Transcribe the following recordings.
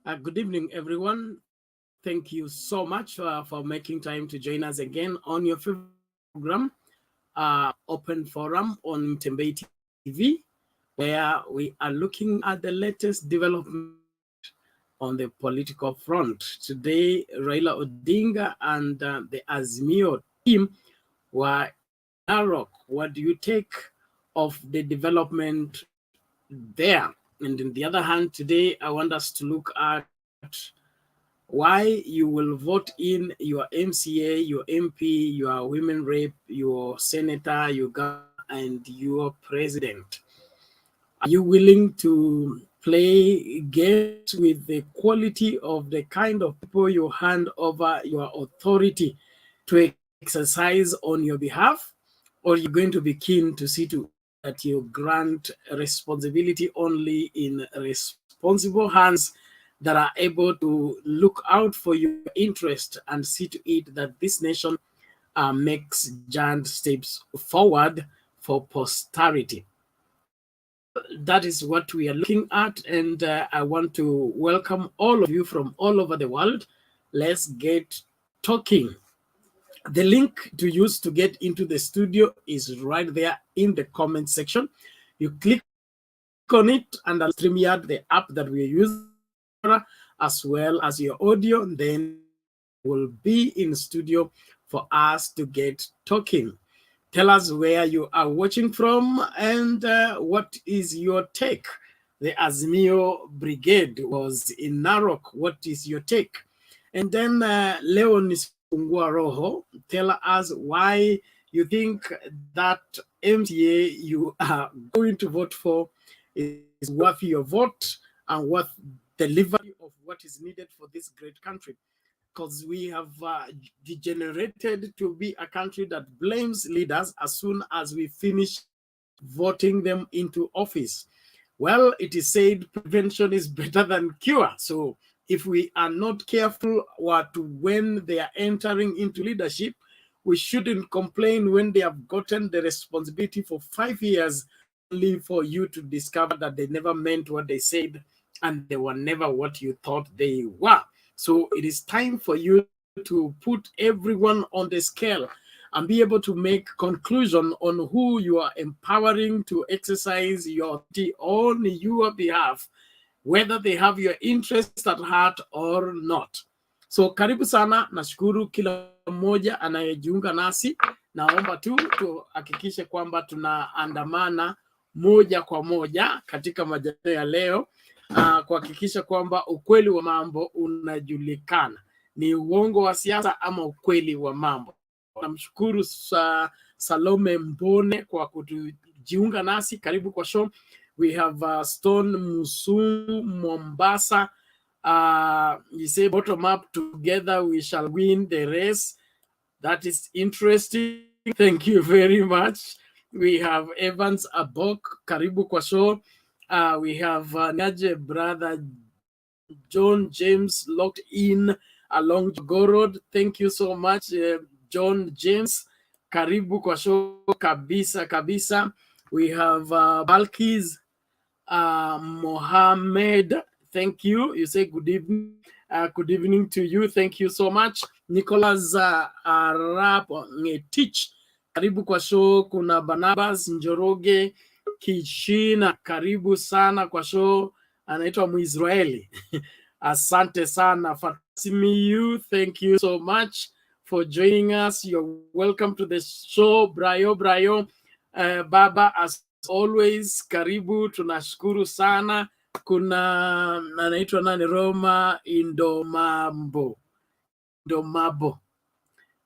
Good evening, everyone. Thank you so much for making time to join us again on your favorite program, Open Forum on Mtembei TV, where we are looking at the latest development on the political front. Today, Raila Odinga and the Azimio team were in Narok. What do you take of the development there? And on the other hand, today I want us to look at why you will vote in your MCA, your MP, your women rep, your senator, your governor, and your president. Are you willing to play games with the quality of the kind of people you hand over your authority to exercise on your behalf? Or are you going to be keen to see to it that you grant responsibility only in responsible hands that are able to look out for your interest and see to it that this nation makes giant steps forward for posterity? Well, that is what we are looking at, and I want to welcome all of you from all over the world. Let's get talking. The link to use to get into the studio is right there in the comment section. You click on it and I'll StreamYard, the app that we use, as well as your audio. Then will be in studio for us to get talking. Tell us where you are watching from and what is your take. The Azimio Brigade was in Narok. What is your take? And then Leon Fungua Rojo, tell us why you think that MTA you are going to vote for is worth your vote and worth delivery of what is needed for this great country. Because we have degenerated to be a country that blames leaders as soon as we finish voting them into office. Well, it is said prevention is better than cure. So if we are not careful when they are entering into leadership, we shouldn't complain when they have gotten the responsibility for 5 years, only for you to discover that they never meant what they said and they were never what you thought they were. So it is time for you to put everyone on the scale and be able to make conclusion on who you are empowering to exercise your authority on your behalf, whether they have your interest at heart or not. So karibu sana, nashukuru kila mmoja anayejiunga nasi. Naomba tu tuhakikishe kwamba tunaandamana moja kwa moja katika majadiliano ya leo, kuhakikisha kwamba ukweli wa mambo unajulikana. Ni uongo wa siasa ama ukweli wa mambo. Namshukuru Salome Mbone kwa kujiunga nasi. Karibu kwa show. We have Stone Musu Mombasa. You say bottom up, together we shall win the race. That is interesting. Thank you very much. We have Evans Abok. Karibu kwa show. We have Naje brother John James locked in along Gorod. Thank you so much, John James. Karibu kwa show kabisa kabisa. We have Balkis Mohammed. Thank you. You say good evening. Good evening to you. Thank you so much. Nicholas Arap Ngetich. Karibu kwa show. Kuna Barnabas Njoroge Kishina. Karibu sana kwa show. Anaitwa Muisraeli. Asante sana. Fatimiyu, thank you so much for joining us. You're welcome to the show. Brayo. Baba, as always, karibu, tunashukuru sana. Kuna anaitwa nani, Roma Indomabo.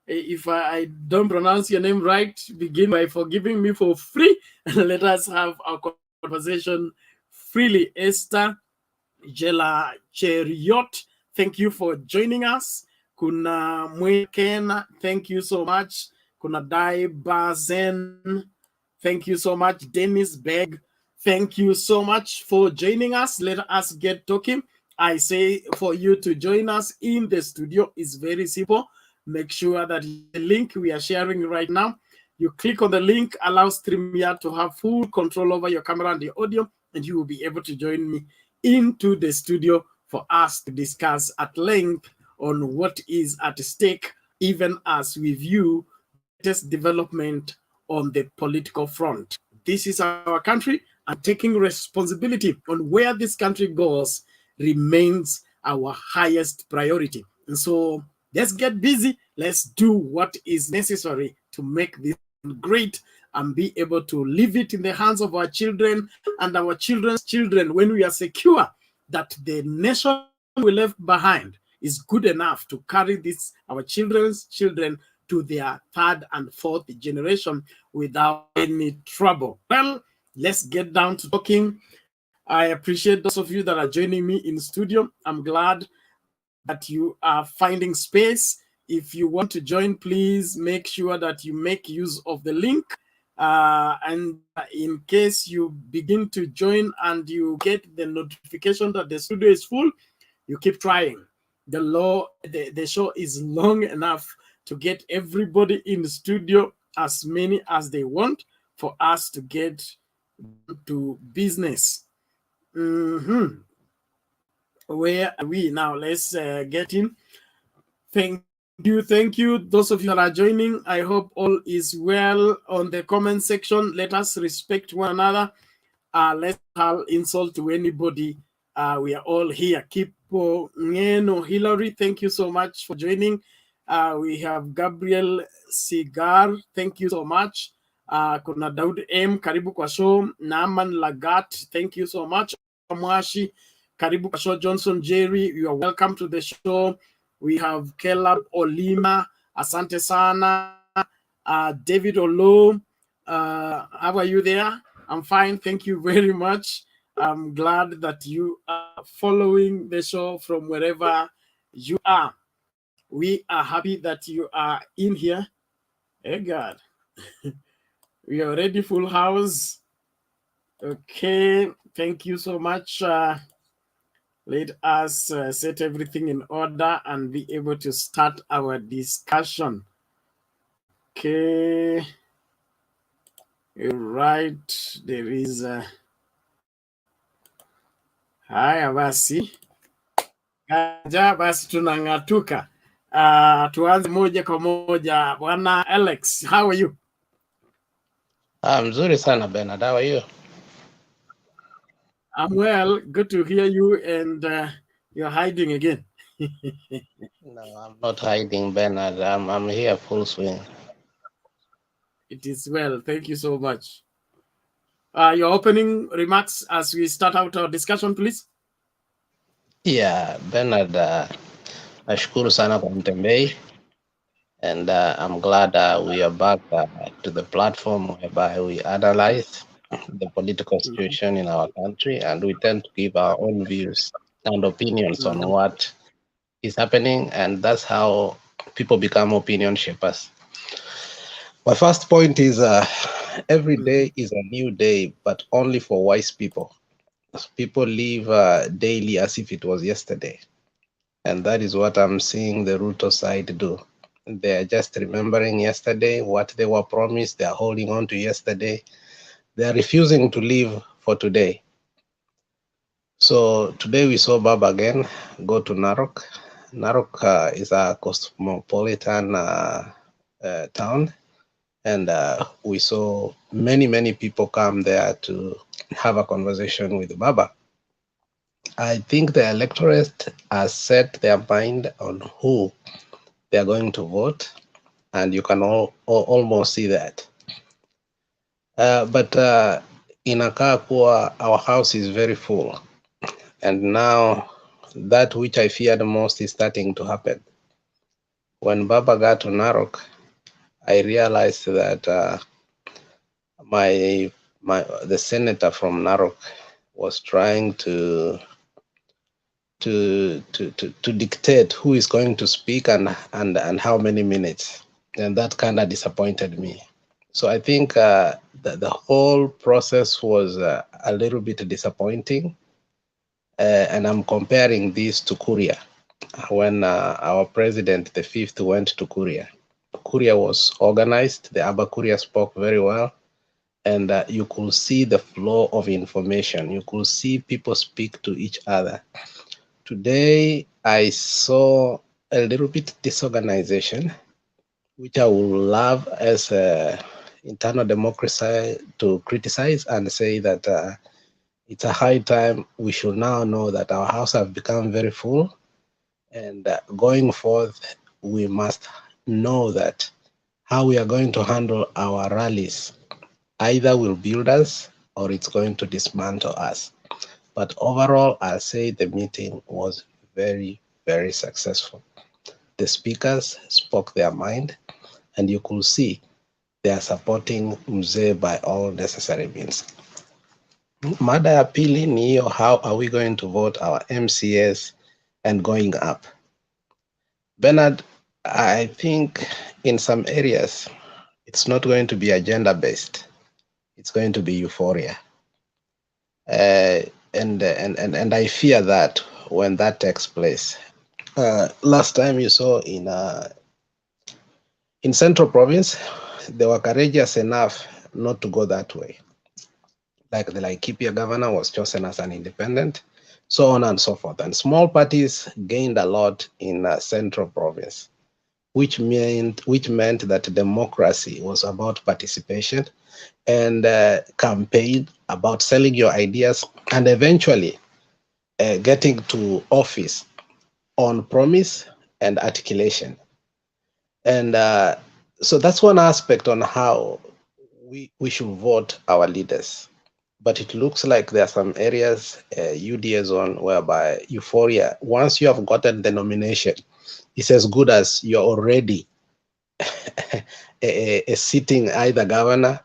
If I don't pronounce your name right, begin by forgiving me for free and let us have our conversation freely. Esther Jela Cheriot, thank you for joining us. Kuna Mwekena, thank you so much. Kuna Dai Bazen, thank you so much. Dennis Beg, thank you so much for joining us. Let us get talking. I say for you to join us in the studio is very simple. Make sure that the link we are sharing right now, you click on the link, allow StreamYard to have full control over your camera and the audio, and you will be able to join me into the studio for us to discuss at length on what is at stake, even as we view latest development on the political front. This is our country, and taking responsibility on where this country goes remains our highest priority. And so let's get busy. Let's do what is necessary to make this great and be able to leave it in the hands of our children and our children's children when we are secure that the nation we left behind is good enough to carry this, our children's children, to their third and fourth generation without any trouble. Well, let's get down to talking. I appreciate those of you that are joining me in studio. I'm glad that you are finding space. If you want to join, please make sure that you make use of the link. And in case you begin to join and you get the notification that the studio is full, you keep trying. The show is long enough to get everybody in the studio, as many as they want, for us to get to business. Where are we now? Let's get in. Thank you. Those of you that are joining, I hope all is well. On the comment section, let us respect one another. Let's call insult to anybody. We are all here. Kipo Ngeno Hillary, thank you so much for joining. We have Gabriel Sigar, thank you so much. Kuna Daud M, karibu kwa show. Naaman Lagat, thank you so much. Mwashi, karibu kwa show. Johnson Jerry, you are welcome to the show. We have Caleb Olima, asante sana. David Olo, how are you there? I'm fine, thank you very much. I'm glad that you are following the show from wherever you are. We are happy that you are in here. Hey God, we are already full house. Okay, thank you so much. Let us set everything in order and be able to start our discussion. Okay. You're right. There is a... Haya basi. Kaja basi tunang'atuka. Tuanze moja kwa moja. Bwana Alex, how are you? Mzuri sana Bernard, how are you? I'm well. Good to hear you, and you're hiding again. No, I'm not hiding, Bernard. I'm here full swing. It is well. Thank you so much. Your opening remarks as we start out our discussion, please. Yeah, Bernard, nashukuru sana kwa mtembei, and I'm glad we are back to the platform whereby we analyze the political situation in our country, and we tend to give our own views and opinions on what is happening, and that's how people become opinion shapers. My first point is every day is a new day, but only for wise people. People live daily as if it was yesterday. And that is what I'm seeing the Ruto side do. They're just remembering yesterday, what they were promised. They're holding on to yesterday. They're refusing to live for today. So today we saw Baba again go to Narok. Narok is a cosmopolitan town. And we saw many people come there to have a conversation with Baba. I think the electorate has set their mind on who they are going to vote, and you can almost see that. But in Akakua, our house is very full, and now that which I feared most is starting to happen. When Baba got to Narok, I realized that the senator from Narok was trying to dictate who is going to speak and how many minutes, and that kind of disappointed me. So I think that the whole process was a little bit disappointing, and I'm comparing this to Kuria. When our president, the fifth, went to Kuria, Kuria was organized. The Aba Kuria spoke very well, and you could see the flow of information. You could see people speak to each other Today, I saw a little bit disorganization, which I would love as a internal democracy to criticize and say that it's a high time we should now know that our house have become very full, and going forth, we must know that how we are going to handle our rallies either will build us or it's going to dismantle us. But overall, I'll say the meeting was very, very successful. The speakers spoke their mind, and you could see they are supporting Mzee by all necessary means. Mada ya pili ni hiyo, how are we going to vote our MCS and going up? Bernard, I think in some areas, it's not going to be agenda-based. It's going to be euphoria. And I fear that when that takes place. Last time you saw in Central Province, they were courageous enough not to go that way. Like the Laikipia governor was chosen as an independent, so on and so forth. And small parties gained a lot in Central Province, which meant that democracy was about participation and campaign, about selling your ideas, and eventually getting to office on promise and articulation. And so that's one aspect on how we should vote our leaders. But it looks like there are some areas, UDA zone, whereby euphoria, once you have gotten the nomination, it's as good as you're already a sitting either governor,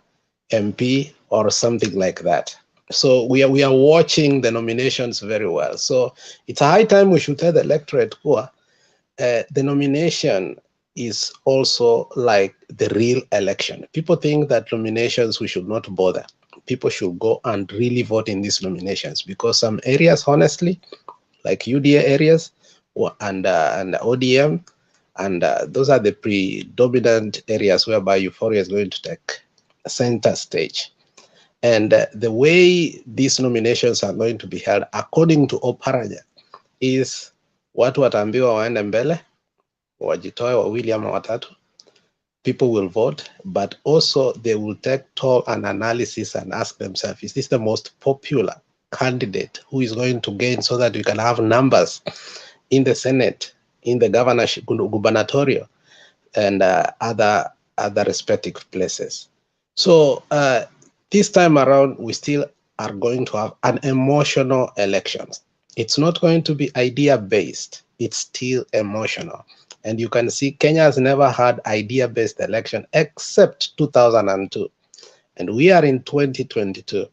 MP, or something like that. So we are watching the nominations very well. So it's a high time we should tell the electorate who the nomination is also like the real election. People think that nominations we should not bother. People should go and really vote in these nominations, because some areas, honestly, like UDA areas and ODM, and those are the predominant areas whereby euphoria is going to take center stage. And the way these nominations are going to be held, according to Oparanya, is watu wataambiwa waende mbele, wajitoe wawili ama watatu, people will vote, but also they will take toll and analysis and ask themselves, is this the most popular candidate who is going to gain, so that we can have numbers in the Senate, in the governorship, gubernatorial, and other respective places. So this time around, we still are going to have an emotional election. It's not going to be idea-based. It's still emotional. And you can see Kenya has never had idea-based election except 2002. And we are in 2022.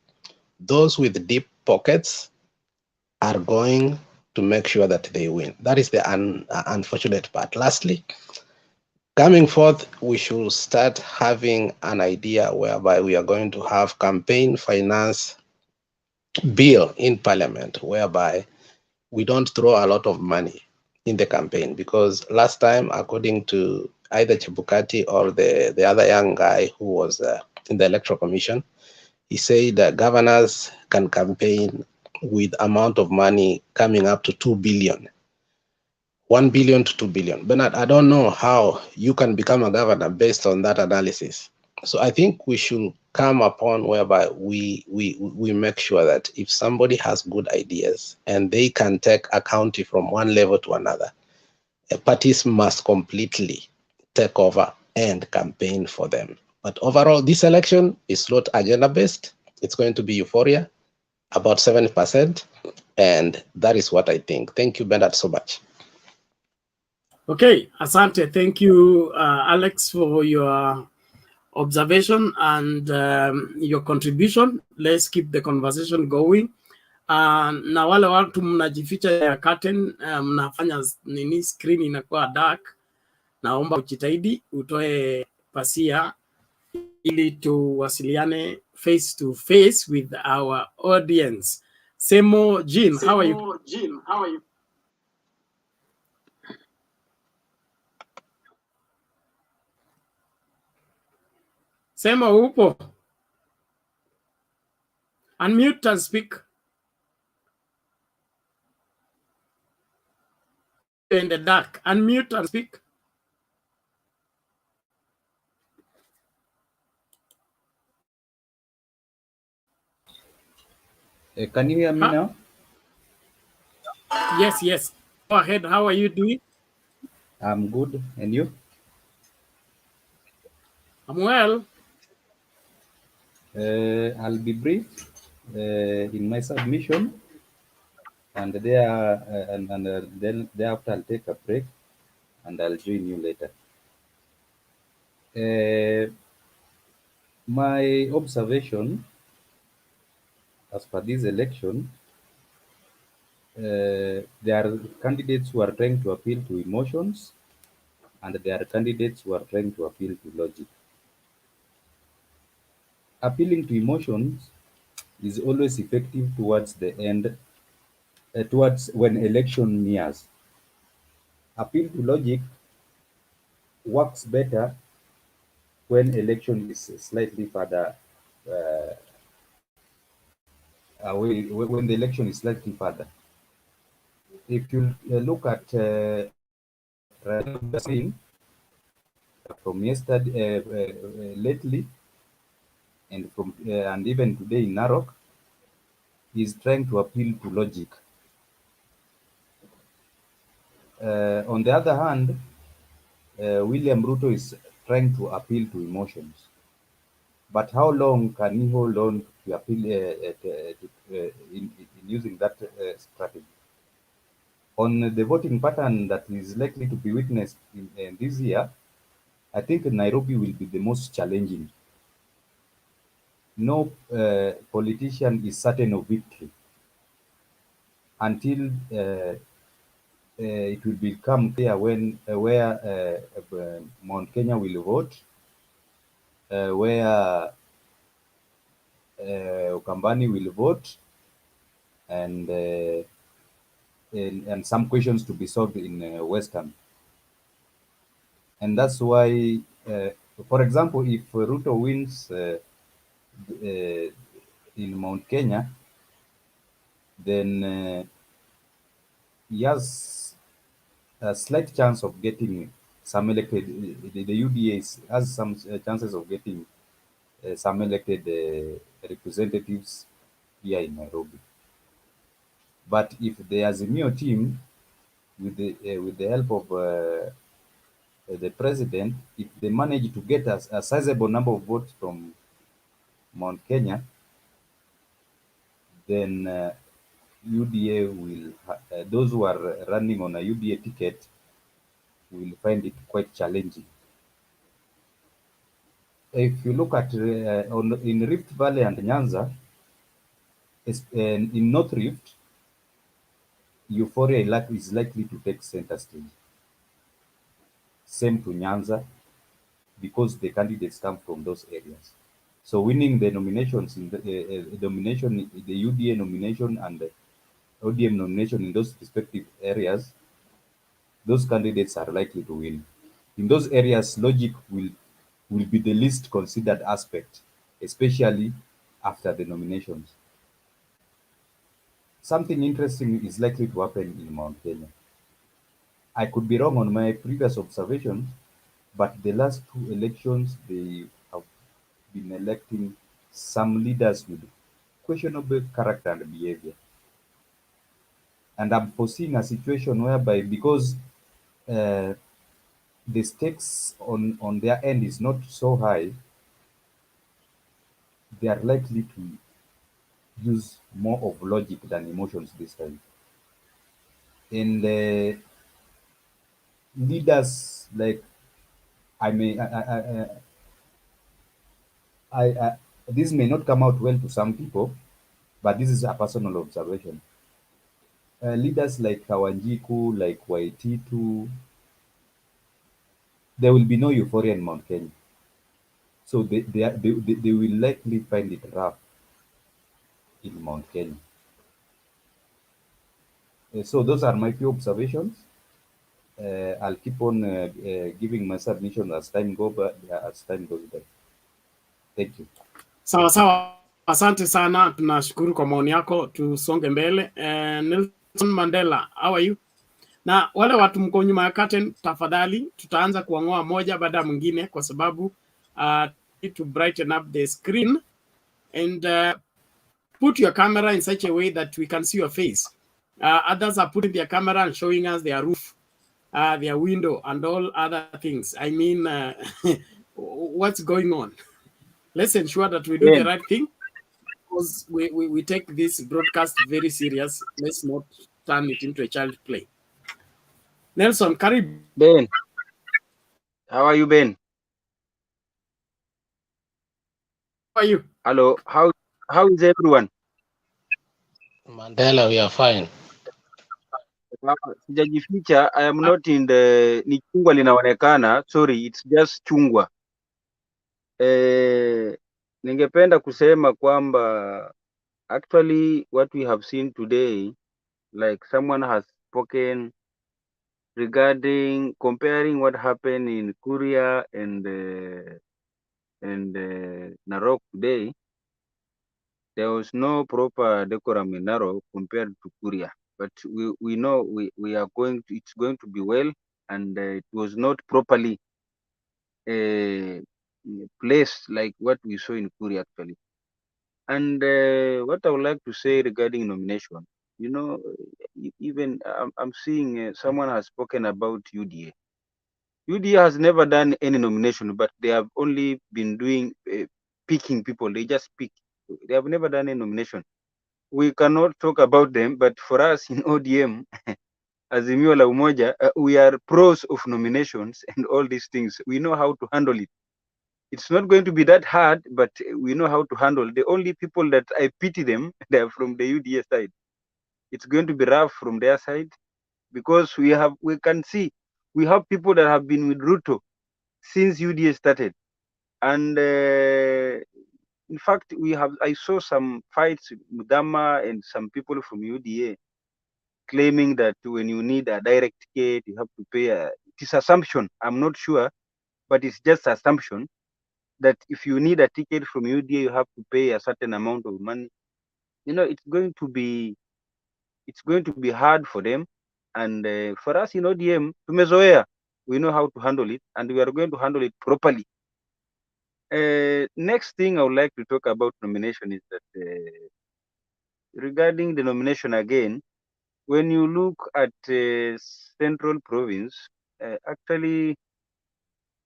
Those with deep pockets are going to make sure that they win. That is the unfortunate part. Lastly, coming forth, we should start having an idea whereby we are going to have campaign finance bill in parliament, whereby we don't throw a lot of money in the campaign. Because last time, according to either Chebukati or the other young guy who was in the electoral commission, he said that governors can campaign with amount of money coming up to 2 billion. 1 billion to 2 billion. Bernard, I don't know how you can become a governor based on that analysis. So I think we should come upon whereby we make sure that if somebody has good ideas and they can take a county from one level to another, parties must completely take over and campaign for them. But overall, this election is not agenda-based. It's going to be euphoria, about 70%. And that is what I think. Thank you, Bernard, so much. Okay, asante. Thank you, Alex, for your observation and your contribution. Let's keep the conversation going. Na wale watu mnajificha ya curtain, mnafanya nini, screen inakuwa dark, naomba ujitahidi utoe pasia ili tuwasiliane face to face with our audience. Semo Jean, how are you? Semo upo? Unmute and speak. in the dark. Unmute and speak. Can you hear me now? Yes, yes. Go ahead. How are you doing? I'm good. And you? I'm well. I'll be brief in my submission, and then thereafter I'll take a break, and I'll join you later. My observation as per this election, there are candidates who are trying to appeal to emotions, and there are candidates who are trying to appeal to logic. Appealing to emotions is always effective towards the end, towards when election nears. Appeal to logic works better when election is slightly further away, when the election is slightly further. If you look at Raila Odinga from yesterday, lately, and even today in Narok, he's trying to appeal to logic. On the other hand, William Ruto is trying to appeal to emotions. But how long can he hold on to appeal in using that strategy? On the voting pattern that is likely to be witnessed in this year, I think Nairobi will be the most challenging. No politician is certain of victory until it will become clear when where Mount Kenya will vote, where Ukambani will vote, and some questions to be solved in Western. And that's why, for example, if Ruto wins in Mount Kenya, then he has a slight chance of getting some elected. The UDA has some chances of getting some elected representatives here in Nairobi. But if the Azimio team, with the help of the president, if they manage to get a sizable number of votes from Mount Kenya, then UDA will, those who are running on a UDA ticket will find it quite challenging. If you look at in Rift Valley and Nyanza, in North Rift, euphoria is likely to take center stage. Same to Nyanza, because the candidates come from those areas. So winning the nominations in the UDA nomination and the ODM nomination in those respective areas, those candidates are likely to win. In those areas, logic will be the least considered aspect, especially after the nominations. Something interesting is likely to happen in Mount Kenya. I could be wrong on my previous observations, but the last two elections, they have been electing some leaders with questionable character and behavior. And I'm foreseeing a situation whereby, because the stakes on their end is not so high, they are likely to use more of logic than emotions this time. And leaders like, I may this may not come out well to some people, but this is a personal observation. Leaders like Kawanjiku, like Waititu, there will be no euphoria in Mount Kenya. So they will likely find it rough in Mount Kenya. So those are my few observations. I'll keep on giving my submission as time goes by. Thank you. Sawa sawa, asante sana, tunashukuru kwa maoni yako. Tusonge mbele. Nelson Mandela, how are you? Na wale watu mko nyuma ya curtain, tafadhali tutaanza kuang'oa moja baada ya mwingine, kwa sababu to brighten up the screen and put your camera in such a way that we can see your face. Others are putting their camera and showing us their roof, their window, and all other things. I mean, what's going on? Let's ensure that we do the right thing, because we take this broadcast very serious. Let's not turn it into a child play. Nelson, Karib. Ben, how are you, Ben? How are you? Hello, how is everyone? Mandela, we are fine. Sijajificha, I am not in the ni chungwa linaonekana. Sorry, it's just chungwa. Ningependa kusema kwamba actually what we have seen today, like someone has spoken regarding comparing what happened in Kuria and Narok today. There was no proper decorum in Narok compared to Kuria, but we know we are going to, it's going to be well, and it was not properly placed like what we saw in Kuria actually. And what I would like to say regarding nomination, you know, even I'm seeing someone has spoken about UDA. UDA has never done any nomination, but they have only been doing picking people. They just pick. They have never done any nomination. We cannot talk about them, but for us in ODM, Azimio La Umoja, we are pros of nominations and all these things. We know how to handle it. It's not going to be that hard, but we know how to handle. The only people that I pity them, they are from the UDA side. It's going to be rough from their side, because we can see we have people that have been with Ruto since UDA started, and in fact I saw some fights with Mudama and some people from UDA claiming that when you need a direct ticket, you have to pay it is assumption. I'm not sure, but it's just assumption that if you need a ticket from UDA, you have to pay a certain amount of money. You know, it's going to be hard for them, and for us in ODM, tumezoea, we know how to handle it, and we are going to handle it properly. Next thing I would like to talk about nomination is that regarding the nomination again, when you look at Central Province, actually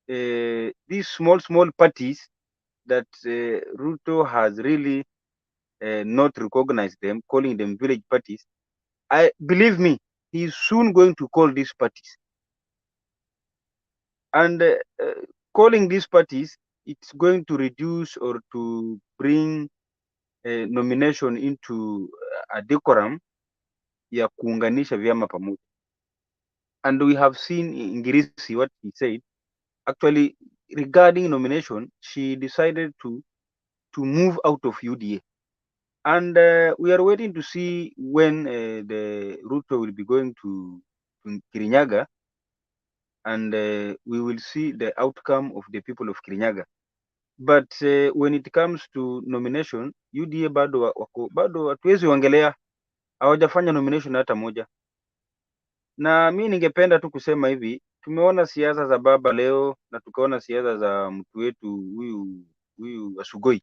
these small parties that Ruto has really not recognized them, calling them village parties. I believe me, he's soon going to call these parties, and calling these parties, it's going to reduce or to bring nomination into a decorum ya kuunganisha vyama pamoja. And we have seen in Ngirisi what he said. Actually, regarding nomination, she decided to move out of UDA. And we are waiting to see when the Ruto will be going to Kirinyaga, and we will see the outcome of the people of Kirinyaga. But when it comes to nomination, UDA bado hatuwezi ongelea, hawajafanya nomination hata moja. Na mi ningependa tu kusema hivi, tumeona siasa za baba leo na tukaona siasa za mtu wetu huyu Asugoi.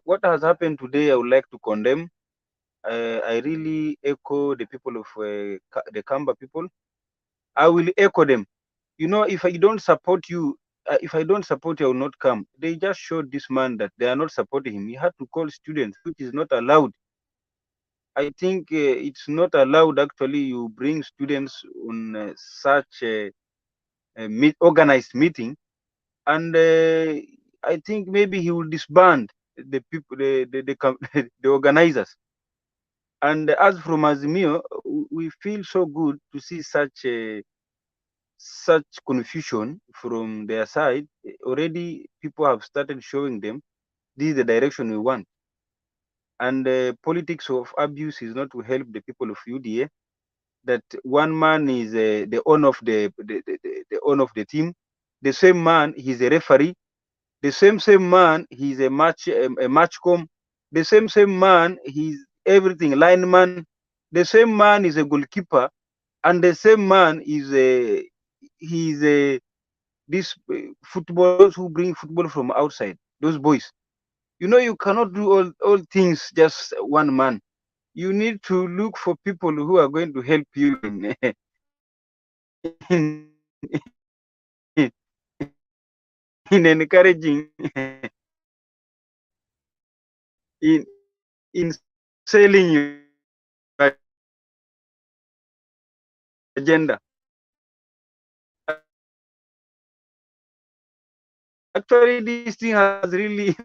What has happened today, I would like to condemn. I really echo the people of the Kamba people. I will echo them. You know, if I don't support you, if I don't support you, I will not come. They just showed this man that they are not supporting him. He had to call students, which is not allowed. I think it's not allowed. Actually, you bring students on such a organized meeting, and I think maybe he will disband the people, the organizers. And as from Azimio, we feel so good to see such confusion from their side. Already, people have started showing them this is the direction we want. And politics of abuse is not to help the people of UDA. That one man is the owner of the owner of the team. The same man, he's a referee. The same man, he's a match com. The same man, he's everything, lineman. the same man is a goalkeeper, and the same man is this footballers who bring football from outside, those boys. You know, you cannot do all things just one man. You need to look for people who are going to help you in encouraging in selling your agenda. Actually, this thing has really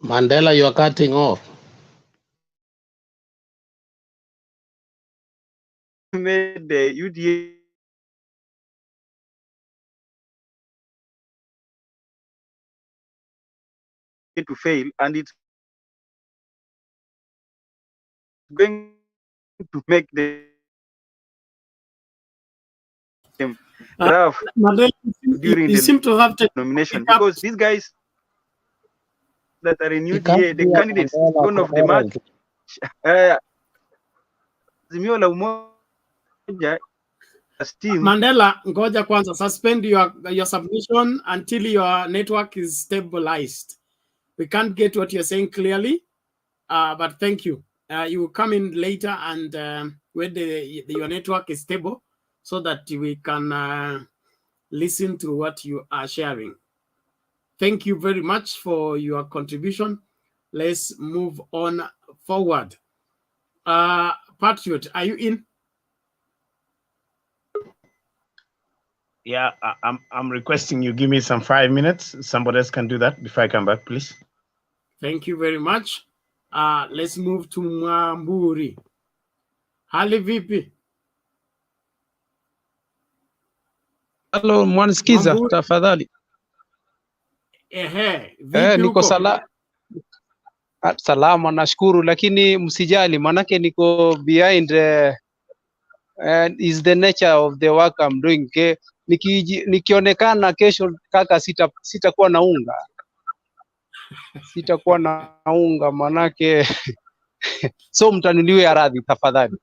Mandela, you are cutting off. made the UDA to fail, and it's going to make them rough Mandela, during you the seem to have to nomination, pick up. because these guys that are in You can't UDA, the hear candidates, Mandela one of the match, Azimio La Umoja team. Mandela, ngoja kwanza, suspend your submission until your network is stabilized. We can't get what you're saying clearly, but thank you. You will come in later and when your network is stable so that we can listen to what you are sharing. Thank you very much for your contribution. Let's move on forward. Patriot, are you in? Yeah, I'm requesting you give me some 5 minutes. Somebody else can do that before I come back, please. Thank you very much. Let's move to Mwamburi. Hali vipi? Hello, mwanisikiza tafadhali? Vipi niko huko? salama, nashukuru, lakini msijali manake niko behind and is the nature of the work I'm doing. Nikionekana kesho kaka sitakuwa na unga. Sitakuwa na unga manake so mtaniliwe radhi tafadhali.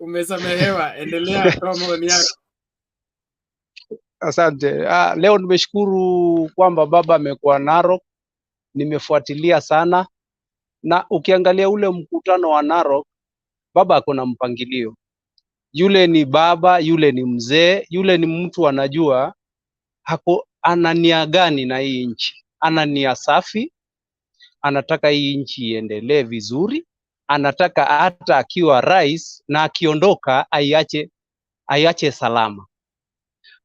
Umesamehewa, endelea kwa maoni yako. Asante. Leo nimeshukuru kwamba baba amekuwa Narok, nimefuatilia sana, na ukiangalia ule mkutano wa Narok, baba ako na mpangilio. Yule ni baba, yule ni mzee, yule ni mtu anajua ana nia gani na hii nchi. Ana nia safi, anataka hii nchi iendelee vizuri, anataka hata akiwa rais na akiondoka aiache salama.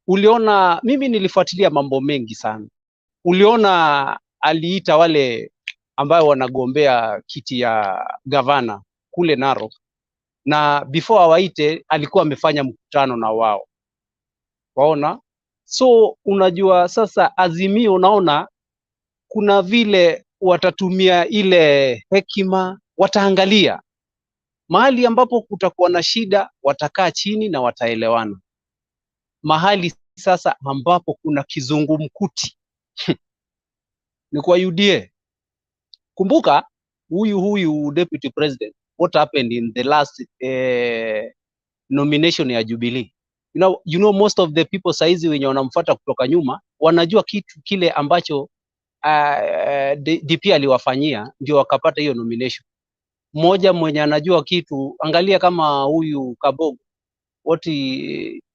Uliona, mimi nilifuatilia mambo mengi sana. Uliona aliita wale ambao wanagombea kiti ya gavana kule Narok, na before awaite alikuwa amefanya mkutano na wao. Waona? So unajua sasa Azimio, unaona kuna vile watatumia ile hekima, wataangalia mahali ambapo kutakuwa na shida, watakaa chini na wataelewana. Mahali sasa ambapo kuna kizungumkuti ni kwa UDA. Kumbuka huyu deputy president, what happened in the last nomination ya Jubilee. You know most of the people saizi wenye wanamfuata kutoka nyuma wanajua kitu kile ambacho DP aliwafanyia ndio wakapata hiyo nomination. Mmoja mwenye anajua kitu, angalia kama huyu Kabogo.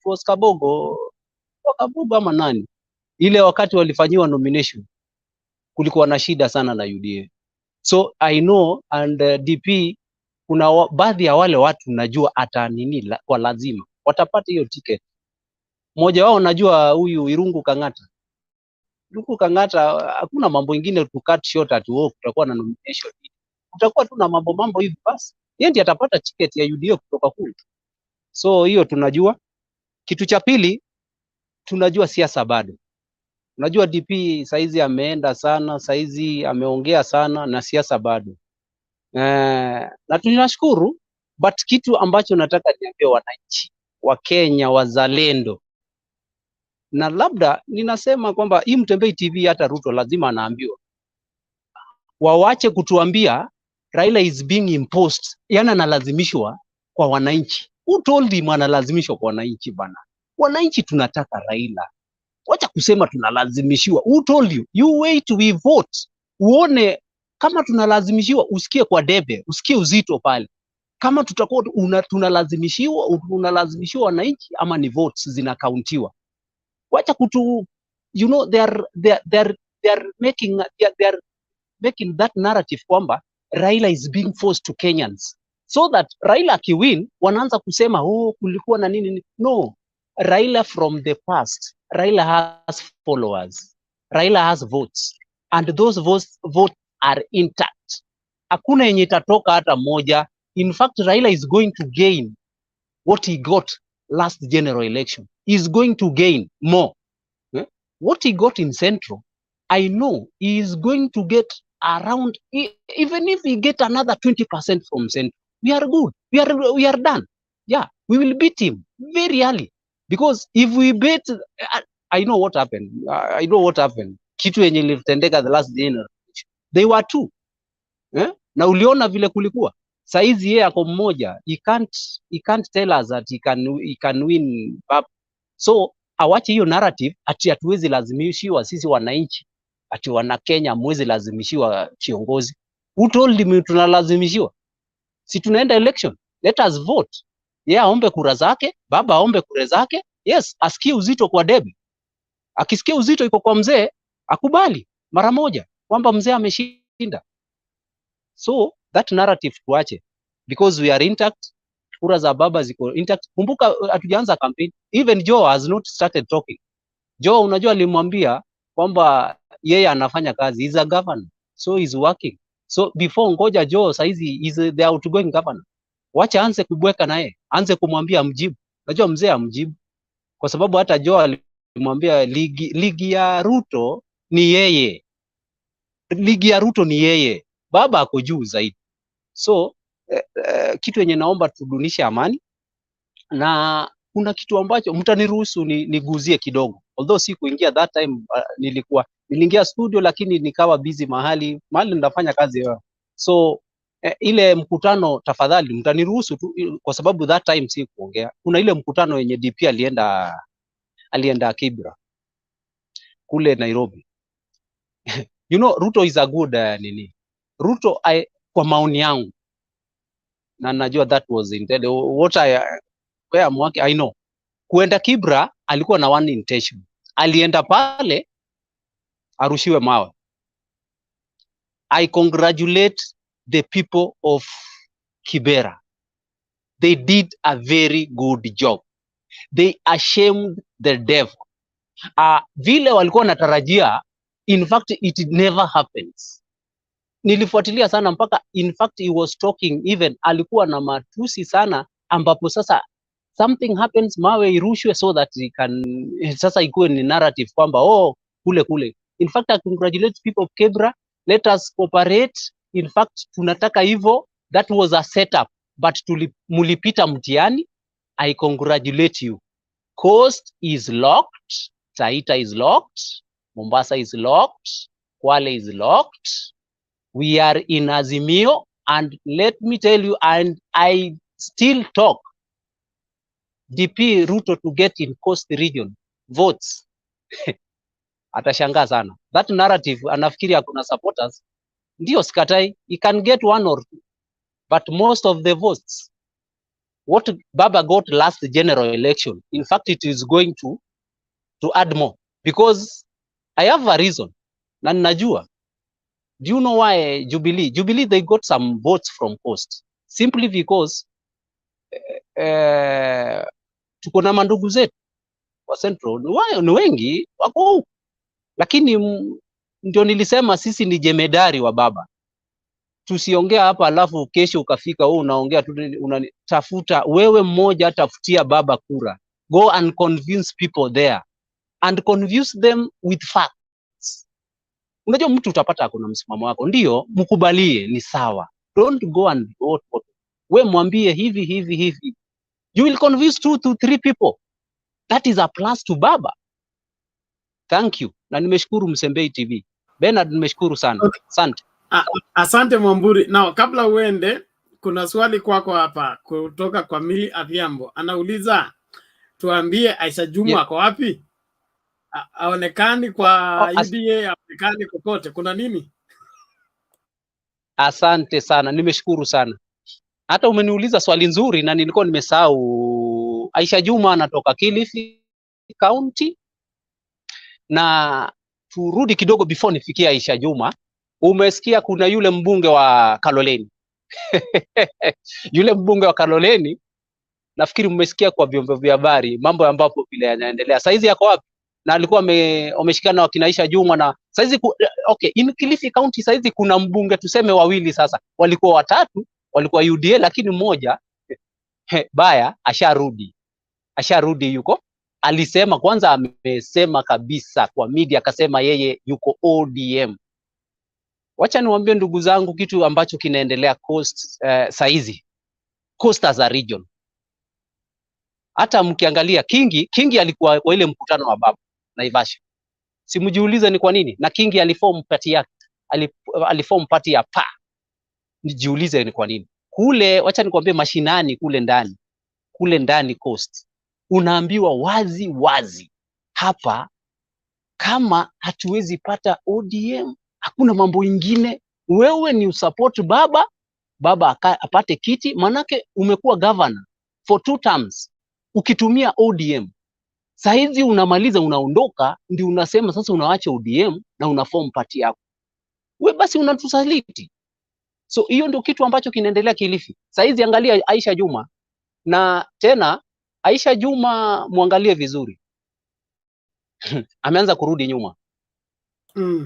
Was Kabogo ama nani? Ile wakati walifanyiwa nomination kulikuwa na shida sana na UDA. So I know and DP kuna baadhi ya wale watu najua hata nini kwa lazima watapata hiyo ticket. Mmoja wao najua huyu Irungu Kang'ata. Irungu Kang'ata, hakuna mambo ingine to cut short at work, kutakuwa na nomination. Kutakuwa tu na mambo hivi basi. Yeye ndiye atapata ticket ya UDA kutoka kule. So hiyo tunajua. Kitu cha pili, tunajua siasa bado. Unajua DP saizi ameenda sana, saizi ameongea sana na siasa bado. Na tunashukuru, but kitu ambacho nataka niambie wananchi wa Kenya wazalendo, na labda ninasema kwamba hii Mtembei TV hata Ruto lazima anaambiwa, wawache kutuambia Raila is being imposed, yani analazimishwa kwa wananchi. Who told him analazimishwa kwa wananchi bana? Wananchi tunataka Raila. Wacha kusema tunalazimishiwa. Who told you? You wait, we vote. Uone kama tunalazimishiwa, usikie kwa debe, usikie uzito pale. Kama tutakuwa tunalazimishiwa wananchi ama ni votes zinakauntiwa. Wacha kutu, you know, they are making that narrative kwamba Raila is being forced to Kenyans, so that Raila akiwin wanaanza kusema oh kulikuwa na nini. No, Raila from the past, Raila has followers, Raila has votes, and those votes are intact. Hakuna yenye itatoka hata moja. In fact, Raila is going to gain what he got last general election. He is going to gain more. What he got in Central, I know he is going to get around, even if we get another 20% from Central, we are good. We are done. Yeah, we will beat him very early. Because if we beat, I know what happened. I know what happened. Kitu yenye ilitendeka the last general election. They were two. Na uliona vile kulikuwa. Saizi yeye ako mmoja. He can't tell us that he can win. So awache hiyo narrative ati hatuwezi lazimishiwa sisi wananchi, ati wana Kenya mwezi lazimishiwa kiongozi. Who told him tunalazimishiwa? Si tunaenda election, let us vote. Yeah, aombe kura zake, baba aombe kura zake. Yes, asikie uzito kwa debe. Akisikia uzito iko kwa mzee, akubali mara moja kwamba mzee ameshinda. So that narrative tuache, because we are intact. Kura za baba ziko intact. Kumbuka hatujaanza campaign. Even Joe has not started talking. Joe unajua alimwambia kwamba yeye anafanya kazi, he's a governor, so he's working. So before ngoja Joe saizi is the outgoing governor. Wacha anze kubweka naye, anze kumwambia mjibu. Unajua mzee amjibu. Kwa sababu hata Joe alimwambia ligi ya Ruto ni yeye. Ligi ya Ruto ni yeye. Baba ako juu zaidi. So kitu yenye naomba tudunishe amani, na kuna kitu ambacho mtaniruhusu niguzie kidogo, although si kuingia that time. Niliingia studio lakini nikawa busy mahali ninafanya kazi yao. So ile mkutano tafadhali mtaniruhusu tu, kwa sababu that time si kuongea. Kuna ile mkutano yenye DP alienda Kibra kule Nairobi. You know, Ruto is a good Ruto kwa maoni yangu, na najua that was intended what where I'm working, I know. Kuenda Kibra alikuwa na one intention. Alienda pale arushiwe mawe. I congratulate the people of Kibera. They did a very good job. They ashamed the devil. Vile walikuwa wanatarajia, in fact it never happens. Nilifuatilia sana mpaka in fact he was talking, even alikuwa na matusi sana, ambapo sasa something happens, mawe irushwe so that he can, sasa ikuwe ni narrative kwamba oh kule. In fact I congratulate people of Kibra, let us cooperate. In fact tunataka hivyo. That was a setup, but mulipita mtihani. I congratulate you. Coast is locked, Taita is locked, Mombasa is locked, Kwale is locked. We are in Azimio, and let me tell you, and I still talk, DP Ruto to get in Coast region votes. Atashangaa sana. That narrative anafikiri hakuna supporters. Ndio sikatai, he can get one or two, but most of the votes, what Baba got last general election, in fact it is going to add more, because I have a reason na ninajua. Do you know why Jubilee they got some votes from Coast? Simply because tuko na mandugu zetu wa Central ni wengi wako huko, lakini ndio nilisema sisi ni jemedari wa baba. Tusiongea hapa alafu kesho ukafika wewe unaongea tu, unatafuta wewe mmoja, tafutia baba kura. Go and convince people there and convince them with facts. Unajua mtu utapata kuna msimamo wako, ndio mkubalie, ni sawa. Don't go and vote. We mwambie hivi. You will convince 2 to 3 people. That is a plus to baba. Thank you. Na nimeshukuru Msembei TV. Bernard nimeshukuru sana. Asante. Asante Mwamburi. Now, kabla uende, kuna swali kwako hapa kutoka kwa Mili Adhiambo. Anauliza, tuambie Aisha Juma ako wapi? Aonekani kwa UDA, aonekani kokote. Kuna nini? Asante sana, nimeshukuru sana. Hata umeniuliza swali nzuri na nilikuwa nimesahau. Aisha Juma anatoka Kilifi County, na turudi kidogo before nifikie Aisha Juma. Umesikia kuna yule mbunge wa Kaloleni yule mbunge wa Kaloleni, nafikiri mmesikia kwa vyombo vya habari mambo ambapo vile yanaendelea. Saizi yako wapi? Na alikuwa ameshikana wakina Aisha Juma, na saizi okay, in Kilifi County saizi kuna mbunge tuseme wawili sasa. Walikuwa watatu, walikuwa UDA, lakini mmoja baya asharudi yuko. Alisema kwanza, amesema kabisa kwa media, akasema yeye yuko ODM. Wacha niwaambie ndugu zangu kitu ambacho kinaendelea Coast saizi. Coast as a region, hata mkiangalia Kingi alikuwa kwa ile mkutano wa baba Naivasha. Simjiulize ni kwa nini, na Kingi aliform party yake, aliform party ya PA. Nijiulize ni kwa nini kule. Wacha nikwambie, mashinani kule ndani Coast, unaambiwa wazi wazi hapa, kama hatuwezi pata ODM, hakuna mambo ingine, wewe ni usupport baba apate kiti, manake umekuwa governor for 2 terms ukitumia ODM. Saizi unamaliza, unaondoka, ndio unasema sasa unaacha ODM na unaform party yako. We basi unatusaliti. So hiyo ndio kitu ambacho kinaendelea Kilifi. Saizi angalia Aisha Juma, na tena Aisha Juma muangalie vizuri ameanza kurudi nyuma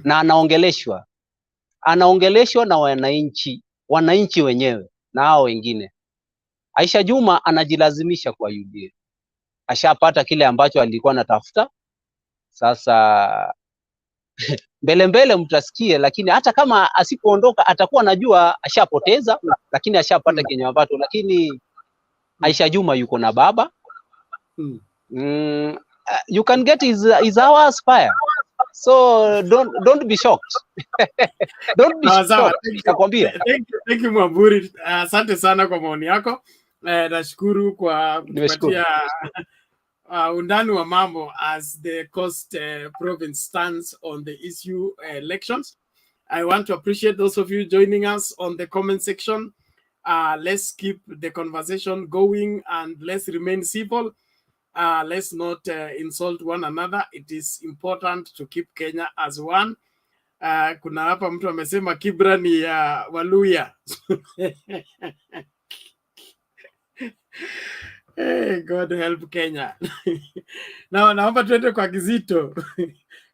na anaongeleshwa na wananchi wenyewe na hao wengine. Aisha Juma anajilazimisha kwa UDA, ashapata kile ambacho alikuwa anatafuta. Sasa mbele mtasikie, lakini hata kama asipoondoka atakuwa anajua ashapoteza, lakini ashapata kenye ambacho. Lakini Aisha Juma yuko na baba. You can get his hour aspire, so don't be shocked. Don't be shocked. Nakwambia. Thank you Mwamburi. Asante sana kwa maoni yako. Nashukuru kwa kutupatia undani wa mambo as the Coast province stands on the issue elections. I want to appreciate those of you joining us on the comment section. Let's keep the conversation going and let's remain civil. Let's not insult one another. It is important to keep Kenya as one. Kuna hapa mtu amesema Kibra ni ya Waluya. Hey, God help Kenya. Naomba tuende kwa Kizito.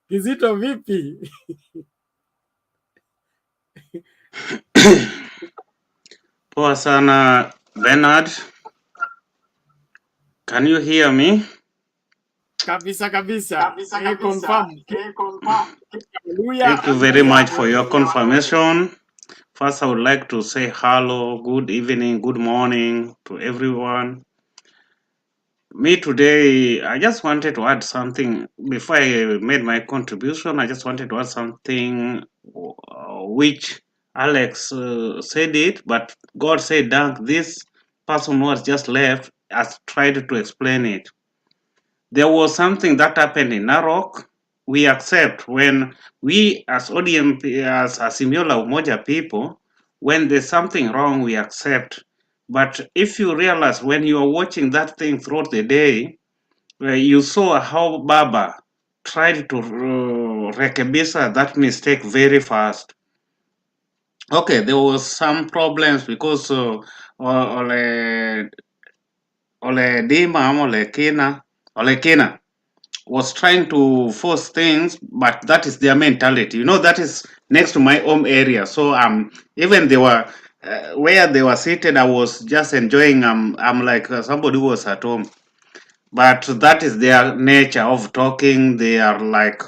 Kizito vipi? Poa sana Bernard. Can you hear me? Kabisa. Confirm. Thank you very much for your confirmation. First, I would like to say hello, good evening, good morning to everyone. Me today, I just wanted to add something. Before I made my contribution, I just wanted to add something which Alex said it, but God said, Dunk, this person who has just left has tried to explain it. There was something that happened in Narok. We accept when we as ODM, as Azimio La Umoja people, when there's something wrong, we accept. But if you realize when you are watching that thing throughout the day, you saw how Baba tried to rekebisa that mistake very fast. Okay, there was some problems because Ole Kena was trying to force things, but that is their mentality. You know, that is next to my home area. So even they were where they were seated, I was just enjoying. I'm like somebody who was at home, but that is their nature of talking. They are like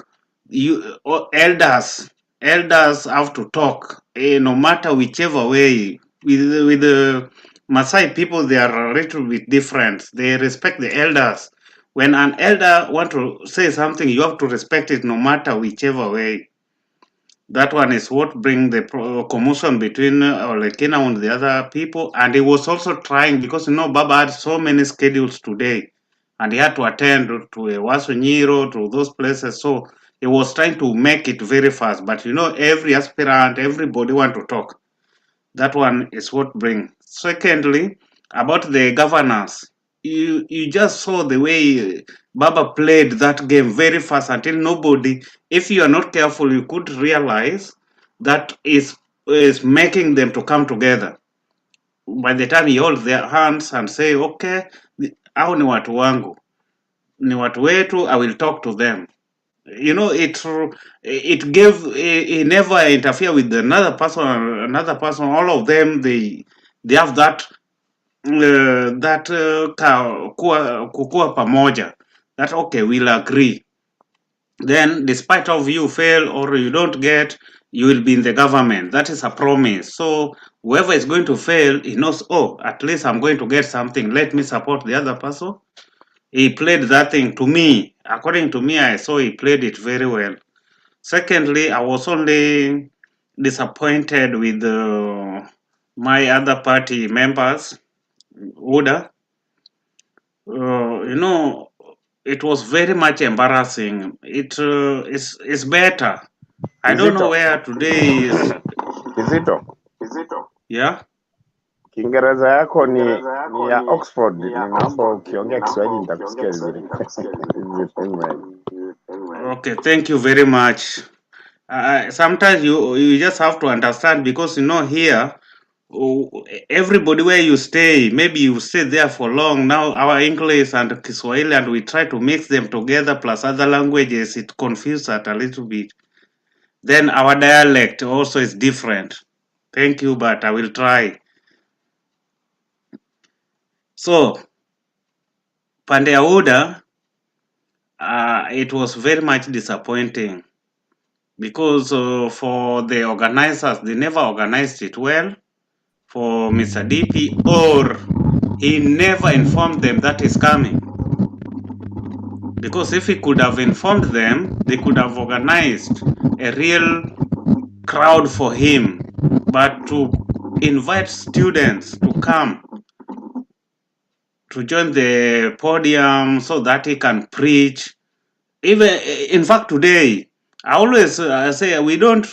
elders. Elders have to talk, no matter whichever way. With the Maasai people, they are a little bit different. They respect the elders. When an elder want to say something, you have to respect it no matter whichever way. That one is what bring the commotion between Olekina and the other people. And he was also trying, because Baba had so many schedules today, and he had to attend to Wasunyiro, to those places. So he was trying to make it very fast. But every aspirant, everybody want to talk. That one is what bring. Secondly, about the governance, you just saw the way Baba played that game very fast until nobody, if you are not careful, you could realize that is making them to come together. By the time he holds their hands and say, okay, hao ni watu wangu, ni watu wetu, I will talk to them. It gave, he never interfere with another person. All of them, they have that kukua pamoja, that okay, we'll agree. Then despite of you fail or you don't get, you will be in the government. That is a promise. So whoever is going to fail, he knows, oh, at least I'm going to get something, let me support the other person. He played that thing, to me, according to me, I saw he played it very well. Secondly, I was only disappointed with my other party members, Uda. It was very much embarrassing. It's better. I don't know where today is. Kizito, Yeah. Kiingereza yako ni ya Oxford. Ninaomba ukiongea Kiswahili nitakusikia vizuri. Okay, thank you very much. Sometimes you just have to understand, because here, everybody where you stay, maybe you stay there for long. Now our English and Kiswahili, and we try to mix them together plus other languages, it confuses us a little bit. Then our dialect also is different. Thank you, but I will try. So pande ya UDA, it was very much disappointing, because for the organizers, they never organized it well. For Mr. DP, or he never informed them that is coming. Because if he could have informed them, they could have organized a real crowd for him. But to invite students to come to join the podium so that he can preach. Even in fact, today, I always say, we don't,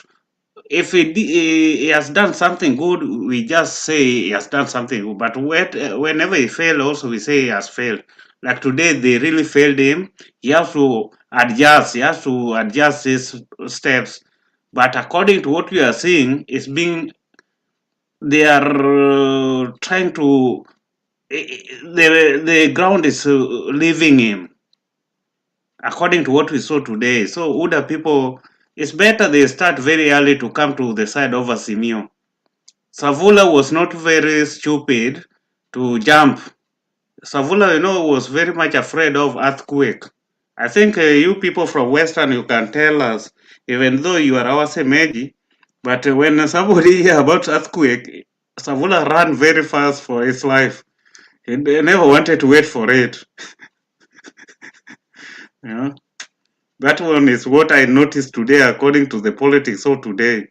if he has done something good, we just say he has done something good. But whenever he failed, also we say he has failed. Like today, they really failed him. He has to adjust. He has to adjust his steps. But according to what we are seeing, they are trying to. The ground is leaving him. According to what we saw today. So Uda people, it's better they start very early to come to the side of Azimio. Savula was not very stupid to jump. Savula, was very much afraid of earthquake. I think you people from Western, you can tell us, even though you are our Semeji, but when somebody hear about earthquake, Savula ran very fast for his life. He never wanted to wait for it. Yeah. That one is what I noticed today, according to the politics of today.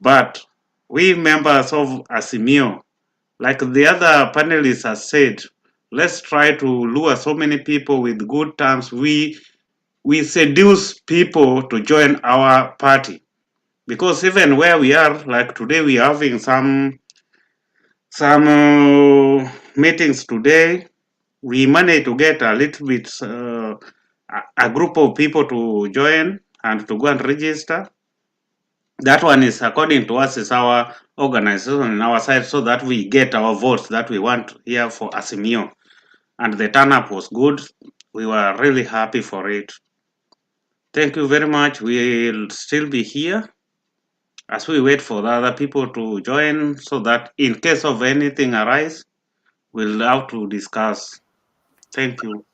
But we members of Azimio, like the other panelists have said, let's try to lure so many people with good terms. We seduce people to join our party, because even where we are, like today, we are having some meetings today. We managed to get a little bit a group of people to join and to go and register. That one is, according to us, is our organization on our side, so that we get our votes that we want here for Azimio. And the turn-up was good. We were really happy for it. Thank you very much. We'll still be here as we wait for the other people to join, so that in case of anything arise, we'll have to discuss. Thank you.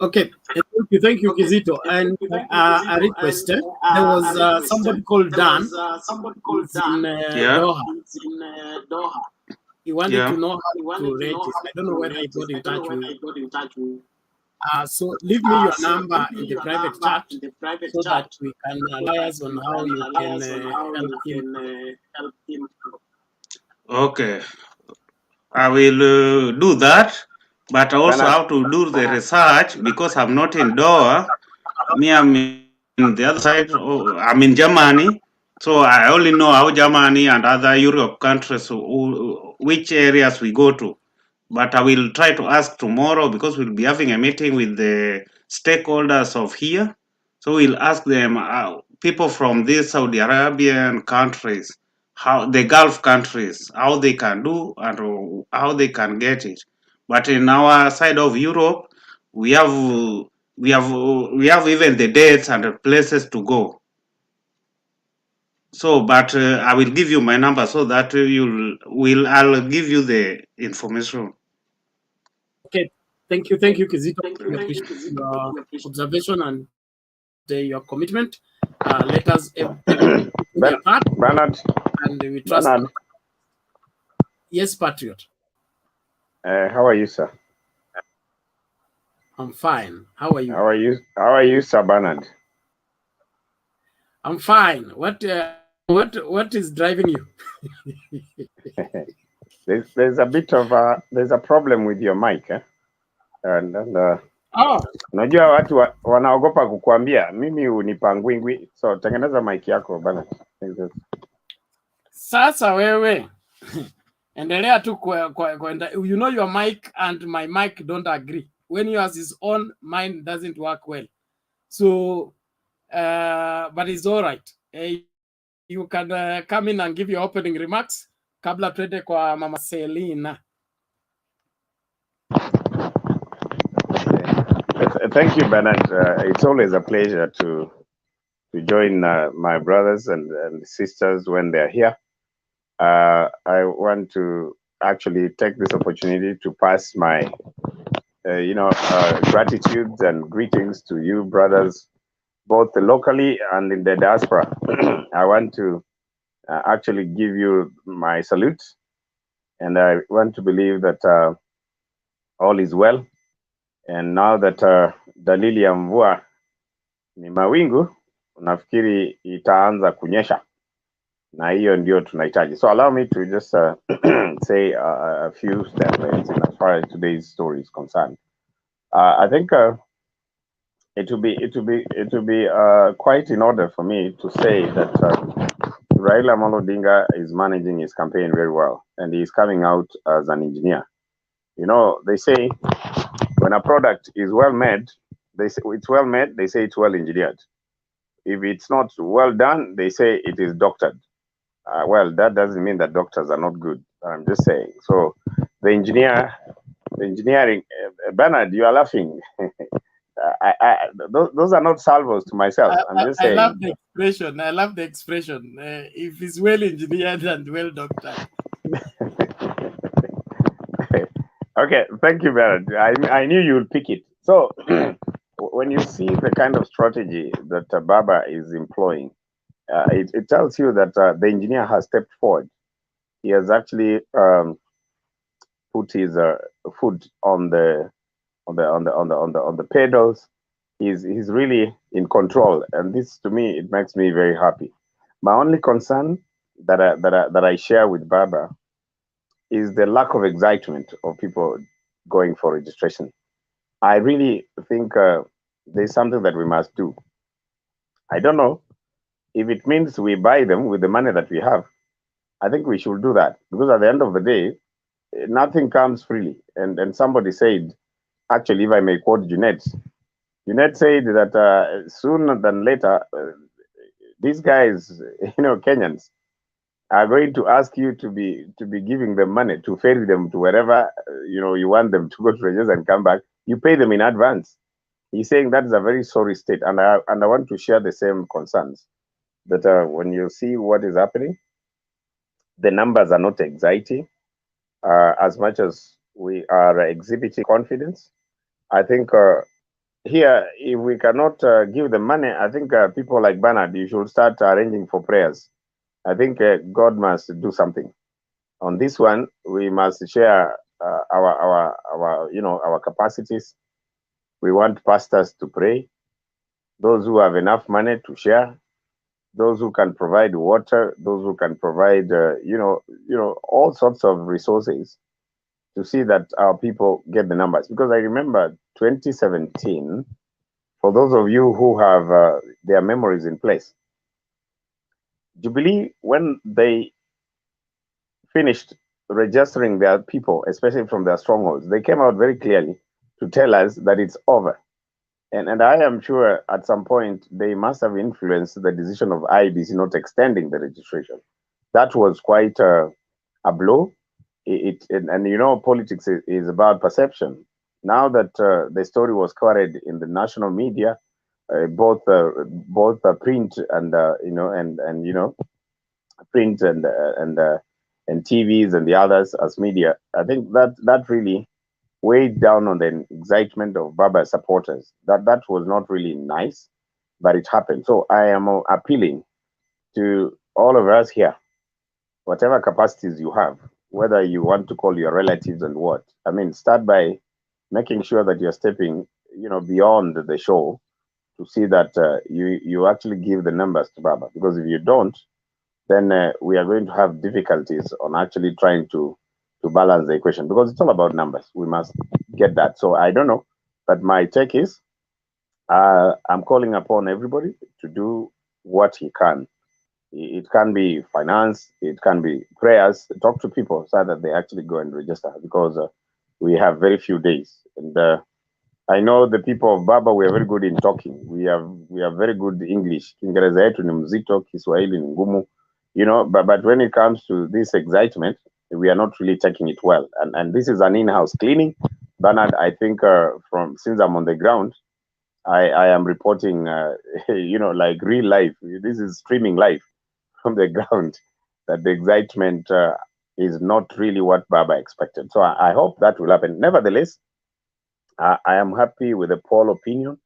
Okay, thank you, Kizito. And I requested, there was somebody called Dan who's in Doha. He wanted to know how to register. I don't know whether he got in touch with you. So leave me your number in the private chat so that we can liaise on how you can help him. Okay, I will do that, but I also Bernard, have to do the research because I'm not in Doha. Me, I'm in the other side. I'm in Germany, so I only know how Germany and other Europe countries, which areas we go to. But I will try to ask tomorrow because we'll be having a meeting with the stakeholders of here. So we'll ask them, people from these Saudi Arabian countries, how the Gulf countries, how they can do and how they can get it. But in our side of Europe, we have even the dates and the places to go. So, but I will give you my number so that I'll give you the information. Okay, thank you, Kizito. We appreciate your observation and your commitment. Let us do their part, Bernard, and we trust. Bernard, Yes, Patriot. how are you, sir? I'm fine. How are you? How are you, Sir Bernard? I'm fine. What is driving you? There's a bit of there's a problem with your mic, eh? And unajua watu wanaogopa kukuambia mimi unipangwingwi, so tengeneza mic yako Bernard. Sasa wewe endelea tu kwenda. You know your mic and my mic don't agree. When yours is on, mine doesn't work well. So, but it's all right. You can come in and give your opening remarks kabla twende kwa Mama Selina. Thank you, Bernard. It's always a pleasure to join my brothers and sisters when they're here. I want to actually take this opportunity to pass my, gratitude and greetings to you, brothers, both locally and in the diaspora. I want to actually give you my salute, and I want to believe that all is well. And now that dalili ya mvua ni mawingu, nafikiri itaanza kunyesha, na hiyo ndio tunahitaji. So allow me to just say a few statements in as far as today's story is concerned. I think it will be quite in order for me to say that Raila Odinga is managing his campaign very well, and he's coming out as an engineer. You know, they say when a product is well made, they say it's well made, they say it's well engineered. If it's not well done, they say it is doctored. Well, that doesn't mean that doctors are not good. I'm just saying. So the engineering, Bernard, you are laughing. Those are not salvos to myself. I'm just saying. I love the expression. I love the expression. If it's well engineered and well doctored. Okay, thank you, Bernard. I knew you would pick it. So when you see the kind of strategy that Baba is employing, it tells you that the engineer has stepped forward. He has actually put his foot on the pedals. He's really in control, and this to me it makes me very happy. My only concern that I share with Baba is the lack of excitement of people going for registration. I really think there's something that we must do. I don't know if it means we buy them with the money that we have. I think we should do that, because at the end of the day, nothing comes freely. And somebody said, actually, if I may quote Jeanette said that sooner than later, these guys, Kenyans, are going to ask you to be giving them money to ferry them to wherever you want them to go to register and come back. You pay them in advance. He's saying that is a very sorry state, and I want to share the same concerns that when you see what is happening, the numbers are not exciting as much as we are exhibiting confidence. I think here, if we cannot give them money, I think people like Bernard, you should start arranging for prayers. I think God must do something. On this one, we must share our capacities. We want pastors to pray, those who have enough money to share, those who can provide water, those who can provide, all sorts of resources to see that our people get the numbers. Because I remember 2017, for those of you who have their memories in place, Jubilee, when they finished registering their people, especially from their strongholds, they came out very clearly to tell us that it's over. And I am sure at some point they must have influenced the decision of IBC not extending the registration. That was quite a blow. Politics is about perception. Now that the story was covered in the national media, both print and print and TVs and the others as media, I think that really weighed down on the excitement of Baba supporters. That was not really nice, but it happened. So I am appealing to all of us here, whatever capacities you have, whether you want to call your relatives and what. I mean, start by making sure that you're stepping, beyond the show to see that you actually give the numbers to Baba. Because if you don't, then we are going to have difficulties on actually trying to balance the equation, because it's all about numbers. We must get that. So I don't know, but my take is I'm calling upon everybody to do what he can. It can be finance, it can be prayers. Talk to people so that they actually go and register, because we have very few days. And I know the people of Baba, we are very good in talking. We have very good English. Kiingereza yetu ni mzito, Kiswahili ni ngumu, but when it comes to this excitement, we are not really taking it well. And this is an in-house cleaning. Bernard, I think since I'm on the ground, I am reporting, like real life. This is streaming live from the ground, that the excitement is not really what Baba expected. So I hope that will happen. Nevertheless, I am happy with the poll opinion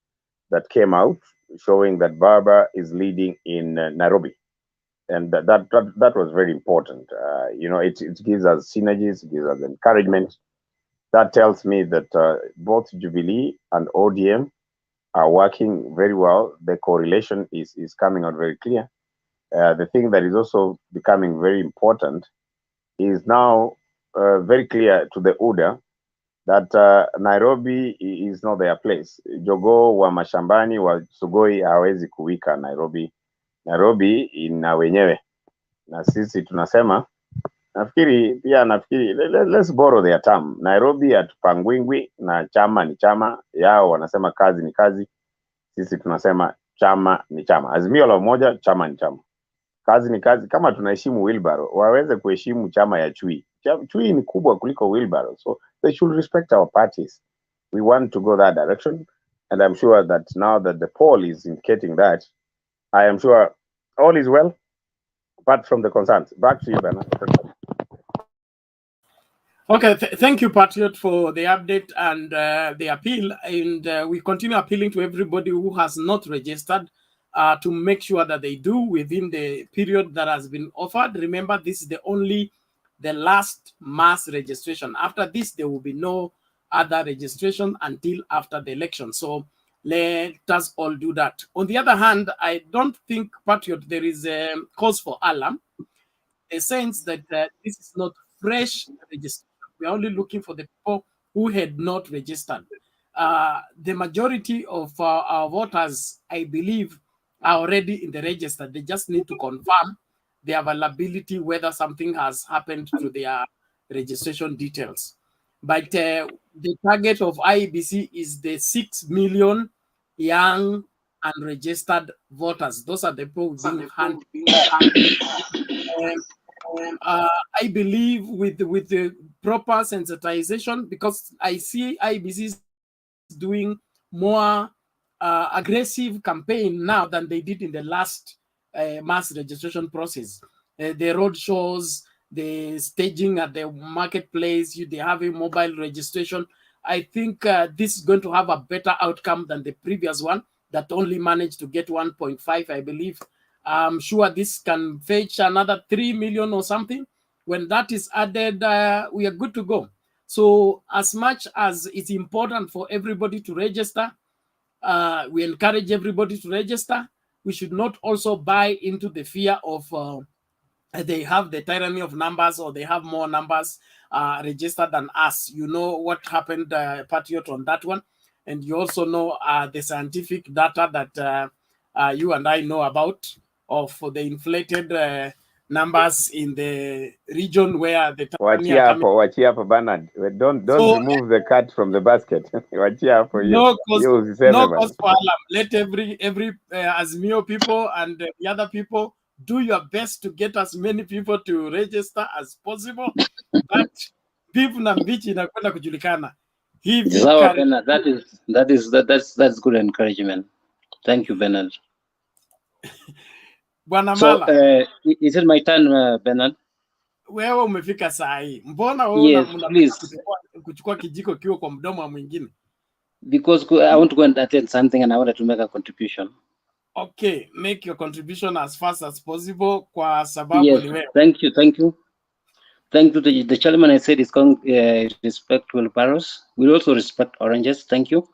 that came out showing that Baba is leading in Nairobi. And that was very important. It gives us synergies, it gives us encouragement. That tells me that both Jubilee and ODM are working very well. The correlation is coming out very clear. The thing that is also becoming very important is now very clear to the UDA that Nairobi is not their place. Jogoo wa mashambani wa Sugoi hawezi kuwika Nairobi. Nairobi ina wenyewe, na sisi tunasema, nafikiri let's borrow their term. Nairobi hatupangwingwi, na chama ni chama yao, wanasema kazi ni kazi. Sisi tunasema chama ni chama. Azimio la Umoja, chama ni chama. Kazi ni kazi. Kama tunaheshimu wheelbarrow, waweze kuheshimu chama ya chui. Chui ni kubwa kuliko wheelbarrow, so they should respect our parties. We want to go that direction, and I'm sure that now that the poll is indicating that, I am sure all is well, apart from the concerns. Back to you, Bernard. Okay, thank you, Patriot, for the update and the appeal. And we continue appealing to everybody who has not registered to make sure that they do within the period that has been offered. Remember, this is the last mass registration. After this, there will be no other registration until after the election. So let us all do that. On the other hand, I don't think, Patriot, there is a cause for alarm. The sense that this is not fresh registration. We're only looking for the people who had not registered. The majority of our voters, I believe, are already in the register. They just need to confirm the availability, whether something has happened to their registration details. But the target of IEBC is the 6 million young unregistered voters. Those are the people being handed. I believe with the proper sensitization, because I see IBC is doing more aggressive campaign now than they did in the last mass registration process. The road shows, the staging at the marketplace, they have a mobile registration. I think this is going to have a better outcome than the previous one that only managed to get 1.5, I believe. I'm sure this can fetch another 3 million or something. When that is added, we are good to go. So as much as it's important for everybody to register, we encourage everybody to register. We should not also buy into the fear of they have the tyranny of numbers, or they have more numbers registered than us. You know what happened, Patriot, on that one. And you also know the scientific data that you and I know about of the inflated numbers in the region where the tyranny are coming. Wachia hapo Bernard. Don't remove the cat from the basket. Wachia hapo hiyo. No cause for alarm. Let every Azimio people and the other people do your best to get as many people to register as possible. But people na mbichi inakwenda kujulikana. That's good encouragement. Thank you, Bernard. Bwana Mala. So, is it my turn, Bernard? Wewe umefika saa hii. Mbona wewe kuchukua kijiko kiwa kwa mdomo wa mwingine? Because I want to go and attend something and I wanted to make a contribution. Okay, make your contribution as fast as possible kwa sababu ni wewe. Thank you. Thank you. The chairman I said is respect wheelbarrows. We also respect oranges. Thank you.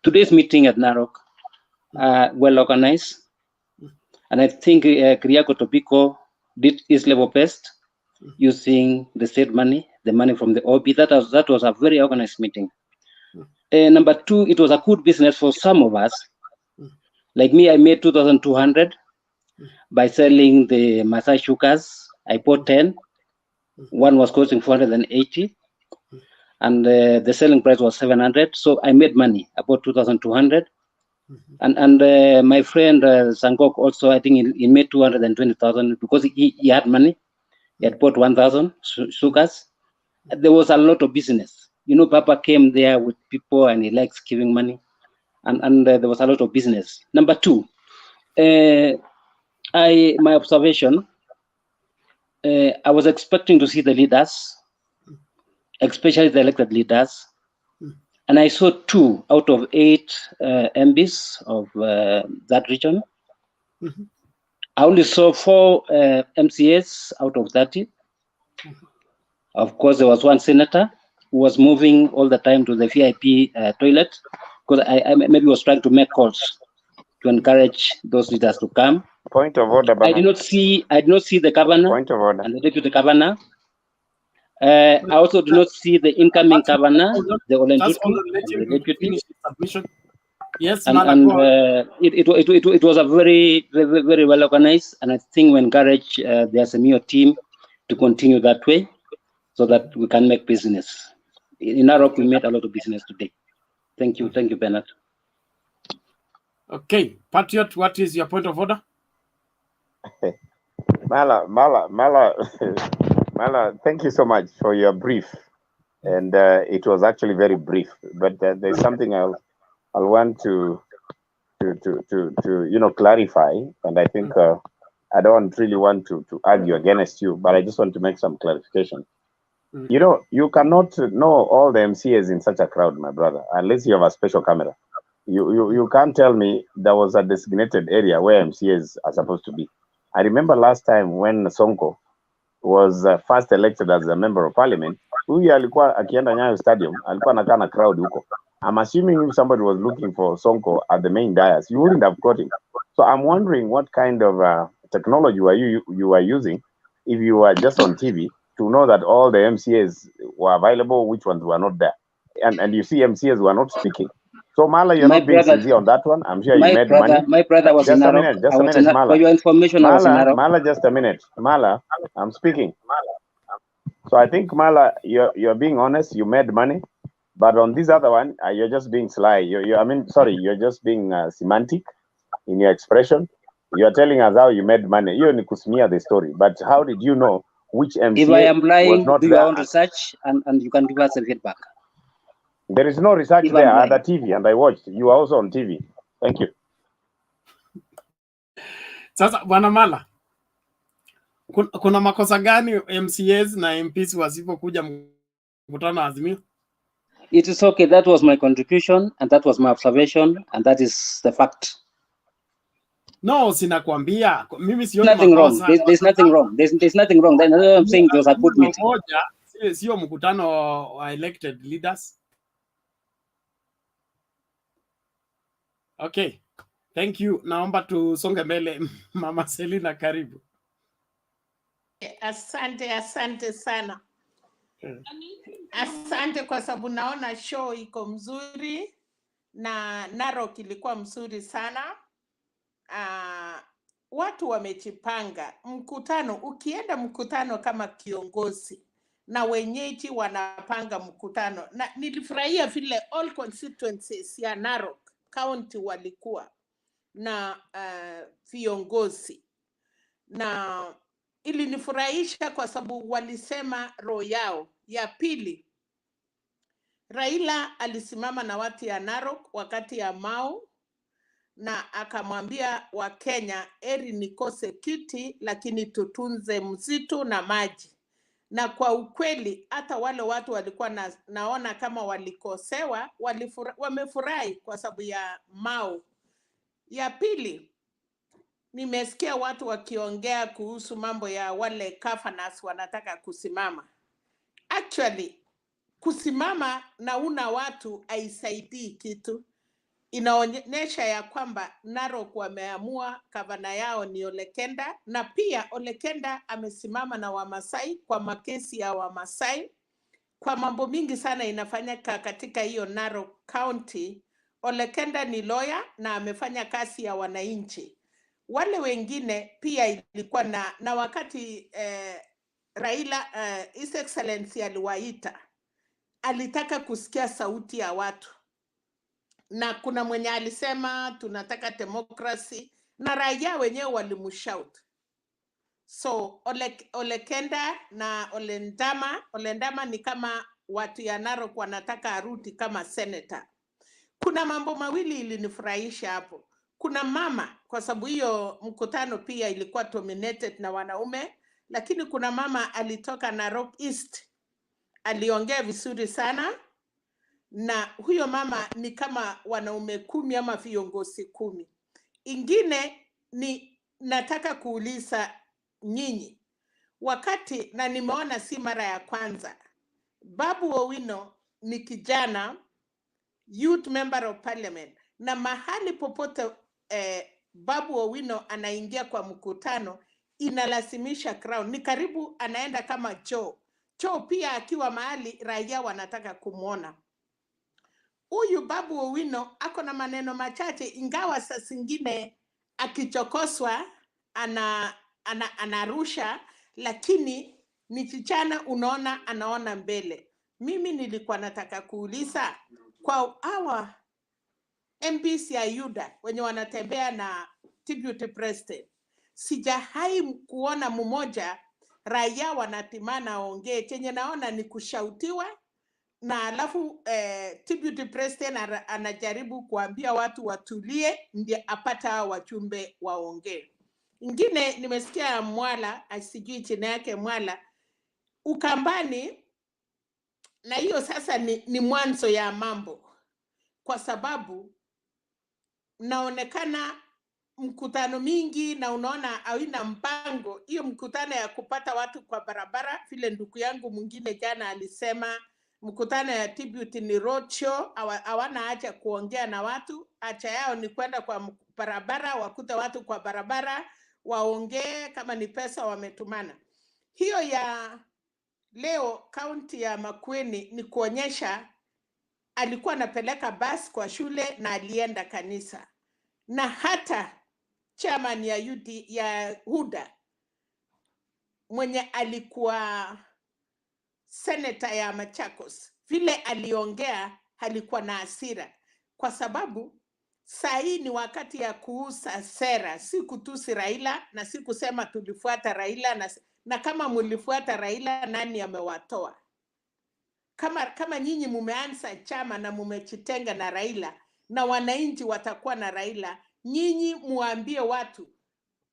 Today's meeting at Narok, well organized. And I think Kiriako Tobiko did his level best using the state money, the money from the OB. That was a very organized meeting. Number two, it was a good business for some of us. Like me, I made 2,200 by selling the Masai sugars. I bought 10. One was costing 480, and the selling price was 700. So I made money, about 2,200. And my friend Sangok also, I think he made 220,000 because he had money. He had bought 1,000 sugars. There was a lot of business. You know, Papa came there with people and he likes giving money. And there was a lot of business. Number two, my observation, I was expecting to see the leaders, especially the elected leaders. And I saw 2 out of 8 MPs of that region. I only saw 4 MCAs out of 30. Of course, there was one senator who was moving all the time to the VIP toilet because I maybe was trying to make calls to encourage those leaders to come. Point of order. I did not see the governor. Point of order. And the deputy governor. I also do not see the incoming governor, the Olentutu, the deputy. Yes, and it was a very, very, very well organized, and I think we encourage the Azimio team to continue that way, so that we can make business. In Narok, we made a lot of business today. Thank you, Bernard. Okay, Patriot, what is your point of order? Mala, thank you so much for your brief, and it was actually very brief. But there's something I'll want to clarify, and I think I don't really want to argue against you, but I just want to make some clarification. You know, you cannot know all the MCAs in such a crowd, my brother, unless you have a special camera. You can't tell me there was a designated area where MCAs are supposed to be. I remember last time when Sonko was first elected as a member of parliament, huyu alikuwa akienda Nyayo Stadium, alikuwa anakaa na crowd huko. I'm assuming if somebody was looking for Sonko at the main dais, you wouldn't have got him. So I'm wondering what kind of technology you are using if you were just on TV to know that all the MCAs were available, which ones were not there. And you see MCAs were not speaking. So Mala, you're not being sincere on that one. I'm sure you made money. My brother was just in a Narok. minute, just a minute, Mala. For your information, I was in Narok. Mala, just a minute. Mala, I'm speaking. So I think Mala, you're being honest. You made money, but on this other one, you're just being sly. You're just being semantic in your expression. You're telling us how you made money. You only kusmia the story, but how did you know which MCA if I am lying, was not do there? your own research and you can give us a feedback. There is no research if there. I had a TV and I watched. You are also on TV. Thank you. Sasa Bwana Mala, kuna makosa gani MCAs na MPs wasipokuja mkutano Azimio? It is okay. That was my contribution and that was my observation and that is the fact. No, sinakwambia mimi sioni nothing wrong. There's nothing wrong. There's nothing wrong. I'm saying it was a good meeting. sio mkutano wa elected leaders. Okay, thank you. Naomba tusonge mbele. Mama Selina, karibu. Asante sana. Asante kwa sababu naona show iko mzuri na Narok ilikuwa mzuri sana. Watu wamejipanga. Mkutano, ukienda mkutano kama kiongozi na wenyeji wanapanga mkutano, na nilifurahia vile all constituencies ya Narok County walikuwa na viongozi, na ilinifurahisha kwa sababu walisema roho yao. Ya pili, Raila alisimama na watu ya Narok wakati ya Mau na akamwambia Wakenya, eri nikose kiti lakini tutunze msitu na maji. Na kwa ukweli hata wale watu walikuwa naona kama walikosewa, wamefurahi kwa sababu ya Mau. Ya pili, nimesikia watu wakiongea kuhusu mambo ya wale governors wanataka kusimama. Actually, kusimama na una watu haisaidii kitu. Inaonyesha ya kwamba Narok wameamua gavana yao ni Ole Kenda, na pia Ole Kenda amesimama na Wamasai kwa makesi ya Wamasai. Kwa mambo mingi sana inafanyika katika hiyo Narok County. Ole Kenda ni lawyer na amefanya kazi ya wananchi. Wale wengine pia ilikuwa na wakati Raila His Excellency aliwaita, alitaka kusikia sauti ya watu, na kuna mwenye alisema tunataka democracy na raia wenyewe walimshout. So Ole Kenda na Ole Ndama ni kama watu ya Narok wanataka arudi kama senator. Kuna mambo mawili ilinifurahisha hapo. Kuna mama, kwa sababu hiyo mkutano pia ilikuwa dominated na wanaume, lakini kuna mama alitoka Narok East, aliongea vizuri sana, na huyo mama ni kama wanaume 10 ama viongozi 10. Ingine ni nataka kuuliza nyinyi, wakati na nimeona si mara ya kwanza, Babu Owino ni kijana youth member of parliament, na mahali popote Babu Owino anaingia kwa mkutano inalazimisha crown. Ni karibu anaenda kama choo pia akiwa mahali raia wanataka kumuona. Huyu Babu Owino ako na maneno machache, ingawa saa zingine akichokoswa anarusha, lakini ni kijana unaona anaona mbele. Mimi nilikuwa nataka kuuliza kwa hawa MPs ya Yuda wenye wanatembea na deputy president, sijahai kuona mmoja raia wanatimana aongee. Chenye naona ni kushautiwa, na alafu deputy president anajaribu kuambia watu watulie ndiye apata hao wachumbe waongee. Ingine nimesikia Mwala, asijui chini yake Mwala, Ukambani, na hiyo sasa ni mwanzo ya mambo, kwa sababu naonekana mkutano mingi na unaona haina mpango. Hiyo mkutano ya kupata watu kwa barabara, vile ndugu yangu mwingine jana alisema, mkutano ya deputy ni roadshow, hawana haja kuongea na watu, haja yao ni kwenda kwa barabara, wakuta watu kwa barabara, waongee kama ni pesa wametumana. Hiyo ya leo kaunti ya Makueni ni kuonyesha alikuwa anapeleka basi kwa shule na alienda kanisa, na hata chairman ya Huda mwenye alikuwa senator ya Machakos, vile aliongea alikuwa na hasira, kwa sababu saa hii ni wakati ya kuuza sera, si kutusi Raila na si kusema tulifuata Raila, na kama mlifuata Raila nani amewatoa? Kama nyinyi mumeanza chama na mumejitenga na Raila na wananchi watakuwa na Raila, nyinyi muambie watu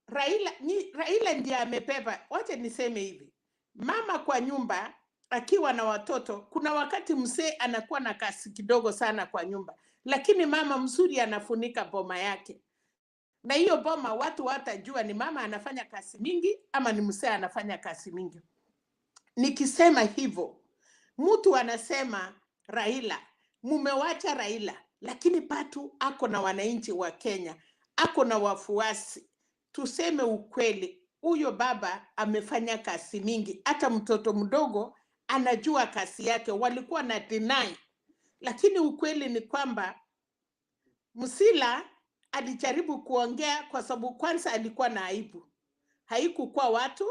Raila ndiye amepepa. Wacha niseme hivi, mama kwa nyumba akiwa na watoto, kuna wakati mzee anakuwa na kasi kidogo sana kwa nyumba, lakini mama mzuri anafunika boma yake, na hiyo boma watu watajua ni mama anafanya kazi mingi ama ni mzee anafanya kazi mingi. nikisema hivyo, mtu anasema Raila, mumewacha Raila, lakini Patu ako na wananchi wa Kenya, ako na wafuasi. Tuseme ukweli, huyo baba amefanya kazi mingi, hata mtoto mdogo anajua kazi yake. Walikuwa na deny, lakini ukweli ni kwamba Musila alijaribu kuongea kwa sababu kwanza alikuwa na aibu, haikukuwa watu,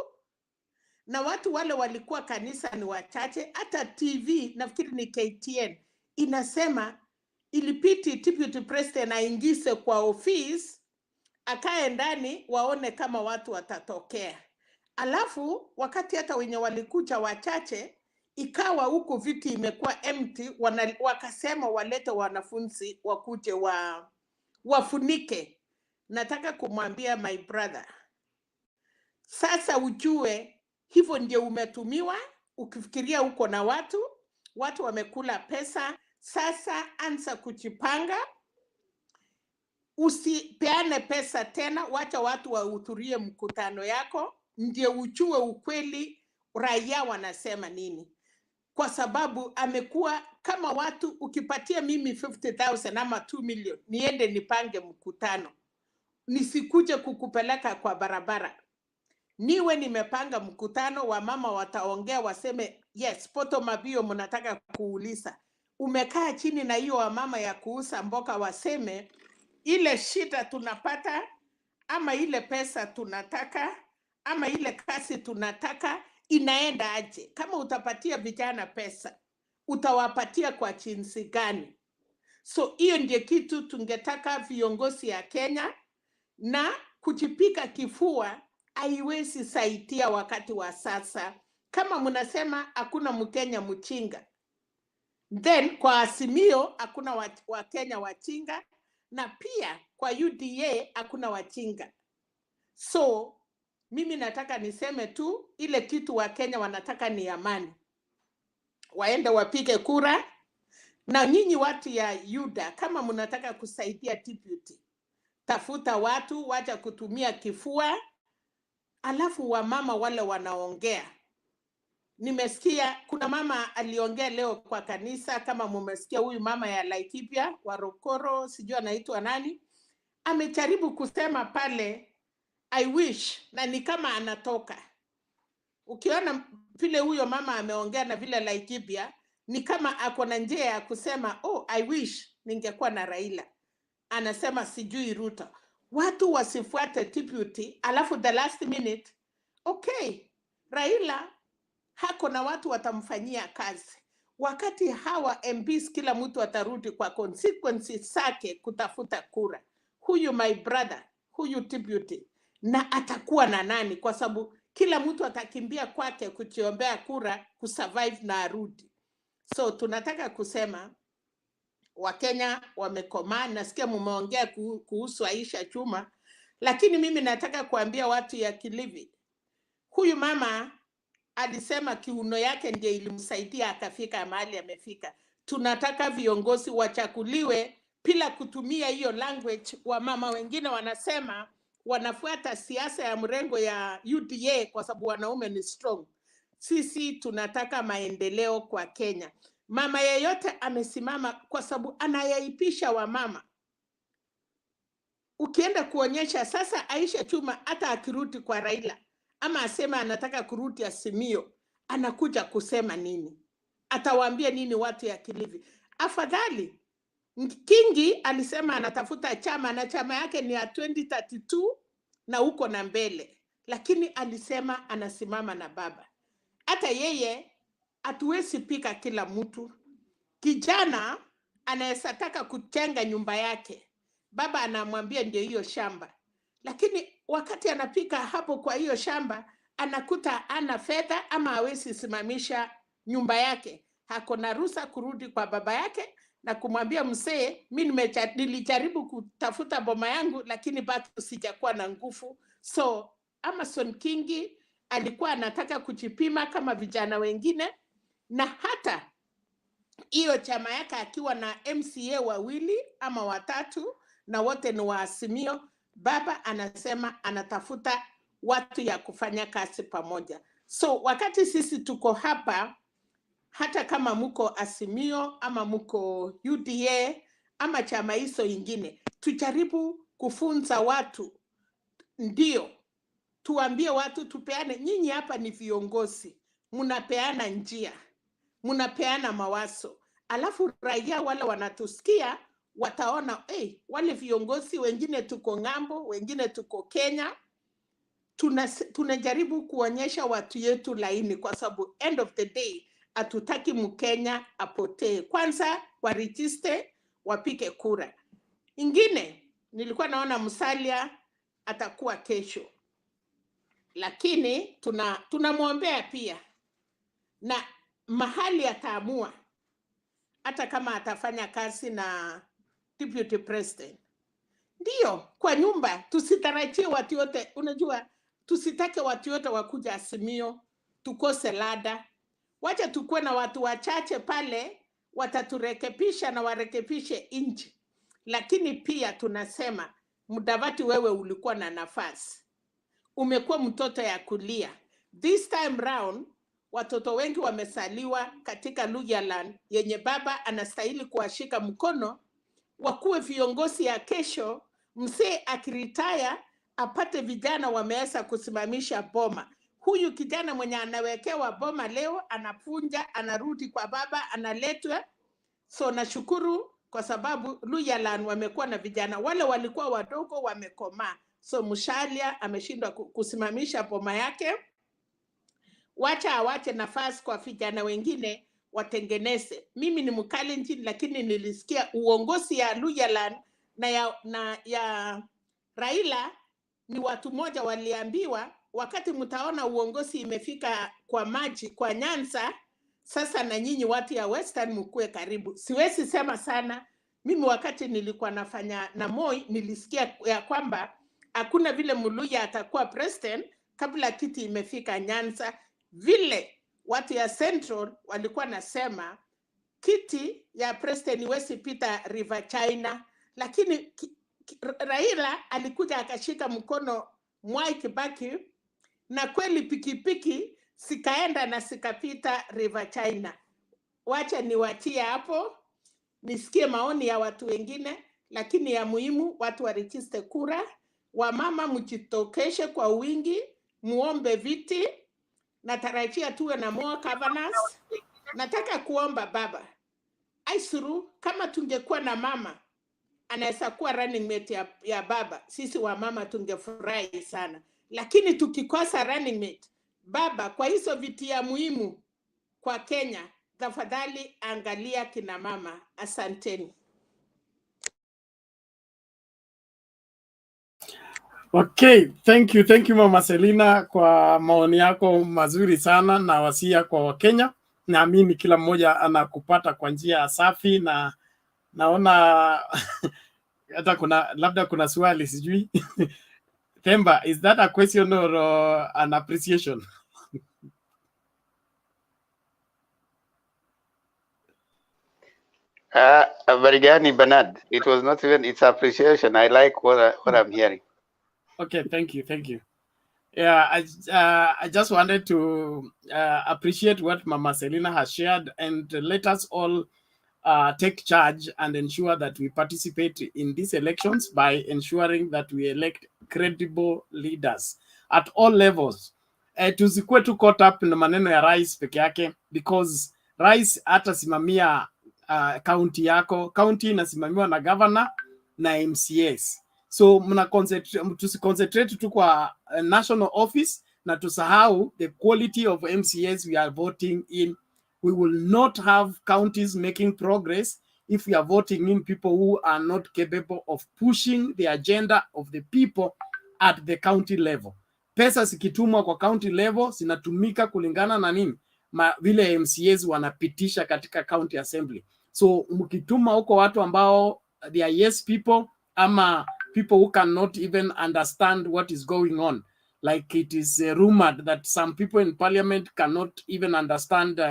na watu wale walikuwa kanisa ni wachache. Hata TV nafikiri ni KTN inasema ilipiti deputy president aingize kwa ofisi, akae ndani waone kama watu watatokea. Alafu wakati hata wenye walikuja wachache, ikawa huko viti imekuwa empty, wakasema walete wanafunzi wakuje wafunike. Nataka kumwambia my brother, sasa ujue hivyo ndio umetumiwa, ukifikiria uko na watu wamekula pesa. Sasa anza kujipanga, usipeane pesa tena, wacha watu wahudhurie mkutano yako, ndio ujue ukweli raia wanasema nini. Kwa sababu amekuwa kama watu, ukipatia mimi 50,000 ama 2 million niende nipange mkutano, nisikuje kukupeleka kwa barabara, niwe nimepanga mkutano wa mama wataongea waseme yes, poto mabio mnataka kuuliza. Umekaa chini na hiyo wamama ya kuuza mboka waseme ile shida tunapata, ama ile pesa tunataka, ama ile kazi tunataka inaenda aje. Kama utapatia vijana pesa, utawapatia kwa jinsi gani? So hiyo ndiyo kitu tungetaka viongozi ya Kenya, na kujipika kifua haiwezi saidia wakati wa sasa. Kama mnasema hakuna Mkenya mchinga, then kwa Azimio hakuna Wakenya wachinga, na pia kwa UDA hakuna wachinga. So mimi nataka niseme tu ile kitu Wakenya wanataka ni amani, waende wapige kura. Na nyinyi watu ya UDA, kama mnataka kusaidia deputy, tafuta watu wacha kutumia kifua. Alafu wamama wale wanaongea, nimesikia kuna mama aliongea leo kwa kanisa, kama mumesikia huyu mama ya Laikipia Warokoro, sijui anaitwa nani, amejaribu kusema pale I wish, na ni kama anatoka. Ukiona vile huyo mama ameongea na vile Laikipia, ni kama ako na njia ya kusema oh, I wish ningekuwa na Raila. Anasema sijui Ruto. Watu wasifuate deputy, alafu the last minute, okay, Raila hako na watu watamfanyia kazi. Wakati hawa MPs kila mtu atarudi kwa consequences zake kutafuta kura. Huyu my brother, huyu deputy, na atakuwa na nani? Kwa sababu kila mtu atakimbia kwake kujiombea kura kusurvive na arudi. So tunataka kusema Wakenya wamekomaa. Nasikia mumeongea kuhusu Aisha Chuma, lakini mimi nataka kuambia watu ya Kilifi, huyu mama alisema kiuno yake ndiyo ilimsaidia akafika mahali amefika. Tunataka viongozi wachakuliwe bila kutumia hiyo language. Wamama wengine wanasema wanafuata siasa ya mrengo ya UDA kwa sababu wanaume ni strong. Sisi tunataka maendeleo kwa Kenya. Mama yeyote amesimama kwa sababu anayaipisha wamama. Ukienda kuonyesha sasa Aisha Chuma hata akirudi kwa Raila ama asema anataka kurudi Azimio, anakuja kusema nini? Atawaambia nini watu ya Kilifi? Afadhali Kingi alisema anatafuta chama na chama yake ni ya 2032 na uko na mbele, lakini alisema anasimama na baba. Hata yeye hatuwezi pika kila mtu. Kijana anaweza taka kujenga nyumba yake, baba anamwambia ndio hiyo shamba, lakini wakati anapika hapo kwa hiyo shamba anakuta ana fedha ama hawezi simamisha nyumba yake. Hako na ruhusa kurudi kwa baba yake na kumwambia mzee, mimi nilijaribu kutafuta boma yangu lakini bado sijakuwa na nguvu. So Amason Kingi alikuwa anataka kujipima kama vijana wengine, na hata hiyo chama yake akiwa na MCA wawili ama watatu na wote ni wa Azimio, baba anasema anatafuta watu ya kufanya kazi pamoja. So wakati sisi tuko hapa, hata kama muko Azimio ama muko UDA ama chama hizo ingine, tujaribu kufunza watu, ndio tuambie watu, tupeane. Nyinyi hapa ni viongozi, mnapeana njia, mnapeana mawazo, alafu raia wale wanatusikia wataona wale viongozi wengine tuko ng'ambo, wengine tuko Kenya, tunajaribu kuonyesha watu yetu laini, kwa sababu end of the day hatutaki Mkenya apotee. Kwanza waregister, wapike kura. Ingine nilikuwa naona Musalia atakuwa kesho, lakini tunamwombea pia, na mahali ataamua, hata kama atafanya kazi na deputy president, ndio kwa nyumba. Tusitarajie watu wote, unajua, tusitake watu wote wakuja Azimio tukose lada. Wacha tukuwe na watu wachache pale wataturekebisha na warekebishe nchi. Lakini pia tunasema, Mudavadi, wewe ulikuwa na nafasi, umekuwa mtoto ya kulia. This time round watoto wengi wamesaliwa katika Luhyaland yenye baba anastahili kuwashika mkono, wakuwe viongozi ya kesho. Mzee akiritaya apate vijana wameweza kusimamisha boma. Huyu kijana mwenye anawekewa boma leo anafunja, anarudi kwa baba, analetwa. So nashukuru kwa sababu Luhyaland wamekuwa na vijana, wale walikuwa wadogo wamekomaa. So Musalia ameshindwa kusimamisha boma yake. Wacha awache nafasi kwa vijana wengine watengeneze. Mimi ni Mkalenjin, lakini nilisikia uongozi ya Luhyaland na ya Raila ni watu moja waliambiwa, wakati mtaona uongozi imefika kwa maji, kwa Nyanza, sasa na nyinyi watu ya Western mkue karibu. Siwezi sema sana. Mimi wakati nilikuwa nafanya na Moi, nilisikia ya kwamba hakuna vile Muluya atakuwa president kabla kiti imefika Nyanza. Vile watu ya Central walikuwa nasema kiti ya president iwezi pita River China, lakini Raila alikuja akashika mkono Mwai Kibaki, na kweli pikipiki sikaenda na sikapita River China. Wacha niwatie hapo, nisikie maoni ya watu wengine, lakini ya muhimu watu waregister kura. Wamama mjitokeshe kwa wingi, muombe viti. Natarajia tuwe na more governors. Nataka kuomba baba Aisuru, kama tungekuwa na mama anaweza kuwa running mate ya baba, sisi wa mama tungefurahi sana. Lakini tukikosa running mate, baba, kwa hizo viti ya muhimu kwa Kenya, tafadhali angalia kina mama. Asanteni. Okay, thank you Mama Selina kwa maoni yako mazuri sana na wasia kwa Wakenya. Naamini kila mmoja anakupata kwa njia safi, na naona hata labda kuna swali sijui. Themba, is that a question or an appreciation? Barigani Bernard, it was not even, it's appreciation. I like what I'm hearing. Okay, thank you. Yeah, I just wanted to appreciate what Mama Selina has shared, and let us all take charge and ensure that we participate in these elections by ensuring that we elect credible leaders at all levels. Tusikuwe tu caught up na maneno ya rais peke yake, because rais atasimamia county yako, county inasimamiwa na governor na MCAs. So tusiconcentrate tu kwa national office na tusahau the quality of MCAs we are voting in. We will not have counties making progress if we are voting in people who are not capable of pushing the agenda of the people at the county level. Pesa zikitumwa kwa county level zinatumika kulingana na nini? Vile MCAs wanapitisha katika county assembly. So mkituma huko watu ambao they are yes people, ama people who cannot even understand what is going on. Like it is rumored that some people in parliament cannot even understand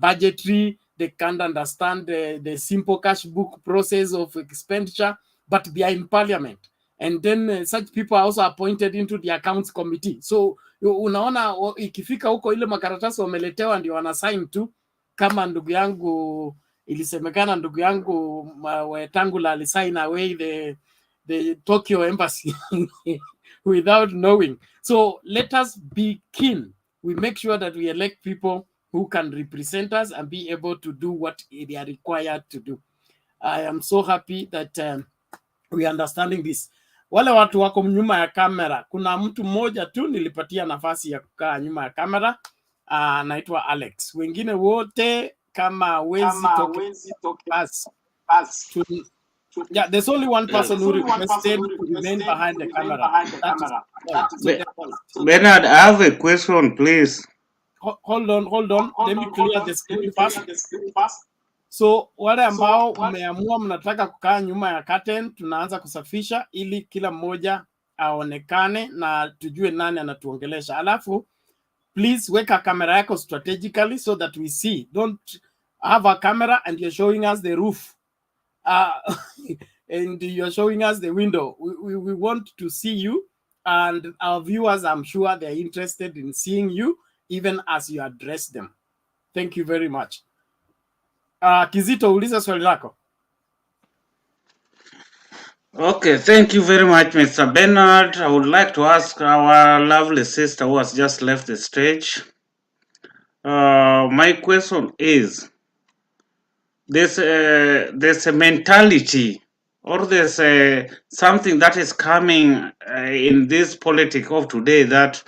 budgetary, they can't understand the simple cash book process of expenditure, but they are in parliament. And then such people are also appointed into the accounts committee. So Unaona ikifika huko ile makaratasi wameletewa ndio wana sign tu, kama ndugu yangu ilisemekana, ndugu yangu Wetangula alisign away the Tokyo embassy without knowing. So let us be keen. We make sure that we elect people who can represent us and be able to do what they are required to do. I am so happy that we are understanding this. Wale watu wako nyuma ya kamera, kuna mtu mmoja tu nilipatia nafasi ya kukaa nyuma ya kamera, anaitwa Alex. Wengine wote kama wezi pass. Yeah, there's only one person who requested to remain behind the camera. Bernard, I have a question, please. Hold on. Let me clear the screen first. So wale ambao mmeamua mnataka kukaa nyuma ya curtain, tunaanza kusafisha ili kila mmoja aonekane na tujue nani anatuongelesha. Alafu please weka kamera yako strategically so that we see. Don't have a camera and you're showing us the roof. And you're showing us the window. We want to see you, and our viewers, I'm sure they're interested in seeing you even as you address them. Thank you very much. Kizito, uliza swali lako. Okay, thank you very much, Mr. Bernard. I would like to ask our lovely sister who has just left the stage. My question is, there's a mentality, or there's something that is coming in this politics of today that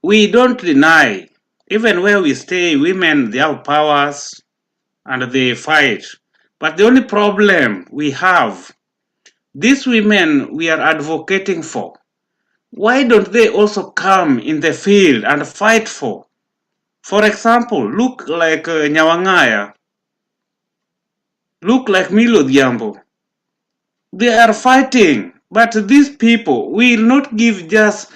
we don't deny. Even where we stay, women, they have powers and they fight. But the only problem we have, these women we are advocating for, why don't they also come in the field and fight for? For example, look like Nyawangaya, look like Milo Diambo. They are fighting, but these people will not give just,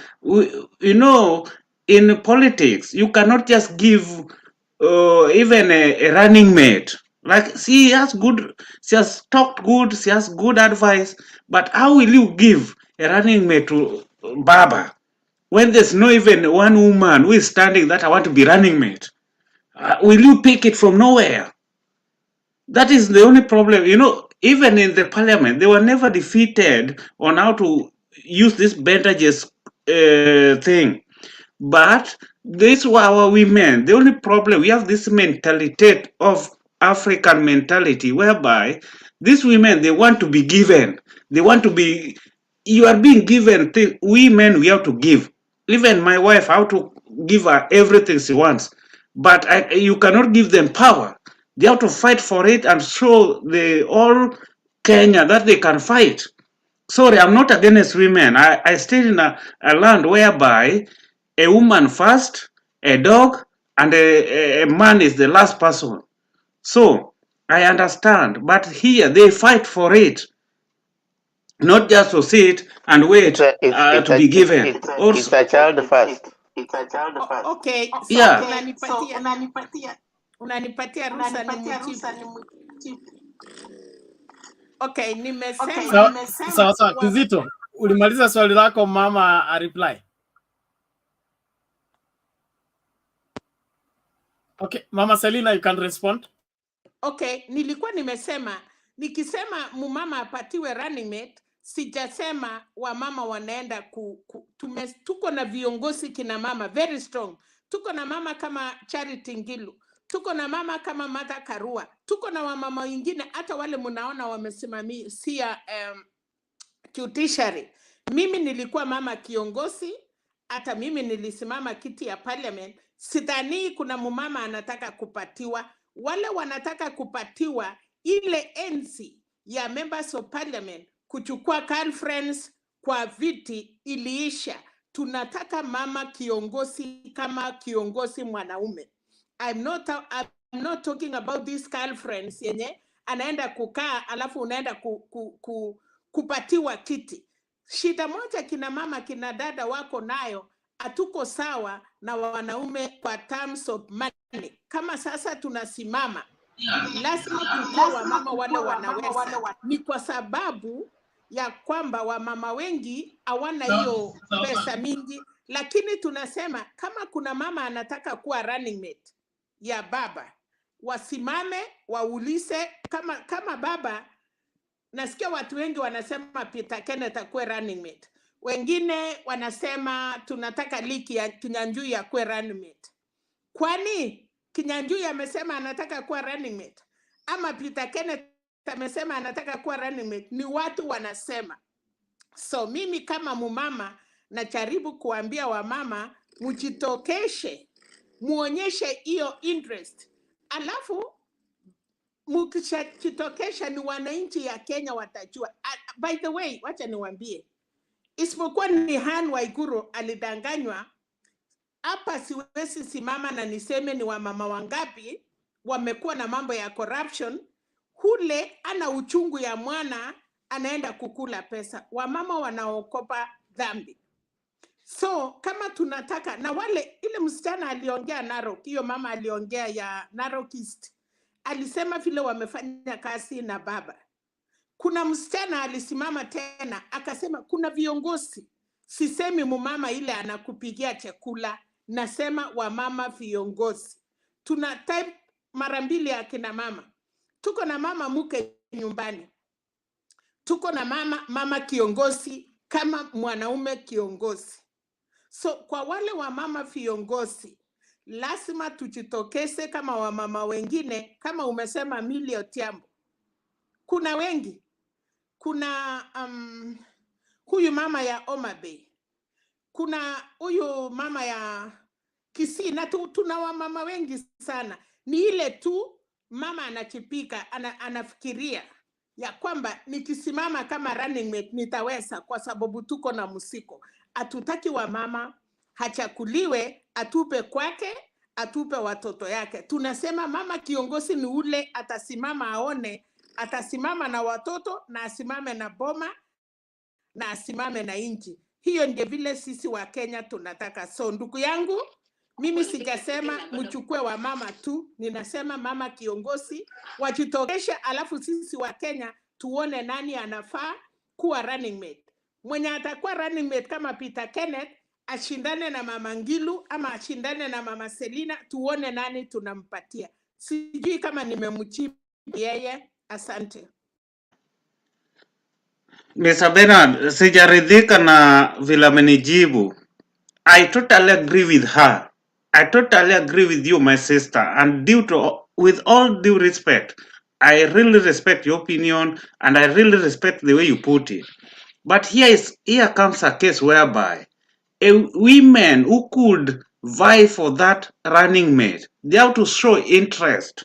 in politics, you cannot just give even a running mate. Like, she has talked good, she has good advice, but how will you give a running mate to Baba when there's no even one woman who is standing that I want to be running mate? Will you pick it from nowhere? That is the only problem. Even in the parliament, they were never defeated on how to use this bandages thing. But these were our women. The only problem, we have this mentality of African mentality whereby these women, they want to be given. They want to be, you are being given things. We men, we have to give. Even my wife, how to give her everything she wants. But you cannot give them power. They have to fight for it and show the all Kenya that they can fight. Sorry, I'm not against women. I stay in a land whereby a woman first, a dog, and a man is the last person. So I understand, but here they fight for it, not just to sit and wait to be given. It's a child first. Okay, so Yeah. unanipatia ruhusa nimjibu. Okay, nimesema. Sawa, Kizito, ulimaliza swali lako, mama a reply. Okay, Mama Selina, you can respond. Okay, nilikuwa nimesema, nikisema mumama apatiwe running mate, sijasema wamama wanaenda tuko na viongozi kina mama very strong. Tuko na mama kama Charity Ngilu, tuko na mama kama Martha Karua, tuko na wamama wengine hata wale mnaona wamesimamia judiciary. Mimi nilikuwa mama kiongozi, hata mimi nilisimama kiti ya parliament. Sidhani kuna mumama anataka kupatiwa. Wale wanataka kupatiwa ile enzi ya members of parliament kuchukua conference kwa viti iliisha. Tunataka mama kiongozi kama kiongozi mwanaume. I'm not talking about this conference yenye anaenda kukaa alafu unaenda kupatiwa kiti. Shida moja kina mama kina dada wako nayo, hatuko sawa na wanaume kwa terms of money. Kama sasa tunasimama, lazima tujue wamama wale wanaweza. Ni kwa sababu ya kwamba wamama wengi hawana hiyo pesa mingi. lakini tunasema kama kuna mama anataka kuwa running mate ya baba, wasimame waulize. Kama baba, nasikia watu wengi wanasema Peter Kenneth akuwe running mate, wengine wanasema tunataka Liki ya Kinyanjui akuwe running mate. Kwani Kinyanjui amesema anataka kuwa running mate ama Peter Kenneth amesema anataka kuwa running mate? Ni watu wanasema. So mimi kama mumama najaribu kuambia wamama mjitokeshe, muonyeshe hiyo interest, alafu mkishajitokesha ni wananchi ya Kenya watajua. By the way, wacha niwaambie, isipokuwa ni Han Waiguru alidanganywa, hapa siwezi simama na niseme ni wamama wangapi wamekuwa na mambo ya corruption. Hule ana uchungu ya mwana anaenda kukula pesa. Wamama wanaokopa dhambi. So kama tunataka, na wale ile msichana aliongea Narok, hiyo mama aliongea ya Narok East, alisema vile wamefanya kazi na baba. Kuna msichana alisimama tena akasema kuna viongozi, sisemi mumama ile anakupigia chakula, nasema wamama viongozi. Tuna type mara mbili ya kina mama. Tuko na mama mke nyumbani, tuko na mama kiongozi kama mwanaume kiongozi. So kwa wale wamama viongozi lazima tujitokeze kama wamama wengine. Kama umesema Millie Otiambo, kuna wengi, kuna huyu mama ya Homa Bay, kuna huyu mama ya Kisii, na tuna wamama wengi sana. Ni ile tu mama anachipika, anafikiria ya kwamba nikisimama kama running mate nitaweza, kwa sababu tuko na musiko. Hatutaki wa mama hachakuliwe, atupe kwake, atupe watoto yake. Tunasema mama kiongozi ni ule atasimama aone, atasimama na watoto na asimame na boma na asimame na inchi. Hiyo ndio vile sisi wa Kenya tunataka. So ndugu yangu, mimi sijasema mchukue wa mama tu, ninasema mama kiongozi wajitokeshe, alafu sisi wa Kenya tuone nani anafaa kuwa running mate. Mwenye atakuwa running mate kama Peter Kenneth ashindane na mama Ngilu ama ashindane na mama Selina, tuone nani tunampatia. Sijui kama nimemjibu yeye. Asante. Mr. Bernard, sijaridhika na vile amenijibu. I totally agree with her. I totally agree with you, my sister. And with all due respect, I really respect your opinion and I really respect the way you put it. But here comes a case whereby women who could vie for that running mate, they have to show interest.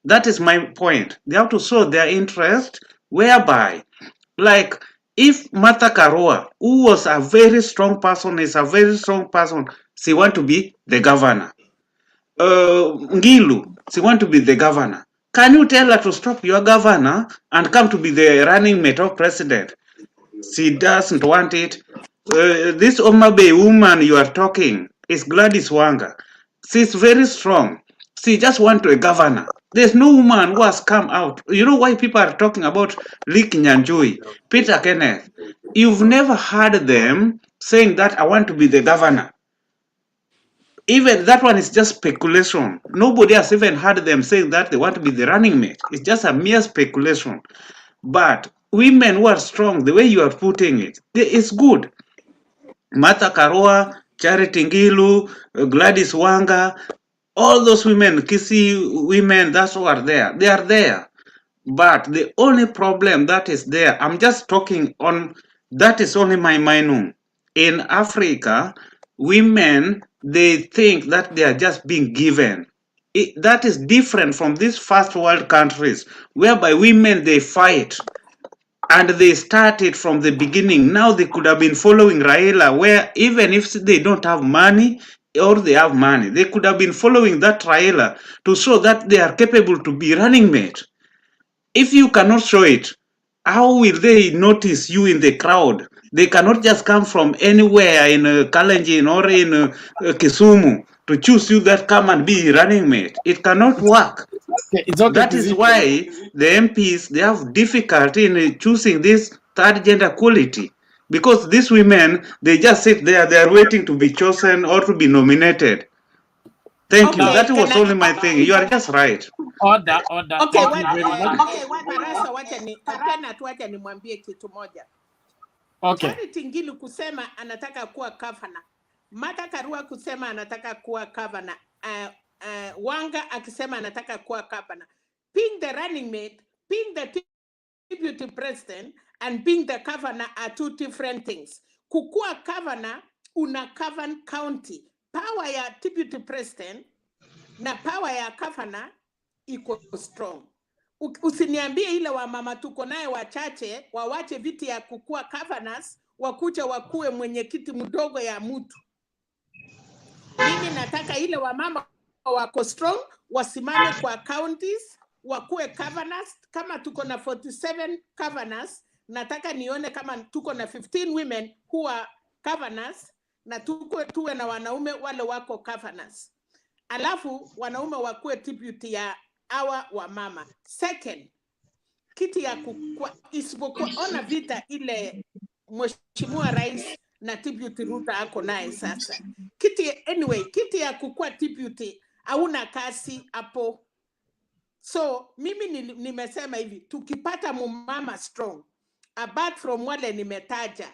That is my point. They have to show their interest, whereby, like, if Martha Karua, who was a very strong person, is a very strong person, she want to be the governor. Ngilu, she want to be the governor. Can you tell her to stop your governor and come to be the running mate of president? She doesn't want it. This Homa Bay woman you are talking is Gladys Wanga. She's very strong. She just want a governor. There's no woman who has come out. You know why people are talking about Lee Kinyanjui, Peter Kenneth? You've never heard them saying that I want to be the governor. Even that one is just speculation. Nobody has even heard them saying that they want to be the running mate. It's just a mere speculation. But women who are strong, the way you are putting it, it's good. Martha Karua, Charity Ngilu, Gladys Wanga, all those women, Kisii women, that's who are there. They are there. But the only problem that is there, I'm just talking on, that is only my minimum. In Africa, women, they think that they are just being given. That is different from these first world countries, whereby women, they fight. And they started from the beginning. Now they could have been following Raila, where even if they don't have money or they have money, they could have been following that Raila to show that they are capable to be running mate. If you cannot show it, how will they notice you in the crowd? They cannot just come from anywhere in Kalenjin or in Kisumu to choose you that come and be running mate. It cannot work. Okay, it's okay. That is why the MPs, they have difficulty in choosing this third gender equality. Because these women, they just sit there, they are waiting to be chosen or to be nominated. Thank you. Okay, That can was I? only my thing. You are just right. Order. Okay, Thank you very much. Barasa, wacha ni Penat, wacha nimwambie kitu moja. Okay. Charity Ngilu kusema anataka kuwa governor. Martha Karua kusema anataka kuwa governor. Wanga akisema anataka kuwa governor. Being the running mate, being the deputy president, and being the governor are two different things. Kukua governor, una govern county. Power ya deputy president na power ya governor iko strong. Usiniambie ile wa mama tuko naye wachache wawache viti ya kukua governors wakuja wakuwe mwenyekiti mdogo ya mtu. Mimi nataka ile wa mama wako strong wasimame kwa counties wakuwe governors. Kama tuko na 47 governors, nataka nione kama tuko na 15 women who are governors na tuwe na wanaume wale wako governors. Alafu wanaume wakuwe deputy ya awa wa mama. Second, kiti ya kukua isipokuwa ona vita ile Mheshimiwa Rais na deputy Ruta ako naye sasa. Kiti ya kukua deputy hauna kasi hapo. So mimi nimesema hivi, tukipata mumama strong apart from wale nimetaja,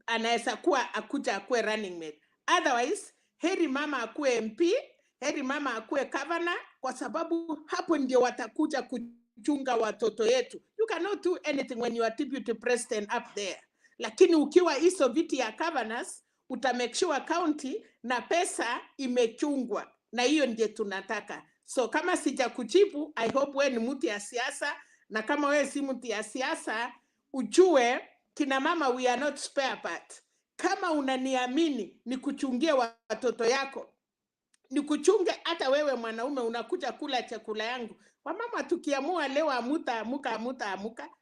anaweza kuwa akuja akuwe running mate. Otherwise, heri mama akuwe MP, heri mama akuwe governor, kwa sababu hapo ndio watakuja kuchunga watoto yetu. You cannot do anything when you are deputy president up there. Lakini ukiwa hizo viti ya governors, utamake sure county na pesa imechungwa. Na hiyo ndio tunataka. So kama sija kujibu, I hope we ni mtu ya siasa, na kama we si mtu ya siasa, ujue kina mama we are not spare part. Kama unaniamini ni kuchungia watoto yako, ni kuchunge hata wewe mwanaume unakuja kula chakula yangu. Wamama tukiamua leo amuka,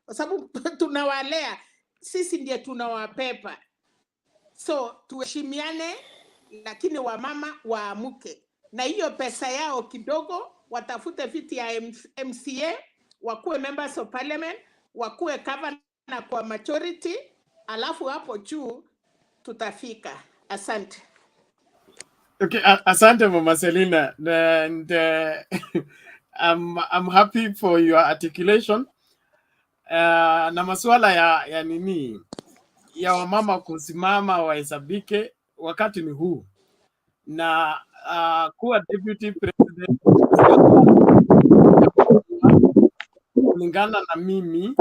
kwa sababu tunawalea, sisi ndiye tunawapepa. So tuheshimiane, lakini wamama waamuke. Na hiyo pesa yao kidogo watafute viti ya MCA, wakuwe members of parliament, wakuwe governor kwa majority, alafu hapo juu tutafika. Asante. Okay, asante Mama Selina, and I'm happy for your articulation. Na masuala ya nini ya wamama kusimama wahesabike, wakati ni huu, na kuwa deputy president kulingana na mimi,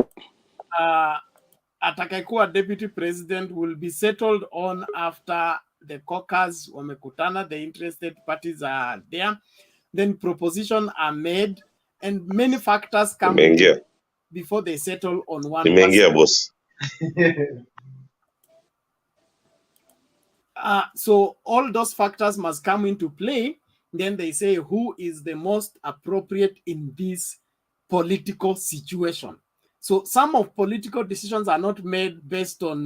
atakayekuwa deputy president will be settled on after the caucus wamekutana, the interested parties are there, then propositions are made and many factors come before they settle on one person. So all those factors must come into play. Then they say who is the most appropriate in this political situation. So some of political decisions are not made based on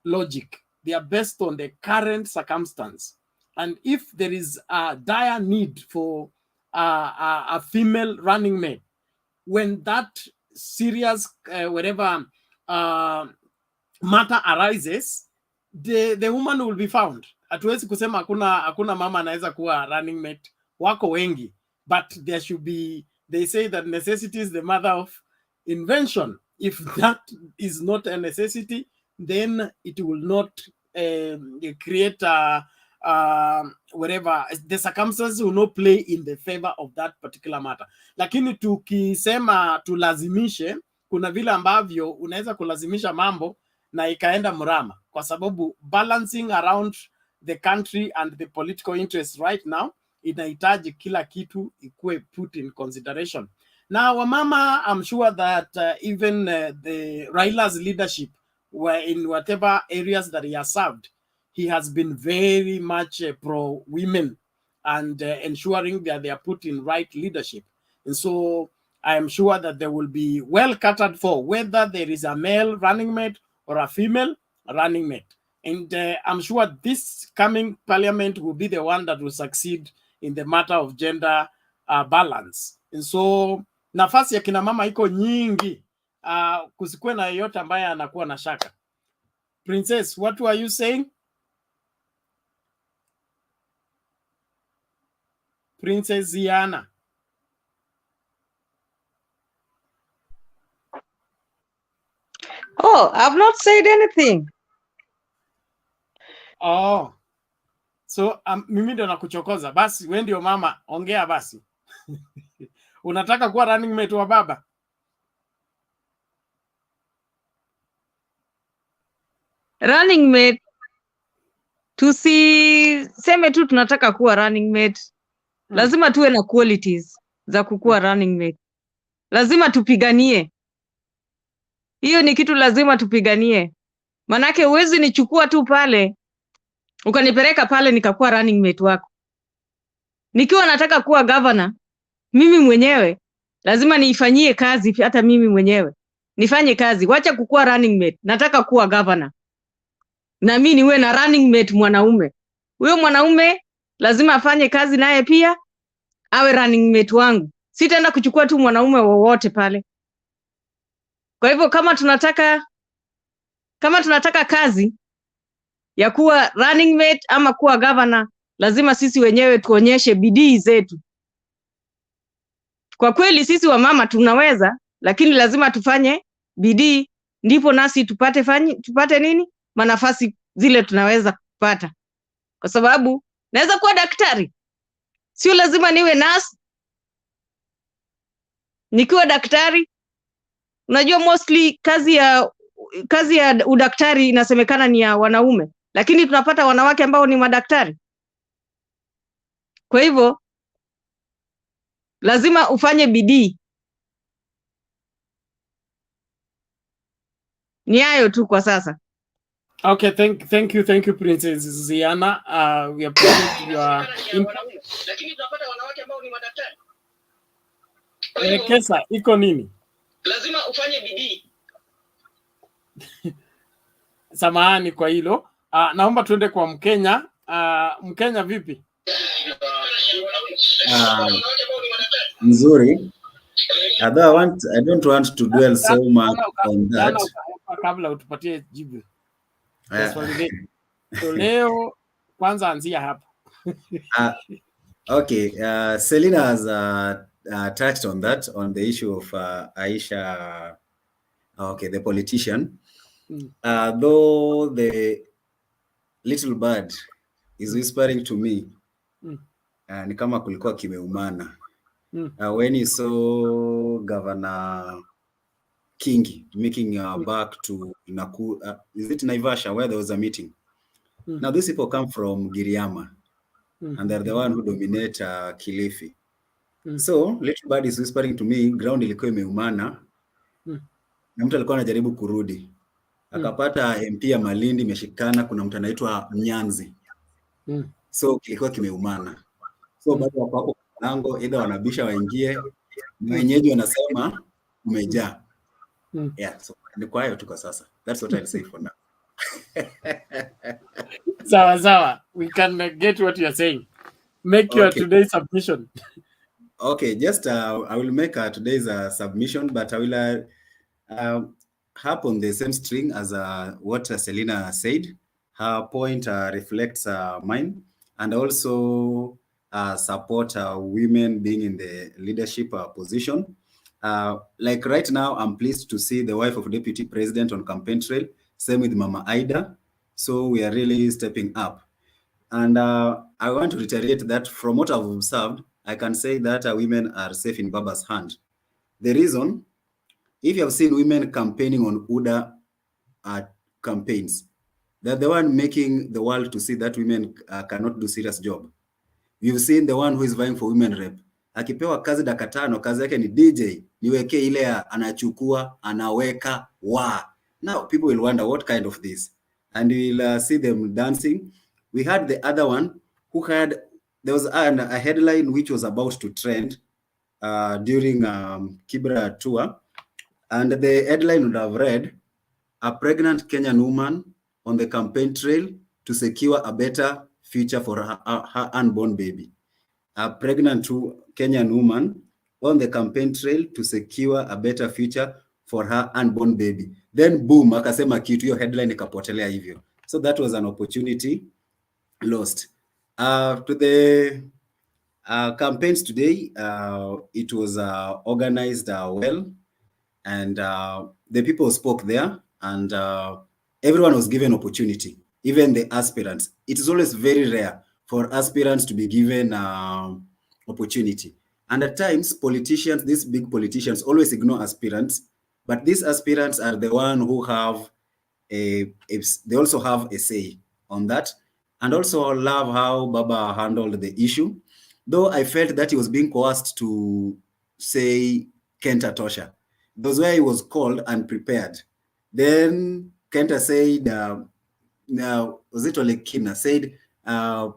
logic. They are based on the current circumstance. And if there is a dire need for a female running mate, when that serious matter arises, the woman will be found. Hatuwezi kusema hakuna mama anaweza kuwa running mate, wako wengi, but there should be, they say that necessity is the mother of invention. If that is not a necessity, then it will not create whatever, the circumstances will not play in the favor of that particular matter. Lakini tukisema tulazimishe, kuna vile ambavyo unaweza kulazimisha mambo na ikaenda mrama, kwa sababu balancing around the country and the political interest right now inahitaji kila kitu ikuwe put in consideration. Now wamama, I'm sure that even the Raila's leadership were in whatever areas that he has served, he has been very much pro women and ensuring that they are put in right leadership. And so I am sure that they will be well catered for, whether there is a male running mate or a female running mate. And I'm sure this coming parliament will be the one that will succeed in the matter of gender balance. And so nafasi ya kina mama iko nyingi, kusikue na yoyote ambaye anakuwa na shaka. Princess, what were you saying? Princess Ziana. Oh, I've not said anything. Oh. So mimi ndo nakuchokoza. Basi wewe ndio mama, ongea basi. Unataka kuwa running mate wa baba? Running mate, tusiseme tu tunataka kuwa running mate. Lazima tuwe na qualities za kukuwa running mate. Lazima tupiganie. Hiyo ni kitu lazima tupiganie. Manake huwezi nichukua tu pale ukanipeleka pale nikakuwa running mate wako. Nikiwa nataka kuwa governor, mimi mwenyewe lazima niifanyie kazi hata mimi mwenyewe. Nifanye kazi, wacha kukuwa running mate. Nataka kuwa governor. Na mimi niwe na running mate mwanaume. Huyo mwanaume lazima afanye kazi naye pia awe running mate wangu. Sitaenda kuchukua tu mwanaume wowote pale. Kwa hivyo kama tunataka kazi ya kuwa running mate ama kuwa governor, lazima sisi wenyewe tuonyeshe bidii zetu. Kwa kweli sisi wamama tunaweza, lakini lazima tufanye bidii ndipo nasi tupate nini? Manafasi zile tunaweza kupata. Kwa sababu naweza kuwa daktari. Sio lazima niwe nurse. Nikiwa daktari, unajua mostly kazi ya udaktari inasemekana ni ya wanaume, lakini tunapata wanawake ambao ni madaktari. Kwa hivyo lazima ufanye bidii. Ni hayo tu kwa sasa. Okay, thank you Princess Ziana. We appreciate your lakini tunapata wanawake ambao ni madaktari. Kesa iko nini? Lazima ufanye bidii. Samahani kwa hilo. Naomba tuende kwa Mkenya. Mkenya vipi? Nzuri. Although I don't want to dwell so much on that. Kabla utupatie jibu. So leo kwanza anzia hapa. Okay, Selina has touched on that, on the issue of Aisha, okay, the politician. Though the little bird is whispering to me, ni kama kulikuwa kimeumana. When you saw Governor Kingi making back to Nakuru, is it Naivasha, where there was a meeting? Now these people come from Giriama, and they're the one who dominate Kilifi. So little bird is whispering to me, ground ilikuwa imeumana, na mtu alikuwa anajaribu kurudi. Akapata MP ya Malindi imeshikana, kuna mtu anaitwa Mnyanzi. So kilikuwa kimeumana. So bado wako hapo mlango, either wanabisha waingie, wenyeji wanasema umejaa. Yeah, so ni kwa hiyo tuko sasa. That's what I'll say for now. Sawa. We can get what you're saying. Make your today's submission. Okay, just I will make today's submission, but I will hop on the same string as what Selina said. Her point reflects mine, and also support women being in the leadership position. Like right now, I'm pleased to see the wife of Deputy President on campaign trail. Same with Mama Ida. So we are really stepping up. And I want to reiterate that from what I've observed, I can say that women are safe in Baba's hand. The reason, if you have seen women campaigning on UDA campaigns, they're the one making the world to see that women cannot do serious job. You've seen the one who is vying for women rep. Akipewa kazi dakika 5, kazi yake ni DJ, niweke ile anachukua, anaweka, Now people will wonder what kind of this. And you'll see them dancing. We had the other one who had, there was a headline which was about to trend during Kibra tour. And the headline would have read, a pregnant Kenyan woman on the campaign trail to secure a better future for her unborn baby. A pregnant Kenyan woman on the campaign trail to secure a better future for her unborn baby. Then boom, akasema kitu, hiyo headline ikapotelea hivyo. So that was an opportunity lost. To the campaigns today, it was organized well, and the people spoke there, and everyone was given opportunity, even the aspirants. It is always very rare for aspirants to be given opportunity. And at times, politicians, these big politicians, always ignore aspirants, but these aspirants are the one who have they also have a say on that. And also love how Baba handled the issue, though I felt that he was being coerced to say Kenta Tosha. Those where he was called and prepared. Then Kenta said, now was it Ole Kina said, Kenta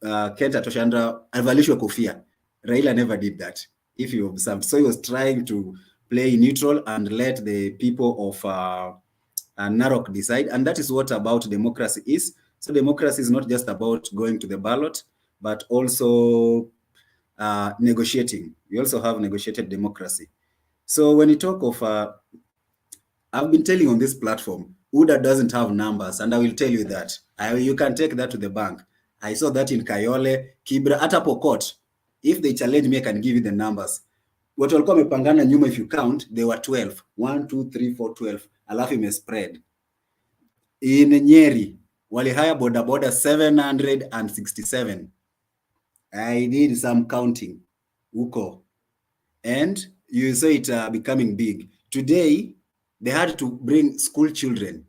Tosha and avalishwe kofia. Raila never did that, if you observed. So he was trying to play neutral and let the people of Narok decide, and that is what about democracy is. So democracy is not just about going to the ballot, but also negotiating. We also have negotiated democracy. So when you talk of, I've been telling on this platform, UDA doesn't have numbers, and I will tell you that. You can take that to the bank. I saw that in Kayole, Kibra, hata Pokot. If they challenge me, I can give you the numbers. What walikuwa wamepangana nyuma, if you count, they were 12. 1, 2, 3, 4, 12. Alafu imespread. In Nyeri, walihire boda 767. I did some counting huko, and you saw it becoming big. Today, they had to bring school children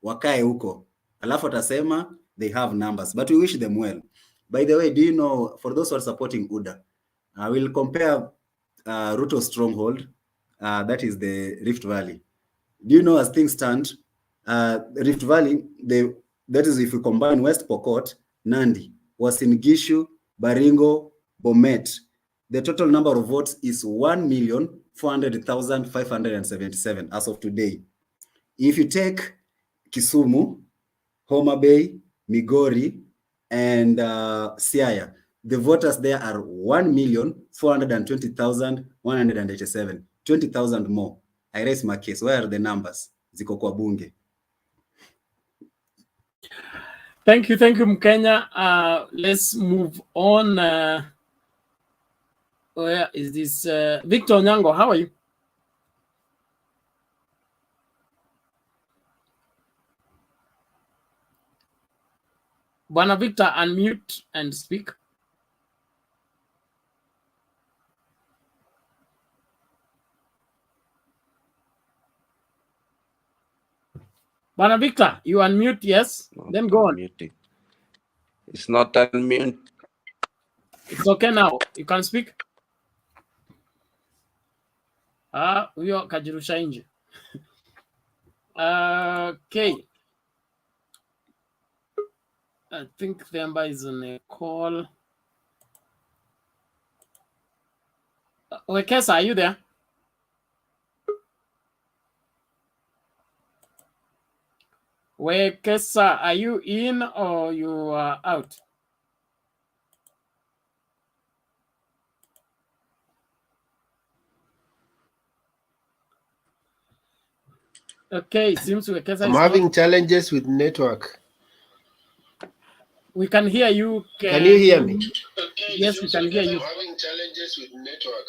wakae huko, alafu atasema they have numbers, but we wish them well. By the way, do you know, for those who are supporting UDA, I will compare Ruto's stronghold, that is the Rift Valley. Do you know, as things stand, Rift Valley, that is if you combine West Pokot, Nandi, Uasin Gishu, Baringo, Bomet, the total number of votes is 1,400,577 as of today. If you take Kisumu, Homa Bay, Migori, and Siaya, the voters there are 1,420,187, 20,000 more. I raise my case. Where are the numbers? Ziko kwa bunge. Thank you, Mkenya. Let's move on. Where is this? Victor Onyango, how are you? Bwana Victor, unmute and speak. Bwana Victor, you unmute, yes? Not Then go on. unmuting. It's not unmute. It's okay now. You can speak. Huyo kajirusha nje. Okay. I think Themba is on a call. Wekesa, are you there? Wekesa, are you in or you are out? Okay, it seems Wekesa I'm is having not. challenges with network. We can hear you. Can you hear me? Yes, we can hear you. I'm having challenges with network.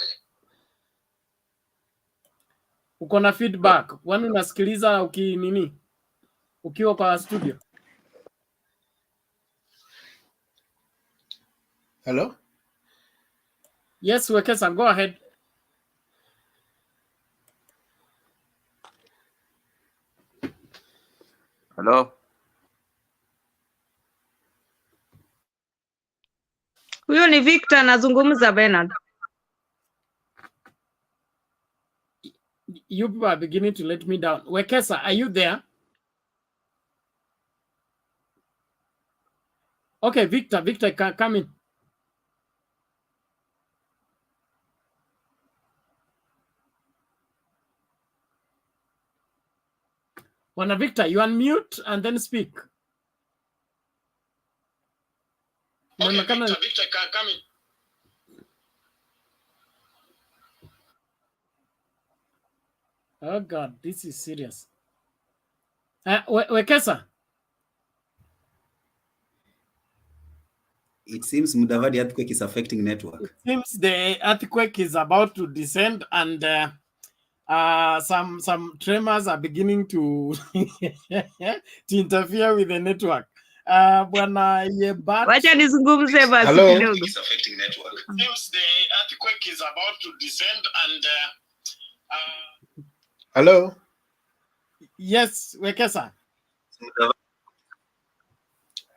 Uko na feedback. Kwani unasikiliza ukiwa kwa studio? Hello? Yes, Wekesa, go ahead. Hello? Huyo ni Victor anazungumza, Bernard. You people are beginning to let me down. Wekesa, are you there? Okay, Victor, come in. Bwana Victor, you unmute and then speak. Okay, Victor, come in. Oh God, this is serious. Wekesa. It seems Mudavadi earthquake is affecting network. It seems the earthquake is about to descend, and some tremors are beginning to to interfere with the network. Bwana Yebat. Wacha nizungumze basi Hello. kidogo. It seems the earthquake is about to descend, and Hello. yes, Wekesa.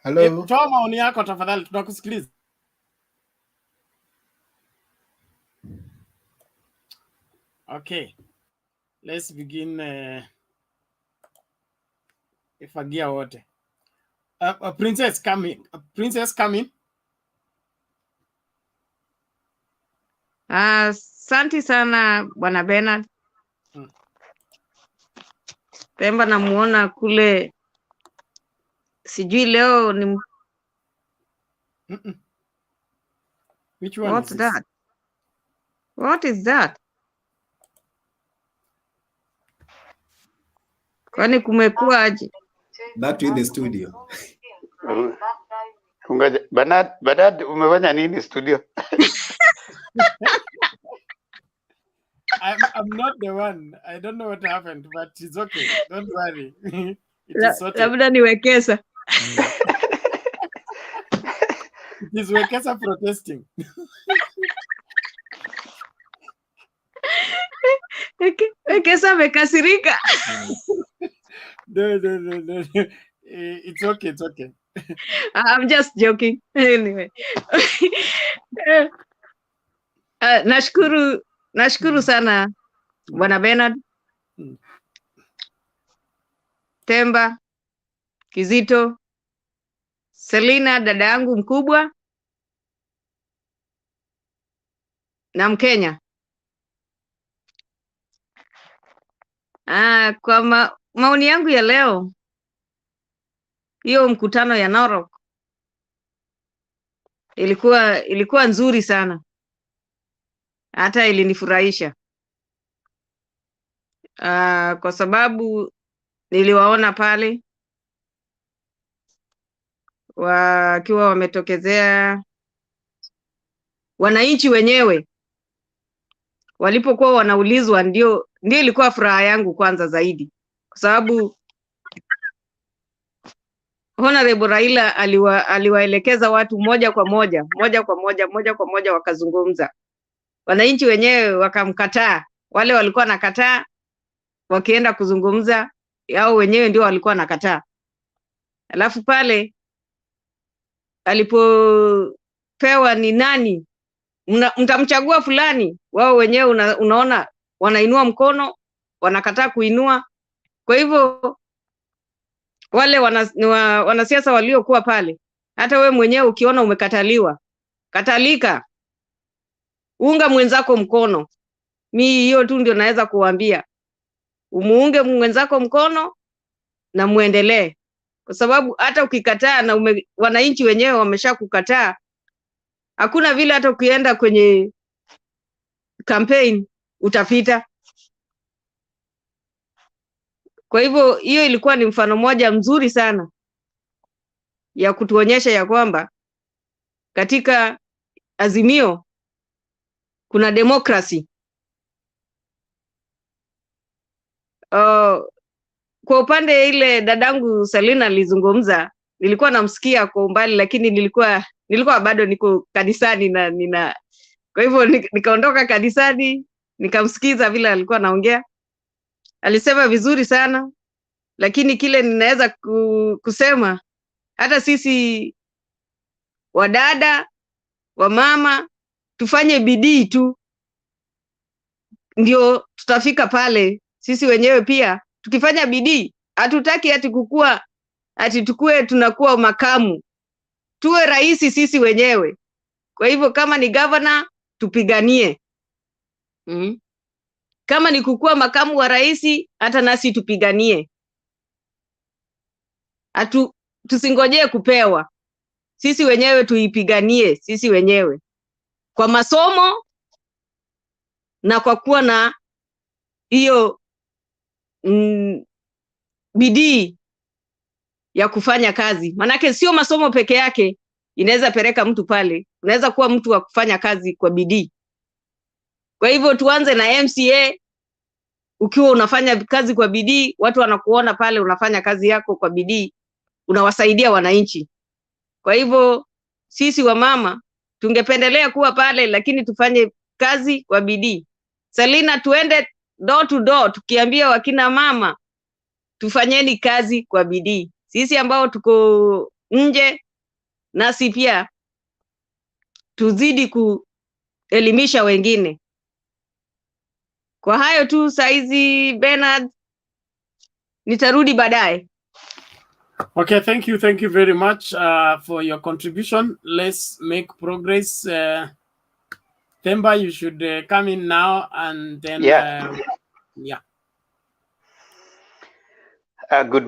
Hello. Toa maoni yako tafadhali, tunakusikiliza. Okay, let's begin. Ifagia wote. Princess coming. Princess coming. Asante sana Bwana Bernard. Pemba namuona kule, sijui leo ni Which one what's is this? that? What is that? Kwani kumekuwa aje? Back to in the studio. Bernard, umefanya nini studio? I'm not the one. I don't know what happened, but it's okay. Don't worry. It is sorted. Labda ni Wekesa. It is Wekesa protesting. Wekesa amekasirika. No. It's okay. It's okay. I'm just joking. Anyway. Nashukuru sana Bwana Bernard, Temba, Kizito, Selina dada yangu mkubwa na Mkenya. Kwa maoni yangu ya leo, hiyo mkutano ya Narok ilikuwa nzuri sana. Hata ilinifurahisha. Kwa sababu niliwaona pale wakiwa wametokezea wananchi wenyewe walipokuwa wanaulizwa, ndio ilikuwa furaha yangu kwanza zaidi, kwa sababu Honorable Raila aliwaelekeza watu moja kwa moja wakazungumza. Wananchi wenyewe wakamkataa, wale walikuwa nakataa wakienda kuzungumza, yao wenyewe ndio walikuwa nakataa. Alafu pale alipopewa ni nani mtamchagua fulani, wao wenyewe unaona wanainua mkono, wanakataa kuinua. Kwa hivyo wale wanasiasa waliokuwa pale, hata we mwenyewe ukiona umekataliwa, katalika, unga mwenzako mkono. Hiyo tu ndio naweza kuambia, umuunge mwenzako mkono na muendelee, kwa sababu hata ukikataa na wananchi wenyewe wameshakukataa, hakuna vile hata ukienda kwenye campaign utapita. Kwa hivyo hiyo ilikuwa ni mfano moja mzuri sana ya kutuonyesha ya kwamba katika Azimio kuna demokrasi. Kwa upande ile dadangu Selina alizungumza, nilikuwa namsikia kwa umbali, lakini nilikuwa bado niko kanisani na kwa hivyo nikaondoka kanisani nikamsikiza vile alikuwa anaongea. Alisema vizuri sana, lakini kile ninaweza kusema, hata sisi wadada wa mama tufanye bidii tu, ndio tutafika pale. Sisi wenyewe pia tukifanya bidii, hatutaki tukue tunakuwa makamu, tuwe rais sisi wenyewe. Kwa hivyo kama ni governor tupiganie, kama ni kukua makamu wa rais, hata nasi tupiganie. Tusingojee kupewa, sisi wenyewe tuipiganie sisi wenyewe, kwa masomo na kwa kuwa na hiyo bidii ya kufanya kazi, manake sio masomo peke yake inaweza peleka mtu pale. Unaweza kuwa mtu wa kufanya kazi kwa bidii. Kwa hivyo tuanze na MCA. Ukiwa unafanya kazi kwa bidii, watu wanakuona pale unafanya kazi yako kwa bidii, unawasaidia wananchi. Kwa hivyo sisi wamama tungependelea kuwa pale, lakini tufanye kazi kwa bidii. Selina, tuende door to door tukiambia wakina mama tufanyeni kazi kwa bidii. Sisi ambao tuko nje nasi pia tuzidi kuelimisha wengine. Kwa hayo tu saizi, Bernard, nitarudi baadaye. Okay, thank you very much for your contribution. Let's make progress. Themba, you should come in now and then yeah. Good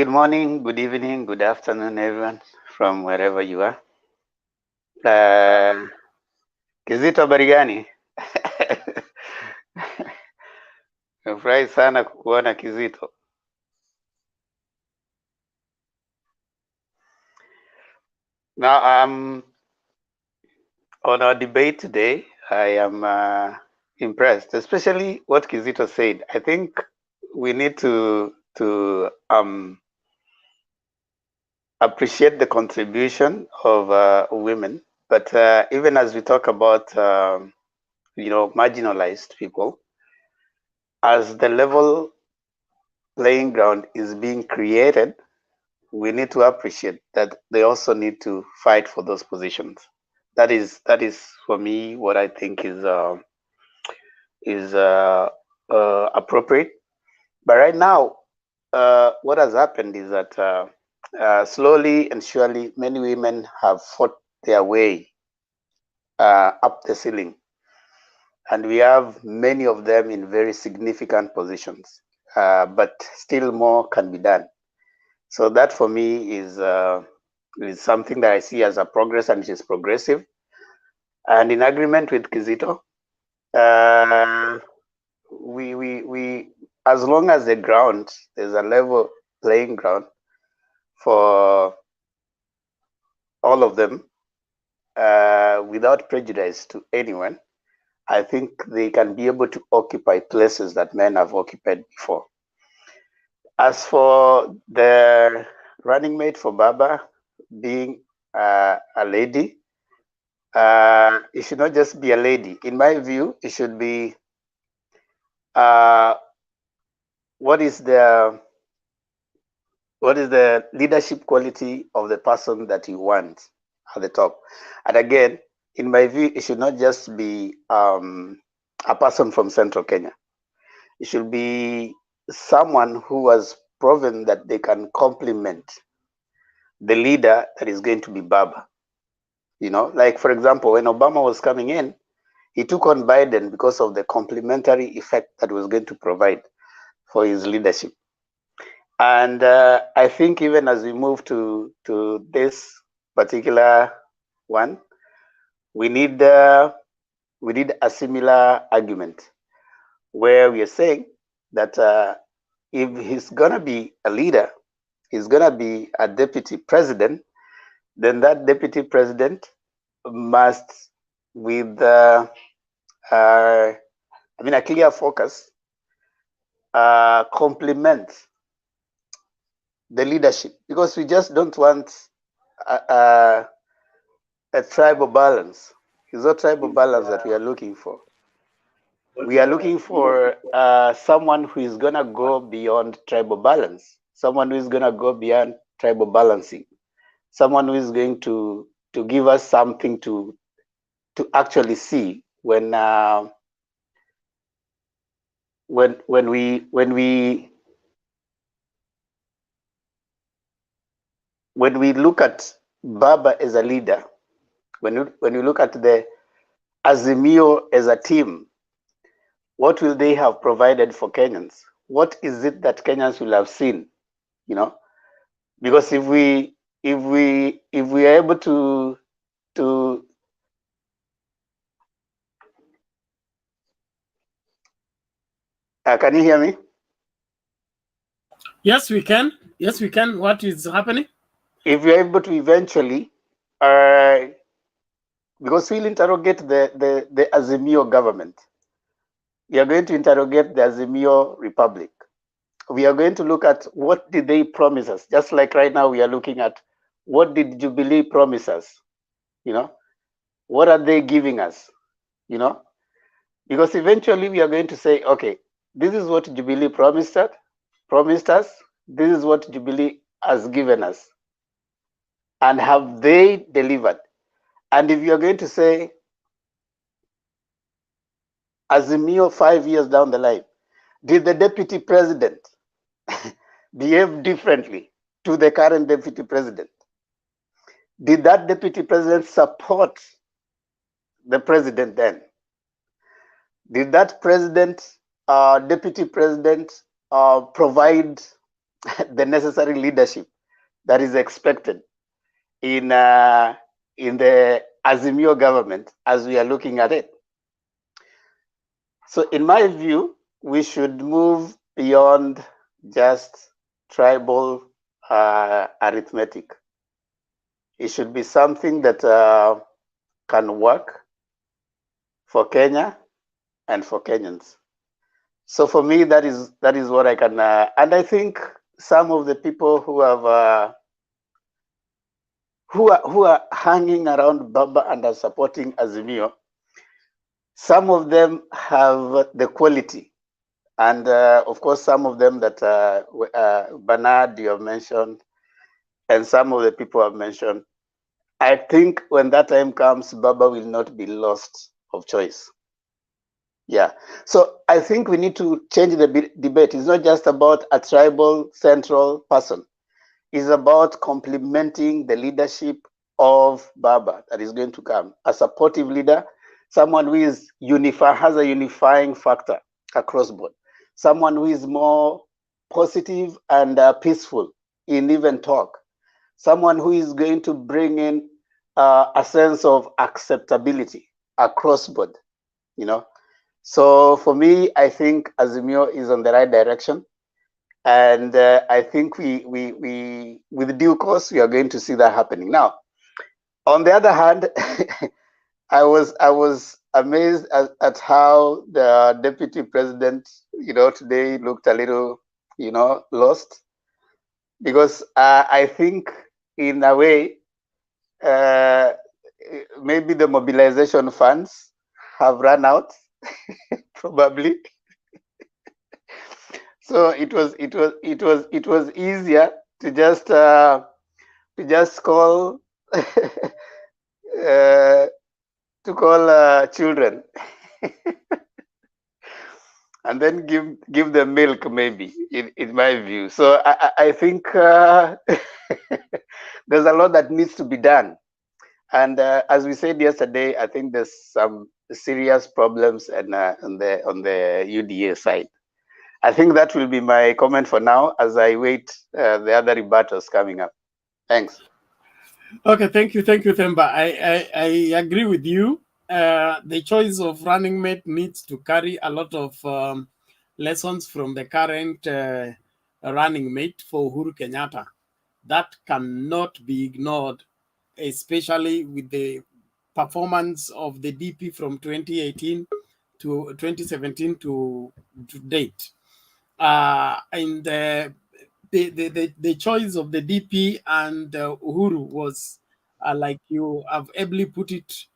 morning, good evening, good afternoon, everyone from wherever you are. Kizito, habari gani? Nafurahi sana kukuona Kizito. Now, on our debate today, I am impressed, especially what Kizito said. I think we need to appreciate the contribution of women, but even as we talk about marginalized people, as the level playing ground is being created, we need to appreciate that they also need to fight for those positions. That is for me what I think is appropriate. But right now, what has happened is that slowly and surely, many women have fought their way up the ceiling, and we have many of them in very significant positions. But still more can be done. So that for me is something that I see as a progress, and it is progressive. And in agreement with Kizito, we as long as the ground, there's a level playing ground for all of them, without prejudice to anyone, I think they can be able to occupy places that men have occupied before. As for the running mate for Baba being a lady, it should not just be a lady. In my view, it should be what is the leadership quality of the person that you want at the top. And again, in my view, it should not just be a person from Central Kenya. It should be someone who has proven that they can complement the leader that is going to be Baba. Like for example, when Obama was coming in, he took on Biden because of the complementary effect that was going to provide for his leadership. And I think even as we move to this particular one, we need a similar argument where we are saying that if he's gonna be a leader, he's gonna be a deputy president, then that deputy president must, with a clear focus, complement the leadership, because we just don't want a tribal balance. It's not tribal balance that we are looking for. We are looking for someone who is gonna go beyond tribal balance, someone who is gonna go beyond tribal balancing, someone who is going to give us something to actually see when we look at Baba as a leader, when you look at the Azimio as a team, what will they have provided for Kenyans? What is it that Kenyans will have seen? Because if we are able to can you hear me? Yes, we can. Yes, we can. What is happening? If you're able to eventually, because we'll interrogate the Azimio government, we are going to interrogate the Azimio Republic. We are going to look at what did they promise us, just like right now we are looking at what did Jubilee promise us, you know, what are they giving us, you know, because eventually we are going to say, okay, this is what Jubilee promised us, this is what Jubilee has given us, and have they delivered? And if you are going to say Azimio 5 years down the line, did the deputy president behave differently to the current deputy president? Did that deputy president support the president then? Did that deputy president, provide the necessary leadership that is expected in the Azimio government as we are looking at it? So in my view, we should move beyond just tribal arithmetic. It should be something that can work for Kenya and for Kenyans. So for me, that is what I can. And I think some of the people who have who are hanging around Baba and are supporting Azimio, some of them have the quality, and of course, some of them that Bernard you have mentioned, and some of the people have mentioned. I think when that time comes, Baba will not be lost of choice. Yeah. So I think we need to change the debate. It's not just about a tribal central person. It's about complementing the leadership of Baba that is going to come. A supportive leader, someone who is has a unifying factor across board. Someone who is more positive and peaceful in even talk. Someone who is going to bring in a sense of acceptability across board, you know. So for me, I think Azimio is on the right direction, and I think we with due course we are going to see that happening. Now, on the other hand, I was amazed at how the deputy president, you know, today looked a little, you know, lost, because I think in a way maybe the mobilization funds have run out probably. So it was easier to just call children and then give them milk, maybe, in my view. So I think there's a lot that needs to be done. And as we said yesterday, I think there's some serious problems on the UDA side. I think that will be my comment for now as I wait the other rebuttals coming up. Thanks. Okay, thank you, Themba. I agree with you. The choice of running mate needs to carry a lot of lessons from the current running mate for Uhuru Kenyatta. That cannot be ignored, especially with the performance of the DP from 2018 to 2017 to date. And the choice of the DP and Uhuru was, like you have ably put it,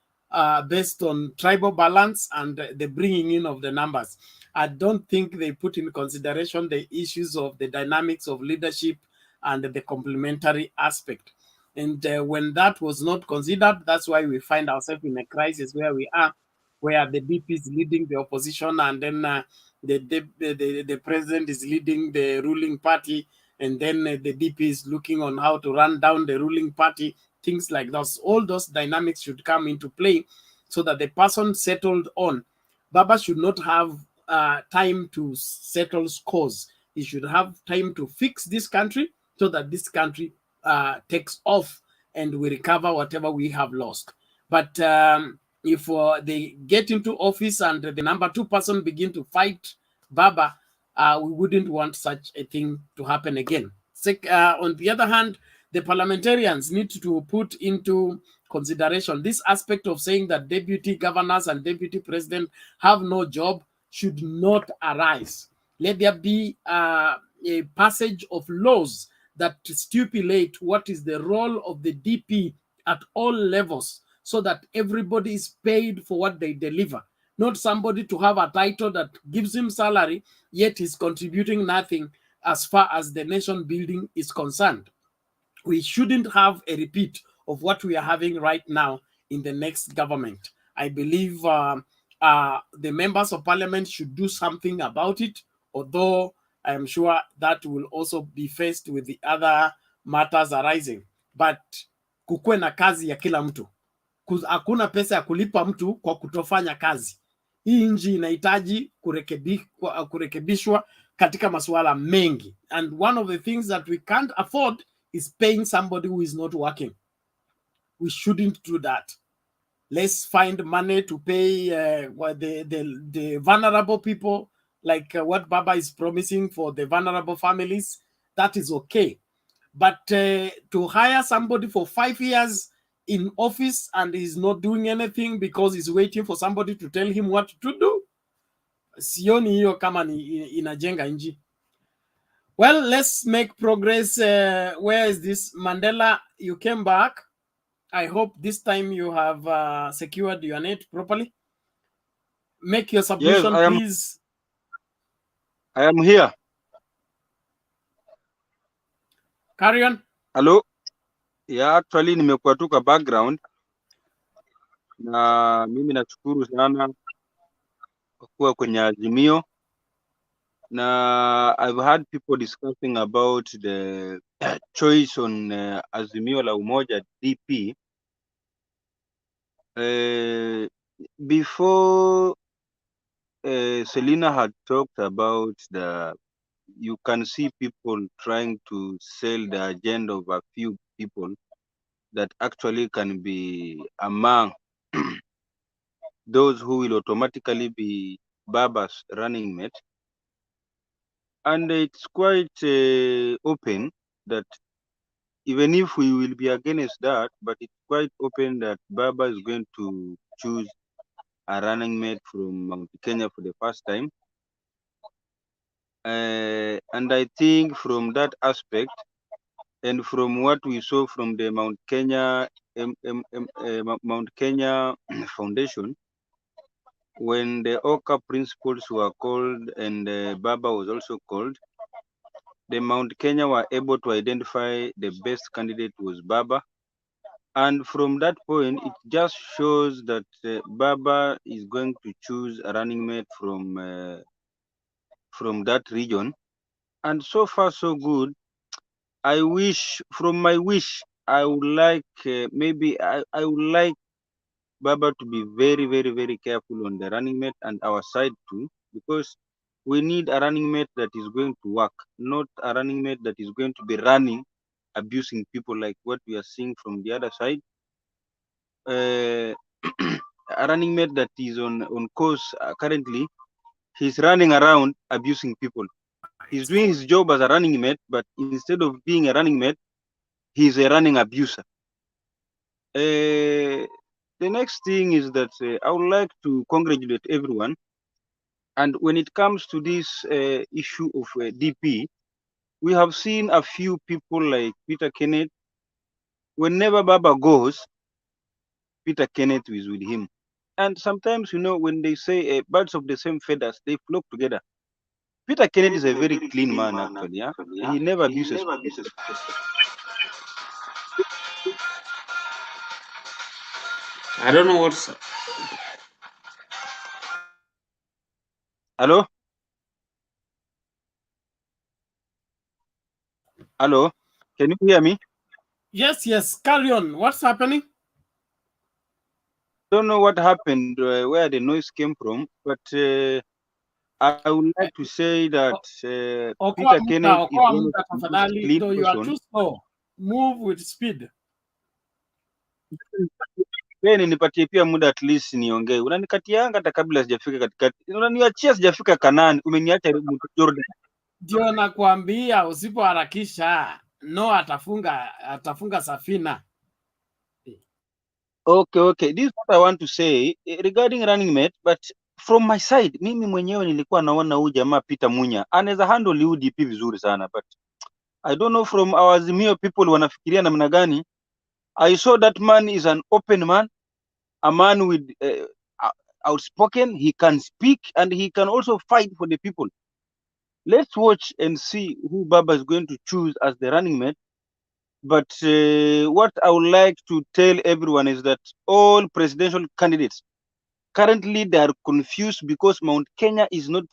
based on tribal balance and the bringing in of the numbers. I don't think they put in consideration the issues of the dynamics of leadership and the complementary aspect. And when that was not considered, that's why we find ourselves in a crisis where we are, where the DP is leading the opposition, and then the president is leading the ruling party, and then the DP is looking on how to run down the ruling party, things like those. All those dynamics should come into play so that the person settled on. Baba should not have time to settle scores. He should have time to fix this country so that this country takes off and we recover whatever we have lost. But if they get into office and the number 2 person begin to fight Baba, we wouldn't want such a thing to happen again. On the other hand, the parliamentarians need to put into consideration this aspect of saying that deputy governors and deputy president have no job should not arise. Let there be a passage of laws that stipulate what is the role of the DP at all levels, so that everybody is paid for what they deliver. Not somebody to have a title that gives him salary, yet he's contributing nothing as far as the nation building is concerned. We shouldn't have a repeat of what we are having right now in the next government. I believe the members of parliament should do something about it, although I am sure that will also be faced with the other matters arising. But kukuwe na kazi ya kila mtu. Hakuna pesa ya kulipa mtu kwa kutofanya kazi. Hii nchi inahitaji kurekebishwa katika masuala mengi. And one of the things that we can't afford is paying somebody who is not working. We shouldn't do that. Let's find money to pay the vulnerable people, like what Baba is promising for the vulnerable families. That is okay. But to hire somebody for 5 years in office and he's not doing anything because he's waiting for somebody to tell him what to do, sioni hiyo kama inajenga nchi. Well, let's make progress. Where is this? Mandela, you came back. I hope this time you have secured your net properly. Make your submission, Yes, please. I am here. Carry on. Hello. Yeah, actually nimekuwa tu kwa background na mimi nashukuru sana kwa kuwa kwenye Azimio, na I've had people discussing about the choice on Azimio La Umoja DP. Before Selina had talked about you can see people trying to sell the agenda of a few people that actually can be among those who will automatically be Baba's running mate. And it's quite open that even if we will be against that, but it's quite open that Baba is going to choose a running mate from Mount Kenya for the first time. And I think from that aspect, and from what we saw from the Mount Kenya Foundation, when the OCA principles were called and Baba was also called, the Mount Kenya were able to identify the best candidate was Baba. And from that point, it just shows that Baba is going to choose a running mate from that region. And so far, so good. I wish, from my wish, I would like maybe I would like Baba to be very, very, very careful on the running mate and our side too, because we need a running mate that is going to work, not a running mate that is going to be running, abusing people like what we are seeing from the other side. A running mate that is on course currently, he's running around abusing people. He's doing his job as a running mate, but instead of being a running mate, he's a running abuser. The next thing is that I would like to congratulate everyone. And when it comes to this issue of DP, we have seen a few people like Peter Kenneth. Whenever Baba goes, Peter Kenneth is with him. And sometimes, when they say birds of the same feathers, they flock together. Peter Kenneth is a very clean man, actually. Yeah? He never abuses people. I don't know what's. Hello? Hello? Can you hear me? Yes. Carry on. What's happening? Don't know what happened, where the noise came from, but I would like to say that Peter Kenneth is one of the most clean though you are person. too slow. Move with speed. Ben, nipatie pia muda at least niongee. Unanikatianga hata kabla sijafika katikati. Unaniachia sijafika Kanani, umeniacha Jordan. Ndio nakwambia usipoharakisha no atafunga safina. Okay. This is what I want to say regarding running mate, but from my side, mimi mwenyewe nilikuwa naona huyu jamaa Peter Munya anaweza handle UDP vizuri sana, but I don't know from our Azimio people wanafikiria namna gani. I saw that man is an open man, a man with outspoken, he can speak and he can also fight for the people. Let's watch and see who Baba is going to choose as the running mate. But what I would like to tell everyone is that all presidential candidates, currently they are confused because Mount Kenya is not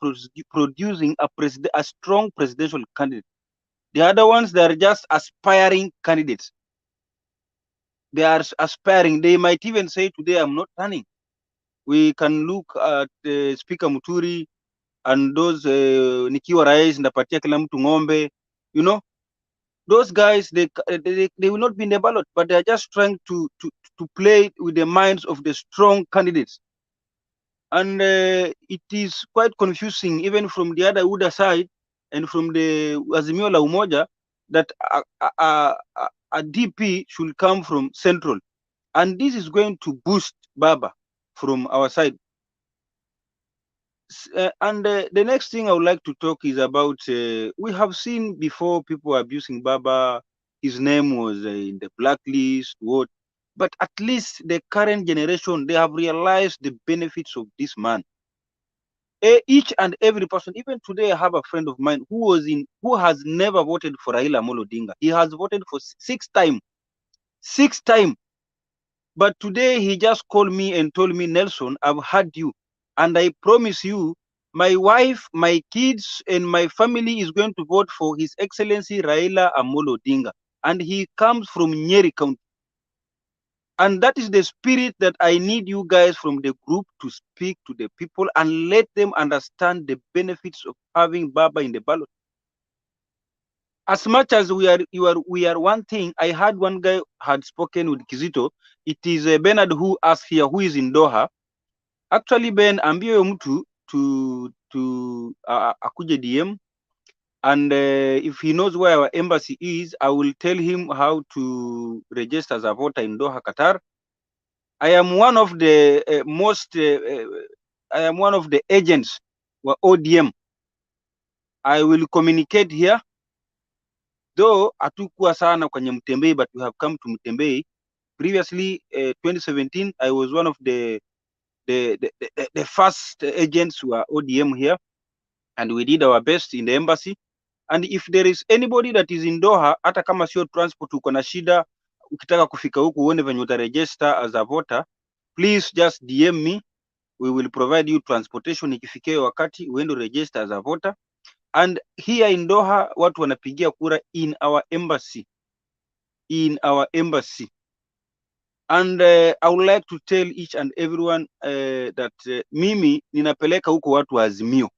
producing a strong presidential candidate. The other ones, they are just aspiring candidates. They are aspiring. They might even say today, I'm not running. We can look at Speaker Muturi and those Nikiwa Rais, Ndapatia kila mtu ng'ombe, you know, those guys, they will not be in the ballot, but they are just trying to play with the minds of the strong candidates. And it is quite confusing, even from the other UDA side and from the Azimio La Umoja, that a DP should come from Central. And this is going to boost Baba from our side. And the next thing I would like to talk is about, we have seen before people abusing Baba, his name was in the blacklist, what? But at least the current generation, they have realized the benefits of this man. Each and every person, even today I have a friend of mine who has never voted for Raila Odinga. He has voted for 6 times. 6 times. But today he just called me and told me, Nelson, I've heard you. And I promise you, my wife, my kids, and my family is going to vote for His Excellency Raila Odinga. And he comes from Nyeri County. And that is the spirit that I need you guys from the group to speak to the people and let them understand the benefits of having Baba in the ballot. As much as we are one thing, I heard one guy had spoken with Kizito. It is Bernard who asked here, who is in Doha. Actually, Ben, ambie mtu to akuje DM, and if he knows where our embassy is, I will tell him how to register as a voter in Doha, Qatar. I am one of the I am one of the agents for ODM. I will communicate here. Though hatukuwa sana kwenye Mtembei, but we have come to Mtembei. Previously, 2017, I was one of the first agents who are ODM here, and we did our best in the embassy. And if there is anybody that is in Doha, hata kama sio transport uko na shida, ukitaka kufika huku uone venye utaregister as a voter, please just DM me. We will provide you transportation ikifikia wakati uende register as a voter. And here in Doha, watu wanapigia kura in our embassy. In our embassy. And I would like to tell each and everyone that mimi ninapeleka huko watu wa Azimio.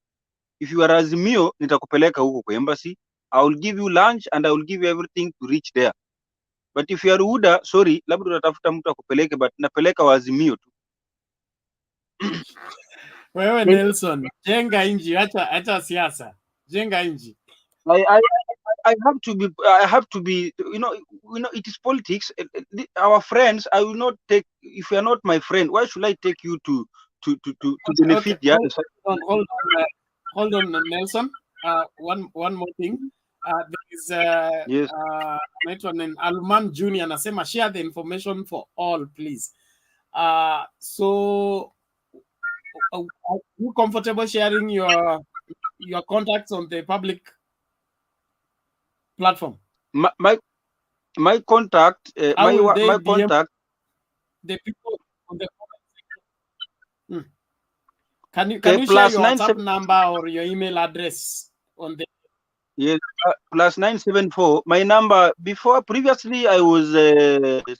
If you are Azimio, nitakupeleka huko kwa embassy. I will give you lunch and I will give you everything to reach there. But if you are UDA, sorry, labda utatafuta mtu akupeleke, but napeleka wa Azimio tu. Wewe Nelson, jenga inji, acha siasa. Jenga inji. I have to be, you know, it is politics. Our friends, I will not take, if you are not my friend, why should I take you to benefit the other side? Hold on, Nelson. One more thing. There is yes. Alman Junior anasema share the information for all, please. So are you comfortable sharing your contacts on the public platform? My contact, my contact. The people on the comment section. Can you share your WhatsApp number or your email address on the? Yes, +974. My number previously I was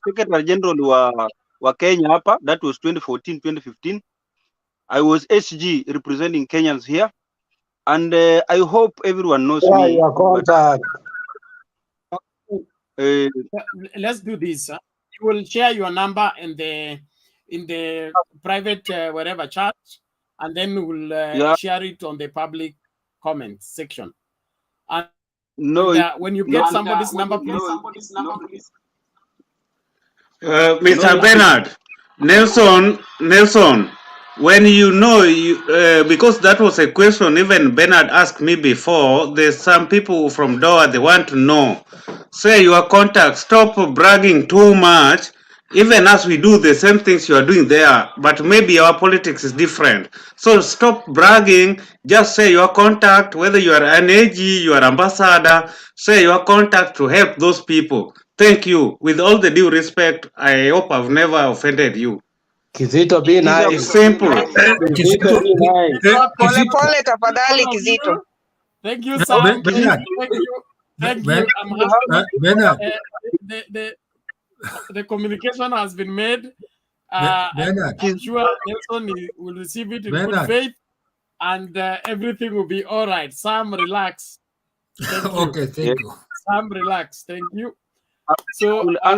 Secretary General wa Kenya hapa. That was 2014, 2015. I was SG representing Kenyans here, and I hope everyone knows me. Your contact. Let's do this. You will share your number and the in the private wherever chat, and then we'll share it on the public comment section. And when you get somebody's number, please. Mr. Bernard, Nelson, when you know, because that was a question even Bernard asked me before, there's some people from Doha, they want to know. Say your contact, stop bragging too much, even as we do the same things you are doing there, but maybe our politics is different. So stop bragging, just say your contact, whether you are an AG, you are ambassador, say your contact to help those people. Thank you. With all the due respect, I hope I've never offended you. Kizito, be nice. Simple. Kizito, be nice. Pole pole tafadhali Kizito. Thank you, Sam. Thank you. I'm happy. Bernard. The communication has been made. I'm sure Nelson will receive it in good faith, and everything will be all right. Sam, relax. Thank you. Okay, thank you. Sam, relax. Thank you. So I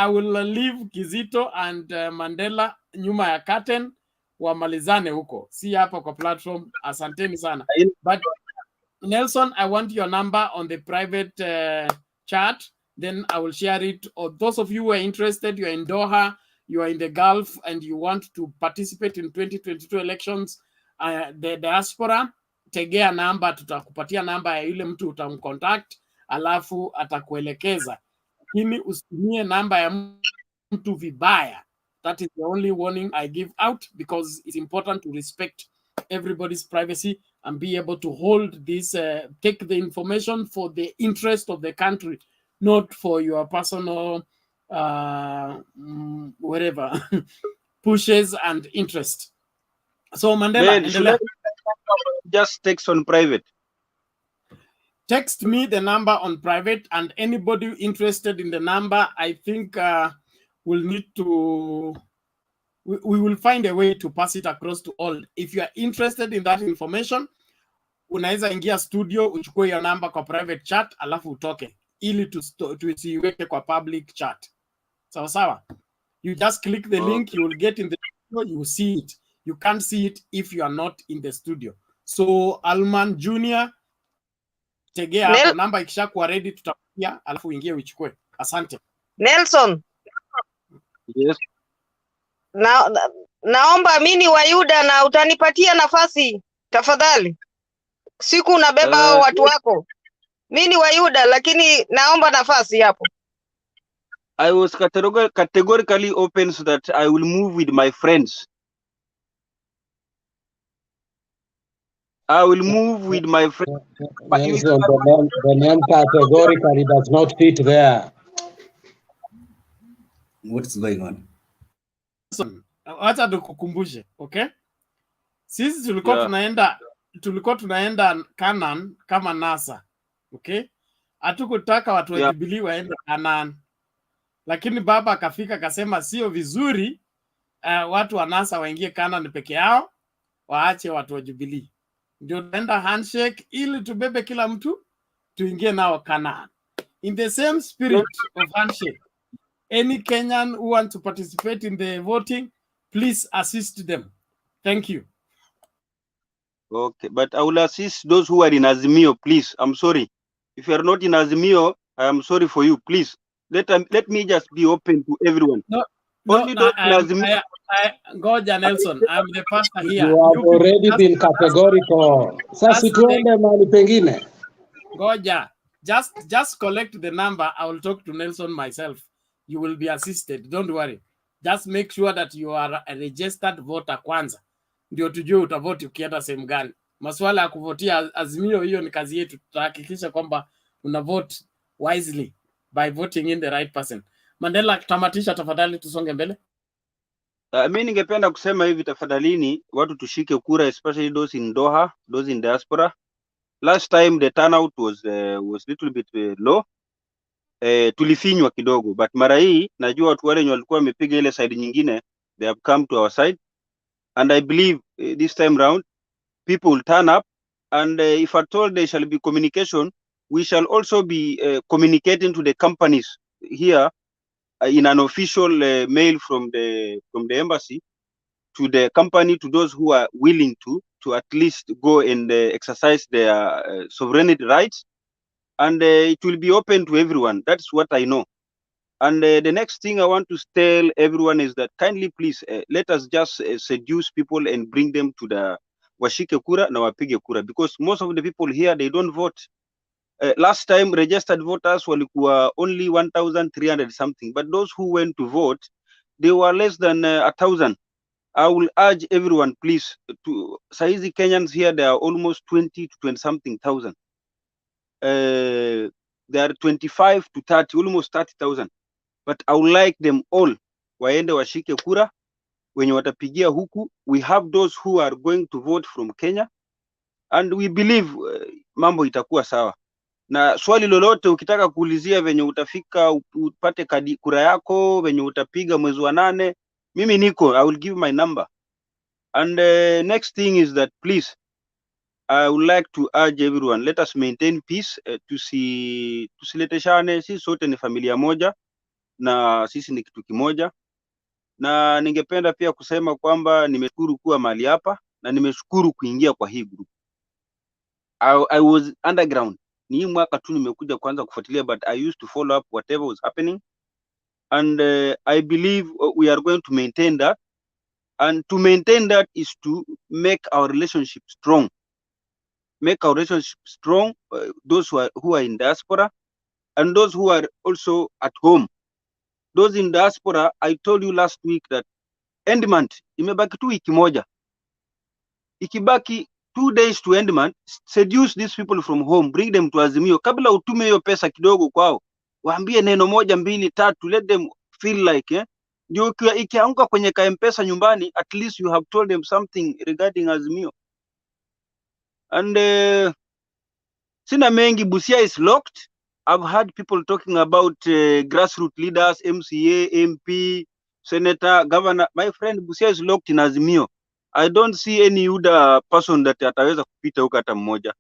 will leave Kizito and Mandela nyuma ya curtain wamalizane huko, si hapa kwa platform. Asanteni sana. But Nelson, I want your number on the private chat. Then I will share it. Or those of you who are interested, you are in Doha, you are in the Gulf, and you want to participate in 2022 elections, the diaspora, tegea namba, tutakupatia namba ya yule mtu utamcontact, alafu atakuelekeza. Lakini usitumie namba ya mtu vibaya. That is the only warning I give out, because it's important to respect everybody's privacy and be able to hold this, take the information for the interest of the country, not for your personal whatever pushes and interest. So Mandela, should I just text on private? Text me the number on private, and anybody interested in the number, I think will need to, we will find a way to pass it across to all. If you are interested in that information, unaweza ingia studio uchukue your number kwa private chat alafu utoke ili tusiweke kwa public chat. Sawa sawa. You just click the link, you will get in the studio, you will see it. You can't see it if you are not in the studio. So Alman Junior, tegea hapo, namba ikishakuwa ready tutakuja alafu uingie uchukue. Asante. Nelson. Yes. Naomba mimi wa Yuda na utanipatia nafasi tafadhali. Siku unabeba hao watu wako. Mimi wa Yuda lakini naomba nafasi hapo. I was categorically open so that I will move with my friends. I will move with my friends. Nelson, the name categorically does not fit there. What's going on? Acha nikukumbushe, okay? Sisi tulikuwa tunaenda Canaan kama NASA, okay? Hatukutaka watu wa Jubilee waende Canaan. Lakini baba akafika akasema sio vizuri watu wa NASA waingie Canaan peke yao, waache watu wa Jubilee. Ndio tunaenda handshake ili tubebe kila mtu tuingie nao Canaan. In the same spirit of handshake, any Kenyan who want to participate in the voting, please assist them. Thank you. Okay, but I will assist those who are in Azimio, please. I'm sorry. If you are not in Azimio, I am sorry for you. Please, let me just be open to everyone. Ngoja Nelson, I'm the pastor here. You have already been categorical. Sasa tuende mahali pengine. Ngoja, just collect the number. I will talk to Nelson myself. You will be assisted. Don't worry. Just make sure that you are a registered voter kwanza. Ndio tujue utavoti ukienda sehemu gani. Masuala ya kuvotia Azimio, hiyo ni kazi yetu. Tutahakikisha kwamba una vote wisely by voting in the right person. Mandela, tamatisha tafadhali, tusonge mbele. Mimi ningependa kusema hivi, tafadhalini watu tushike kura, especially those in Doha, those in diaspora. Last time the turnout was little bit low. Tulifinywa kidogo, but mara hii najua watu wale walikuwa wamepiga ile side nyingine, they have come to our side, and I believe this time round people will turn up, and if at all there shall be communication, we shall also be communicating to the companies here in an official mail from the embassy to the company, to those who are willing to at least go and exercise their sovereignty rights, and it will be open to everyone. That's what I know. And the next thing I want to tell everyone is that kindly please let us just seduce people and bring them to the washike kura na wapige kura, because most of the people here, they don't vote. Last time registered voters walikuwa only 1,300 something, but those who went to vote, they were less than 1,000. I will urge everyone, please, to saizi Kenyans here, there are almost 20 to 20 something thousand. There are 25 to 30, almost 30,000. But I would like them all waende washike kura, wenye watapigia huku. We have those who are going to vote from Kenya, and we believe mambo itakuwa sawa. Na swali lolote ukitaka kuulizia venye utafika upate kura yako, venye utapiga mwezi wa 8, mimi niko, I will give my number. And next thing is that please, I would like to urge everyone, let us maintain peace. Tusileteshane, sisi sote ni familia moja na sisi ni kitu kimoja. Na ningependa pia kusema kwamba nimeshukuru kuwa mahali hapa na nimeshukuru kuingia kwa hii group. I was underground. Ni hii mwaka tu nimekuja kwanza kufuatilia, but I used to follow up whatever was happening, and I believe we are going to maintain that, and to maintain that is to make our relationship strong. Make our relationship strong, those who are in diaspora and those who are also at home. Those in diaspora, I told you last week that end month imebaki tu wiki moja. Ikibaki 2 days to end month, seduce these people from home, bring them to Azimio. Kabla utume hiyo pesa kidogo kwao, waambie neno moja, mbili, tatu, let them feel like ndio ikianguka kwenye ka-M-Pesa nyumbani, at least you have told them something regarding Azimio. And sina mengi, Busia is locked. I've heard people talking about grassroots leaders, MCA, MP, Senator, Governor. My friend, Busia is locked in Azimio. I don't see any other person that ataweza kupita huko hata mmoja.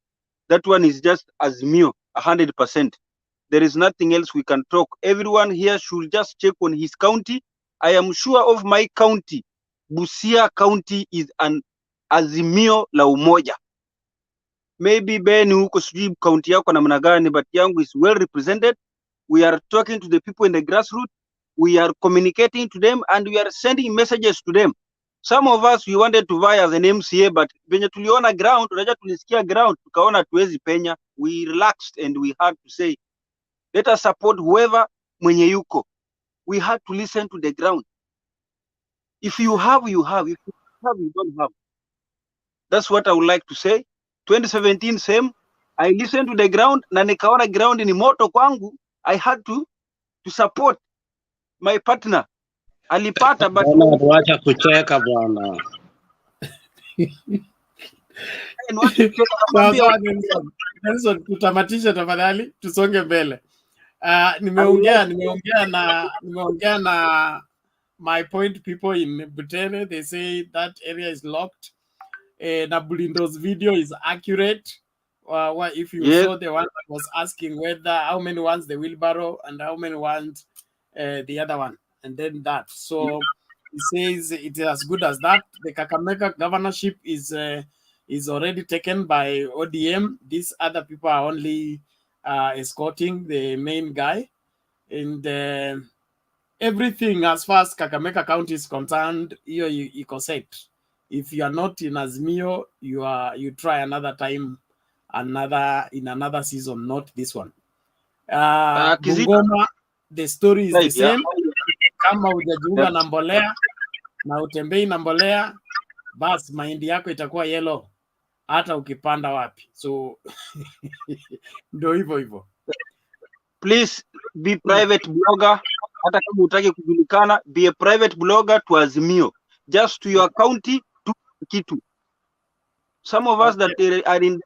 That one is just Azimio, 100%. There is nothing else we can talk. Everyone here should just check on his county. I am sure of my county. Busia County is an Azimio La Umoja. Maybe Ben huko sijui county yako namna gani, but yangu is well represented. We are talking to the people in the grassroots. We are communicating to them and we are sending messages to them. Some of us, we wanted to vie as an MCA, but venye tuliona ground, unajua tulisikia ground, tukaona tuwezi penya. We relaxed and we had to say, let us support whoever mwenye yuko. We had to listen to the ground. If you have, you have. If you have, you don't have. That's what I would like to say. 2017 same. I listened to the ground na nikaona ground ni moto kwangu. I had to support my partner. Alipata but Bwana tuacha kucheka bwana. Sawa Nelson, tutamatisha tafadhali, tusonge mbele. Nimeongea na my point people in Butere. They say that area is locked. Na Bulindo's video is accurate. If you saw the one that was asking whether how many ones the wheelbarrow and how many ones the other one, and then that. So he says it is as good as that. The Kakamega governorship is already taken by ODM. These other people are only escorting the main guy, and everything as far as Kakamega County is concerned, you set. If you are not in Azimio, you try another time, in another season, not this one. Bungoma, the story is the same. Kama hujajiunga na mbolea na utembei na mbolea, bas mahindi yako itakuwa yellow hata ukipanda wapi. So ndio hivyo. Please be private blogger. Hata kama utaki kujulikana, be a private blogger to Azimio. Just to your county, to kitu. Some of us that are in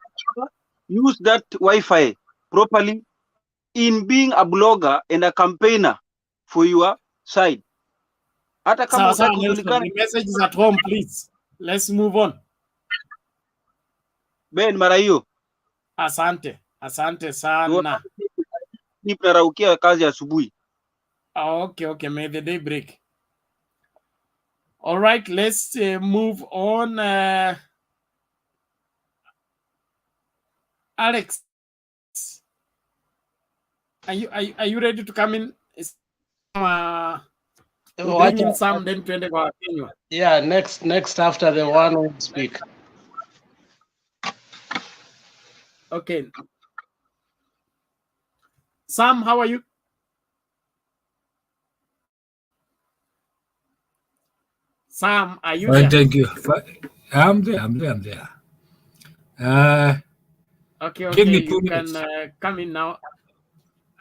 use that Wi-Fi properly in being a blogger and a campaigner for your side. Hata kama utaki kujulikana. The message is at home, please. Let's move on. Ben Marayo. Asante sana. Niparaukia kazi asubuhi. Okay. May the day break. All right, let's move on. Alex, are you ready to come in? We'll bring in some, then tuende kwa Kenya. Yeah, next after the one who speak. Okay. Sam, how are you? Sam, are you there? Thank you. I'm there. Okay, give me you 2 minutes. can come in now.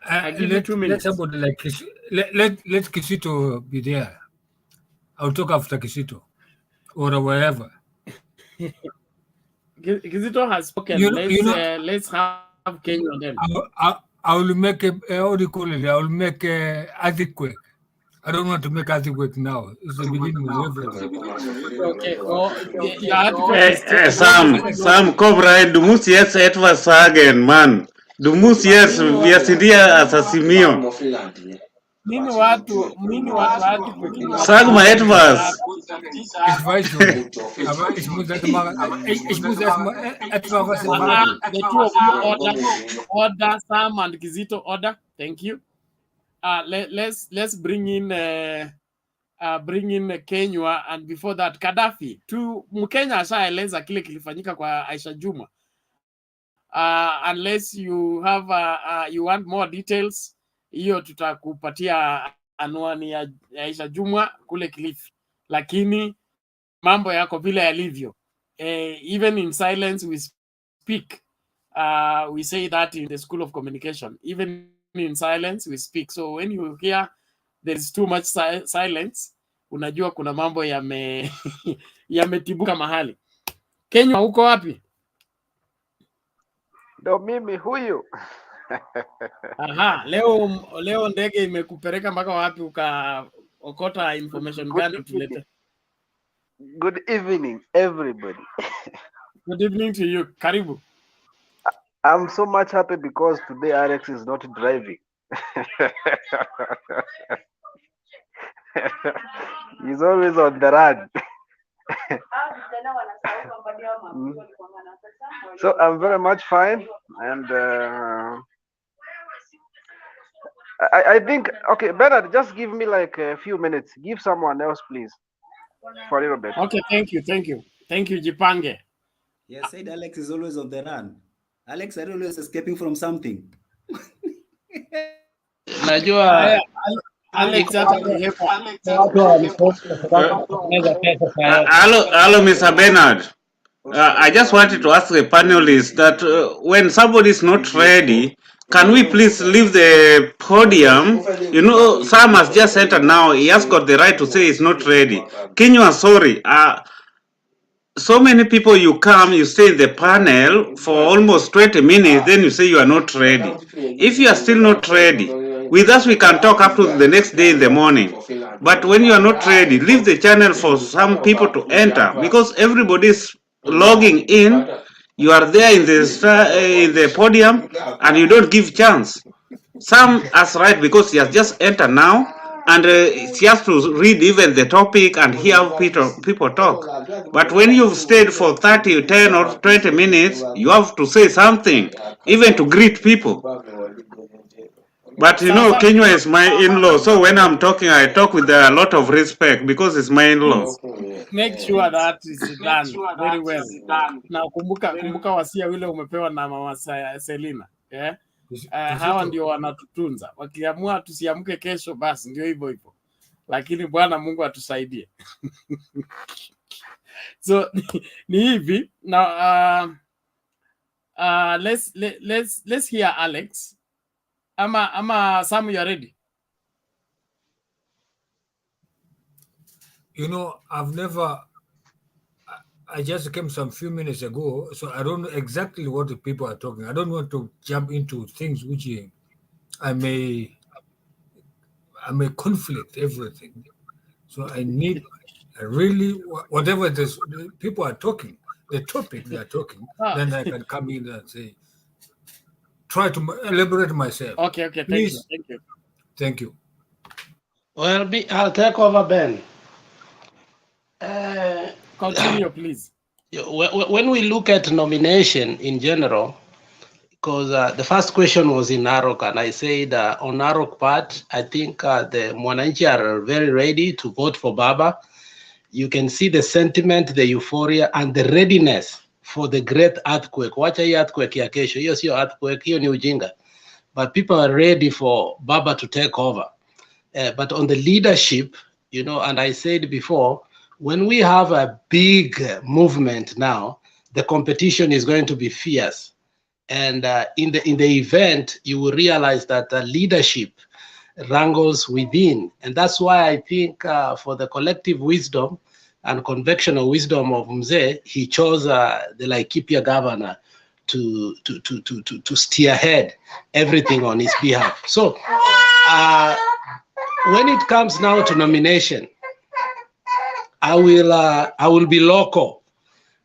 I give you 2 Let minutes. somebody like let Kisito be there. I'll talk after Kisito or wherever. Kizito has spoken. Let's have Kenya then. I will make how do you call it? I will make a earthquake. I don't want to make earthquake now. It's the beginning of everything. Okay. Sam Cobra, du musst jetzt etwas sagen, Mann. Du musst jetzt, wir sind hier als Azimio. Mimi watu Sag mal etwas. Ich weiß schon. Aber ich muss erstmal was sagen. The two of you order Sam and Kizito order. Thank you. Let's bring in Kenya, and before that Gaddafi. Mkenya ashaeleza kile kilifanyika kwa Aisha Juma. Unless you have you want more details, hiyo tutakupatia anwani ya Aisha Juma kule Kilifi, lakini mambo yako vile yalivyo. Even in silence we speak. We say that in the School of Communication. Even in silence we speak. So when you hear there is too much silence, unajua kuna mambo yametibuka mahali. Kenya, uko wapi? Ndo mimi huyu. Aha, leo ndege imekupeleka mpaka wapi ukaokota information gani tulete? Good evening everybody. Good evening to you. Karibu. I'm so much happy because today Alex is not driving. He's always on the run. So I'm very much fine, and I think, okay, Bernard, just give me like a few minutes. Give someone else, please, for a little bit. Okay, thank you, Jipange. Yes, said Alex is always on the run. Alex are always escaping from something. Najua Alex Hello, Mr. Bernard. I just wanted to ask the panelists that when somebody is not ready, can we please leave the podium? You know, Sam has just entered now. He has got the right to say he's not ready. Kenya, sorry. So many people you come, you stay in the panel for almost 20 minutes, then you say you are not ready. If you are still not ready, with us we can talk up to the next day in the morning. But when you are not ready, leave the channel for some people to enter, because everybody is logging in. You are there in the podium and you don't give chance. Sam has right because he has just entered now, and he has to read even the topic and hear people talk. But when you've stayed for 30, 10 or 20 minutes, you have to say something, even to greet people. But you know, Kenya is my in-law, so when I'm talking, I talk with a lot of respect because it's my in-law. Make sure that is done very well. Na kumbuka wasia wile umepewa na mama Selina. Yeah? Hawa ndio wanatutunza. Wakiamua tusiamke kesho, basi ndio hivyo. Lakini Bwana Mungu atusaidie. So ni hivi now. Let's hear Alex. Ama Sam, you are ready? You know, I just came some few minutes ago, so I don't know exactly what the people are talking. I don't want to jump into things which I may conflict everything. So I need really whatever the people are talking, the topic they are talking, then I can come in and say, try to elaborate myself. Okay, please. thank you. Thank you. Well, I'll take over, Ben. Continue, please. When we look at nomination in general, because the first question was in Narok, and I said on Narok part, I think the Mwananchi are very ready to vote for Baba. You can see the sentiment, the euphoria, and the readiness for the great earthquake. Wacha hii earthquake ya kesho, hiyo sio earthquake, hiyo ni ujinga. But people are ready for Baba to take over. But on the leadership, you know, and I said before, when we have a big movement now, the competition is going to be fierce. And in the event, you will realize that leadership wrangles within. And that's why I think for the collective wisdom and convictional wisdom of Mzee, he chose the Laikipia governor to steer ahead everything on his behalf. So when it comes now to nomination, I will be local.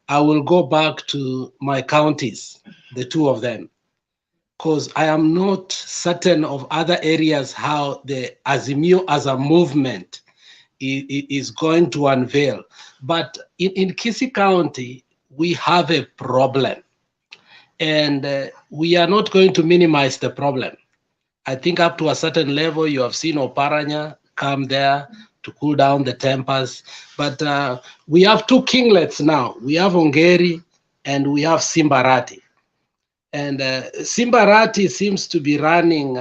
I will go back to my counties, the two of them, because I am not certain of other areas how the Azimio as a movement is going to unveil. But in Kisii County, we have a problem, and we are not going to minimize the problem. I think up to a certain level, you have seen Oparanya come there to cool down the tempers. But we have two kinglets now. We have Ongeri and we have Simbarati. And Simbarati seems to be running,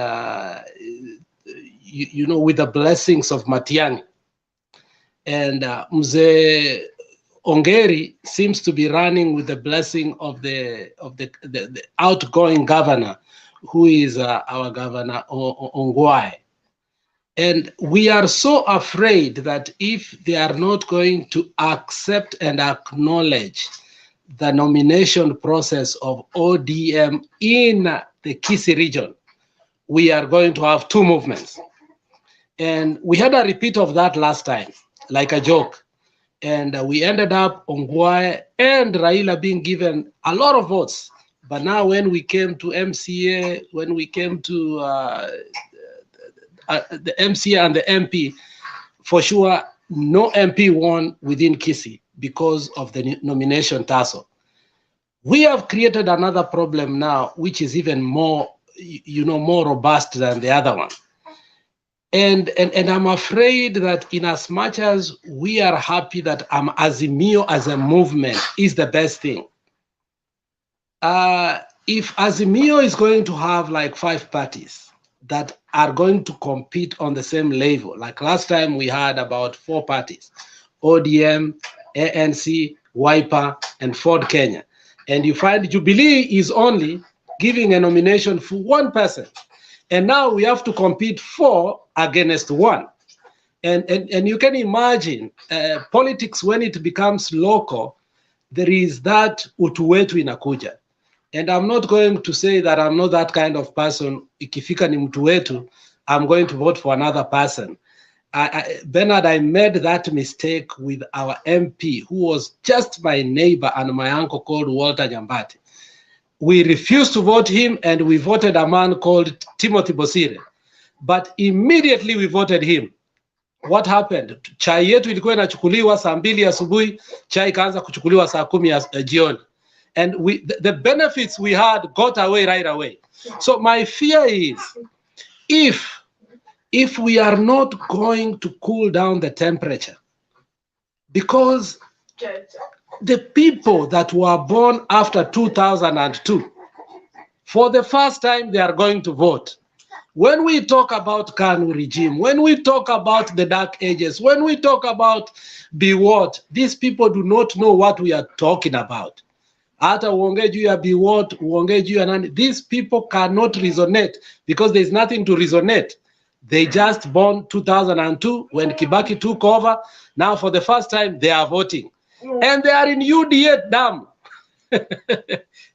you know, with the blessings of Matiang'i. And Mzee Ongeri seems to be running with the blessing of the outgoing governor, who is our governor Ongwae. And we are so afraid that if they are not going to accept and acknowledge the nomination process of ODM in the Kisii region, we are going to have two movements. And we had a repeat of that last time, like a joke. And we ended up Ongwae and Raila being given a lot of votes. But now when we came to MCA, when we came to the MCA and the MP, for sure, no MP won within Kisii because of the nomination tussle. We have created another problem now, which is even more, you know, more robust than the other one. And I'm afraid that in as much as we are happy that Azimio as a movement is the best thing, if Azimio is going to have like 5 parties that are going to compete on the same level, like last time we had about 4 parties, ODM, ANC, Wiper, and Ford Kenya. And you find Jubilee is only giving a nomination for 1 person. And now we have to compete 4 against 1. And you can imagine politics when it becomes local, there is that utu wetu inakuja. And I'm not going to say that I'm not that kind of person. Ikifika ni mtu wetu, I'm going to vote for another person. Bernard, I made that mistake with our MP, who was just my neighbor and my uncle called Walter Nyambati. We refused to vote him, and we voted a man called Timothy Bosire. But immediately we voted him. What happened? Chai yetu ilikuwa inachukuliwa saa 2 asubuhi, chai ikaanza kuchukuliwa saa 10 jioni. And the benefits we had got away right away. So my fear is, if we are not going to cool down the temperature, because the people that were born after 2002, for the first time, they are going to vote. When we talk about Kanu regime, when we talk about the dark ages, when we talk about Biwott, these people do not know what we are talking about. Hata uongee juu ya Biwott, uongee juu ya nani, these people cannot resonate because there is nothing to resonate. They just born 2002 when Kibaki took over. Now for the first time, they are voting. And they are in UDA, damn.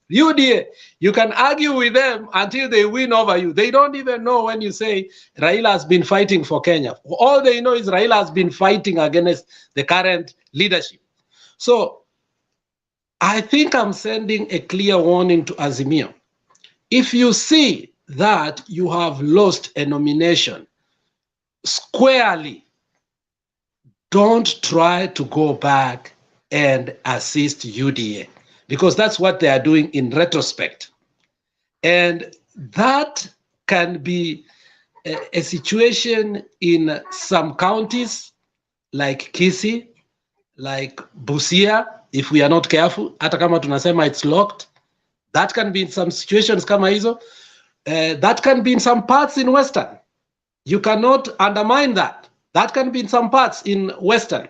UDA, you can argue with them until they win over you. They don't even know when you say Raila has been fighting for Kenya. All they know is Raila has been fighting against the current leadership. So I think I'm sending a clear warning to Azimio. If you see that you have lost a nomination, squarely, don't try to go back and assist UDA, because that's what they are doing in retrospect. And that can be a situation in some counties like Kisii, like Busia, if we are not careful, hata kama tunasema it's locked. That can be in some situations kama hizo. That can be in some parts in Western. You cannot undermine that. That can be in some parts in Western.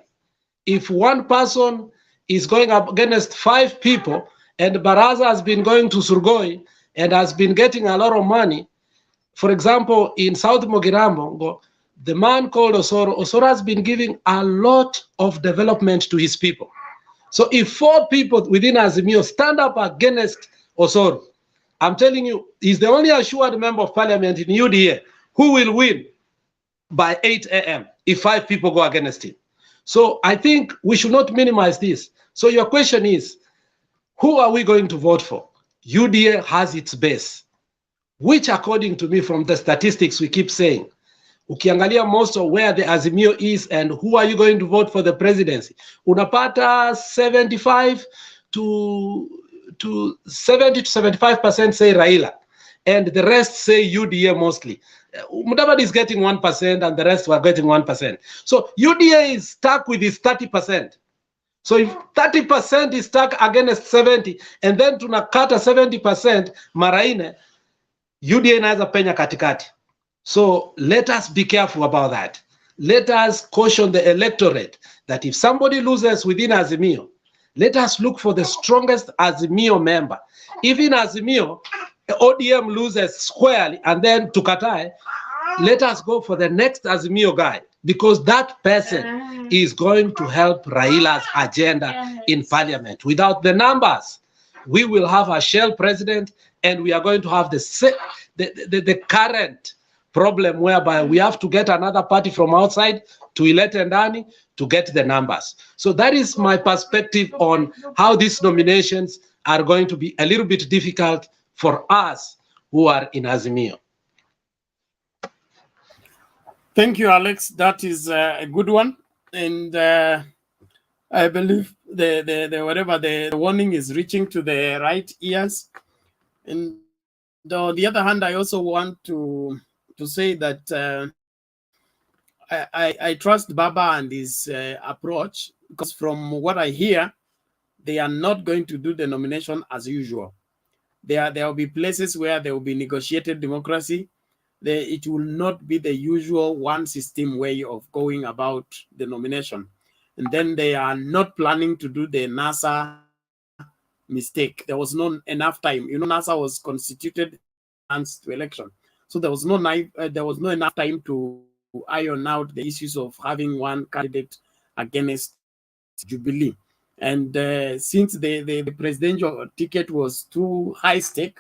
If one person is going up against 5 people, and Baraza has been going to Surgoi and has been getting a lot of money, for example, in South Mogirambo, the man called Osoro has been giving a lot of development to his people. So if 4 people within Azimio stand up against Osoro, I'm telling you, he's the only assured member of parliament in UDA who will win by 8 a.m. if 5 people go against him. So I think we should not minimize this. So your question is, who are we going to vote for? UDA has its base, which according to me, from the statistics we keep saying, ukiangalia most of where the Azimio is and who are you going to vote for the presidency, unapata 75 to 70 to 75% say Raila, and the rest say UDA mostly. Mudavadi is getting 1% and the rest were getting 1%. So UDA is stuck with his 30%. So if 30% is stuck against 70, and then tunakata 70% maraine, UDA inaweza penya katikati. So let us be careful about that. Let us caution the electorate that if somebody loses within Azimio, let us look for the strongest Azimio member. If in Azimio, ODM loses squarely and then tukatae, let us go for the next Azimio guy, because that person is going to help Raila's agenda in parliament. Without the numbers, we will have a shell president, and we are going to have the current problem whereby we have to get another party from outside to elect Ndani to get the numbers. So that is my perspective on how these nominations are going to be a little bit difficult for us who are in Azimio. Thank you, Alex. That is a good one, and I believe the warning is reaching to the right ears. And on the other hand, I also want to say that I trust Baba and his approach, because from what I hear, they are not going to do the nomination as usual. There will be places where there will be negotiated democracy. It will not be the usual one system way of going about the nomination. And then they are not planning to do the NASA mistake. There was not enough time. You know, NASA was constituted months to election. So there was no enough time to iron out the issues of having one candidate against Jubilee. And since the presidential ticket was too high stake,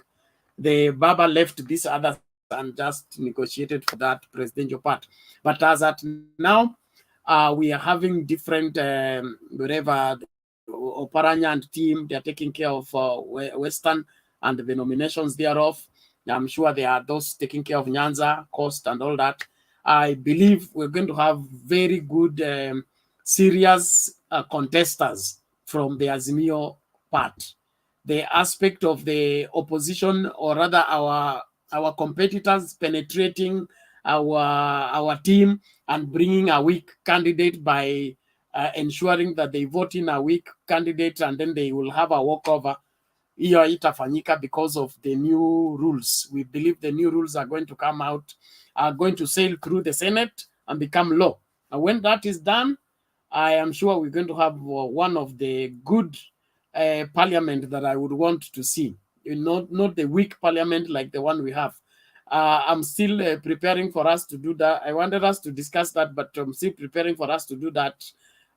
the Baba left this other and just negotiated for that presidential part. But as at now, we are having different, whatever, Oparanya and team, they are taking care of Western and the nominations thereof. I'm sure there are those taking care of Nyanza, Coast, and all that. I believe we're going to have very good, serious contestants from the Azimio part. The aspect of the opposition, or rather our competitors penetrating our team and bringing a weak candidate by ensuring that they vote in a weak candidate and then they will have a walkover. Hiyo itafanyika because of the new rules. We believe the new rules are going to come out, are going to sail through the Senate and become law. And when that is done, I am sure we're going to have one of the good parliament that I would want to see. Not the weak parliament like the one we have. I'm still preparing for us to do that. I wanted us to discuss that, but I'm still preparing for us to do that.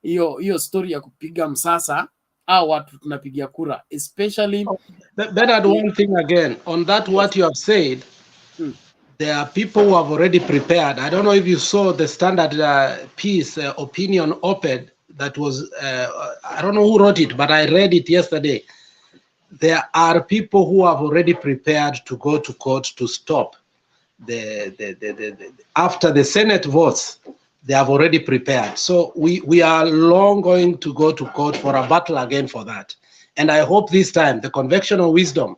Hiyo story ya kupiga msasa au watu tunapigia kura, especially Bernard, one thing again on that, what you have said, there are people who have already prepared. I don't know if you saw the Standard piece, opinion op-ed that was, I don't know who wrote it, but I read it yesterday. There are people who have already prepared to go to court to stop after the Senate votes, they have already prepared. So we are long going to go to court for a battle again for that. And I hope this time the conventional wisdom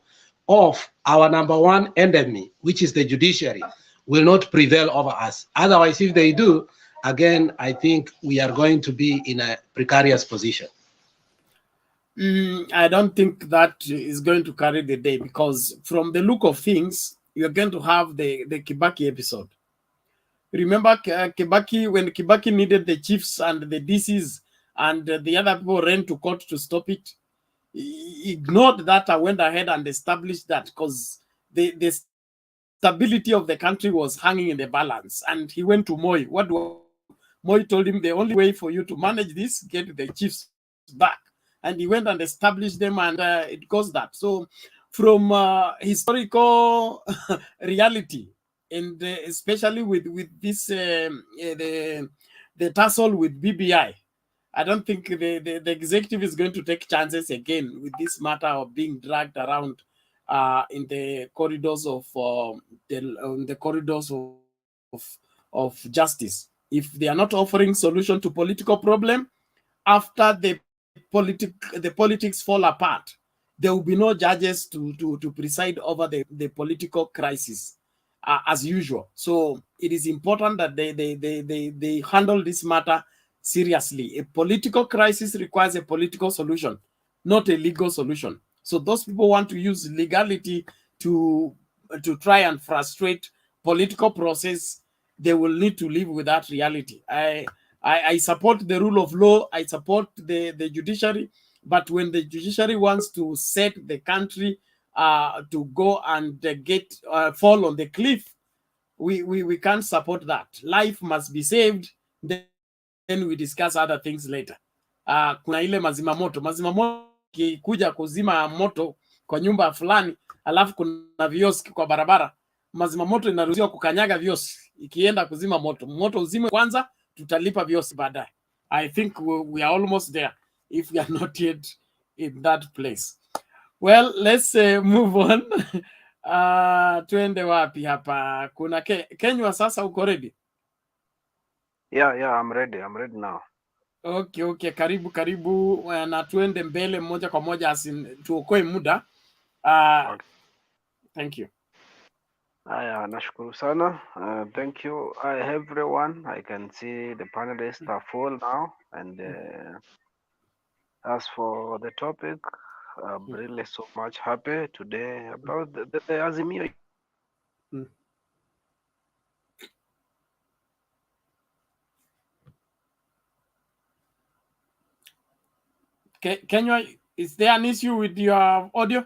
of our number one enemy, which is the judiciary, will not prevail over us. Otherwise, if they do, again, I think we are going to be in a precarious position. I don't think that is going to carry the day, because from the look of things, you're going to have the Kibaki episode. Remember Kibaki, when Kibaki needed the chiefs and the DCs and the other people ran to court to stop it, he ignored that and went ahead and established that, because the stability of the country was hanging in the balance. And he went to Moi. Moi told him, the only way for you to manage this, get the chiefs back. And he went and established them, and it goes that. So from historical reality, and especially with this the tussle with BBI, I don't think the executive is going to take chances again with this matter of being dragged around in the corridors of of justice. If they are not offering solution to political problem, after the politics fall apart, there will be no judges to preside over the political crisis as usual. So it is important that they handle this matter seriously. A political crisis requires a political solution, not a legal solution. So those people want to use legality to try and frustrate political process. They will need to live with that reality. I support the rule of law. I support the judiciary. But when the judiciary wants to set the country to go and fall on the cliff, we can't support that. Life must be saved. Then we discuss other things later. Kuna ile mazimamoto kikuja kuzima moto kwa nyumba fulani, alafu kuna vioski kwa barabara, mazimamoto inaruhusiwa kukanyaga viosi ikienda kuzima moto uzime kwanza, tutalipa viosi baadaye. I think we are almost there, if we are not yet in that place. Well, let's move on. Tuende wapi hapa? Kuna Kenywa, sasa uko ready? Yeah, I'm ready now. Okay, karibu na tuende mbele moja kwa moja, tuokoe muda. Okay. Thank you. Aya, nashukuru sana. Thank you. Hi everyone. I can see the panelists are full now, and as for the topic, I'm really so much happy today about the Azimio. Kenya, is there an issue with your audio?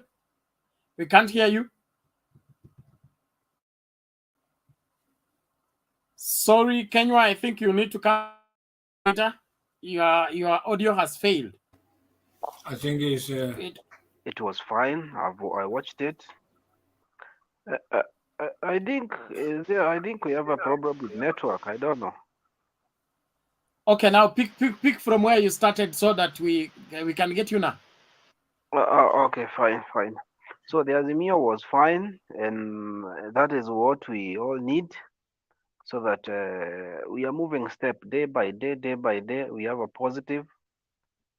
We can't hear you. Sorry, Kenya, I think you need to come later. Your audio has failed. I think it's... It was fine. I watched it. I think we have a problem with network. I don't know. Okay, now pick from where you started so that we can get you now. Okay, fine. So the Azimio was fine, and that is what we all need, so that we are moving step day by day. We have a positive.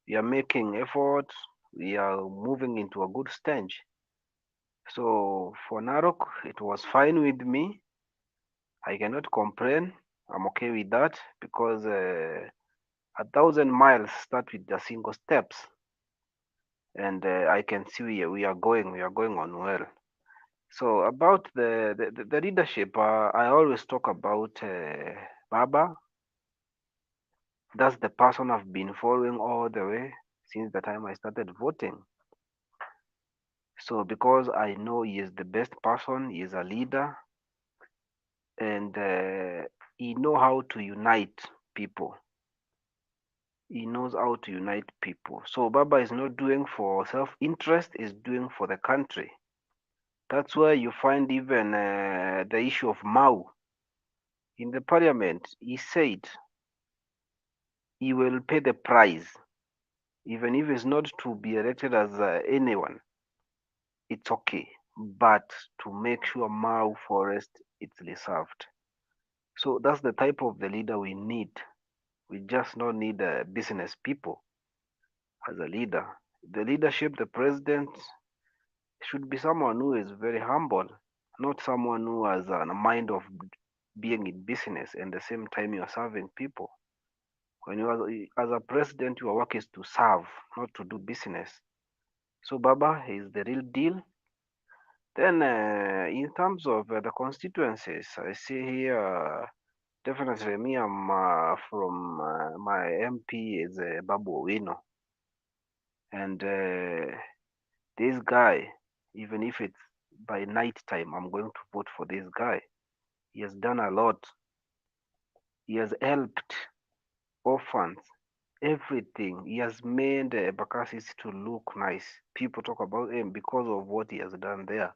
We are making effort. We are moving into a good stage. So for Narok, it was fine with me. I cannot complain. I'm okay with that, because 1,000 miles start with the single steps, and I can see we are going on well. So about the leadership, I always talk about Baba. That's the person I've been following all the way since the time I started voting. So because I know he is the best person, he is a leader, and he knows how to unite people. He knows how to unite people. So Baba is not doing for self-interest, is doing for the country. That's why you find even the issue of Mao in the parliament. He said he will pay the price, even if it's not to be elected as anyone. It's okay, but to make sure Mau forest is reserved. So that's the type of the leader we need. We just don't need business people as a leader. The leadership, the president, should be someone who is very humble, not someone who has a mind of being in business and at the same time you are serving people. When you are as a president, your work is to serve, not to do business. So Baba is the real deal. Then in terms of the constituencies, I see here definitely me, I'm from my MP is Babu Owino. And this guy, even if it's by night time, I'm going to vote for this guy. He has done a lot. He has helped orphans, everything. He has made Bakassis to look nice. People talk about him because of what he has done there.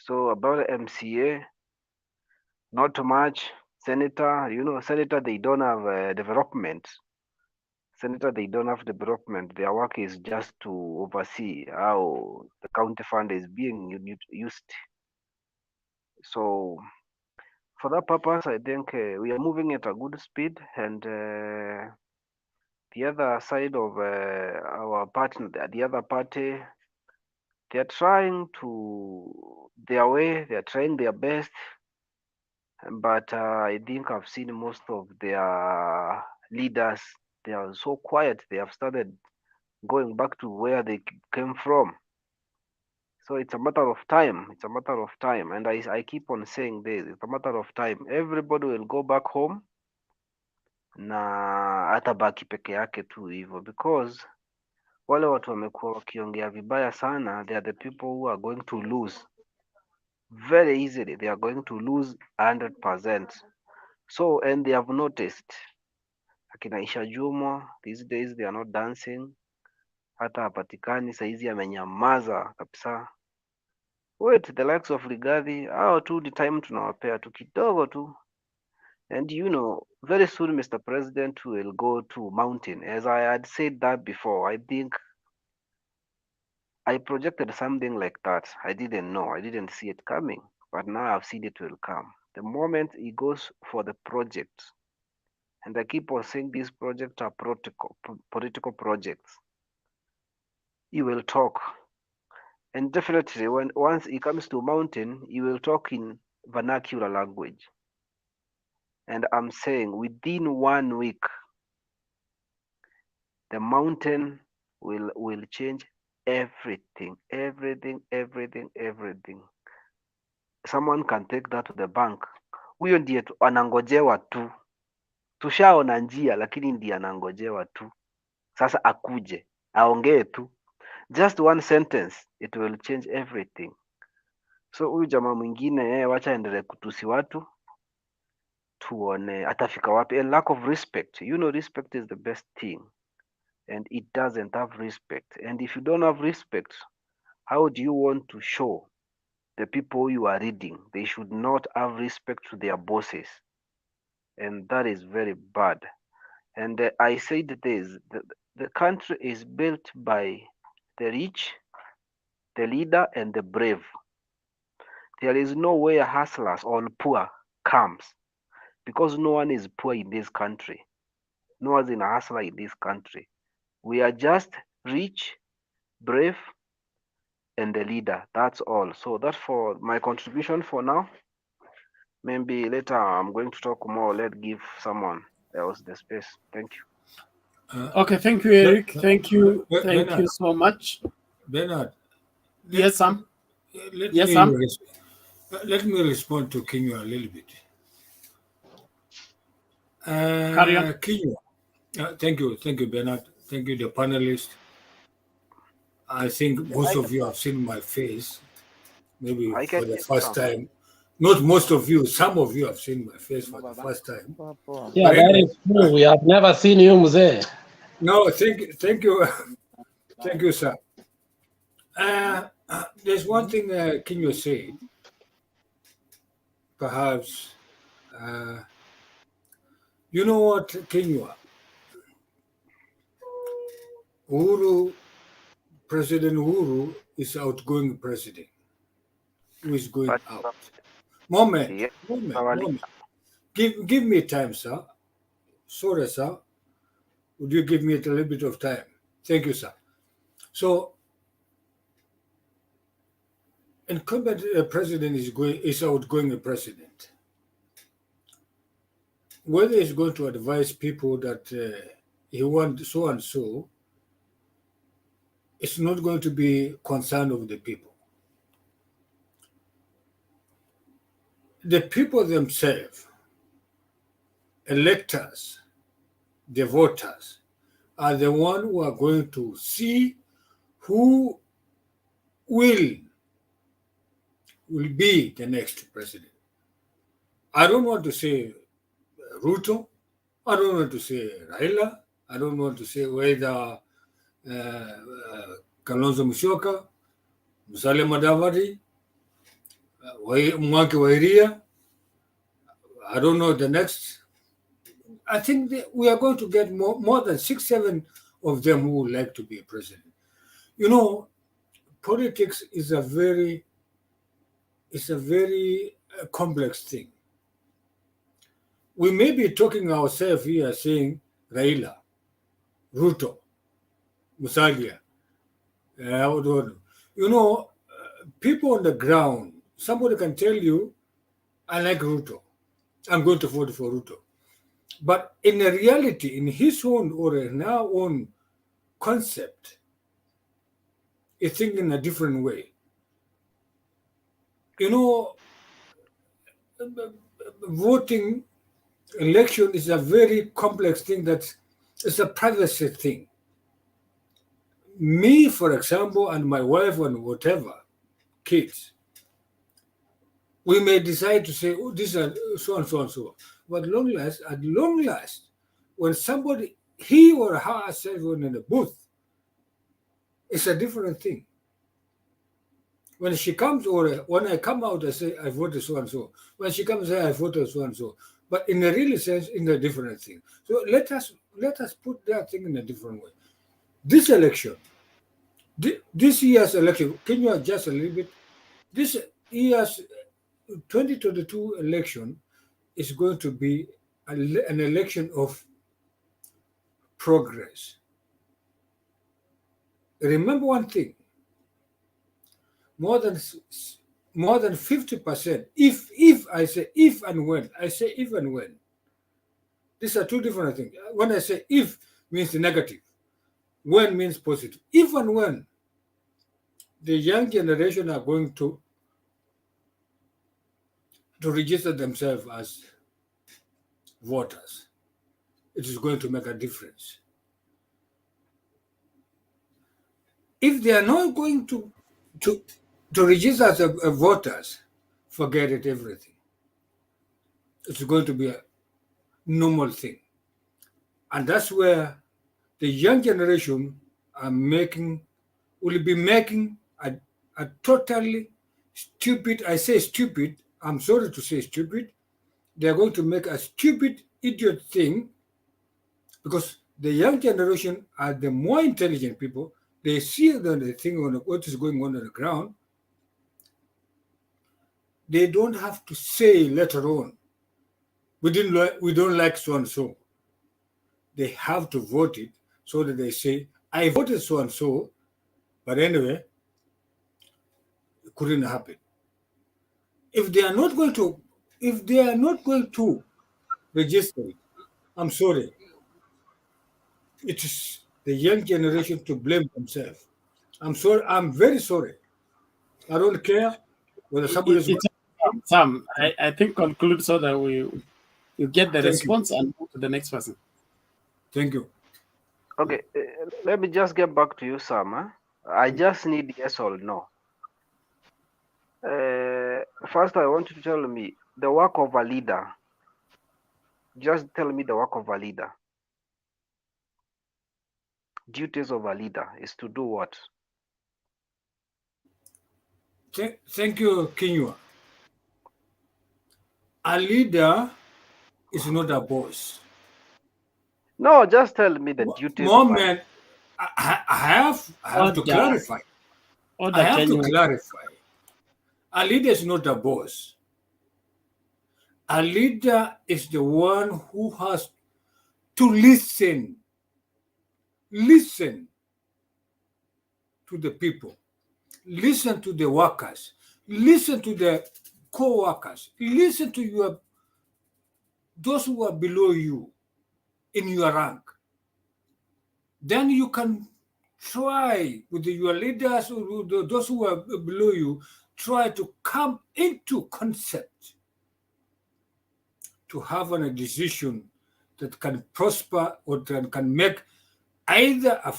So about the MCA, not much. Senator, Senator, they don't have development. Senator, they don't have development. Their work is just to oversee how the county fund is being used. So for that purpose, I think we are moving at a good speed. And the other side of our partner, the other party, they are trying to their way. They are trying their best. But I think I've seen most of their leaders, they are so quiet. They have started going back to where they came from. So it's a matter of time. It's a matter of time. And I keep on saying this. It's a matter of time. Everybody will go back home na atabaki peke yake tu hivyo, because wale watu wamekuwa wakiongea vibaya sana, they are the people who are going to lose very easily. They are going to lose 100%. So, and they have noticed akina Isha Jumwa, these days they are not dancing, hata hapatikani, saizi amenyamaza kabisa. Wait, the likes of Rigathi, hao tu the time tunawapea tu kidogo tu. And very soon Mr. President will go to mountain. As I had said that before, I think I projected something like that. I didn't know, I didn't see it coming, but now I've seen it will come. The moment he goes for the project, and I keep on saying these projects are political projects, he will talk. And definitely once he comes to mountain, he will talk in vernacular language. And I'm saying within 1 week, the mountain will change everything. Someone can take that to the bank. Huyo ndiye anangojewa tu. Tushaona njia, lakini ndiye anangojewa tu. Sasa akuje, aongee tu. Just one sentence, it will change everything. So huyu jamaa mwingine wacha endelee kutusi watu, tuone atafika wapi. A lack of respect. Respect is the best thing. And it doesn't have respect. And if you don't have respect, how do you want to show the people you are reading? They should not have respect to their bosses. And that is very bad. And I said this, the country is built by the rich, the leader, and the brave. There is no way hustlers or poor comes, because no one is poor in this country. No one is a hustler in this country. We are just rich, brave, and the leader. That's all. So that's for my contribution for now. Maybe later I'm going to talk more. Let's give someone else the space. Thank you. Okay, thank you, Eric. Thank you so much. Bernard. Yes, Sam. Let me respond to Kinyo a little bit. Carry on. Kinyo, thank you, Bernard. Thank you, the panelists. I think most of you have seen my face, maybe for the first time. Not most of you, some of you have seen my face for the first time. Yeah, that is true. We have never seen you, Mzee. No, thank you. Thank you, sir. There's one thing Kinyo said. Perhaps, you know what, Kinyo? President Uhuru is outgoing president. who is going But out. Moment. yeah, our leader. Give me time, sir. Sorry, sir. Would you give me a little bit of time? Thank you, sir. So, incumbent president is outgoing president. Whether he's going to advise people that he wants so and so, it's not going to be concern of the people. The people themselves, electors, the voters, are the one who are going to see who will be the next president. I don't want to say Ruto. I don't want to say Raila. I don't want to say whether Kalonzo Musyoka, Musalia Mudavadi, Mwangi Wairia. I don't know the next. I think we are going to get more than 6, 7 of them who would like to be a president. You know, politics is a very complex thing. We may be talking ourselves here saying Raila, Ruto, Musalia. You know, people on the ground, somebody can tell you, I like Ruto. I'm going to vote for Ruto. But in a reality, in his own or in our own concept, he's thinking in a different way. You know, voting election is a very complex thing it's a privacy thing. Me, for example, and my wife and whatever, kids, we may decide to say, oh, these are so and so and so. But at long last, when somebody, he or her herself in the booth, it's a different thing. When she comes, or when I come out, I say, I voted so and so. When she comes, I say, I voted so and so. But in a real sense, in a different thing. So let us put that thing in a different way. This election, this year's election, can you adjust a little bit? This year's 2022 election is going to be an election of progress. Remember one thing, more than 50%, if I say if and when, I say if and when. These are two different things. When I say if means negative, when means positive. If and when the young generation are going to register themselves as voters, it is going to make a difference. If they are not going to register as voters, forget it, everything. It's going to be a normal thing. And that's where the young generation will be making a totally stupid, I say stupid, I'm sorry to say stupid, they're going to make a stupid, idiot thing, because the young generation are the more intelligent people. They see the thing on what is going on the ground. They don't have to say later on, we don't like so and so. They have to vote it so that they say, I voted so and so, but anyway, it couldn't happen. If they are not going to register it, I'm sorry. It is the young generation to blame themselves. I'm sorry. I'm very sorry. I don't care whether somebody is. Sam, I think conclude so that you get the Thank response and move to the next person. Thank you. Okay, let me just get back to you, Sam. I just need yes or no. First, I want you to tell me the work of a leader. Just tell me the work of a leader. Duties of a leader is to do what? Thank you, Kinyua. A leader is not a boss. No, just tell me the duties of a leader. I have to clarify. I have to clarify. A leader is not a boss. A leader is the one who has to listen to the people, listen to the workers, listen to the co-workers, listen to those who are below you in your rank. Then you can try with your leaders or those who are below you, try to come into concept to have a decision that can prosper or that can make either a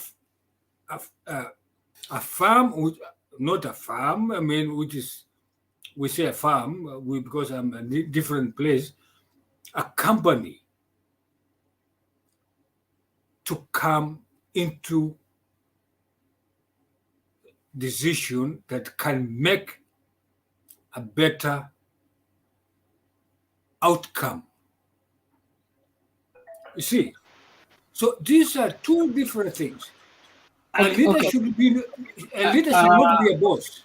farm, not a farm, I mean, which is, we say a farm because I'm a different place, a company to come into decision that can make a better outcome. You see, so these are two different things. A leader should not be a boss.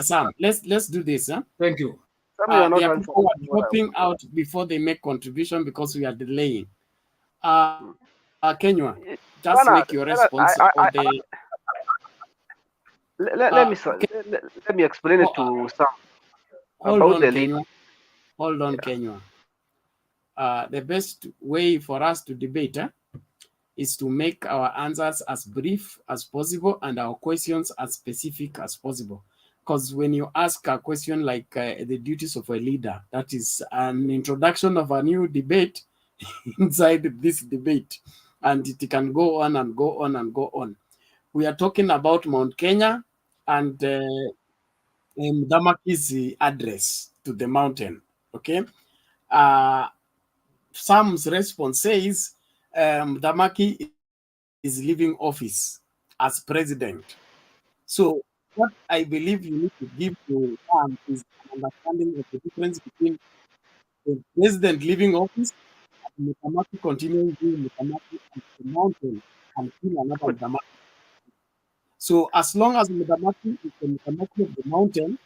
Sam, let's do this. Huh? Thank you. There are people who are dropping out before they make contribution because we are delaying. Kenywa, just make your response on the. Let me explain it to Sam. Hold on, Kenywa. The best way for us to debate is to make our answers as brief as possible and our questions as specific as possible. Because when you ask a question like the duties of a leader, that is an introduction of a new debate inside this debate. And it can go on and go on and go on. We are talking about Mount Kenya and Damaki's address to the mountain. Okay. Sam's response says Damaki is leaving office as president. So what I believe you need to give to Sam is an understanding of the difference between the president leaving office and Damaki continuing being Damaki and the mountain and kill another Damaki. So as long as Damaki is the Damaki of the mountain,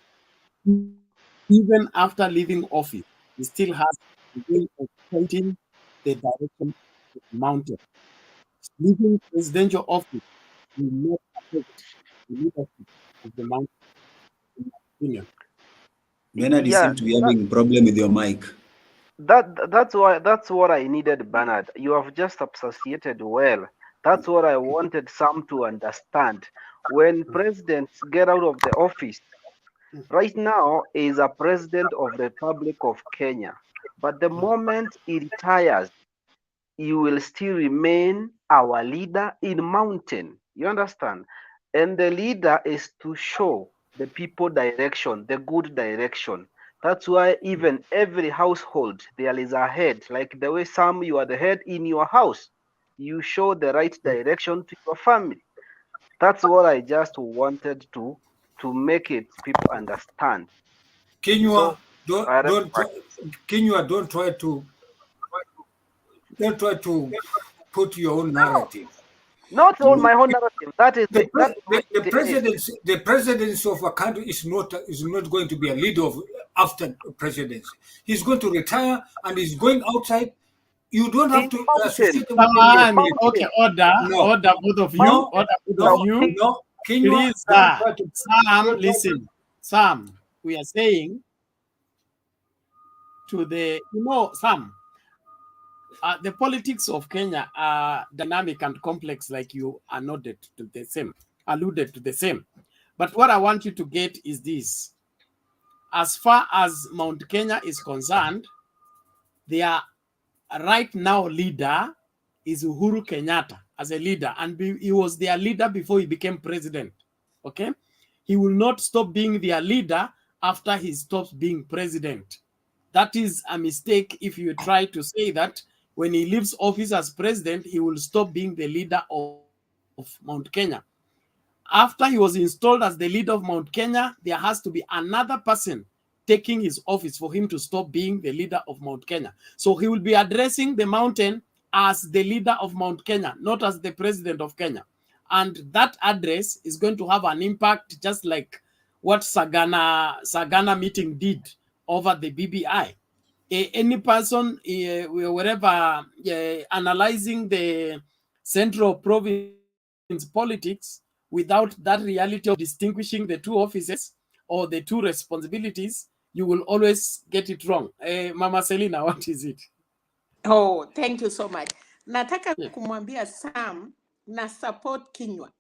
even after leaving office, he still has the way of pointing the direction of the mountain. Leaving presidential office will not affect the leadership of the mountain, in my opinion. Bernard, you seem to be having a problem with your mic. That's what I needed, Bernard. You have just associated well. That's what I wanted Sam to understand. When presidents get out of the office, right now is a president of the Republic of Kenya. But the moment he retires, he will still remain our leader in mountain. You understand? And the leader is to show the people direction, the good direction. That's why even every household, there is a head. Like the way Sam, you are the head in your house. You show the right direction to your family. That's what I just wanted to make it people understand. Kenywa, don't try to put your own narrative. Not on my own narrative. That is the presidency of a country is not going to be a leader after presidency. He's going to retire and he's going outside. You don't have to associate him with okay, order, both of you. No, please, Sam, listen. Sam, we are saying to the, Sam, the politics of Kenya are dynamic and complex, like you alluded to the same. But what I want you to get is this. As far as Mount Kenya is concerned, their right now leader is Uhuru Kenyatta as a leader, and he was their leader before he became president. Okay? He will not stop being their leader after he stops being president. That is a mistake if you try to say that when he leaves office as president, he will stop being the leader of Mount Kenya. After he was installed as the leader of Mount Kenya, there has to be another person taking his office for him to stop being the leader of Mount Kenya. So he will be addressing the mountain as the leader of Mount Kenya, not as the president of Kenya. And that address is going to have an impact, just like what Sagana meeting did over the BBI. Any person, wherever, analyzing the central province politics without that reality of distinguishing the two offices or the two responsibilities, you will always get it wrong. Mama Selina, what is it? Oh, thank you so much. Nataka kumwambia Sam na support Kinyua.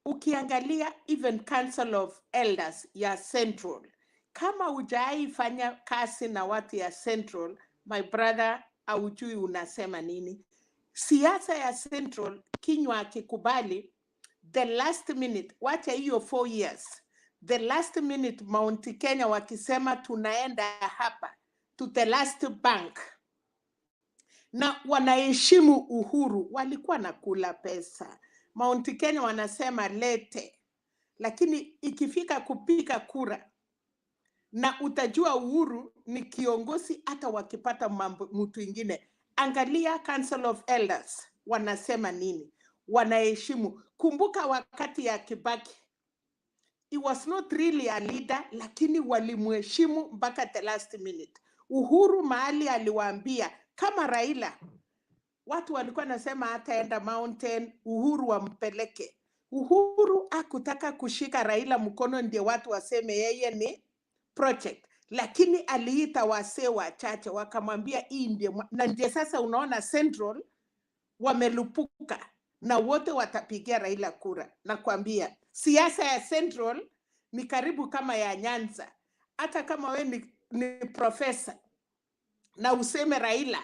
Ukiangalia even Council of Elders ya Central, kama hujai fanya kazi na watu ya Central, my brother, haujui unasema nini. Siasa ya Central, Kinyua akikubali, the last minute, wacha hiyo 4 years, the last minute Mount Kenya wakisema tunaenda hapa to the last bank, na wanaheshimu uhuru, walikuwa na kula pesa. Mount Kenya wanasema lete, lakini ikifika kupika kura, na utajua uhuru ni kiongozi hata wakipata mtu ingine. Angalia Council of Elders wanasema nini, wanaheshimu. Kumbuka wakati ya Kibaki, he was not really a leader, lakini walimheshimu mpaka the last minute. Uhuru mahali aliwaambia, kama Raila, watu walikuwa nasema hataenda mountain, Uhuru wampeleke. Uhuru hakutaka kushika Raila mkono ndio watu waseme yeye ni project, lakini aliita wasee wachache wakamwambia hii ndio, na ndio sasa unaona Central wamelupuka na wote watapigia Raila kura. Na kuambia siasa ya Central ni karibu kama ya Nyanza. Hata kama we ni profesa na useme Raila,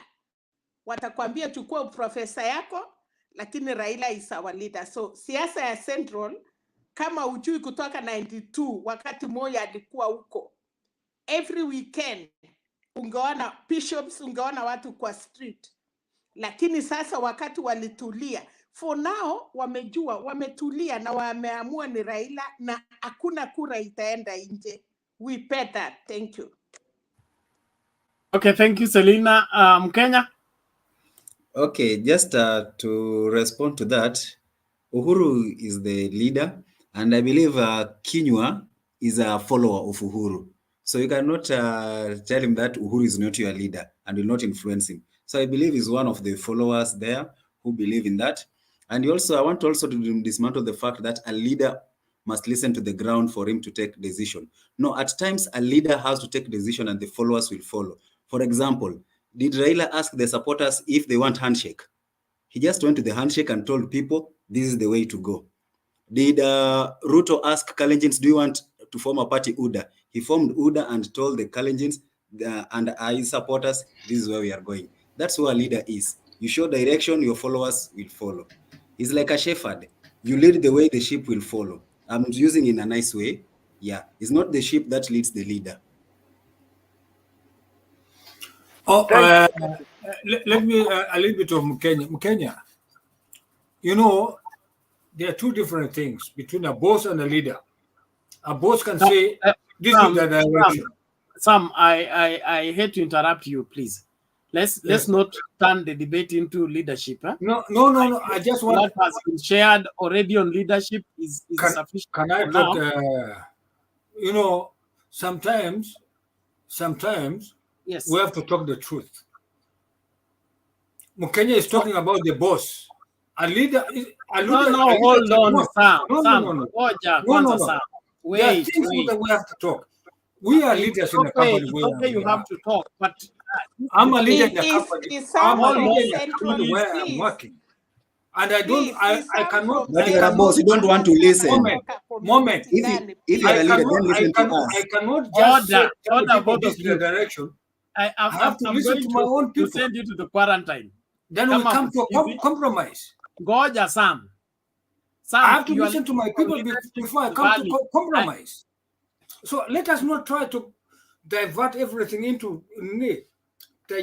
watakwambia chukua profesa yako, lakini Raila is our leader. So siasa ya Central, kama ujui kutoka 92 wakati Moi alikuwa huko, every weekend ungeona bishops, ungeona watu kwa street. Lakini sasa wakati walitulia, for now wamejua, wametulia na wameamua ni Raila na hakuna kura itaenda nje. We bet that. Thank you. Okay, thank you, Selina. Kenya? Okay, just to respond to that, Uhuru is the leader, and I believe Kinyua is a follower of Uhuru. So you cannot tell him that Uhuru is not your leader and will not influence him. So I believe he's one of the followers there who believe in that. And I want also to dismantle the fact that a leader must listen to the ground for him to take decision. No, at times a leader has to take decision and the followers will follow. For example, did Raila ask the supporters if they want handshake? He just went to the handshake and told people, this is the way to go. Did Ruto ask Kalenjins, do you want to form a party, UDA? He formed UDA and told the Kalenjins and his supporters, this is where we are going. That's who a leader is. You show direction, your followers will follow. He's like a shepherd. You lead the way, the sheep will follow. I'm using it in a nice way. Yeah, it's not the sheep that leads the leader. Oh, let me a little bit of Mkenya. You know, there are two different things between a boss and a leader. A boss can say, this is the direction. Sam, I hate to interrupt you, please. Let's not turn the debate into leadership. Huh? No. I just want what has been shared already on leadership is sufficient. Can I talk? You know, sometimes yes, we have to talk the truth. Mkenya is talking about the boss. A leader is a leader. No, hold on, Sam. No. Sam. Wait, there are things that we have to talk. We are leaders in the company. Okay, you have to talk, but I'm a leader in the company. I'm a leader in the company where I'm working. And I don't, I cannot. But you're a boss, you don't want to listen. Moment. If you're a leader, then listen to us. I cannot just say this is the direction. I have to listen to my own people. To send you to the quarantine. Then we come to a compromise. Goja, Sam. I have to listen to my people before I come to compromise. So let us not try to divert everything into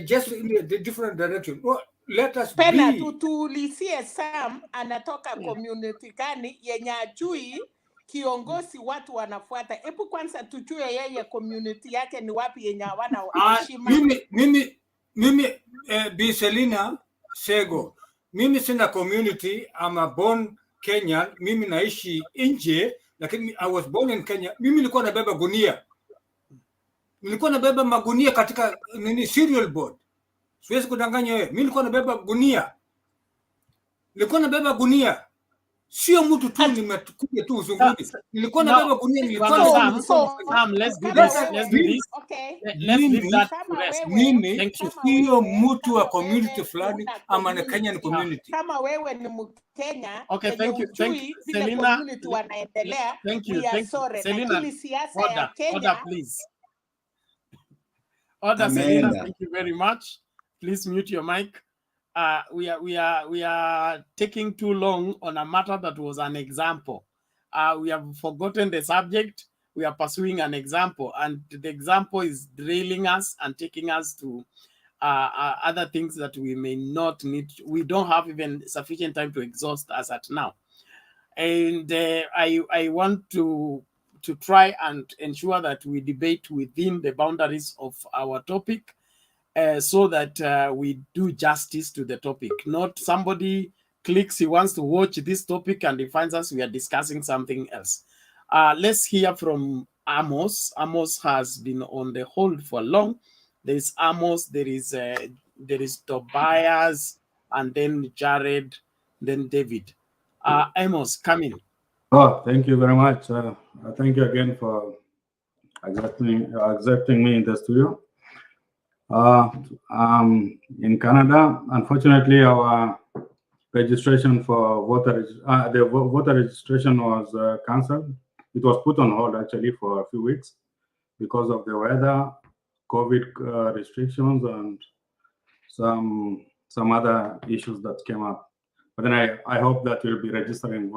just in the different direction. No, let us Pena be. tuulizie Sam anatoka community gani yenye ajui kiongozi watu wanafuata. Hebu kwanza tujue yeye community yake ni wapi yenye hawana heshima. Mimi Bi Selina Sego. Mimi sina community. I'm a born Kenya, mimi naishi nje, lakini I was born in Kenya. Mimi nilikuwa nabeba gunia. Nilikuwa nabeba magunia katika cereal board. Siwezi kudanganya wewe. Mimi nilikuwa nabeba gunia. Sio mtu tu nimekuja tu uzunguni. Nilikuwa nabeba gunia, Sam, let's do this. Okay. Let's leave that to rest. Mimi sio mtu wa community fulani ama na Kenyan community. Kama wewe ni Mkenya, okay, thank you, Selina. Community wanaendelea. Thank you. Selina, lakini siasa ya Kenya. Order, please. Order, Selina, thank you very much. Please mute your mic. We are taking too long on a matter that was an example. We have forgotten the subject. We are pursuing an example, and the example is drilling us and taking us to other things that we may not need. We don't have even sufficient time to exhaust us at now. And I want to try and ensure that we debate within the boundaries of our topic, so that we do justice to the topic. Not somebody clicks, he wants to watch this topic and he finds us we are discussing something else. Let's hear from Amos. Amos has been on the hold for long. There's Amos, there is Tobias, and then Jared, then David. Amos, come in. Oh, thank you very much. Thank you again for accepting me in the studio. In Canada, unfortunately, our registration for voter registration was cancelled. It was put on hold actually for a few weeks because of the weather, COVID restrictions, and some other issues that came up. But then I hope that we'll be registering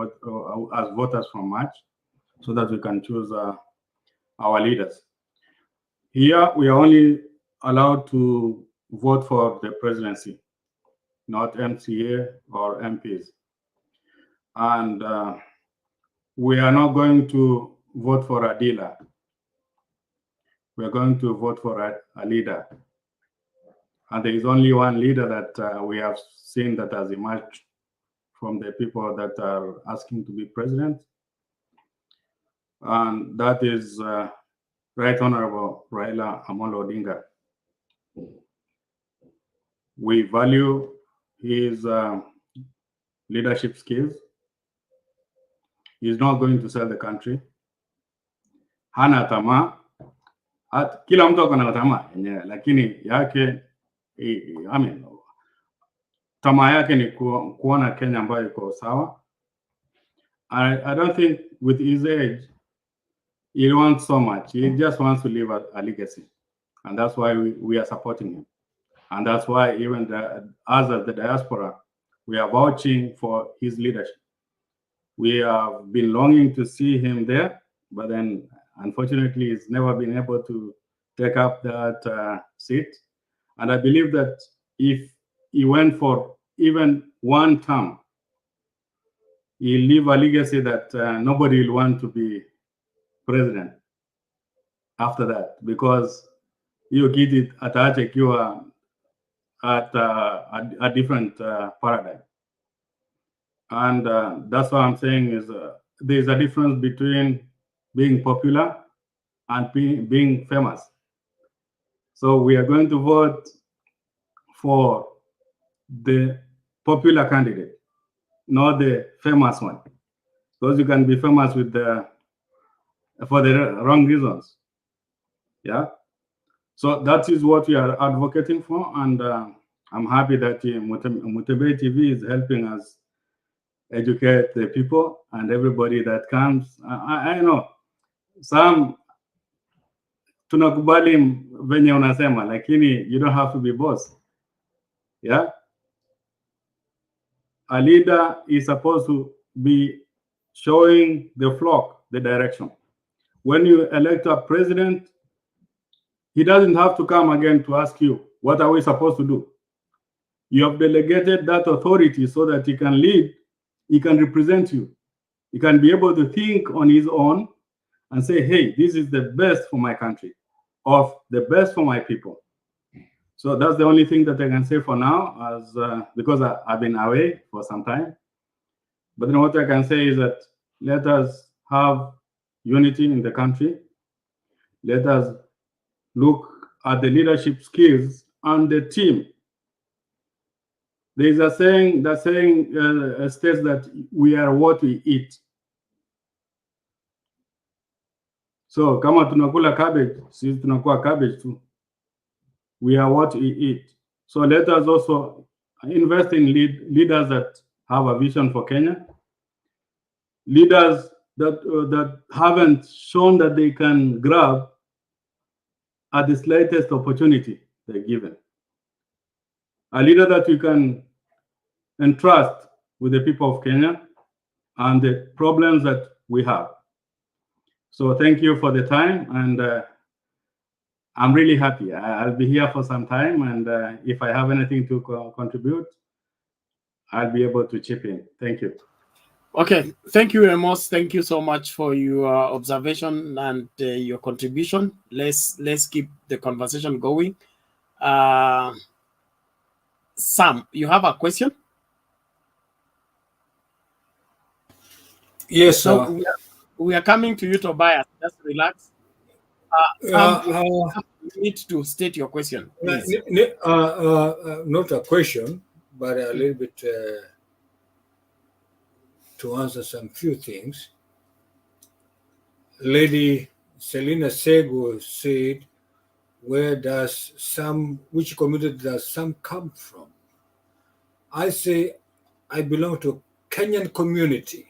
as voters from March, so that we can choose our leaders. Here, we are only allowed to vote for the presidency, not MCA or MPs. And we are not going to vote for a dealer. We are going to vote for a leader. And there is only one leader that we have seen that has emerged from the people that are asking to be president. And that is Right Honorable Raila Odinga. We value his leadership skills. He's not going to sell the country. Hana tamaa. Kila mtu ako na tamaa yenyewe, lakini yake tamaa yake ni kuona Kenya ambayo iko sawa. I don't think with his age he wants so much. He just wants to leave a legacy, and that's why we are supporting him. And that's why even us as the diaspora, we are vouching for his leadership. We have been longing to see him there, but then unfortunately he's never been able to take up that seat. And I believe that if he went for even one term, he'll leave a legacy that nobody will want to be president after that, because you get it attached, you are at a different paradigm. And that's what I'm saying is there's a difference between being popular and being famous. So we are going to vote for the popular candidate, not the famous one, because you can be famous with for the wrong reasons. Yeah. So that is what we are advocating for, and I'm happy that Mutebe TV is helping us educate the people and everybody that comes. I know some tunakubali venye unasema, lakini you don't have to be boss. Yeah. A leader is supposed to be showing the flock the direction. When you elect a president, he doesn't have to come again to ask you, what are we supposed to do? You have delegated that authority so that he can lead, he can represent you. He can be able to think on his own and say, hey, this is the best for my country, or the best for my people. So that's the only thing that I can say for now, as because I've been away for some time. But then what I can say is that let us have unity in the country. Let us look at the leadership skills and the team. There is a saying that states that we are what we eat. So kama tunakula cabbage, sisi tunakuwa cabbage too. We are what we eat. So let us also invest in leaders that have a vision for Kenya. Leaders that haven't shown that they can grab at the slightest opportunity they're given. A leader that you can entrust with the people of Kenya and the problems that we have. So thank you for the time, and I'm really happy. I'll be here for some time, and if I have anything to contribute, I'll be able to chip in. Thank you. Okay, thank you, Amos. Thank you so much for your observation and your contribution. Let's keep the conversation going. Sam, you have a question? Yes, so sir. we are coming to you, Tobias. Just relax. Sam, you need to state your question, please. Not a question, but a little bit to answer some few things. Lady Selina Sego said, which community does Sam come from? I say, I belong to Kenyan community.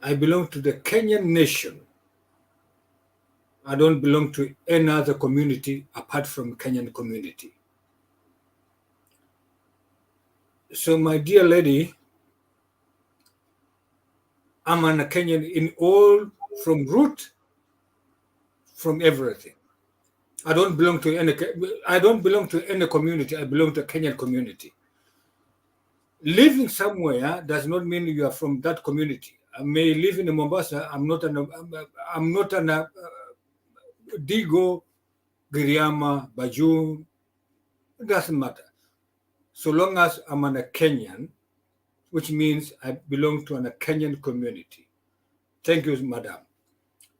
I belong to the Kenyan nation. I don't belong to any other community apart from Kenyan community. So my dear lady, I'm a Kenyan in all, from root, from everything. I don't belong to any community. I belong to a Kenyan community. Living somewhere does not mean you are from that community. I may live in Mombasa. I'm not an Digo, Giriama, Bajun. It doesn't matter. So long as I'm a Kenyan, which means I belong to a Kenyan community. Thank you, madam.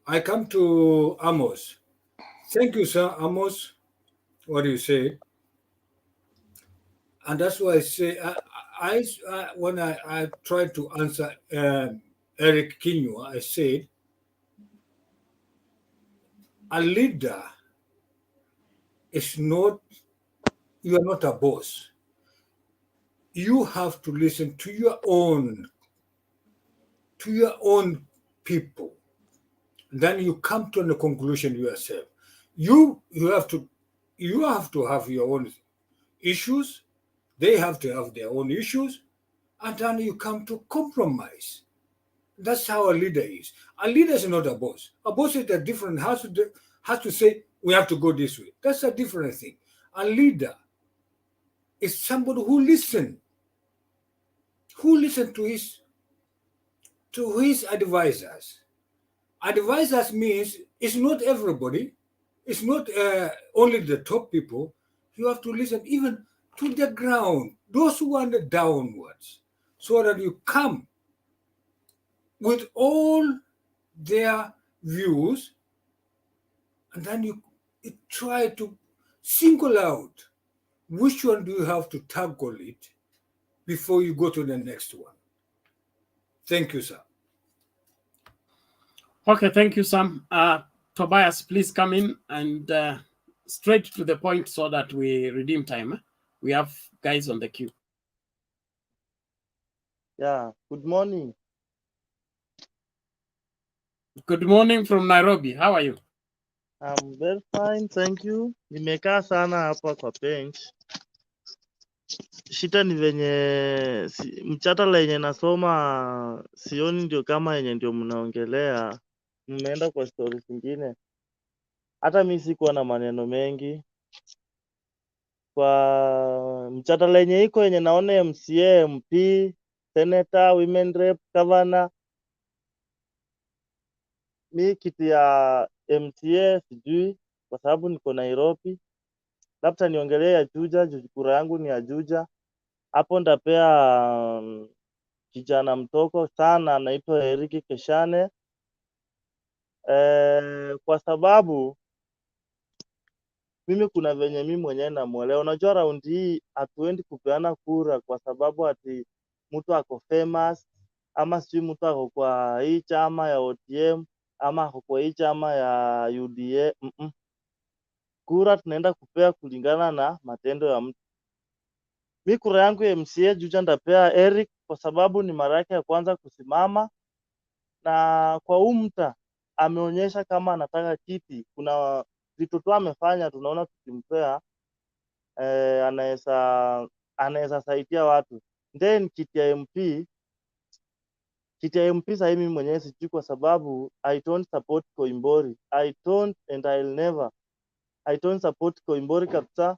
I come to Amos. Thank you, sir, Amos, what you say. And that's why I say, when I tried to answer Eric Kinyo, I said, a leader is not, you are not a boss. You have to listen to your own people. Then you come to the conclusion yourself. You have to have your own issues. They have to have their own issues, and then you come to compromise. That's how a leader is. A leader is not a boss. A boss is a different, has to say, we have to go this way. That's a different thing. A leader is somebody who listens to his advisors. Advisors means it's not everybody. It's not only the top people. You have to listen even to the ground, those who are downwards, so that you come with all their views, and then you try to single out which one do you have to tackle it before you go to the next one. Thank you, sir. Okay, thank you, Sam. Tobias, please come in and straight to the point so that we redeem time. We have guys on the queue. Yeah, good morning. Good morning from Nairobi. How are you? I'm very fine, thank you. Nimekaa sana hapa kwa bench. Shida ni venye mchatala yenye nasoma sioni ndio kama yenye ndio mnaongelea. Mmeenda kwa stories zingine. Hata mimi sikuwa na maneno mengi. Kwa mchatala yenye iko yenye naona MCA, MP, Senator, Women Rep, Governor. Mi kitu ya MCA sijui kwa sababu niko Nairobi. Labda niongelee ya Juja, kura yangu ni ya Juja. Hapo ndapea kijana mtoko sana anaitwa Eriki Keshane, kwa sababu mimi kuna venye mimi mwenyewe namuelewa. Unajua raundi hii hatuendi kupeana kura kwa sababu ati mtu ako famous ama sijui mtu ako kwa hii chama ya ODM ama ako kwa hii chama ya UDA. Kura tunaenda kupea kulingana na matendo ya mtu. Mi kura yangu ya MCA Juja ndapea Eric kwa sababu ni mara yake ya kwanza kusimama, na kwa huu mta ameonyesha kama anataka kiti. Kuna vitu tu amefanya, tunaona tukimpea anaweza saidia watu. Then kiti ya MP sasa mimi mwenyewe sijui kwa sababu I don't support Koimbori. I don't and I'll never. I don't support Koimbori kabisa.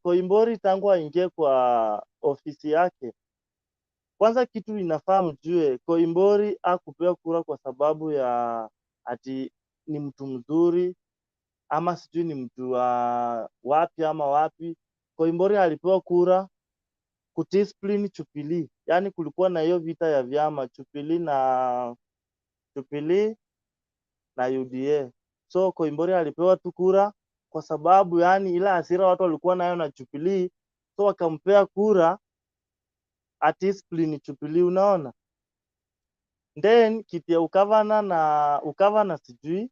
Koimbori tangu aingie kwa ofisi yake, kwanza kitu inafaa mjue, Koimbori hakupewa kura kwa sababu ya ati ni mtu mzuri ama sijui ni mtu wa wapi ama wapi. Koimbori alipewa kura kudiscipline Jubilee. Yaani kulikuwa na hiyo vita ya vyama Jubilee na UDA. So Koimbori alipewa tu kura kwa sababu yani ila hasira watu walikuwa nayo na Jubilee, so wakampea kura discipline Jubilee, unaona. Then kiti ya ukavana sijui,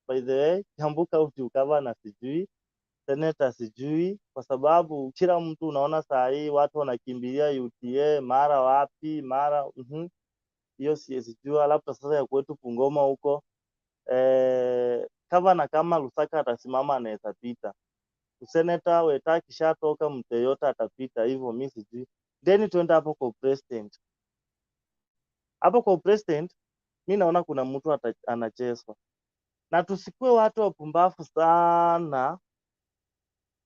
by the way, Kiambu ukavana sijui, seneta sijui, kwa sababu kila mtu unaona saa hii watu wanakimbilia UTA mara wapi mara hiyo sijui. Alafu sasa ya kwetu Bungoma huko gavana kama Lusaka atasimama anaweza pita, seneta Weta kishatoka mtu yote atapita, hivyo mimi sijui. Then tuende hapo kwa president. Hapo kwa president mimi naona kuna mtu anachezwa, na tusikue watu wapumbavu sana,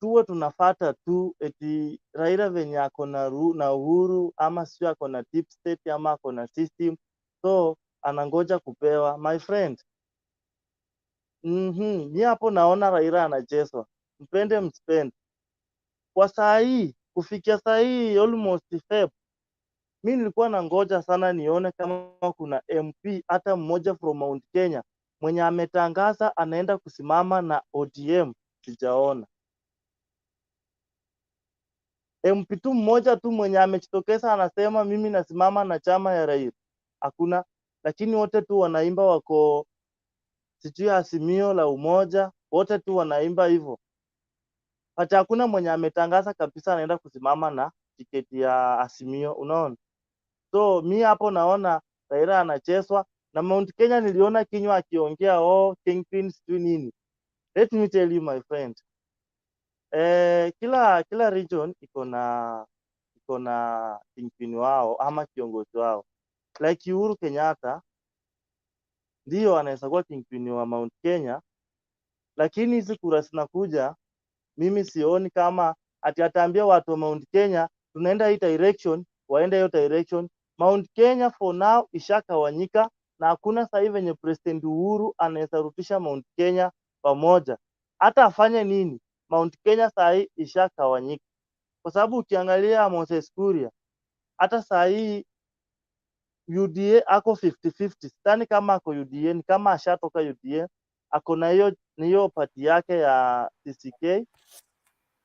tuwe tunafata tu eti Raila venye ako na uhuru ama sio ako na deep state ama ako na system, so anangoja kupewa. My friend, ni hapo naona Raila anachezwa, mpende msipende. Kwa saa hii kufikia saa hii almost Feb, mimi nilikuwa nangoja sana nione kama kuna MP hata mmoja from Mount Kenya mwenye ametangaza anaenda kusimama na ODM, sijaona. MP tu mmoja tu mwenye amejitokeza anasema mimi nasimama na chama ya Raila, hakuna. Lakini wote tu wanaimba wako sijui Azimio La Umoja, wote tu wanaimba hivyo. Hata hakuna mwenye ametangaza kabisa anaenda kusimama na tiketi ya Azimio, unaona. So mi hapo naona Raila anachezwa, na Mount Kenya niliona kinywa akiongea kingpin sijui nini. Let me tell you my friend, kila region iko na kingpin wao ama kiongozi wao. Like Uhuru Kenyatta ndio anaweza kuwa kingpin wa Mount Kenya, lakini hizi kura zinakuja, mimi sioni kama ataambia watu wa Mount Kenya tunaenda hii direction, waende hiyo direction. Mount Kenya for now ishakawanyika, na hakuna sasa hivi venye President Uhuru anaweza rudisha Mount Kenya pamoja. Hata afanye nini, Mount Kenya sasa hii ishakawanyika, kwa sababu ukiangalia Moses Kuria hata sasa hii UDA ako 50-50. Sidhani kama ako UDA, ni kama ashatoka UDA, ako na hiyo party yake ya CCK.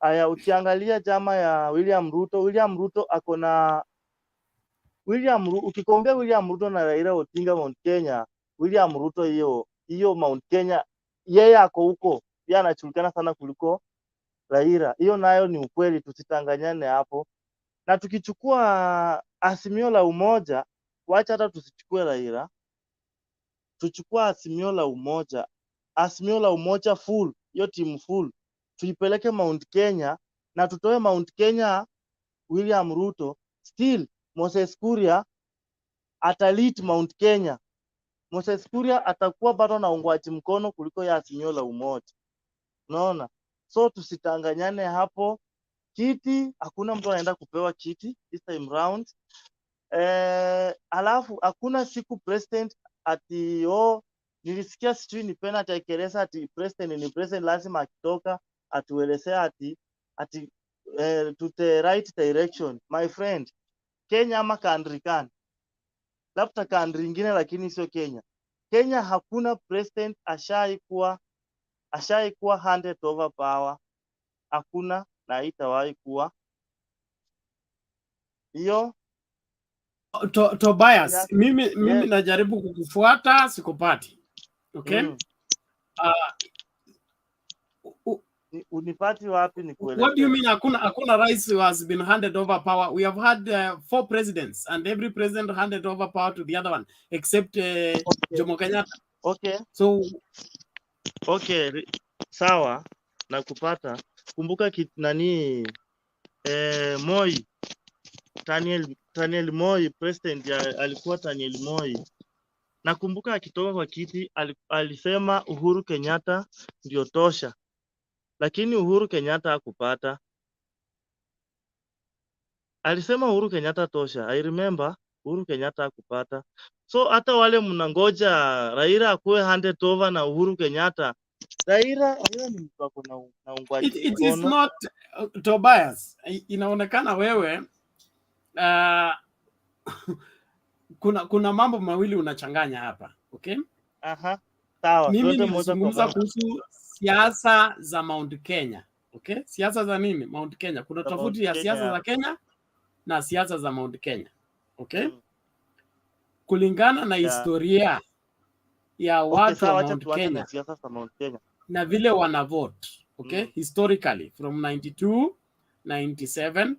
Aya, ukiangalia chama ya William Ruto ako na ukikombea William Ruto na Raila Odinga Mount Kenya, William Ruto hiyo Mount Kenya yeye ako huko, yeye anachulikana sana kuliko Raila. Hiyo nayo ni ukweli, tusitanganyane hapo. Na tukichukua Azimio La Umoja, wacha hata tusichukue Raila, tuchukua Azimio La Umoja. Azimio La Umoja full, hiyo team full, tuipeleke Mount Kenya na tutoe Mount Kenya William Ruto, still Moses Kuria atalead Mount Kenya. Moses Kuria atakuwa bado na ungwaji mkono kuliko ya Azimio La Umoja, unaona. So tusitanganyane hapo. Kiti hakuna mtu anaenda kupewa kiti this time round. Alafu hakuna siku president ati nilisikia sijui ni penalty ikeresa ati president ni president, lazima akitoka atuelezea ati to the right direction. My friend, Kenya ama country gani? Labda country ingine lakini sio Kenya. Kenya hakuna president ashaikuwa handed over power. Hakuna na haitawahi kuwa. Hiyo Tobias, Yes. mimi najaribu kukufuata, sikupati. Okay? Unipati wapi What do you mean hakuna rais who has been handed over power? We have had 4 presidents and every president handed over power to the other one except Jomo Kenyatta. Okay. So okay, sawa na kupata. Kumbuka nani Moi Daniel Moi, president alikuwa Daniel Moi. Nakumbuka akitoka kwa kiti alisema Uhuru Kenyatta ndio tosha. Lakini Uhuru Kenyatta hakupata. Alisema Uhuru Kenyatta tosha. I remember Uhuru Kenyatta hakupata. So hata wale mnangoja Raila akuwe handed over na Uhuru Kenyatta. Raila ni mtu wako na ungwaji mkono. It is not Tobias. Inaonekana wewe kuna mambo mawili unachanganya hapa, okay? Aha. Sawa. Mimi nilizungumza kuhusu siasa za Mount Kenya, okay? Siasa za nini? Mount Kenya. Kuna tofauti ya siasa za Kenya na siasa za Mount Kenya, okay? Kulingana na historia ya watu wa Mount Kenya na vile wana vote, okay? Historically from 92, 97,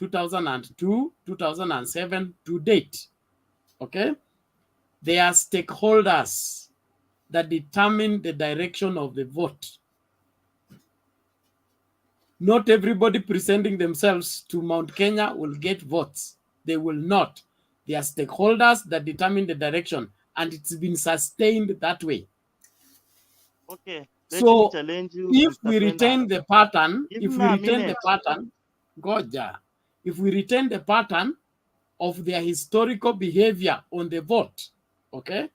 2002, 2007 to date, okay? They are stakeholders that determine the direction of the vote. Not everybody presenting themselves to Mount Kenya will get votes. They will not. They are stakeholders that determine the direction, and it's been sustained that way. Okay. So challenge you, if Mr. we retain the pattern, if we retain the pattern of their historical behavior on the vote, okay,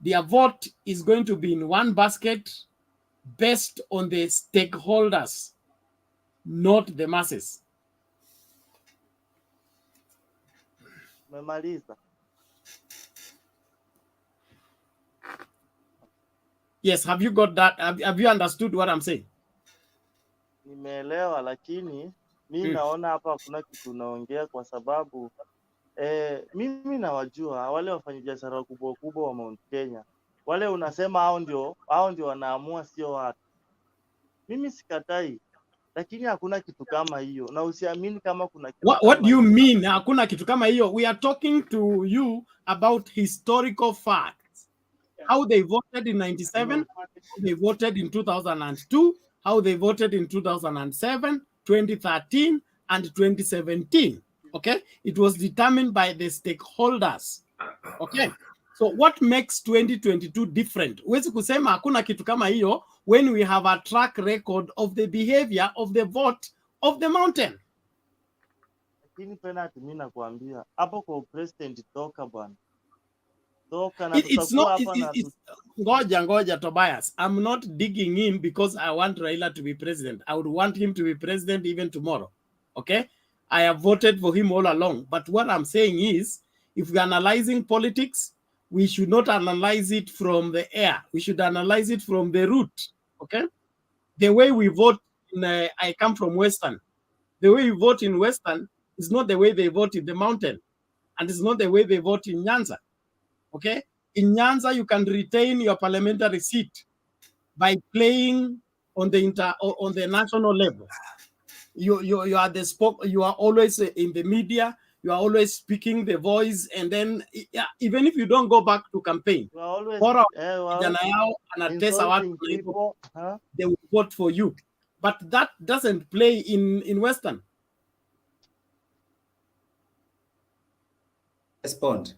their vote is going to be in one basket based on the stakeholders, not the masses. Memaliza. Yes, have you got that? Have you understood what I'm saying? Nimeelewa, lakini mi naona hapa hakuna kitu naongea kwa sababu mimi nawajua wale wafanyabiashara wakubwa kubwa wa Mount Kenya. Wale unasema hao ndio wanaamua, sio watu. Mimi sikatai, lakini hakuna kitu kama hiyo, na usiamini kama kuna kitu What do you mean hakuna kitu kama hiyo? We are talking to you about historical facts. How they voted in 97, how they voted in 2002, how they voted in 2007, 2013, and 2017. Okay, it was determined by the stakeholders. Okay, so what makes 2022 different? Huwezi kusema hakuna kitu kama hiyo when we have a track record of the behavior of the vote of the mountain. Lakini penalty mimi nakwambia hapo kwa president toka bwana. It's not. Ngoja Tobias. I'm not digging in because I want Raila to be president. I would want him to be president even tomorrow. Okay, I have voted for him all along. But what I'm saying is, if we're analyzing politics, we should not analyze it from the air. We should analyze it from the root. Okay, the way we vote. I come from Western. The way we vote in Western is not the way they vote in the mountain, and it's not the way they vote in Nyanza. Okay, in Nyanza you can retain your parliamentary seat by playing on the national level. You are you are always in the media. You are always speaking the voice, and then even if you don't go back to campaign, they will vote for you. But that doesn't play in Western. Respond.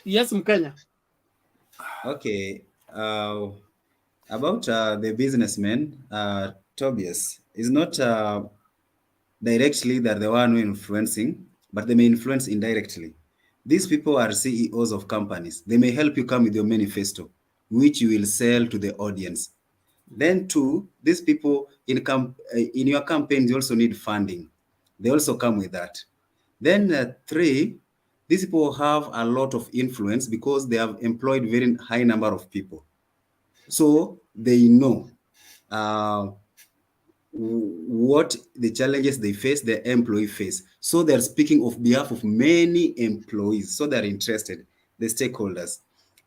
Yes, Mkenya. Okay. About the businessman, Tobias, is not directly they're the one who influencing, but they may influence indirectly. These people are CEOs of companies. They may help you come with your manifesto, which you will sell to the audience. Then two, these people in your campaign, you also need funding. They also come with that. Then three, these people have a lot of influence because they have employed very high number of people. So they know what the challenges they face, the employee face. So they're speaking of behalf of many employees. So they're interested, the stakeholders.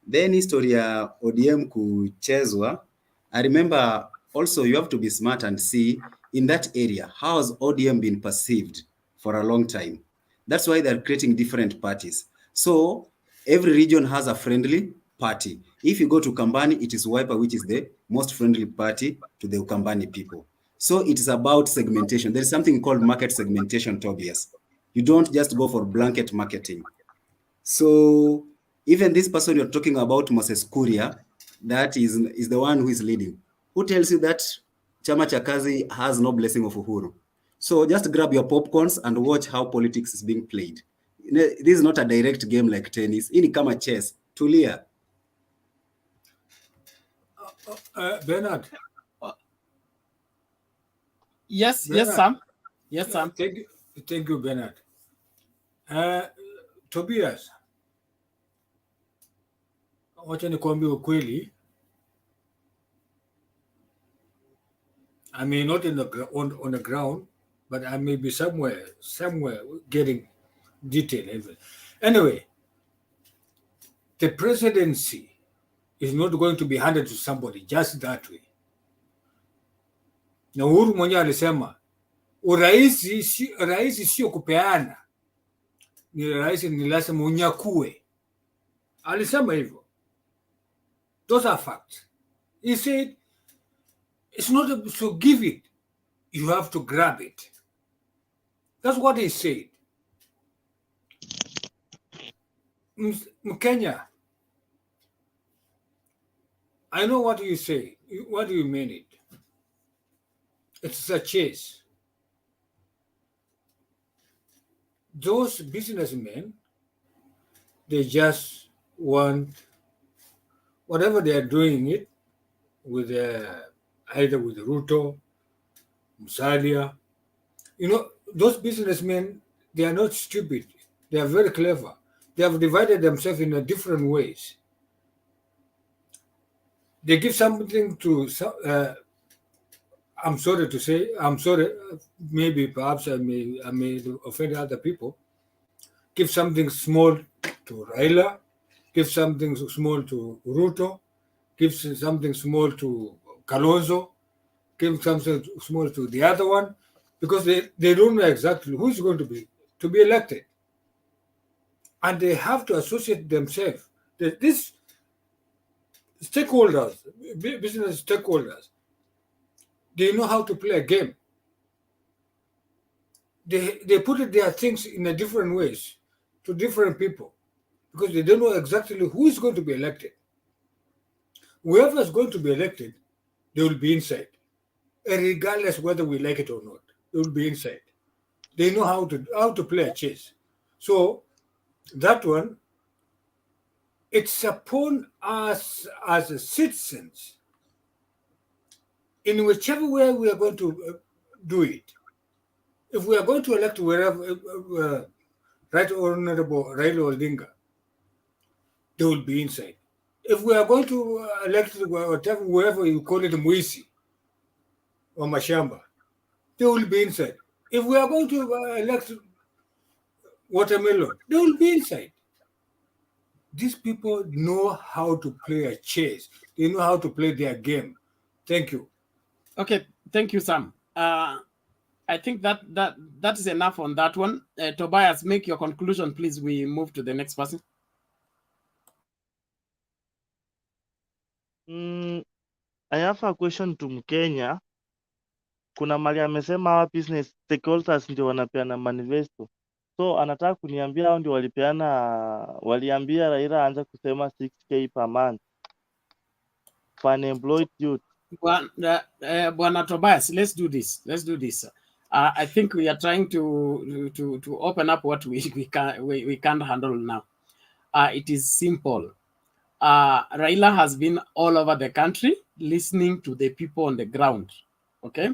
Then historia ODM kuchezwa. I remember also you have to be smart and see in that area, how has ODM been perceived for a long time? That's why they're creating different parties. So every region has a friendly party. If you go to Kambani, it is Wiper, which is the most friendly party to the Ukambani people. So it is about segmentation. There's something called market segmentation, Tobias. You don't just go for blanket marketing. So even this person you're talking about, Moses Kuria, that is the one who is leading. Who tells you that Chama cha Kazi has no blessing of Uhuru? So just grab your popcorns and watch how politics is being played. This is not a direct game like tennis. Ini kama chess. Tulia. Bernard. Yes, Bernard. yes, Sam. Yes, Sam. Thank you, Bernard. Tobias, wacha nikwambie ukweli. I may not on the ground, but I may be somewhere getting detail. Anyway, the presidency is not going to be handed to somebody just that way. Na Uhuru mwenyewe alisema rais sio kupeana, rais ni lazima unyakue. Alisema hivyo. Those are facts. He said it's not so give it, you have to grab it. That's what he said. Kenya, I know what you say. What do you mean it? It's a chase. Those businessmen, they just want whatever they are doing it with either with Ruto, Musalia. You know, those businessmen, they are not stupid. They are very clever. They have divided themselves in a different ways. They give something to, I'm sorry to say, I'm sorry, maybe perhaps I may offend other people. Give something small to Raila, give something small to Ruto, give something small to Kalonzo, give something small to the other one, because they don't know exactly who's going to be elected. And they have to associate themselves. These stakeholders, business stakeholders, they know how to play a game. They put their things in a different ways to different people because they don't know exactly who is going to be elected. Whoever is going to be elected, they will be inside. Regardless whether we like it or not, they will be inside. They know how to play a chess. So that one, it's upon us as citizens, in whichever way we are going to do it. If we are going to elect wherever, Right Honorable Raila Odinga, they will be inside. If we are going to elect whatever, wherever you call it, Muisi or Mashamba, they will be inside. If we are going to elect Watermelon, they will be inside. These people know how to play a chess. They know how to play their game. Thank you. Okay, thank you, Sam. I think that is enough on that one. Tobias, make your conclusion, please. We move to the next person. I have a question to Mkenya. Kuna mali amesema hawa business stakeholders ndio wanapeana manifesto. So anataka kuniambia hao ndio waliambia Raila aanze kusema 6k per month for unemployed youth. Bwana Tobias, let's do this. I think we are trying to open up what we can't handle now. It is simple. Raila has been all over the country listening to the people on the ground. Okay,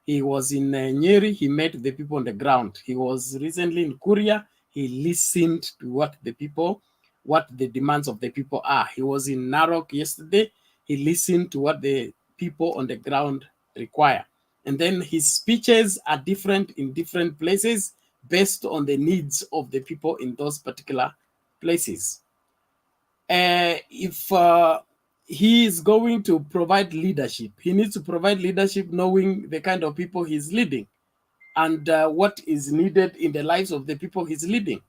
he was in Nyeri, he met the people on the ground. He was recently in Kuria, he listened to what the demands of the people are. He was in Narok yesterday, he listened to what the people on the ground require. And then his speeches are different in different places based on the needs of the people in those particular places. If he is going to provide leadership, he needs to provide leadership knowing the kind of people he's leading and what is needed in the lives of the people he's leading.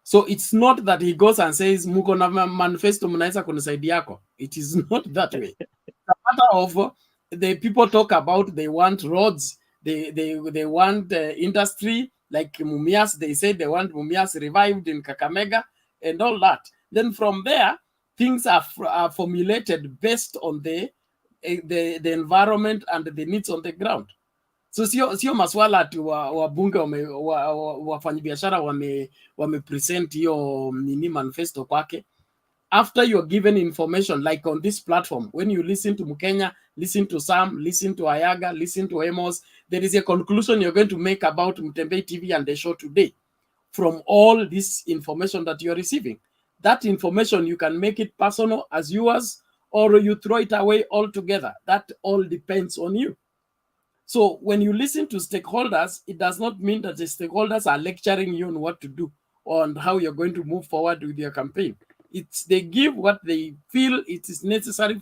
So it's not that he goes and says, muko na manifesto mnaweza kunisaidia yako. It is not that way. It's a matter of the people talk about they want roads, they want industry, like Mumias, they say they want Mumias revived in Kakamega and all that. Then from there, things are formulated based on the environment and the needs on the ground. So sio maswala ati wabunge wafanyabiashara wame present hiyo nini manifesto kwake. After you're given information, like on this platform, when you listen to Mukenya, listen to Sam, listen to Ayaga, listen to Amos, there is a conclusion you're going to make about Mtembei TV and the show today from all this information that you're receiving. That information, you can make it personal as yours, or you throw it away altogether. That all depends on you. So when you listen to stakeholders, it does not mean that the stakeholders are lecturing you on what to do or on how you're going to move forward with your campaign. They give what they feel it is necessary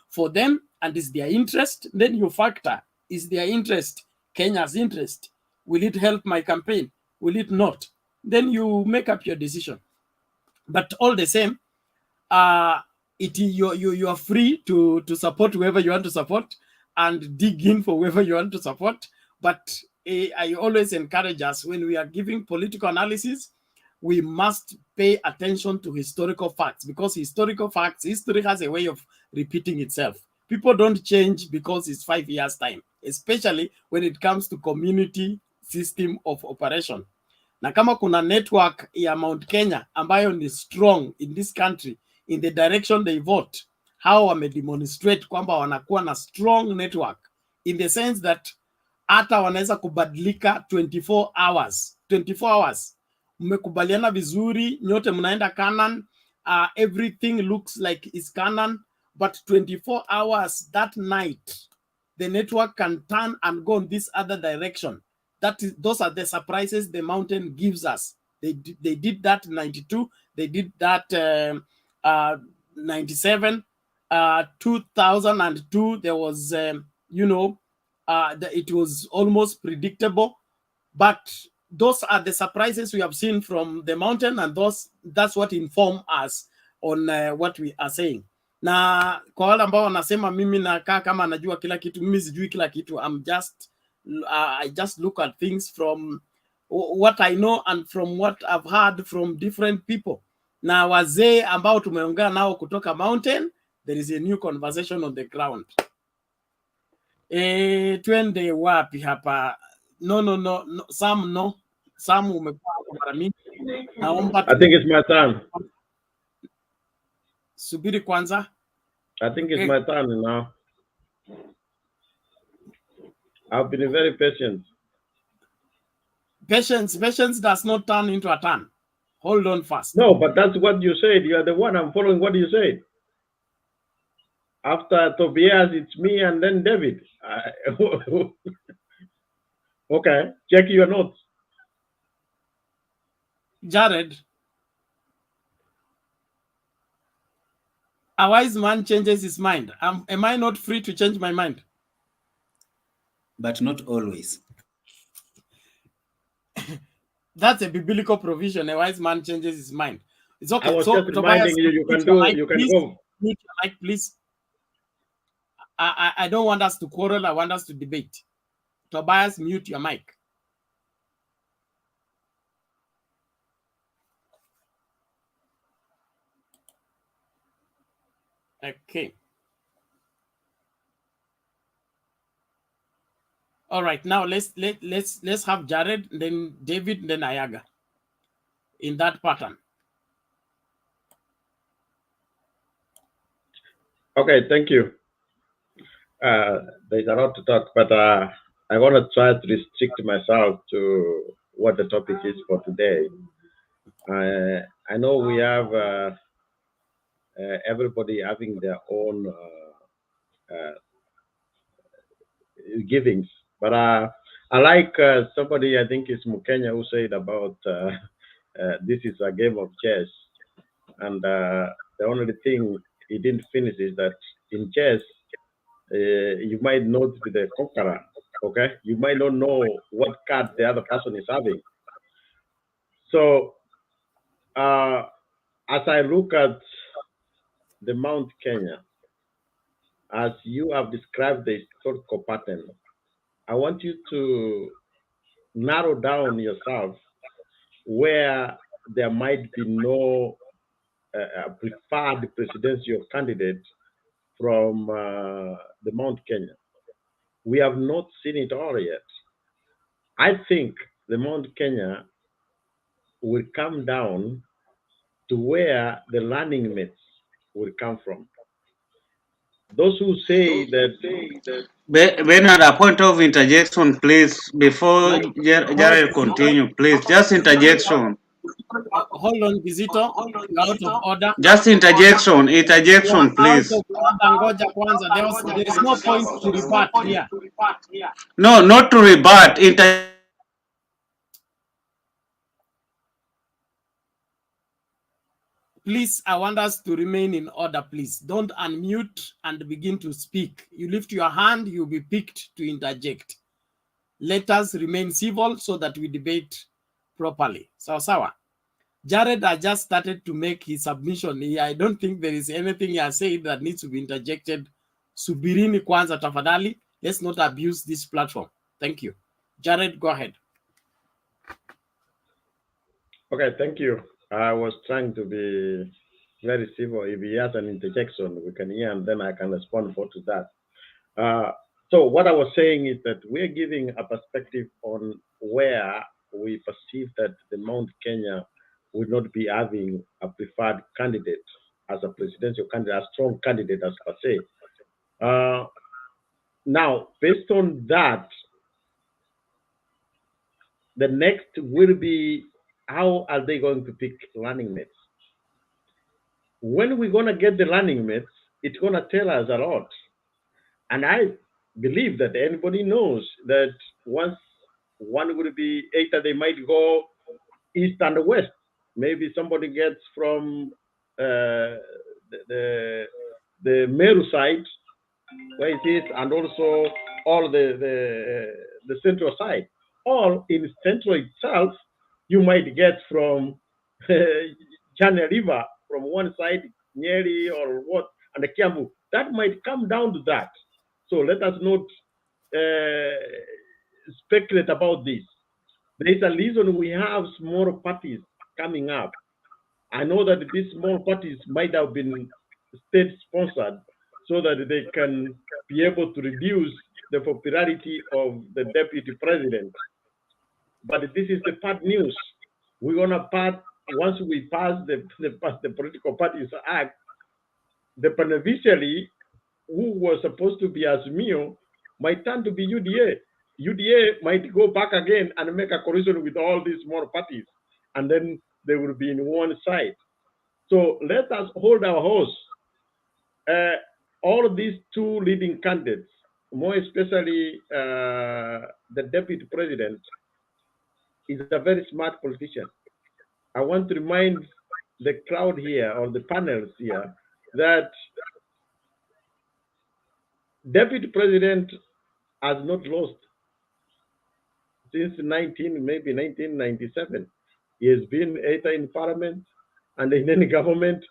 for them and is their interest. Then you factor, is their interest Kenya's interest? Will it help my campaign? Will it not? Then you make up your decision. But all the same, you are free to support whoever you want to support and dig in for whoever you want to support. But I always encourage us, when we are giving political analysis, we must pay attention to historical facts, because history has a way of repeating itself. People don't change because it's 5 years time, especially when it comes to community system of operation. Na kama kuna network ya Mount Kenya ambayo ni strong in this country in the direction they vote, how wamedemonstrate kwamba wanakuwa na strong network in the sense that hata wanaweza kubadilika 24 hours. Mmekubaliana vizuri, nyote mnaenda Canaan, everything looks like it's Canaan, but 24 hours that night, the network can turn and go in this other direction. Those are the surprises the mountain gives us. They did that in 92. They did that 97, 2002. There was, it was almost predictable. But those are the surprises we have seen from the mountain, and that's what inform us on what we are saying. Na kwa wale ambao wanasema mimi nakaa kama najua kila kitu, mimi sijui kila kitu. I just look at things from what I know and from what I've heard from different people. Na wazee ambao tumeongea nao kutoka mountain, there is a new conversation on the ground. Twende wapi hapa? No. Sam umekuwa mara mingi. Naomba I think it's my turn. Subiri kwanza. I think it's my turn now. I've been very patient. Patience does not turn into a turn. Hold on first. No, but that's what you said. You are the one. I'm following what you said. After Tobias, it's me and then David. Okay, check your notes. Jared, a wise man changes his mind. Am I not free to change my mind? But not always. That's a biblical provision. A wise man changes his mind. It's okay. I was so, just reminding you, you can do, you can go. Mute your mic, please. I don't want us to quarrel. I want us to debate. Tobias, mute your mic. Okay. All right. Now let's have Jared, then David, then Ayaga. In that pattern. Okay, thank you. There's a lot to talk, but I want to try to restrict myself to what the topic is for today. I know we have everybody having their own givings, but I like somebody, I think it's Mukenya, who said about this is a game of chess, and the only thing he didn't finish is that in chess, you might not be the conqueror, okay? You might not know what card the other person is having. So as I look at the Mount Kenya, as you have described the historical pattern, I want you to narrow down yourself where there might be no preferred presidential candidate from the Mount Kenya. We have not seen it all yet. I think the Mount Kenya will come down to where the running mates will come from. Those who say that Bernard, a point of interjection, please, before No, Jared continue, please, just interjection. hold on, Visitor. You're out of order. Just interjection, You're out please. of order. Ngoja kwanza. There is no point to rebut here. No, not to rebut. Please, I want us to remain in order, please. Don't unmute and begin to speak. You lift your hand, you'll be picked to interject. Let us remain civil so that we debate properly. Sawa. Jared has just started to make his submission. I don't think there is anything he has said that needs to be interjected. Subirini kwanza tafadhali. Let's not abuse this platform. Thank you. Jared, go ahead. Okay, thank you. I was trying to be very civil. If he has an interjection, we can hear and then I can respond to that. So what I was saying is that we're giving a perspective on where we perceive that the Mount Kenya would not be having a preferred candidate as a presidential candidate, a strong candidate as per se. Now, based on that, the next will be how are they going to pick running mates? When we're going to get the running mates, it's going to tell us a lot. And I believe that anybody knows that once one will be either they might go east and west. Maybe somebody gets from the Meru side, where it is, and also all the central side. All in central itself, you might get from Channel River from one side, Nyeri or what, and the Kiambu. That might come down to that. So let us not speculate about this. There is a reason we have small parties coming up. I know that these small parties might have been state-sponsored so that they can be able to reduce the popularity of the deputy president. But this is the bad news. We're gonna pass, once we pass the Political Parties Act, the beneficiary who was supposed to be Azimio might turn to be UDA. UDA might go back again and make a coalition with all these small parties, and then they will be in one side. So let us hold our horse. All of these two leading candidates, more especially the deputy president, is a very smart politician. I want to remind the crowd here or the panels here that deputy president has not lost since maybe 1997. He has been either in parliament and in any government.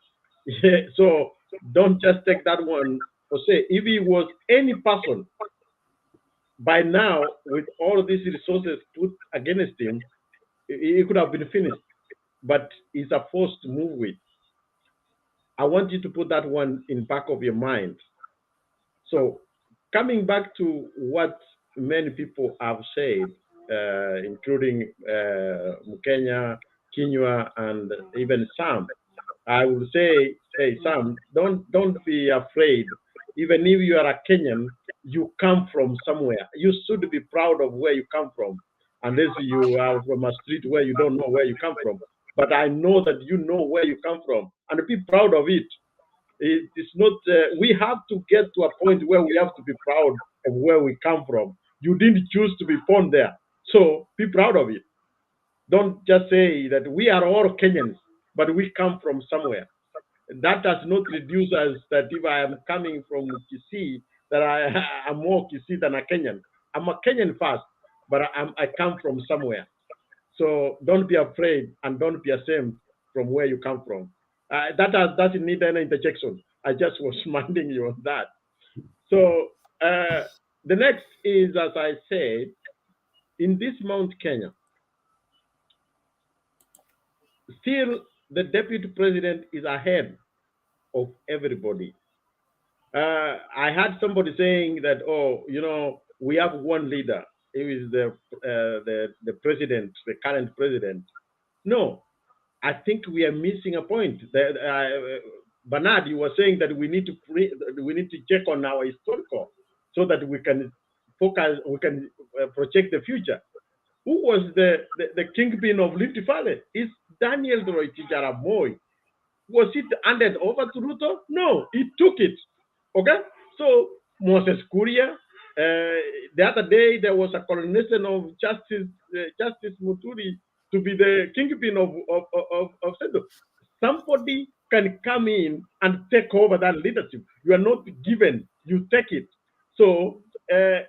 So don't just take that one for say. If he was any person by now, with all these resources put against him, he could have been finished. But he's a force to move with. I want you to put that one in back of your mind. So coming back to what many people have said, including Mukenya, Kinyua, and even Sam, I would say hey, Sam, don't be afraid. Even if you are a Kenyan, you come from somewhere. You should be proud of where you come from, unless you are from a street where you don't know where you come from. But I know that you know where you come from, and be proud of it. It's not. We have to get to a point where we have to be proud of where we come from. You didn't choose to be born there, so be proud of it. Don't just say that we are all Kenyans, but we come from somewhere. That does not reduce us that if I am coming from Kisii, that I am more Kisii than a Kenyan. I'm a Kenyan first, but I come from somewhere. So don't be afraid and don't be ashamed from where you come from. That doesn't need any interjection. I just was reminding you of that. So the next is, as I said, in this Mount Kenya, still the deputy president is ahead of everybody. I had somebody saying that, oh, you know, we have one leader. It is the president, the current president. No, I think we are missing a point. Bernard, you were saying that we need to check on our historical so that we can focus, we can project the future. Who was the kingpin of Rift Valley? It's Daniel Toroitich arap Moi. Was it handed over to Ruto? No, he took it. Okay? So, Moses Kuria, the other day there was a coronation of Justice Muturi to be the kingpin of Central. Somebody can come in and take over that leadership. You are not given, you take it. So, there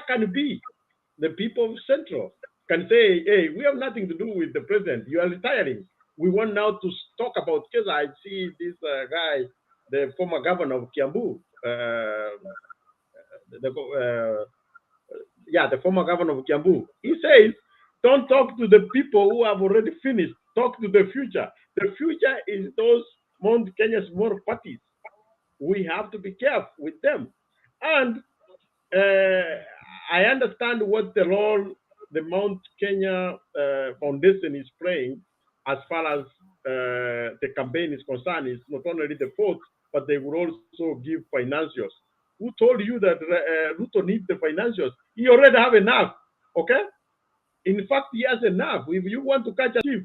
can be the people of Central can say, hey, we have nothing to do with the president. You are retiring. We want now to talk about, because I see this guy, the former governor of Kiambu, the former governor of Kiambu. He says, don't talk to the people who have already finished. Talk to the future. The future is those Mount Kenya's more parties. We have to be careful with them. And I understand what the role the Mount Kenya Foundation is playing as far as the campaign is concerned. It's not only the votes, but they will also give financials. Who told you that Ruto needs the financials? He already have enough, okay? In fact, he has enough. If you want to catch a thief,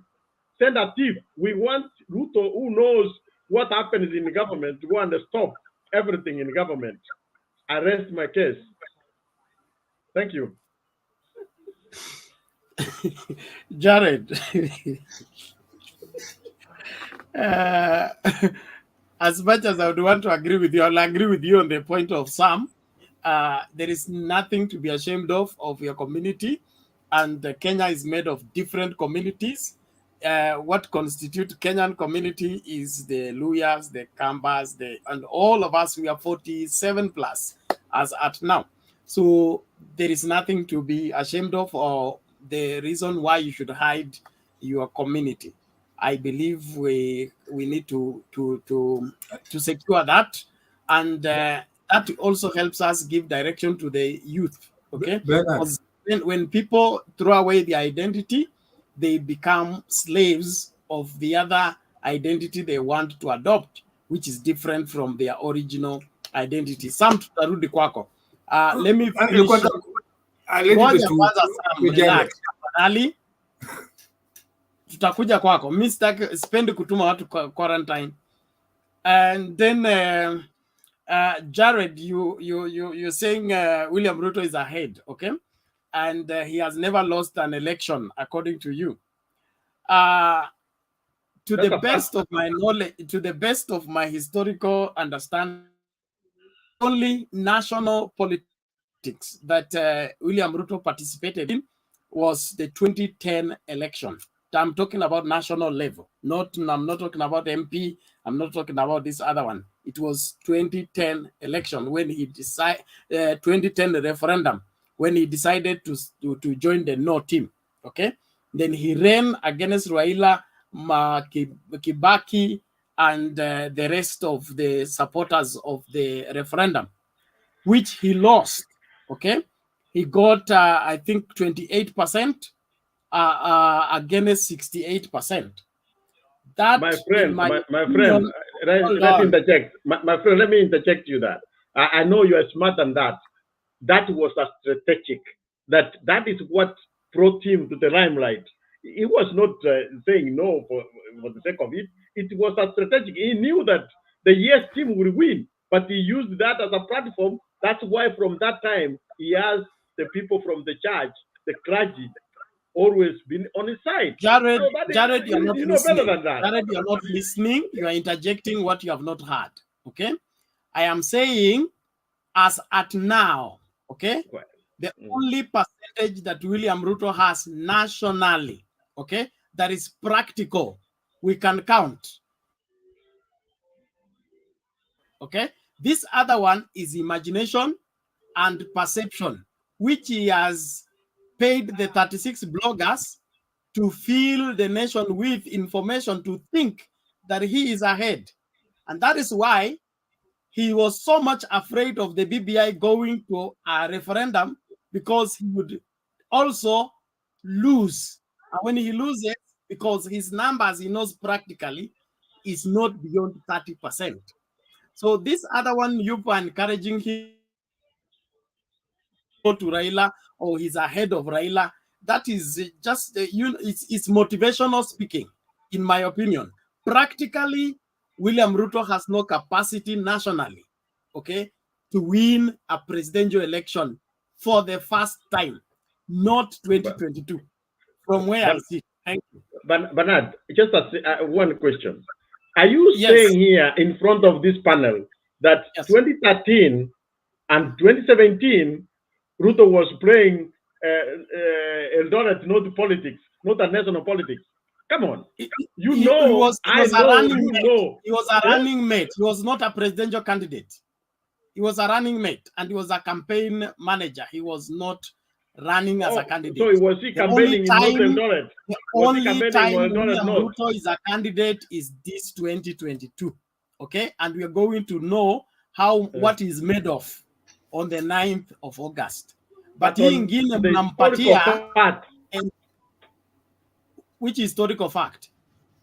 send a thief. We want Ruto who knows what happens in the government to go and stop everything in government. I rest my case. Thank you. Jared, as much as I would want to agree with you, I'll agree with you on the point of Sam. There is nothing to be ashamed of your community, and Kenya is made of different communities. What constitutes Kenyan community is the Luyas, the Kambas, and all of us. We are 47 plus as at now. So there is nothing to be ashamed of or the reason why you should hide your community. I believe we need to secure that, and that also helps us give direction to the youth. Okay, because when people throw away the identity, they become slaves of the other identity they want to adopt, which is different from their original identity. Sam, tutarudi kwako. Let me finish. Ngoja kwanza Sam, relax. Tafadhali. Tutakuja kwako. Mimi sipendi kutuma watu quarantine. And then Jared, you're saying William Ruto is ahead, okay? And he has never lost an election, according to you. To the best of my knowledge, to the best of my historical understanding, only national politics that William Ruto participated in was the 2010 election. I'm talking about national level. I'm not talking about MP. I'm not talking about this other one. It was 2010 election when he decided, 2010 referendum, when he decided to join the no team. Okay. Then he ran against Raila, Kibaki, and the rest of the supporters of the referendum, which he lost. Okay. He got, I think, 28%. Against 68%. That, my in friend, my my friend, opinion, hold let's on. interject. My friend, let me interject you that. I know you are smart than that. That was a strategic. That is what brought him to the limelight. He was not saying no for the sake of it. It was a strategic. He knew that the yes team would win, but he used that as a platform. That's why from that time he has the people from the church, the clergy, always been on his side. Jared, So that Jared, you're not you know better listening. than that. Jared, you're not listening. You are interjecting what you have not heard. Okay? I am saying, as at now, okay, the only percentage that William Ruto has nationally, okay, that is practical, we can count. Okay? This other one is imagination and perception, which he has paid the 36 bloggers to fill the nation with information to think that he is ahead. And that is why he was so much afraid of the BBI going to a referendum, because he would also lose. And when he loses, because his numbers, he knows practically, is not beyond 30%. So this other one, you are encouraging him to Raila, or he's ahead of Raila. That is just it's motivational speaking, in my opinion. Practically, William Ruto has no capacity nationally, okay, to win a presidential election for the first time, not 2022. From where I see. Thank you. Bernard, just one question. Are you Yes. saying here in front of this panel that 2013 and 2017, Ruto was playing Eldoret, not politics, not a national politics? Come on. He was a running mate. know. He was a running mate. He was not a presidential candidate. He was a running mate, and he was a campaign manager. He was not running as a candidate. So was he campaigning in North Eldoret? The Was he only campaigning time in Eldoret William North? Ruto is a candidate is this 2022. Okay, and we are going to know what is made of on the 9th of August. But hii ingine mnampatia, which historical fact?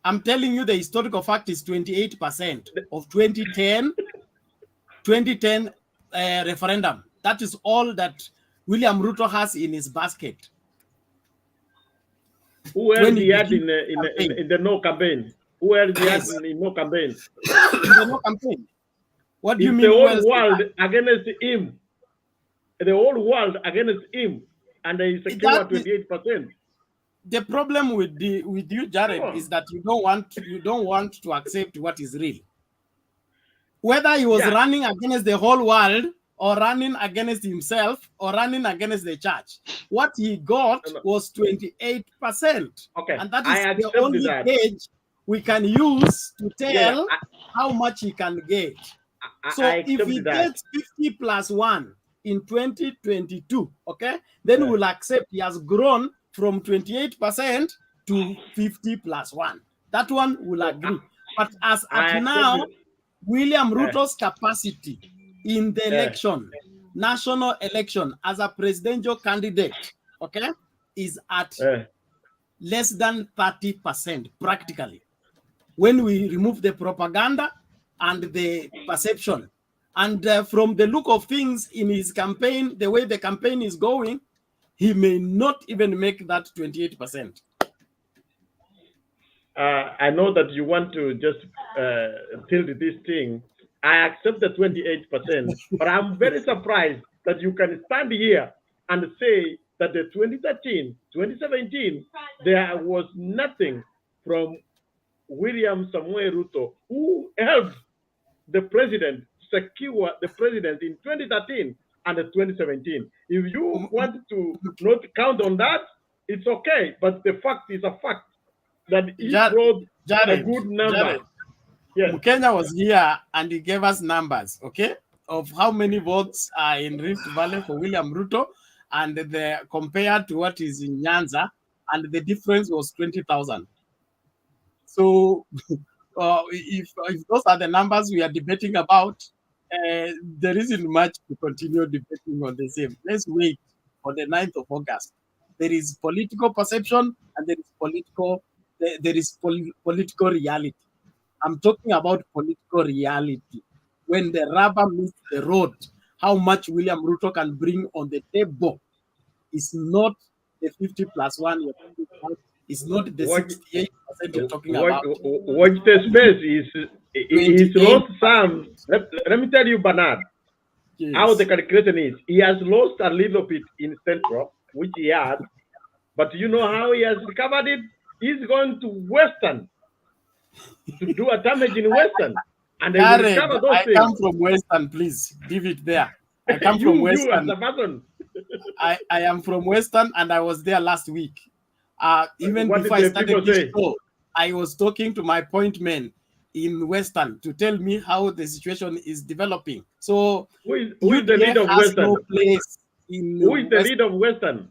I'm telling you, the historical fact is 28% of 2010 referendum. That is all that William Ruto has in his basket. Who else he had in the no campaign? Who else he had in no campaign? In the no campaign. What do you mean? The whole world against him. The whole world against him, and he secured 28%. The problem with you, Jared, is that you don't want to accept what is real. Whether he was running against the whole world, or running against himself, or running against the church, what he got was 28%. Okay, and that is the only page we can use to tell how much he can get. So if he gets 50 plus 1 in 2022, okay, then we'll accept he has grown from 28% to 50 plus 1. That one will agree. But as at now, William Ruto's capacity in the election, national election, as a presidential candidate, okay, is at less than 30% practically. When we remove the propaganda and the perception. And from the look of things in his campaign, the way the campaign is going, he may not even make that 28%. I know that you want to just tilt this thing. I accept the 28%, but I'm very surprised that you can stand here and say that the 2013, 2017, there was nothing from William Samuel Ruto, who helped the president secure the president in 2013 and 2017. If you want to not count on that, it's okay. But the fact is a fact that he brought a good number. Yes. Kenya was here and he gave us numbers, okay, of how many votes are in Rift Valley for William Ruto, and the compared to what is in Nyanza, and the difference was 20,000. So if those are the numbers we are debating about, there isn't much to continue debating on the same. Let's wait for the 9th of August. There is political perception and there is political there is political reality. I'm talking about political reality. When the rubber meets the road, how much William Ruto can bring on the table is not the 50+1 you're talking about. It's not the 68% you're talking about. Watch the space he's lost some. Let me tell you, Bernard, how the calculation is. He has lost a little bit in Central, which he had, but you know how he has recovered it? He's going to Western to do a damage in Western, and they will Jared, recover those I things. come from Western, please leave it there. I come from You as Western. a person. I am from Western, and I was there last week. Even What before did I the started people this say? show, I was talking to my point men in Western to tell me how the situation is developing. So Who is the UDA leader of has Western? no place in Who is the West. leader of Western?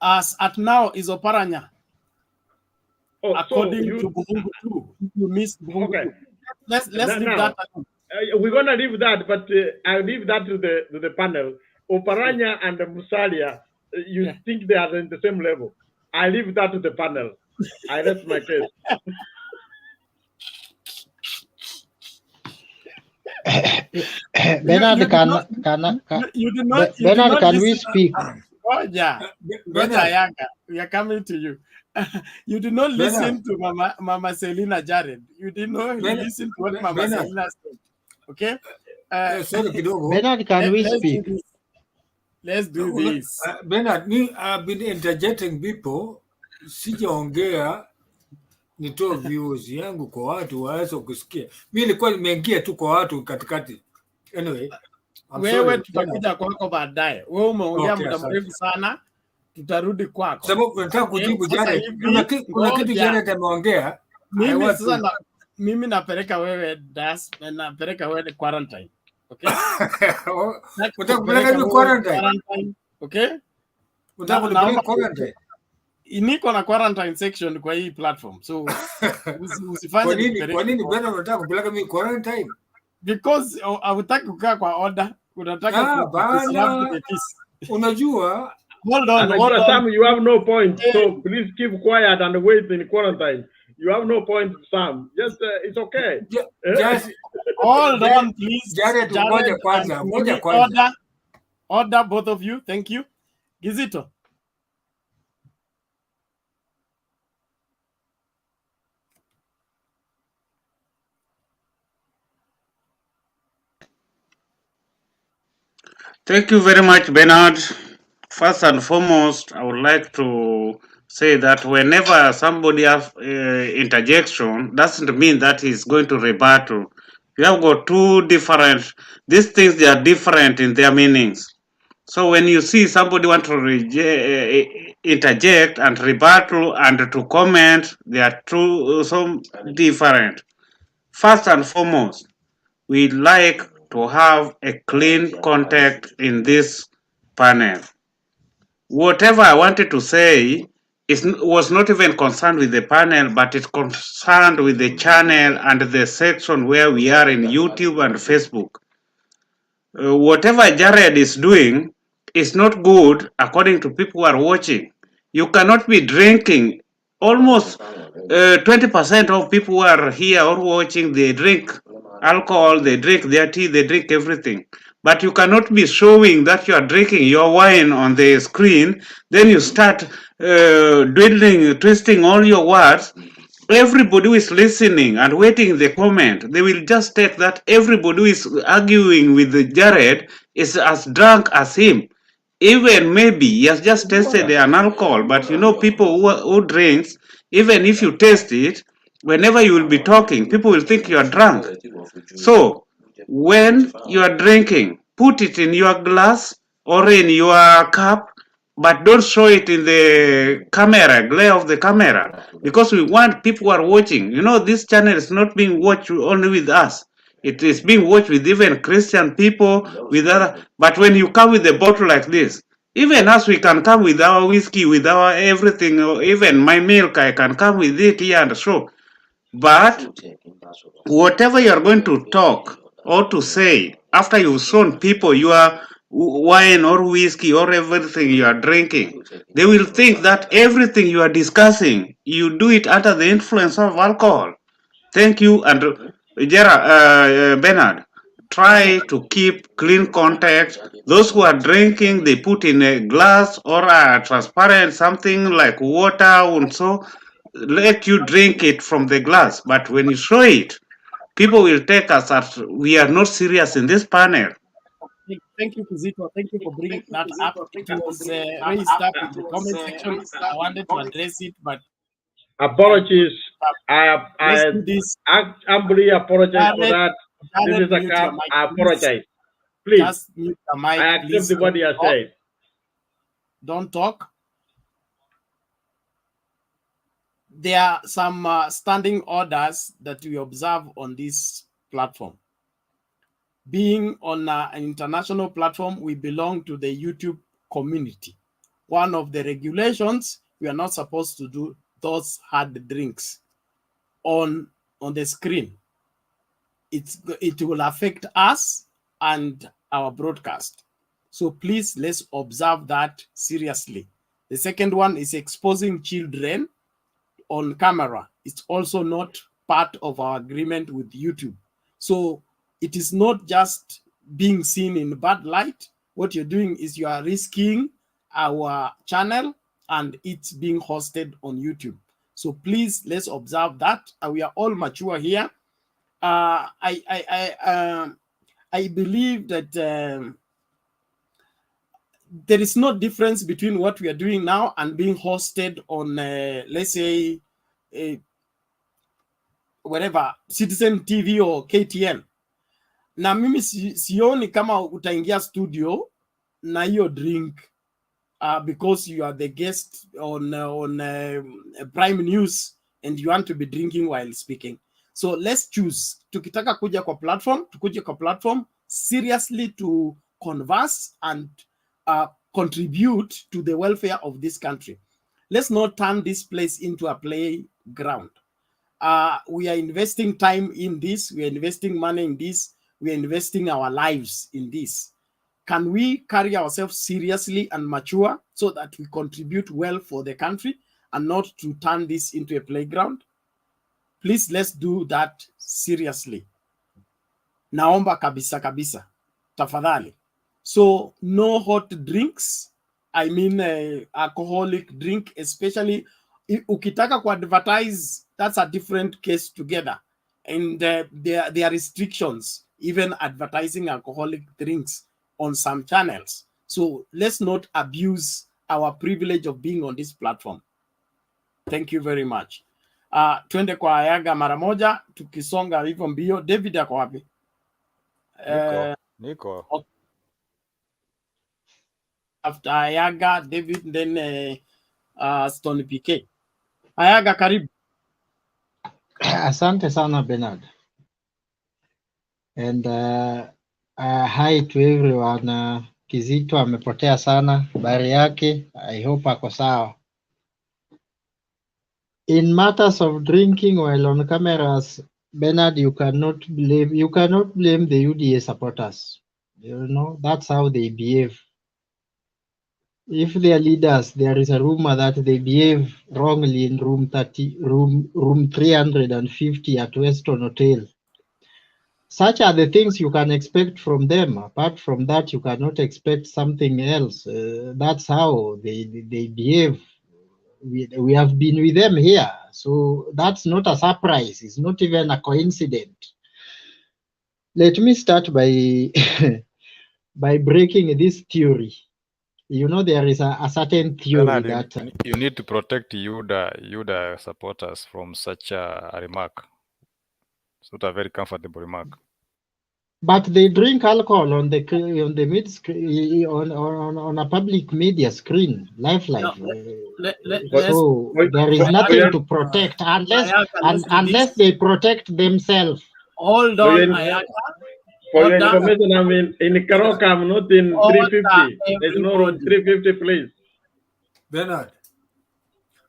As at now is Oparanya. Oh, According so to Buhungu too. You missed Buhungu okay. too. Let's leave Now, that alone. we're gonna leave that, but I'll leave that to the panel. Oparanya and Musalia, you think they are in the same level? I leave that to the panel. I rest my case. Bernard, Bernard, can we speak? Oh yeah, Yaga, we are coming to you. You did not listen to Mama Selina Jared. You did not listen to what Mama Selina said. Okay. Bernard, can we speak? Let's do this. Bernard, I've been interjecting people. Sijaongea nitoe views yangu kwa watu waweze kusikia. Mimi nilikuwa nimeingia tu kwa watu katikati. Anyway, wewe tutakuja kwako baadaye. Wewe umeongea Okay, muda asante. mrefu sana, tutarudi kwako. Sababu nataka kujibu Sasa Jared. hivi, Kuna kitu ngoja. Jared ameongea. Mimi sasa mimi napeleka wewe napeleka wewe quarantine. Okay? Unataka kupeleka mimi quarantine? Okay? Unataka kunipeleka quarantine? Niko na quarantine section kwa hii platform. So usifanye Kwa nini bwana unataka kupeleka mimi quarantine? Because hutaki kukaa kwa order, unataka bana. Unajua Hold on. Sam, you have no point. So please keep quiet and wait in quarantine. You have no point, Sam. Just it's okay. Just hold on, please. Jared, moja kwanza. Order, both of you. Thank you. Gizito. Thank you very much, Bernard. First and foremost, I would like to say that whenever somebody has interjection, doesn't mean that he's going to rebuttal. You have got two different, these things, they are different in their meanings. So when you see somebody want to interject and rebuttal and to comment, they are two so different. First and foremost, we like to have a clean contact in this panel. Whatever I wanted to say was not even concerned with the panel, but it's concerned with the channel and the section where we are in YouTube and Facebook. Whatever Jared is doing is not good according to people who are watching. You cannot be drinking. Almost 20% of people who are here or watching, they drink alcohol, they drink their tea, they drink everything. But you cannot be showing that you are drinking your wine on the screen, then you start dwindling, twisting all your words. Everybody who is listening and waiting the comment, they will just take that everybody who is arguing with Jared is as drunk as him. Even maybe he has just tasted an alcohol, but you know, people who drinks, even if you taste it, whenever you will be talking, people will think you are drunk. So when you are drinking, put it in your glass or in your cup, but don't show it in the camera, glare of the camera, because we want people who are watching. You know, this channel is not being watched only with us. It is being watched with even Christian people, with other. But when you come with a bottle like this, even us, we can come with our whiskey, with our everything, or even my milk, I can come with it here and show. But whatever you are going to talk or to say after you've shown people your wine or whiskey or everything you are drinking, they will think that everything you are discussing, you do it under the influence of alcohol. Thank you, and Bernard, try to keep clean contact. Those who are drinking, they put in a glass or a transparent something like water, and so let you drink it from the glass. But when you show it, people will take us as we are not serious in this panel. Thank you, Kizito. Thank you for bringing that up. It was raised up in the comment section. I wanted to address it, but apologies. let's I do this. humbly apologize for Jared, that. This Jared, is a mute your cap. mic, I please. apologize. Please. Just mute your mic, I accept please. what you have said. Don't talk. There are some standing orders that we observe on this platform. Being on an international platform, we belong to the YouTube community. One of the regulations, we are not supposed to do those hard drinks on the screen. It will affect us and our broadcast. So please, let's observe that seriously. The second one is exposing children on camera. It's also not part of our agreement with YouTube. So it is not just being seen in bad light. What you're doing is you are risking our channel and it's being hosted on YouTube. So please, let's observe that. We are all mature here. I believe that there is no difference between what we are doing now and being hosted on, let's say, whatever, Citizen TV or KTN. Na mimi sioni kama utaingia studio na hiyo drink because you are the guest on Prime News and you want to be drinking while speaking. So let's choose. Tukitaka kuja kwa platform, tukuje kwa platform seriously to converse and contribute to the welfare of this country. Let's not turn this place into a playground. We are investing time in this. We are investing money in this. We are investing our lives in this. Can we carry ourselves seriously and mature so that we contribute well for the country and not to turn this into a playground? Please, let's do that seriously. Naomba kabisa kabisa. Tafadhali. So no hot drinks. I mean alcoholic drink, especially ukitaka ku advertise, that's a different case together. And there are restrictions, even advertising alcoholic drinks on some channels. So let's not abuse our privilege of being on this platform. Thank you very much. Twende kwa Ayaga mara moja, tukisonga hivyo mbio. David ako wapi? Niko. Okay. After Ayaga, David, then Stone PK. Ayaga, karibu. Asante sana Bernard. And hi to everyone. Kizito amepotea sana, habari yake. I hope ako sawa. In matters of drinking while on cameras, Bernard, you cannot blame the UDA supporters. You know, that's how they behave. If they are leaders, there is a rumor that they behave wrongly in room 350 at Weston Hotel. Such are the things you can expect from them. Apart from that, you cannot expect something else. That's how they behave. We have been with them here, so that's not a surprise. It's not even a coincidence. Let me start by by breaking this theory. You know, there is a certain theory Bernard, that you need to protect UDA supporters from such a remark. It's not a very comfortable remark. But they drink alcohol on the mid screen on a public media screen, live. So there is nothing to protect unless they protect themselves. Hold on, Ayaga. For your information, I'm in Karoka, I'm not in 350. There's no room 350, please. Bernard.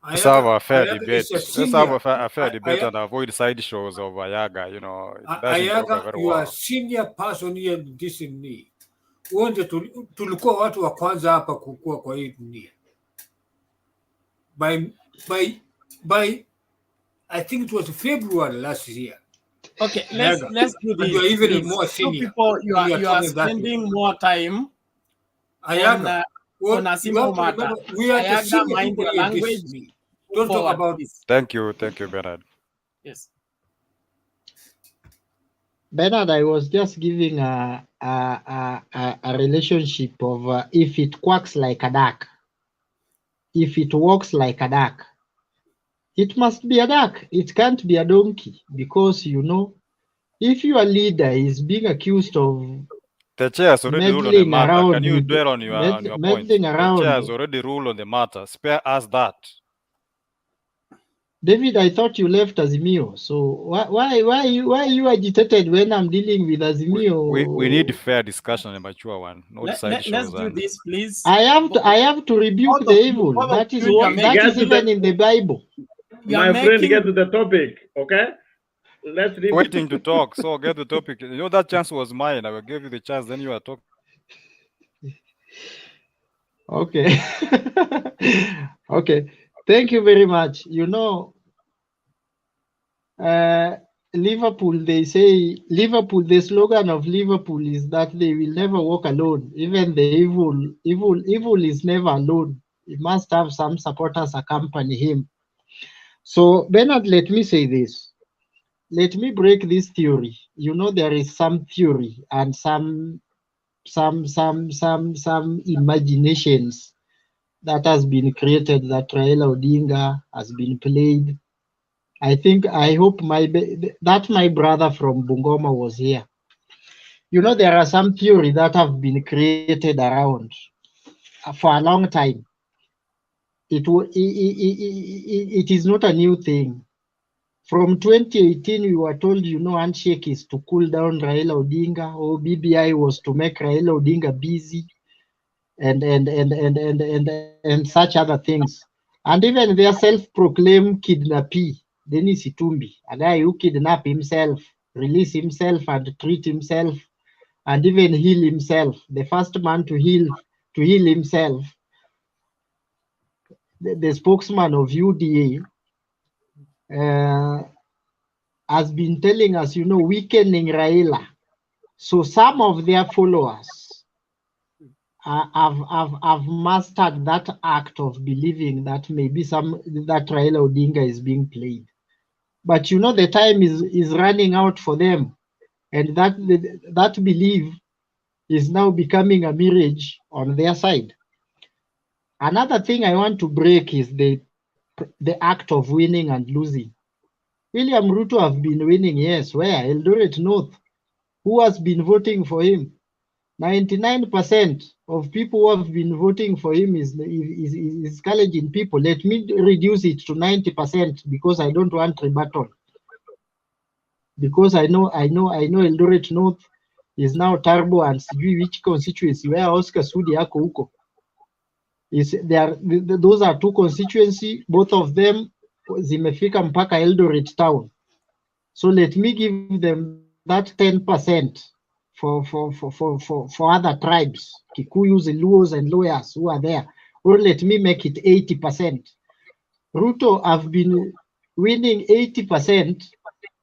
Let's have a fair debate. Let's have a fair debate and avoid side shows of Ayaga. You know, Ayaga, you are a senior person here in this in me. wote tulikuwa watu wa kwanza hapa kukua kwa hii dunia. By I think it was February last year. Okay, let's do And this. you are even Please. more You senior. people, you are talking that way. spending more time Ayaga, on a simple matter. Remember, we are the Ayaga, senior mind people your in this. language. Don't talk Forward, about please. Thank you, Bernard. Yes. Bernard, I was just giving a relationship of if it quacks like a duck, if it walks like a duck, it must be a duck. It can't be a donkey, because you know, if your leader is being accused of The chair has already ruled on the meddling matter. around Can you with dwell on your points? meddling The chair around, has already ruled on the matter. Spare us that. David, I thought you left Azimio. So why you agitated when I'm dealing with Azimio? We need fair discussion, a mature one, not side Let's shows. do this, please. I have to rebuke Both the of you- evil. both of That is you, what you're that is making- even in the Bible. My friend, get to the topic, okay? Let's leave Waiting to talk, so get the topic. You know, that chance was mine. I will give you the chance, then you are talking. Okay. Okay. Thank you very much. You know, Liverpool, they say Liverpool, the slogan of Liverpool is that they will never walk alone. Even the evil is never alone. He must have some supporters accompany him. So Bernard, let me say this. Let me break this theory. You know, there is some theory and some imaginations that has been created that Raila Odinga has been played. I hope my brother from Bungoma was here. You know, there are some theory that have been created around for a long time. It is not a new thing. From 2018, we were told, you know, handshake is to cool down Raila Odinga, or BBI was to make Raila Odinga busy, and such other things. And even their self-proclaimed kidnappee, Denis Itumbi, a guy who kidnapped himself, release himself and treat himself, and even heal himself, the first man to heal himself, the spokesman of UDA, has been telling us, you know, weakening Raila. So some of their followers have mastered that act of believing that maybe that Raila Odinga is being played. But you know, the time is running out for them, and that belief is now becoming a mirage on their side. Another thing I want to break is the act of winning and losing. William Ruto have been winning, yes, where? Eldoret North. Who has been voting for him? 99% of people who have been voting for him is Kalenjin people. Let me reduce it to 90% because I don't want rebuttal. Because I know Eldoret North is now Turbo and sijui which constituency where Oscar Sudi yako huko. Those are two constituency, both of them zimefika mpaka Eldoret town. So let me give them that 10% for other tribes, Kikuyus, Luos, and lawyers who are there. Or let me make it 80%. Ruto have been winning 80%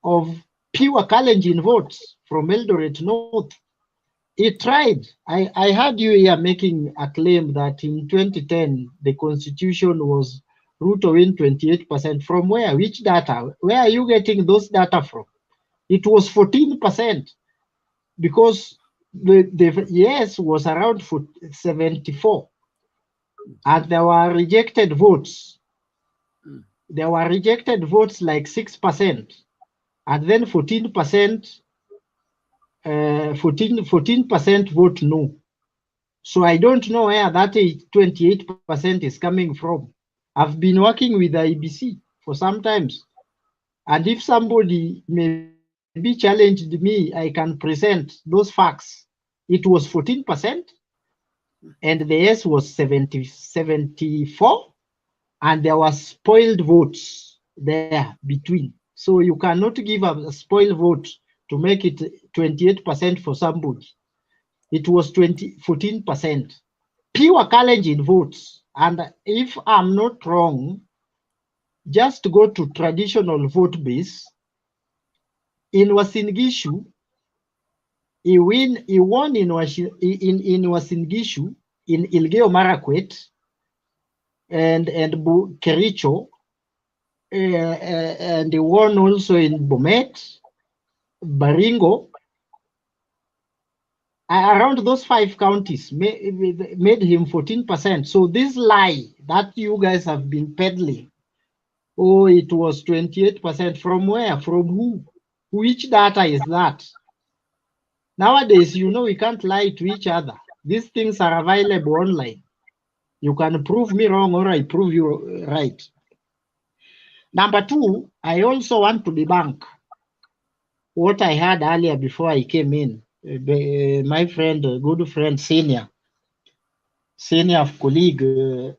of pure Kalenjin votes from Eldoret North. He tried. I heard you here making a claim that in 2010, the constitution was Ruto win 28%. From where? Which data? Where are you getting those data from? It was 14% because the yes was around 74, and there were rejected votes. There were rejected votes like 6%, and then 14%. 14% vote no. So I don't know where that 28% is coming from. I've been working with the IBC for some times, and if somebody maybe challenged me, I can present those facts. It was 14%, and the yes was 74, and there was spoiled votes there between. So you cannot give a spoiled vote to make it 28% for somebody. it was 14%. Pure Kalenjin votes. And if I'm not wrong, just go to traditional vote base. In Uasin Gishu, he won in Uasin Gishu, in Elgeyo Marakwet, and Kericho, and he won also in Bomet, Baringo. Around those 5 counties made him 14%. So this lie that you guys have been peddling, oh, it was 28%. From where? From who? Which data is that? Nowadays, you know, we can't lie to each other. These things are available online. You can prove me wrong or I prove you right. Number 2, I also want to debunk what I had earlier before I came in. My friend, good friend, senior colleague,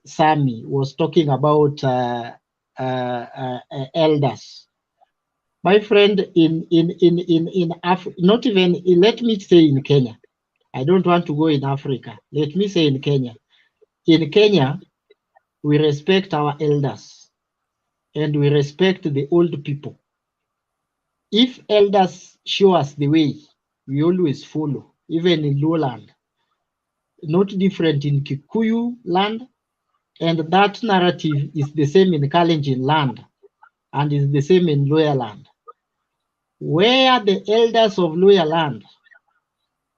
Sami, was talking about elders. My friend, not even, let me say in Kenya. I don't want to go in Africa. Let me say in Kenya. In Kenya, we respect our elders and we respect the old people. If elders show us the way, we always follow, even in lowland. Not different in Kikuyu land, and that narrative is the same in Kalenjin land and is the same in Lower land. Where the elders of Lower land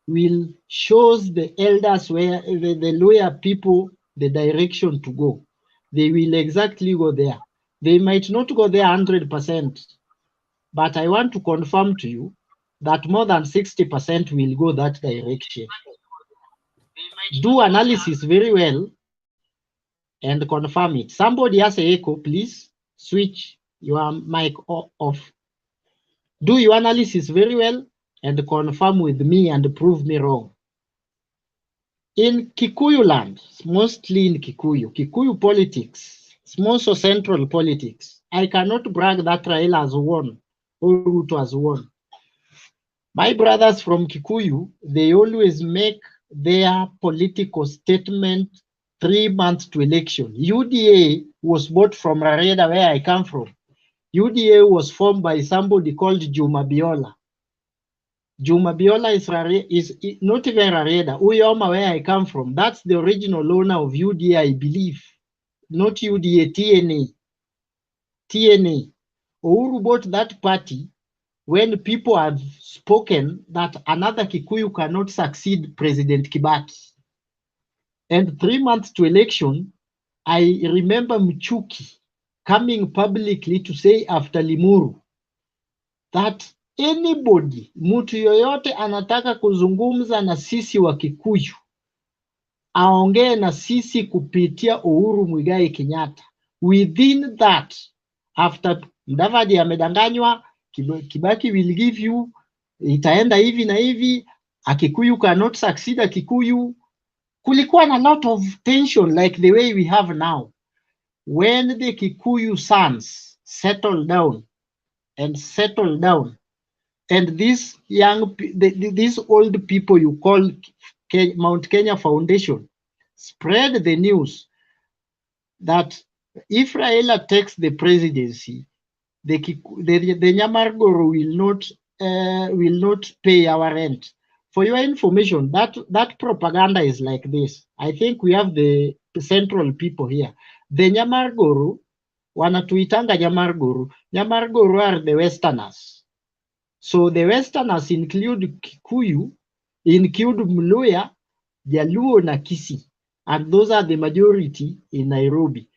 will shows the elders where the lower people the direction to go. They will exactly go there. They might not go there 100%, but I want to confirm to you that more than 60% will go that direction. Do analysis very well and confirm it. Somebody has an echo, please switch your mic off. Do your analysis very well and confirm with me and prove me wrong. In Kikuyu land, mostly in Kikuyu politics, also central politics, I cannot brag that Raila has won or Ruto has won. My brothers from Kikuyu, they always make their political statement 3 months to election. UDA was bought from Rareda, where I come from. UDA was formed by somebody called Juma Biola. Juma Biola is not even Rareda. Uyoma, where I come from, that's the original owner of UDA, I believe. Not UDA, TNA. TNA. Uhuru bought that party when people have spoken that another Kikuyu cannot succeed President Kibaki. And 3 months to election, I remember Mchuki coming publicly to say after Limuru that anybody, mtu yoyote anataka kuzungumza na sisi wa Kikuyu, aongee na sisi kupitia Uhuru Muigai Kenyatta. Within that, after Mudavadi amedanganywa, Kibaki will give you, itaenda hivi na hivi, a Kikuyu cannot succeed a Kikuyu. Kulikuwa na lot of tension like the way we have now. When the Kikuyu sons settle down, and these these old people you call Mount Kenya Foundation spread the news that if Raila takes the presidency, the Nyamargoro will not pay our rent. For your information, that propaganda is like this. I think we have the central people here. The Nyamargoro, wanatuitanga Nyamargoro. Nyamargoro are the Westerners. So the Westerners include Kikuyu, include Mluya, Jaluo na Kisi. And those are the majority in Nairobi.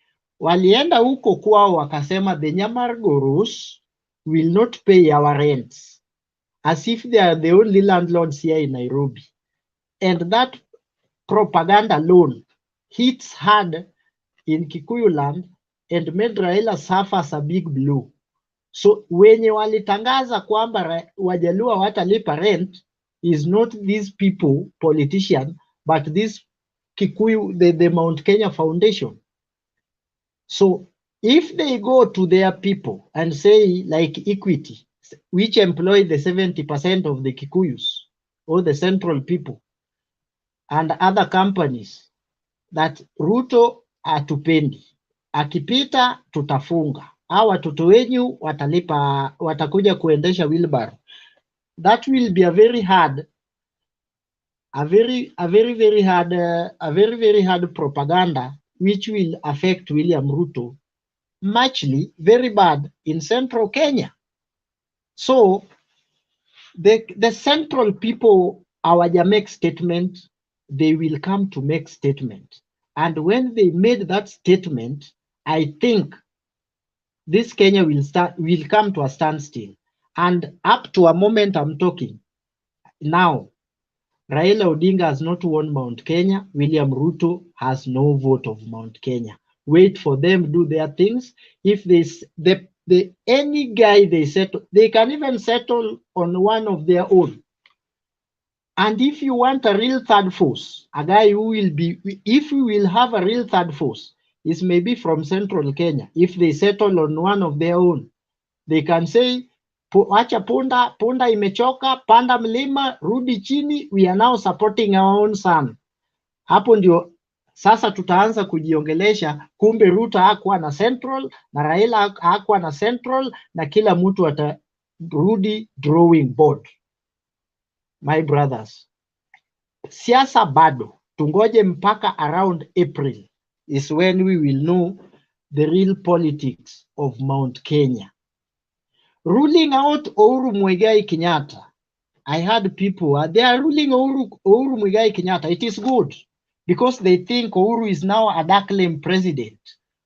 Walienda huko kwao wakasema the Nyamargoros will not pay our rents, as if they are the only landlords here in Nairobi. And that propaganda alone hits hard in Kikuyu land and made Raila suffer a big blow. So wenye walitangaza kwamba Wajaluo watalipa rent is not these people, politicians, but this Kikuyu, the Mount Kenya Foundation. So if they go to their people and say, like Equity, which employ the 70% of the Kikuyus or the central people, and other companies that Ruto hatupendi, akipita tutafunga, au watoto wenyu watakuja kuendesha wheelbarrow. That will be a very hard propaganda which will affect William Ruto muchly very bad in central Kenya. So the central people make statement, they will come to make statement. And when they made that statement, I think this Kenya will come to a standstill. And up to a moment I'm talking now, Raila Odinga has not won Mount Kenya. William Ruto has no vote of Mount Kenya. Wait for them, do their things. If any guy they settle, they can even settle on one of their own. And if you want a real third force, a guy who will be, if we will have a real third force, is maybe from central Kenya. If they settle on one of their own, they can say, wacha punda imechoka, panda mlima, rudi chini, we are now supporting our own son. Hapo ndio sasa tutaanza kujiongelesha, kumbe Ruto hakuwa na central, na Raila hakuwa na central, na kila mtu atarudi drawing board. My brothers, siasa bado, tungoje mpaka around April is when we will know the real politics of Mount Kenya. Ruling out Uhuru Muigai Kenyatta, I heard people, they are ruling Uhuru Muigai Kenyatta. It is good because they think Uhuru is now a dark-claim president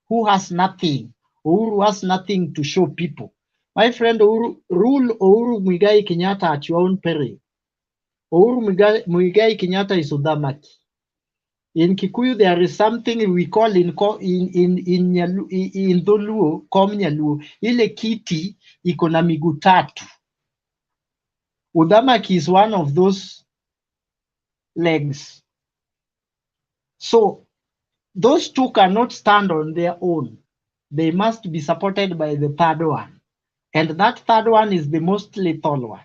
who has nothing. Uhuru has nothing to show people. My friend, rule Uhuru Muigai Kenyatta at your own peril. Uhuru Muigai Kenyatta is Udamaki. In Kikuyu, there is something we call in Dholuo, Komnyaluo, ile kiti iko na miguu tatu. Udamaki is one of those legs. So those two cannot stand on their own. They must be supported by the third one. And that third one is the most lethal one.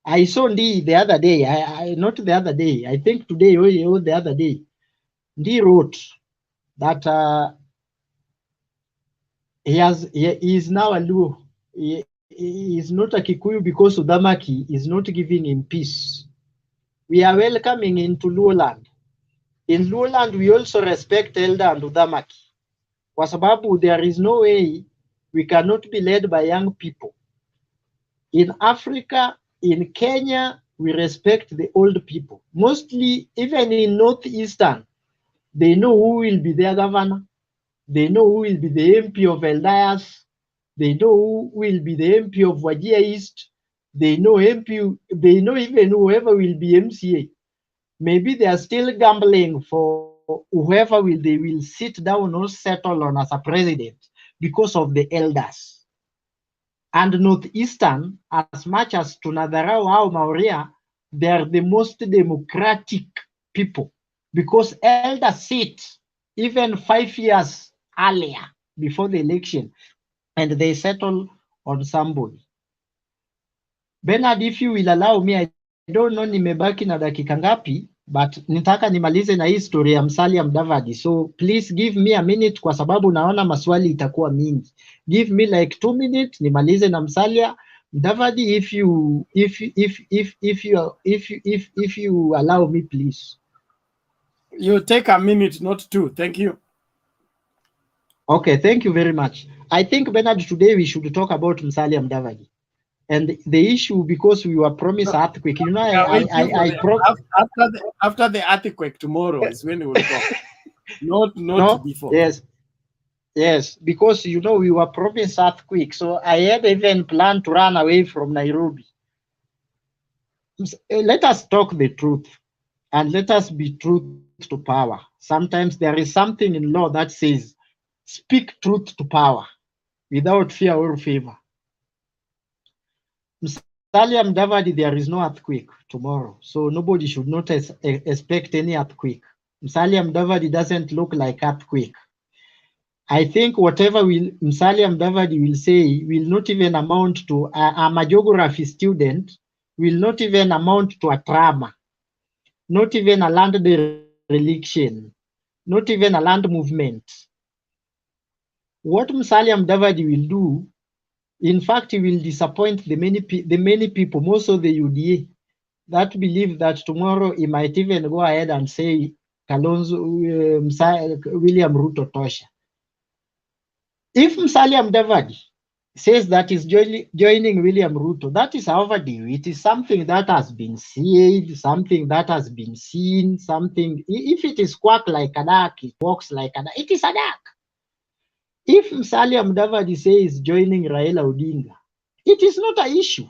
I saw Ndi the other day, not the other day, I think today or the other day, Ndi wrote that he is now a Luo. He is not a Kikuyu because Udamaki is not giving him peace. We are welcoming into Luo land. In Luo land, we also respect Elder and Udamaki. Kwa sababu there is no way we cannot be led by young people. In Africa, in Kenya, we respect the old people. Mostly, even in Northeastern, they know who will be their governor. They know who will be the MP of Eldias. They know who will be the MP of Wajir East. They know even whoever will be MCA. Maybe they are still gambling for whoever they will sit down or settle on as a president because of the elders. And Northeastern, as much as tunadharau au Mauria, they are the most democratic people because elders sit even 5 years earlier before the election and they settle on somebody. Bernard, if you will allow me, I don't know nimebaki na dakika ngapi, but nitaka nimalize na hii story ya Musalia Mudavadi. So please give me a minute kwa sababu naona maswali itakuwa mingi. Give me like 2 minutes nimalize na Musalia Mudavadi if you allow me, please. You take a minute, not 2. Thank you. Okay, thank you very much. I think, Bernard, today we should talk about Musalia Mudavadi. And the issue, because we were promised earthquake, you know, after the earthquake tomorrow is when we will talk. not no, before. Yes, because you know we were promised earthquake, so I had even planned to run away from Nairobi. Let us talk the truth, and let us be truth to power. Sometimes there is something in law that says, speak truth to power without fear or favor. Musalia Mudavadi, there is no earthquake tomorrow, so nobody should not expect any earthquake. Musalia Mudavadi doesn't look like earthquake. I think whatever Musalia Mudavadi will say will not even amount to, I'm a geography student, will not even amount to a trauma. not even a land dereliction, not even a land movement. What Musalia Mudavadi will do, in fact, he will disappoint the many people, most of the UDA, that believe that tomorrow he might even go ahead and say Kalonzo, William Ruto Tosha. If Musalia Mudavadi says that he's joining William Ruto, that is overdue. It is something that has been said, something that has been seen, something. If it is quack like a duck, it walks like a duck, it is a duck. If Musalia Mudavadi says joining Raila Odinga, it is not an issue.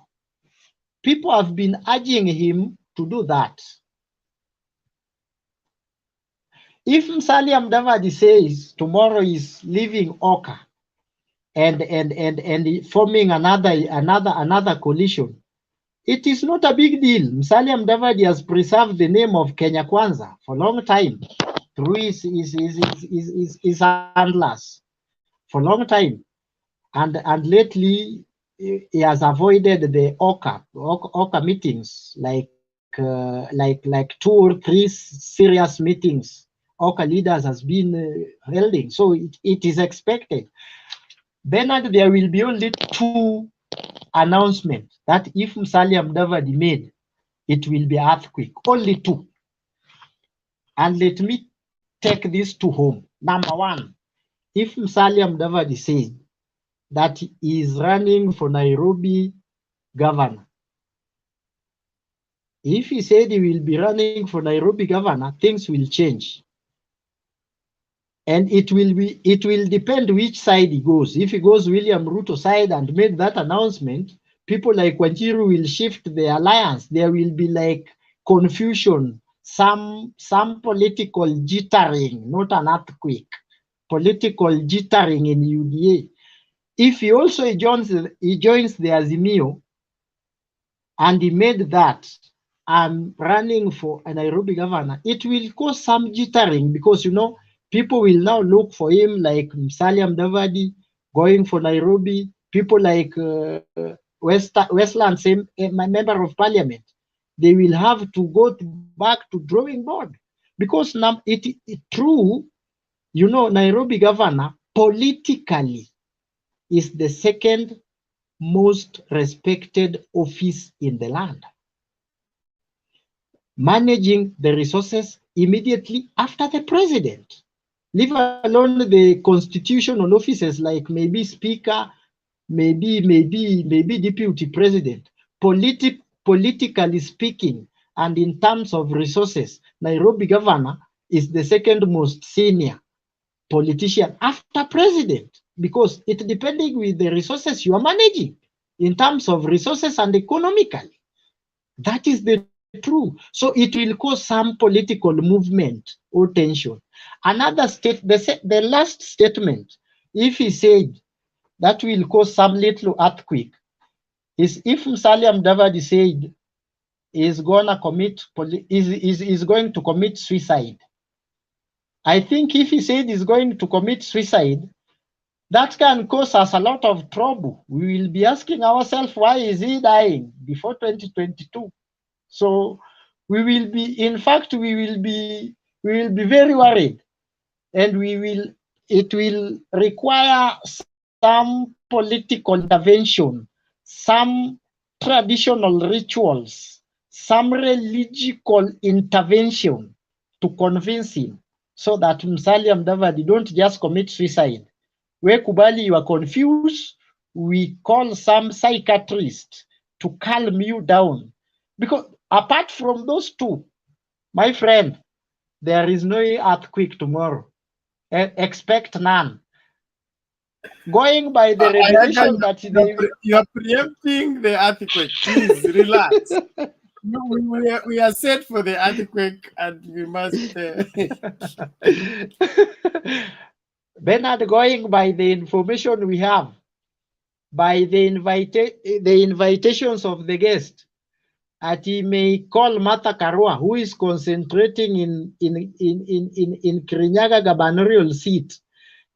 People have been urging him to do that. If Musalia Mudavadi says tomorrow is leaving Oka and forming another coalition, it is not a big deal. Musalia Mudavadi has preserved the name of Kenya Kwanza for a long time through his handlers for a long time, and lately he has avoided the Oka meetings, like 2 or 3 serious meetings Oka leaders has been holding. So it is expected. Bernard, there will be only 2 announcements that if Musalia Mudavadi made, it will be earthquake. Only 2. And let me take these 2 home. Number 1, if Musalia Mudavadi said that he is running for Nairobi governor, if he said he will be running for Nairobi governor, things will change. And it will depend which side he goes. If he goes William Ruto side and made that announcement, people like Wanjiru will shift the alliance. There will be like confusion, some political jittering, not an earthquake, political jittering in UDA. If he also joins the Azimio and he made that, I'm running for a Nairobi governor, it will cause some jittering because, people will now look for him like Musalia Mudavadi going for Nairobi. People like Westland, my member of parliament, they will have to go back to drawing board because now it true, Nairobi governor politically is the second most respected office in the land, managing the resources immediately after the president. Leave alone the constitutional offices like maybe speaker, maybe deputy president. Politically speaking, and in terms of resources, Nairobi governor is the second most senior politician after president, because it depending with the resources you are managing in terms of resources and economically. That is the true. So it will cause some political movement or tension. Another the last statement, if he said that will cause some little earthquake, is if Musalia Mudavadi said is going to commit suicide. I think if he said he's going to commit suicide, that can cause us a lot of trouble. We will be asking ourselves, why is he dying before 2022? So we will be very worried, and it will require some political intervention, some traditional rituals, some religious intervention to convince him, so that Musalia Mudavadi don't just commit suicide. We kubali you are confused, we call some psychiatrist to calm you down. Because apart from those 2, my friend, there is no earthquake tomorrow. Expect none. Going by the revelation that you are preempting the earthquake. Please relax. We are set for the earthquake, and we must. Bernard, going by the information we have, by the invitations of the guest, that he may call Martha Karua, who is concentrating in Kirinyaga gubernatorial seat,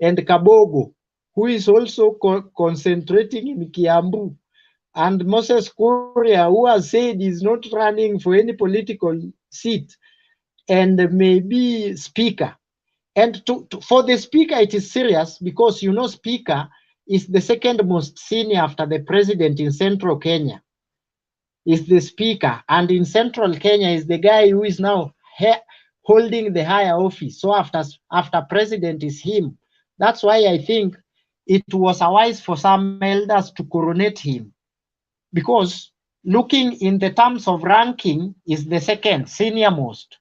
and Kabogo, who is also concentrating in Kiambu, and Moses Kuria, who has said he's not running for any political seat. and maybe speaker. And for the speaker, it is serious because you know speaker is the second most senior after the president in central Kenya. Is the speaker, and in central Kenya is the guy who is now holding the higher office. So after president is him. That's why I think it was wise for some elders to coronate him, because looking in the terms of ranking is the second senior most.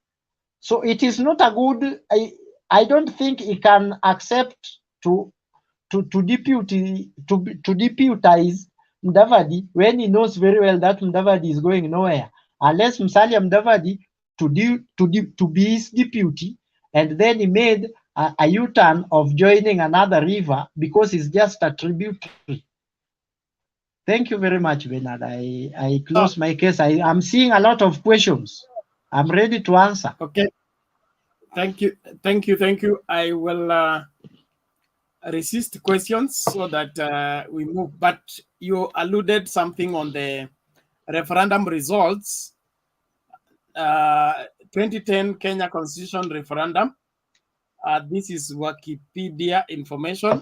So it is not a good. I don't think he can accept to deputize Mudavadi when he knows very well that Mudavadi is going nowhere, unless Musalia Mudavadi to be his deputy, and then he made a U-turn of joining another river because it's just a tributary. Thank you very much, Bernard. I close my case. I'm seeing a lot of questions. I'm ready to answer. Okay. Thank you. I will resist questions so that we move. But you alluded something on the referendum results. 2010 Kenya Constitution referendum. This is Wikipedia information,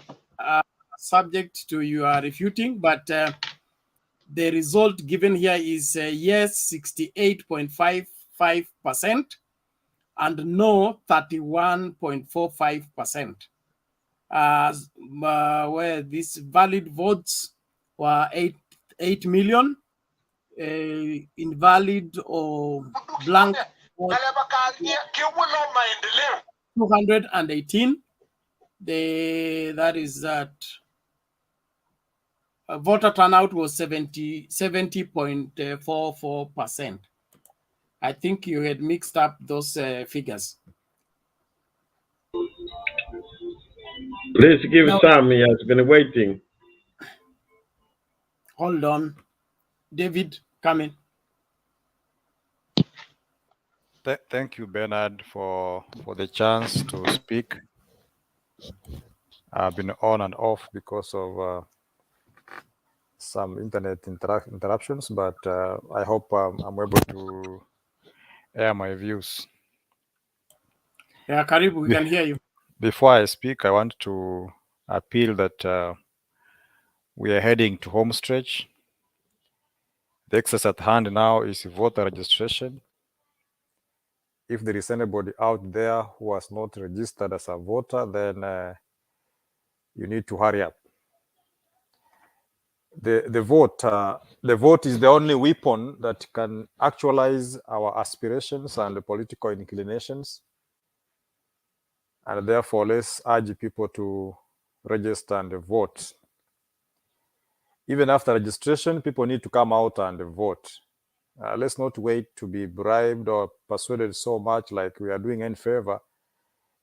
subject to your refuting, but the result given here is yes 68.55% and no 31.45%. Where these valid votes were 8 million, invalid or blank 218. That is that voter turnout was 70.44%. I think you had mixed up those figures. Please give Now, Sam, he has been waiting. Hold on. David, come in. Thank you, Bernard, for the chance to speak. I've been on and off because of some internet interruptions, but I hope I'm able to air my views. Yeah, Karibu, we can hear you. Before I speak, I want to appeal that we are heading to home stretch. The exercise at hand now is voter registration. If there is anybody out there who has not registered as a voter, then you need to hurry up. The vote is the only weapon that can actualize our aspirations and the political inclinations. And therefore, let's urge people to register and vote. Even after registration, people need to come out and vote. Let's not wait to be bribed or persuaded so much like we are doing any favor.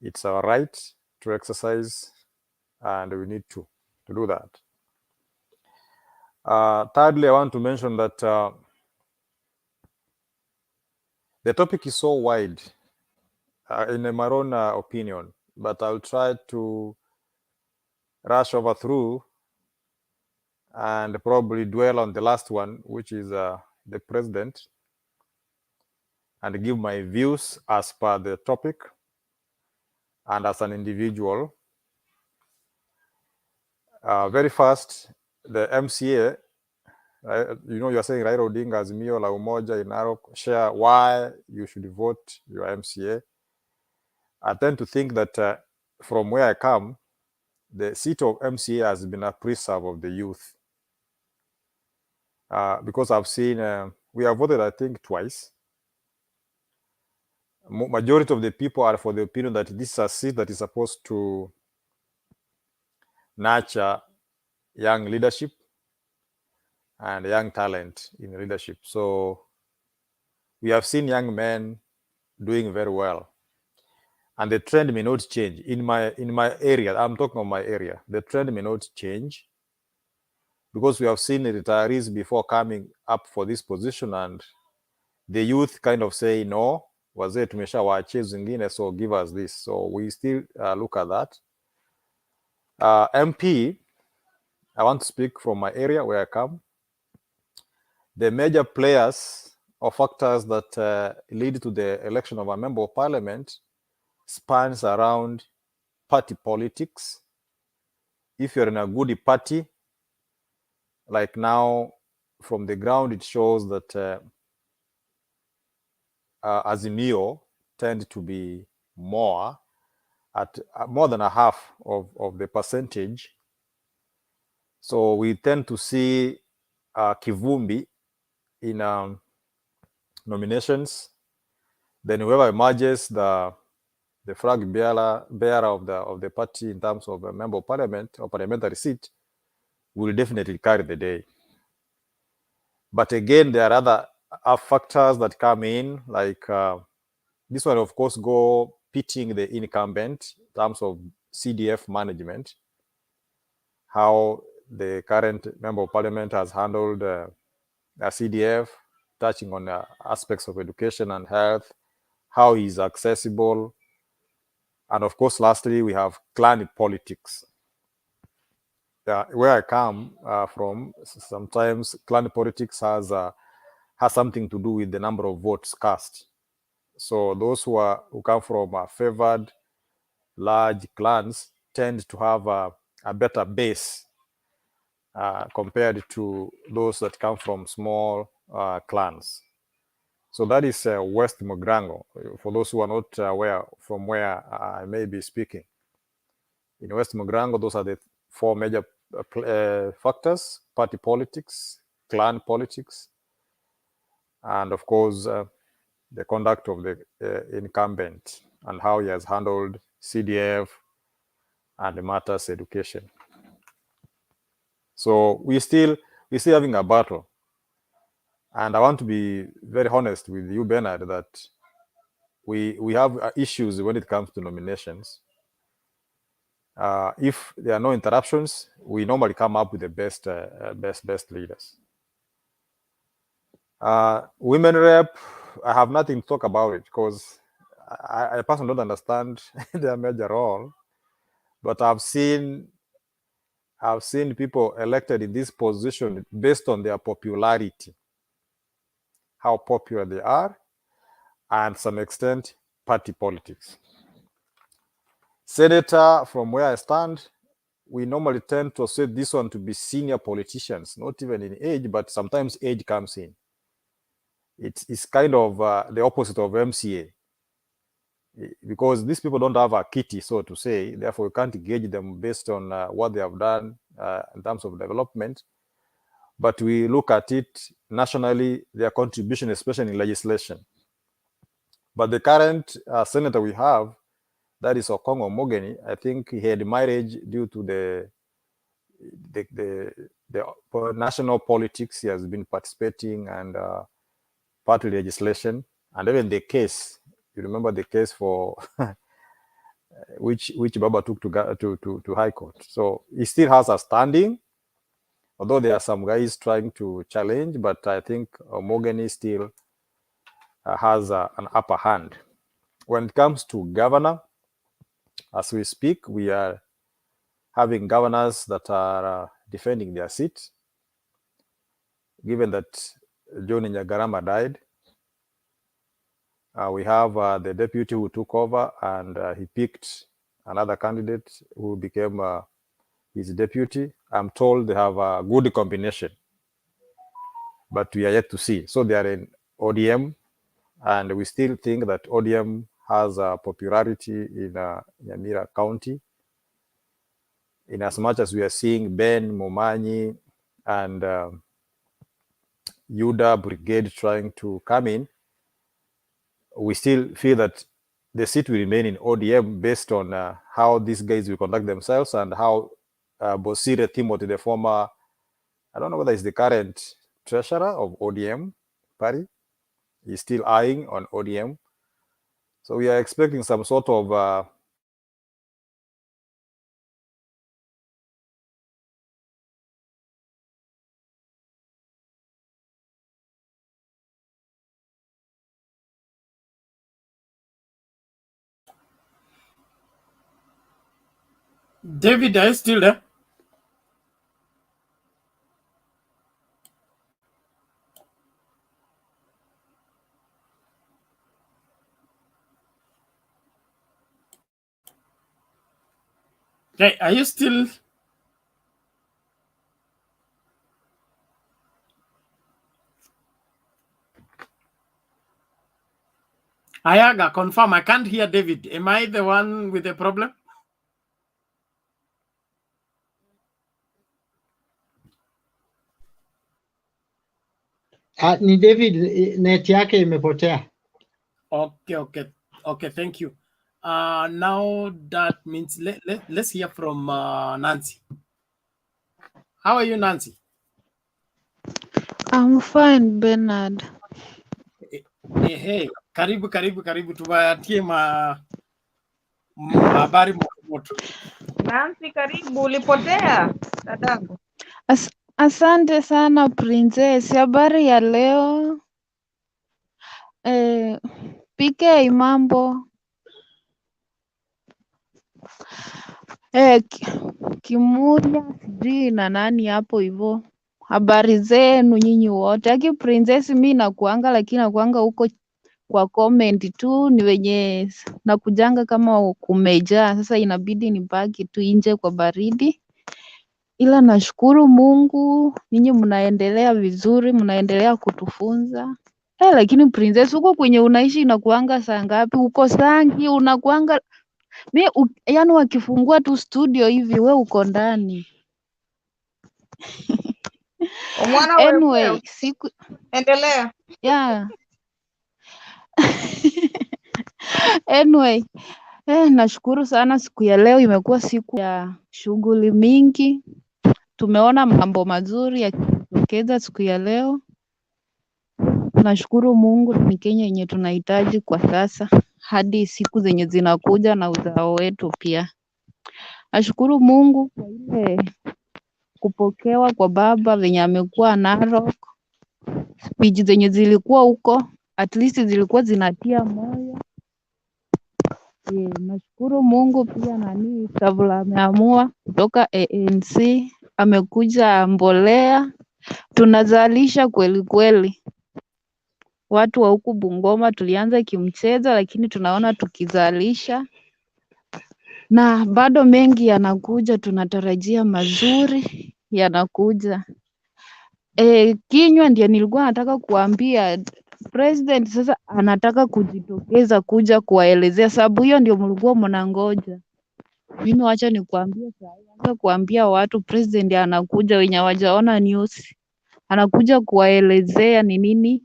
It's our right to exercise, and we need to do that. Thirdly, I want to mention that the topic is so wide, in my own opinion, but I'll try to rush over through and probably dwell on the last one, which is the president, and give my views as per the topic and as an individual. Very fast, the MCA, you're saying Raila Odinga, Azimio La Umoja in Narok, share why you should vote your MCA. I tend to think that from where I come, the seat of MCA has been a preserve of the youth. Because I've seen, we have voted, I think, twice. Majority of the people are for the opinion that this is a seat that is supposed to nurture young leadership and young talent in leadership. So we have seen young men doing very well. And the trend may not change. In my area, I'm talking of my area, the trend may not change because we have seen retirees before coming up for this position and the youth kind of say, no, wazee tumeshawachia zingine, so give us this. So we still look at that. MP, I want to speak from my area where I come. The major players or factors that lead to the election of a member of parliament spans around party politics. If you're in a good party, like now from the ground, it shows that Azimio tend to be more at more than a half of the percentage. So we tend to see Kivumbi in nominations. Then whoever emerges the flag bearer of the party in terms of a member of parliament or parliamentary seat will definitely carry the day. But again, there are other factors that come in, like this one, of course, go pitting the incumbent in terms of CDF management, how the current member of parliament has handled a CDF, touching on aspects of education and health, how he's accessible. And of course, lastly, we have clan politics. Where I come from, sometimes clan politics has something to do with the number of votes cast. So those who come from favored large clans tend to have a better base compared to those that come from small clans. So that is West Mogrango, for those who are not aware from where I may be speaking. In West Mogrango, those are the four major factors: party politics, clan politics, and of course, the conduct of the incumbent and how he has handled CDF and the matters education. So we're still having a battle. And I want to be very honest with you, Bernard, that we have issues when it comes to nominations. If there are no interruptions, we normally come up with the best leaders. Women rep, I have nothing to talk about it because I personally don't understand their major role, but I've seen people elected in this position based on their popularity, how popular they are, and to some extent, party politics. Senator, from where I stand, we normally tend to associate this one to be senior politicians, not even in age, but sometimes age comes in. It's kind of the opposite of MCA, because these people don't have a kitty, so to say. Therefore, we can't gauge them based on what they have done in terms of development. But we look at it nationally, their contribution, especially in legislation. But the current senator we have, that is Okongo Mogeni, I think he had marriage due to the national politics he has been participating and party legislation, and even the case. You remember the case for which Baba took to High Court. So he still has a standing, although there are some guys trying to challenge, but I think Mogeni still has an upper hand. When it comes to governor, as we speak, we are having governors that are defending their seats, given that John Nyagarama died. We have the deputy who took over, and he picked another candidate who became his deputy. I'm told they have a good combination, but we are yet to see. So they are in ODM, and we still think that ODM has a popularity in Nyamira County, in as much as we are seeing Ben Momanyi and Yuda Brigade trying to come in. We still feel that the seat will remain in ODM based on how these guys will conduct themselves and how Bosire Timothy, the former, I don't know whether he's the current treasurer of ODM party, is still eyeing on ODM. So we are expecting some sort of David, are you still there? Okay, are you still? Ayaga, confirm. I can't hear David. Am I the one with the problem? Ni David, net yake imepotea. Okay, thank you. Now that means let's hear from Nancy. How are you, Nancy? I'm fine, Bernard. Hey, karibu tuwatie habari moto. Nancy, karibu. Ulipotea dadangu? Asante sana Princess, habari ya leo? PK mambo? Kimuria sijui na nani hapo hivyo. Habari zenu nyinyi wote? Aki Princess mi nakuanga, lakini nakuanga huko kwa comment tu, ni wenye nakujanga kama kumejaa, sasa inabidi nibaki tu nje kwa baridi, ila nashukuru Mungu ninyi mnaendelea vizuri, mnaendelea kutufunza. Lakini Princess, huko kwenye unaishi inakuanga saa ngapi? Uko Sangi unakuanga yani wakifungua tu studio hivi we uko ndani. Omwana Anyway, siku endelea. Yeah. Anyway, nashukuru sana, siku ya leo imekuwa siku ya shughuli mingi. Tumeona mambo mazuri yakitokeza siku ya leo. Nashukuru Mungu, ni Kenya yenye tunahitaji kwa sasa hadi siku zenye zinakuja na uzao wetu pia. Nashukuru Mungu kwa ile kupokewa kwa baba venye amekuwa Narok. Speech zenye zilikuwa huko at least zilikuwa zinatia moyo. Nashukuru Mungu pia Savula ameamua kutoka ANC, amekuja mbolea, tunazalisha kweli kweli. Watu wa huku Bungoma tulianza kimchezo, lakini tunaona tukizalisha na bado mengi yanakuja, tunatarajia mazuri yanakuja. Kinywa ndiye nilikuwa nataka kuambia President sasa anataka kujitokeza kuja kuwaelezea, sababu hiyo ndio mlikuwa mnangoja. Mimi wacha nikuambie anza kuambia watu President anakuja, wenye hawajaona news. Anakuja kuwaelezea ni nini,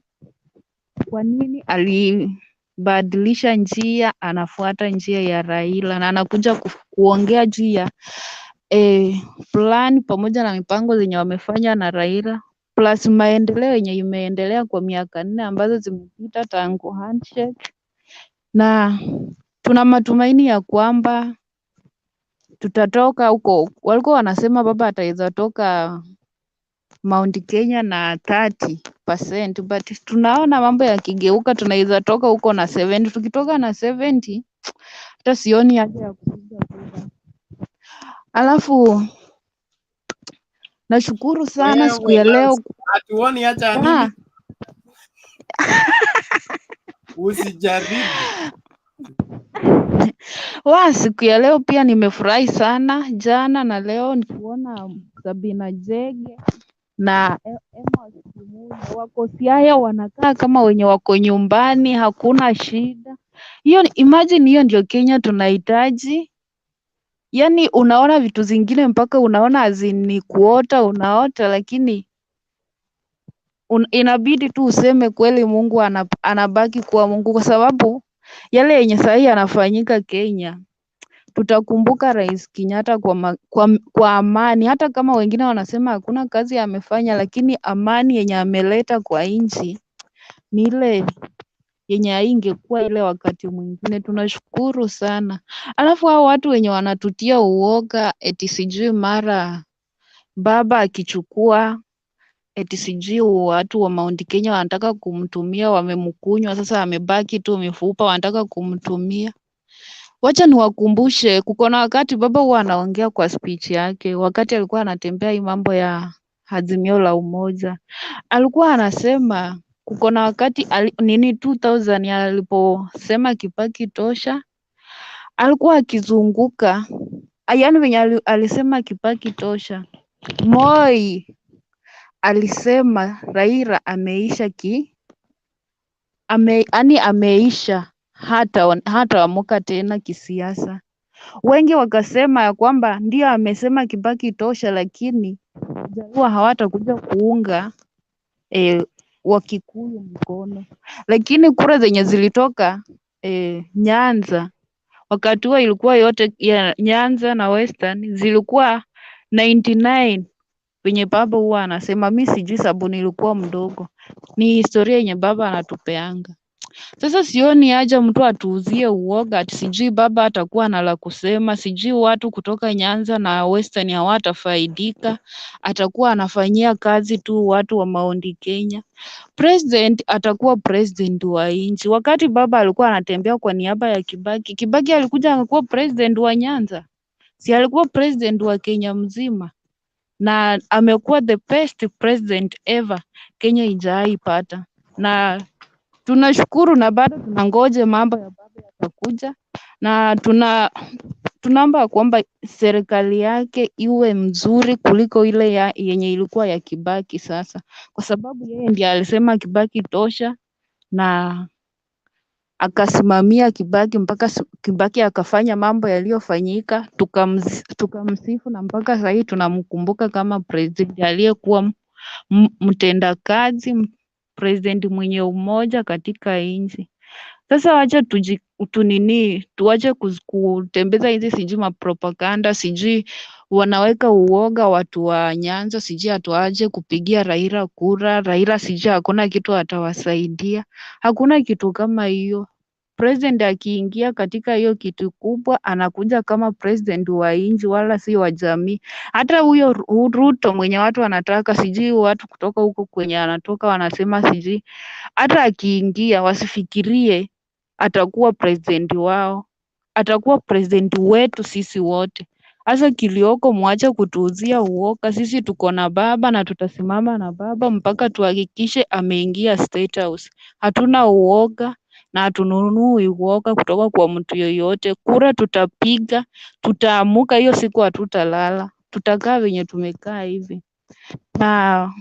kwa nini alibadilisha njia, anafuata njia ya Raila, na anakuja kuongea juu ya plan pamoja na mipango zenye wamefanya na Raila, plus maendeleo yenye imeendelea kwa miaka 4 ambazo zimepita tangu handshake, na tuna matumaini ya kwamba tutatoka huko. Walikuwa wanasema baba ataweza toka Mount Kenya na 30%, but tunaona mambo yakigeuka, tunaweza toka huko na 70. Tukitoka na 70 hata sioni haja ya kupiga kura. Alafu nashukuru sana siku ya leo. Hatuoni haja nini? Usijaribu. Siku ya leo pia nimefurahi sana, jana na leo nikiona Sabina Jege na Emma wako Siaya, wanakaa kama wenye wako nyumbani, hakuna shida. Imagine hiyo ndio Kenya tunahitaji. Yani unaona vitu zingine mpaka unaona azini kuota unaota, lakini inabidi tu useme kweli Mungu anabaki kuwa Mungu, kwa sababu yale yenye sahihi yanafanyika Kenya. Tutakumbuka Rais Kenyatta kwa amani, hata kama wengine wanasema hakuna kazi amefanya, lakini amani yenye ameleta kwa nchi ni ile yenye haingekuwa ile wakati mwingine. Tunashukuru sana. Alafu hao watu wenye wanatutia uoga eti sijui mara baba akichukua eti sijui watu wa Mount Kenya wanataka kumtumia, wamemkunywa, sasa amebaki tu mifupa, wanataka kumtumia. Wacha niwakumbushe, kuko na wakati baba huwa anaongea kwa speech yake, wakati alikuwa anatembea hii mambo ya Azimio La Umoja, alikuwa anasema kuko na wakati 2000 aliposema Kibaki tosha, alikuwa akizunguka yaani venye alisema Kibaki tosha. Moi alisema Raila ameisha ameisha hata amuka tena kisiasa. Wengi wakasema ya kwamba ndio amesema Kibaki tosha, lakini Jaluo hawatakuja kuunga Wakikuyu mkono. Lakini kura zenye zilitoka Nyanza wakati huo ilikuwa yote ya Nyanza na Western zilikuwa 99 venye baba huwa anasema. Mi sijui sababu nilikuwa mdogo, ni historia yenye baba anatupeanga. Sasa sioni haja mtu atuuzie uoga ati sijui baba atakuwa na la kusema, sijui watu kutoka Nyanza na Western hawatafaidika, atakuwa anafanyia kazi tu watu wa Mount Kenya. President atakuwa president wa nchi. Wakati baba alikuwa anatembea kwa niaba ya Kibaki, Kibaki alikuja akakuwa president wa Nyanza, si alikuwa president wa Kenya mzima, na amekuwa the best president ever Kenya ijaipata, na tunashukuru na bado tunangoje mambo ya baba yatakuja, na tunaomba kwamba serikali yake iwe mzuri kuliko ile yenye ilikuwa ya Kibaki sasa, kwa sababu yeye ndiye alisema Kibaki tosha na akasimamia Kibaki mpaka Kibaki akafanya mambo yaliyofanyika, tukamsifu na mpaka sasa hivi tunamkumbuka kama president aliyekuwa mtendakazi, president mwenye umoja katika nchi. Sasa wacha tuache kutembeza hizi sijui mapropaganda, sijui wanaweka uoga watu wa Nyanza, sijui atuaje kupigia Raila kura. Raila sijui hakuna kitu atawasaidia, hakuna kitu kama hiyo. President akiingia katika hiyo kitu kubwa anakuja kama president wa nchi, wala si wa jamii. Hata huyo Ruto mwenye watu wanataka, sijui watu kutoka huko kwenye anatoka wanasema sijui, hata akiingia wasifikirie atakuwa president wao, atakuwa president wetu sisi wote. Hasa kilioko mwache kutuuzia uoga. Sisi tuko na baba na tutasimama na baba mpaka tuhakikishe ameingia State House. Hatuna uoga na hatununui uoga kutoka kwa mtu yoyote. Kura tutapiga, tutaamuka hiyo siku, hatutalala, tutakaa venye tumekaa hivi. Na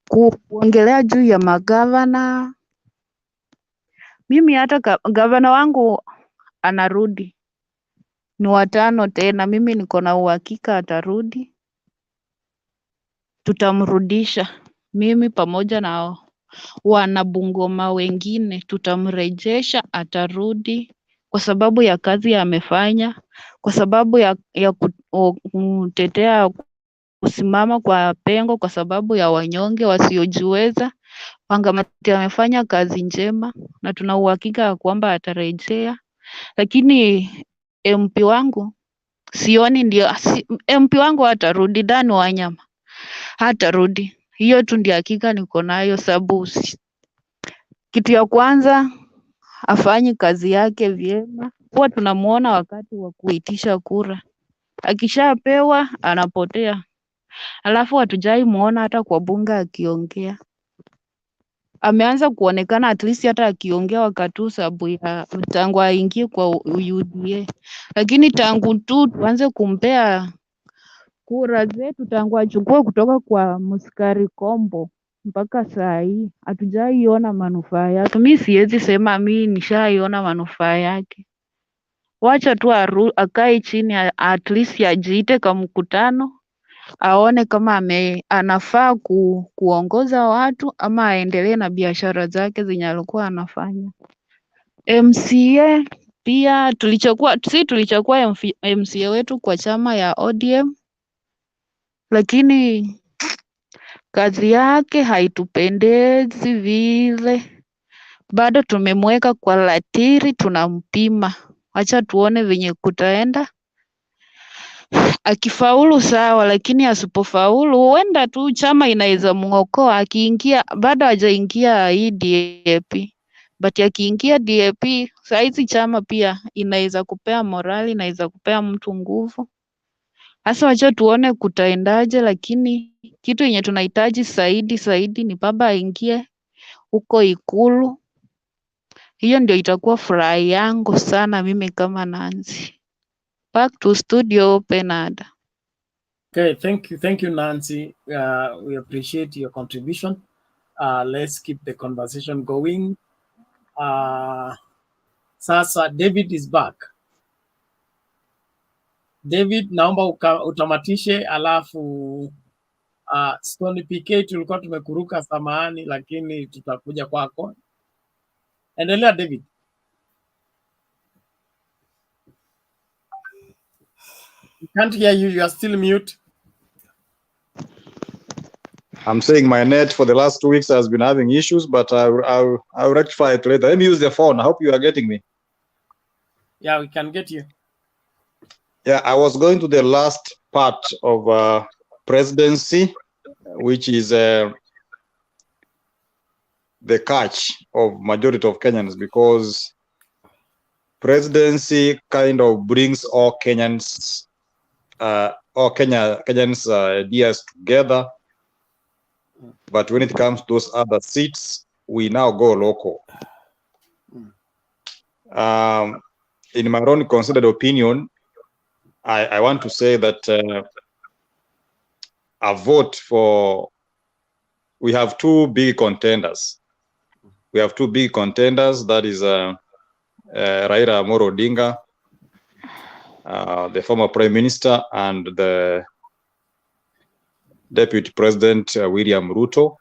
kuongelea juu ya magavana, mimi hata gavana wangu anarudi ni watano tena, mimi niko na uhakika atarudi, tutamrudisha. Mimi pamoja na wana Bungoma wengine tutamrejesha, atarudi kwa sababu ya kazi amefanya, kwa sababu ya kutetea kusimama kwa pengo, kwa sababu ya wanyonge wasiojiweza. Wangamati amefanya kazi njema na tuna uhakika ya kwamba atarejea. Lakini MP wangu sioni MP wangu hatarudi. Dan Wanyama hatarudi, hiyo tu ndio hakika niko nayo, sababu kitu ya kwanza afanyi kazi yake vyema. Huwa tunamuona wakati wa kuitisha kura, akishapewa anapotea, alafu hatujai muona hata kwa bunge akiongea. Ameanza kuonekana at least hata akiongea wakati huu sababu ya tangu aingie kwa UDA, lakini tangu tu tuanze kumpea kura zetu, tangu achukue kutoka kwa Muskari Kombo mpaka saa hii hatujaiona manufaa yake. Mi siwezi sema mi nishaiona manufaa yake. Wacha tu akae chini, at least ajiite kwa mkutano, aone kama anafaa kuongoza watu ama aendelee na biashara zake zenye alikuwa anafanya. MCA pia tulichukua MCA wetu kwa chama ya ODM, lakini kazi yake haitupendezi vile. Bado tumemweka kwa latiri, tunampima. Wacha tuone venye kutaenda. Akifaulu sawa, lakini asipofaulu huenda tu chama inaweza muokoa. Akiingia, bado hajaingia hii DAP, but akiingia DAP saizi chama pia inaweza kupea morali, inaweza kupea mtu nguvu. Hasa wacha tuone kutaendaje, lakini kitu yenye tunahitaji zaidi ni baba aingie huko Ikulu. Hiyo ndio itakuwa furaha yangu sana mimi kama Nancy. Back to studio, Bernard. Okay, thank you, Nancy. We appreciate your contribution. Let's keep the conversation going. Sasa David is back. David, naomba utamatishe, alafu Stony PK tulikuwa tumekuruka, samahani, lakini tutakuja kwako. Endelea David. We can't hear you. You are still mute. I'm saying my net for the last 2 weeks has been having issues, but I'll rectify it later. Let me use the phone. I hope you are getting me. Yeah, we can get you. Yeah, I was going to the last part of presidency, which is the catch of majority of Kenyans, because presidency kind of brings all Kenyans ideas together. But when it comes to those other seats, we now go local. In my own considered opinion, I want to say that a vote for, we have two big contenders. We have two big contenders, that is Raila Odinga, the former Prime Minister, and the Deputy President William Ruto.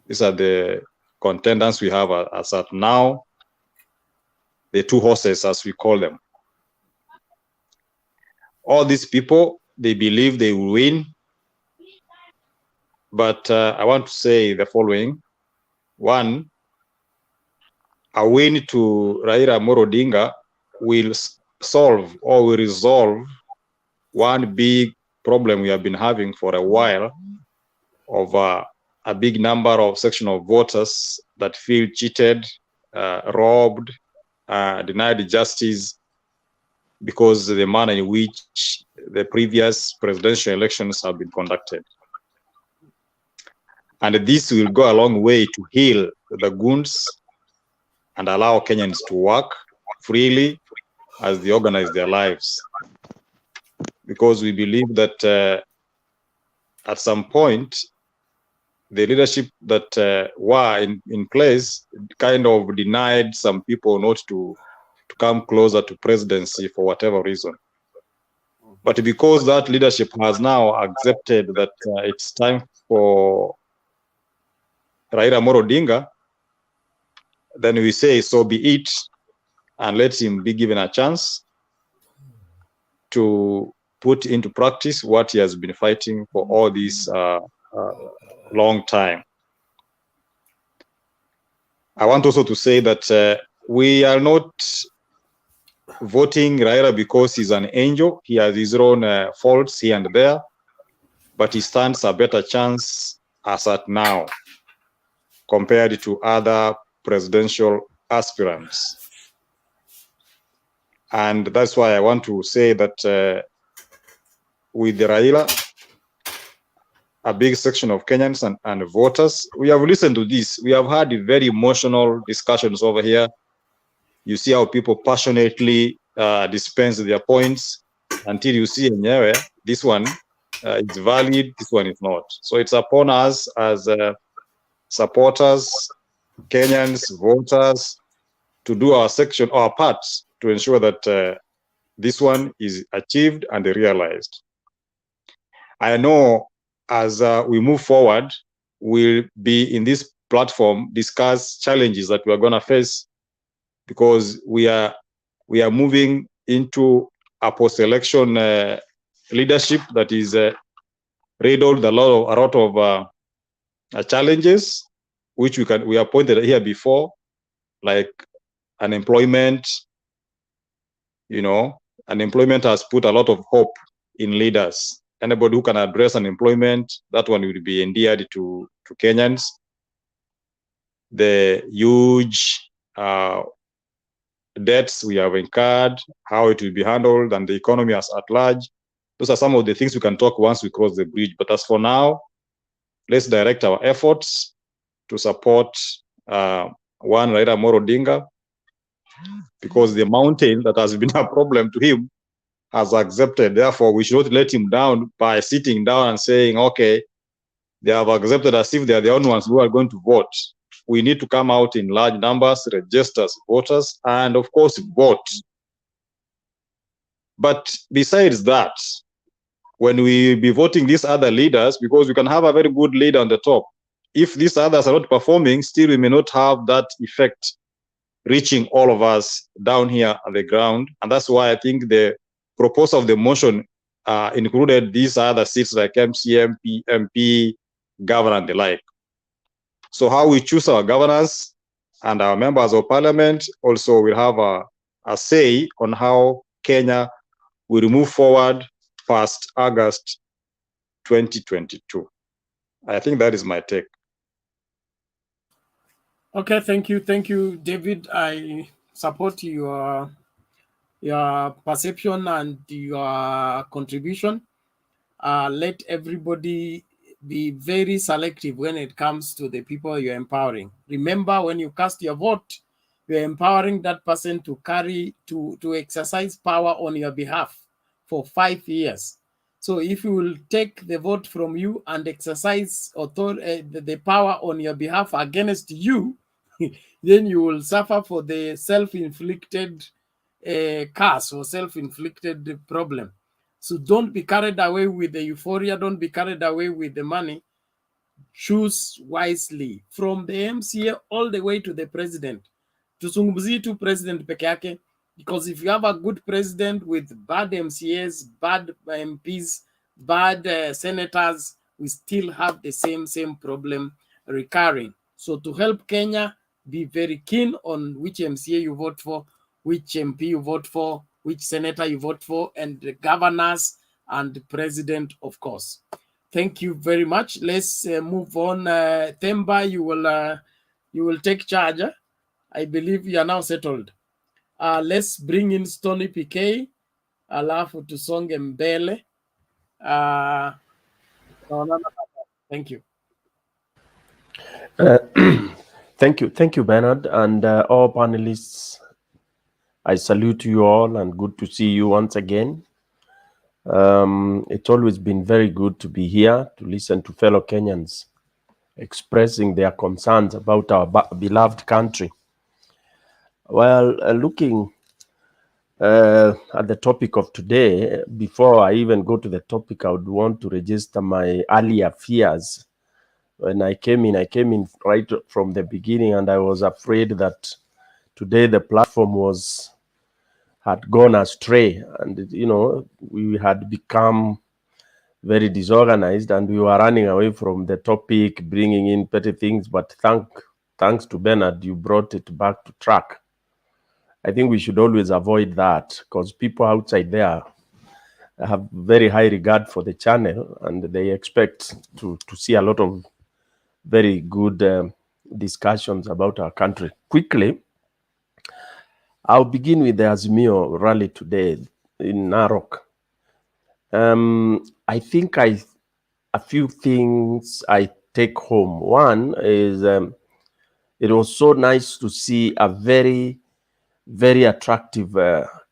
These are the contenders we have as at now, the two horses as we call them. All these people, they believe they will win, but I want to say the following. One, a win to Raila Odinga will solve or will resolve one big problem we have been having for a while of a big number of sectional voters that feel cheated, robbed, denied justice because of the manner in which the previous presidential elections have been conducted. And this will go a long way to heal the wounds and allow Kenyans to work freely as they organize their lives. Because we believe that at some point, the leadership that were in place kind of denied some people not to come closer to presidency for whatever reason. But because that leadership has now accepted that it's time for Raila Odinga, then we say, so be it, and let him be given a chance to put into practice what he has been fighting for all this long time. I want also to say that we are not voting Raila because he's an angel. He has his own faults here and there, but he stands a better chance as at now compared to other presidential aspirants. And that's why I want to say that with Raila, a big section of Kenyans and voters, we have listened to this. We have had very emotional discussions over here. You see how people passionately dispense their points until you see this one is valid, this one is not. So it's upon us as supporters, Kenyans, voters, to do our part to ensure that this one is achieved and realized. I know as we move forward, we'll be in this platform discuss challenges that we are going to face, because we are moving into a post-election leadership that is riddled a lot of challenges, which we have pointed here before, like unemployment. Unemployment has put a lot of hope in leaders. Anybody who can address unemployment, that one will be endeared to Kenyans. The huge debts we have incurred, how it will be handled, and the economy at large. Those are some of the things we can talk once we cross the bridge. But as for now, let's direct our efforts to support one Raila Odinga, because the mountain that has been a problem to him has accepted. Therefore, we should not let him down by sitting down and saying, okay, they have accepted as if they are the only ones who are going to vote. We need to come out in large numbers, register as voters, and of course, vote. But besides that, when we be voting these other leaders, because we can have a very good leader on the top, if these others are not performing, still we may not have that effect reaching all of us down here on the ground. And that's why I think the proposal of the motion included these other seats like MC, MP, governor, and the like. So how we choose our governors and our members of parliament also will have a say on how Kenya will move forward past August 2022. I think that is my take. Okay, thank you, David. I support your perception and your contribution. Let everybody be very selective when it comes to the people you're empowering. Remember, when you cast your vote, you're empowering that person to exercise power on your behalf for 5 years. So if you will take the vote from you and exercise the power on your behalf against you, then you will suffer for the self-inflicted curse or self-inflicted problem. So don't be carried away with the euphoria. Don't be carried away with the money. Choose wisely from the MCA all the way to the president. Tusungumzie tu president peke yake, because if you have a good president with bad MCAs, bad MPs, bad senators, we still have the same problem recurring. So to help Kenya, be very keen on which MCA you vote for, which MP you vote for, which senator you vote for, and the governors and the president, of course. Thank you very much. Let's move on. Themba, you will take charge. I believe you are now settled. Let's bring in Stony PK, alafu tusonge mbele. Thank you. Thank you, Bernard, and all panelists. I salute you all, and good to see you once again. It's always been very good to be here to listen to fellow Kenyans expressing their concerns about our beloved country. Well, looking at the topic of today, before I even go to the topic, I would want to register my earlier fears. When I came in right from the beginning, and I was afraid that today the platform had gone astray, and we had become very disorganized, and we were running away from the topic, bringing in petty things. But thanks to Bernard, you brought it back to track. I think we should always avoid that, because people outside there have very high regard for the channel, and they expect to see a lot of very good discussions about our country. Quickly, I'll begin with the Azimio rally today in Narok. I think a few things I take home. One is it was so nice to see a very, very attractive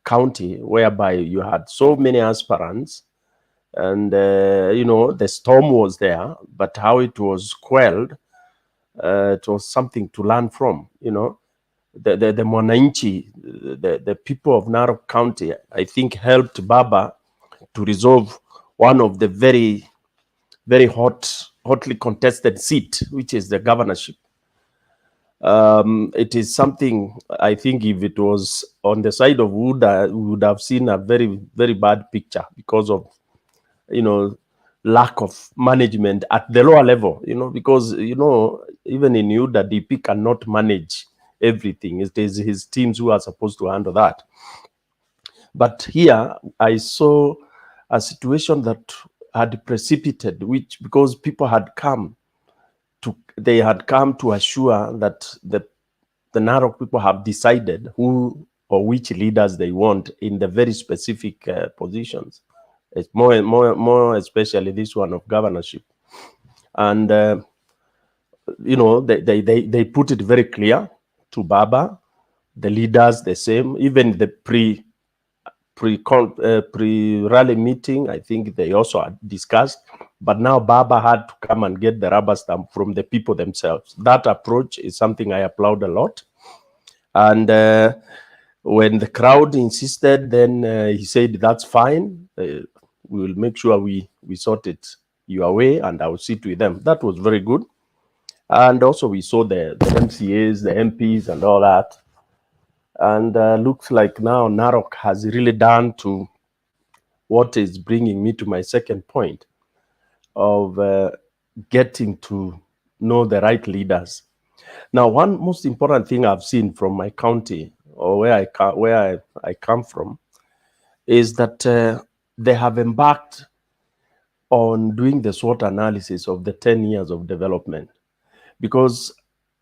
county whereby you had so many aspirants, and the storm was there, but how it was quelled, it was something to learn from. The Mwananchi, the people of Narok County, I think helped Baba to resolve one of the very, very hotly contested seat, which is the governorship. It is something, I think, if it was on the side of Wuda, we would have seen a very, very bad picture because of, lack of management at the lower level, because, even in Yuda, DP cannot manage everything. It is his teams who are supposed to handle that. But here, I saw a situation that had precipitated, because people had come to assure that the Narok people have decided who or which leaders they want in the very specific positions. It's more especially this one of governorship. And, they put it very clear to Baba, the leaders the same, even the pre-rally meeting, I think they also had discussed, but now Baba had to come and get the rubber stamp from the people themselves. That approach is something I applaud a lot. And when the crowd insisted, then he said, that's fine. We will make sure we sort it your way, and I will sit with them. That was very good. And also we saw the MCAs, the MPs and all that. And looks like now Narok has really done to what is bringing me to my second point of getting to know the right leaders. Now, one most important thing I've seen from my county, or where I come from, is that they have embarked on doing the SWOT analysis of the 10 years of development, because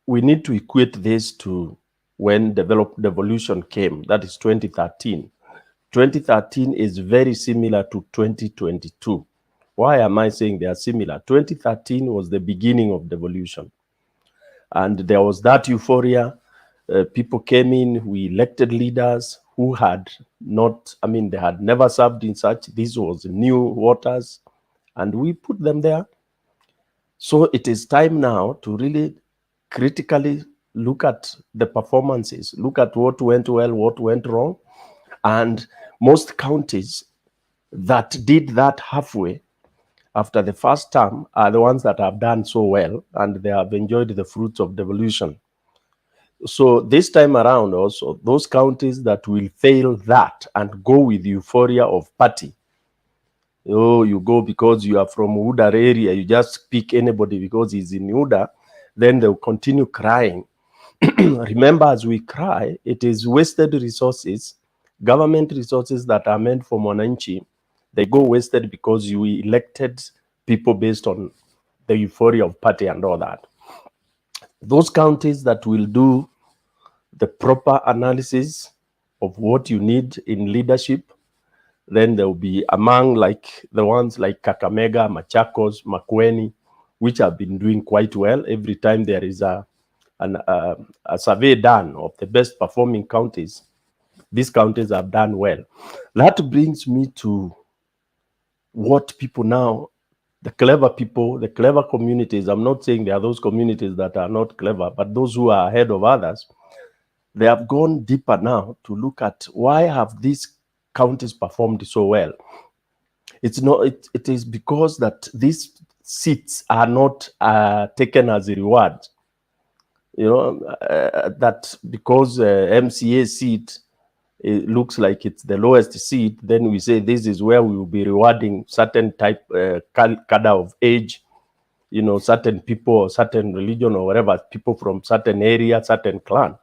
we need to equate this to when devolution came, that is 2013. 2013 is very similar to 2022. Why am I saying they are similar? 2013 was the beginning of devolution. And there was that euphoria. People came in, we elected leaders who had not, I mean, they had never served in such, this was new waters, and we put them there. So it is time now to really critically look at the performances, look at what went well, what went wrong. And most counties that did that halfway after the first term are the ones that have done so well, and they have enjoyed the fruits of devolution. So this time around also, those counties that will fail that and go with euphoria of party, oh, you go because you are from Udar area, you just pick anybody because he's in Udar, then they'll continue crying. Remember, as we cry, it is wasted resources, government resources that are meant for Mwananchi. They go wasted because you elected people based on the euphoria of party and all that. Those counties that will do the proper analysis of what you need in leadership, then there will be among like the ones like Kakamega, Machakos, Makueni, which have been doing quite well. Every time there is a survey done of the best performing counties, these counties have done well. That brings me to what people now, the clever people, the clever communities, I'm not saying there are those communities that are not clever, but those who are ahead of others, they have gone deeper now to look at why have these counties performed so well. It's not, it is because that these seats are not taken as a reward. You know, that because MCA seat, it looks like it's the lowest seat, then we say this is where we will be rewarding certain type, cadre of age, you know, certain people or certain religion or whatever, people from certain area, certain clan.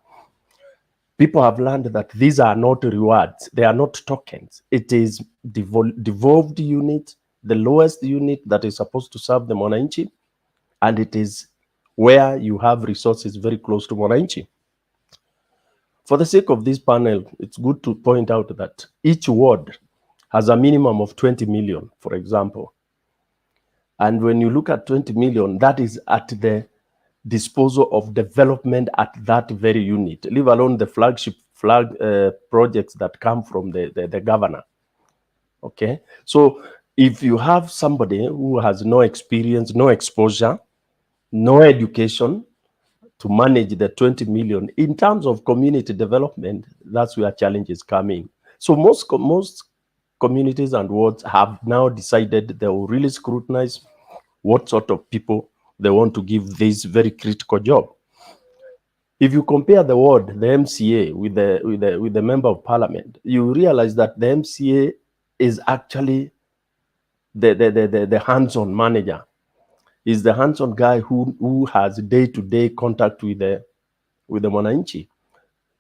People have learned that these are not rewards. They are not tokens. It is devolved unit, the lowest unit that is supposed to serve the Mwananchi, and it is where you have resources very close to Mwananchi. For the sake of this panel, it's good to point out that each ward has a minimum of 20 million, for example. And when you look at 20 million, that is at the disposal of development at that very unit, leave alone the flagship projects that come from the governor. Okay, so if you have somebody who has no experience, no exposure, no education to manage the 20 million in terms of community development, that's where challenges come in. So most communities and wards have now decided they will really scrutinize what sort of people they want to give this very critical job. If you compare the ward, the MCA with the member of parliament, you realize that the MCA is actually the hands-on manager. Is the hands-on guy who has day-to-day contact with the Mwananchi.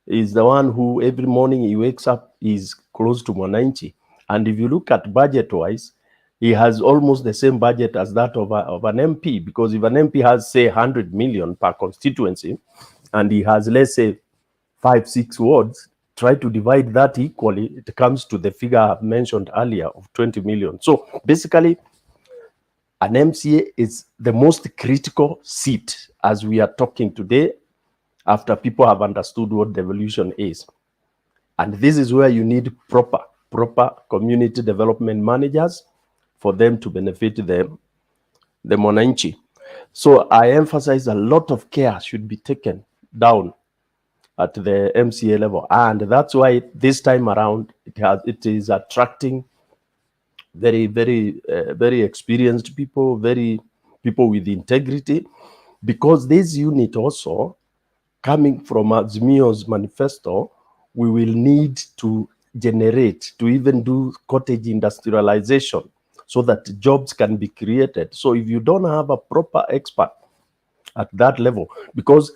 Is the one who every morning he wakes up is close to Mwananchi. And if you look at budget-wise, he has almost the same budget as that of an MP, because if an MP has, say, 100 million per constituency, and he has, let's say, 5-6 wards, try to divide that equally, it comes to the figure I've mentioned earlier of 20 million. So basically, an MCA is the most critical seat as we are talking today, after people have understood what devolution is. And this is where you need proper proper community development managers for them to benefit the Mwananchi. So I emphasize a lot of care should be taken down at the MCA level, and that's why this time around it is attracting very experienced people, people with integrity, because this unit also coming from Azimio's manifesto, we will need to generate, to even do cottage industrialization so that jobs can be created. So if you don't have a proper expert at that level, because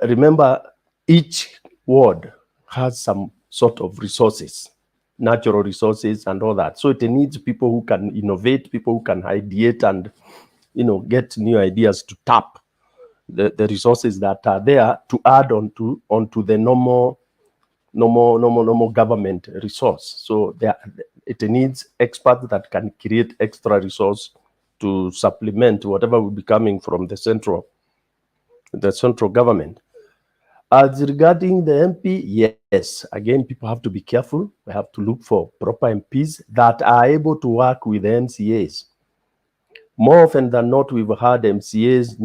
remember, each ward has some sort of resources, natural resources and all that. So it needs people who can innovate, people who can ideate and, get new ideas to tap the resources that are there to add onto the normal government resource. So it needs experts that can create extra resource to supplement whatever will be coming from the central government. As regarding the MP, yes, again, people have to be careful. We have to look for proper MPs that are able to work with the MCAs. More often than not, we've had an MCA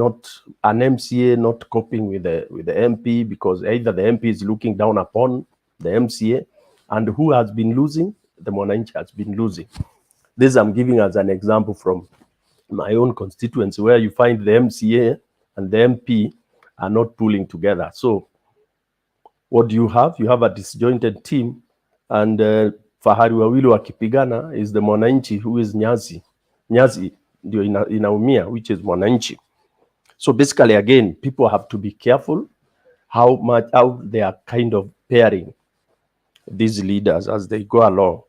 not coping with the MP because either the MP is looking down upon the MCA, and who has been losing? The Mwananchi has been losing. This I'm giving as an example from my own constituency, where you find the MCA and the MP are not pulling together. So what do you have? You have a disjointed team, and fahari wawili wakipigana is the Mwananchi, who is Nyazi ndio inaumia, which is Mwananchi. So basically, again, people have to be careful how they are kind of pairing these leaders as they go along.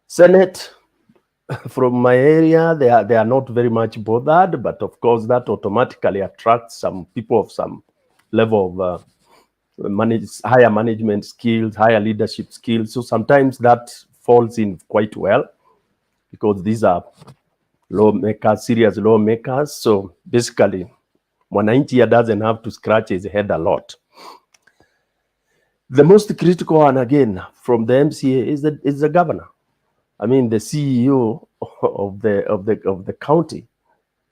Senate, from my area, they are not very much bothered, but of course that automatically attracts some people of some level of higher management skills, higher leadership skills. So sometimes that falls in quite well because these are lawmakers, serious lawmakers. So basically, Mwananchi doesn't have to scratch his head a lot. The most critical one, again, from the MCA is the governor. I mean, the CEO of the county.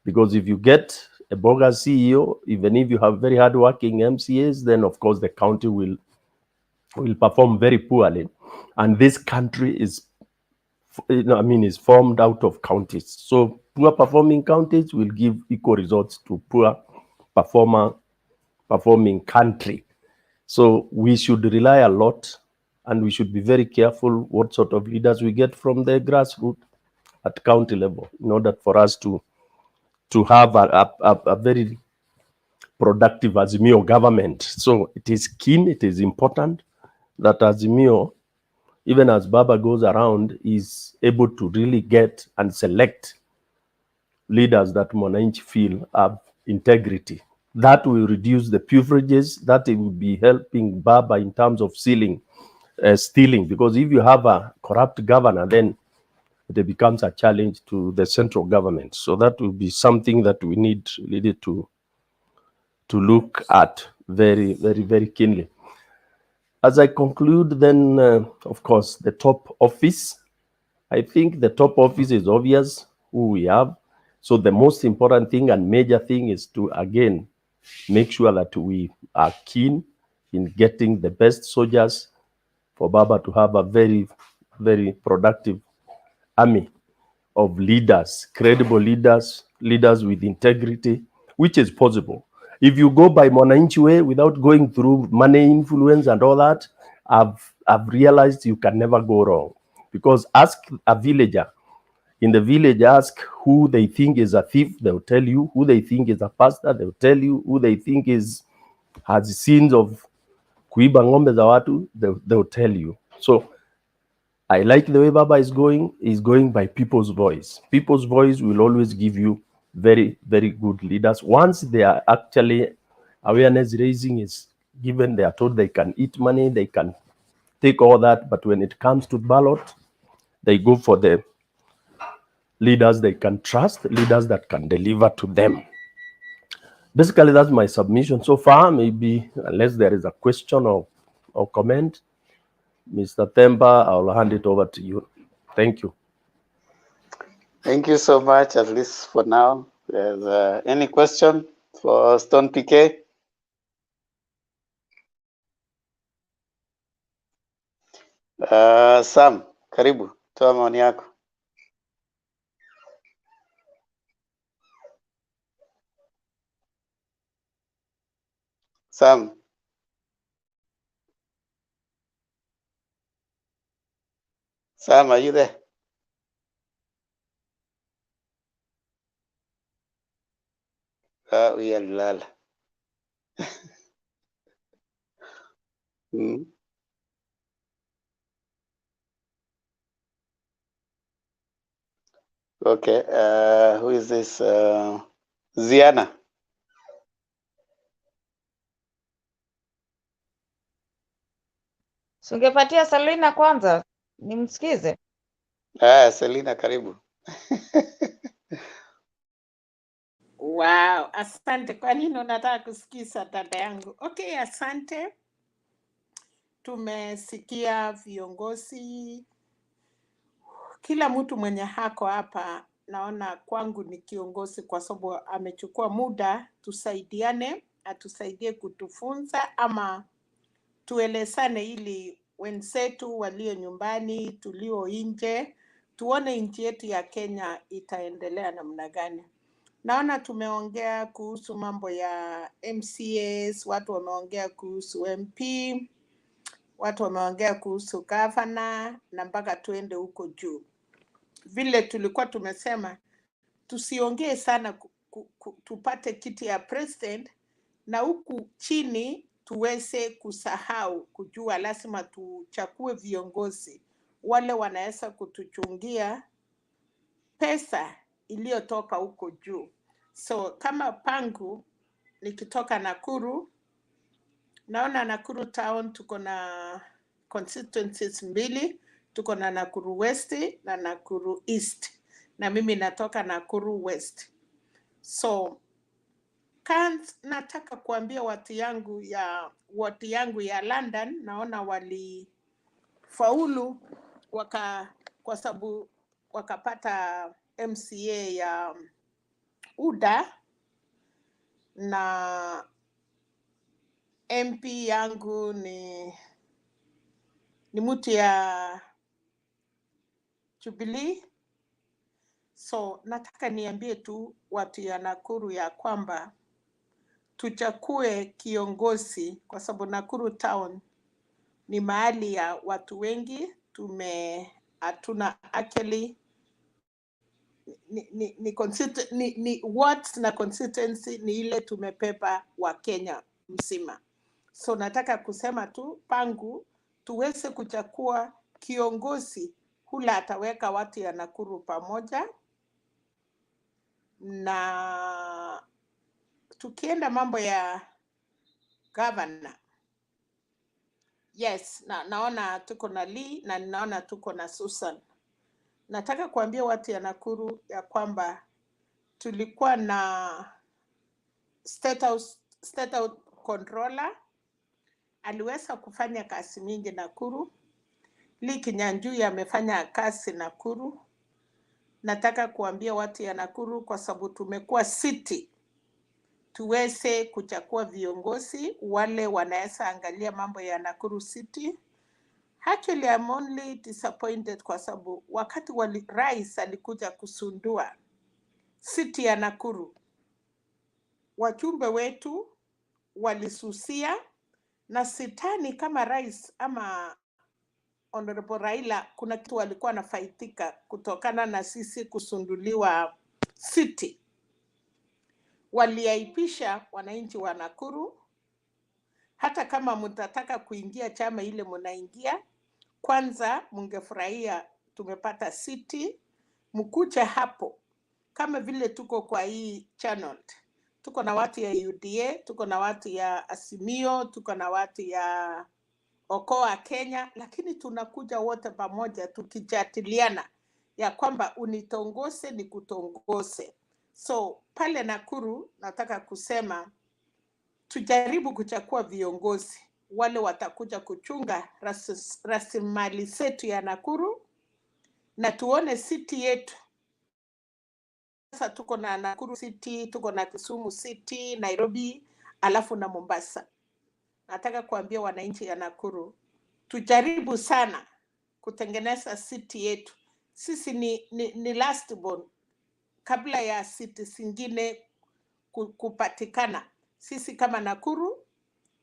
Because if you get a bogus CEO, even if you have very hardworking MCAs, then of course the county will perform very poorly. And this country is formed out of counties. So poor performing counties will give equal results to poor performing country. So we should rely a lot, and we should be very careful what sort of leaders we get from the grassroots at county level in order for us to have a very productive Azimio government. So it is keen, it is important that Azimio, even as Baba goes around, is able to really get and select leaders that Mwananchi feel have integrity. That will reduce the privileges, that it will be helping Baba in terms of stealing, because if you have a corrupt governor, then it becomes a challenge to the central government. So that will be something that we need really to look at very, very, very keenly. As I conclude, then, of course, the top office. I think the top office is obvious who we have. So the most important thing and major thing is to, again, make sure that we are keen in getting the best soldiers for Baba to have a very, very productive army of leaders, credible leaders, leaders with integrity, which is possible. If you go by Mwananchi way without going through money influence and all that, I've realized you can never go wrong. Because ask a villager in the village, ask who they think is a thief, they'll tell you. Who they think is a pastor, they'll tell you. Who they think has sins of kuiba ng'ombe za watu, they'll tell you. So I like the way Baba is going by people's voice. People's voice will always give you very, very good leaders. Once they are actually awareness raising is given, they are told they can eat money, they can take all that, but when it comes to ballot, they go for the leaders they can trust, leaders that can deliver to them. Basically, that's my submission so far. Maybe, unless there is a question or comment, Mr. Themba, I'll hand it over to you. Thank you. Thank you so much, at least for now. There's any question for Stone PK? Sam, karibu, toa maoni yako. Sam. Sam, are you there? We are lala. Okay, who is this? Ziana. Ungepatia Selina kwanza nimsikize. Selina, karibu. Wow, asante. Kwa nini unataka kusikiza dada yangu? Okay, asante. Tumesikia viongozi, kila mtu mwenye hako hapa, naona kwangu ni kiongozi kwa sababu amechukua muda tusaidiane, atusaidie kutufunza ama tuelezane ili wenzetu walio nyumbani, tulio nje, tuone nchi yetu ya Kenya itaendelea namna gani. Naona tumeongea kuhusu mambo ya MCAs, watu wameongea kuhusu MP, watu wameongea kuhusu governor na mpaka tuende huko juu. Vile tulikuwa tumesema tusiongee sana tupate kiti ya president na huku chini tuweze kusahau kujua lazima tuchakue viongozi wale wanaweza kutuchungia pesa iliyotoka huko juu. So kama pangu nikitoka Nakuru, naona Nakuru town tuko na constituencies mbili, tuko na Nakuru West na Nakuru East, na mimi natoka Nakuru West. So nataka kuambia watu yangu ya London, naona walifaulu kwa sababu wakapata MCA ya UDA na MP yangu ni mtu ya Jubilee. So nataka niambie tu watu ya Nakuru ya kwamba tuchakue kiongozi kwa sababu Nakuru town ni mahali ya watu wengi, hatuna actually ni wards na constituency ni ile tumepepa wa Kenya mzima. So nataka kusema tu pangu tuweze kuchakua kiongozi hula ataweka watu ya Nakuru pamoja, na tukienda mambo ya governor, yes, naona tuko na Lee na naona tuko na Susan. Nataka kuambia watu ya Nakuru ya kwamba tulikuwa na state house controller, aliweza kufanya kazi mingi Nakuru. Lee Kinyanjui amefanya kazi Nakuru. Nataka kuambia watu ya Nakuru kwa sababu tumekuwa city, tuweze kuchakua viongozi wale wanaweza angalia mambo ya Nakuru city. Actually, I'm only disappointed kwa sababu wakati rais alikuja kusundua city ya Nakuru, wajumbe wetu walisusia, na sitani kama rais ama Honorable Raila kuna kitu walikuwa nafaitika kutokana na sisi kusunduliwa city. Waliaipisha wananchi wa Nakuru, hata kama mtataka kuingia chama ile munaingia, kwanza mungefurahia tumepata city, mkuche hapo. Kama vile tuko kwa hii channel, tuko na watu ya UDA, tuko na watu ya Azimio, tuko na watu ya Okoa Kenya, lakini tunakuja wote pamoja tukijadiliana ya kwamba unitongose ni kutongose. So pale Nakuru nataka kusema tujaribu kuchakua viongozi wale watakuja kuchunga rasilimali zetu ya Nakuru, na tuone city yetu. Sasa tuko na Nakuru City, tuko na Kisumu City, Nairobi, alafu na Mombasa. Nataka kuambia wananchi ya Nakuru, tujaribu sana kutengeneza city yetu. Sisi ni last born kabla ya city zingine kupatikana. Sisi kama Nakuru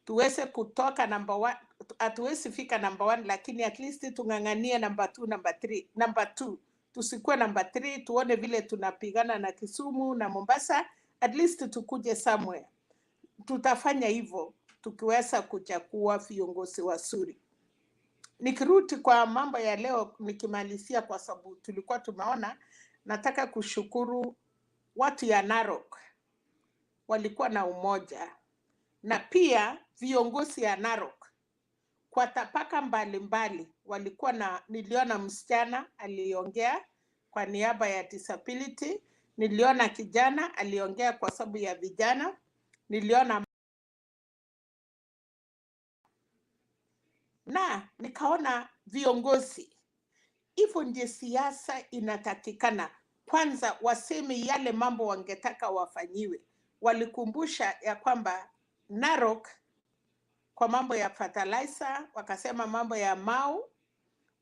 tuweze kutoka number 1, hatuwezi fika number 1, lakini at least tung'ang'anie number 2, number 3, number 2. Tusikuwe number 3, tuone vile tunapigana na Kisumu na Mombasa, at least tukuje somewhere. Tutafanya hivyo tukiweza kuchagua viongozi wazuri. Nikirudi kwa mambo ya leo, nikimalizia kwa sababu tulikuwa tumeona, nataka kushukuru watu ya Narok walikuwa na umoja, na pia viongozi ya Narok kwa tapaka mbalimbali walikuwa na, niliona msichana aliongea kwa niaba ya disability, niliona kijana aliongea kwa sababu ya vijana, niliona na nikaona viongozi. Hivyo ndio siasa inatakikana. Kwanza waseme yale mambo wangetaka wafanyiwe. Walikumbusha ya kwamba Narok kwa mambo ya fertilizer, wakasema mambo ya Mau,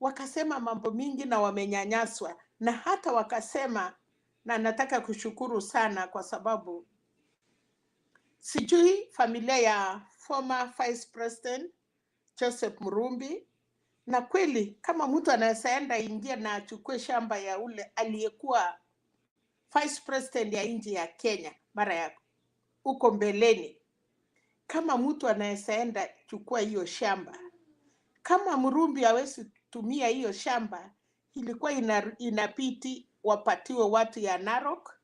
wakasema mambo mingi na wamenyanyaswa, na hata wakasema, na nataka kushukuru sana kwa sababu sijui familia ya former Vice President Joseph Murumbi, na kweli kama mtu anayeenda India na achukue shamba ya ule aliyekuwa Vice President ya nchi ya Kenya mara ya uko mbeleni, kama mtu anayeenda chukua hiyo shamba, kama Murumbi hawezi tumia hiyo shamba, ilikuwa inapiti wapatiwe watu ya Narok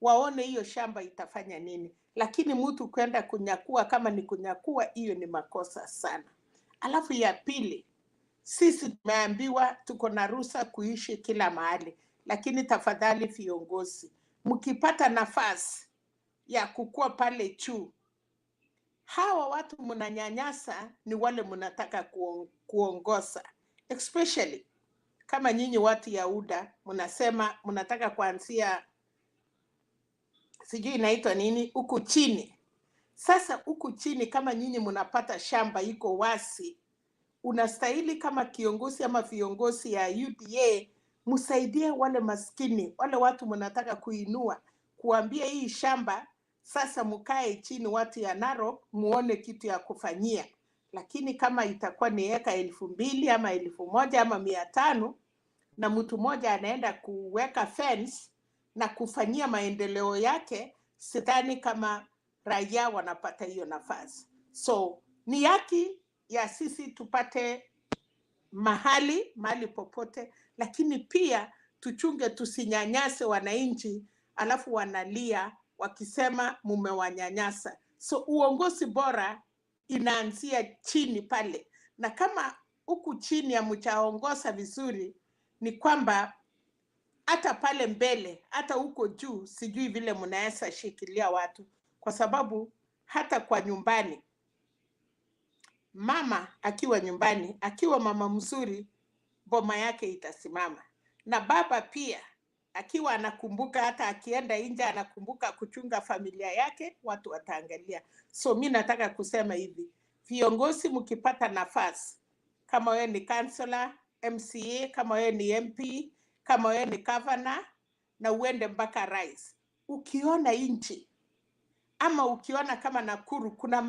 waone hiyo shamba itafanya nini. Lakini mtu kwenda kunyakua, kama ni kunyakua, hiyo ni makosa sana. Alafu ya pili, sisi tumeambiwa tuko na ruhusa kuishi kila mahali, lakini tafadhali viongozi, mkipata nafasi ya kukua pale juu, hawa watu mnanyanyasa ni wale mnataka kuongoza, especially kama nyinyi watu ya UDA mnasema mnataka kuanzia sijui inaitwa nini huku chini. Sasa huku chini kama nyinyi mnapata shamba iko wasi, unastahili kama kiongozi ama viongozi ya UDA msaidie wale maskini, wale watu mnataka kuinua, kuambia hii shamba sasa mkae chini watu ya Narok muone kitu ya kufanyia. Lakini kama itakuwa ni eka 2,000 ama 1,000 ama 500 na mtu mmoja anaenda kuweka fence na kufanyia maendeleo yake, sidhani kama raia wanapata hiyo nafasi. So ni haki ya sisi tupate mahali popote, lakini pia tuchunge tusinyanyase wananchi alafu wanalia wakisema mumewanyanyasa. So uongozi bora inaanzia chini pale, na kama huku chini hamjaongoza vizuri, ni kwamba hata pale mbele, hata huko juu, sijui vile mnaweza shikilia watu, kwa sababu hata kwa nyumbani, mama akiwa nyumbani, akiwa mama mzuri, boma yake itasimama. Na baba pia akiwa anakumbuka, hata akienda nje anakumbuka kuchunga familia yake, watu wataangalia. So mimi nataka kusema hivi, viongozi mkipata nafasi, kama wewe ni councillor, MCA, kama wewe ni MP, kama wewe ni governor, na uende mpaka rais, ukiona nchi ama ukiona kama Nakuru kuna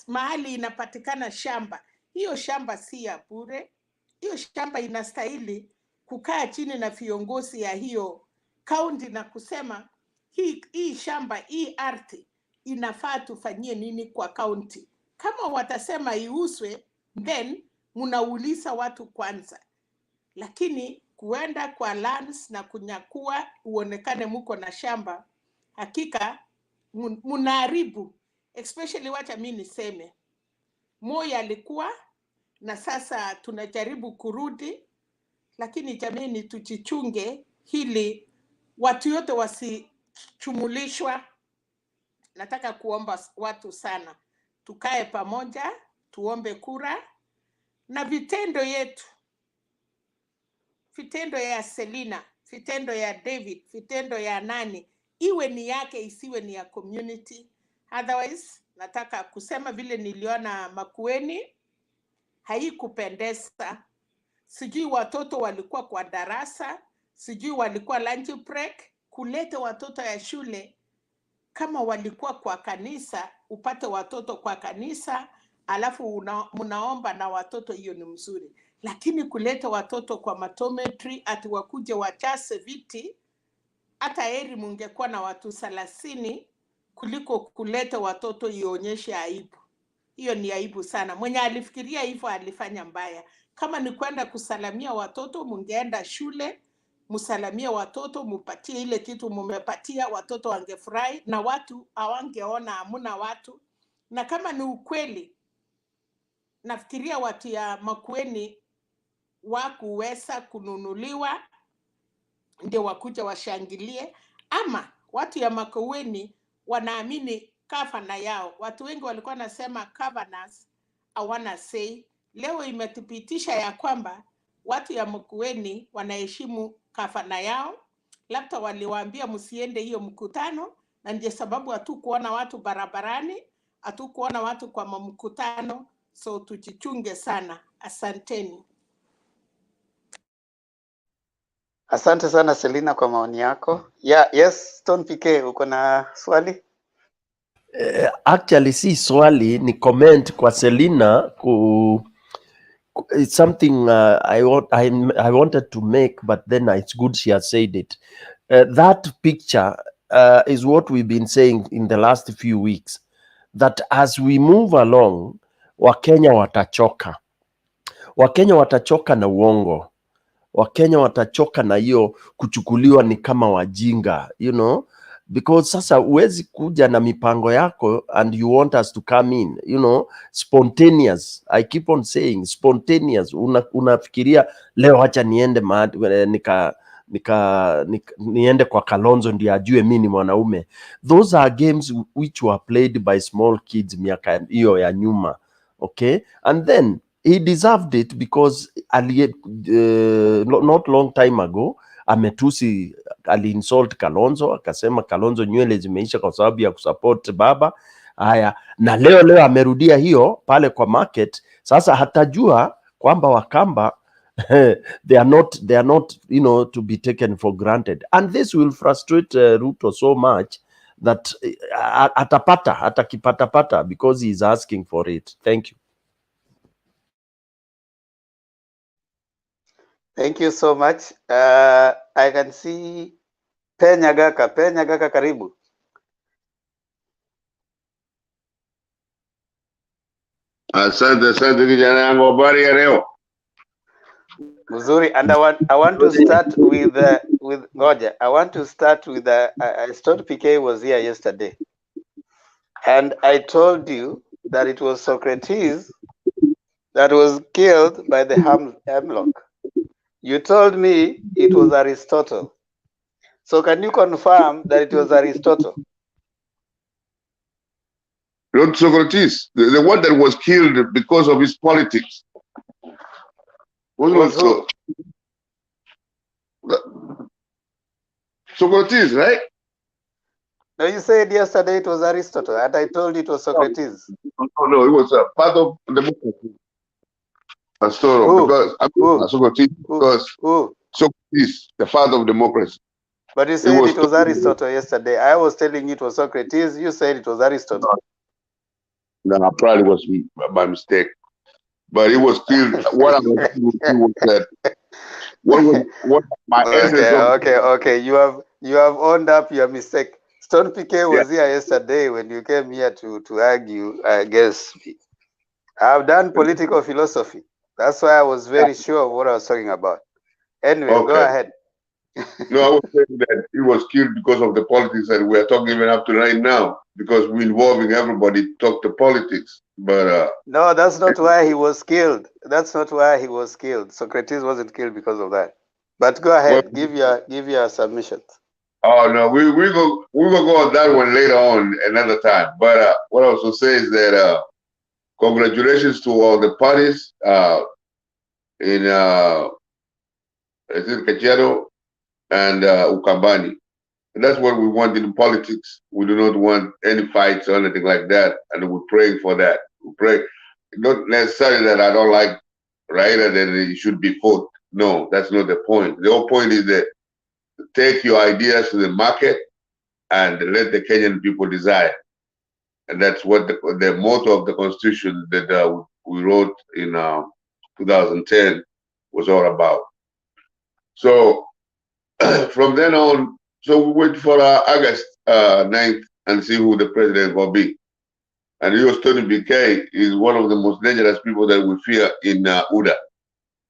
mahali inapatikana shamba, hiyo shamba si ya bure. Hiyo shamba inastahili kukaa chini na viongozi ya hiyo kaunti na kusema hii shamba, hii ardhi inafaa tufanyie nini kwa kaunti. Kama watasema iuzwe, then mnauliza watu kwanza. Lakini kuenda kwa lands na kunyakua uonekane muko na shamba, hakika mnaharibu. Especially wacha mimi niseme, Moi alikuwa na sasa tunajaribu kurudi, lakini jameni tujichunge hili watu yote wasichumulishwa. Nataka kuomba watu sana, tukae pamoja, tuombe kura na vitendo yetu, vitendo ya Selina, vitendo ya David, vitendo ya nani, iwe ni yake, isiwe ni ya community. Otherwise, nataka kusema vile niliona Makueni, haikupendeza. Sijui watoto walikuwa kwa darasa, sijui walikuwa lunch break, kuleta watoto ya shule. Kama walikuwa kwa kanisa, upate watoto kwa kanisa, alafu munaomba na watoto, hiyo ni mzuri. Lakini kuleta watoto kwa matometri ati wakuje wachase viti, hata heri mungekuwa na watu 30 kuliko kuleta watoto ionyeshe aibu. Hiyo ni aibu sana. Mwenye alifikiria hivyo alifanya mbaya. Kama ni kwenda kusalamia watoto, mungeenda shule, musalamie watoto, mupatie ile kitu mumepatia, watoto wangefurahi na watu hawangeona hamuna watu. Na kama ni ukweli, nafikiria watu ya Makueni wakuweza kununuliwa ndio wakuja washangilie, ama watu ya Makueni wanaamini gavana yao. Watu wengi walikuwa nasema governors hawana say. Leo imethibitisha ya kwamba watu ya Makueni wanaheshimu gavana yao. Labda waliwaambia msiende hiyo mkutano, na ndio sababu hatukuona watu barabarani, hatukuona watu kwa mkutano. So tujichunge sana. Asanteni. Asante sana Selina kwa maoni yako. Yeah, yes, Stone PK, uko na swali? Actually si swali, ni comment kwa Selina it's something I wanted to make, but then it's good she has said it. That picture is what we've been saying in the last few weeks, that as we move along, Wakenya watachoka. Wakenya watachoka na uongo. Wakenya watachoka na hiyo kuchukuliwa ni kama wajinga, you know, because sasa huwezi kuja na mipango yako and you want us to come in, you know, spontaneous. I keep on saying spontaneous. Unafikiria leo acha niende niende kwa Kalonzo ndio ajue mimi ni mwanaume. Those are games which were played by small kids miaka hiyo ya nyuma, okay? And then he deserved it because not long time ago ametusi, aliinsult Kalonzo, akasema Kalonzo nywele zimeisha kwa sababu ya kusupport baba. Haya, na leo amerudia hiyo pale kwa market. Sasa hatajua kwamba Wakamba they are not you know to be taken for granted, and this will frustrate Ruto so much that atakipatapata because he is asking for it. Thank you. Thank you so much. I can see Penyagaka. Penyagaka, karibu. Asante kijana yangu, habari ya leo? Mzuri, and I want to start with Ngoja. I want to start with Stone PK was here yesterday, and I told you that it was Socrates that was killed by the hemlock. You told me it was Aristotle. So can you confirm that it was Aristotle? Not Socrates, the one that was killed because of his politics. Was who? Socrates, right? No, you said yesterday it was Aristotle, and I told you it was Socrates. No, it was a part of democracy. Socrates, because Socrates, the father of democracy. But you said it was Aristotle yesterday. I was telling you it was Socrates. You said it was Aristotle. No, probably was my mistake. But it was killed. What I was thinking was that what my essence of okay. You have owned up your mistake. Stone PK was here yesterday when you came here to argue against me. I've done political philosophy. That's why I was very sure of what I was talking about. Anyway, go ahead. No, I was saying that he was killed because of the politics that we are talking even up to right now, because we're involving everybody to talk to politics. But no, that's not why he was killed. That's not why he was killed. Socrates wasn't killed because of that. But go ahead, give your submissions. Oh no, we gonna go on that one later on another time. But what I was gonna say is that congratulations to all the parties in Kajiado and Ukambani. And that's what we want in politics. We do not want any fights or anything like that. And we're praying for that. We pray, not necessarily that I don't like Raila, that it should be fought. No, that's not the point. The whole point is that take your ideas to the market and let the Kenyan people decide. And that's what the motto of the Constitution that we wrote in 2010 was all about. So from then on, so we wait for August 9th and see who the president will be. And yours, Tony BK, is one of the most dangerous people that we fear in UDA.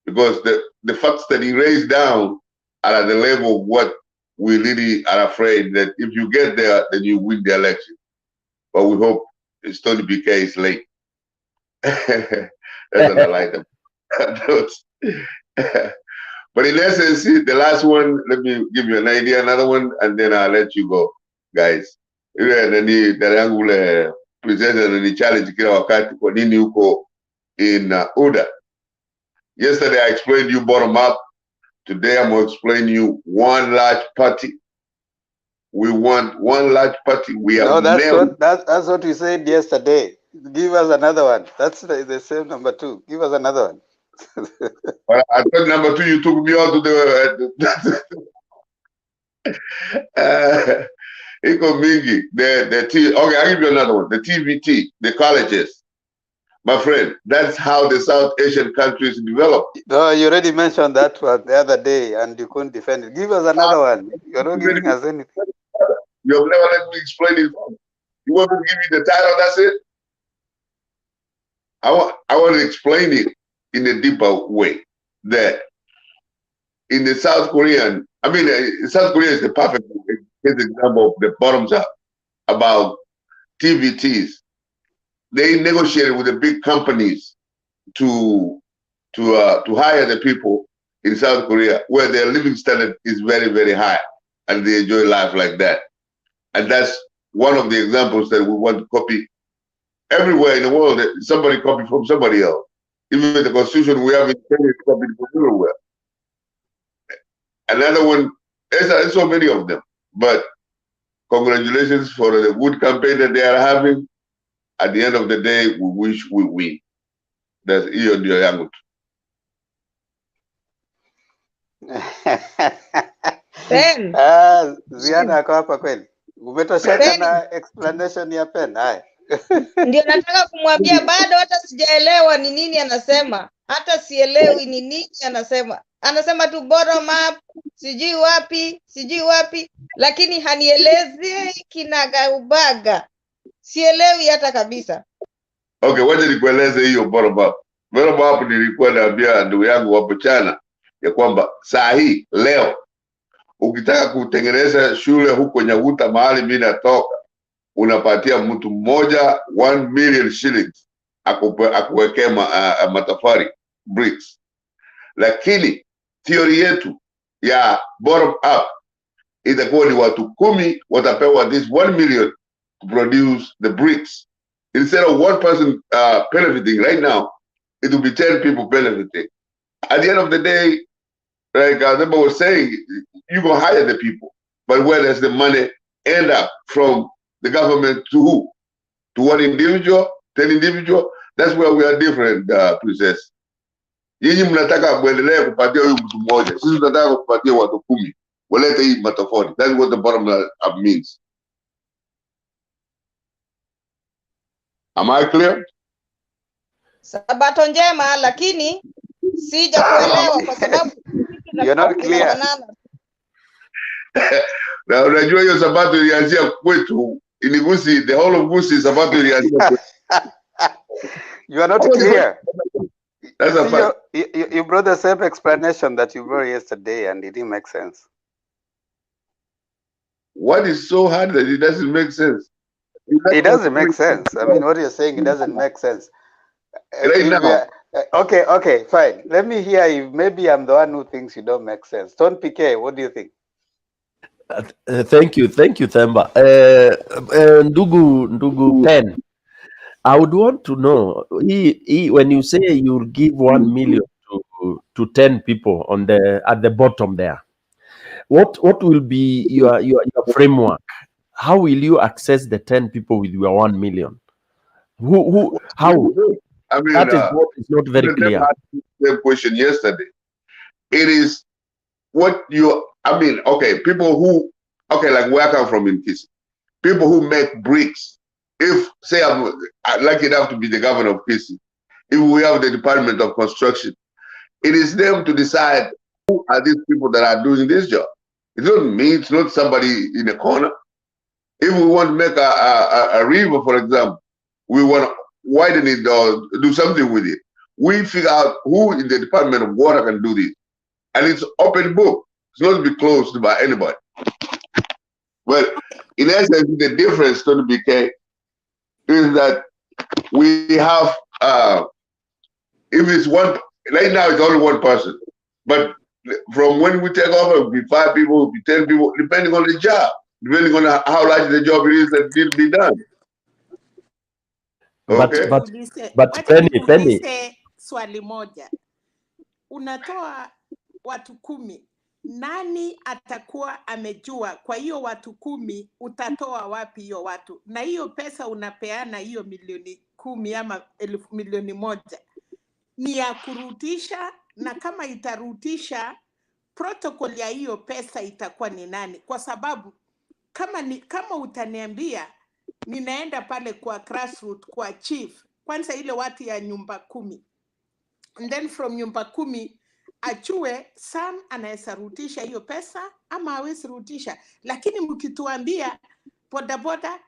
Because the facts that he raised down are at the level of what we really are afraid that if you get there, then you win the election. But we hope Tony BK is late. That's what I like about. But in essence, the last one, let me give you an idea, another one, and then I'll let you go, guys. Nani yangu ule presenter nani challenge kila wakati kwa nini uko in UDA. Yesterday I explained you bottom up. Today I'm going to explain you one large party. We want one large party. We are that's what we said yesterday. Give us another one. That's the same number 2. Give us another one. Well, I thought number 2, you took me on to the Iko Mingi, okay, I'll give you another one. The TVT, the colleges. My friend, that's how the South Asian countries develop. No, you already mentioned that one the other day and you couldn't defend it. Give us another one. You're not giving us anything. You have never let me explain it. You want me to give you the title, that's it? I want to explain it in a deeper way. That in the South Korean, South Korea is the perfect example of the bottoms up about TVTs. They negotiated with the big companies to hire the people in South Korea where their living standard is very, very high and they enjoy life like that. And that's one of the examples that we want to copy everywhere in the world. Somebody copy from somebody else. Even the Constitution we have in Kenya is copied from everywhere. Another one, there's so many of them. But congratulations for the good campaign that they are having. At the end of the day, we wish we win. That's Ian Dioyangut. Ben. Ziada ako hapa kweli. Umetosheka na explanation ya Ben. Haya. Ndio nataka kumwambia bado hata sijaelewa ni nini anasema. Hata sielewi ni nini anasema. Anasema tu bottom up, sijui wapi, lakini hanielezi kinagaubaga. Sielewi hata kabisa. Okay, wacha nikueleze hiyo bottom up. Bottom up nilikuwa naambia ndugu yangu hapo jana ya kwamba saa hii leo ukitaka kutengeneza shule huko Nyaguta mahali mimi natoka, unapatia mtu mmoja 1 million shillings akuwekea matafari bricks. Lakini theory yetu ya bottom up itakuwa ni watu 10 watapewa this 1 million to produce the bricks. Instead of one person benefiting right now, it will be 10 people benefiting. At the end of the day, like Zemba was saying, you go hire the people, but where does the money end up from the government to who? To one individual, 10 individual? That's where we are different, Princess. Yinyi mnataka muendelee kupatia huyu mtu mmoja. Sisi tunataka kupatia watu 10. Walete hii matofauti. That's what the bottom up means. Am I clear? Sabato njema lakini sija kuelewa kwa sababu you're not clear. Na unajua hiyo sabato ilianzia kwetu Inigusi, the whole of Gusi sabato ilianzia kwetu. You are not clear. That's a fact. You brought the same explanation that you brought yesterday and it didn't make sense. What is so hard that it doesn't make sense? It doesn't make sense. I mean, what you're saying, it doesn't make sense. Right now. Okay, fine. Let me hear you. Maybe I'm the one who thinks you don't make sense. Ton PK, what do you think? Thank you, Themba. Ndugu Pen, I would want to know, when you say you'll give 1 million to 10 people on at the bottom there, what will be your framework? How will you access the 10 people with your 1 million? How? I mean, That is what is not very clear. The question yesterday. It is what you. I mean, okay, people who, okay, like where I come from in Kisi, people who make bricks. If say I'm lucky enough to be the governor of Kisi, if we have the Department of Construction, it is them to decide who are these people that are doing this job. It's not me. It's not somebody in a corner. If we want to make a river, for example, we want to widen it or do something with it. We figure out who in the Department of Water can do this. And it's open book. It's not to be closed by anybody. But in essence, the difference going to be is that we have, if it's one, right now it's only one person. But from when we take over, it'll be 5 people, it'll be 10 people, depending on the job, depending on how large the job it is that needs to be done. Okay. But Penny. Swali moja. Unatoa watu 10. Nani atakuwa amejua kwa hiyo watu 10 utatoa wapi hiyo watu? Na hiyo pesa unapeana hiyo milioni 10 ama milioni 1 ni ya kurudisha, na kama itarutisha protocol ya hiyo pesa itakuwa ni nani? Kwa sababu kama utaniambia ninaenda pale kwa grassroots, kwa chief, kwanza ile watu ya nyumba 10, and then from nyumba 10 achue Sam anaweza rutisha hiyo pesa ama hawezi rutisha. Lakini mkituambia bodaboda,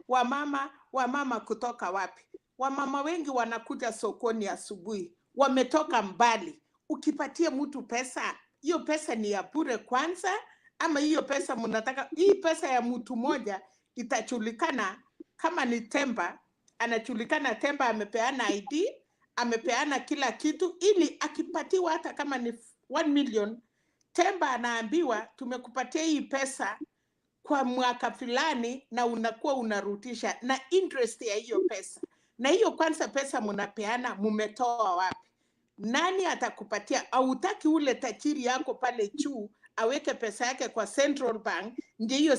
wamama kutoka wapi? Wamama wengi wanakuja sokoni asubuhi, wametoka mbali. Ukipatia mtu pesa, hiyo pesa ni ya bure kwanza, ama hiyo pesa mnataka, hii pesa ya mtu moja itajulikana kama ni Temba, anajulikana Temba amepeana ID, amepeana kila kitu, ili akipatiwa hata kama ni 1 million, Temba anaambiwa tumekupatia hii pesa kwa mwaka fulani na unakuwa unarutisha na interest ya hiyo pesa. Na hiyo kwanza pesa mnapeana mumetoa wapi? Nani atakupatia? Au utaki ule tajiri yako pale juu aweke pesa yake kwa Central Bank, ndio hiyo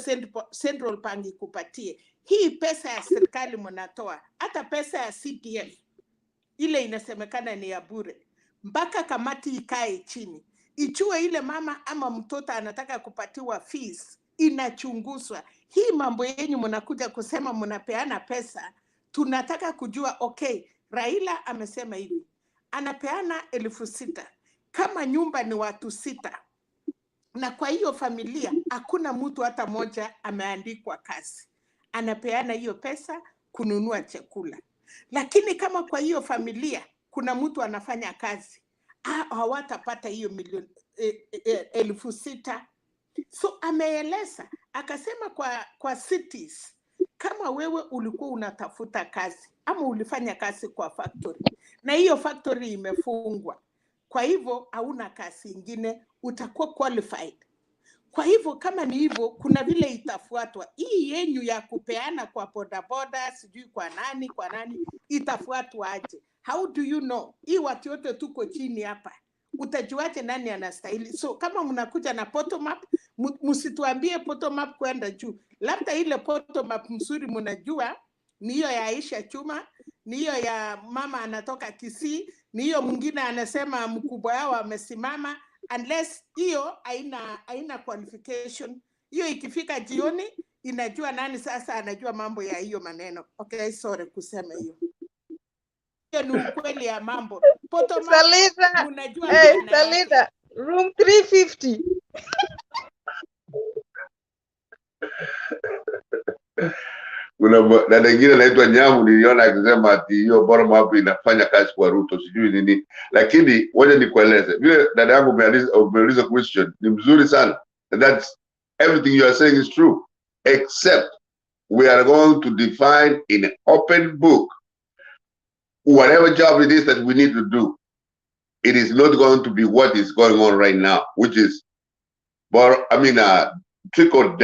Central Bank ikupatie. Hii pesa ya serikali mnatoa, hata pesa ya CDF ile inasemekana ni ya bure. Mpaka kamati ikae chini, ichue ile mama ama mtoto anataka kupatiwa fees, inachunguzwa. Hii mambo yenyu mnakuja kusema mnapeana pesa, tunataka kujua okay, Raila amesema hivi, anapeana 6,000. Kama nyumba ni watu 6, na kwa hiyo familia hakuna mtu hata moja ameandikwa kazi, anapeana hiyo pesa kununua chakula. Lakini kama kwa hiyo familia kuna mtu anafanya kazi, hawatapata hiyo milioni 6,000. So ameeleza akasema kwa cities, kama wewe ulikuwa unatafuta kazi ama ulifanya kazi kwa factory na hiyo factory imefungwa, kwa hivyo hauna kazi ingine, utakuwa qualified. Kwa hivyo kama ni hivyo, kuna vile itafuatwa. Hii yenyu ya kupeana kwa bodaboda, sijui kwa nani, itafuatwa aje? How do you know? Hii watu yote tuko chini hapa, utajuaje nani anastahili? So kama mnakuja na bottom up, msituambie bottom up kwenda juu. Labda ile bottom up mzuri mnajua ni hiyo ya Aisha Chuma, ni hiyo ya mama anatoka Kisii, ni hiyo mwingine anasema mkubwa wao amesimama. Unless hiyo haina qualification, hiyo ikifika jioni inajua nani sasa anajua mambo ya hiyo maneno. Okay, sorry kusema hiyo. Hiyo ni ukweli ya mambo. Salida, hey, Salida, room 350. Kuna dada ingine anaitwa Nyamu, niliona akisema ati hiyo bottom up inafanya kazi kwa Ruto sijui nini, lakini waje nikueleze vile dada yangu umeuliza question ni mzuri sana, and that's everything you are saying is true, except we are going to define in an open book whatever job it is that we need to do. It is not going to be what is going on right now, which is, trickle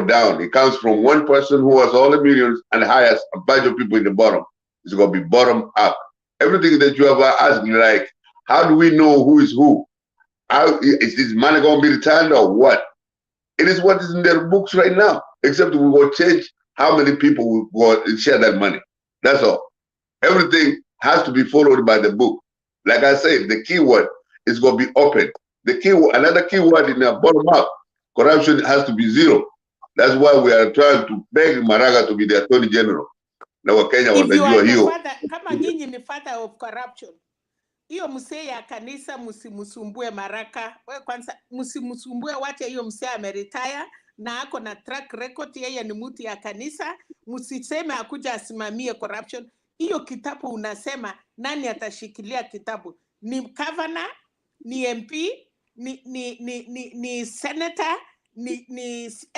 down. It comes from one person who has all the millions and hires a bunch of people in the bottom. It's going to be bottom up. Everything that you ever asked me, like, how do we know who is who? How, is this money going to be returned or what? It is what is in their books right now, except we will change how many people will share that money. That's all. Everything has to be followed by the book. Like I said, the key word is going to be open. The key, another key word in the bottom up, corruption has to be zero. That's why we are trying to beg Maraga to be the Attorney General. Now Kenya If you are watajua the hiyo. father, kama nyinyi ni father of corruption, hiyo msee ya kanisa msimsumbue Maraka. Wewe kwanza msimsumbue, wacha hiyo msee ameretire na ako na track record, yeye ni mtu ya kanisa. Msiseme akuja asimamie corruption. Hiyo kitabu unasema nani atashikilia kitabu? Ni governor, ni MP, ni senator, ni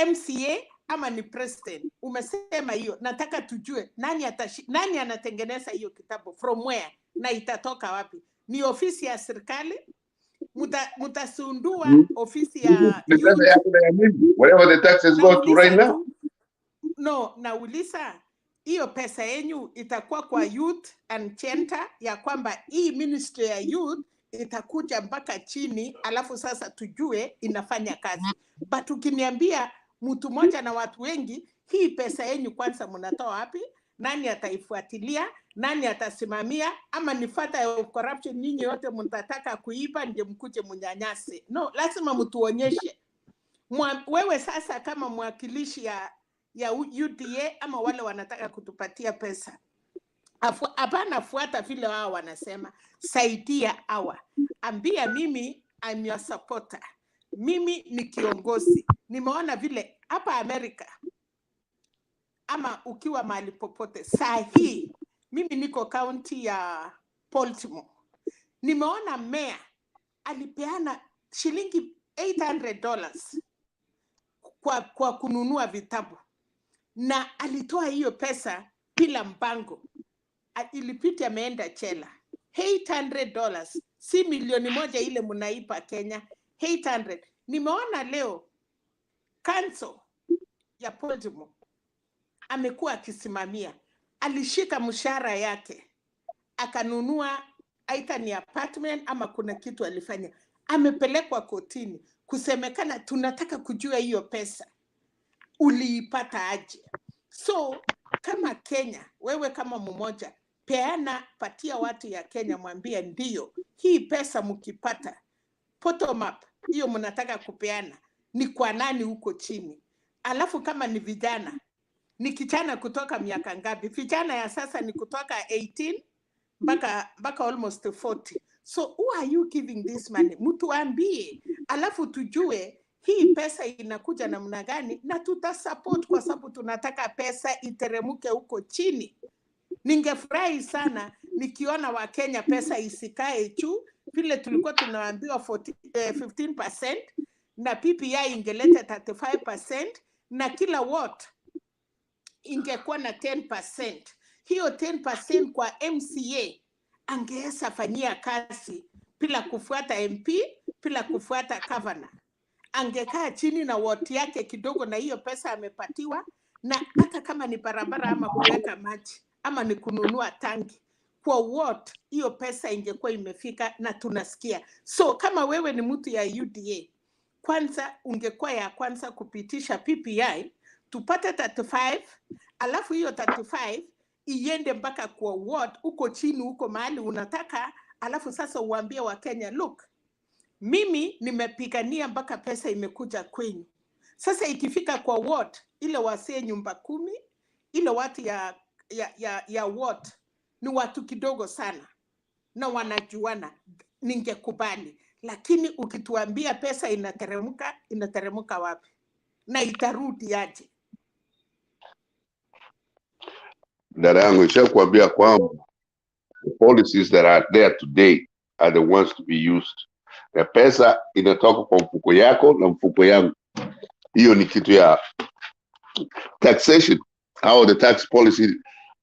MCA ama ni president? Umesema hiyo. Nataka tujue nani anatengeneza hiyo kitabu, from where, na itatoka wapi? Ni ofisi ya serikali? Mutasundua ofisi ya whatever the taxes go to right now. No, nauliza hiyo pesa yenyu itakuwa kwa youth and center, ya kwamba hii ministry ya youth itakuja mpaka chini, alafu sasa tujue inafanya kazi. But ukiniambia mtu mmoja na watu wengi, hii pesa yenyu kwanza mnatoa wapi? Nani ataifuatilia? Nani atasimamia? Ama ni father of corruption, nyinyi yote mtataka kuiba ndio mkuje mnyanyase? No, lazima mtuonyeshe. Wewe sasa kama mwakilishi ya UDA ama wale wanataka kutupatia pesa, hapana fuata vile wao wanasema, saidia hawa. Ambia mimi I'm your supporter. Mimi ni kiongozi. Nimeona vile hapa Amerika ama ukiwa mahali popote saa hii, mimi niko county ya Baltimore. Nimeona mayor alipeana shilingi $800 kwa kununua vitabu, na alitoa hiyo pesa bila mpango. Ilipita ameenda chela. $800, si milioni moja ile mnaipa Kenya. 800. Nimeona leo council ya Baltimore amekuwa akisimamia, alishika mshahara yake akanunua aita ni apartment ama kuna kitu alifanya, amepelekwa kotini kusemekana tunataka kujua hiyo pesa uliipata aje. So kama Kenya, wewe kama mmoja, patia watu ya Kenya, mwambie ndio hii pesa mkipata bottom up, hiyo mnataka kupeana ni kwa nani huko chini. Alafu kama ni vijana, ni kijana kutoka miaka ngapi? Vijana ya sasa ni kutoka 18 mpaka almost 40. So who are you giving this money? Mtuambie, alafu tujue hii pesa inakuja namna gani, na tutasupport kwa sababu tunataka pesa iteremuke huko chini. Ningefurahi sana nikiona Wakenya pesa isikae juu vile tulikuwa tunaambiwa 15% na PPI ingeleta 35% na kila ward ingekuwa na 10%. Hiyo 10% kwa MCA angeweza fanyia kazi bila kufuata MP, bila kufuata governor. Angekaa chini na ward yake kidogo na hiyo pesa amepatiwa, na hata kama ni barabara ama kuweka maji ama ni kununua tangi kwa ward, hiyo pesa ingekuwa imefika na tunasikia. So kama wewe ni mtu ya UDA, kwanza ungekuwa ya kwanza kupitisha PPI tupate 35, alafu hiyo 35 iende mpaka kwa ward uko chini huko mahali unataka, alafu sasa uambie wa Kenya, look, mimi nimepigania mpaka pesa imekuja kwenyu. Sasa ikifika kwa ward ile wasee nyumba 10, ile watu ya ward ni watu kidogo sana na wanajuana, ningekubali. Lakini ukituambia pesa inateremka wapi na itarudi aje? Dada yangu ishakuambia kwamba the policies that are there today are the ones to be used. Na pesa inatoka kwa mfuko yako na mfuko yangu. Hiyo ni kitu ya taxation, how the tax policy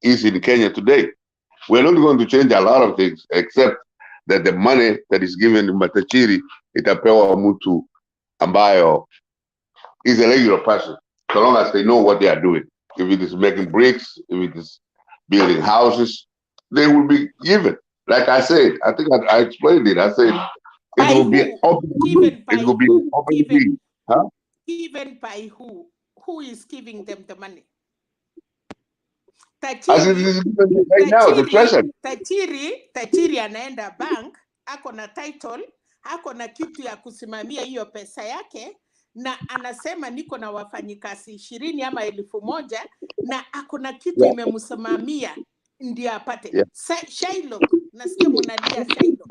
is in Kenya today. We're not going to change a lot of things except that the money that is given in Matachiri itapewa mtu ambayo is a regular person, so long as they know what they are doing. If it is making bricks, if it is building houses, they will be given. Like I said, I think I explained it. I said it will be open. It will be open. Huh? Given by who? Who is giving them the money? I said this is right now, the treasury. Tajiri anaenda bank, ako na title, ako na kitu ya kusimamia hiyo pesa yake, na anasema niko na wafanyikazi 20 ama 1,000 na ako na kitu imemsimamia ndio apate. Shylock, nasikia munalia Shylock.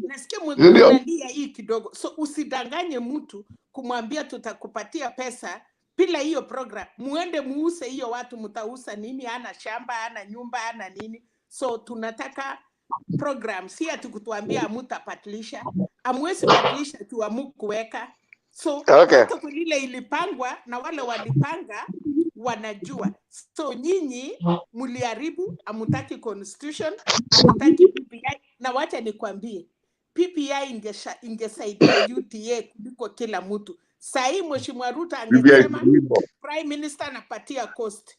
Nasikia munalia hii kidogo. So usidanganye mtu kumwambia tutakupatia pesa bila hiyo program. Muende muuse hiyo watu, mtausa nini? Ana shamba, ana nyumba, ana nini? So tunataka program, si ati kutuambia mutapatilisha. Amwezi patilisha tu amukuweka. So hata kulile ilipangwa na wale walipanga wanajua. So nyinyi muliharibu, amutaki constitution, amutaki PPI, na wacha nikwambie PPI ingesaidia UDA kuliko kila mtu. Sahi Mheshimiwa Ruto angesema Prime Minister anapatia Coast,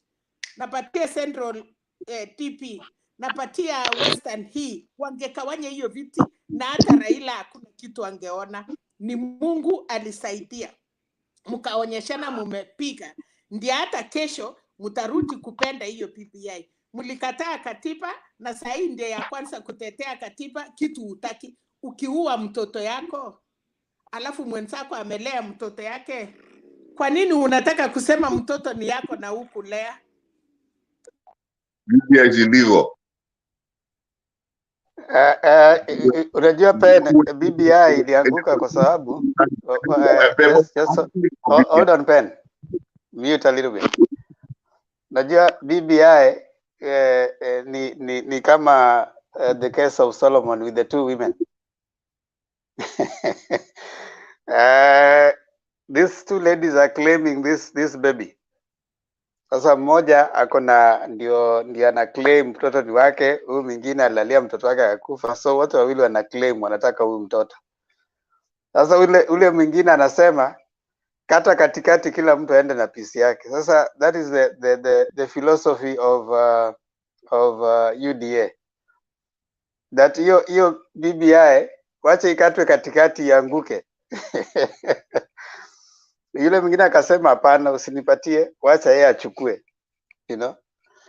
napatia Central TP, napatia Western hii, wangekawanya hiyo viti na hata Raila hakuna kitu angeona. Ni Mungu alisaidia, mkaonyeshana mumepiga, ndio hata kesho mtarudi kupenda hiyo PPI. Mlikataa katiba na sahi ndio ya kwanza kutetea katiba, kitu utaki. Ukiua mtoto yako alafu mwenzako amelea mtoto yake, kwa nini unataka kusema mtoto ni yako na hukulea? Unajua pen BBI ilianguka kwa sababu hold on pen, mute a little bit. Unajua BBI ni kama the case of Solomon with the 2 women. These 2 ladies are claiming this baby. Sasa mmoja akona ndio ana claim mtoto ni wake, huyu mwingine alalia mtoto wake akakufa. So wote wawili wana claim wanataka huyu mtoto. Sasa ule mwingine anasema kata katikati, kila mtu aende na pisi yake. Sasa that is the philosophy of UDA, that hiyo BBI wacha ikatwe katikati ianguke. Yule mwingine akasema hapana, usinipatie, wacha yeye achukue, you know,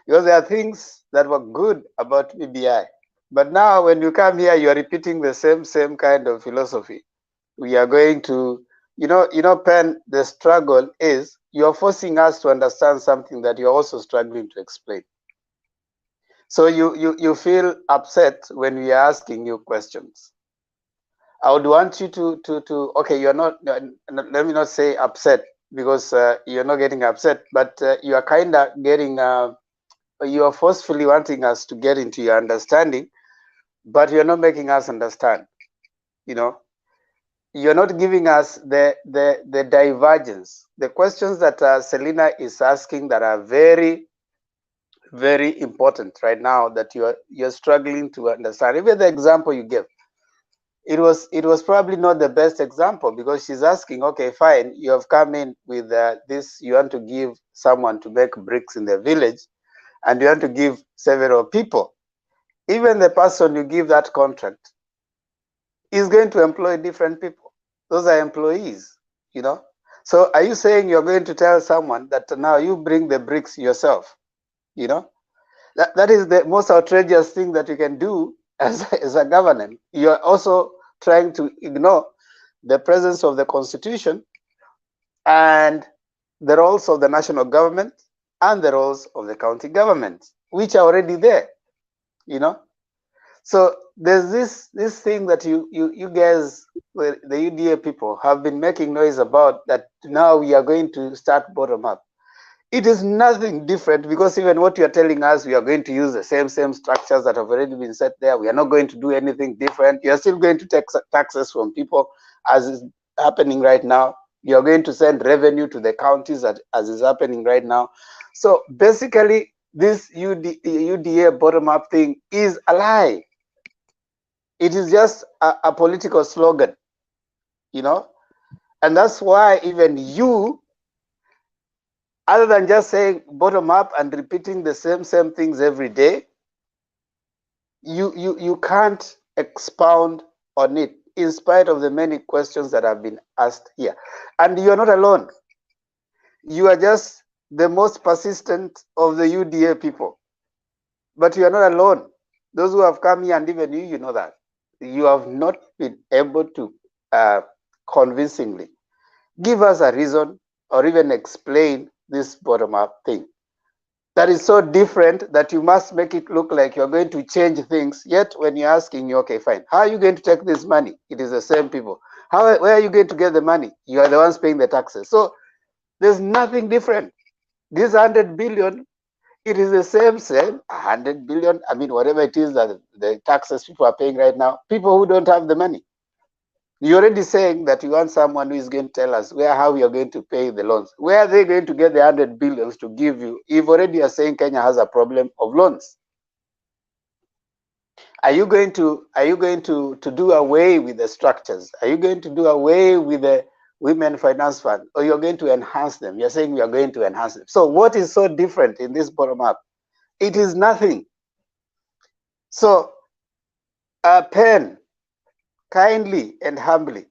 because there are things that were good about BBI, but now when you come here you are repeating the same kind of philosophy. We are going to, you know Pen, the struggle is you are forcing us to understand something that you are also struggling to explain. So you feel upset when we are asking you questions. I would want you to okay, you're not, let me not say upset, because you're not getting upset, but you are kind of getting, you are forcefully wanting us to get into your understanding, but you're not making us understand. You know, you're not giving us the divergence, the questions that Selina is asking that are very, very important right now, that you're struggling to understand. Even the example you gave, it was probably not the best example, because she's asking, okay, fine, you have come in with this, you want to give someone to make bricks in the village, and you want to give several people. Even the person you give that contract is going to employ different people. Those are employees, you know. So are you saying you're going to tell someone that now you bring the bricks yourself? You know, that is the most outrageous thing that you can do as a government. You're also trying to ignore the presence of the Constitution and the roles of the national government and the roles of the county government, which are already there, you know. So there's this thing that you guys, the UDA people, have been making noise about, that now we are going to start bottom up. It is nothing different, because even what you are telling us, we are going to use the same structures that have already been set there. We are not going to do anything different. You are still going to take taxes from people, as is happening right now. You are going to send revenue to the counties, as is happening right now. So basically, this UDA bottom-up thing is a lie. It is just a political slogan, you know, and that's why even you, other than just saying bottom up and repeating the same things every day, you can't expound on it in spite of the many questions that have been asked here. And you're not alone. You are just the most persistent of the UDA people. But you are not alone. Those who have come here, and even you know that. You have not been able to convincingly give us a reason or even explain this bottom-up thing. That is so different that you must make it look like you're going to change things. Yet when you're asking, okay, fine, how are you going to take this money? It is the same people. Where are you going to get the money? You are the ones paying the taxes. So there's nothing different. This 100 billion, it is the same 100 billion. I mean, whatever it is that the taxes people are paying right now, people who don't have the money. You're already saying that you want someone who is going to tell us how we are going to pay the loans. Where are they going to get the 100 billions to give you if already you're saying Kenya has a problem of loans? Are you going to do away with the structures? Are you going to do away with the Women Finance Fund, or you're going to enhance them? You're saying we are going to enhance them. So what is so different in this bottom up? It is nothing. So Pen, kindly and humbly,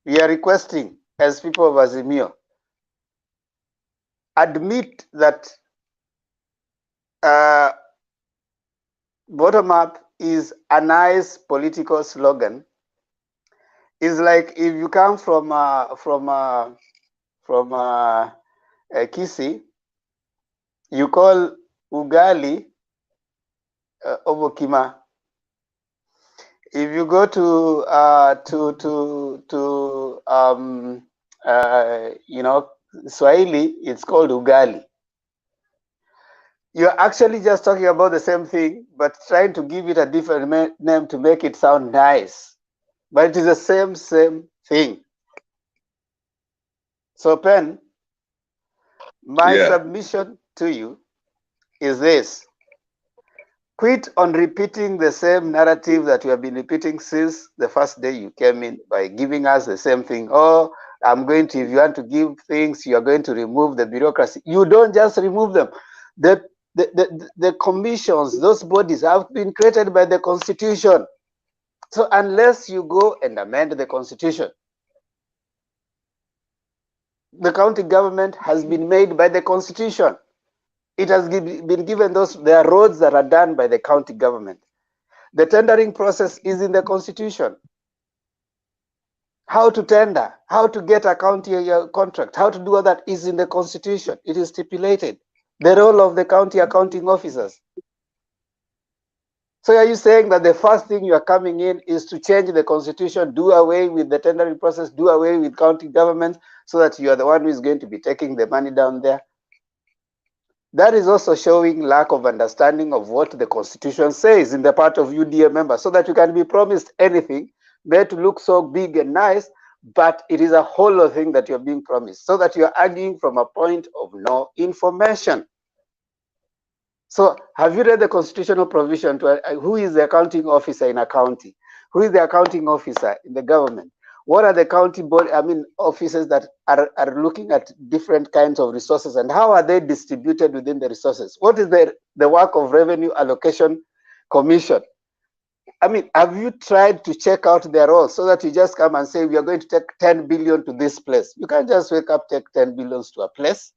we are requesting as people of Azimio, admit that bottom up is a nice political slogan. It's like if you come from Kisii, you call ugali obokima. If you go to Swahili, it's called ugali. You're actually just talking about the same thing, but trying to give it a different name to make it sound nice. But it is the same thing. So Pen, my submission to you is this. Quit on repeating the same narrative that you have been repeating since the first day you came in by giving us the same thing. Oh, if you want to give things, you are going to remove the bureaucracy. You don't just remove them. The commissions, those bodies have been created by the Constitution. So unless you go and amend the Constitution, the county government has been made by the Constitution. It has been given there are roads that are done by the county government. The tendering process is in the Constitution. How to tender, how to get a county contract, how to do all that is in the Constitution. It is stipulated. The role of the county accounting officers. So are you saying that the first thing you are coming in is to change the Constitution, do away with the tendering process, do away with county governments, so that you are the one who is going to be taking the money down there? That is also showing lack of understanding of what the Constitution says in the part of UDA members, so that you can be promised anything, made to look so big and nice, but it is a hollow thing that you're being promised, so that you're arguing from a point of no information. So have you read the constitutional provision to who is the accounting officer in a county? Who is the accounting officer in the government? What are the county offices that are looking at different kinds of resources, and how are they distributed within the resources? What is the work of Revenue Allocation Commission? I mean, have you tried to check out their role, so that you just come and say, we are going to take 10 billion to this place? You can't just wake up, take 10 billions to a place.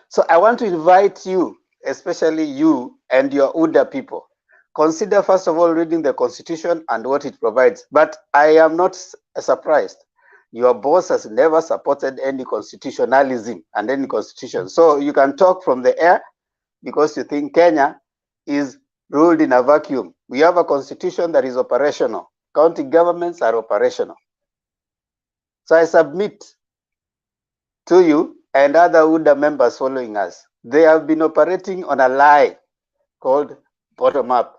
So I want to invite you, especially you and your UDA people, consider first of all reading the Constitution and what it provides. But I am not surprised. Your boss has never supported any constitutionalism and any constitution. So you can talk from the air because you think Kenya is ruled in a vacuum. We have a constitution that is operational. County governments are operational. So I submit to you and other UDA members following us. They have been operating on a lie called bottom up.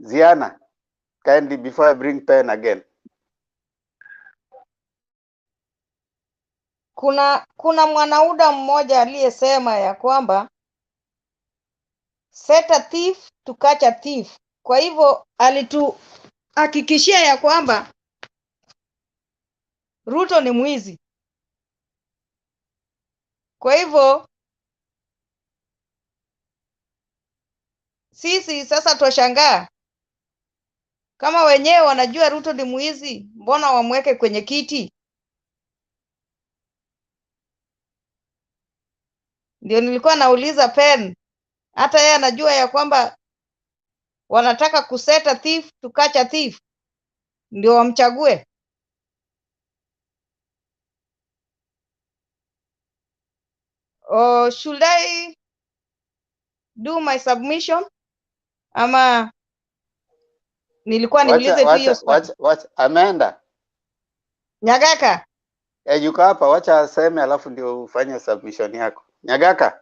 Ziana, kindly, before I bring Pen again. Kuna mwanauda mmoja aliyesema ya kwamba set a thief to catch a thief. Kwa hivyo alituhakikishia ya kwamba Ruto ni mwizi. Kwa hivyo Sisi sasa twashangaa kama wenyewe wanajua Ruto ni mwizi, mbona wamweke kwenye kiti? Ndio nilikuwa nauliza Pen, hata yeye anajua ya kwamba wanataka kuseta thief to catch a thief, ndio wamchague. Or should I do my submission ama nilikuwa niulize tu hiyo swali? Amanda. Nyagaka. Yuko hapa, wacha aseme alafu ndio ufanye submission yako. Nyagaka.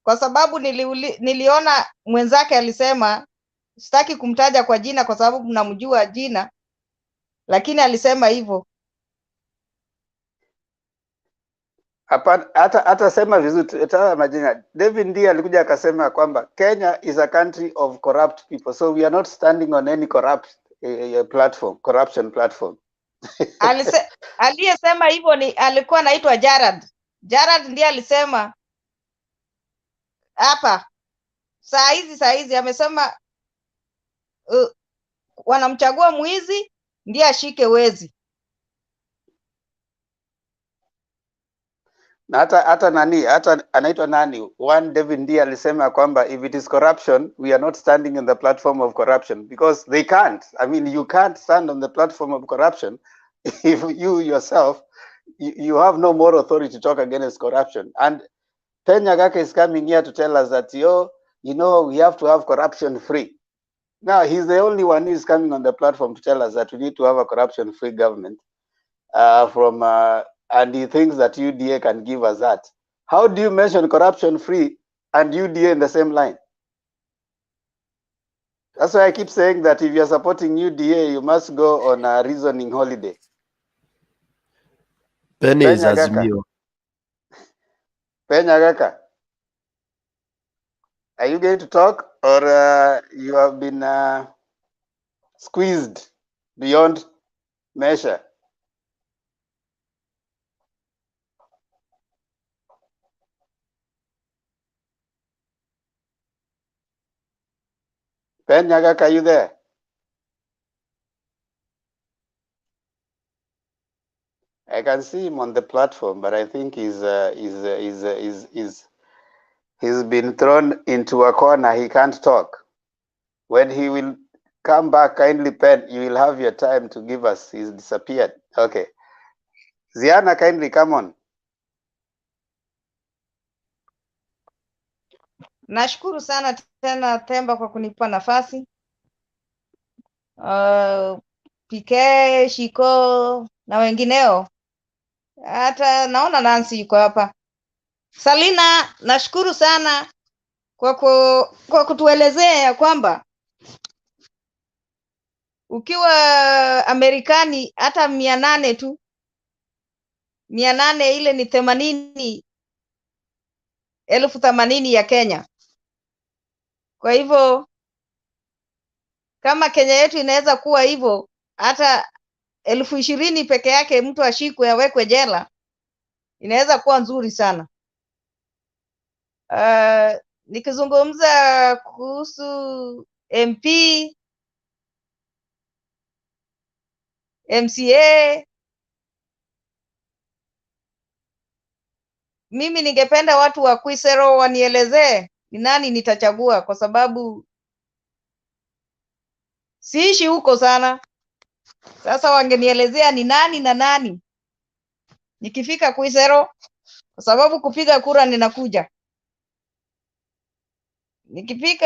Kwa sababu niliona mwenzake alisema, sitaki kumtaja kwa jina kwa sababu mnamjua jina, lakini alisema hivyo. Hapa hata sema vizuri, hata majina. David ndiye alikuja akasema kwamba Kenya is a country of corrupt people, so we are not standing on any corruption platform. Aliyesema hivyo alikuwa anaitwa Jarad. Jarad ndiye alisema hapa saa hizi amesema wanamchagua mwizi ndiye ashike wezi. Na hata anaitwa nani? One David ndiye alisema kwamba if it is corruption, we are not standing in the platform of corruption because they can't. I mean, you can't stand on the platform of corruption if you yourself you have no more authority to talk against corruption. And Pen Nyagaka is coming here to tell us that we have to have corruption free. Now he's the only one who is coming on the platform to tell us that we need to have a corruption free government and he thinks that UDA can give us that. How do you mention corruption free and UDA in the same line? That's why I keep saying that if you're supporting UDA, you must go on a reasoning holiday. Penny is Azimio. Pen Nyagaka, are you going to talk or you have been squeezed beyond measure? Pen Nyagaka, are you there? I can see him on the platform, but I think he's been thrown into a corner. He can't talk. When he will come back, kindly Pen, you will have your time to give us. He's disappeared. Okay. Ziana, kindly come on. Nashukuru sana tena Temba kwa kunipa nafasi. PK, Shiko na wengineo. Hata naona Nancy yuko hapa. Salina, nashukuru sana kwa kutuelezea kwamba ukiwa Amerikani hata 800 tu 800 ile ni 80,080 ya Kenya. Kwa hivyo kama Kenya yetu inaweza kuwa hivyo, hata 20,000 peke yake mtu ashikwe awekwe jela, inaweza kuwa nzuri sana. Nikizungumza kuhusu MP, MCA, mimi ningependa watu wa Kwisero wanielezee ni nani nitachagua, kwa sababu siishi huko sana. Sasa wangenielezea ni nani na nani nikifika Kwisero, kwa sababu kupiga kura ninakuja.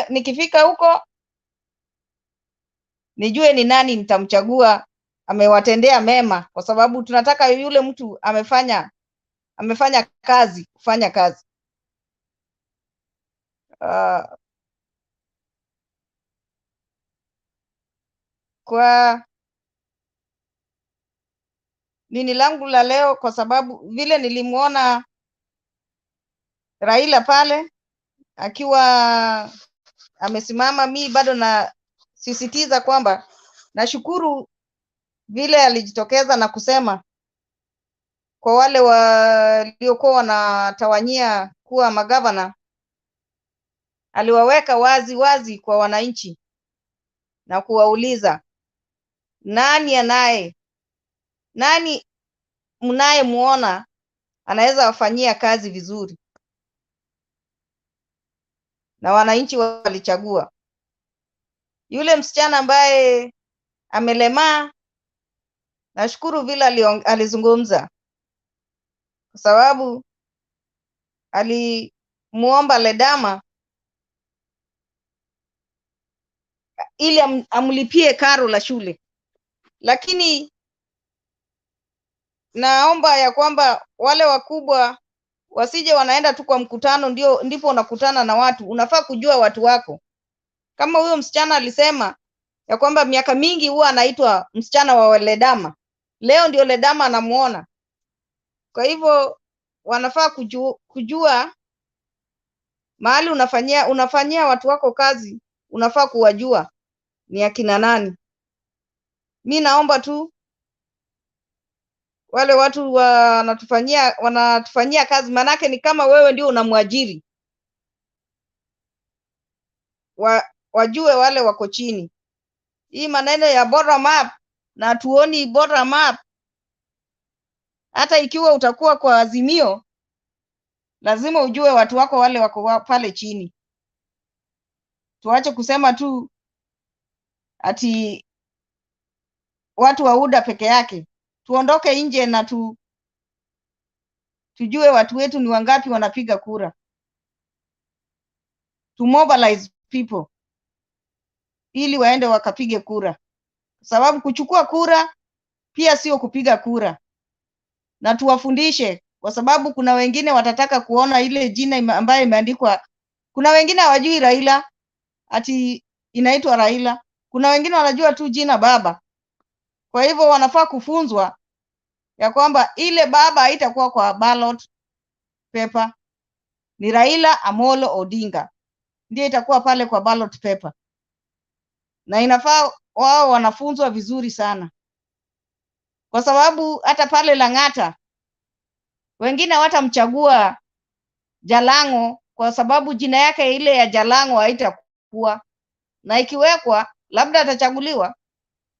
Nikifika huko nijue ni nani nitamchagua, amewatendea mema, kwa sababu tunataka yule mtu kufanya kazi. Kwa nini langu la leo, kwa sababu vile nilimuona Raila pale akiwa amesimama, mi bado na sisitiza kwamba nashukuru vile alijitokeza na kusema kwa wale waliokuwa wanatawanyia kuwa magavana, aliwaweka wazi wazi kwa wananchi na kuwauliza nani mnayemuona anaweza wafanyia kazi vizuri, na wananchi walichagua. Yule msichana ambaye amelemaa, nashukuru vile alizungumza, kwa sababu alimuomba Ledama ili amlipie karo la shule. Lakini naomba ya kwamba wale wakubwa wasije wanaenda tu kwa mkutano ndipo unakutana na watu. Unafaa kujua watu wako. Kama huyo msichana alisema ya kwamba miaka mingi huwa anaitwa msichana wa Ledama, leo ndio Ledama anamuona. Kwa hivyo wanafaa kujua mahali unafanyia watu wako kazi, unafaa kuwajua ni akina nani. Mi naomba tu wale watu wanatufanyia kazi, manake ni kama wewe ndio unamwajiri, wajue wale wako chini. Hii maneno ya bottom up na tuoni bottom up, hata ikiwa utakuwa kwa Azimio, lazima ujue watu wako wale wako pale chini. Tuache kusema tu ati watu wa UDA peke yake. Tuondoke nje na tujue watu wetu ni wangapi wanapiga kura. To mobilize people ili waende wakapige kura, sababu kuchukua kura pia sio kupiga kura. Na tuwafundishe, kwa sababu kuna wengine watataka kuona ile jina ambayo imeandikwa. Kuna wengine hawajui Raila ati inaitwa Raila, kuna wengine wanajua tu jina baba. Kwa hivyo wanafaa kufunzwa ya kwamba ile baba haitakuwa kwa ballot paper, ni Raila Amolo Odinga ndiye itakuwa pale kwa ballot paper. Na inafaa wao wanafunzwa vizuri sana, kwa sababu hata pale Lang'ata wengine watamchagua Jalango kwa sababu jina yake ile ya Jalango haitakuwa, na ikiwekwa labda atachaguliwa,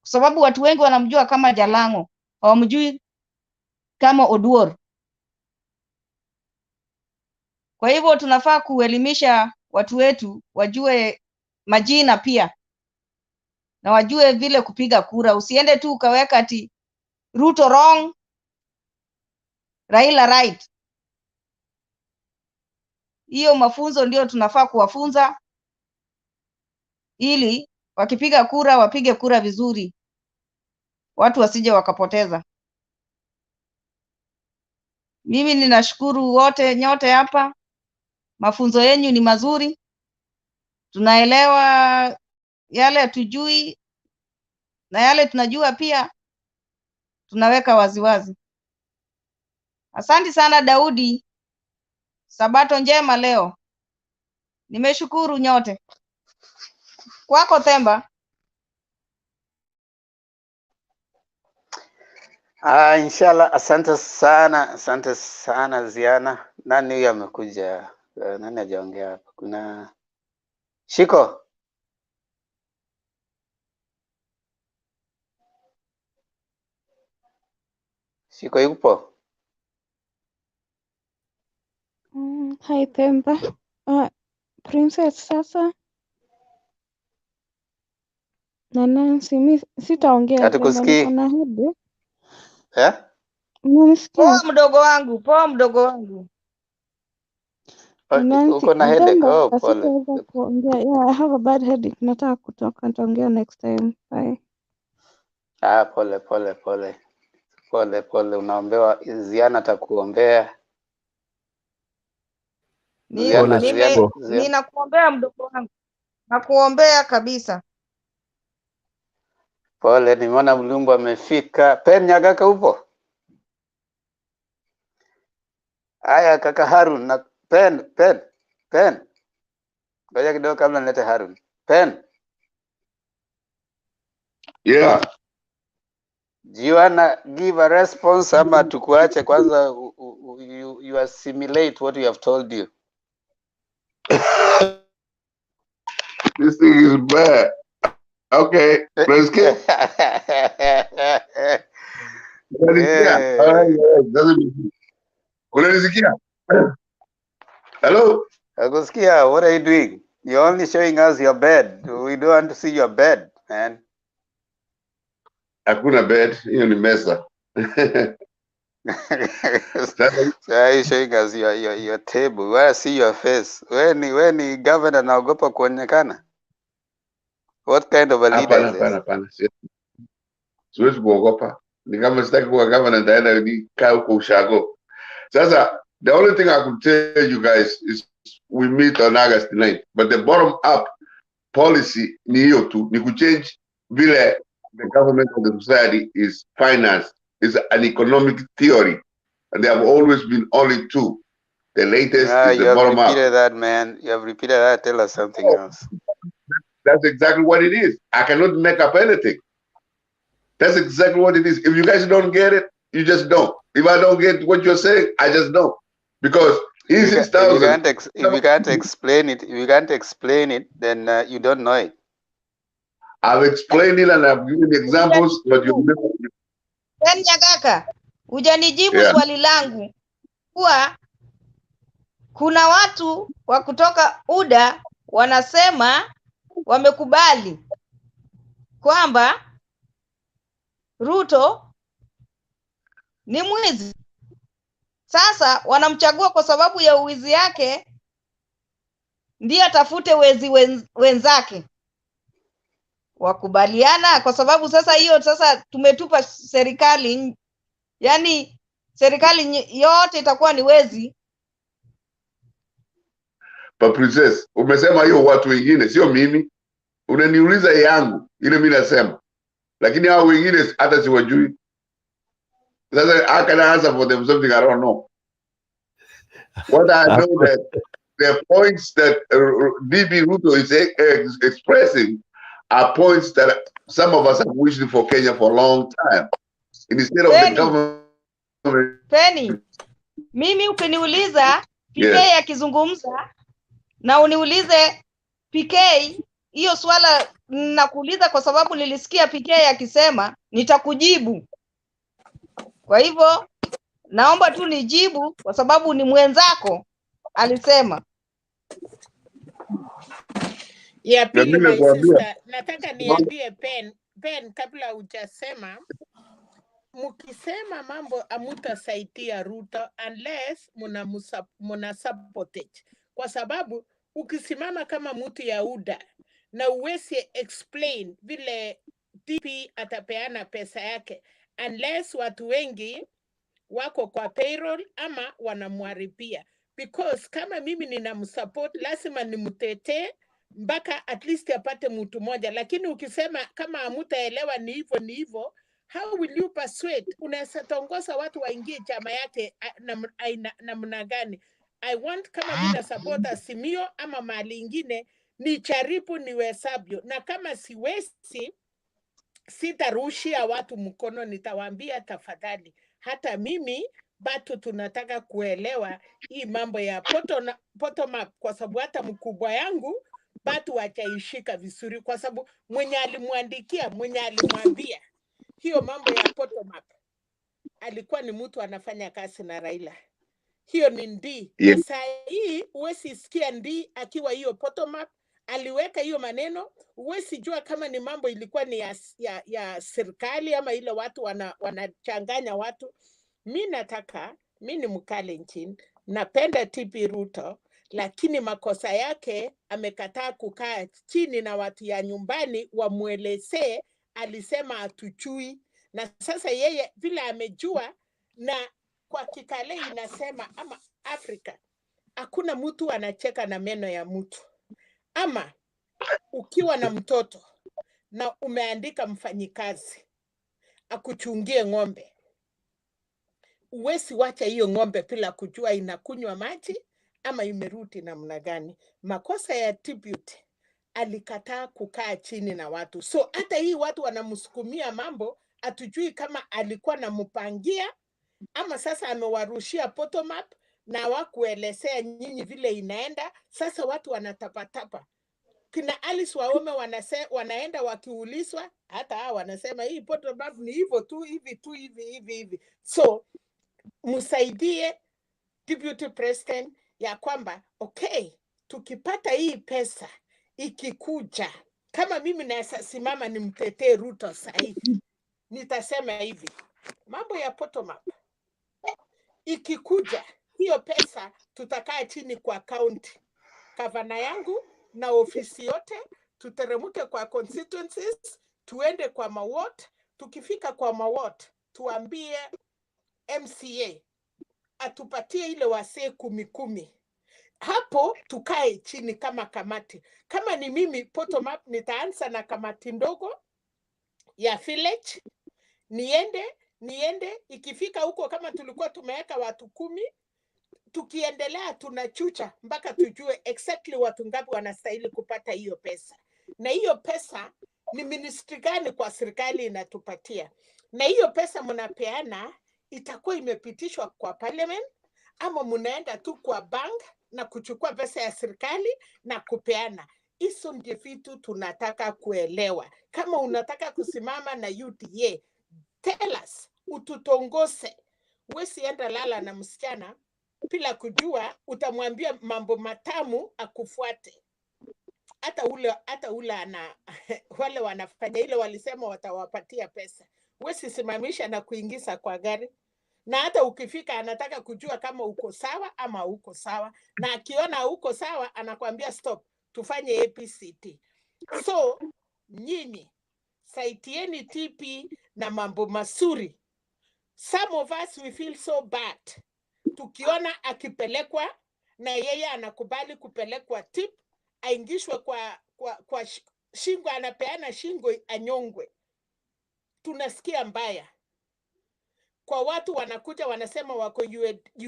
kwa sababu watu wengi wanamjua kama Jalango, hawamjui kama Oduor. Kwa hivyo tunafaa kuelimisha watu wetu wajue majina pia, na wajue vile kupiga kura. Usiende tu ukaweka ati Ruto wrong, Raila right. Hiyo mafunzo ndio tunafaa kuwafunza, ili wakipiga kura wapige kura vizuri, watu wasije wakapoteza. Mimi ninashukuru wote nyote hapa, mafunzo yenu ni mazuri, tunaelewa yale hatujui na yale tunajua pia tunaweka waziwazi. Asante sana Daudi, sabato njema leo. Nimeshukuru nyote. Kwako Themba. Inshallah, asante sana Ziana. Nani huyu amekuja? Nani hajaongea hapa? Kuna Shiko. Shiko yupo? Hi Themba. Princess sasa na Nancy, mi sitaongea Themba, Hatukusikii. niko na headache. Poa Unanisikia? mdogo wangu. Nancy, Uko na headache? Themba, Oh, pole. sitaweza kuongea. Yeah, I have a bad headache. Nataka kutoka, nitaongea next time. Bye. Pole. Unaombewa. Ziana atakuombea. Ninakuombea mdogo wangu. Nakuombea kabisa. Pole, nimeona Mlumbu amefika. Pen Nyagaka upo? Aya, kaka Harun na Pen. Ngoja kidogo kabla nilete Harun. Pen. Yeah. Do you wanna give a response ama tukuache kwanza you assimilate what we have told you? This thing is bad. Okay, let's get. Hello. Aguskia, what are you doing? You're only showing us your bed. We don't want to see your bed, man. Hakuna bed, hiyo ni mesa. So are you showing us your table? We want to see your face. When governor naogopa kuonekana? What kind of a leader is this? Hapana. Siwezi kuogopa. Ni kama sitaki kuwa governor nitaenda nikaa huko ushago. Sasa, the only thing I could tell you guys is we meet on August 9th. But the bottom up policy ni hiyo tu, ni kuchange vile the government of the society is financed. It's an economic theory. And there have always been only two. The latest is the bottom up. You have repeated that, man. You have repeated that. Tell us something else. That's exactly what it is. I cannot make up anything. That's exactly what it is. If you guys don't get it, you just don't. If I don't get what you're saying, I just don't. Because if you can't explain it, then you don't know it. I've explained it and I've given examples, but you never. Nyagaka, hujanijibu swali langu kuwa kuna watu wa kutoka UDA wanasema wamekubali kwamba Ruto ni mwizi. Sasa wanamchagua kwa sababu ya uwizi yake, ndiye atafute wezi wenzake. Wakubaliana kwa sababu sasa tumetupa serikali, yani serikali yote itakuwa ni wezi. But princess, umesema hiyo watu wengine, sio mimi. Unaniuliza yangu, ile mimi nasema. Lakini hao wengine hata siwajui. Sasa I can answer for them something I don't know. What I know that the points that DB Ruto is expressing are points that some of us have wished for Kenya for a long time. Instead of the government. Penny, mimi ukiniuliza PK akizungumza na uniulize PK, hiyo swala nakuuliza kwa sababu nilisikia PK akisema, nitakujibu. Kwa hivyo naomba tu nijibu kwa sababu ni mwenzako alisema. Ya pili, my sister, nataka niambie Pen kabla hujasema, mukisema mambo amutasaidia Ruto unless muna sabotage. Kwa sababu ukisimama kama mtu ya UDA na uwezi explain vile DP atapeana pesa yake unless watu wengi wako kwa payroll ama wanamwaribia. Because kama mimi ninamsupport lazima nimtetee mpaka at least apate mtu moja, lakini ukisema kama hamutaelewa ni hivyo, how will you persuade? Unaweza tongoza watu waingie chama yake namna gani? I want kama mimi na support Azimio ama mali ingine ni jaribu niwezavyo, na kama siwezi sitarushia watu mkono, nitawaambia tafadhali. Hata mimi bado tunataka kuelewa hii mambo ya bottom up, kwa sababu hata mkubwa yangu bado hajaishika vizuri, kwa sababu mwenye alimwambia hiyo mambo ya bottom up alikuwa ni mtu anafanya kazi na Raila. Hiyo ni Ndii. Na saa hii huwezi sikia Ndii akiwa hiyo bottom up aliweka hiyo maneno. Huwezi jua kama ni mambo ilikuwa ni ya serikali ama ile watu wanachanganya watu. Mi ni Mkalenjin, napenda TP Ruto, lakini makosa yake amekataa kukaa chini na watu ya nyumbani wamwelezee. Alisema hatujui, na sasa yeye vile amejua, na kwa Kikale inasema ama Afrika hakuna mtu anacheka na meno ya mtu. Ama ukiwa na mtoto na umeandika mfanyikazi akuchungie ng'ombe, uwezi wacha hiyo ng'ombe bila kujua inakunywa maji ama imerudi namna gani. Makosa ya tribute, alikataa kukaa chini na watu. So hata hii watu wanamsukumia mambo, hatujui kama alikuwa nampangia ama sasa amewarushia bottom up na wakuelezea nyinyi vile inaenda. Sasa watu wanatapatapa. kina Alice Wahome wanaenda wakiulizwa, hata hao wanasema hii bottom up ni hivyo tu, hivi. So msaidie Deputy President ya kwamba okay, tukipata hii pesa ikikuja, kama mimi naweza simama nimtetee Ruto sahihi, nitasema hivi, mambo ya bottom up ikikuja, hiyo pesa tutakaa chini kwa county, gavana yangu na ofisi yote, tuteremke kwa constituencies, tuende kwa maward. Tukifika kwa maward, tuambie MCA atupatie ile wasee 10. Hapo tukae chini kama kamati. Kama ni mimi bottom up, nitaanza na kamati ndogo ya village, niende ikifika huko, kama tulikuwa tumeweka watu 10, tukiendelea tunachucha mpaka tujue exactly watu ngapi wanastahili kupata hiyo pesa, na hiyo pesa ni ministry gani kwa serikali inatupatia, na hiyo pesa mnapeana itakuwa imepitishwa kwa parliament ama mnaenda tu kwa bank na kuchukua pesa ya serikali na kupeana. Hizo ndio vitu tunataka kuelewa. Kama unataka kusimama na UDA, tell us, ututongose. Wesienda lala na msichana bila kujua, utamwambia mambo matamu akufuate. Hata ule ana wale wanafanya ile walisema watawapatia pesa, wesisimamisha na kuingiza kwa gari, na hata ukifika anataka kujua kama uko sawa ama uko sawa, na akiona uko sawa anakuambia stop, tufanye APCT. So nyinyi saitieni TP na mambo masuri. Some of us we feel so bad tukiona akipelekwa na yeye anakubali kupelekwa tip, aingishwe kwa shingo, anapeana shingo anyongwe. Tunasikia mbaya. Kwa watu wanakuja wanasema wako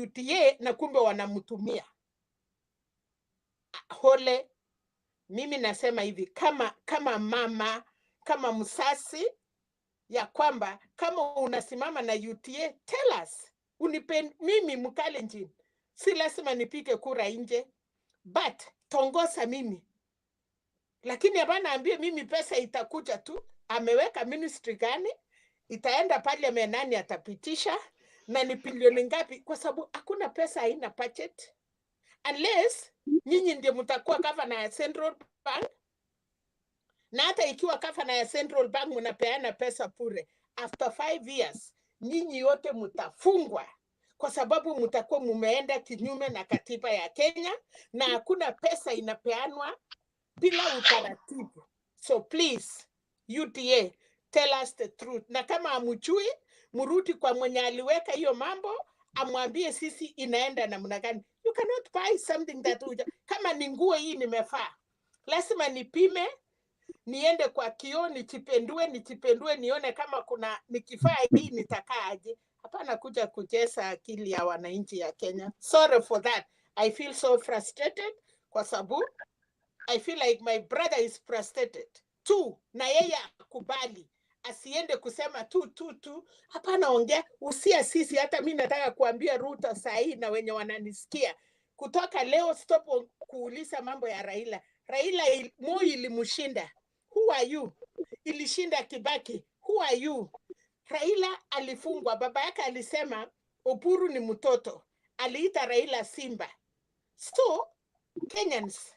UTA na kumbe wanamtumia. Hole, mimi nasema hivi, kama mama, kama msasi, ya kwamba kama unasimama na UTA, tell us. Mimi Mkalenjin, si lazima nipike kura nje, but tongosa mimi. Lakini hapana ambie mimi pesa itakuja tu, ameweka ministry gani, itaenda parliament, nani atapitisha, na ni bilioni ngapi, kwa sababu hakuna pesa, haina budget. Unless nyinyi ndio mtakuwa governor ya Central Bank, na hata ikiwa governor ya Central Bank mnapeana pesa pure, after 5 years nyinyi yote mtafungwa, kwa sababu mtakuwa mumeenda kinyume na katiba ya Kenya, na hakuna pesa inapeanwa bila utaratibu. So please, UDA, tell us the truth. Na kama amujui, murudi kwa mwenye aliweka hiyo mambo, amwambie sisi inaenda namna gani. You cannot buy something that kama ni nguo hii nimefaa, lazima nipime, niende kwa kioo, nijipendue nione kama kuna nikifaa hii nitakaaje. Hapana kuja kujesa akili ya wananchi ya Kenya. Sorry for that. I feel so frustrated kwa sababu I feel like my brother is frustrated too, na yeye akubali, asiende kusema tu. Hapana, ongea, usia sisi. Hata mimi nataka kuambia Ruto sahi na wenye wananisikia, kutoka leo stop kuuliza mambo ya Raila. Raila Moi ilimshinda. Who are you? Ilishinda Kibaki. Who are you? Raila alifungwa. Baba yake alisema Oburu ni mtoto. Aliita Raila Simba. So, Kenyans,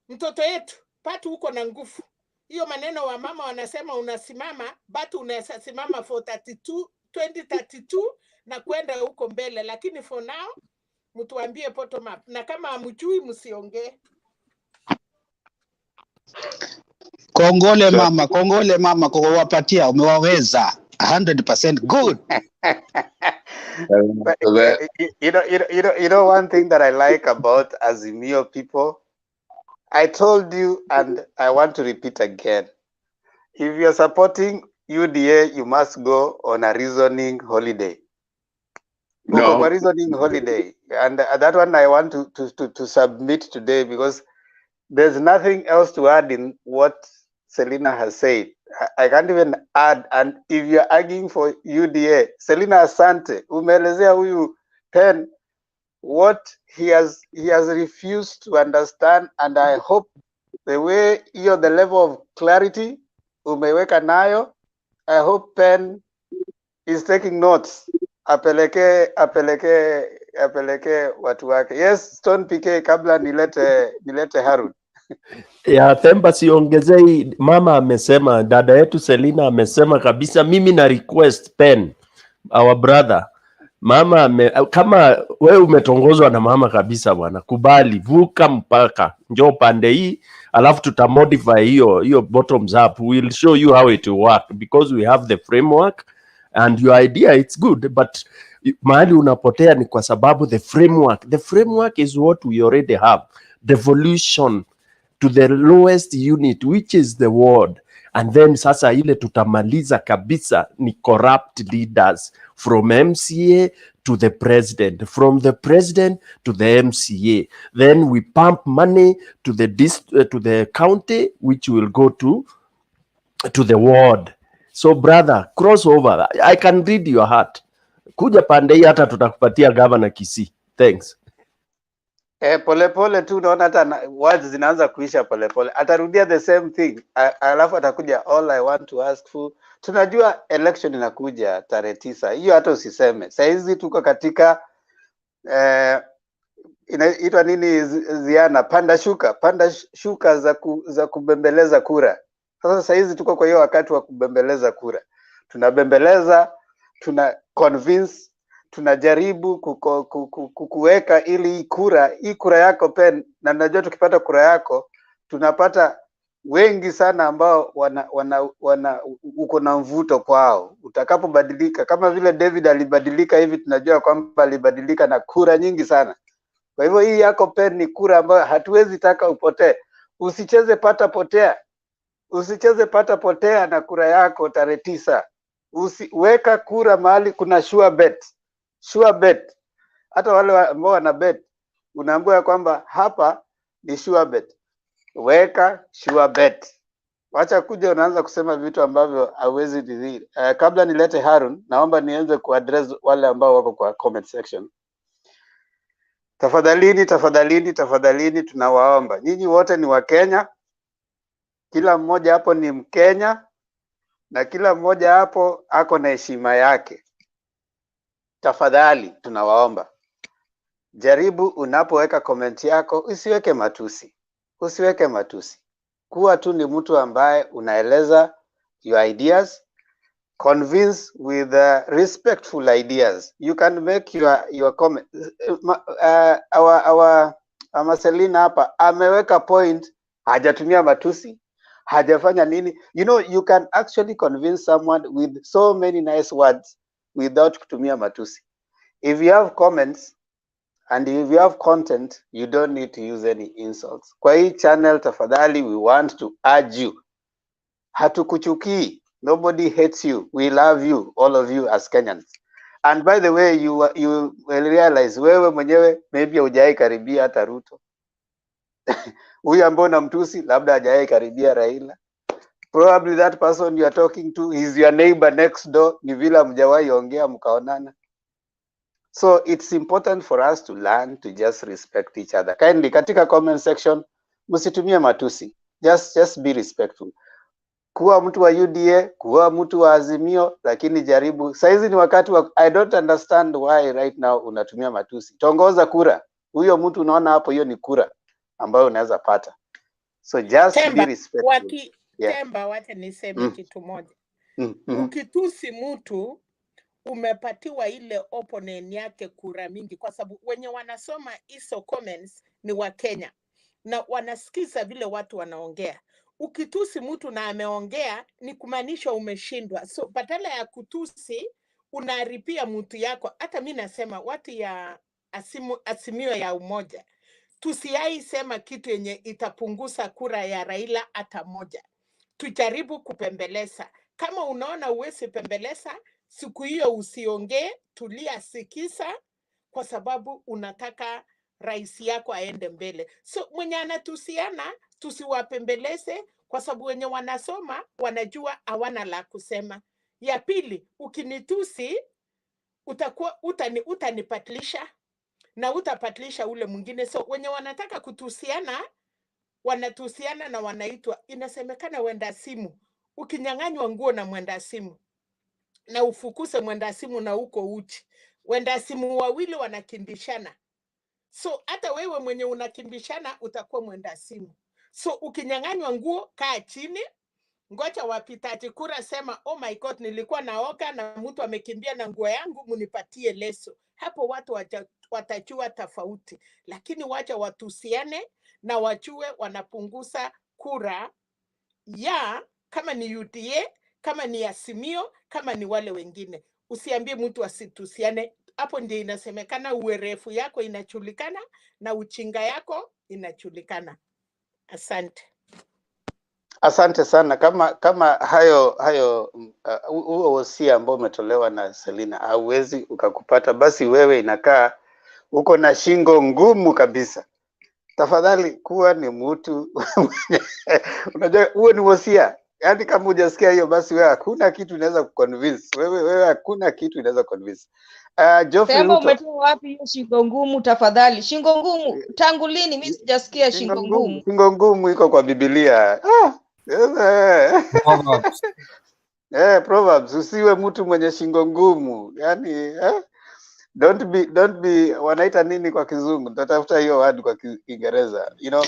mtoto yetu, patu uko na nguvu. Hiyo maneno wa mama wanasema unasimama, batu unasimama for 2032 na kwenda huko mbele. Lakini for now, mtuambie bottom up. Na kama hamjui msiongee. Kongole mama kwa kuwapatia, umewaweza 100% good. But, you know one thing that I like about Azimio people, I told you and I want to repeat again. If you're supporting UDA, you must go on a reasoning holiday. No. A reasoning holiday. And that one I want to submit today, because there's nothing else to add in what Selina has said. I can't even add. And if you're arguing for UDA, Selina Asante, umeelezea huyu Pen, what he has refused to understand, and I hope the way the level of clarity umeweka nayo, I hope Pen is taking notes. Apeleke watu wake. Yes, Stone PK, kabla nilete Harun. Ya Themba, siongezei. Mama amesema, dada yetu Selina amesema kabisa, mimi na request Pen, our brother. Mama kama wewe umetongozwa na mama kabisa bwana, kubali, vuka mpaka, njoo pande hii, alafu tutamodify hiyo bottoms up. We'll show you how it will work because we have the framework and your idea it's good, but mahali unapotea ni kwa sababu the framework is what we already have. Devolution to the lowest unit, which is the ward, and then sasa ile tutamaliza kabisa ni corrupt leaders from MCA to the president, from the president to the MCA, then we pump money to the county, which will go to the ward. So brother, cross over. I can read your heart. Kuja pande hii hata tutakupatia governor Kisii. Thanks. Polepole tu unaona hata words zinaanza kuisha polepole. Atarudia the same thing. Alafu atakuja all I want to ask for. Tunajua election inakuja tarehe 9. Hiyo hata usiseme. Saizi tuko katika inaitwa nini ziana, panda shuka za kubembeleza kura. Sasa saizi tuko kwa hiyo wakati wa kubembeleza kura. Tunabembeleza, tuna convince, tunajaribu kukuweka ili hii kura yako Pen, na najua tukipata kura yako tunapata wengi sana ambao uko na mvuto kwao. Utakapobadilika kama vile David alibadilika hivi, tunajua kwamba alibadilika na kura nyingi sana. Kwa hivyo hii yako Pen ni kura ambayo hatuwezi taka upotee. Usicheze pata potea na kura yako tarehe 9. Usiweka kura mahali kuna sure bet. Hata wale ambao wana bet unaambiwa kwamba hapa ni sure bet. Weka sure bet. Wacha kuja unaanza kusema vitu ambavyo hauwezi didhiri. Kabla nilete Harun, naomba nianze kuaddress wale ambao wako kwa comment section. Tafadhalini tunawaomba. Nyinyi wote ni Wakenya. Kila mmoja hapo ni Mkenya na kila mmoja hapo ako na heshima yake. Tafadhali tunawaomba, jaribu unapoweka comment yako usiweke matusi. Kuwa tu ni mtu ambaye unaeleza your ideas, convince with respectful ideas. You can make your comment. Our Selina hapa ameweka point, hajatumia matusi, hajafanya nini. You know, you can actually convince someone with so many nice words without kutumia matusi. If you have comments and if you have content, you don't need to use any insults. Kwa hii channel tafadhali, we want to urge you. Hatukuchukii. Nobody hates you. We love you, all of you as Kenyans. And by the way, you will realize wewe mwenyewe maybe hujai karibia hata Ruto. Huyu ambao unamtusi labda hajai karibia Raila. Probably that person you are talking to is your neighbor next door. Ni vile hamjawahi ongea mkaonana. So it's important for us to learn to just respect each other. Kindly katika comment section msitumie matusi. Just be respectful. Kuwa mtu wa UDA, kuwa mtu wa Azimio, lakini jaribu. Saizi ni wakati wa, I don't understand why right now unatumia matusi. Tongoza kura. Huyo mtu unaona hapo, hiyo ni kura ambayo unaweza pata. So just be respectful. Temba, wacha niseme kitu moja. Ukitusi mtu umepatiwa ile opponent yake kura mingi, kwa sababu wenye wanasoma hizo comments ni wa Kenya na wanasikiza vile watu wanaongea. Ukitusi mtu na ameongea ni kumaanisha umeshindwa. So badala ya kutusi unaripia mtu yako. Hata mimi nasema watu ya Azimio ya Umoja, tusiai sema kitu yenye itapunguza kura ya Raila hata moja. Tujaribu kupembeleza. Kama unaona uwezi pembeleza, siku hiyo usiongee, tulia, sikiza, kwa sababu unataka rais yako aende mbele. So mwenye anatusiana tusiwapembeleze, kwa sababu wenye wanasoma wanajua hawana la kusema. Ya pili, ukinitusi utakuwa utanipatlisha na utapatlisha ule mwingine. So wenye wanataka kutusiana wanatusiana na wanaitwa, inasemekana wenda simu, ukinyang'anywa nguo na mwenda simu na ufukuse mwenda simu na uko uchi, wenda simu wawili wanakimbishana. So hata wewe mwenye unakimbishana utakuwa mwenda simu. So ukinyang'anywa nguo, kaa chini, ngoja wapitaji kura, sema oh my God, nilikuwa naoga na mtu amekimbia na nguo yangu, munipatie leso. Hapo watu watajua tofauti, lakini wacha watusiane na wajue wanapunguza kura ya kama ni UDA, kama ni Azimio, kama ni wale wengine. Usiambie mtu asitusiane. Hapo ndio inasemekana uwerefu yako inajulikana na uchinga yako inajulikana. Asante. Asante sana. Kama hayo huo wosia ambao umetolewa na Selina hauwezi ukakupata, basi wewe inakaa uko na shingo ngumu kabisa. Tafadhali kuwa ni mtu unajua huo ni wosia. Yaani kama hujasikia hiyo, basi wewe hakuna kitu inaweza kuconvince. Wewe hakuna kitu inaweza convince. Geoffrey Sema Ruto. umetoa wapi hiyo shingo ngumu tafadhali? Shingo ngumu tangu lini? Mimi sijasikia shingo ngumu. Shingo ngumu iko kwa Biblia. Proverbs. Proverbs, usiwe mtu mwenye shingo ngumu. Yaani don't be wanaita nini kwa Kizungu? Tatafuta hiyo word kwa Kiingereza. You know.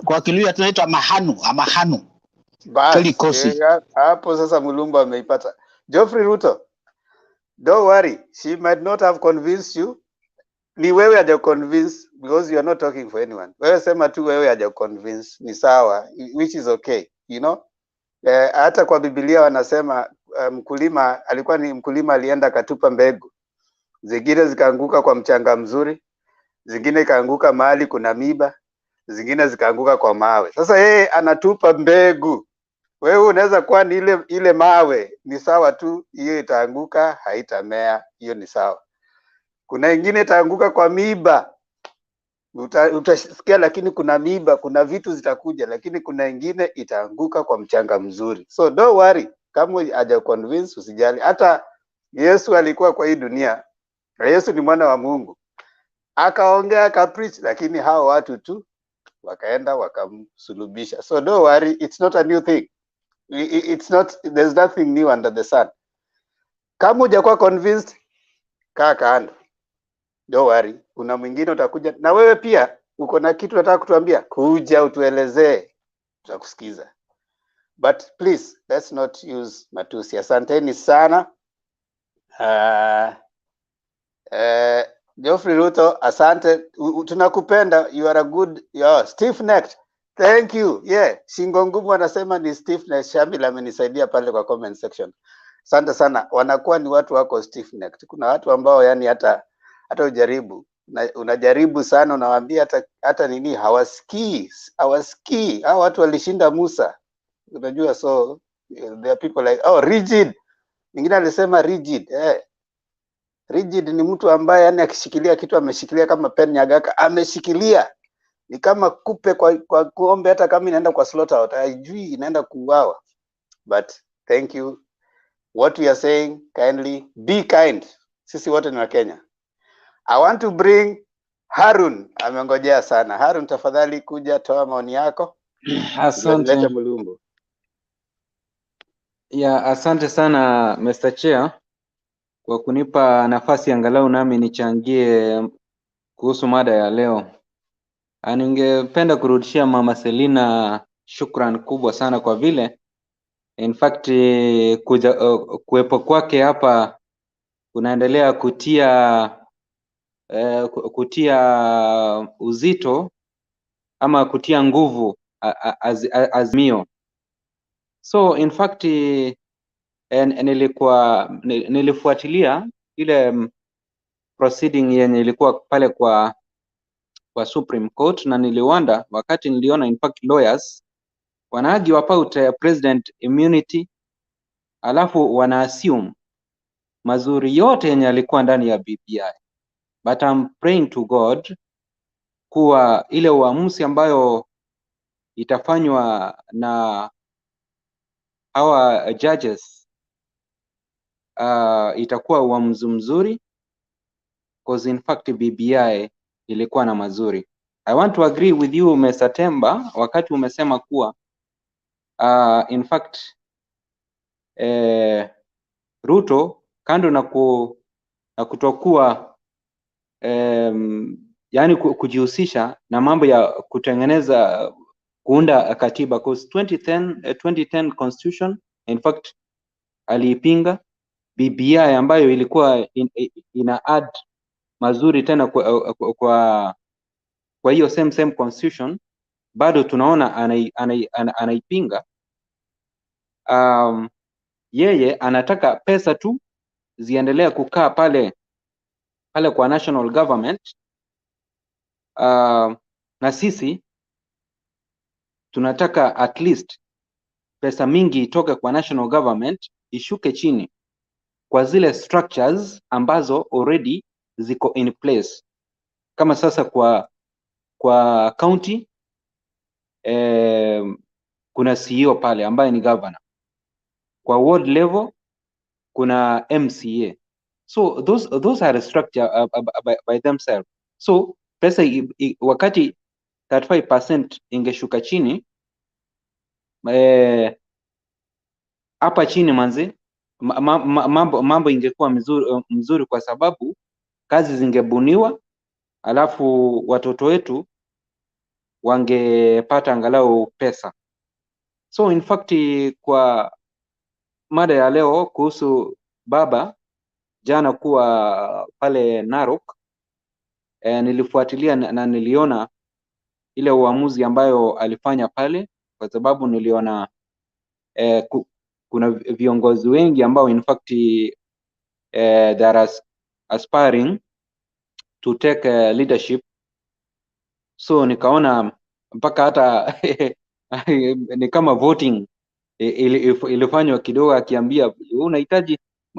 Kwa Kiluya tunaitwa mahanu. Basi hapo sasa Mulumba ameipata. Geoffrey Ruto, don't worry, she might not have convinced you. Ni wewe haja convince because you are not talking for anyone. Wewe sema tu wewe haja convince, ni sawa, which is okay, you know. Hata kwa Biblia wanasema mkulima alikuwa ni mkulima, alienda katupa mbegu, zingine zikaanguka kwa mchanga mzuri, zingine kaanguka mahali kuna miba, zingine zikaanguka kwa mawe. Sasa yeye anatupa mbegu, wewe unaweza kuwa ni ile mawe, ni sawa tu, hiyo itaanguka, haitamea, hiyo ni sawa. Kuna ingine itaanguka kwa miba, utasikia lakini kuna miba, kuna vitu zitakuja, lakini kuna ingine itaanguka kwa mchanga mzuri. So don't worry, kama haja convince usijali. Hata Yesu alikuwa kwa hii dunia, Yesu ni mwana wa Mungu, akaongea akapreach, lakini hao watu tu wakaenda wakamsulubisha. So don't worry, it's not a new thing. It's not, there's nothing new under the sun. Kama hujakuwa convinced, kaa kando. Don't worry, kuna mwingine utakuja na wewe pia uko na kitu unataka kutuambia, kuja utuelezee, tutakusikiza. But please, let's not use matusi. Asanteni sana. Geoffrey Ruto, asante. Tunakupenda. You are a good, stiff necked. Thank you. Yeah, shingo ngumu anasema ni stiff necked. Shamila amenisaidia pale kwa comment section. Asante sana. Wanakuwa ni watu wako stiff necked. Kuna watu ambao yani hata ujaribu, unajaribu sana, unawaambia hata nini hawasikii. Hao watu walishinda Musa. Unajua, so there are people like rigid. Mwingine alisema rigid. Rigid ni mtu ambaye yani akishikilia kitu ameshikilia kama pen nyagaka, ameshikilia. Ni kama kupe kwa kuombe, hata kama inaenda kwa slaughter haijui inaenda kuuawa. But thank you. What we are saying, kindly be kind. Sisi wote ni wa Kenya. I want to bring Harun. Amengojea sana. Harun, tafadhali kuja toa maoni yako. Asante. Mulumbu. Asante sana Mr. Chair kwa kunipa nafasi angalau nami nichangie kuhusu mada ya leo. Ningependa kurudishia Mama Selina shukran kubwa sana kwa vile in fact kuwepo kwake hapa kunaendelea kutia uzito ama kutia nguvu Azimio. So in fact nilifuatilia ile proceeding yenye ilikuwa pale kwa Supreme Court, na niliwanda wakati niliona in fact lawyers wanaargue about president immunity, alafu wana assume mazuri yote yenye alikuwa ndani ya BBI. But I'm praying to God kuwa ile uamuzi ambayo itafanywa na our judges itakuwa uamuzi mzuri, because in fact BBI ilikuwa na mazuri. I want to agree with you Mr. Temba wakati umesema kuwa in fact Ruto kando na kutokuwa yani kujihusisha na mambo ya kutengeneza kuunda katiba, because 2010 constitution in fact aliipinga. BBI ambayo ilikuwa ina add mazuri tena kwa hiyo same constitution, bado tunaona anaipinga. Yeye anataka pesa tu ziendelea kukaa pale kwa national government. Na sisi tunataka at least pesa mingi itoke kwa national government ishuke chini kwa zile structures ambazo already ziko in place. Kama sasa kwa county kuna CEO pale ambaye ni governor. Kwa ward level kuna MCA. So those are structure by themselves. So pesa wakati 35% ingeshuka chini hapa chini manzi mambo ingekuwa mzuri kwa sababu kazi zingebuniwa, alafu watoto wetu wangepata angalau pesa. So in fact kwa mada ya leo kuhusu baba jana kuwa pale Narok, nilifuatilia na niliona ile uamuzi ambayo alifanya pale, kwa sababu niliona kuna viongozi wengi ambao in fact they are aspiring to take leadership. So nikaona mpaka hata ni kama voting ilifanywa kidogo, akiambia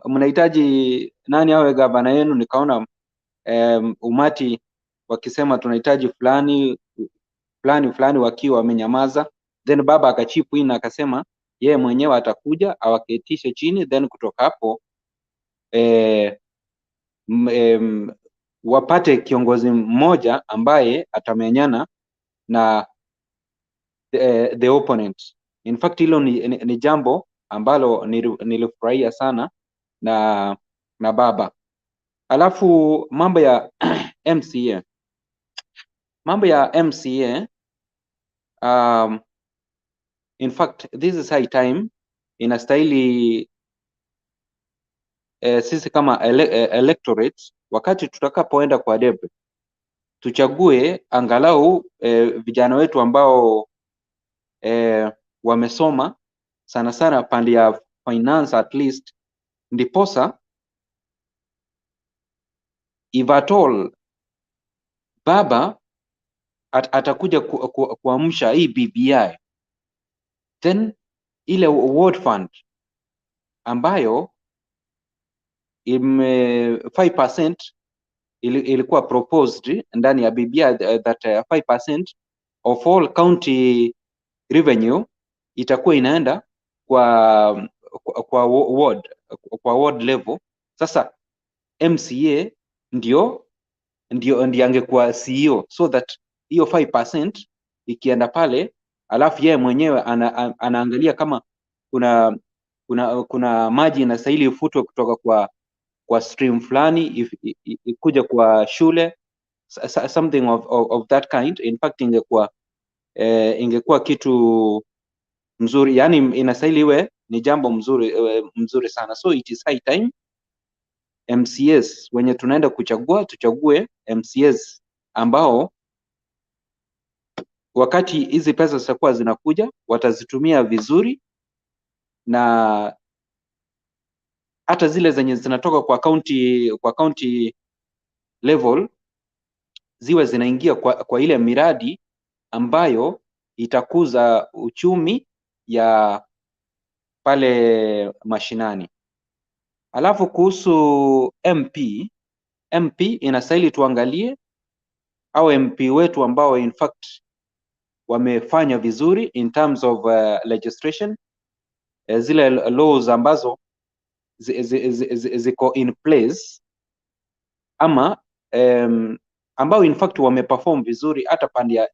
mnahitaji nani awe gavana yenu. Nikaona umati wakisema tunahitaji fulani wakiwa wamenyamaza, then baba akachipu in akasema yeye mwenyewe atakuja awaketishe chini, then kutoka hapo wapate kiongozi mmoja ambaye atamenyana na the opponent. In fact hilo ni jambo ambalo nilifurahia sana na baba. Alafu mambo ya MCA, in fact this is high time, inastahili sisi kama electorate wakati tutakapoenda kwa debe tuchague angalau vijana wetu ambao wamesoma sana sana pande ya finance at least, ndiposa if at all baba atakuja kuamsha hii BBI, then ile ward fund ambayo 5% ilikuwa proposed ndani ya BBI, that 5% of all county revenue itakuwa inaenda kwa ward level. Sasa MCA ndio angekuwa CEO, so that hiyo 5% ikienda pale, alafu yeye mwenyewe anaangalia kama kuna maji inastahili ifutwe kutoka kwa stream fulani ikuja kwa shule, something of that kind. In fact ingekuwa kitu mzuri, yani inastahili iwe ni jambo mzuri sana. So it is high time MCAs wenye tunaenda tuchague MCAs ambao wakati hizi pesa zitakuwa zinakuja watazitumia vizuri, na hata zile zenye zinatoka kwa county level ziwe zinaingia kwa ile miradi ambayo itakuza uchumi ya pale mashinani. Alafu kuhusu MP inastahili tuangalie au MP wetu ambao in fact wamefanya vizuri in terms of legislation, zile laws ambazo ziko in place, ama ambao in fact wameperform vizuri hata pande ya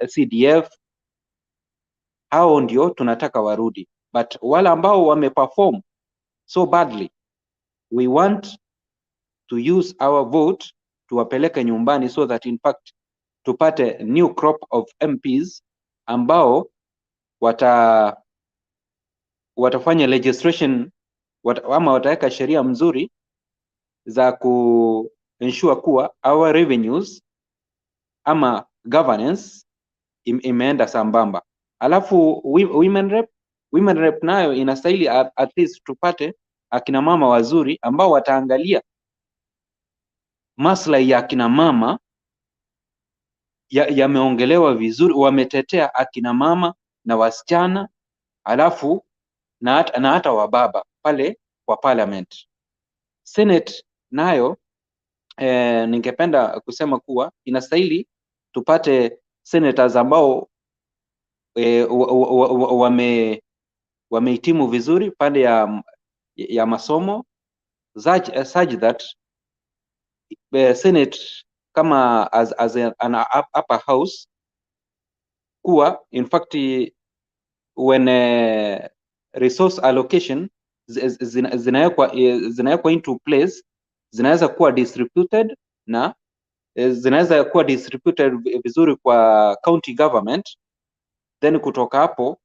CDF, hao ndio tunataka warudi, but wale ambao wameperform so badly, we want to use our vote tuwapeleke nyumbani, so that in fact tupate new crop of MPs ambao watafanya legislation ama wataweka sheria mzuri za ku ensure kuwa our revenues ama governance imeenda sambamba. Alafu women rep nayo inastahili at least tupate akina mama wazuri ambao wataangalia maslahi ya akina mama yameongelewa vizuri, wametetea akina mama na wasichana, alafu na hata wababa pale kwa parliament. Senate nayo ningependa kusema kuwa inastahili tupate senators ambao wamehitimu vizuri pale ya masomo, such that Senate kama as an upper house kuwa in fact when resource allocation zinawekwa into place, zinaweza kuwa distributed na zinaweza kuwa distributed vizuri kwa county government, then kutoka hapo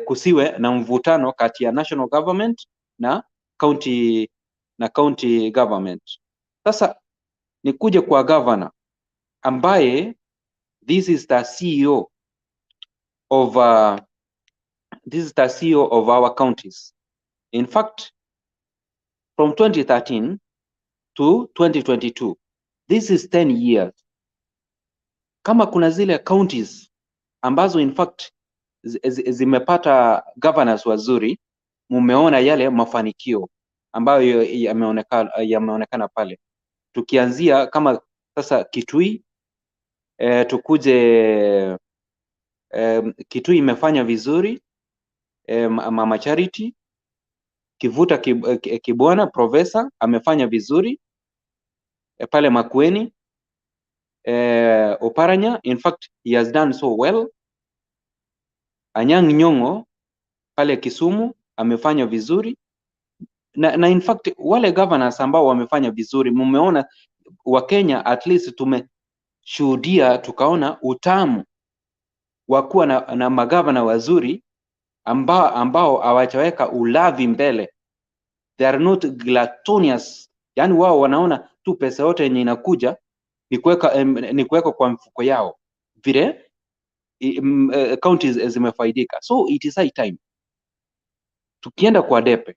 kusiwe na mvutano kati ya national government na county government. Sasa nikuje kwa governor ambaye this is the CEO of our counties. In fact, from 2013 to 2022, this is 10 years. Kama kuna zile counties ambazo in fact zimepata governors wazuri, mumeona yale mafanikio ambayo yameonekana pale. Tukianzia kama sasa Kitui, tukuje Kitui imefanya vizuri, Mama Charity, Kivuta Kibwana Professor amefanya vizuri pale Makueni, Oparanya in fact he has done so well. Anyang' Nyong'o pale Kisumu amefanya vizuri na in fact wale governors ambao wamefanya vizuri, mumeona wa Kenya at least tumeshuhudia tukaona utamu wa kuwa na magavana wazuri ambao hawajaweka ulavi mbele. They are not gluttonous, yani wao wanaona tu pesa yote yenye inakuja ni kuweka kwa mfuko yao, vile counties zimefaidika. So it is high time. Tukienda kwa Depe,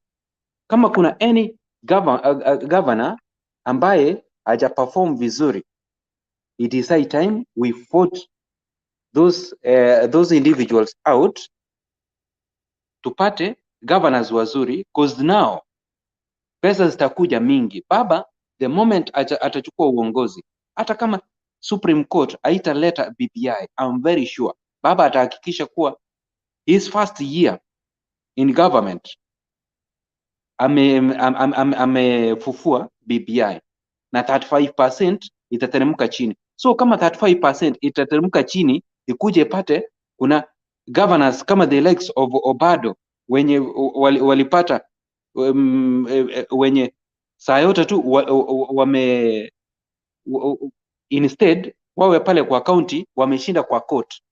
kama kuna any governor ambaye haja perform vizuri, it is high time we vote those individuals out, tupate governors wazuri, cause now pesa zitakuja mingi. Baba the moment atachukua uongozi, hata kama Supreme Court haitaleta BBI, I'm very sure baba atahakikisha kuwa his first year in government amefufua BBI na 35% itateremka chini. So kama 35% itateremka chini, ikuje pate kuna governors kama the likes of Obado wenye walipata wenye saa yote tu instead wawe pale kwa county wameshinda kwa court,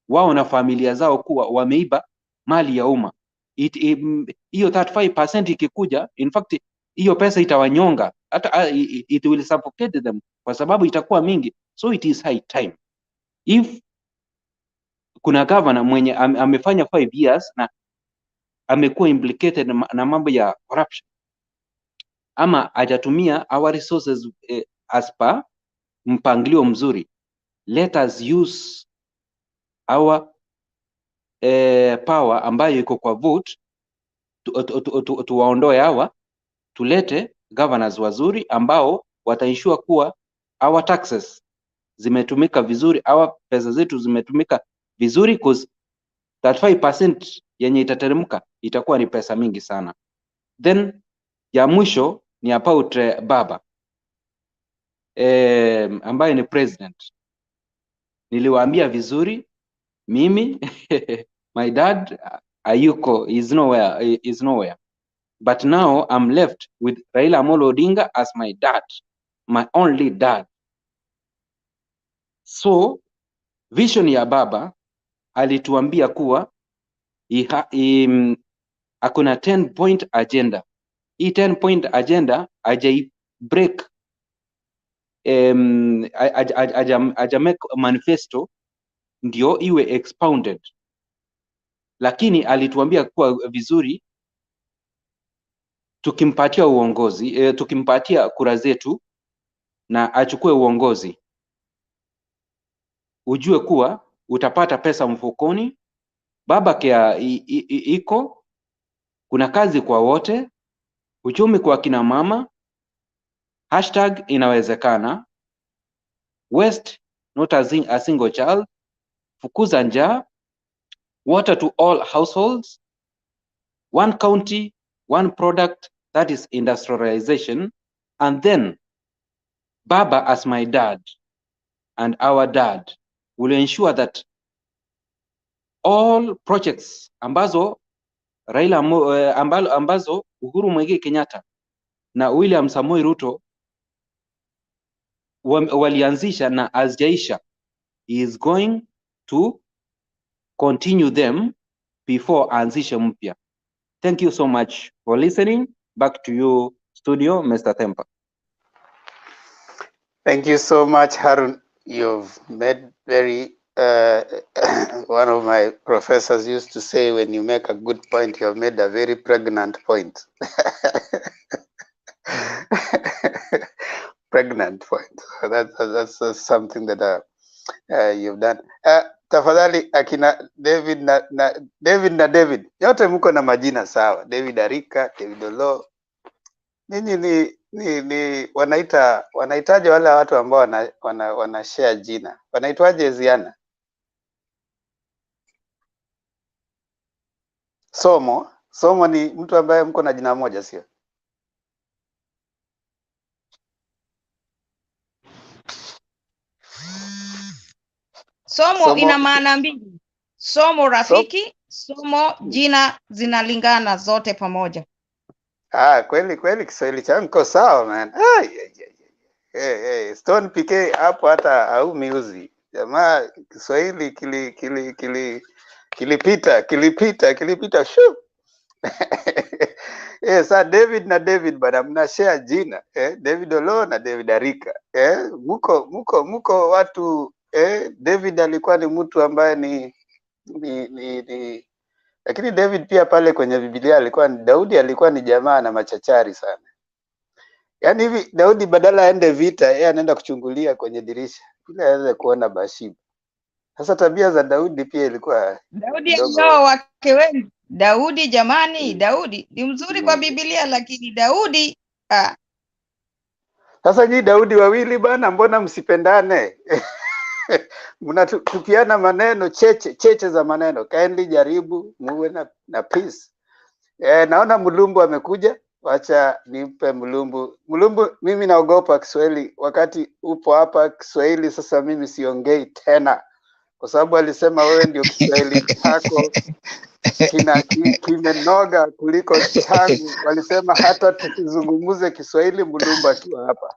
wao na familia zao kuwa wameiba mali ya umma. Hiyo 35% ikikuja, in fact hiyo pesa itawanyonga, hata it will suffocate them kwa sababu itakuwa mingi. So it is high time if kuna governor mwenye amefanya 5 years na amekuwa implicated na mambo ya corruption ama hajatumia our resources as per mpangilio mzuri, let us use our power ambayo iko kwa vote tuwaondoe hawa, tulete governors wazuri ambao wataensure kuwa our taxes zimetumika vizuri, our pesa zetu zimetumika vizuri, cause 35% yenye itateremka itakuwa ni pesa mingi sana. Then ya mwisho ni about baba. ambaye ni president, niliwaambia vizuri mimi my dad hayuko, is nowhere, but now I'm left with Raila Amolo Odinga as my dad, my only dad. So vision ya baba alituambia kuwa akuna 10 point agenda. Hii 10 point agenda ajai break, aja make manifesto ndio iwe expounded, lakini alituambia kuwa vizuri tukimpatia uongozi, tukimpatia kura zetu na achukue uongozi, ujue kuwa utapata pesa mfukoni, baba kia iko, kuna kazi kwa wote, uchumi kwa kina mama, #inawezekana, waste not a single child, fukuza njaa, water to all households, one county, one product, that is industrialization. And then baba as my dad and our dad will ensure that all projects ambazo ambazo Uhuru Muigai Kenyatta na William Samoei Ruto walianzisha na hazijaisha, he is going to continue them before anzishe mpya. Thank you so much for listening. Back to you, studio, Mr. Tempa. Thank you so much, Harun. You've made very, one of my professors used to say, when you make a good point, you have made a very pregnant point. Pregnant point. So that's something that you've done. Tafadhali akina David na David, yote mko na majina sawa. David Arika, David Olo. Ninyi ni wanaitaje wale watu ambao wana share jina? Wanaitwaje ziana? Somo ni mtu ambaye mko na jina moja, sio? Somo ina maana mbili. Somo rafiki, somo jina, zinalingana zote pamoja. Kweli Kiswahili changu ko sawa man. Stone PK hapo hata au miuzi. Jamaa Kiswahili kilipita shu. Sa David na David bana, mna share jina. David Olo na David Arika. Muko watu. David alikuwa ni mtu ambaye ni lakini David pia pale kwenye Biblia Daudi alikuwa ni jamaa na machachari sana. Yaani hivi Daudi badala aende vita, yeye anaenda kuchungulia kwenye dirisha ili aweze kuona Bathsheba. Sasa tabia za Daudi pia ilikuwa Daudi alioa wake wengi. Daudi jamani, Daudi ni mzuri kwa Biblia, lakini Daudi Sasa nyinyi Daudi wawili bana, mbona msipendane? Mnatupiana maneno cheche za maneno. Kindly jaribu muwe na peace. Naona Mulumbu amekuja, wacha nimpe Mulumbu. Mulumbu, mimi naogopa Kiswahili. Wakati upo hapa Kiswahili sasa mimi siongei tena, kwa sababu alisema wewe ndio Kiswahili chako kimenoga kuliko changu. Walisema hata tusizungumuze Kiswahili Mulumbu akiwa hapa.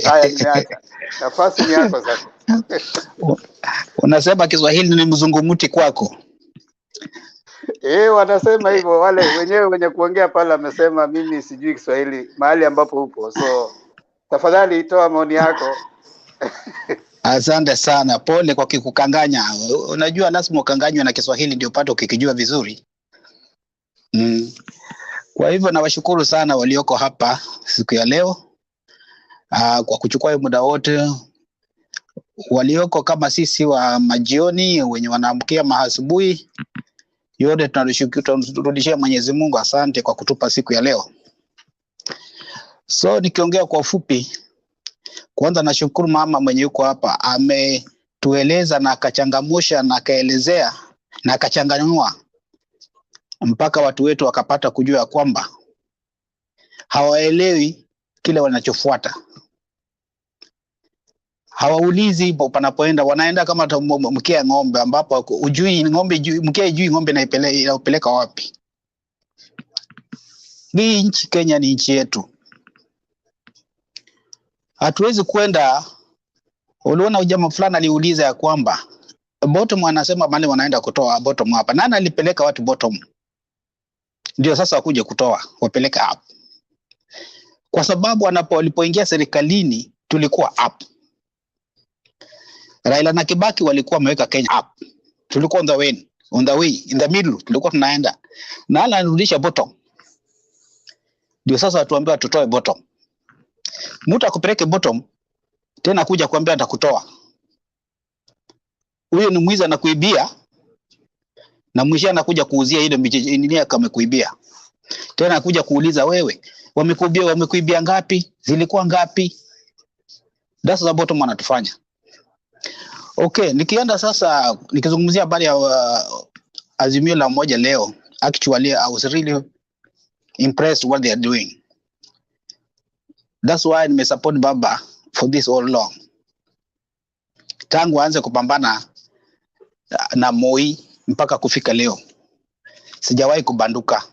Haya, nimeacha. Nafasi ni yako sasa. Unasema Kiswahili ni mzungumuti kwako? Wanasema hivyo wale wenyewe wenye kuongea pale, amesema mimi sijui Kiswahili mahali ambapo upo. So tafadhali toa maoni yako. Asante sana, pole kwa kikukanganya. Unajua lazima ukanganywe na Kiswahili ndio upate ukikijua vizuri. Kwa hivyo nawashukuru sana walioko hapa siku ya leo, kwa kuchukua muda wote. Walioko kama sisi wa majioni, wenye wanaamkia maasubuhi, yote tunarudishia Mwenyezi Mungu asante kwa kutupa siku ya leo. So nikiongea kwa ufupi, kwanza nashukuru mama mwenye yuko hapa, ametueleza na akachangamusha na akaelezea na akachanganua mpaka watu wetu wakapata kujua kwamba hawaelewi kile wanachofuata. hawaulizi panapoenda, wanaenda kama mkia ng'ombe, ambapo ujui ng'ombe, mkia ijui ng'ombe inaupeleka wapi. Hii nchi Kenya ni nchi yetu, hatuwezi kwenda. Uliona jamaa fulani aliuliza ya kwamba bottom, anasema mali wanaenda kutoa bottom hapa. Nani alipeleka watu bottom? Ndio sasa wakuje kutoa, wapeleka hapo. Kwa sababu walipoingia serikalini tulikuwa up. Raila na Kibaki walikuwa wameweka Kenya up. Tulikuwa on the way, in the middle, tulikuwa tunaenda. Na anarudisha bottom. Ndio sasa watuambia tutoe bottom. Mtu akupeleke bottom tena kuja kuambia atakutoa. Huyo ni mwizi na kuibia, na mwisho anakuja kuuzia ile nini kama kuibia. Tena kuja kuuliza wewe, wamekuibia ngapi? Zilikuwa ngapi? That's the bottom wanatufanya. Okay, nikienda sasa nikizungumzia habari ya Azimio La Umoja leo, actually I was really impressed what they are doing. That's why nime support Baba for this all long. Tangu aanze kupambana na Moi mpaka kufika leo, sijawahi kubanduka.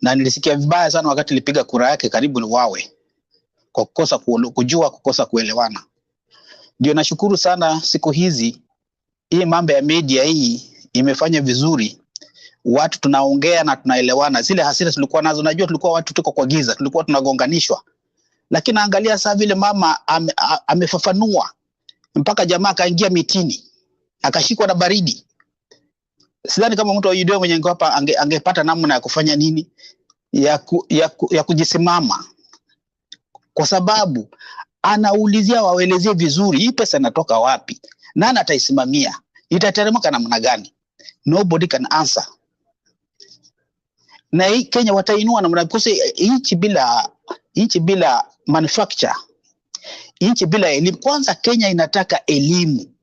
Na nilisikia vibaya sana wakati nilipiga kura yake karibu ni wawe, kwa kukosa kujua, kukosa kuelewana. Ndio nashukuru sana siku hizi hii mambo ya media hii imefanya vizuri. Watu tunaongea na tunaelewana. Zile hasira tulikuwa nazo, najua tulikuwa watu tuko kwa giza, tulikuwa tunagonganishwa. Lakini angalia sasa vile mama amefafanua, mpaka jamaa akaingia mitini, akashikwa na baridi. Sidhani kama mtu ayudeo mwenye hapa angepata namna ya kufanya nini, ya kujisimama, kwa sababu anaulizia waelezee vizuri hii pesa inatoka wapi, nani ataisimamia, itateremka namna gani. Nobody can answer. Na hii Kenya watainua namna, because nchi bila manufacture, nchi bila elimu. Kwanza Kenya inataka elimu.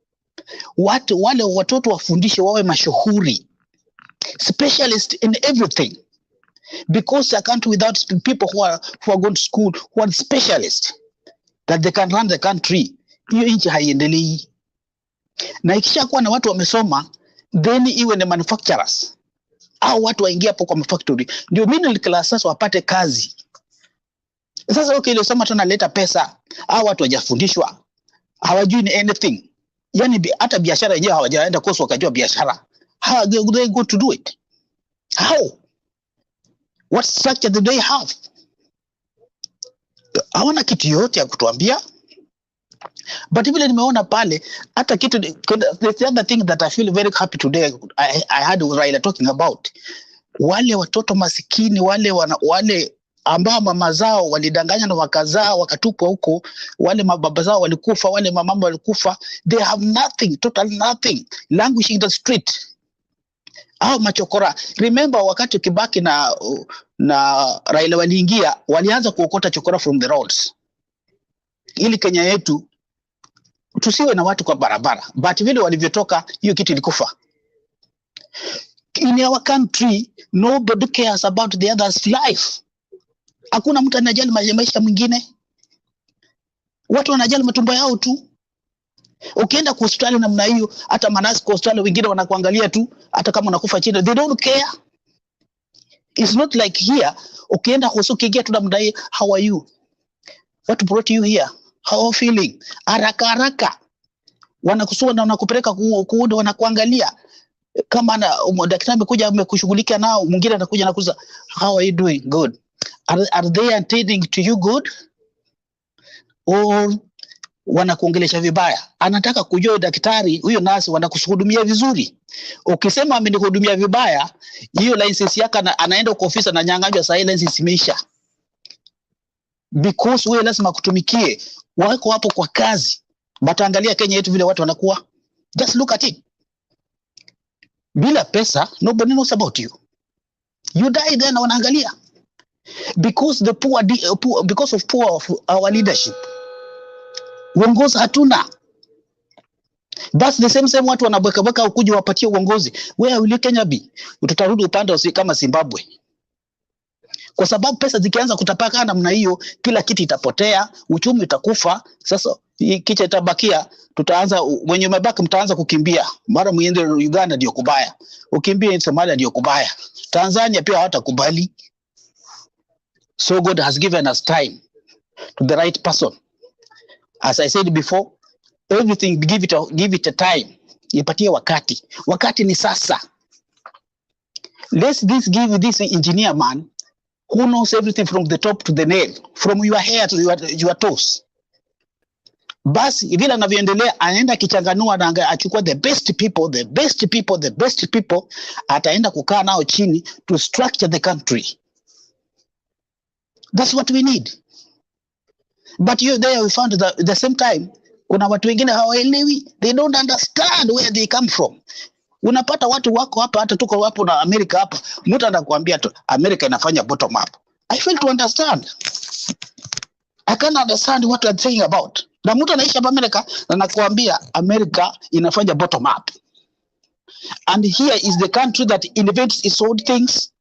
Wale watoto wafundishe, wawe mashuhuri, specialist in everything, because a country without people who are going to school, who are specialists, that they can run the country, hiyo nchi haiendelei. Na ikishakuwa na watu wamesoma, then iwe ni manufacturers, au watu waingia hapo kwa factory, ndio middle class sasa wapate kazi. Sasa okay, ile sema tunaleta pesa, au watu wajafundishwa, hawajui ni anything. Yani hata biashara yenyewe hawajaenda kosi wakajua biashara. How are they going to do it? How? What structure do they have? Hawana kitu yote ya kutuambia. But vile nimeona pale, hata kitu, the other thing that I feel very happy today, I had Raila talking about, wale watoto masikini, wale ambao mama zao walidanganya na wakazaa wakatupwa huko, wale mababa zao walikufa, wale mamama walikufa, they have nothing, total nothing, languishing in the street. Au machokora. Remember wakati Kibaki na Raila waliingia, walianza kuokota chokora from the roads, ili Kenya yetu tusiwe na watu kwa barabara. But vile walivyotoka, hiyo kitu ilikufa. In our country, nobody cares about the other's life. Hakuna mtu anajali maisha mwingine. Watu wanajali matumbo yao tu. Ukienda kwa hospitali namna hiyo, hata manasi kwa hospitali wengine wanakuangalia tu, hata kama unakufa chini, they don't care. It's not like here, ukienda kwa hospitali ukiingia tu namna hiyo, how are you? What brought you here? How are you feeling? Haraka. Wanakusua na wanakupeleka kuuda, wanakuangalia. Kama daktari amekuja amekushughulika nao, mwingine anakuja na kuuliza, how are you doing? Good. Are they attending to you good? Or wanakuongelesha vibaya? Anataka kujua daktari huyo nasi wanakuhudumia vizuri. Ukisema amenihudumia vibaya, hiyo license yake anaenda kwa ofisi na nyang'anywa, saa license imeisha. Because wewe lazima kutumikie, wako hapo kwa kazi. But angalia Kenya yetu vile watu wanakuwa. Just look at it. Bila pesa, nobody knows about you. You die then wanaangalia. Because because of poor of our leadership. Uongozi hatuna. That's the same watu wanabweka ukuje wapatie uongozi. Where will Kenya be? Tutarudi upande kama Zimbabwe. kwa sababu pesa zikianza kutapaka namna hiyo, kila kitu itapotea, uchumi utakufa. Sasa kicha itabakia, tutaanza wenye mabaki, mtaanza kukimbia. Mara muende Uganda ndio kubaya, ukimbie Somalia ndio kubaya, Tanzania pia hawatakubali. So God has given us time to the right person. As I said before, everything give it a time. Ipatie wakati. Wakati ni sasa. Let's give this engineer man who knows everything from the top to the nail, from your hair to your toes. Basi vile anavyoendelea anaenda kichanganua na achukua the best people, ataenda kukaa nao chini to structure the country. That's what we need. But there we found that at the same time kuna watu wengine hawaelewi, they don't understand where they come from. Unapata watu wako hapa, hata tuko hapo na America hapa, mtu anakuambia tu America inafanya bottom up. I fail to understand. I can't understand what you are saying about. Na mtu anaishi hapa America na anakuambia America inafanya bottom up. And here is the country that invents its own things.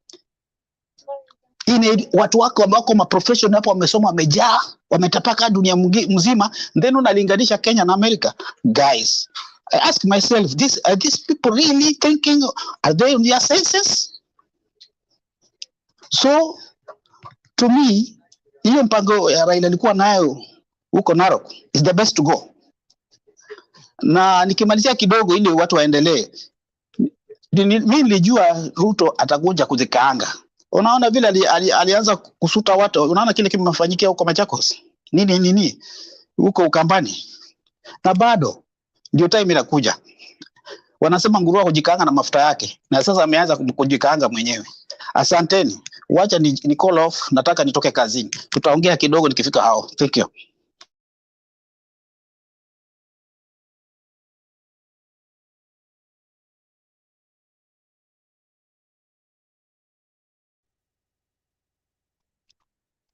Watu wako ambao ma professional hapo wamesoma, wamejaa, wametapaka dunia mzima, then unalinganisha Kenya na America. Guys, I ask myself, are these people really thinking? Are they in their senses? So to me, hiyo mpango ya Raila alikuwa nayo huko Narok is the best to go. Na nikimalizia kidogo ili watu waendelee, mimi nilijua Ruto atakuja kuzikaanga. Unaona vile alianza kusuta watu, unaona kile kimefanyikia huko Machakos. Nini huko Ukambani. Na bado ndio time inakuja. Wanasema nguruwe hujikaanga na mafuta yake, na sasa ameanza kujikaanga mwenyewe. Asanteni. Wacha ni call off, nataka nitoke kazini. Tutaongea kidogo nikifika hao. Thank you.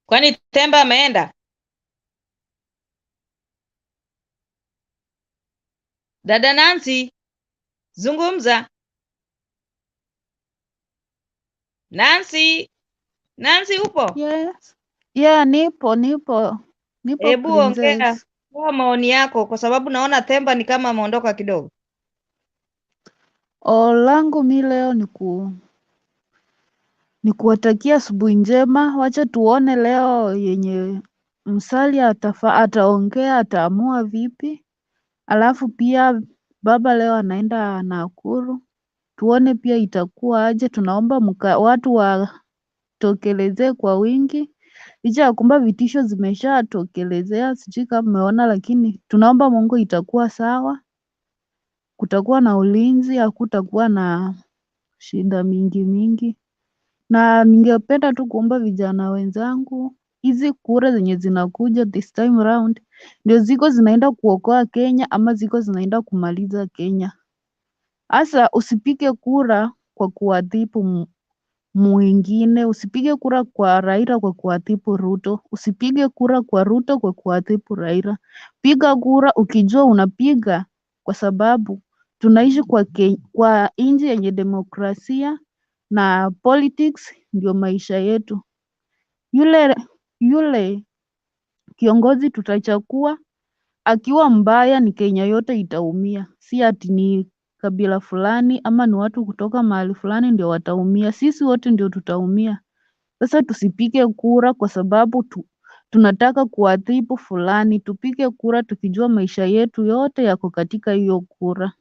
Kwani Temba ameenda? Dada Nancy, zungumza. Nancy upo? Yes. Yeah, nipo Hebu ongea princess. kwa maoni yako, kwa sababu naona Temba ni kama ameondoka kidogo. Langu mi leo ni kuwatakia asubuhi njema. Wacha tuone leo yenye Musalia ataongea, ataamua vipi. Alafu pia baba leo anaenda Nakuru, tuone pia itakuwa aje. Tunaomba watu watokelezee kwa wingi, licha ya kwamba vitisho zimeshatokelezea, sijui kama mmeona, lakini tunaomba Mungu itakuwa sawa. Kutakuwa na ulinzi, hakutakuwa na shida mingi. Na ningependa tu kuomba vijana wenzangu, hizi kura zenye zinakuja this time round ndio ziko zinaenda kuokoa Kenya ama ziko zinaenda kumaliza Kenya. Asa usipige kura kwa kuadhibu mwingine, usipige kura kwa Raila kwa kuadhibu Ruto, usipige kura kwa Ruto kwa kuadhibu Raila. Piga kura ukijua unapiga kwa sababu tunaishi kwa nchi yenye demokrasia na politics ndio maisha yetu. Yule kiongozi tutachagua akiwa mbaya ni Kenya yote itaumia, si ati ni kabila fulani ama ni watu kutoka mahali fulani ndio wataumia, sisi wote ndio tutaumia. Sasa tusipige kura kwa sababu tunataka kuadhibu fulani, tupige kura tukijua maisha yetu yote yako katika hiyo kura.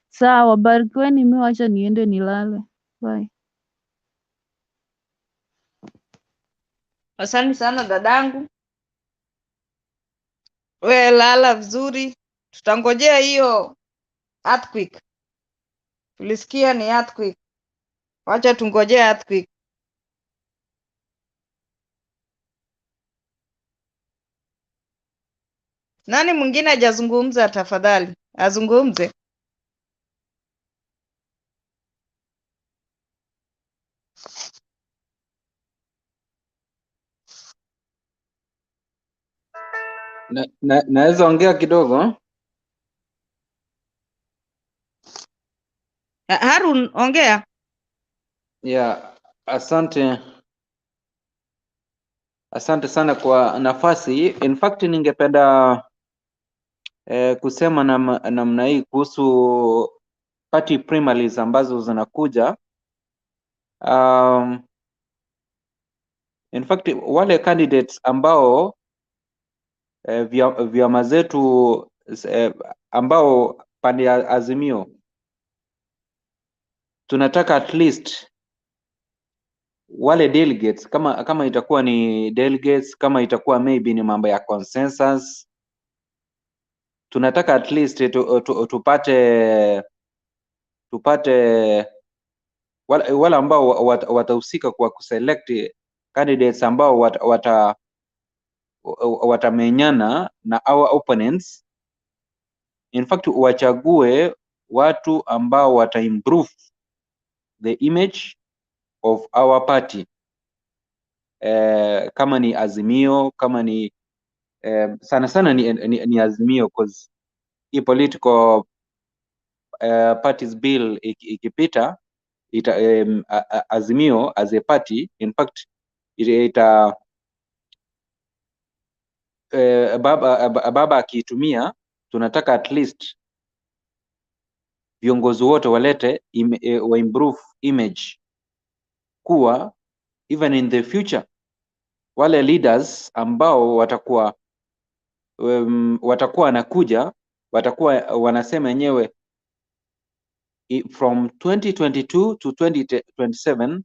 Sawa, barikiweni, mimi wacha niende nilale. Bye. Asante sana dadangu, we lala vizuri, tutangojea hiyo earthquake. Tulisikia ni earthquake, wacha tungojee earthquake. Nani mwingine hajazungumza? Tafadhali azungumze. Naweza ongea kidogo? Harun, ongea. Yeah, asante. Asante sana kwa nafasi. In fact, ningependa kusema namna hii kuhusu party primaries ambazo zinakuja. In fact, wale candidates ambao vyama zetu ambao pande ya Azimio tunataka at least wale delegates, kama itakuwa ni delegates, kama itakuwa maybe ni mambo ya consensus, tunataka at least tupate wale ambao watahusika kwa kuselect candidates ambao watamenyana na our opponents. In fact, wachague watu ambao wata improve the image of our party. Kama ni Azimio, kama ni sana sana ni Azimio, cause hii political parties bill ikipita, Azimio as a party, in fact baba akiitumia, tunataka at least viongozi wote walete wa improve image, kuwa even in the future wale leaders ambao watakuwa wanakuja, watakuwa wanasema wenyewe from 2022 to 2027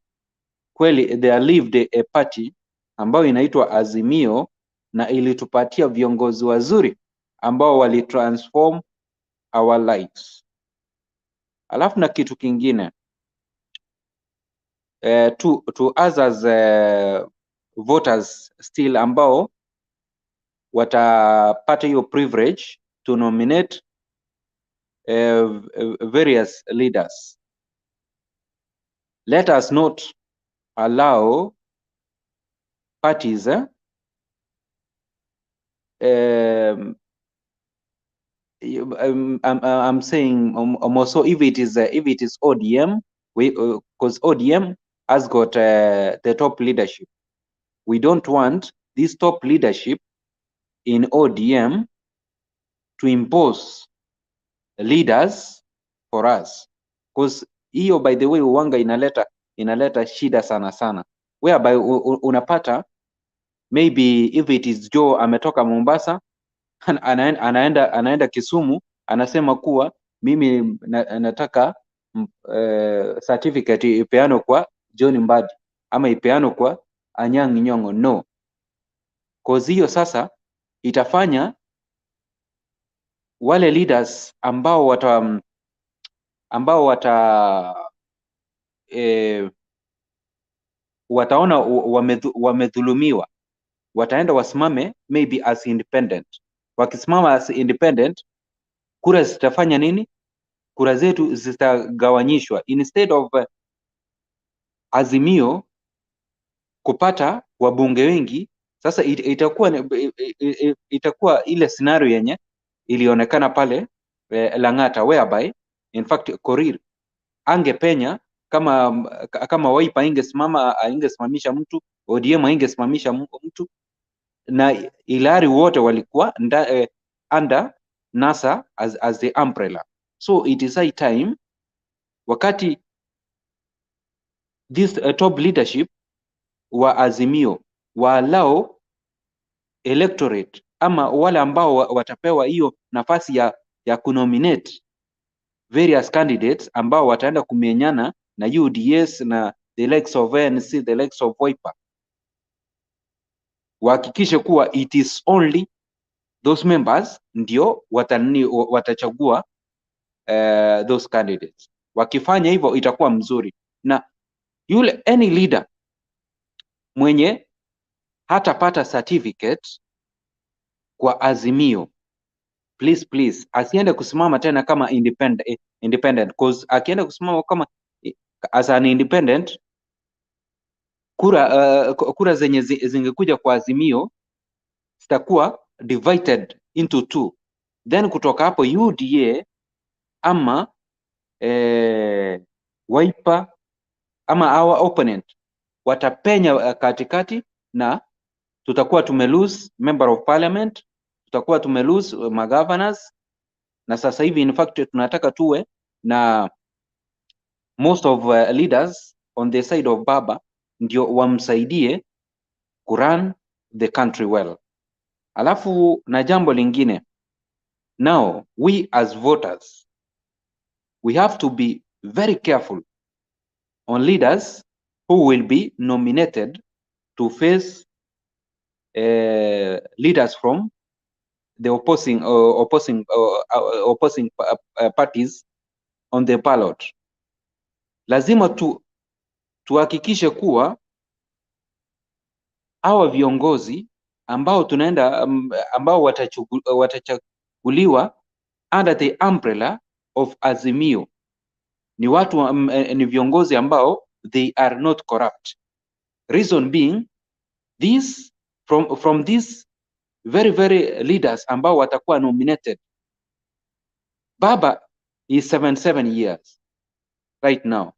kweli they lived a party ambayo inaitwa Azimio na ilitupatia viongozi wazuri ambao walitransform our lives. Alafu na kitu kingine, to others voters still ambao watapata hiyo privilege to nominate various leaders. Let us not allow parties I'm saying also if it is ODM, because ODM has got the top leadership. We don't want this top leadership in ODM to impose leaders for us, because hiyo by the way uwanga inaleta shida sana, whereby unapata maybe if it is Joe ametoka Mombasa anaenda Kisumu, anasema kuwa mimi nataka certificate ipeano kwa John Mbadi ama ipeano kwa Anyang' Nyong'o. No, cause hiyo sasa itafanya wale leaders ambao wataona wamedhulumiwa, wataenda wasimame maybe as independent. Wakisimama as independent, kura zitafanya nini? Kura zetu zitagawanyishwa. Instead of Azimio kupata wabunge wengi, sasa itakuwa ile scenario yenye ilionekana pale Lang'ata, whereby in fact Korir angepenya kama Wiper ingesimamisha mtu, ODM ingesimamisha mtu, na ilari wote walikuwa under NASA as the umbrella. So it is high time wakati this top leadership wa Azimio allow electorate ama wale ambao watapewa hiyo nafasi ya kunominate various candidates ambao wataenda kumenyana na UDS na the likes of ANC, the likes of Wiper, wahakikishe kuwa it is only those members ndio watachagua those candidates. Wakifanya hivyo itakuwa mzuri, na yule any leader mwenye hatapata certificate kwa Azimio, please asiende kusimama tena kama independent, cause akienda kusimama kama as an independent, kura zenye zingekuja kwa Azimio zitakuwa divided into two, then kutoka hapo UDA ama Wiper ama our opponent watapenya katikati na tutakuwa tumelose member of parliament, tutakuwa tumelose magovernors, na sasa hivi in fact tunataka tuwe na most of leaders on the side of baba ndio wamsaidie kurun the country well. Alafu na jambo lingine, now we as voters, we have to be very careful on leaders who will be nominated to face leaders from the opposing parties on the ballot. Lazima tuhakikishe kuwa hawa viongozi ambao tunaenda ambao watachaguliwa under the umbrella of Azimio ni watu ni viongozi ambao they are not corrupt. Reason being, this from these very leaders ambao watakuwa nominated, baba is 77 years right now.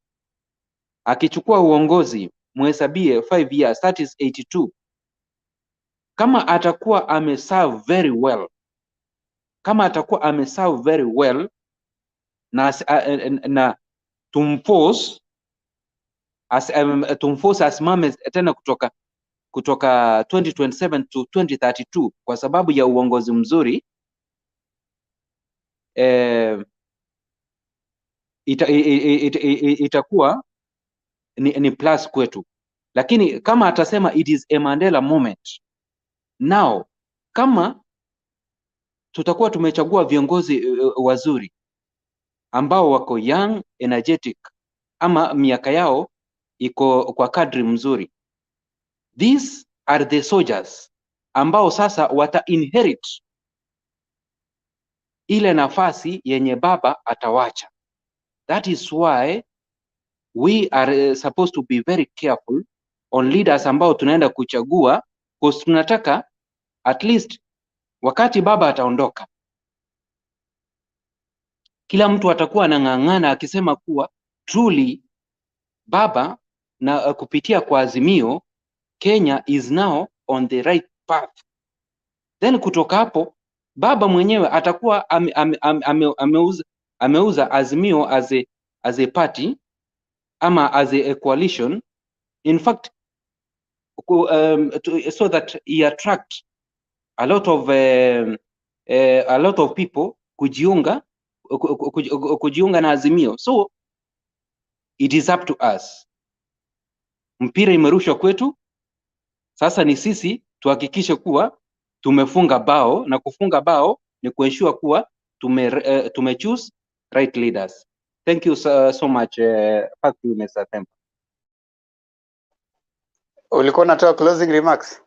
Akichukua uongozi muhesabie 5 years, that is 82. Kama atakuwa ameserve very well, kama atakuwa ameserve very well na tumforce asimame tena kutoka 2027 to 2032 kwa sababu ya uongozi mzuri, itakuwa ni plus kwetu. Lakini kama atasema it is a Mandela moment, now kama tutakuwa tumechagua viongozi wazuri ambao wako young, energetic, ama miaka yao iko kwa kadri mzuri, these are the soldiers ambao sasa wata inherit ile nafasi yenye baba atawacha. That is why we are supposed to be very careful on leaders ambao tunaenda kuchagua, because tunataka at least wakati baba ataondoka, kila mtu atakuwa anang'ang'ana akisema kuwa truly baba na kupitia kwa Azimio, Kenya is now on the right path. Then kutoka hapo baba mwenyewe atakuwa ameuza Azimio as a party ama as a coalition, in fact so that he attract a lot of people kujiunga na Azimio. So it is up to us. Mpira imerushwa kwetu, sasa ni sisi tuhakikishe kuwa tumefunga bao, na kufunga bao ni kuensure kuwa tume choose right leaders. Thank you so much. Back to you, Mr. Temple. Ulikuwa unatoa closing remarks?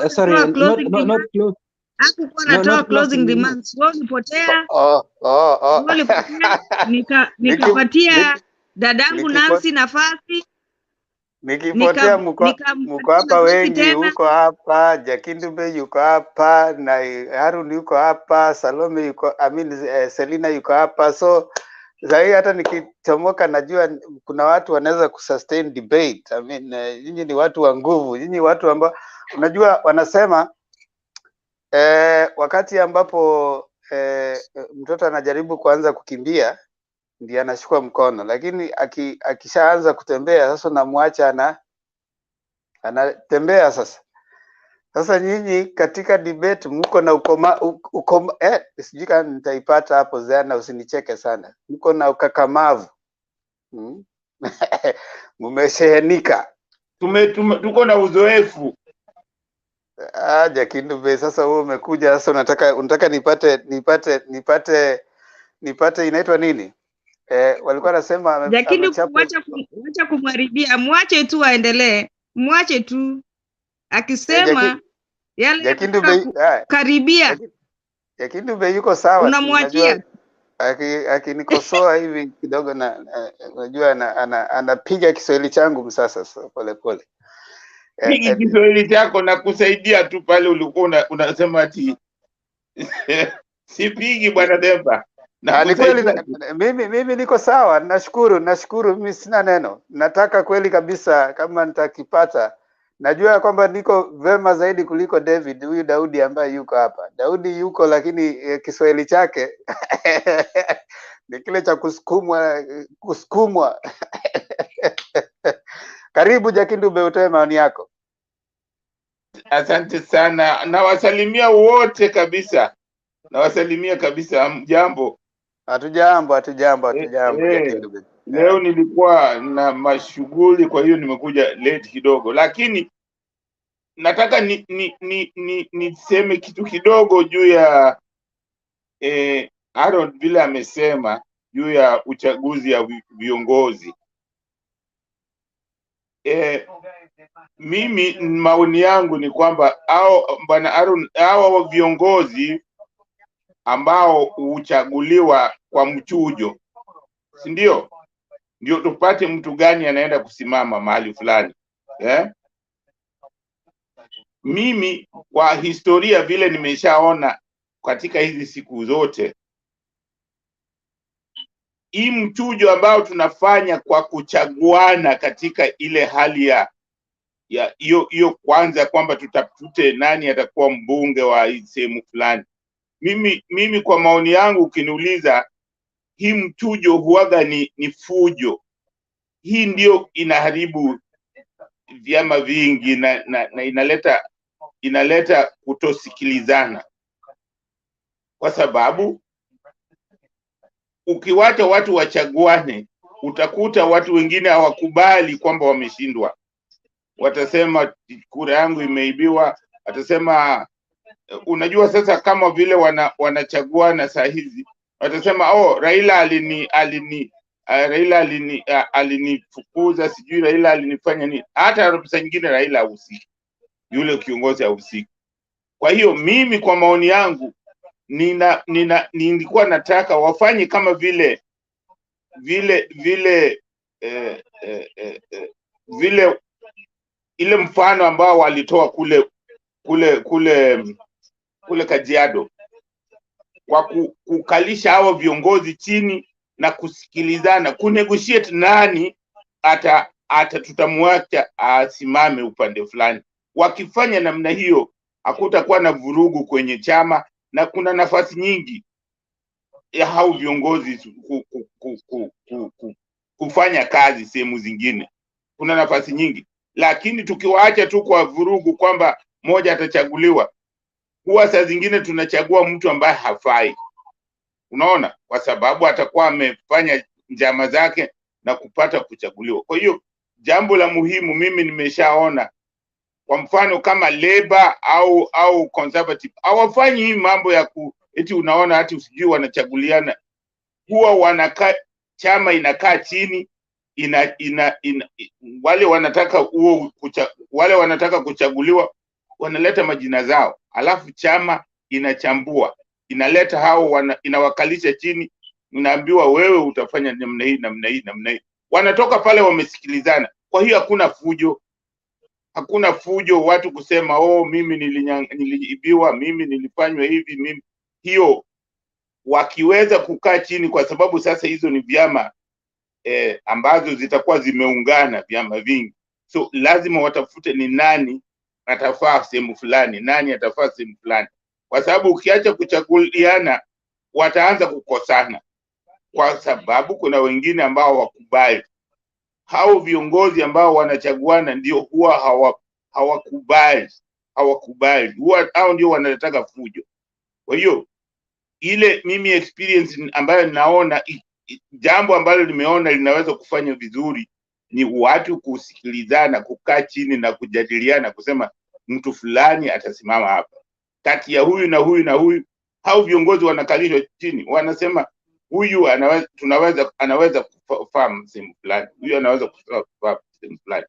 Sorry, not close. Hakukuwa natoa closing remarks. Wewe ulipotea. Nikapatia dadangu Nancy nafasi. Nikipotea mko hapa wengi, huko hapa, Jakindube yuko hapa, na Harun yuko hapa, Salome yuko, Selina yuko hapa. So zaidi hata nikichomoka najua kuna watu wanaweza kusustain debate. Nyinyi ni watu wa nguvu, nyinyi watu ambao unajua wanasema wakati ambapo mtoto anajaribu kuanza kukimbia ndiye anashukua mkono, lakini akishaanza kutembea sasa namwacha anatembea sasa. Sasa nyinyi katika debate mko na sijui kama nitaipata hapo Zana, usinicheke sana. Mko na ukakamavu. Mumeshehenika. Tuko na uzoefu. Jakindube, sasa wewe umekuja sasa unataka nipate inaitwa nini? Walikuwa nasema Jakindube, wacha kumharibia, mwache tu aendelee. Mwache tu akisema yale Jakindube karibia. Jakindube yuko sawa, unamwachia akinikosoa hivi kidogo na unajua anapiga Kiswahili changu sasa pole pole. Kiswahili chako na kusaidia tu pale ulikuwa unasema ati sipigi bwana Demba. Na ni kweli mimi niko sawa, nashukuru, mimi sina neno. Nataka kweli kabisa kama nitakipata. Najua kwamba niko vema zaidi kuliko David, huyu Daudi ambaye yuko hapa. Daudi yuko lakini Kiswahili chake ni kile cha kusukumwa. Karibu Jakindube, utoe maoni yako. Asante sana, nawasalimia wote kabisa, nawasalimia kabisa. Mjambo? Hatujambo Jakindube. Leo nilikuwa na mashughuli, kwa hiyo nimekuja late kidogo, lakini nataka niseme kitu kidogo juu ya Aaron vile amesema juu ya uchaguzi ya viongozi. Mimi maoni yangu ni kwamba bwana Aaron, hao viongozi ambao huchaguliwa kwa mchujo, si ndio tupate mtu gani anaenda kusimama mahali fulani Mimi kwa historia vile nimeshaona katika hizi siku zote, hii mchujo ambao tunafanya kwa kuchaguana katika ile hali ya hiyo kwanza, kwamba tutafute nani atakuwa mbunge wa sehemu fulani. Mimi kwa maoni yangu, ukiniuliza, hii mchujo huaga ni fujo. Hii ndio inaharibu vyama vingi na inaleta kutosikilizana, kwa sababu ukiwacha watu wachaguane, utakuta watu wengine hawakubali kwamba wameshindwa. Watasema kura yangu imeibiwa, watasema unajua, sasa kama vile wanachaguana saa hizi, watasema Raila alinifukuza, sijui Raila alinifanya nini. Hata saa nyingine Raila hahusiki, yule kiongozi hahusiki. Kwa hiyo mimi kwa maoni yangu nilikuwa nataka wafanye kama vile ile mfano ambao walitoa kule Kajiado, kwa kukalisha hao viongozi chini na kusikilizana, kunegotiate nani tutamwacha asimame upande fulani. Wakifanya namna hiyo, hakutakuwa na vurugu kwenye chama, na kuna nafasi nyingi ya hao viongozi kufanya kazi sehemu zingine. Kuna nafasi nyingi, lakini tukiwaacha tu kwa vurugu kwamba moja atachaguliwa, huwa saa zingine tunachagua mtu ambaye hafai, unaona, kwa sababu atakuwa amefanya njama zake na kupata kuchaguliwa. Kwa hiyo jambo la muhimu mimi nimeshaona, kwa mfano kama Labour au Conservative, hawafanyi hii mambo ya eti unaona hati usijui wanachaguliana. Huwa wanakaa, chama inakaa chini, wale wanataka kuchaguliwa wanaleta majina zao, alafu chama inachambua, inaleta hao inawakalisha chini, unaambiwa wewe utafanya namna hii namna hii namna hii. Wanatoka pale wamesikilizana. Kwa hiyo hakuna fujo watu kusema mimi niliibiwa, mimi nilifanywa hivi, mimi. Hiyo wakiweza kukaa chini, kwa sababu sasa hizo ni vyama ambazo zitakuwa zimeungana, vyama vingi, so lazima watafute ni nani atafaa sehemu fulani, nani atafaa sehemu fulani, kwa sababu ukiacha kuchaguliana wataanza kukosana, kwa sababu kuna wengine ambao wakubali. Hao viongozi ambao wanachaguana ndio huwa hawakubali, huwa hao ndio wanataka fujo. Kwa hiyo ile mimi experience ambayo naona, jambo ambalo nimeona linaweza kufanya vizuri ni watu kusikilizana, kukaa chini na kujadiliana, kusema mtu fulani atasimama hapa kati ya huyu na huyu na huyu. Hao viongozi wanakalishwa chini, wanasema huyu anaweza kufahamu sehemu fulani, huyu anaweza kufahamu sehemu fulani.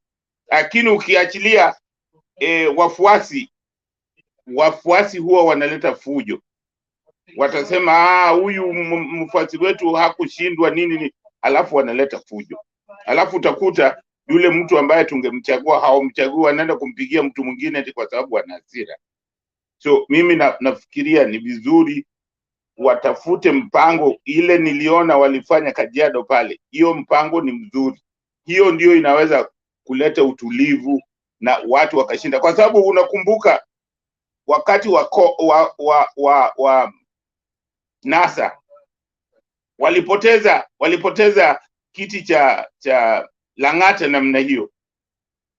Lakini ukiachilia wafuasi huwa wanaleta fujo. Watasema huyu mfuasi wetu hakushindwa nini, alafu wanaleta fujo. Alafu utakuta yule mtu ambaye tungemchagua hawamchagua, anaenda kumpigia mtu mwingine eti kwa sababu ana hasira. So mimi nafikiria ni vizuri watafute mpango. Ile niliona walifanya Kajiado pale, hiyo mpango ni mzuri. Hiyo ndio inaweza kuleta utulivu na watu wakashinda, kwa sababu unakumbuka wakati wa NASA walipoteza kiti cha Lang'ata namna hiyo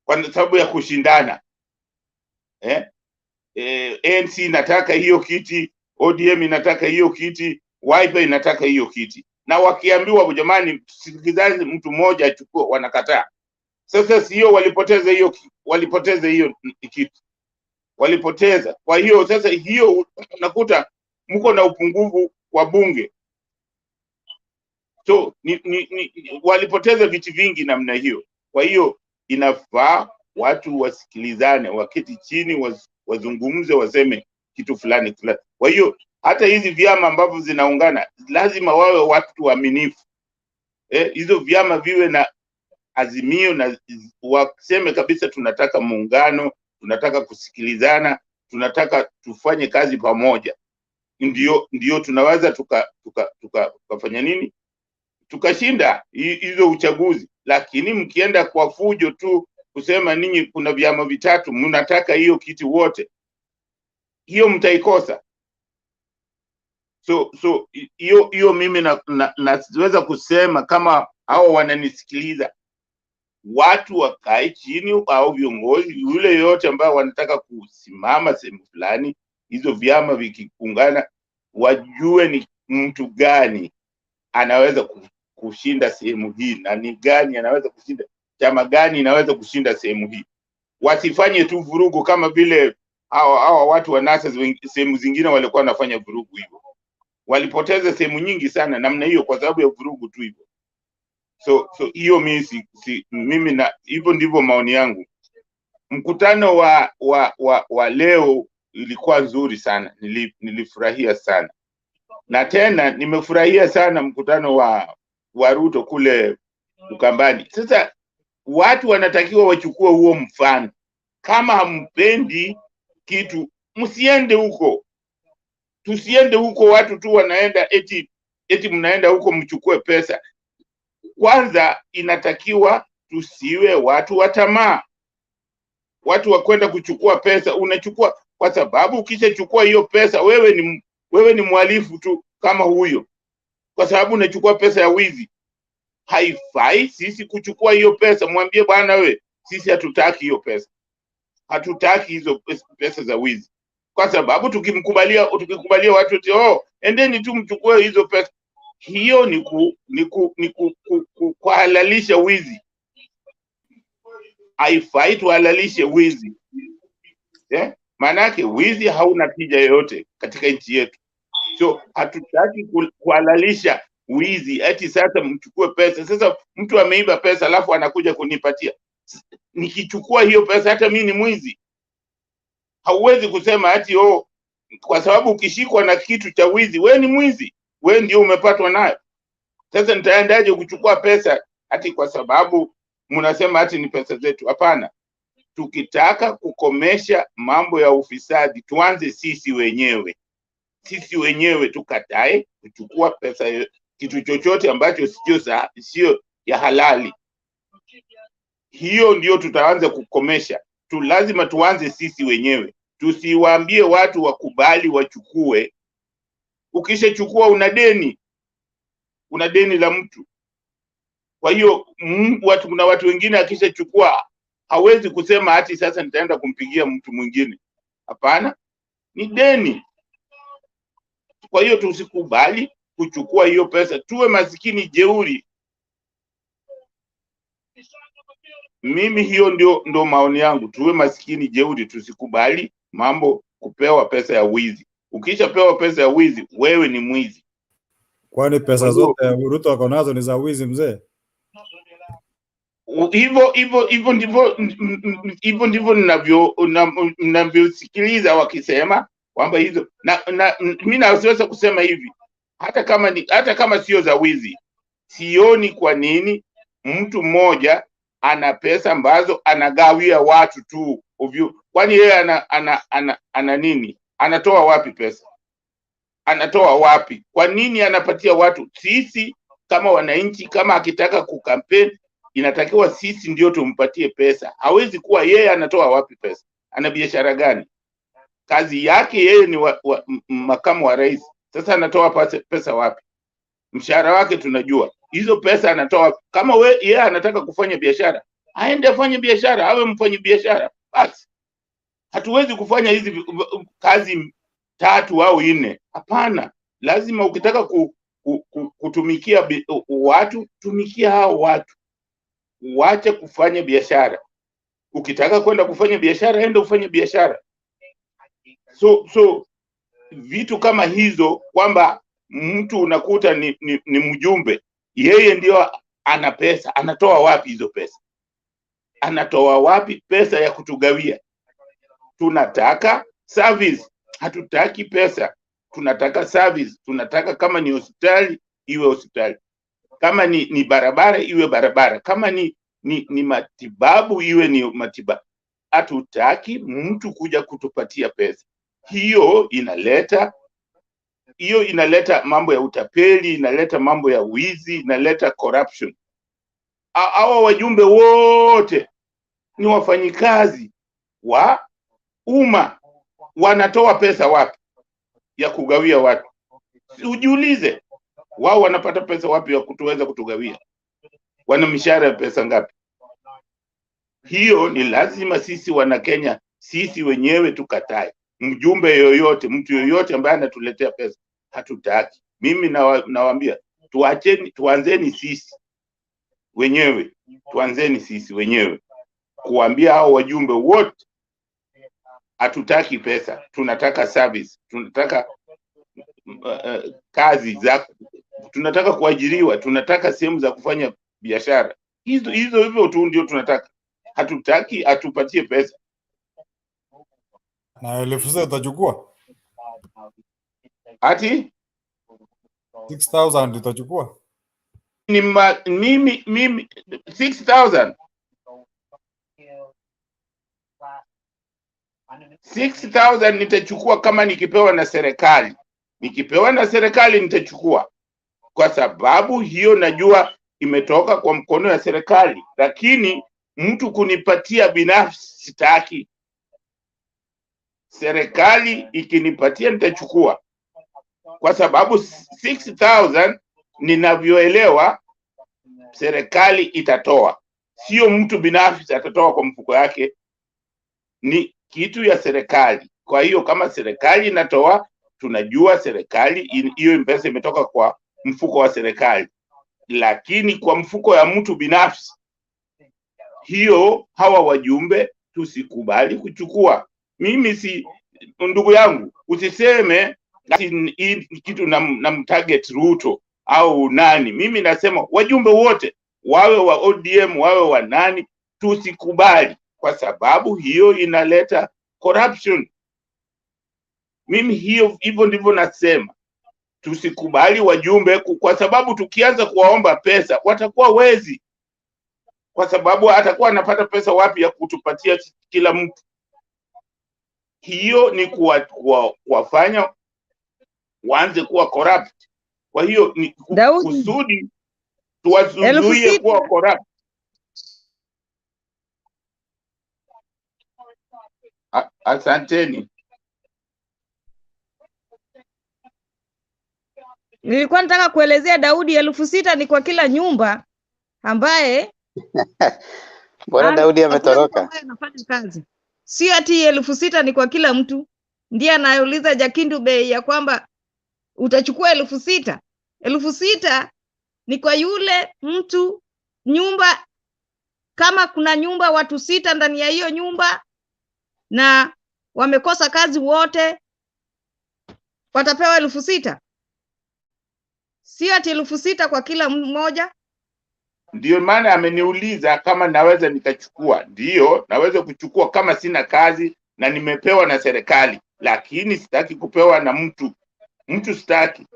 kwa sababu ya kushindana. ANC inataka hiyo kiti, ODM inataka hiyo kiti, Wiper inataka hiyo kiti, na wakiambiwa jamani, sikilizaji, mtu mmoja achukue, wanakataa. Sasa sio walipoteza hiyo kiti, walipoteza. Kwa hiyo sasa hiyo unakuta mko na upungufu wa bunge, so walipoteza viti vingi namna hiyo. Kwa hiyo inafaa watu wasikilizane, waketi chini, wazungumze, waseme kitu fulani fulani. Kwa hiyo hata hizi vyama ambavyo zinaungana lazima wawe watu waaminifu. Hizo vyama viwe na azimio na waseme kabisa, tunataka muungano, tunataka kusikilizana, tunataka tufanye kazi pamoja. Ndio tunaweza tukafanya nini, tukashinda hizo uchaguzi. Lakini mkienda kwa fujo tu kusema ninyi kuna vyama vitatu mnataka hiyo kiti wote, hiyo mtaikosa. So hiyo mimi naweza kusema, kama hao wananisikiliza, watu wakae chini, au viongozi yule yote ambao wanataka kusimama sehemu fulani, hizo vyama vikiungana, wajue ni mtu gani anaweza kushinda sehemu hii na ni gani anaweza kushinda, chama gani inaweza kushinda sehemu hii. Wasifanye tu vurugu kama vile hawa watu wa NASA sehemu zingine walikuwa wanafanya vurugu hivyo. Walipoteza sehemu nyingi sana namna hiyo kwa sababu ya vurugu tu hivyo. So hiyo mimi na hivyo ndivyo maoni yangu. Mkutano wa leo ilikuwa nzuri sana, nilifurahia sana. Na tena nimefurahia sana mkutano wa Ruto kule Ukambani. Sasa watu wanatakiwa wachukue huo mfano. Kama hampendi kitu, msiende huko. Tusiende huko watu tu wanaenda eti mnaenda huko mchukue pesa. Kwanza inatakiwa tusiwe watu wa tamaa. Watu wa kwenda kuchukua pesa, unachukua kwa sababu ukishachukua hiyo pesa wewe ni mhalifu tu kama huyo, kwa sababu unachukua pesa ya wizi. Haifai sisi kuchukua hiyo pesa. Mwambie bwana, sisi hatutaki hiyo pesa, hatutaki hizo pesa za wizi, kwa sababu tukikubalia watu endeni tu mchukue hizo pesa, hiyo ni kuhalalisha wizi. Haifai tuhalalishe wizi. Maanake wizi hauna tija yoyote katika nchi yetu. So hatutaki kuhalalisha wizi eti sasa mchukue pesa. Sasa mtu ameiba pesa alafu anakuja kunipatia, nikichukua hiyo pesa hata mimi ni mwizi. Hauwezi kusema ati kwa sababu ukishikwa na kitu cha wizi wewe ni mwizi, wewe ndio umepatwa nayo. Sasa nitaendaje kuchukua pesa ati kwa sababu mnasema ati ni pesa zetu? Hapana. Tukitaka kukomesha mambo ya ufisadi, tuanze sisi wenyewe tukatae kuchukua pesa, kitu chochote ambacho sio ya halali. Hiyo ndio tutaanza kukomesha. Lazima tuanze sisi wenyewe, tusiwaambie watu wakubali wachukue. Ukishachukua una deni la mtu. Kwa hiyo kuna watu wengine akishachukua hawezi kusema ati sasa nitaenda kumpigia mtu mwingine. Hapana, ni deni. Kwa hiyo tusikubali kuchukua hiyo pesa, tuwe masikini jeuri. Mimi hiyo ndio maoni yangu, tuwe masikini jeuri, tusikubali mambo kupewa pesa ya wizi. Ukishapewa pesa ya wizi, wewe ni mwizi. Kwani pesa zote Ruto ako nazo ni za wizi mzee? Hivyo ndivyo ninavyosikiliza wakisema kwamba hizo, na mimi naweza kusema hivi, hata kama sio za wizi, sioni kwa nini mtu mmoja ana pesa ambazo anagawia watu tu ovyo. Kwani yeye ana nini? Anatoa wapi pesa? anatoa wapi? Kwa nini anapatia watu? Sisi kama wananchi, kama akitaka kukampeni, inatakiwa sisi ndio tumpatie pesa. Hawezi kuwa yeye anatoa wapi pesa? Ana biashara gani? Kazi yake yeye ni makamu wa rais. Sasa anatoa pesa wapi? Mshahara wake tunajua. Hizo pesa anatoa. Kama yeye anataka kufanya biashara, aende afanye biashara, awe mfanyi biashara. Basi hatuwezi kufanya hizi kazi 3 au 4. Hapana, lazima ukitaka kutumikia watu, tumikia hao watu. Uache kufanya biashara. Ukitaka kwenda kufanya biashara, enda ufanye biashara. So vitu kama hizo, kwamba mtu unakuta ni mjumbe, yeye ndio ana pesa, anatoa wapi hizo pesa? Anatoa wapi pesa ya kutugawia? Tunataka service, hatutaki pesa. Tunataka service, tunataka kama ni hospitali iwe hospitali, kama ni barabara iwe barabara, kama ni matibabu iwe ni matibabu. Hatutaki mtu kuja kutupatia pesa. Hiyo inaleta mambo ya utapeli, inaleta mambo ya wizi, inaleta corruption. Hawa wajumbe wote ni wafanyikazi wa umma, wanatoa pesa wapi ya kugawia watu? Ujiulize, wao wanapata pesa wapi ya kutuweza kutugawia? Wana mishahara ya pesa ngapi? Hiyo ni lazima sisi wana Kenya, sisi wenyewe tukatae. Mjumbe yoyote, mtu yoyote ambaye anatuletea pesa, hatutaki. Mimi nawaambia tuanzeni sisi wenyewe kuambia hao wajumbe wote, hatutaki pesa, tunataka service, tunataka kazi za, tunataka kuajiriwa, tunataka sehemu za kufanya biashara. Hivyo tu ndio tunataka. Hatutaki atupatie pesa. Na 1000 utachukua? Ati 6000 utachukua? Mimi 6000 nitachukua kama nikipewa na serikali. Nikipewa na serikali nitachukua, kwa sababu hiyo najua imetoka kwa mkono ya serikali. Lakini mtu kunipatia binafsi sitaki. Serikali ikinipatia nitachukua, kwa sababu 6000 ninavyoelewa serikali itatoa, sio mtu binafsi atatoa kwa mfuko yake, ni kitu ya serikali. Kwa hiyo kama serikali inatoa, tunajua serikali hiyo pesa imetoka kwa mfuko wa serikali. Lakini kwa mfuko ya mtu binafsi, hiyo hawa wajumbe tusikubali kuchukua. Mimi si ndugu yangu, usiseme hii kitu na target Ruto au nani. Mimi nasema wajumbe wote, wawe wa ODM wawe wa nani, tusikubali, kwa sababu hiyo inaleta corruption. Mimi hivyo ndivyo nasema, tusikubali wajumbe, kwa sababu tukianza kuwaomba pesa watakuwa wezi, kwa sababu atakuwa anapata pesa wapi ya kutupatia kila mtu? Hiyo ni kuwafanya waanze kuwa corrupt. Kwa hiyo ni kusudi tuwazuie kuwa corrupt. Asanteni. Nilikuwa nataka kuelezea Daudi, 6000 ni kwa kila nyumba ambaye Bwana Daudi ametoroka. Anafanya kazi. Si ati 6000 ni kwa kila mtu. Ndiye anayeuliza Jakindu Bay ya kwamba utachukua 6000. 6000 ni kwa yule mtu nyumba, kama kuna nyumba watu 6 ndani ya hiyo nyumba na wamekosa kazi wote, watapewa 6000. Si ati 6000 kwa kila mmoja. Ndio maana ameniuliza kama naweza nikachukua. Ndio, naweza kuchukua kama sina kazi na nimepewa na serikali, lakini sitaki kupewa na mtu sitaki.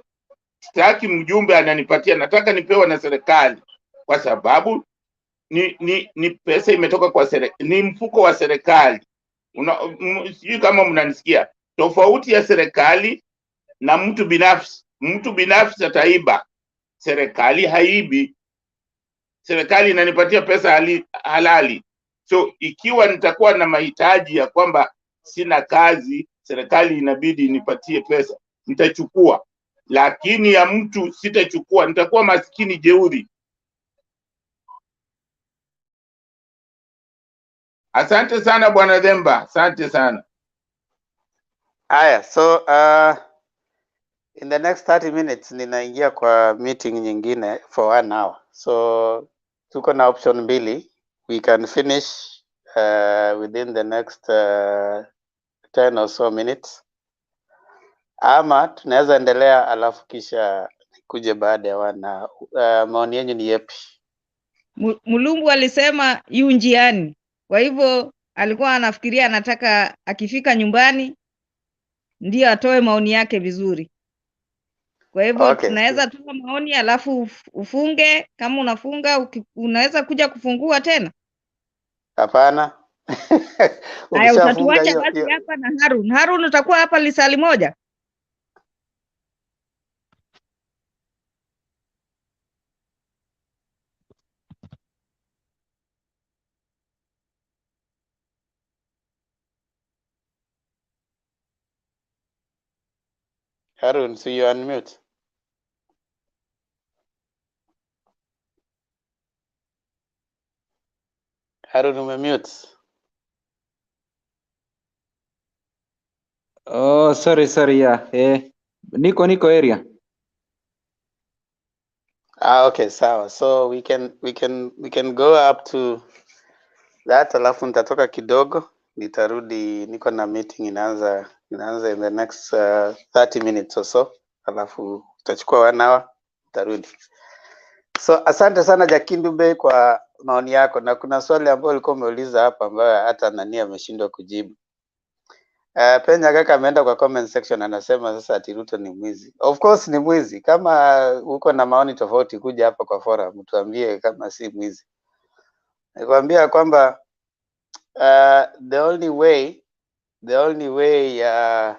Sitaki mjumbe ananipatia, nataka nipewa na serikali, kwa sababu ni pesa imetoka kwa serikali, ni mfuko wa serikali. Sijui kama mnanisikia. Tofauti ya serikali na mtu binafsi ataiba. Serikali haibi. Serikali inanipatia pesa halali. So ikiwa nitakuwa na mahitaji ya kwamba sina kazi, serikali inabidi inipatie pesa, nitachukua. Lakini ya mtu sitachukua, nitakuwa maskini jeuri. Asante sana Bwana Demba, asante sana. Aya, so in the next 30 minutes ninaingia kwa meeting nyingine for 1 hour. So tuko na option mbili. We can finish within the next 10 or so minutes, ama tunaweza endelea alafu kisha kuje baada ya 1 hour. Maoni yenu ni yepi? Mulumbu alisema yu njiani, kwa hivyo alikuwa anafikiria anataka akifika nyumbani ndio atoe maoni yake vizuri. Kwa hivyo Okay. tunaweza toa maoni alafu ufunge. Kama unafunga unaweza kuja kufungua tena. Hapana. Haya, Ukishafunga utatuacha hiyo basi hapa na Harun. Harun utakuwa hapa lisali moja. Harun, so you unmute. Harun umemute. Oh, sorry, yeah. Niko area. Okay, sawa. So we can go up to that, alafu nitatoka kidogo, nitarudi, niko na meeting inaanza in the next 30 minutes or so, alafu tutachukua 1 hour, nitarudi. So asante sana Jakindube kwa maoni yako, na kuna swali ambayo ulikuwa umeuliza hapa ambayo hata nani ameshindwa kujibu. Penya kaka ameenda kwa comment section anasema sasa ati Ruto ni mwizi. Of course ni mwizi. Kama uko na maoni tofauti kuja hapa kwa forum tuambie kama si mwizi. Nikwambia kwamba the only way ya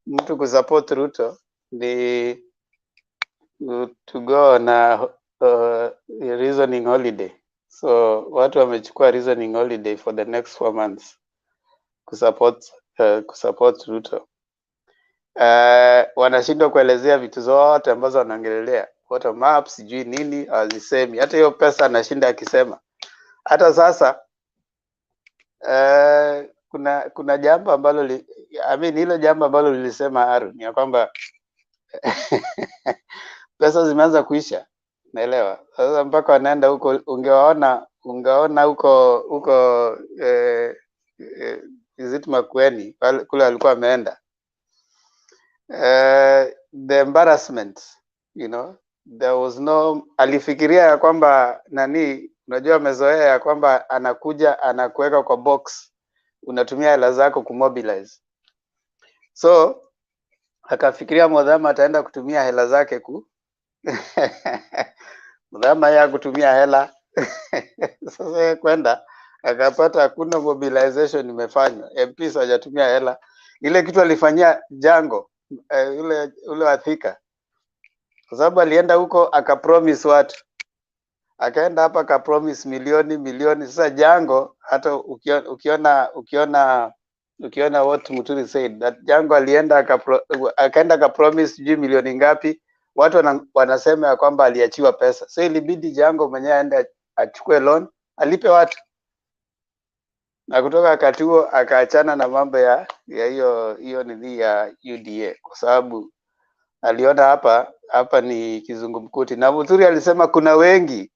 mtu kusupport Ruto ni to go na reasoning holiday. So watu wamechukua reasoning holiday for the next 4 months kusupport Ruto. Wanashindwa kuelezea vitu zote ambazo wanaongelelea, bottom up sijui nini, hazisemi. Hata hiyo pesa anashinda akisema. Hata sasa kuna jambo ambalo hilo jambo ambalo lilisema Harun ya kwamba pesa zimeanza kuisha, naelewa. Sasa mpaka wanaenda huko, ungewaona huko Izit Makueni kule alikuwa ameenda. The embarrassment, you know, there was no, alifikiria ya kwamba nani, unajua amezoea ya kwamba anakuja anakuweka kwa box, unatumia hela zako kumobilize. So akafikiria Mwadhama ataenda kutumia hela zake Mwadhama ya kutumia hela sasa kwenda akapata hakuna mobilization imefanywa, MPs hawajatumia hela. Ile kitu alifanyia Jango ule wa Thika, kwa sababu alienda huko akapromise watu, akaenda hapa akapromise milioni. Sasa Jango, hata ukiona what Muturi said, that Jango alienda akaenda akapromise sijui milioni ngapi, watu wanasema ya kwamba aliachiwa pesa. So ilibidi Jango mwenyewe aende achukue loan alipe watu, na kutoka wakati huo akaachana na mambo ya hiyo nini ya UDA, kwa sababu aliona hapa ni kizungumkuti. Na Muturi alisema kuna wengi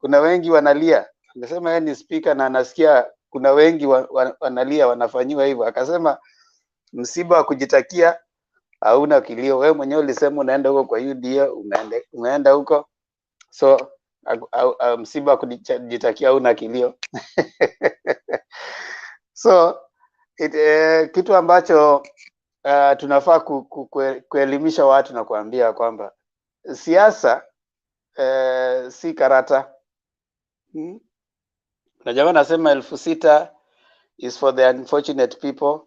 wanalia. Alisema yeye ni speaker na anasikia kuna wengi wanalia, wanafanyiwa hivyo. Akasema msiba wa kujitakia hauna kilio. Wewe mwenyewe ulisema unaenda huko kwa UDA, umeenda huko, so msiba wa kujitakia hauna kilio. So kitu ambacho tunafaa kuelimisha watu na kuambia kwamba siasa si karata. Na jamaa nasema 6,000 is for the unfortunate people,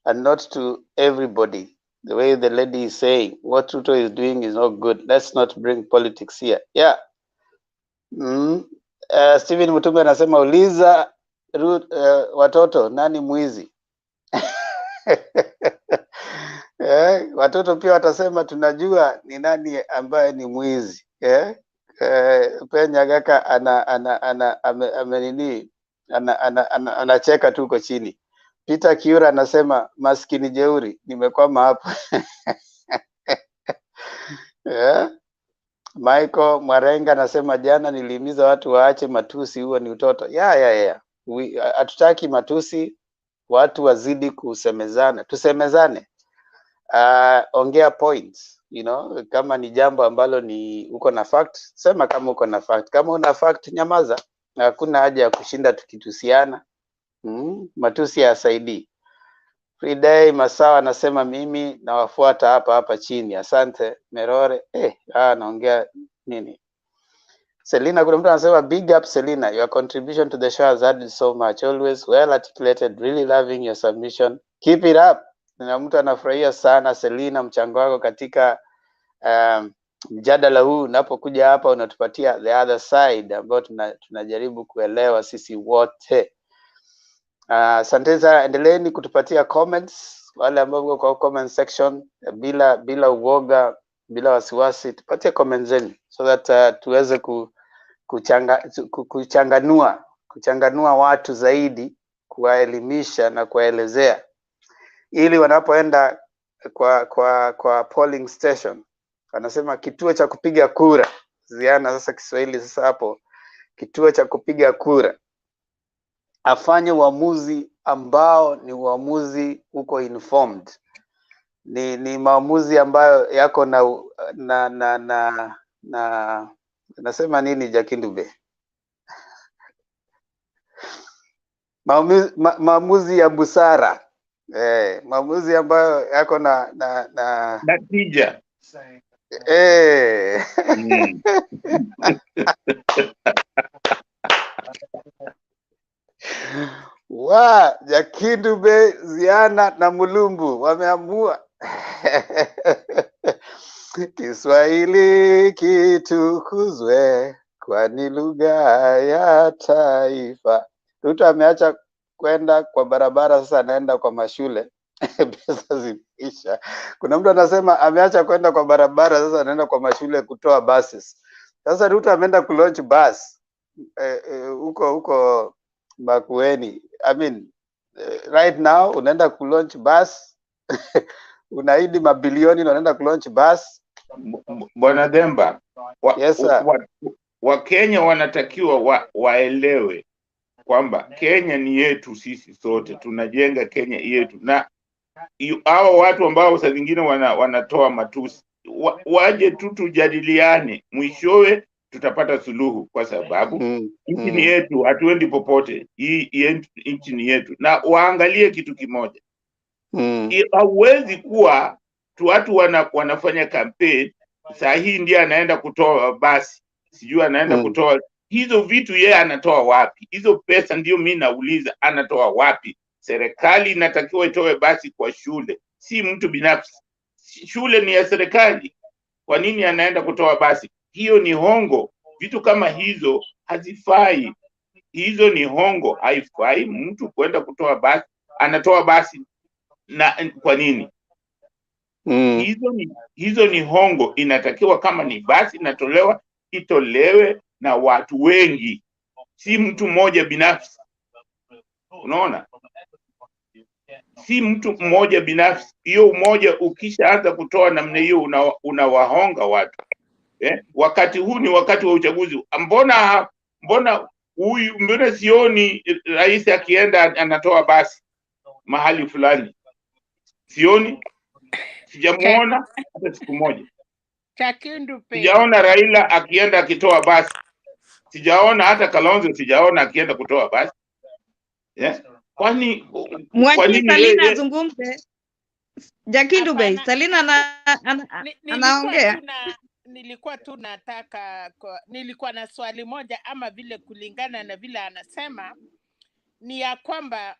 and not to everybody. The way the lady is saying, what Ruto is doing is not good. Let's not bring politics here. Yeah. Steven Mutumbe anasema uliza watoto nani mwizi? Watoto pia watasema tunajua ni nani ambaye ni mwizi. Penya Gaka anacheka tu uko chini. Peter Kiura anasema maskini jeuri, nimekwama hapo. Michael Mwarenga anasema jana nilihimiza watu waache matusi, huo ni utoto. Hatutaki matusi, watu wazidi kusemezana, tusemezane. Ongea points, kama ni jambo ambalo ni uko na fact, sema kama uko na fact. Kama una fact, nyamaza. Hakuna haja ya kushinda tukitusiana. Matusi hayasaidii. Friday Masawa anasema mimi nawafuata hapa chini. Asante Merore. Naongea nini? Selina, kuna mtu anasema big up Selina, your contribution to the show has added so much, always well articulated, really loving your submission, keep it up. Na mtu anafurahia sana Selina mchango wako katika mjadala huu. Unapokuja hapa unatupatia the other side ambao tunajaribu kuelewa sisi wote. Asante sana, endeleeni kutupatia comments, wale ambao wako kwa comment section, bila uoga, bila wasiwasi, tupatie comments zenu so that tuweze kuchanganua watu zaidi, kuwaelimisha na kuwaelezea, ili wanapoenda kwa polling station, wanasema kituo cha kupiga kura. Ziana sasa Kiswahili sasa hapo, kituo cha kupiga kura, afanye uamuzi ambao ni uamuzi uko informed, ni maamuzi ambayo yako na nasema nini Jakindube, maamuzi ya busara, maamuzi ambayo yako na tija. Jakindube, Ziana na Mulumbu wameamua. Kiswahili kitukuzwe, kwani lugha ya taifa. Ruto ameacha kwenda kwa barabara, sasa anaenda kwa mashule. Pesa zimeisha. Kuna mtu anasema ameacha kwenda kwa barabara, sasa anaenda kwa mashule kutoa buses. Sasa Ruto ameenda kulaunch bus huko Makueni. Right now unaenda kulaunch bus. Unaidi mabilioni na unaenda kulaunch bus. Bwana Demba, Wakenya wanatakiwa waelewe kwamba Kenya ni yetu sisi sote, tunajenga Kenya yetu, na hao watu ambao saa zingine wanatoa matusi waje tu tujadiliane, mwishowe tutapata suluhu, kwa sababu nchi ni yetu, hatuendi popote. Hii nchi ni yetu, na waangalie kitu kimoja. Hauwezi kuwa watu wanafanya campaign, saa hii ndiye anaenda kutoa basi, sijui anaenda kutoa hizo vitu, yeye anatoa wapi hizo pesa? Ndio mimi nauliza, anatoa wapi? Serikali inatakiwa itoe basi kwa shule, si mtu binafsi. Shule ni ya serikali, kwa nini anaenda kutoa basi? Hiyo ni hongo. Vitu kama hizo hazifai, hizo ni hongo. Haifai mtu kwenda kutoa basi, anatoa basi na kwa nini? Hizo ni hongo. Inatakiwa kama ni basi inatolewa, itolewe na watu wengi, si mtu mmoja binafsi. Unaona, si mtu mmoja binafsi. Hiyo umoja ukishaanza kutoa namna hiyo, unawahonga watu. Wakati huu ni wakati wa uchaguzi. Mbona sioni rais akienda anatoa basi mahali fulani? Sioni, sijamuona hata siku moja. Sijaona Raila akienda akitoa basi, sijaona hata Kalonzo, sijaona akienda kutoa basi. Kwani Salina azungumze. Jakindube, Salina anaongea. Nilikuwa tu nataka nilikuwa na swali moja, ama vile kulingana na vile anasema ni ya kwamba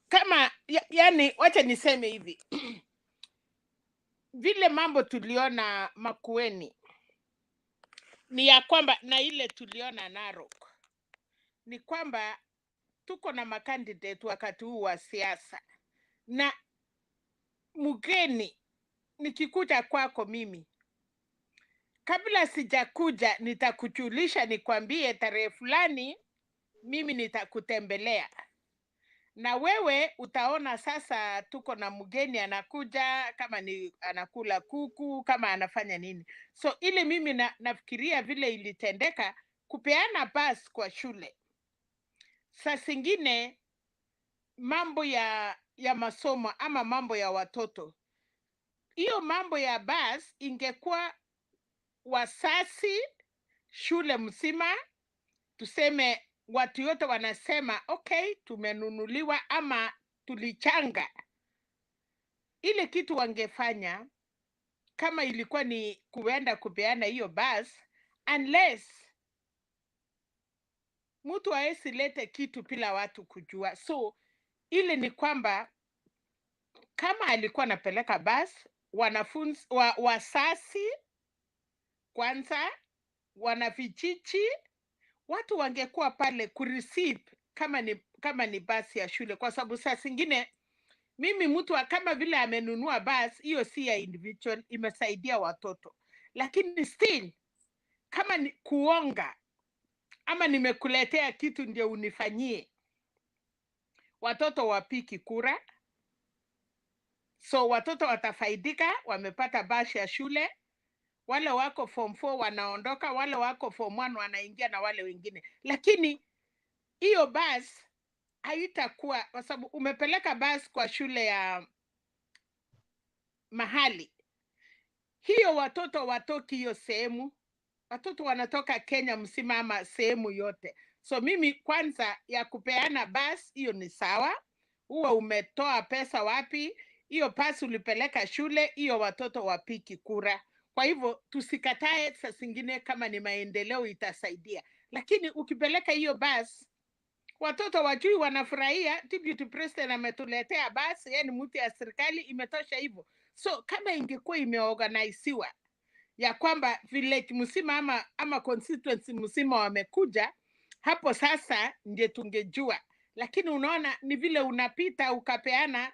kama yani, wacha niseme hivi vile mambo tuliona Makueni ni ya kwamba, na ile tuliona Narok ni kwamba tuko na makandidate wakati huu wa siasa, na mgeni nikikuja kwako mimi, kabla sijakuja nitakujulisha, nikwambie tarehe fulani mimi nitakutembelea, na wewe utaona sasa tuko na mgeni anakuja, kama ni anakula kuku, kama anafanya nini. So ili mimi nafikiria vile ilitendeka kupeana bus kwa shule. Saa zingine mambo ya masomo ama mambo ya watoto, hiyo mambo ya bus ingekuwa wasasi shule mzima, tuseme watu yote wanasema okay, tumenunuliwa ama tulichanga. Ile kitu wangefanya kama ilikuwa ni kuenda kupeana hiyo bus, unless mtu haesi lete kitu bila watu kujua. So ile ni kwamba kama alikuwa anapeleka bus, wanafunzi wasasi kwanza, wanavijiji, watu wangekuwa pale kureceive kama ni basi ya shule, kwa sababu saa zingine mimi mtu kama vile amenunua basi, hiyo si ya individual, imesaidia watoto, lakini still kama ni kuonga ama nimekuletea kitu ndio unifanyie, watoto wapiki kura, so watoto watafaidika, wamepata basi ya shule, wale wako form 4 wanaondoka, wale wako form 1 wanaingia na wale wengine. Lakini hiyo bus haitakuwa, kwa sababu umepeleka bus kwa shule ya mahali, hiyo watoto watoki hiyo sehemu, watoto wanatoka Kenya mzima ama sehemu yote. So mimi kwanza ya kupeana bus, hiyo ni sawa, huwa umetoa pesa wapi, hiyo bus ulipeleka shule, hiyo watoto wapiki kura. Kwa hivyo tusikatae, saa zingine kama ni maendeleo itasaidia, lakini ukipeleka hiyo bus watoto wajui wanafurahia, deputy president ametuletea basi, yani mtu ya serikali, imetosha hivyo. So kama ingekuwa imeorganiziwa ya kwamba village mzima ama constituency mzima wamekuja hapo, sasa ndiye tungejua. Lakini unaona ni vile unapita ukapeana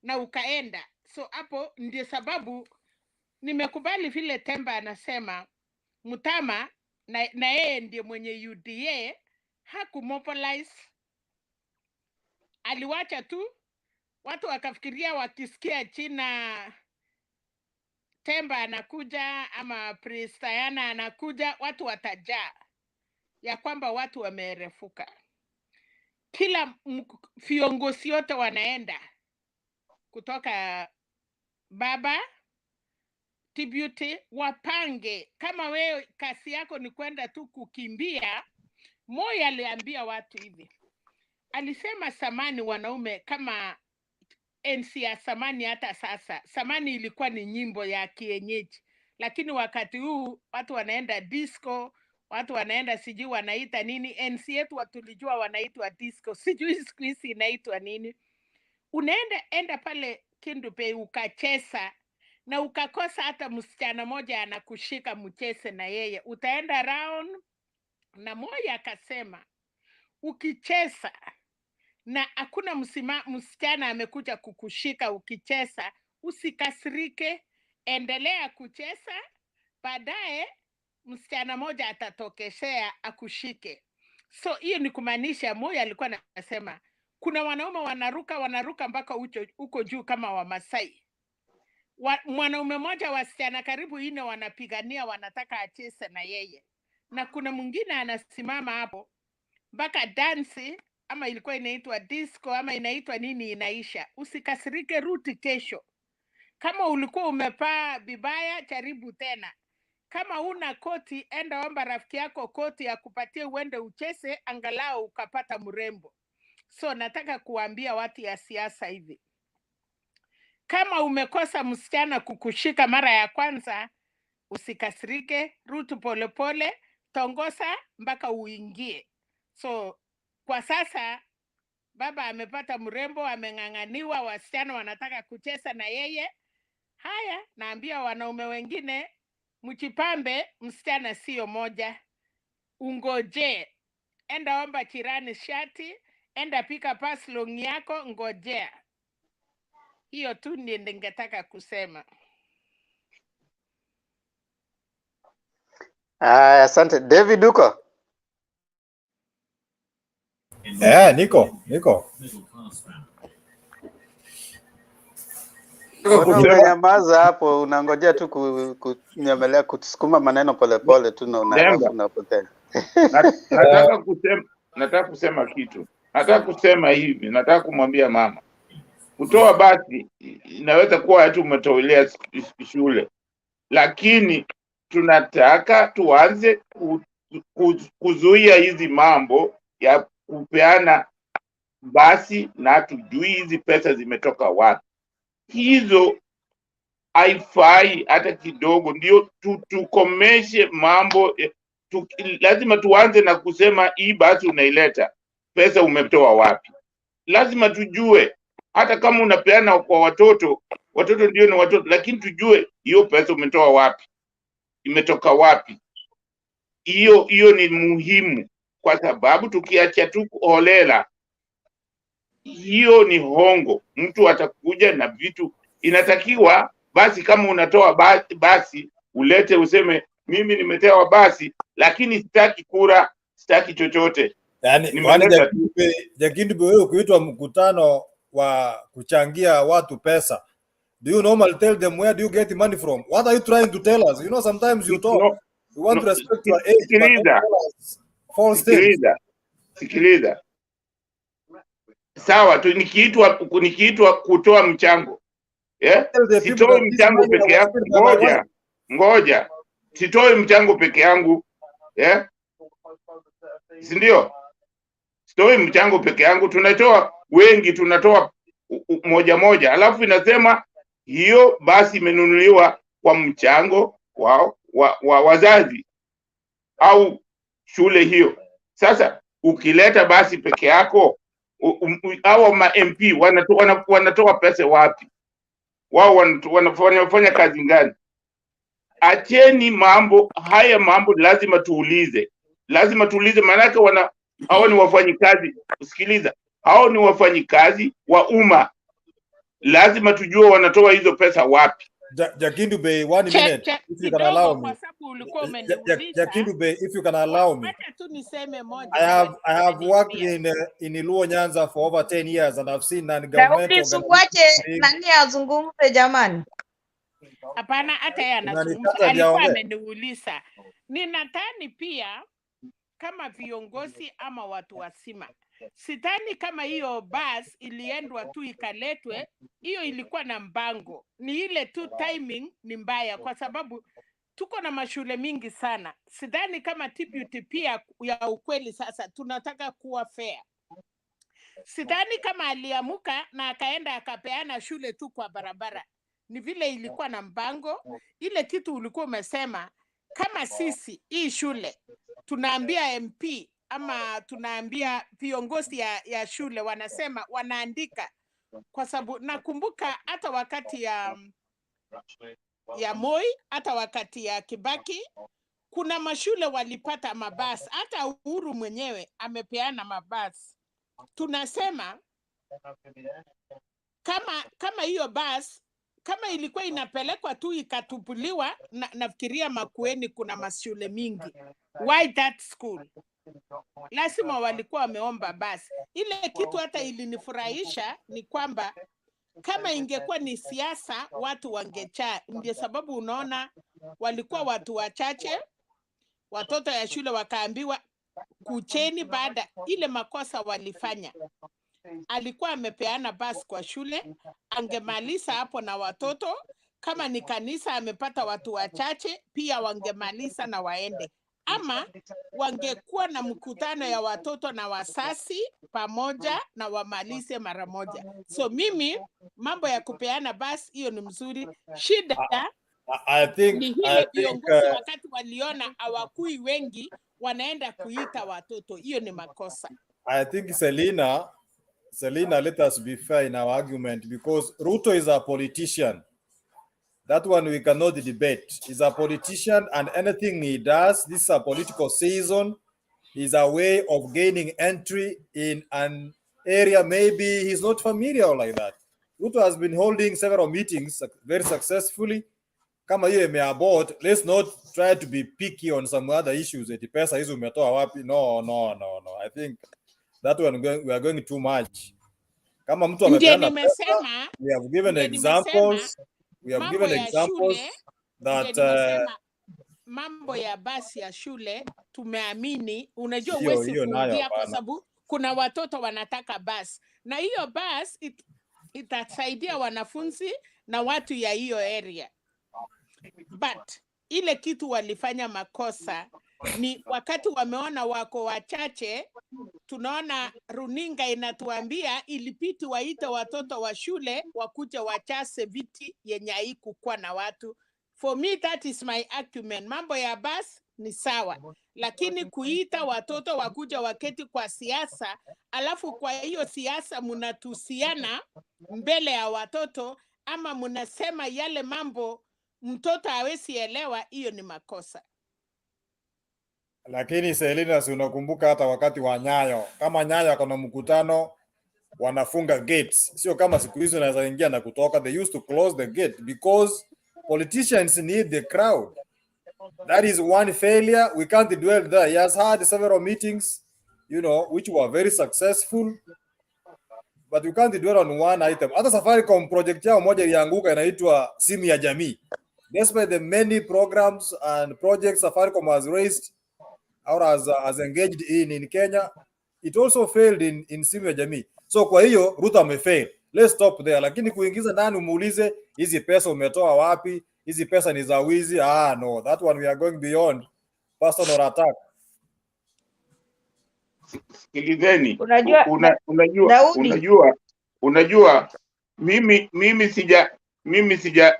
na ukaenda. So hapo ndiye sababu nimekubali vile Temba anasema Mutama na yeye ndiye mwenye UDA hakumobilize, aliwacha tu watu wakafikiria wakisikia jina Temba anakuja ama Pristayana anakuja, watu watajaa, ya kwamba watu wamerefuka. Kila viongozi yote wanaenda kutoka baba Tibuti, wapange. Kama wewe kazi yako ni kwenda tu kukimbia, Moi aliambia watu hivi, alisema samani wanaume kama enzi ya samani, hata sasa samani ilikuwa ni nyimbo ya kienyeji, lakini wakati huu watu wanaenda disco, watu wanaenda sijui wanaita nini. Enzi yetu tulijua wanaitwa disco, sijui siku hizi inaitwa nini. Enda pale Kindu Bay ukacheza na ukakosa hata msichana moja anakushika mcheze na yeye, utaenda round. Na Moi akasema ukicheza na hakuna msichana amekuja kukushika ukicheza, usikasirike, endelea kucheza, baadaye msichana moja atatokeshea akushike. So hiyo ni kumaanisha Moi alikuwa anasema kuna wanaume wanaruka mpaka huko juu kama Wamasai. Mwanaume mmoja wasichana karibu 4 wanapigania, wanataka acheze na yeye, na kuna mwingine anasimama hapo mpaka dansi ama ilikuwa inaitwa disco ama inaitwa nini inaisha. Usikasirike, ruti kesho. Kama ulikuwa umepaa vibaya, jaribu tena. Kama una koti, enda omba rafiki yako koti ya kupatie uende ucheze, angalau ukapata mrembo. So nataka kuambia watu ya siasa hivi, kama umekosa msichana kukushika mara ya kwanza, usikasirike, rutu polepole, tongosa mpaka uingie. So kwa sasa baba amepata mrembo, ameng'ang'aniwa, wasichana wanataka kucheza na yeye. Haya, naambia wanaume wengine, mchipambe, msichana sio moja. Ungoje, enda omba jirani shati, enda pika paslong yako, ngojea. Hiyo tu ndiyo ningetaka kusema. Asante. David uko? Niko. Mbona umenyamaza hapo? Unangojea tu kunyemelea kutusukuma maneno polepole tu na Demba, unapotea. nataka kusema kitu. Nataka kusema hivi, nataka kumwambia mama, kutoa basi inaweza kuwa hata umetolea shule, lakini tunataka tuanze kuzuia hizi mambo ya kupeana basi na tujui hizi pesa zimetoka wapi. Hizo haifai hata kidogo. Ndio tukomeshe mambo lazima tuanze na kusema hii basi unaileta, pesa umetoa wapi? Lazima tujue, hata kama unapeana kwa watoto ndio ni watoto, lakini tujue hiyo pesa umetoa wapi, imetoka wapi. Hiyo ni muhimu, kwa sababu tukiacha tu holela, hiyo ni hongo. Mtu atakuja na vitu, inatakiwa basi kama unatoa basi ulete useme mimi nimetoa basi, lakini sitaki kura, sitaki chochote. Yani Jakindube, wewe kuitwa mkutano wa kuchangia watu pesa, do you normally tell them where do you get money from? What are you trying to tell us? You know, sometimes you talk, you want to respect your age, but don't tell us false things. Sikiliza. Sawa tu, nikiitwa kutoa mchango, sitoi mchango peke yangu. Ngoja, sitoi mchango peke yangu, si ndio? Sitoi mchango peke yangu, tunatoa wengi, tunatoa moja, alafu inasema hiyo basi imenunuliwa kwa mchango wa wazazi au shule hiyo. Sasa ukileta basi peke yako, hao ma MP wanatoa pesa wapi? Wao wanafanya kazi gani? Acheni mambo haya, lazima tuulize, maanake hao ni wafanyikazi. Sikiliza, hao ni wafanyikazi wa umma, lazima tujue wanatoa hizo pesa wapi. Jakindube, 1 minute, if you can allow me. Jakindube, if you can allow me. I have worked in Luo Nyanza for over 10 years and I've seen non-government organizations. Nani azungumze jamani? Hapana, hata yeye anazungumza, alikuwa ameniuliza. Ninatani pia kama viongozi ama watu wasima, sitani kama hiyo bus iliendwa tu ikaletwe, hiyo ilikuwa na mpango. Ni ile tu timing ni mbaya, kwa sababu tuko na mashule mingi sana. Sidhani kama TPUT pia ya ukweli. Sasa tunataka kuwa fair. Sidhani kama aliamuka na akaenda akapeana shule tu kwa barabara. Ni vile ilikuwa na mpango. Ile kitu ulikuwa umesema, kama sisi hii shule tunaambia MP ama tunaambia viongozi ya shule, wanasema wanaandika, kwa sababu nakumbuka hata wakati ya Moi, hata wakati ya Kibaki, kuna mashule walipata mabasi, hata Uhuru mwenyewe amepeana mabasi. Tunasema kama hiyo basi kama ilikuwa inapelekwa tu ikatupuliwa, nafikiria Makueni kuna mashule mingi. Why that school? Lazima walikuwa wameomba basi. Ile kitu hata ilinifurahisha ni kwamba kama ingekuwa ni siasa watu wangechaa. Ndio sababu unaona walikuwa watu wachache, watoto ya shule wakaambiwa kucheni baada ile makosa walifanya. Alikuwa amepeana basi kwa shule, angemaliza hapo na watoto. Kama ni kanisa amepata watu wachache, pia wangemaliza na waende. Ama wangekuwa na mkutano ya watoto na wasasi pamoja na wamalize mara moja. So mimi mambo ya kupeana basi hiyo ni mzuri. Shida ni hile viongozi wakati waliona hawakui wengi wanaenda kuita watoto. Hiyo ni makosa. I think Selina, let us be fair in our argument, because Ruto is a politician. That one we cannot debate. He's a politician, and anything he does, this is a political season, is a way of gaining entry in an area maybe he's not familiar like that. Ruto has been holding several meetings very successfully. Kama hiyo imeabort, let's not try to be picky on some other issues. Eti pesa hizo umetoa wapi? No. I think that one we are going too much. Kama mtu Ndio amepeana pesa, nimesema, we have given ndio nimesema examples. We have mambo given ya examples shule, that ndio nimesema mambo ya basi ya shule tumeamini. Unajua huwezi hiyo nayo kuingia kwa hapana. sababu kuna watoto wanataka basi, na hiyo basi itasaidia wanafunzi na watu ya hiyo area. But ile kitu walifanya makosa ni wakati wameona wako wachache. Tunaona runinga inatuambia ilipiti waite watoto wa shule wakuja wachase viti yenye haikukuwa na watu. For me, that is my argument. Mambo ya bus ni sawa, lakini kuita watoto wakuja waketi kwa siasa, alafu kwa hiyo siasa munatusiana mbele ya watoto, ama munasema yale mambo mtoto hawezi elewa, hiyo ni makosa. Lakini Selina, si unakumbuka hata wakati wa Nyayo, kama Nyayo akona mkutano wanafunga gates, sio kama siku hizi unaweza ingia na kutoka. They used to close the gate because politicians need the crowd. That is one failure. We can't dwell there. He has had several meetings, which were very successful, but we can't dwell on one item. Hata Safaricom project yao moja ilianguka, inaitwa simu ya jamii. Despite the many programs and projects Safaricom has raised or has engaged in Kenya, it also failed in simu ya jamii. So kwa hiyo Ruto amefail. Let's stop there. Lakini kuingiza ndani umuulize hizi pesa umetoa wapi? Hizi pesa ni za wizi? No, that one we are going beyond personal attack. Sikilizeni, unajua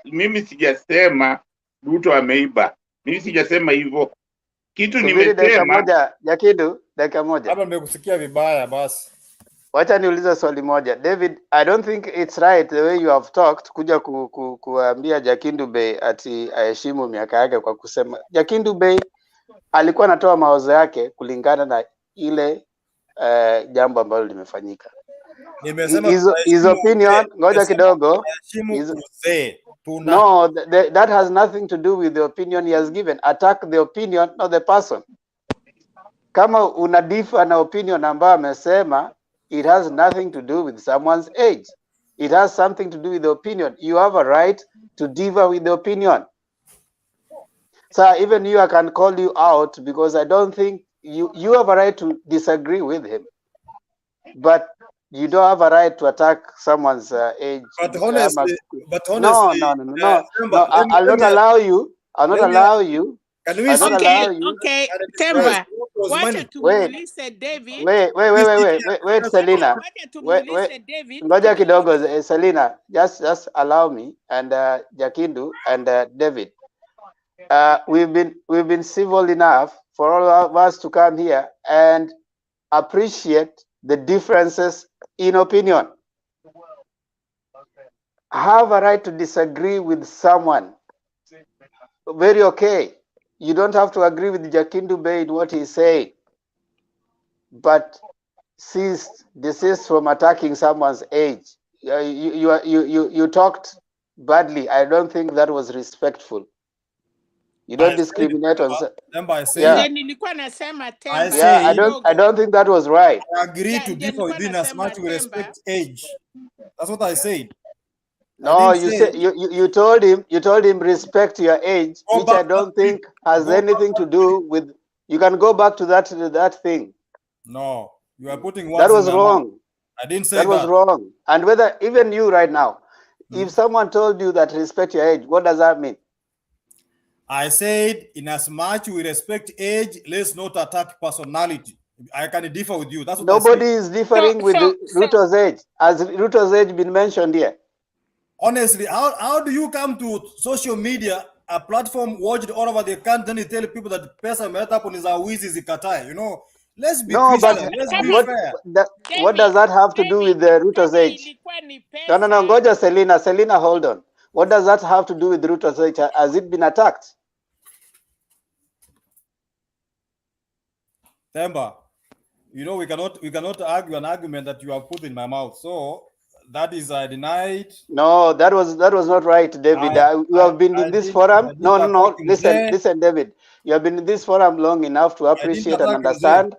mimi sijasema Ruto ameiba. Mimi sijasema hivyo. Kitu nimesema, dakika moja, Jakidu, dakika moja. Hapa nimekusikia vibaya basi. Wacha niulize swali moja. David, I don't think it's right the way you have talked kuja kuambia Jakindu Bey ati aheshimu miaka yake kwa kusema. Jakindu Bey alikuwa anatoa mawazo yake kulingana na ile jambo ambalo limefanyika. Nimesema his opinion, ngoja kidogo. No, that has nothing to do with the opinion he has given. Attack the opinion, not the person. Kama una differ na opinion ambayo amesema, it has nothing to do with someone's age. It has something to do with the opinion. You have a right to differ with the opinion. So even you, I can call you out because I don't think you have a right to disagree with him. But you don't have a right to attack someone's age. But honestly, no. I'll not allow you. I'll not allow you. Can we okay, Temba. Wacha tumuulize David. Wait, Selina. Ngoja kidogo, Selina. Just allow me and Jakindu and David. We've been civil enough for all of us to come here and appreciate the differences in opinion. Have a right to disagree with someone. Very okay. You don't have to agree with Jakindu Bey in what he's saying, but desist from attacking someone's age. You talked badly. I don't think that was respectful. You don't discriminate on. I don't think that was right. I agree to differ within as much we respect age. That's what I said. No, you told him respect your age, which I don't think has anything to do with. You can go back to that thing. No, you are putting words. That was wrong. I didn't say that. Was wrong. And whether even you right now, if someone told you that respect your age, what does that mean? I said, in as much we respect age, let's not attack personality. I can differ with you. That's what nobody is differing with Ruto's age. Has Ruto's age been mentioned here? Honestly, how do you come to social media, a platform watched all over the country, and tell people that pesa meta hapo ni za wizi zikatae? Let's be No, but Christian. Let's be what fair. what does that have to do with the Ruto's age? No, Ngoja Selina, hold on. What does that have to do with Ruto's age? Has it been attacked? Temba, you know we cannot argue an argument that you have put in my mouth. So that is denied. No, that was not right, David. You have been in this forum. No. Listen, David. You have been in this forum long enough to appreciate and understand.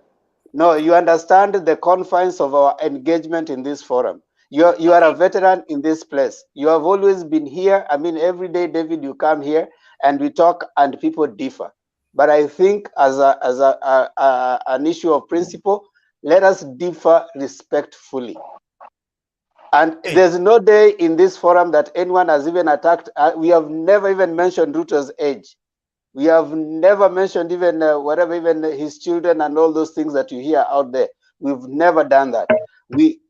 No, you understand the confines of our engagement in this forum. You are a veteran in this place. You have always been here. I mean, every day, David, you come here and we talk and people differ. But I think as an issue of principle, let us differ respectfully. And there's no day in this forum that anyone has even attacked. We have never even mentioned Ruto's age. We have never mentioned even even his children and all those things that you hear out there. We've never done that. We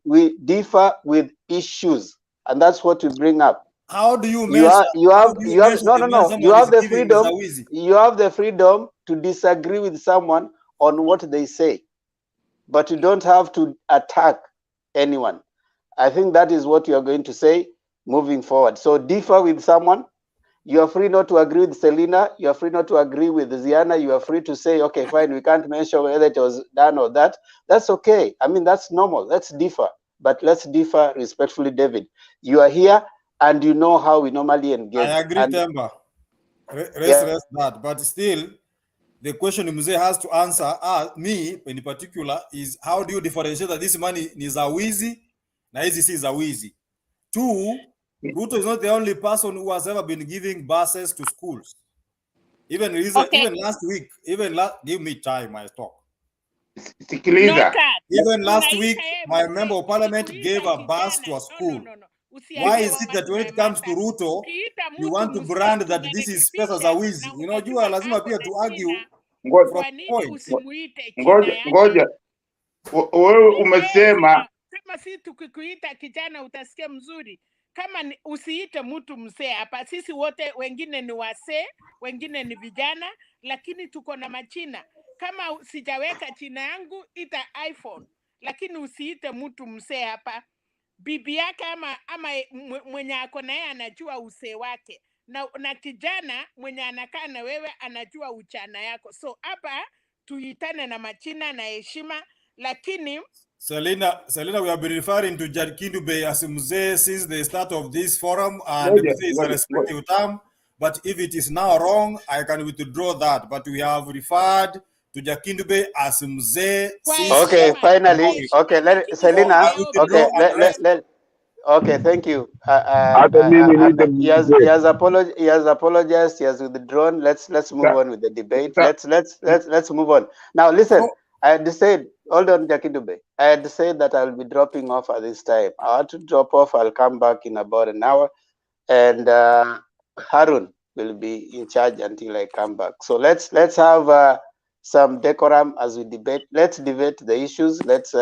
differ with issues, and that's what we bring up. How do you measure? You have the freedom. You have the freedom to disagree with someone on what they say, but you don't have to attack anyone. I think that is what you are going to say moving forward. So differ with someone. You are free not to agree with Selina. You are free not to agree with Ziana. You are free to say, okay, fine, we can't mention whether it was done or that. That's okay. I mean, that's normal. Let's differ. But let's differ respectfully, David. You are here and you know how we normally engage. I agree, Temba. Rest that. But still, the question Mzee has to answer, me in particular, is how do you differentiate that this money is a wizi, na hizi si za wizi? Two, Ruto is not the only person who has ever been giving buses to schools. Even last week, give me time, I talk. Even last week, my member of parliament gave a bus to a school. Why is it that when it comes to Ruto, you want to brand that this is pesa za wizi? You know, you are lazima pia to argue from points. Ngoja. Wewe umesema kama si tukikuita kijana utasikia mzuri. Kama usiite mtu mzee hapa. Sisi wote wengine ni wasee, wengine ni vijana, lakini tuko na machina. Kama sijaweka china yangu ita iPhone, lakini usiite mtu mzee hapa. Bibi yake ama mwenye ako na yeye anajua usee wake. Na kijana mwenye anakaa na wewe anajua uchana yako. So hapa tuitane na machina na heshima, lakini Selina, we have been referring to Kindu Bey as Mzee since the start of this forum, and Mzee is a respective term. But if it is now wrong, I can withdraw that. But we have referred to Kindu Bey as Mzee. Okay, finally. Okay, Selina. Okay, okay, thank you. He has apologized. He has withdrawn. Let's move on with the debate. Let's move on. Now listen. I had said, hold on, Jakidube. I had said that I'll be dropping off at this time. I had to drop off. I'll come back in about an hour, and Harun will be in charge until I come back. So let's have some decorum as we debate. Let's debate the issues. Let's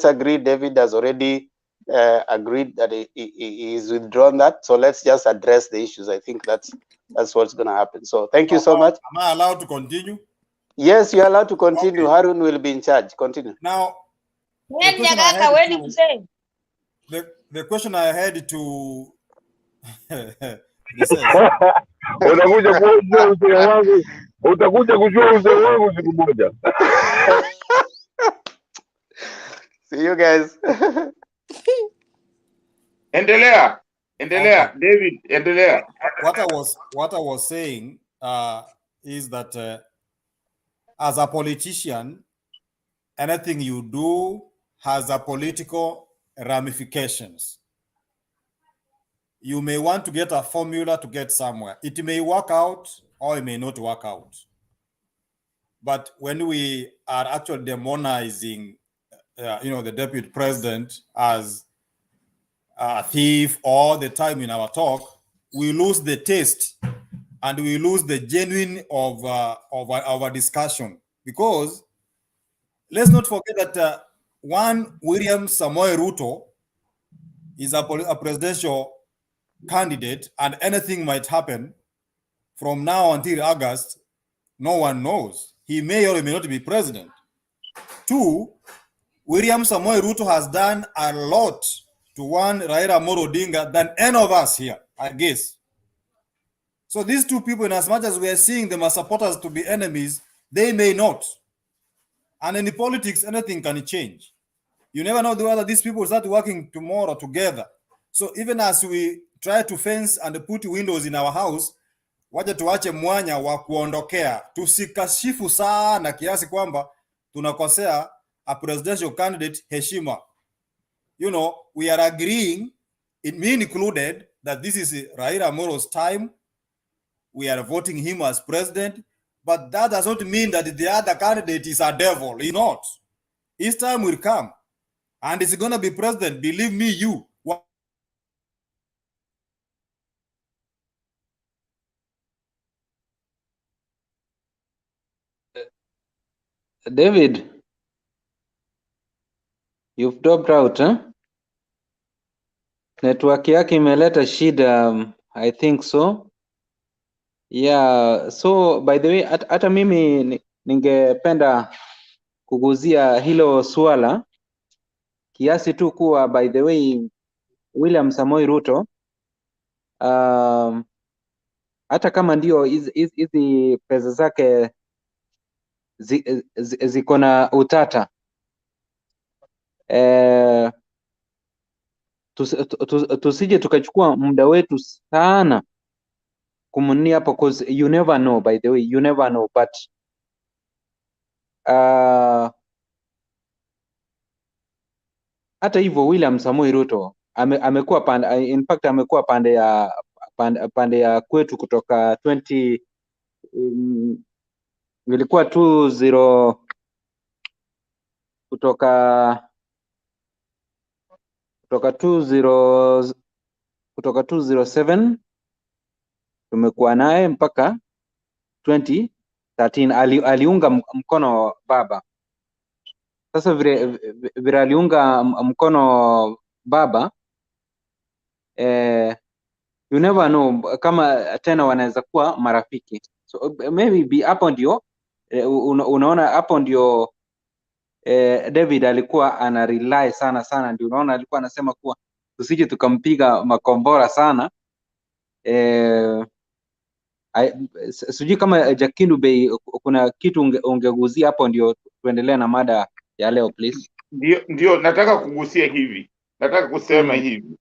agree. David has already agreed that he is withdrawn that. So let's just address the issues. I think that's what's going to happen. So thank you so much. Am I allowed to continue? Yes, you're allowed to continue. Okay. Harun will be in charge. Continue. Now, the question I had to See you guys. Endelea, David, endelea. What I was saying is that as a politician, anything you do has a political ramifications. You may want to get a formula to get somewhere. It may work out or it may not work out. But when we are actually demonizing, the deputy president as a thief all the time in our talk, we lose the taste and we lose the genuine of our discussion. Because let's not forget that one William Samoei Ruto is a presidential candidate, and anything might happen from now until August. No one knows. He may or may not be president. 2, William Samoei Ruto has done a lot to one Raila Odinga than any of us here, I guess. So these two people, in as much as we are seeing them as supporters to be enemies, they may not. And in politics, anything can change. You never know whether these people start working tomorrow together. So even as we try to fence and put windows in our house, waje tuache mwanya wa kuondokea. Tusikashifu sana kiasi kwamba tunakosea a presidential candidate heshima. You know, we are agreeing, me included, that this is Raila Amolo's time. We are voting him as president, but that does not mean that the other candidate is a devil. He's not. His time will come, and it's going to be president. Believe me, you. David, you've dropped out, huh? Network yake imeleta shida, I think so. Yeah, so by the way, hata mimi ningependa kuguzia hilo swala kiasi tu kuwa, by the way, William Samoei Ruto hata kama ndio hizi pesa zake ziko na utata, tusije tukachukua muda wetu sana kumnia hapo, cause you never know, by the way, you never know, but hata hivyo William Samoei Ruto amekuwa pande, in fact amekuwa pande ya kwetu kutoka 20 ilikuwa 20 kutoka 207 tumekuwa naye mpaka 2013 aliunga mkono baba. Sasa vile aliunga mkono baba, you never know kama tena wanaweza kuwa marafiki. So maybe hapo ndio unaona, hapo ndio David alikuwa ana rely sana, ndio unaona alikuwa anasema kuwa tusije tukampiga makombora sana. Sijui kama Jakindu Bey kuna kitu ungeguzia hapo, ndio tuendelee na mada ya leo please. Ndio nataka kugusia hivi, nataka kusema hivi,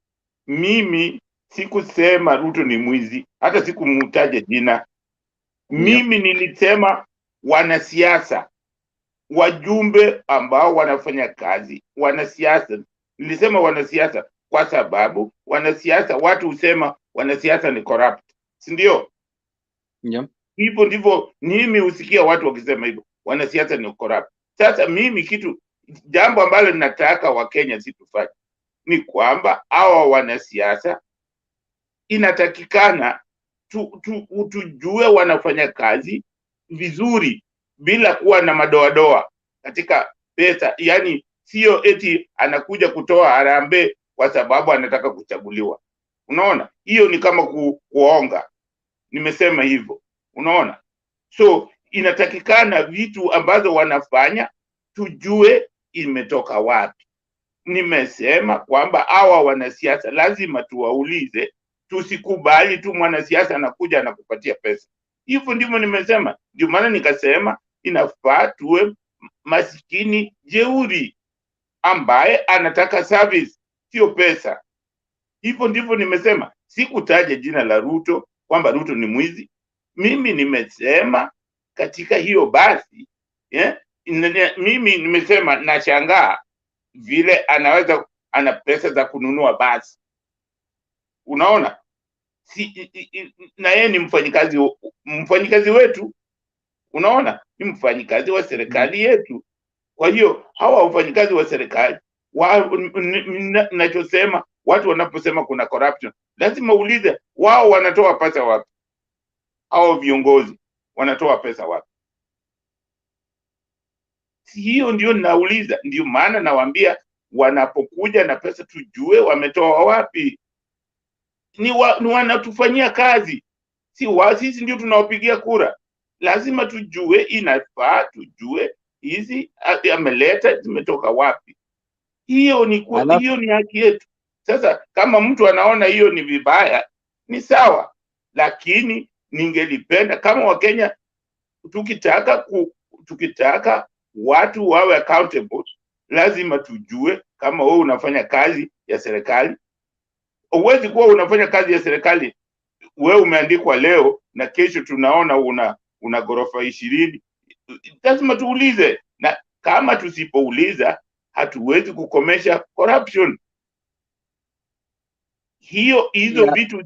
mimi sikusema Ruto ni mwizi, hata sikumtaja jina. Mimi nilisema wanasiasa, wajumbe ambao wanafanya kazi, wanasiasa. Nilisema wanasiasa kwa sababu wanasiasa, watu husema wanasiasa ni corrupt, si ndio? Hivyo ndivyo mimi husikia watu wakisema hivyo, wanasiasa ni corrupt. Sasa mimi jambo ambalo ninataka Wakenya situfanye ni kwamba hawa wanasiasa inatakikana tujue wanafanya kazi vizuri bila kuwa na madoadoa katika pesa. Yani sio eti anakuja kutoa harambee kwa sababu anataka kuchaguliwa. Unaona? Hiyo ni kama kuonga. Nimesema hivyo. Unaona? So inatakikana vitu ambazo wanafanya tujue imetoka wapi. Nimesema kwamba hawa wanasiasa lazima tuwaulize, tusikubali tu mwanasiasa anakuja anakupatia pesa. Hivyo ndivyo nimesema. Ndio maana nikasema inafaa tuwe masikini jeuri ambaye anataka service, sio pesa. Hivyo ndivyo nimesema. Sikutaja jina la Ruto kwamba Ruto ni mwizi. Mimi nimesema katika hiyo basi, mimi nimesema nashangaa vile ana pesa za kununua basi. Unaona? Na yeye ni mfanyikazi wetu. Unaona? Ni mfanyikazi wa serikali yetu. Kwa hiyo hawa wafanyikazi wa serikali, ninachosema watu wanaposema kuna corruption, lazima uulize wao wanatoa pesa wapi? Hao viongozi wanatoa pesa wapi? Hiyo ndio ninauliza. Ndio maana nawaambia wanapokuja na pesa tujue wametoa wapi. Ni wanatufanyia kazi. Sisi ndio tunawapigia kura. Lazima tujue, inafaa tujue hizi ameleta zimetoka wapi? Hiyo ni haki yetu. Sasa kama mtu anaona hiyo ni vibaya, ni sawa, lakini ningelipenda kama Wakenya tukitaka watu wawe accountable, lazima tujue kama wewe unafanya kazi ya serikali. Huwezi kuwa unafanya kazi ya serikali wewe umeandikwa leo na kesho tunaona una ghorofa 20. Lazima tuulize, na kama tusipouliza hatuwezi kukomesha corruption. Hizo vitu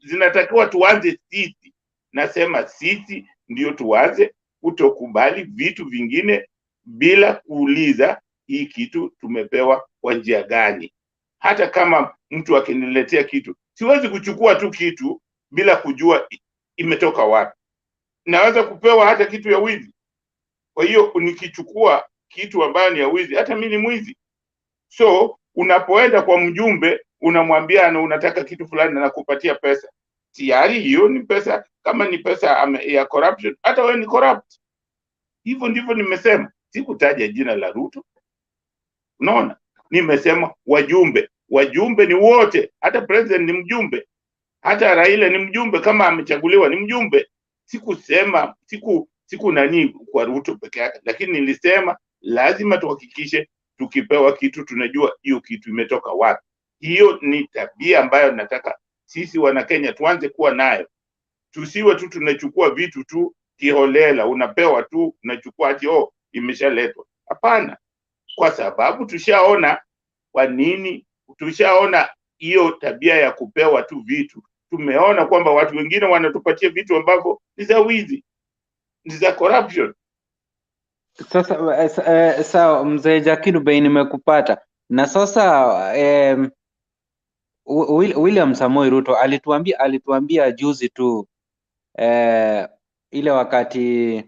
zinatakiwa tuanze sisi. Nasema sisi ndio tuanze kutokubali vitu vingine bila kuuliza hii kitu tumepewa kwa njia gani. Hata kama mtu akiniletea kitu, siwezi kuchukua tu kitu bila kujua imetoka wapi. Naweza kupewa hata kitu ya wizi. Kwa hiyo nikichukua kitu ambayo ni ya wizi, hata mimi ni mwizi. So unapoenda kwa mjumbe unamwambia na unataka kitu fulani na nakupatia pesa, tayari hiyo ni pesa. Kama ni pesa ya corruption, hata wewe ni corrupt. Hivyo ndivyo nimesema. Sikutaja jina la Ruto. Unaona? Nimesema wajumbe ni wote. Hata president ni mjumbe. Hata Raila ni mjumbe, kama amechaguliwa ni mjumbe. Sikusema siku nani kwa Ruto peke yake, lakini nilisema lazima tuhakikishe tukipewa kitu tunajua hiyo kitu imetoka wapi. Hiyo ni tabia ambayo nataka sisi wana Kenya tuanze kuwa nayo. Tusiwe tu tunachukua vitu tu kiholela, unapewa tu unachukua ati imeshaletwa. Hapana, kwa sababu tushaona hiyo tabia ya kupewa tu vitu. Tumeona kwamba watu wengine wanatupatia vitu ambavyo ni za wizi, ni za corruption. Sasa mzee Jakiru Bey, nimekupata. Na sasa William Samoei Ruto alituambia juzi tu ile wakati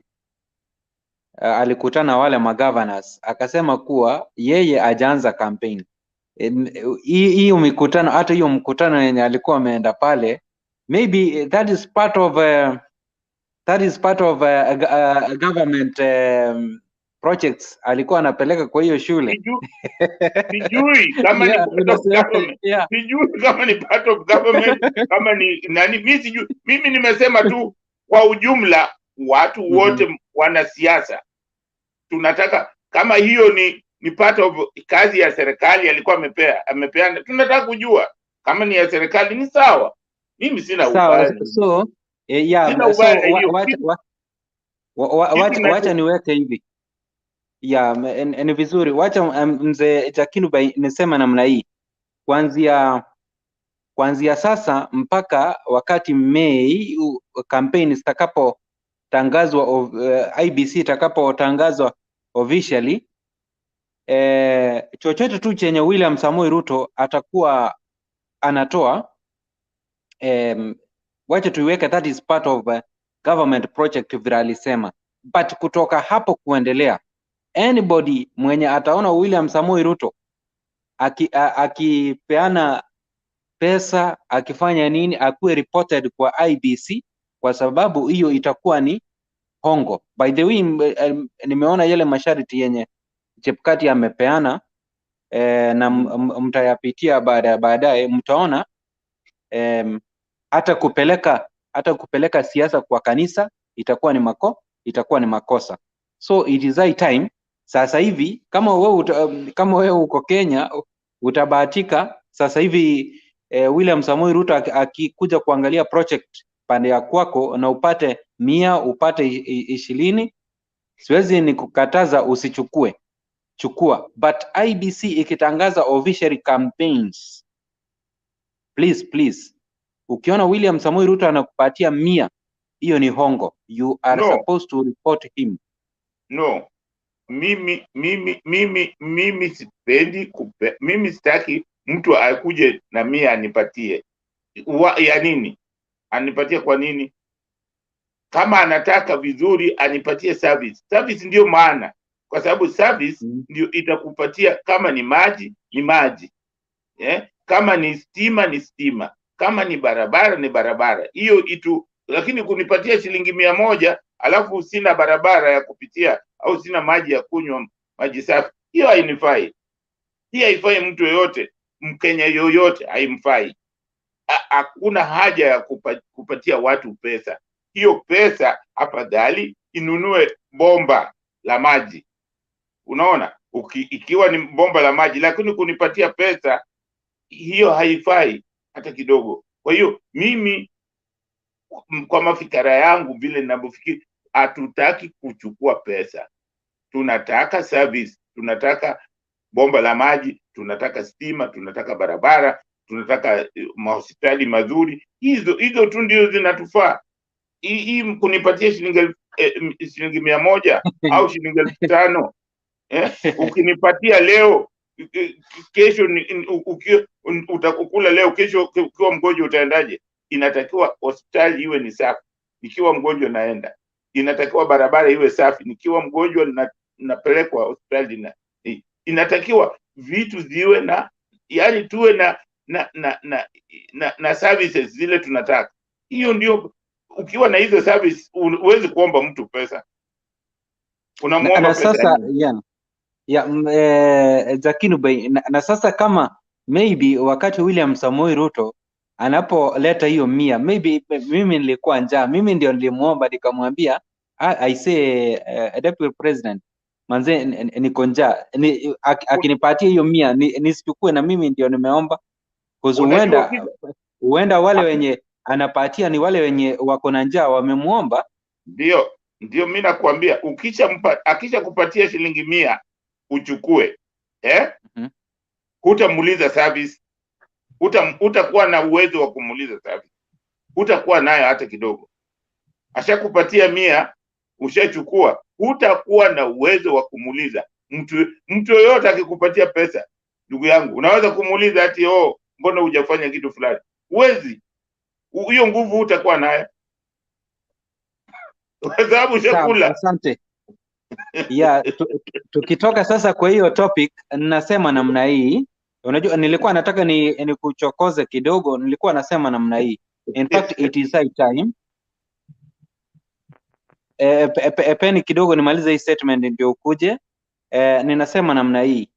alikutana wale magovernors, akasema kuwa yeye hajaanza campaign. Hiyo mikutano, hata hiyo mkutano yenye alikuwa ameenda pale, maybe that is part of government projects alikuwa anapeleka kwa hiyo shule. Sijui kama ni part of government. Sijui kama ni part of government, kama ni nani, mimi sijui. Mimi nimesema tu kwa ujumla watu wote wanasiasa tunataka, kama hiyo ni part of kazi ya serikali alikuwa amepeana, tunataka kujua kama ni ya serikali ni sawa. Mimi sina ubaya. Wacha niweke hivi. Ni vizuri. Wacha mzee Jakiru Bey nisema namna hii. Kuanzia sasa mpaka wakati Mei campaign zitakapotangazwa, IBC itakapotangazwa officially, chochote tu chenye William Samoei Ruto atakuwa anatoa, wacha tuiweke that is part of government project vile alisema. But kutoka hapo kuendelea, anybody mwenye ataona William Samoei Ruto akipeana pesa, akifanya nini, akuwe reported kwa IBC, kwa sababu hiyo itakuwa ni hongo. By the way, nimeona yale masharti yenye Chebukati amepeana, na mtayapitia baadaye, mtaona hata kupeleka siasa kwa kanisa itakuwa ni makosa. So it is high time sasa hivi, kama wewe uko Kenya utabahatika sasa hivi, William Samoei Ruto akikuja kuangalia project pande ya kwako na upate 100, upate 20, siwezi nikukataza usichukue, chukua. But IBC ikitangaza official campaigns, please, ukiona William Samoei Ruto anakupatia 100, hiyo ni hongo. You are supposed to report him. No, mimi sipendi mimi sitaki mtu akuje na 100 anipatie. Ya nini? Anipatie kwa nini? Kama anataka vizuri anipatie service. Service ndio maana. Kwa sababu service ndio itakupatia, kama ni maji ni maji. Kama ni stima ni stima. Kama ni barabara ni barabara. Hiyo itu, lakini kunipatia shilingi 100 alafu sina barabara ya kupitia au sina maji ya kunywa, maji safi, hiyo hainifai. Hii haifai mtu yoyote, Mkenya yoyote haimfai. Hakuna haja ya kupatia watu pesa. Hiyo pesa afadhali inunue bomba la maji. Unaona, ikiwa ni bomba la maji, lakini kunipatia pesa hiyo haifai hata kidogo. Kwa hiyo mimi kwa mafikara yangu vile ninavyofikiri, hatutaki kuchukua pesa, tunataka service, tunataka bomba la maji, tunataka stima, tunataka barabara, tunataka mahospitali mazuri. Hizo tu ndio zinatufaa. Hii kunipatia shilingi 100 au shilingi 5,000 ukinipatia leo, kesho utakukula leo, kesho ukiwa mgonjwa utaendaje? Inatakiwa hospitali iwe ni safi, nikiwa mgonjwa naenda. Inatakiwa barabara iwe safi, nikiwa mgonjwa napelekwa hospitali. Inatakiwa vitu ziwe na, yani tuwe na services zile tunataka. Hiyo ndio, ukiwa na hizo service huwezi kuomba mtu pesa, unamuomba pesa sasa Zakinu Bey, na sasa kama maybe wakati William Samoei Ruto anapoleta hiyo 100, maybe mimi nilikuwa njaa, mimi ndio nilimuomba nikamwambia, I say Deputy President, manze niko njaa, akinipatia hiyo 100 nisichukue, na mimi ndio nimeomba, because huenda wale wenye anapatia ni wale wenye wako na njaa wamemuomba. Ndio mimi nakwambia, akisha kupatia shilingi 100 uchukue, hutamuuliza service, hutakuwa na uwezo wa kumuuliza service, hutakuwa nayo hata kidogo. Ashakupatia 100 ushachukua, hutakuwa na uwezo wa kumuuliza mtu yoyote. Akikupatia pesa, ndugu yangu, unaweza kumuuliza ati mbona hujafanya kitu fulani? Huwezi, hiyo nguvu hutakuwa nayo kwa sababu ushakula. Asante. Tukitoka sasa kwa hiyo topic, nasema namna hii. Unajua, nilikuwa nataka ni kuchokoze kidogo. Nilikuwa nasema namna hii, in fact it is high time. Peni kidogo nimalize hii statement ndio ukuje. Ninasema namna hii,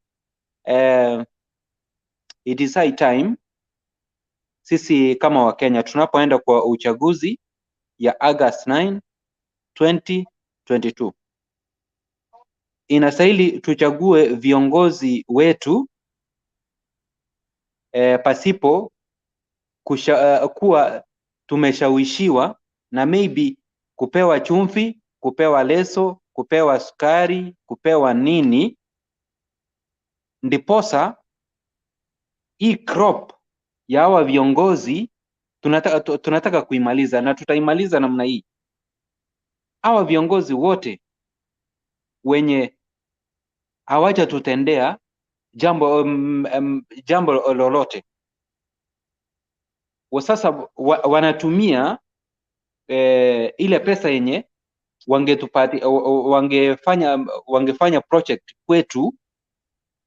it is high time sisi kama Wakenya tunapoenda kwa uchaguzi ya August 9, 2022, inastahili tuchague viongozi wetu pasipo kuwa tumeshawishiwa na maybe kupewa chumvi, kupewa leso, kupewa sukari, kupewa nini, ndiposa hii crop ya hawa viongozi tunataka kuimaliza, na tutaimaliza namna hii. Hawa viongozi wote wenye hawajatutendea jambo lolote, sasa wanatumia ile pesa yenye wangefanya project kwetu,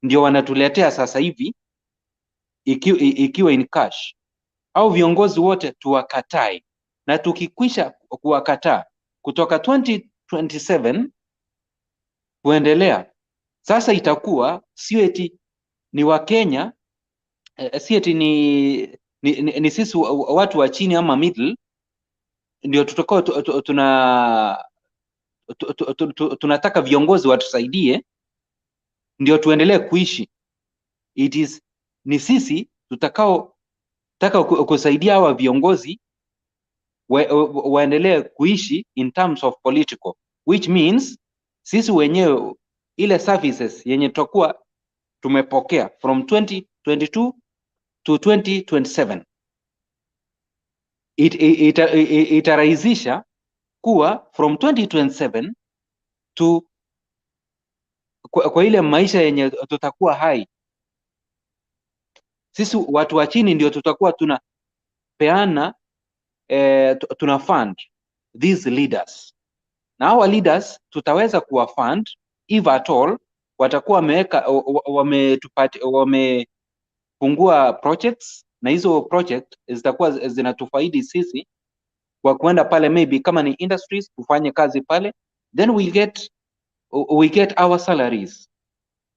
ndio wanatuletea sasa hivi ikiwa in cash. Au viongozi wote tuwakatae, na tukikwisha kuwakataa kutoka 2027 kuendelea, sasa itakuwa sio eti ni Wakenya, si eti ni sisi watu wa chini ama middle ndio tutakao tunataka viongozi watusaidie ndio tuendelee kuishi. It is ni sisi tutakao taka kusaidia hawa viongozi waendelee kuishi in terms of political, which means sisi wenyewe ile services yenye tutakuwa tumepokea from 2022 to 2027 itarahisisha kuwa from 2027 to kwa ile maisha yenye tutakuwa hai. Sisi watu wa chini ndio tutakuwa tunapeana tuna fund these leaders, na hawa leaders tutaweza kuwa fund if at all watakuwa wamefungua projects, na hizo project zitakuwa zinatufaidi sisi kwa kuenda pale, maybe kama ni industries tufanye kazi pale, then we get we get our salaries.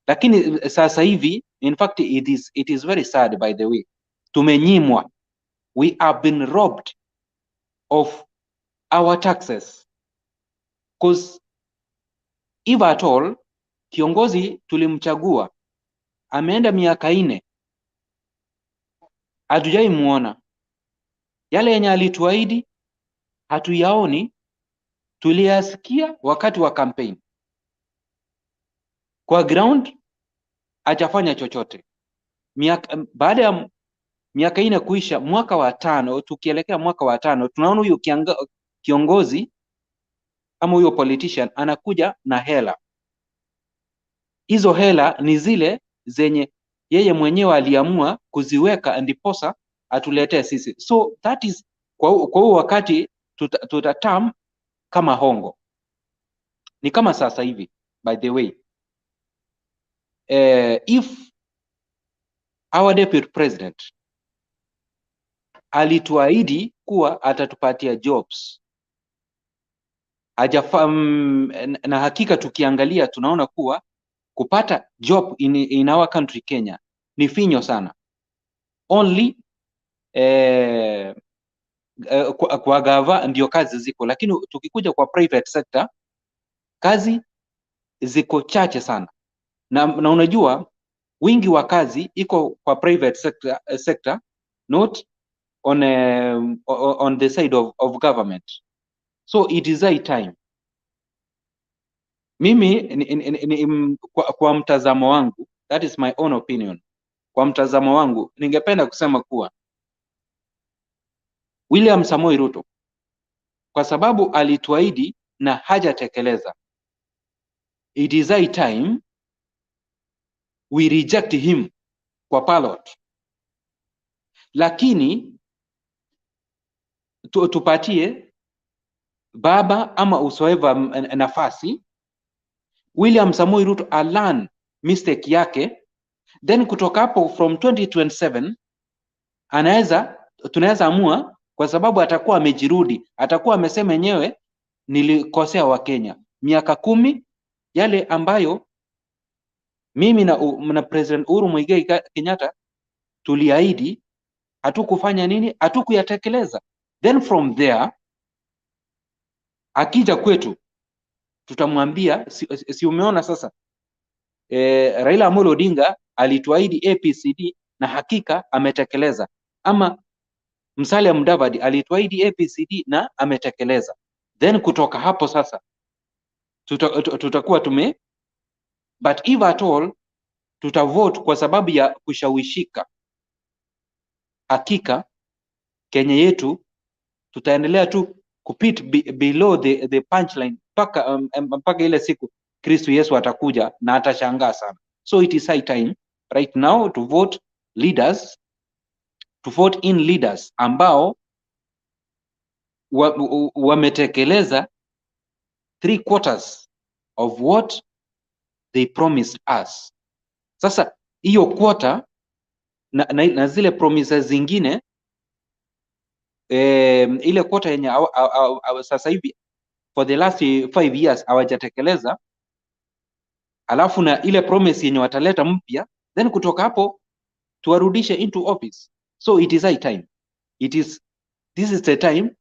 Lakini sasa hivi, in fact, it is very sad, by the way, tumenyimwa, we have been robbed of our taxes, because if at all kiongozi tulimchagua ameenda miaka 4, hatujai muona. Yale yenye alituahidi hatuyaoni, tuliyasikia wakati wa campaign. Kwa ground hajafanya chochote. Baada ya miaka 4 kuisha, mwaka wa 5, tukielekea mwaka wa 5, tunaona huyo kiongozi ama huyo politician anakuja na hela. Hizo hela ni zile zenye yeye mwenyewe aliamua kuziweka ndiposa atuletee sisi. So that is, kwa huo wakati tutatam kama hongo. Ni kama sasa hivi, by the way, if our deputy president alituahidi kuwa atatupatia jobs, na hakika tukiangalia tunaona kuwa kupata job in our country Kenya ni finyo sana. Only kwa gava ndio kazi ziko, lakini tukikuja kwa private sector kazi ziko chache sana. Na unajua wingi wa kazi iko kwa private sector, not on the side of government. So it is high time. Mimi kwa mtazamo wangu, that is my own opinion, kwa mtazamo wangu ningependa kusema kuwa William Samoei Ruto, kwa sababu alituahidi na hajatekeleza, it is high time we reject him kwa ballot. Lakini tupatie baba ama usoeva nafasi, William Samoei Ruto learn mistake yake, then kutoka hapo from 2027 tunaweza amua, kwa sababu atakuwa amejirudi, atakuwa amesema yenyewe nilikosea wa Kenya. Miaka 10 yale ambayo mimi na President Uhuru Muigai Kenyatta tuliahidi, hatukufanya nini? Hatukuyatekeleza. Then from there akija kwetu tutamwambia si umeona sasa, Raila Odinga alituahidi ABCD na hakika ametekeleza, ama Musalia Mudavadi alituahidi ABCD na ametekeleza. Then kutoka hapo sasa tutakuwa but if at all tutavote kwa sababu ya kushawishika, hakika Kenya yetu tutaendelea tu kupit below the punchline mpaka ile siku Kristo Yesu atakuja na atashangaa sana. So it is high time right now to vote leaders, to vote in leaders ambao wametekeleza 3/4 of what they promised us. Sasa hiyo quarter na zile promises zingine, ile quarter yenye sasa hivi for the last 5 years hawajatekeleza, alafu na ile promise yenye wataleta mpya, then kutoka hapo tuwarudishe into office. So it is high time, this is the time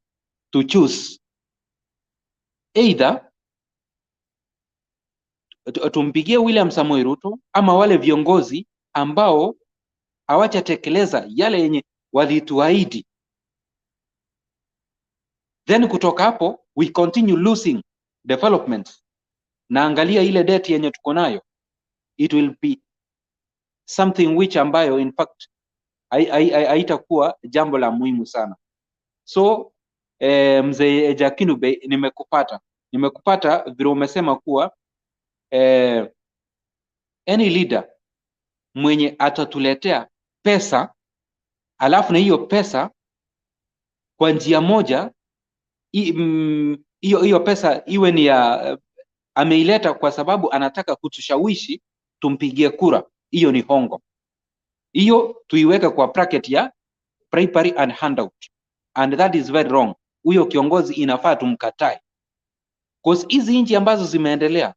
to choose either tumpigie William Samoei Ruto ama wale viongozi ambao hawajatekeleza yale yenye walituahidi. Then kutoka hapo we continue losing development. Na angalia ile debt yenye tuko nayo, it will be something which ambayo in fact haitakuwa jambo la muhimu sana. So mzee Jakinube, nimekupata vile umesema kuwa any leader mwenye atatuletea pesa, alafu na hiyo pesa kwa njia moja, hiyo pesa iwe ni ya ameileta kwa sababu anataka kutushawishi tumpigie kura, hiyo ni hongo. Hiyo tuiweke kwa bracket ya bribery and handout, and that is very wrong. Huyo kiongozi inafaa tumkatae, because hizi nchi ambazo zimeendelea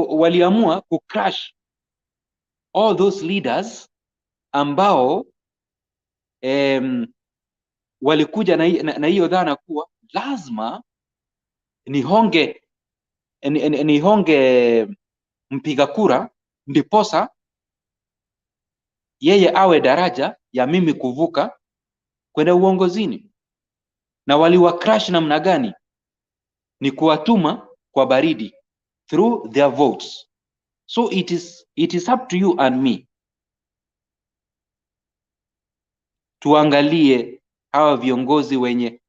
waliamua kucrush all those leaders ambao walikuja na hiyo dhana kuwa lazima nihonge mpiga kura ndiposa yeye awe daraja ya mimi kuvuka kwenda uongozini. Na waliwa crush namna gani? Ni kuwatuma kwa baridi through their votes. So it is up to you and me tuangalie hawa viongozi wenye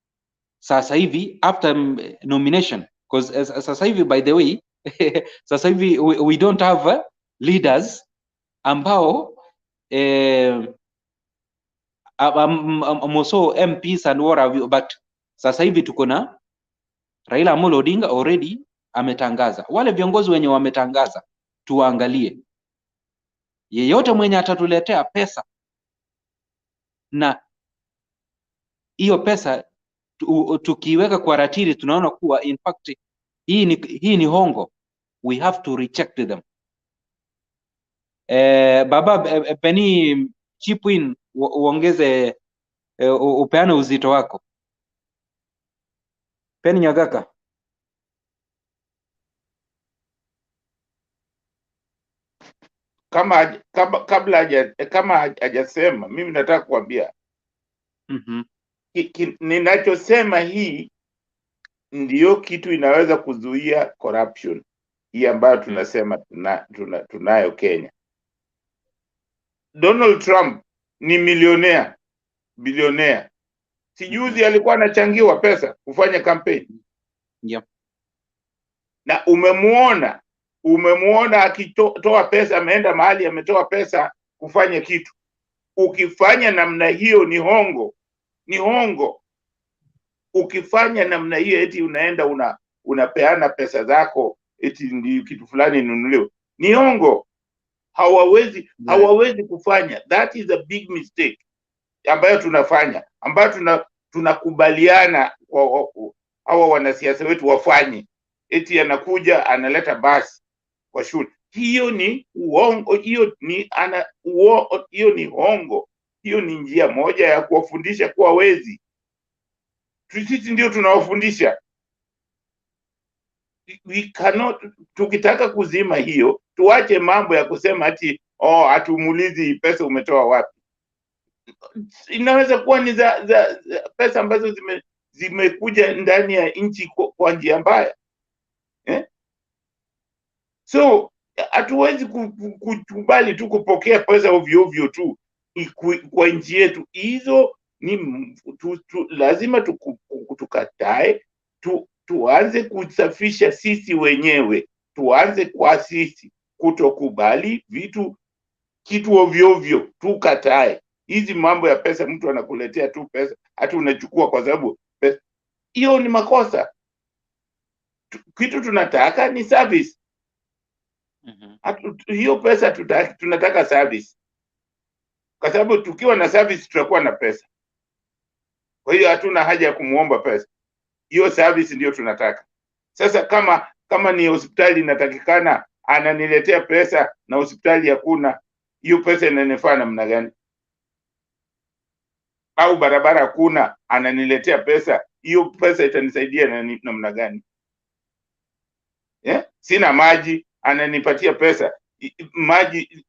sasa hivi after nomination, because sasa hivi by the way sasa hivi we don't have leaders ambao also MPs and what have you, but sasa hivi tuko na Raila Amolo Odinga already ametangaza. Wale viongozi wenye wametangaza tuangalie, yeyote mwenye atatuletea pesa na hiyo pesa tukiweka kwa ratili tunaona kuwa in fact hii ni hongo, we have to reject them. Baba Penny Chipwin, uongeze upeane uzito wako. Penny Nyagaka. Kama hajasema, mimi nataka kuambia ninachosema, hii ndiyo kitu inaweza kuzuia corruption hii ambayo tunasema tunayo Kenya. Donald Trump ni milionea, bilionea. Sijuzi alikuwa anachangiwa pesa kufanya campaign. Yep. Na umemuona akitoa pesa, ameenda mahali ametoa pesa kufanya kitu. Ukifanya namna hiyo ni hongo. Ni hongo. Ukifanya namna hiyo eti unaenda unapeana pesa zako eti ndio kitu fulani inunuliwe, ni hongo. Hawawezi kufanya. That is a big mistake ambayo tunafanya, ambayo tunakubaliana hawa wanasiasa wetu wafanye. Eti anakuja analeta basi kwa shule. Hiyo ni uongo, hiyo ni hongo. Hiyo ni njia moja ya kuwafundisha kuwa wezi. Sisi ndio tunawafundisha. We cannot, tukitaka kuzima hiyo, tuache mambo ya kusema ati hatumulizi pesa umetoa wapi. Inaweza kuwa ni za pesa ambazo zimekuja ndani ya nchi kwa njia mbaya. So hatuwezi kukubali tu kupokea pesa ovyo ovyo tu kwa nchi yetu. Hizo ni lazima tukatae, tuanze kusafisha sisi wenyewe. Tuanze kwa sisi kutokubali kitu ovyo ovyo, tukatae. Hizi mambo ya pesa, mtu anakuletea tu pesa hata unachukua kwa sababu pesa, hiyo ni makosa. Kitu tunataka ni service. Hiyo pesa tunataka service. Kwa sababu tukiwa na service tutakuwa na pesa. Kwa hiyo hatuna haja ya kumuomba pesa. Hiyo service ndio tunataka. Sasa kama ni hospitali inatakikana ananiletea pesa na hospitali hakuna, hiyo pesa inanifaa namna gani? Au barabara hakuna ananiletea pesa, hiyo pesa itanisaidia namna gani? Sina maji ananipatia pesa, maji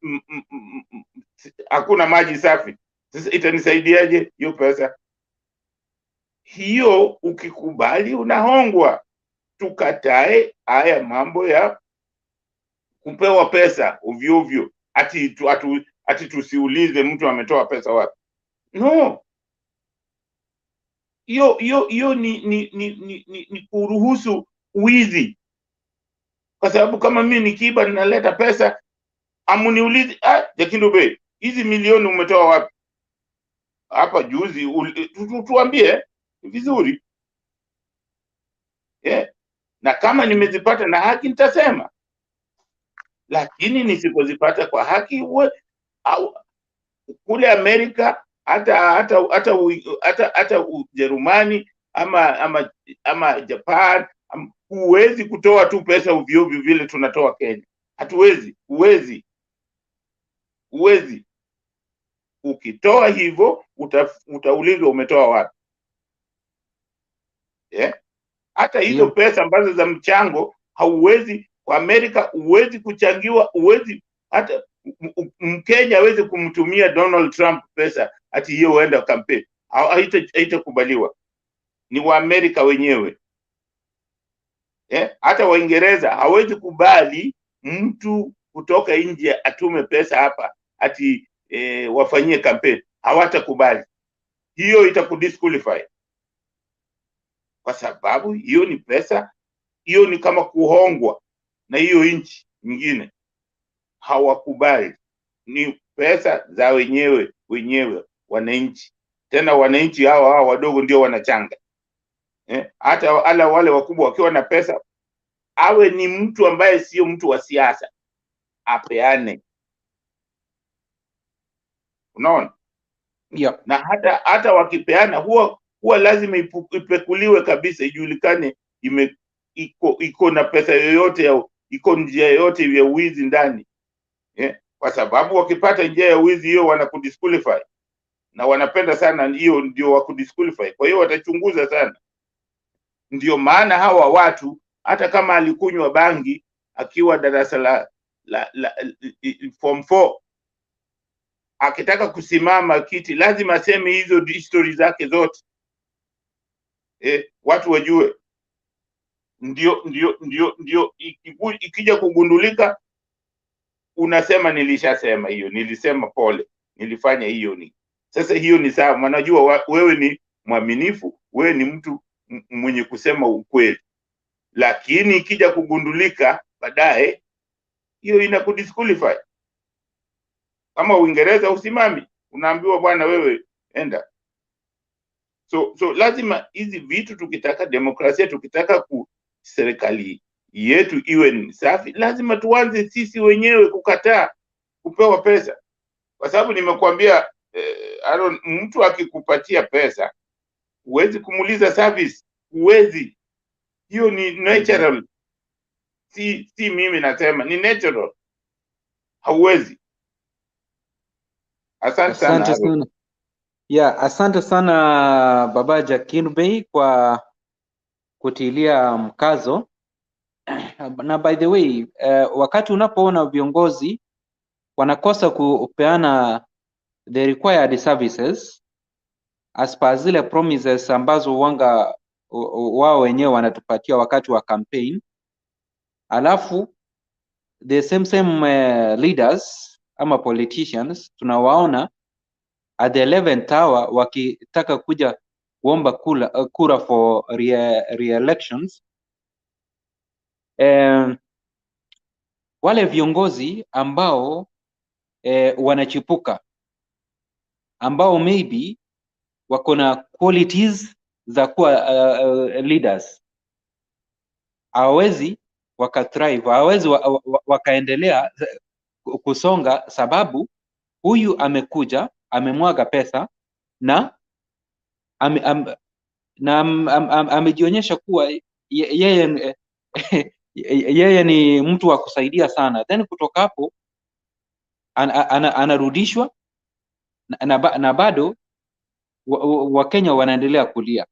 hakuna maji safi, sasa itanisaidiaje hiyo pesa? Hiyo ukikubali unahongwa. Tukatae haya mambo ya kupewa pesa ovyo ovyo, ati tusiulize mtu ametoa pesa wapi. No, hiyo ni kuruhusu wizi. Kwa sababu kama mimi nikiiba ninaleta pesa, amuniulizi Jakindu Bey, hizi milioni umetoa wapi? Hapa juzi tuambie vizuri. Na kama nimezipata na haki nitasema. Lakini nisipozipata kwa haki kule Amerika hata Ujerumani ama Japan, huwezi kutoa tu pesa ovyo ovyo vile tunatoa Kenya. Hatuwezi, huwezi. Ukitoa hivyo utaulizwa umetoa wapi. Hata hizo pesa ambazo za mchango hauwezi, kwa Amerika huwezi kuchangiwa, huwezi hata Mkenya hawezi kumtumia Donald Trump pesa ati hiyo uenda campaign. Haitakubaliwa. Ni wa Amerika wenyewe. Hata Waingereza hawezi kubali mtu kutoka nje atume pesa hapa ati wafanyie campaign. Hawatakubali. Hiyo itakudisqualify. Kwa sababu hiyo ni pesa, hiyo ni kama kuhongwa na hiyo nchi nyingine. Hawakubali. Ni pesa za wenyewe wananchi. Tena wananchi hawa wadogo ndio wanachanga. Hata wale wakubwa wakiwa na pesa, awe ni mtu ambaye sio mtu wa siasa, apeane. Unaona? Na hata wakipeana huwa lazima ipekuliwe kabisa, ijulikane iko na pesa yoyote, iko njia yoyote ya uwizi ndani. Kwa sababu wakipata njia ya uwizi hiyo wanakudisqualify. Na wanapenda sana hiyo ndio wakudisqualify. Kwa hiyo watachunguza sana. Ndio maana hawa watu hata kama alikunywa bangi akiwa darasa la form 4, akitaka kusimama kiti lazima aseme hizo history zake zote. Watu wajue. Ndio ikija kugundulika unasema nilishasema hiyo, nilisema pole, nilifanya hiyo ni. Sasa hiyo ni sawa, manajua wewe ni mwaminifu, wewe ni mtu mwenye kusema ukweli. Lakini ikija kugundulika baadaye, hiyo inakudisqualify. Kama Uingereza usimami, unaambiwa bwana wewe enda. So lazima hizi vitu, tukitaka demokrasia, tukitaka serikali yetu iwe ni safi, lazima tuanze sisi wenyewe kukataa kupewa pesa. Kwa sababu nimekuambia mtu akikupatia pesa huwezi kumuliza service, huwezi. Hiyo ni natural. Si mimi nasema, ni natural. Hauwezi. Asante sana. Asante sana Baba Jakinbey kwa kutilia mkazo. Na by the way, wakati unapoona viongozi wanakosa kupeana the required services as per zile promises ambazo wao wenyewe wanatupatia wakati wa campaign, alafu the same leaders ama politicians tunawaona at the 11th hour wakitaka kuja kuomba kura for re-elections. Wale viongozi ambao wanachipuka, ambao maybe wako na qualities za kuwa leaders, hawawezi wakathrive, hawawezi wakaendelea kusonga, sababu huyu amekuja amemwaga pesa na amejionyesha kuwa yeye ni mtu wa kusaidia sana, then kutoka hapo anarudishwa na bado Wakenya wanaendelea kulia.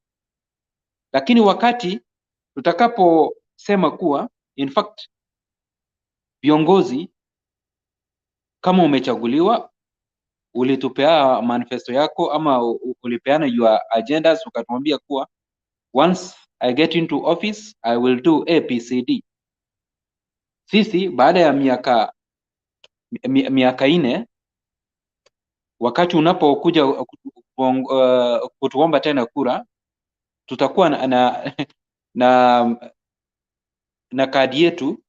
Lakini wakati tutakaposema kuwa in fact viongozi, kama umechaguliwa, ulitupea manifesto yako ama ulipeana your agendas, ukatuambia kuwa once I get into office I will do ABCD. Sisi baada ya miaka 4, wakati unapokuja kutuomba tena kura, tutakuwa na kadi yetu,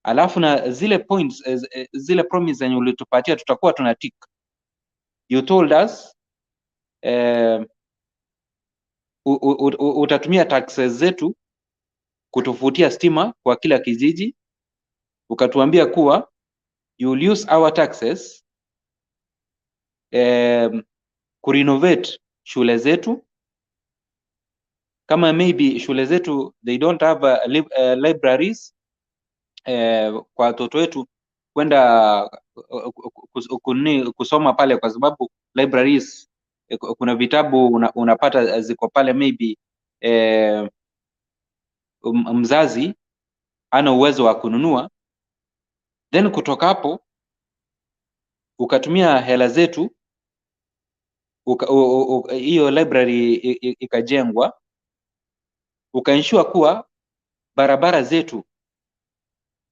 alafu na zile points, zile promise zenye ulitupatia tutakuwa tunatik. You told us utatumia taxes zetu kutufutia stima kwa kila kijiji. Ukatuambia kuwa you will use our taxes kurenovate shule zetu, kama maybe shule zetu they don't have libraries kwa watoto wetu kwenda kusoma pale, kwa sababu libraries kuna vitabu unapata ziko pale, maybe mzazi ana uwezo wa kununua, then kutoka hapo ukatumia hela zetu hiyo library ikajengwa, ukaensure kuwa barabara zetu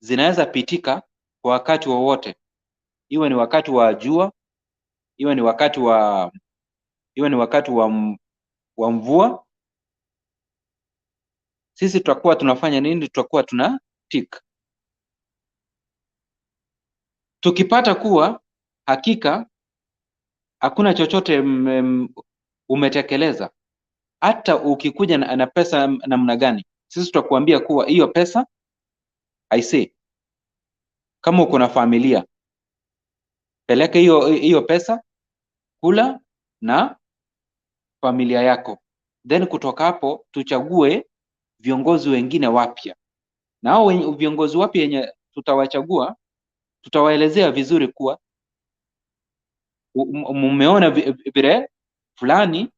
zinaweza pitika kwa wakati wowote, iwe ni wakati wa jua, iwe ni wakati wa mvua. Sisi tutakuwa tunafanya nini? Tutakuwa tuna tick. Tukipata kuwa hakika hakuna chochote umetekeleza, hata ukikuja na pesa namna gani, sisi tutakuambia kuwa hiyo pesa aisee, kama uko na familia peleka hiyo pesa, kula na familia yako, then kutoka hapo tuchague viongozi wengine wapya, na hao viongozi wapya yenye tutawachagua tutawaelezea vizuri kuwa mmeona vile fulani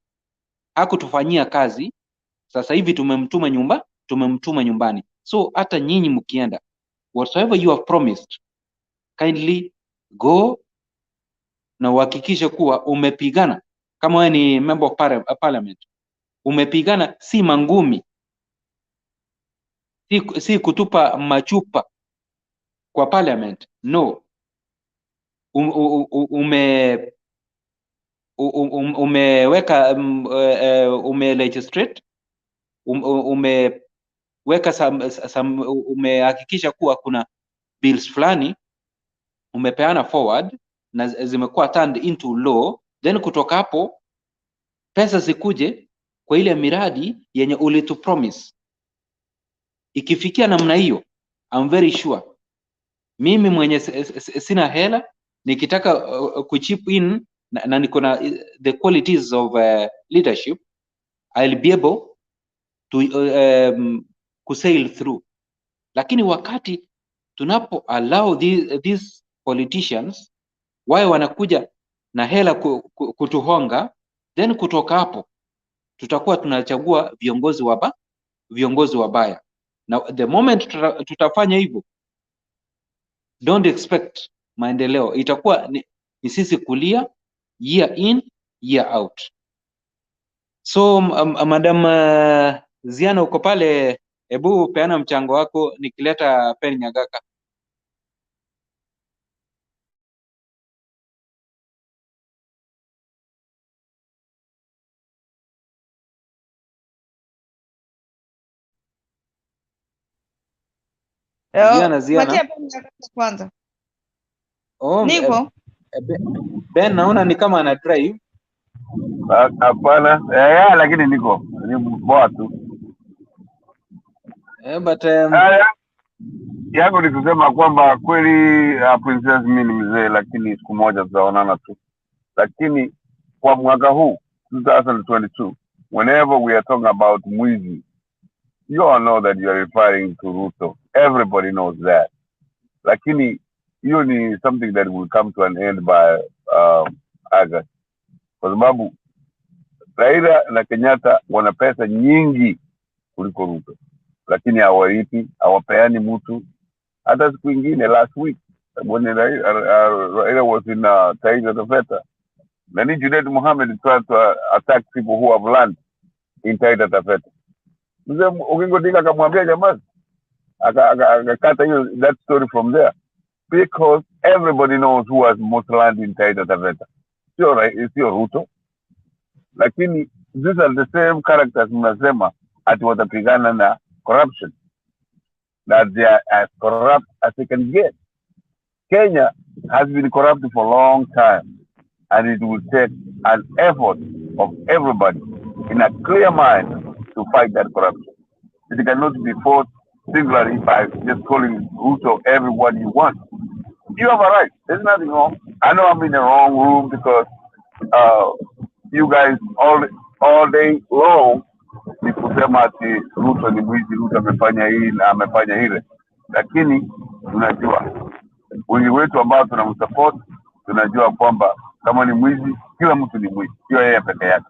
hakutufanyia kazi, sasa hivi tumemtuma nyumbani. So hata nyinyi mkienda, whatever you have promised, kindly go na uhakikishe kuwa umepigana. Kama wewe ni member of parliament, umepigana, si mangumi, si kutupa machupa kwa parliament, no. Umeweka umelegislate, umeweka umehakikisha kuwa kuna bills fulani umepeana forward na zimekuwa turned into law, then kutoka hapo pesa zikuje kwa ile miradi yenye ulitu promise. Ikifikia namna hiyo, I'm very sure mimi mwenye sina hela nikitaka kuchip in na niko na the qualities of leadership, I'll be able to sail through. Lakini wakati tunapo allow these politicians wao wanakuja na hela kutuhonga, then kutoka hapo tutakuwa tunachagua viongozi wabaya. Na the moment tutafanya hivyo, don't expect maendeleo, itakuwa ni sisi kulia year in year out. So Madam Ziana uko pale, hebu peana mchango wako nikileta Pen Nyagaka. Ziana. Kwanza. Nipo. Ben naona ni kama ana drive. Hapana, lakini niko poa tu. But yangu ni kusema kwamba kweli Princess mimi ni mzee, lakini siku moja tutaonana tu. Lakini kwa mwaka huu 2022, whenever we are talking about mwizi, you all know that you are referring to Ruto. Everybody knows that. Lakini hiyo ni something that will come to an end by August. Kwa sababu Raila na Kenyatta wana pesa nyingi kuliko Ruto, lakini hawaipi, hawapeani mtu. Hata siku ingine last week when Raila was in Taita Taveta, Nani Junaid Mohammed tried to attack people who have land in Taita Taveta. Mzee Oginga Odinga akamwambia jamaa, akakata hiyo that story from there, because everybody knows who has most land in Taita Taveta. Sio Ruto. Lakini these are the same characters mnasema ati watapigana na corruption, that they are as corrupt as they can get. Kenya has been corrupt for a long time, and it will take an effort of everybody in a clear mind to fight that corruption. It cannot be fought singularly by just calling Ruto everyone you want. You have a right. There's nothing wrong. I know I'm in the wrong room because you guys all day long, you put kusema ati Ruto ni mwizi, Ruto amefanya hii na amefanya ile, lakini tunajua wengi wetu ambao tunamsupport tunajua kwamba kama ni mwizi, kila mtu ni mwizi, sio yeye peke yake.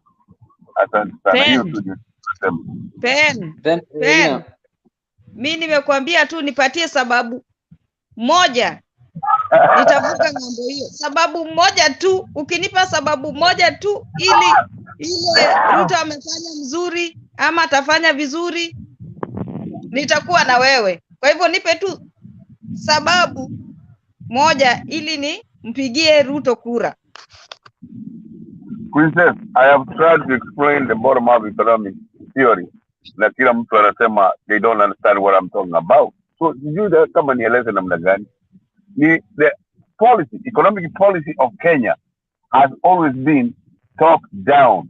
Asante sana, hiyo tu ndio tunasema. Pen. Mimi nimekuambia tu nipatie sababu moja, nitavuka mambo hiyo. Sababu moja tu, ukinipa sababu moja tu, ili ile Ruto amefanya mzuri ama atafanya vizuri, nitakuwa na wewe. Kwa hivyo nipe tu sababu moja ili ni mpigie Ruto kura. Princess, I have tried to explain the bottom up economic theory. Na kila mtu anasema they don't understand what I'm talking about. So sijui kama nieleze namna gani. The policy, economic policy of Kenya has always been top down.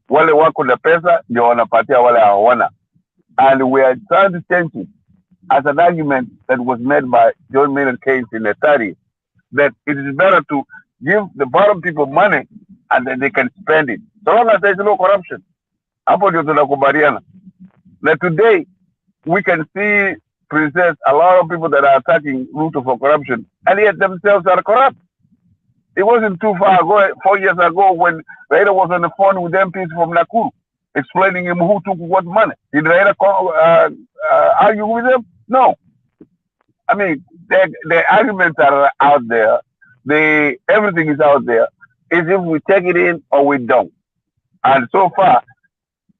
Wale wako na pesa ndio wanapatia wale hawana. And we are trying to change it as an argument that was made by John Maynard Keynes in the 30s, that it is better to give the bottom people money and then they can spend it. So long as there is no corruption. Hapo ndio tunakubaliana. Now today, we can see, Princess, a lot of people that are attacking Ruto for corruption, and yet themselves are corrupt. It wasn't too far ago, 4 years ago, when Raila was on the phone with MPs from Nakuru, explaining him who took what money. Did Raila argue with them? No. I mean, the arguments are out there. Everything is out there. It's if we take it in or we don't. And so far,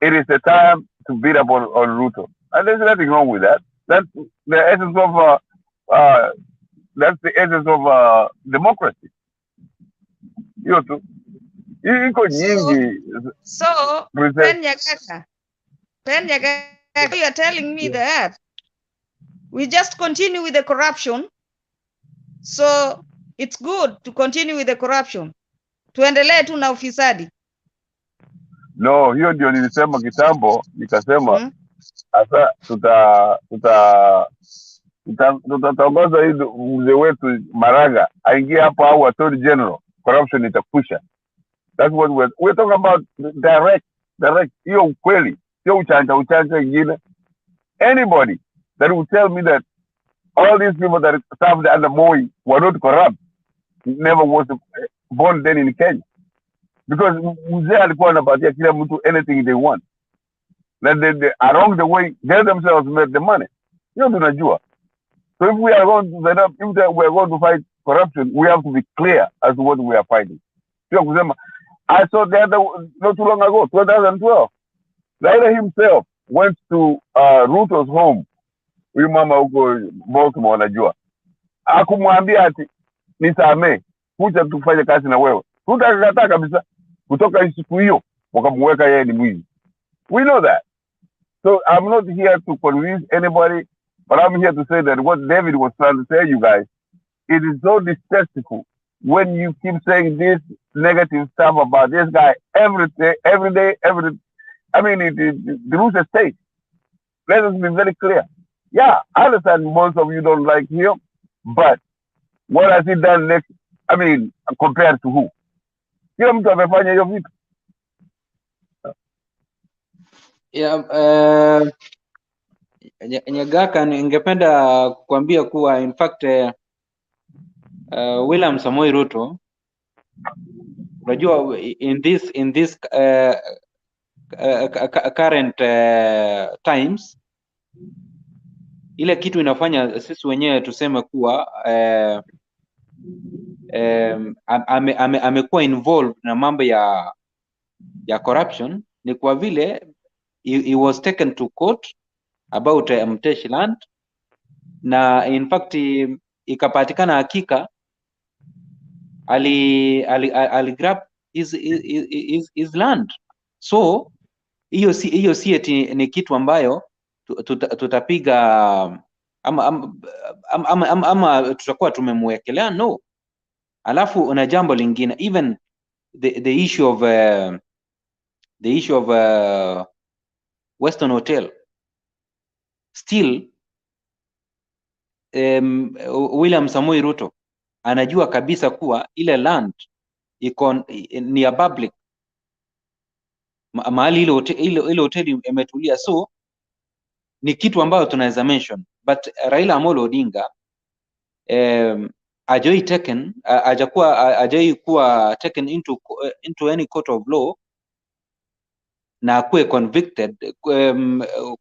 it is the time to beat up on Ruto. And there's nothing wrong with that. That's the essence of democracy. Hiyo tu. Iko nyingi. So, Pen Nyagaka, you are telling me that we just continue with the corruption. So, it's good to continue with the corruption. Tuendelee tu na ufisadi. No, hiyo ndio nilisema kitambo, nikasema sasa tutaongoza hii mzee wetu Maraga aingie hapo au Attorney General, corruption itakwisha. That's what we're talking about, direct. Hiyo ukweli, sio uchanja ingine. Anybody that will tell me that all these people that served under Moi were not corrupt never was born then in Kenya. Because mzee alikuwa anapatia kila mtu anything they want. Then they along the way, they themselves made the money. Hiyo tunajua. So if we are going to set up, if we are going to fight corruption, we have to be clear as to what we are fighting. Sio kusema, I saw the other not too long ago, 2012. Raila himself went to Ruto's home. Huyu mama huko Baltimore anajua. Akumwambia ati nisamee, kuja tufanye kazi na wewe. Ruto akakataa kabisa. Kutoka siku hiyo wakamweka yeye ni mwizi. We know that. So I'm not here to convince anybody, but I'm here to say that what David was trying to say, you guys, it is so distasteful when you keep saying this negative stuff about this guy every day. I mean, it rules the state. Let us be very clear. Yeah, I understand most of you don't like him, but what has he done next? I mean, compared to who? Kila mtu amefanya hiyo vitu. Nyagaka, ningependa kuambia kuwa in fact William Samoei Ruto, unajua in this current times, ile kitu inafanya sisi wenyewe tuseme kuwa amekuwa involved na mambo ya corruption ni kwa vile he was taken to court about Mteshi land, na in fact ikapatikana hakika ali grab his land. So hiyo si eti ni kitu ambayo tutapiga ama tutakuwa tumemwekelea, no. Alafu na jambo lingine, even the issue of Western Hotel, still William Samoei Ruto anajua kabisa kuwa ile land ni ya public, mahali ile hoteli imetulia, so ni kitu ambayo tunaweza mention. But Raila Amolo Odinga ajai kuwa taken into any court of law na akuwe convicted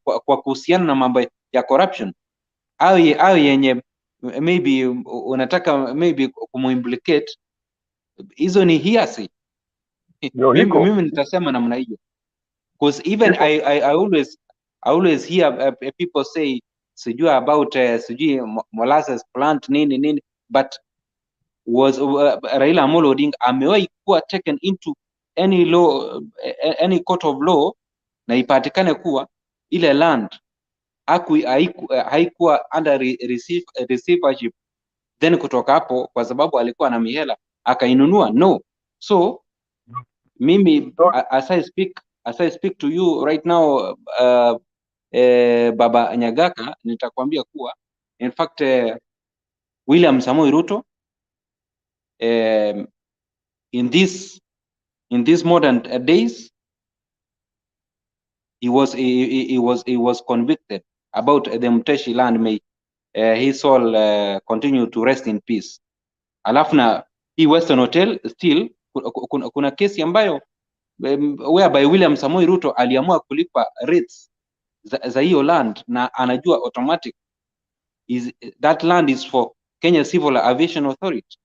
kwa kuhusiana na mambo ya corruption au yenye maybe unataka maybe kumuimplicate, hizo ni hearsay. Mimi nitasema namna hiyo, because even I always hear people say sijui about sijui molasses plant nini, but was Raila Amolo Odinga amewahi kuwa taken into any law, any court of law na ipatikane kuwa ile land haikuwa under receivership, then kutoka hapo kwa sababu alikuwa na mihela akainunua? No. So mimi as I speak to you right now, Baba Nyagaka, nitakwambia kuwa in fact William Samoei Ruto in these modern days he was convicted about the Mteshi land. May his soul continue to rest in peace. Alafu na hii Western Hotel still kuna kesi ambayo whereby William Samoei Ruto aliamua kulipa rates za hiyo land na anajua automatic that land is for Kenya Civil Aviation Authority.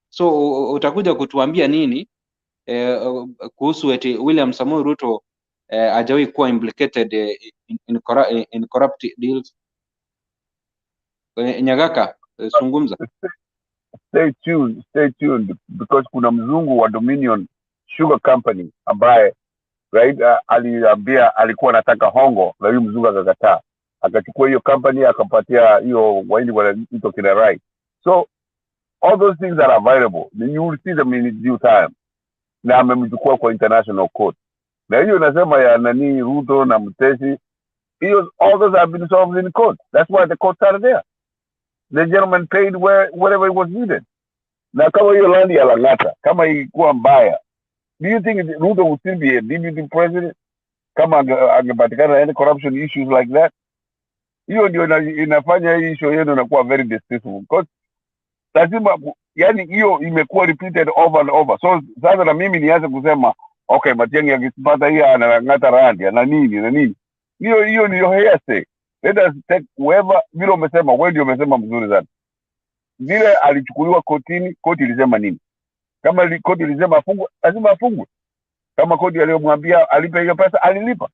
So utakuja kutuambia nini kuhusu eti William Samoei Ruto hajawahi kuwa implicated in corrupt deals? Nyagaka, zungumza. Stay tuned because kuna mzungu wa Dominion Sugar Company ambaye aliambia alikuwa anataka hongo na huyu mzungu akakataa, akachukua hiyo company akapatia hiyo waindi wanaitwa kina Rai. So all those things are available, you will see them in due time. Na amemchukua kwa international court, na hiyo nasema ya nani Ruto na Mteshi, all those have been solved in court. That's why the courts are there. The gentleman paid wherever it was needed. Na kama hiyo land ya Lang'ata kama ilikuwa mbaya, do you think Ruto would still be a deputy president kama angepatikana any corruption issues like that? Hiyo ndio inafanya hii issue yenu inakuwa very distasteful, because lazima, yani hiyo imekuwa repeated over and over. So sasa na mimi nianze kusema okay, Matiang'i akipata hii anang'ata randi na nini, hiyo ndio hearsay. Let us take whoever, vile umesema wewe, ndio umesema mzuri sana. Vile alichukuliwa kotini, koti ilisema nini? Kama koti ilisema afungwe, lazima afungwe. Kama koti aliyomwambia alipe hiyo pesa, alilipa.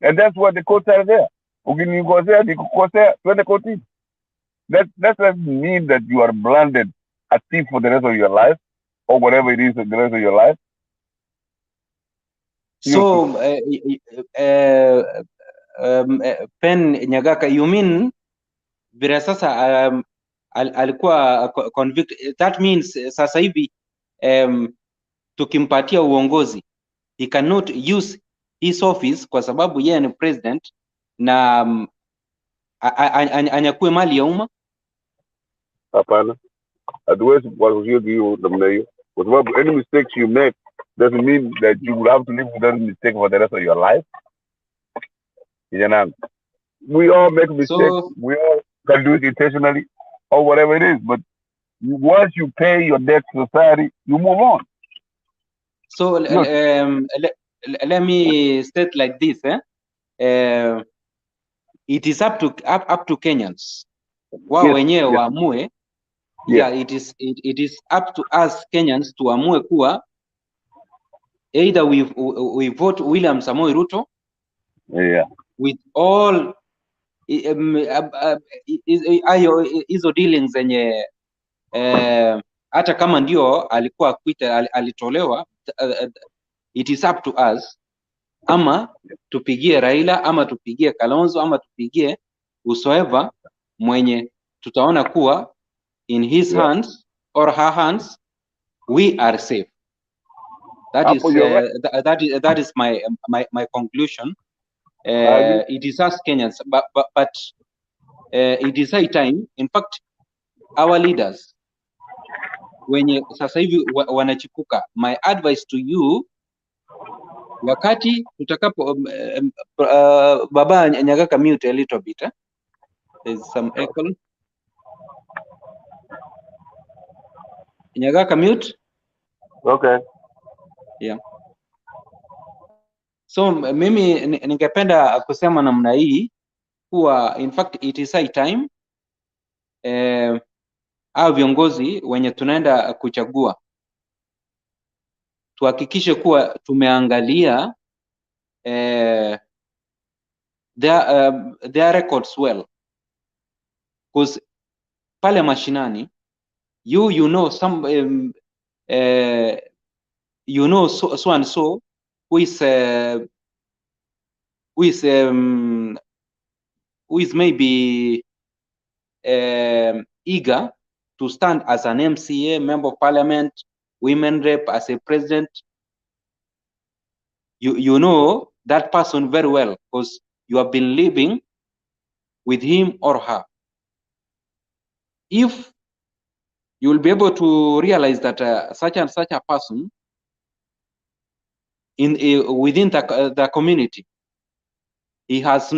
And that's what the courts are there. Ukinikosea nikukosea, twende kotini. That doesn't mean that you are branded a thief for the rest of your life or whatever it is for the rest of your life. So Pen Nyagaka, you mean vile sasa alikuwa convicted, that means sasa hivi tukimpatia uongozi he cannot use his office kwa sababu yeye ni president na anyakue mali ya umma? Hapana, hatuwezi kuwazuia hiyo namna hiyo, kwa sababu any mistakes you make doesn't mean that you will have to live with that mistake for the rest of your life. We all make mistakes. So, we all can do it intentionally or whatever it is, but once you pay your debt to society, you move on. So let me state like this, it is up to Kenyans wao wenyewe waamue. Yeah, it is up to us Kenyans to amue kuwa either we vote William Samoei Ruto with all hizo dealings zenye hata kama ndio alikuwa acquitted, alitolewa, it is up to us, ama tupigie Raila ama tupigie Kalonzo ama tupigie whosoever mwenye tutaona kuwa in his hands or her hands we are safe. That is my conclusion. It is us Kenyans, but it is high time, in fact, our leaders wenye sasa hivi wanachipuka, my advice to you wakati tutakapo Baba Nyagaka, mute a little bit. There's some echo. Nyagaka, mute. Okay. Yeah. So mimi ningependa kusema namna hii kuwa in fact it is high time au viongozi wenye tunaenda kuchagua tuhakikishe kuwa tumeangalia their records well, because pale mashinani you know some you know so and so who is maybe eager to stand as an MCA, member of parliament, women rep, as a president. You know that person very well because you have been living with him or her. If you will be able to realize that such and such a person within the community, he has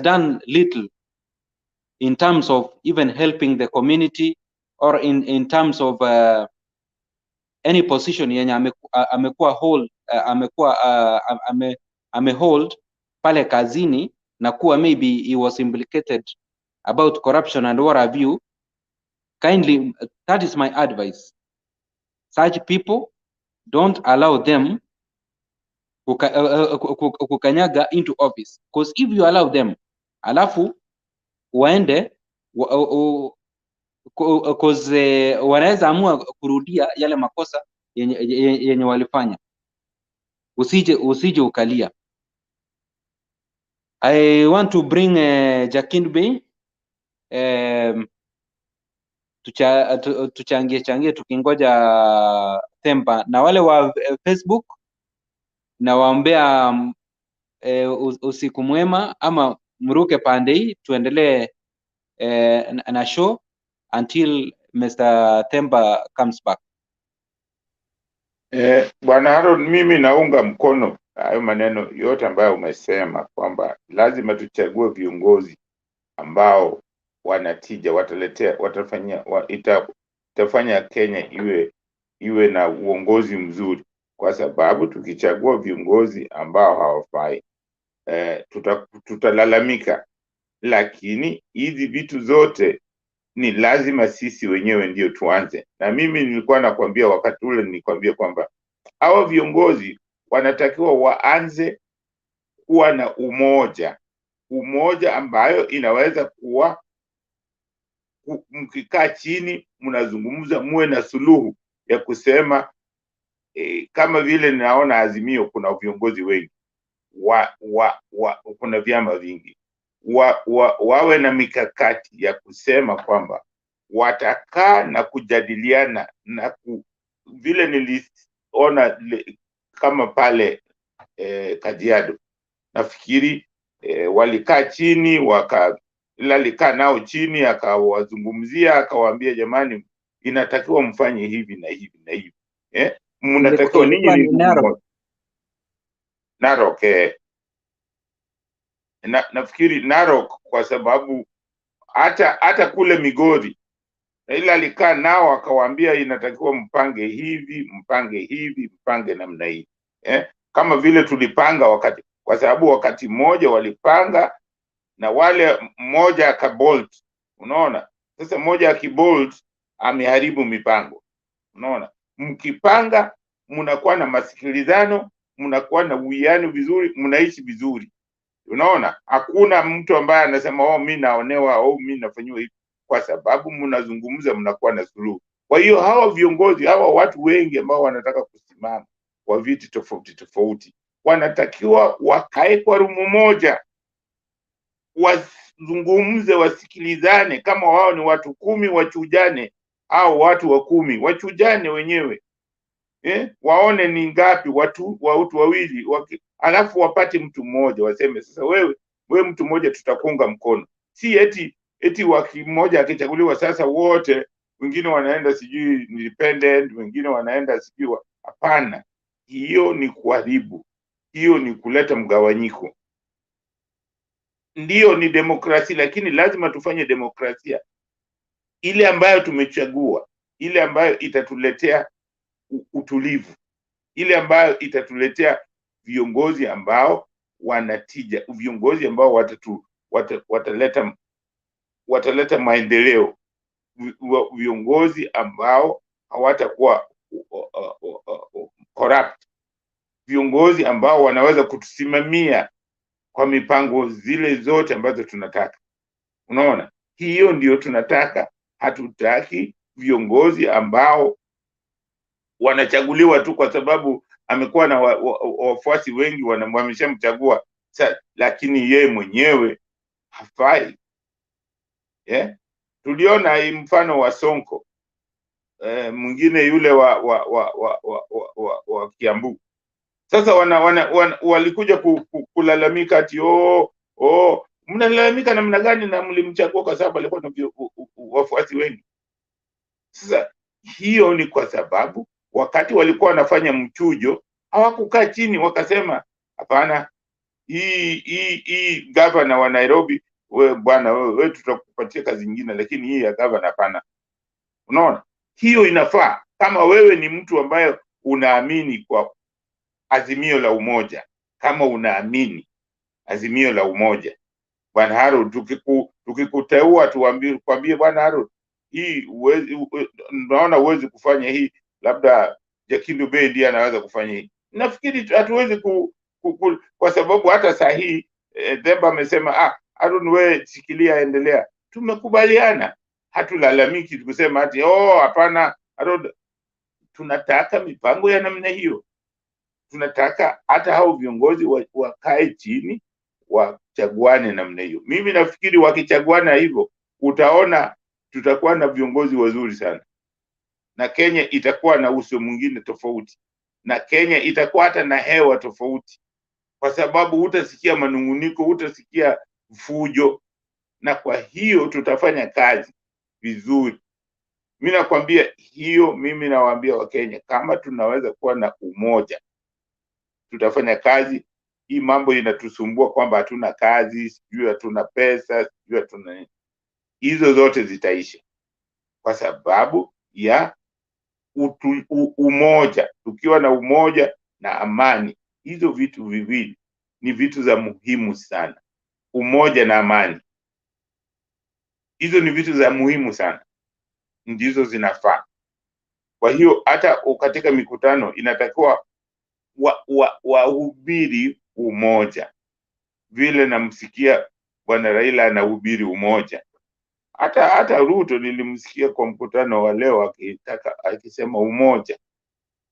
done little in terms of even helping the community or in terms of any position yenye amehold pale kazini na kuwa maybe he was implicated about corruption and what have you. Kindly, that is my advice. Such people, don't allow them kukanyaga into office, because if you allow them alafu waende because wanaweza amua kurudia yale makosa yenye walifanya, usije ukalia. I want to bring Jakin Bey tuchangie tukingoja Themba, na wale wa Facebook na waombea usiku mwema, ama mruke pande hii tuendelee na show until Mr. Themba comes back. Bwana Harold, mimi naunga mkono hayo maneno yote ambayo umesema kwamba lazima tuchague viongozi ambao wanatija, itafanya Kenya iwe na uongozi mzuri, kwa sababu tukichagua viongozi ambao hawafai tutalalamika, lakini hizi vitu zote ni lazima sisi wenyewe ndio tuanze. Na mimi nilikuwa nakwambia wakati ule, nilikwambia kwamba hawa viongozi wanatakiwa waanze kuwa na umoja ambayo inaweza kuwa mkikaa chini mnazungumza, muwe na suluhu ya kusema kama vile ninaona Azimio kuna viongozi wengi kuna vyama vingi, wawe na mikakati ya kusema kwamba watakaa na kujadiliana na vile niliona kama pale Kajiado, nafikiri walikaa chini alikaa nao chini akawazungumzia, akawaambia jamani, inatakiwa mfanye hivi na hivi na hivi, mnatakiwa ninyi ni Narok. Nafikiri Narok, kwa sababu hata kule Migori ila alikaa nao akawaambia inatakiwa mpange hivi, mpange namna hii, kama vile tulipanga kwa sababu wakati mmoja walipanga na wale mmoja akabolt, unaona. Sasa mmoja akibolt ameharibu mipango, unaona. Mkipanga mnakuwa na masikilizano, mnakuwa na uwiano vizuri, mnaishi vizuri, unaona. Hakuna mtu ambaye anasema mimi naonewa mimi nafanywa hivi, kwa sababu mnazungumza, mnakuwa na suluhu. Kwa hiyo hawa viongozi, hawa watu wengi ambao wanataka kusimama kwa viti tofauti wanatakiwa wakae kwa rumu moja, wazungumze, wasikilizane. Kama wao ni watu 10 wachujane, au watu wa 10 wachujane wenyewe, waone ni ngapi watu wawili alafu wapate mtu mmoja, waseme sasa wewe mtu mmoja tutakuunga mkono. Si eti mmoja akichaguliwa sasa wote wengine wanaenda sijui independent, wengine wanaenda sijui. Hapana, hiyo ni kuharibu. hiyo ni kuleta mgawanyiko. Ndiyo ni demokrasia, lakini lazima tufanye demokrasia ile ambayo tumechagua, ile ambayo itatuletea utulivu, ile ambayo itatuletea viongozi ambao wanatija, viongozi ambao wataleta maendeleo, viongozi ambao hawatakuwa corrupt, viongozi ambao wanaweza kutusimamia kwa mipango zile zote ambazo tunataka. Unaona, hiyo ndio tunataka. Hatutaki viongozi ambao wanachaguliwa tu kwa sababu amekuwa na wafuasi wengi wameshamchagua, lakini yeye mwenyewe hafai. Tuliona mfano wa Sonko, mwingine yule wa Kiambu. Sasa walikuja kulalamika ati mnalalamika namna gani na mlimchagua kwa sababu alikuwa na wafuasi wengi. Sasa hiyo ni kwa sababu wakati walikuwa wanafanya mchujo hawakukaa chini wakasema hapana, hii governor wa Nairobi, wewe tutakupatia kazi nyingine, lakini hii ya governor hapana. Unaona, hiyo inafaa kama wewe ni mtu ambaye unaamini kwa Azimio la Umoja, kama unaamini Azimio la Umoja. Bwana Harold, tukikuteua tuambie Bwana Harold, hii unaona uwezi kufanya hii, labda Jakindu Bey ndiye anaweza kufanya hii. Nafikiri hatuwezi kwa sababu hata saa hii Demba amesema Harold wewe shikilia, endelea. Tumekubaliana, hatulalamiki tukusema ati hapana Harold. Tunataka mipango ya namna hiyo. Tunataka hata hao viongozi wakae chini wachaguane namna hiyo. Mimi nafikiri wakichaguana hivyo, utaona tutakuwa na viongozi wazuri sana, na Kenya itakuwa na uso mwingine tofauti, na Kenya itakuwa hata na hewa tofauti, kwa sababu hutasikia manunguniko, hutasikia fujo, na kwa hiyo tutafanya kazi vizuri. Mimi nakwambia hiyo, mimi nawaambia Wakenya, kama tunaweza kuwa na umoja, tutafanya kazi. Hii mambo inatusumbua kwamba hatuna kazi, sijui hatuna pesa, sijui hatuna nini, hizo zote zitaisha kwa sababu ya umoja. Tukiwa na umoja na amani, hizo vitu viwili ni vitu za muhimu sana. Umoja na amani, hizo ni vitu za muhimu sana, ndizo zinafaa. Kwa hiyo hata katika mikutano inatakiwa wahubiri umoja, vile namsikia Bwana Raila anahubiri umoja. Hata Ruto nilimsikia kwa mkutano wa leo akisema umoja.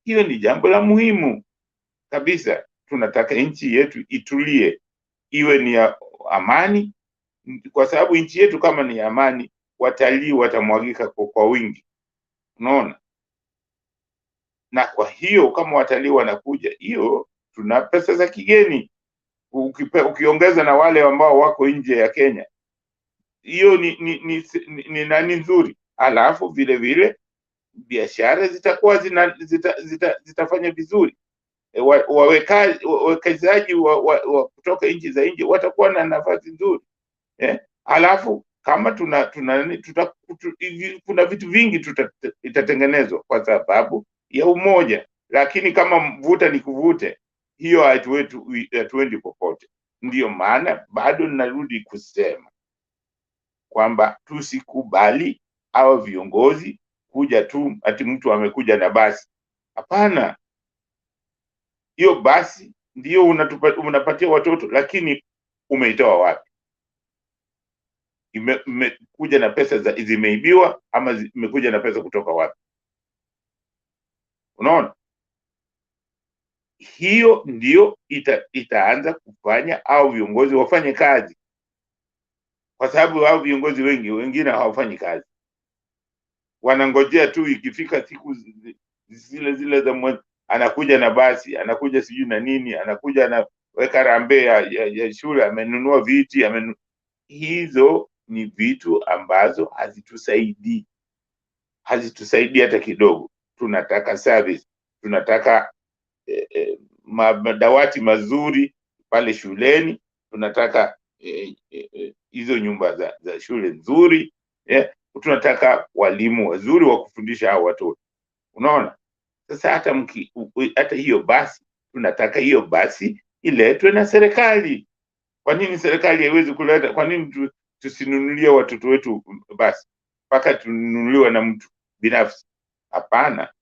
Hiyo ni jambo la muhimu kabisa. Tunataka nchi yetu itulie, iwe ni ya amani, kwa sababu nchi yetu kama ni amani, watalii watamwagika kwa wingi. Unaona? Na kwa hiyo kama watalii wanakuja, hiyo tuna pesa za kigeni, ukiongeza na wale ambao wako nje ya Kenya, hiyo ni nani nzuri. Alafu vile vile biashara zitakuwa zitafanya vizuri. Wawekezaji kutoka nchi za nje watakuwa na nafasi nzuri. Alafu kama kuna vitu vingi itatengenezwa kwa sababu ya umoja, lakini kama vuta ni kuvute, hiyo hatuendi popote. Ndiyo maana bado ninarudi kusema kwamba tusikubali hao viongozi kuja tu ati mtu amekuja na basi. Hapana, hiyo basi ndio unapatia watoto, lakini umeitoa wapi? Imekuja na pesa zimeibiwa ama imekuja na pesa kutoka wapi? Unaona, hiyo ndio itaanza kufanya au viongozi wafanye kazi, kwa sababu hao viongozi wengine hawafanyi kazi, wanangojea tu ikifika siku zile za anakuja na basi, anakuja sijui na nini, anakuja anaweka rambe ya shule, amenunua viti, hizo ni vitu ambazo hazitusaidii hata kidogo. Tunataka service, tunataka madawati mazuri pale shuleni, tunataka hizo nyumba za shule nzuri, tunataka walimu wazuri wa kufundisha hao watoto. Unaona, sasa hata hiyo basi, tunataka hiyo basi iletwe na serikali. Kwa nini serikali haiwezi kuleta? Kwa nini tusinunulie watoto wetu basi mpaka tununuliwe na mtu binafsi? Hapana,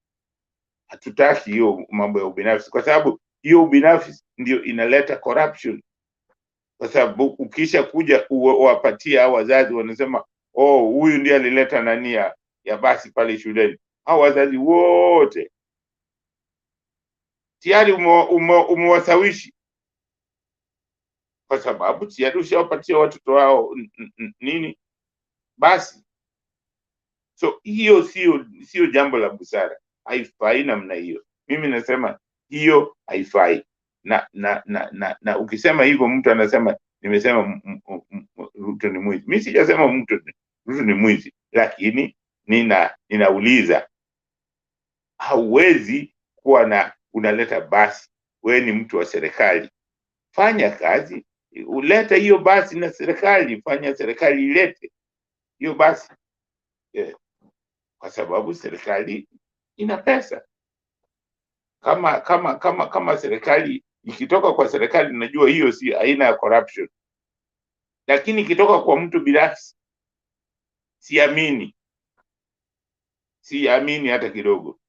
hatutaki hiyo mambo ya ubinafsi, kwa sababu hiyo ubinafsi ndio inaleta corruption. Kwa sababu ukisha kuja uwapatia hao wazazi, wanasema oh, huyu ndiye alileta nani ya basi pale shuleni. Hao wazazi wote tayari umewasawishi, kwa sababu tayari ushawapatia watoto wao nini basi. So hiyo sio jambo la busara, haifai namna hiyo. Mimi nasema hiyo haifai, na ukisema hivyo mtu anasema nimesema Ruto ni mwizi. Mimi sijasema Ruto ni mwizi, lakini ninauliza, hauwezi kuwa unaleta basi. Wewe ni mtu wa serikali, fanya kazi, uleta hiyo basi na serikali, fanya serikali ilete hiyo basi, kwa sababu serikali ina pesa. Kama serikali ikitoka kwa serikali, najua hiyo si aina ya corruption, lakini ikitoka kwa mtu binafsi, siamini hata kidogo.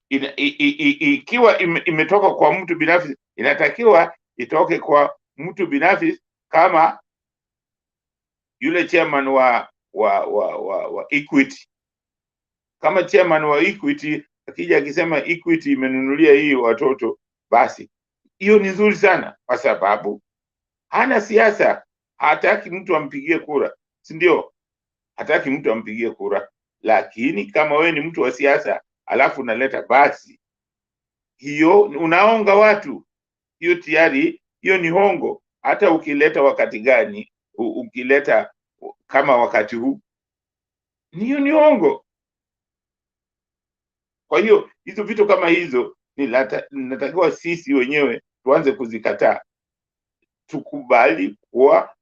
Ikiwa imetoka kwa mtu binafsi, inatakiwa itoke kwa mtu binafsi, kama yule chairman wa Equity. Kama chairman wa Equity akija akisema Equity imenunulia hii watoto, basi hiyo ni nzuri sana, kwa sababu hana siasa, hataki mtu ampigie kura, si ndio? Hataki mtu ampigie kura. Lakini kama wewe ni mtu wa siasa alafu unaleta basi, hiyo unaonga watu, hiyo tayari, hiyo ni hongo. Hata ukileta wakati gani, ukileta kama wakati huu, hiyo ni hongo. Kwa hiyo hizo vitu kama hizo natakiwa sisi wenyewe tuanze kuzikataa, tukubali kuwa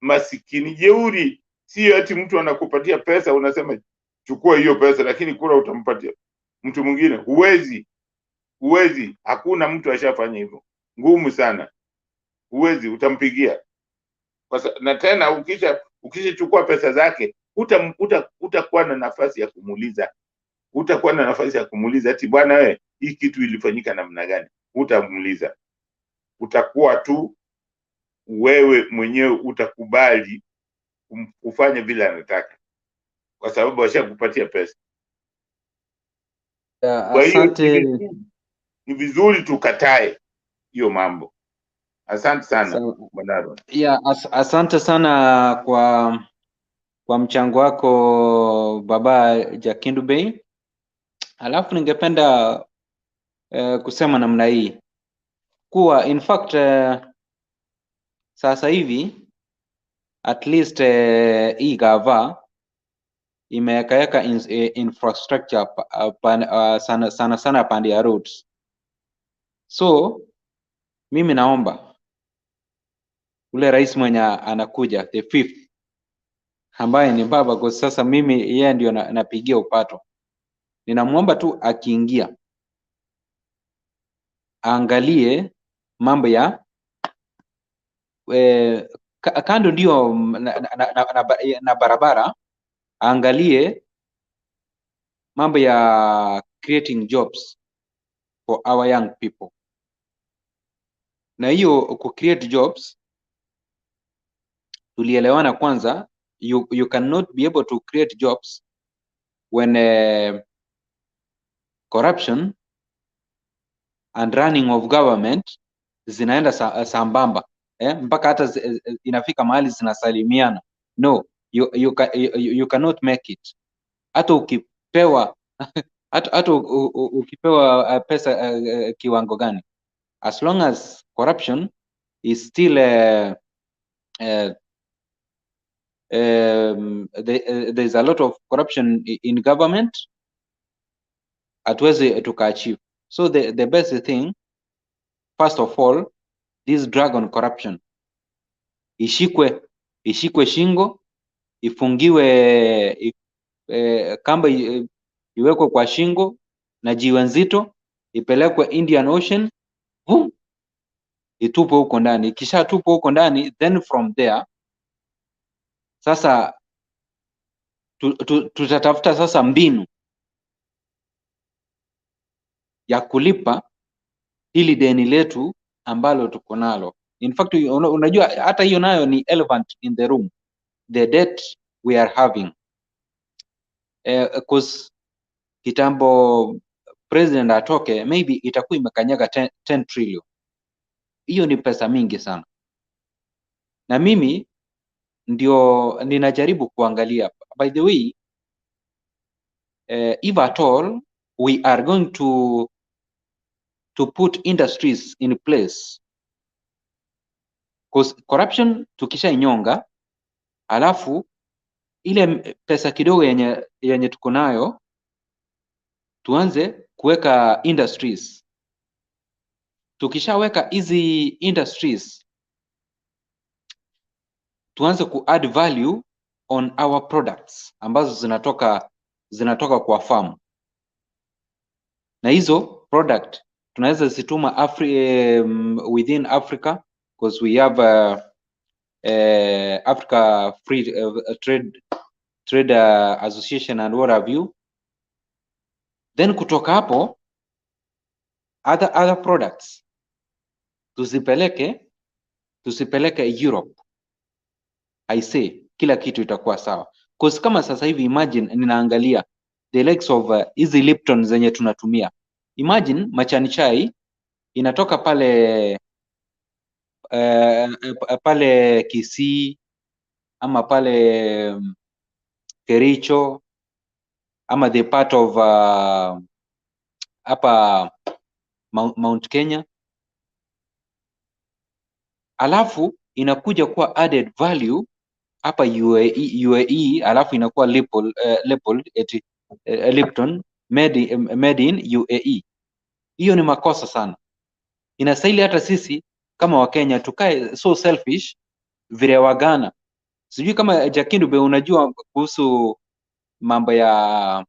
masikini jeuri. Sio ati mtu anakupatia pesa unasema chukua hiyo pesa, lakini kura utampatia mtu mwingine. Huwezi, hakuna mtu ashafanya hivyo, ngumu sana, huwezi, utampigia. Na tena ukishachukua pesa zake, utakuwa na nafasi ya kumuuliza, ati bwana wewe, hii kitu ilifanyika namna gani? Utamuuliza. Utakuwa tu wewe mwenyewe utakubali kufanya vile anataka, kwa sababu washakupatia pesa. Kwa hiyo ni vizuri tukatae hiyo mambo. Asante sana Bwana. Asante sana kwa mchango wako Baba Jakindu Bey. Alafu ningependa kusema namna hii kuwa in fact sasa hivi at least hii gava imeweka infrastructure sana pande ya roads. So mimi naomba ule rais mwenye anakuja the 5th ambaye ni baba, kwa sasa mimi yeye ndio napigia upato, ninamuomba tu akiingia aangalie mambo ya kando ndio na barabara, aangalie mambo ya creating jobs for our young people. Na hiyo ku create jobs tulielewana kwanza, you cannot be able to create jobs when corruption and running of government zinaenda sambamba, mpaka hata inafika mahali zinasalimiana. No, you cannot make it. Hata ukipewa hata ukipewa pesa kiwango gani, as long as corruption is still there's a lot of corruption in government, hatuwezi tukaachieve. So the best thing, first of all, this drug on corruption ishikwe shingo, ifungiwe kamba iwekwe kwa shingo na jiwe nzito, ipelekwe Indian Ocean, itupwe huko ndani. Ikishatupwa huko ndani, then from there sasa tutatafuta sasa mbinu ya kulipa hili deni letu ambalo tuko nalo. In fact, unajua hata hiyo nayo ni elephant in the room, the debt we are having. Because kitambo president atoke, maybe itakuwa imekanyaga 10 trillion. Hiyo ni pesa mingi sana, na mimi ndio ninajaribu kuangalia. By the way, if at all we are going to put industries in place, because corruption tukisha inyonga, alafu ile pesa kidogo yenye tuko nayo tuanze kuweka industries. Tukishaweka hizi industries, tuanze ku add value on our products ambazo zinatoka kwa farm, na hizo product tunaweza zituma within Africa, because we have Africa Free Trade Association and what have you. Then kutoka hapo other products tusipeleke Europe. I say kila kitu itakuwa sawa, because kama sasa hivi imagine, ninaangalia the likes of hizi Lipton zenye tunatumia. Imagine machani chai inatoka pale Kisii ama pale Kericho ama the part of hapa Mount Kenya, alafu inakuja kuwa added value hapa UAE, alafu inakuwa labeled Lipton made in UAE. Hiyo ni makosa sana. Inastahili hata sisi kama Wakenya tukae so selfish vile Wagana. Sijui kama Jakindube unajua kuhusu mambo ya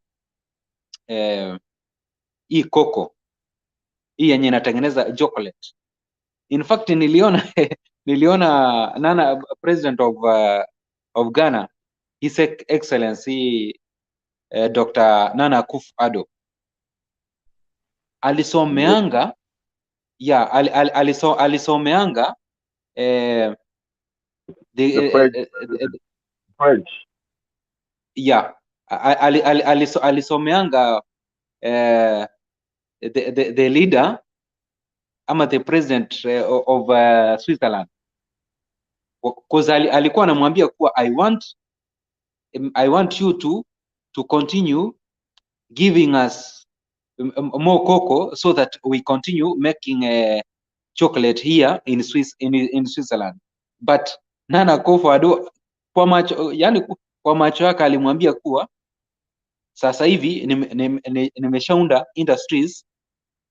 hii koko hii yenye inatengeneza chocolate. In fact niliona Nana, president of Ghana, His Excellency Dr. Nana Akufo-Addo alisomeanga alisomeanga French. Alisomeanga the leader ama the president of Switzerland, because alikuwa anamwambia kuwa I want you to continue giving us more cocoa so that we continue making chocolate here in Switzerland. But Nana Akufo-Addo kwa macho yake alimwambia kuwa sasa hivi nimeshaunda industries,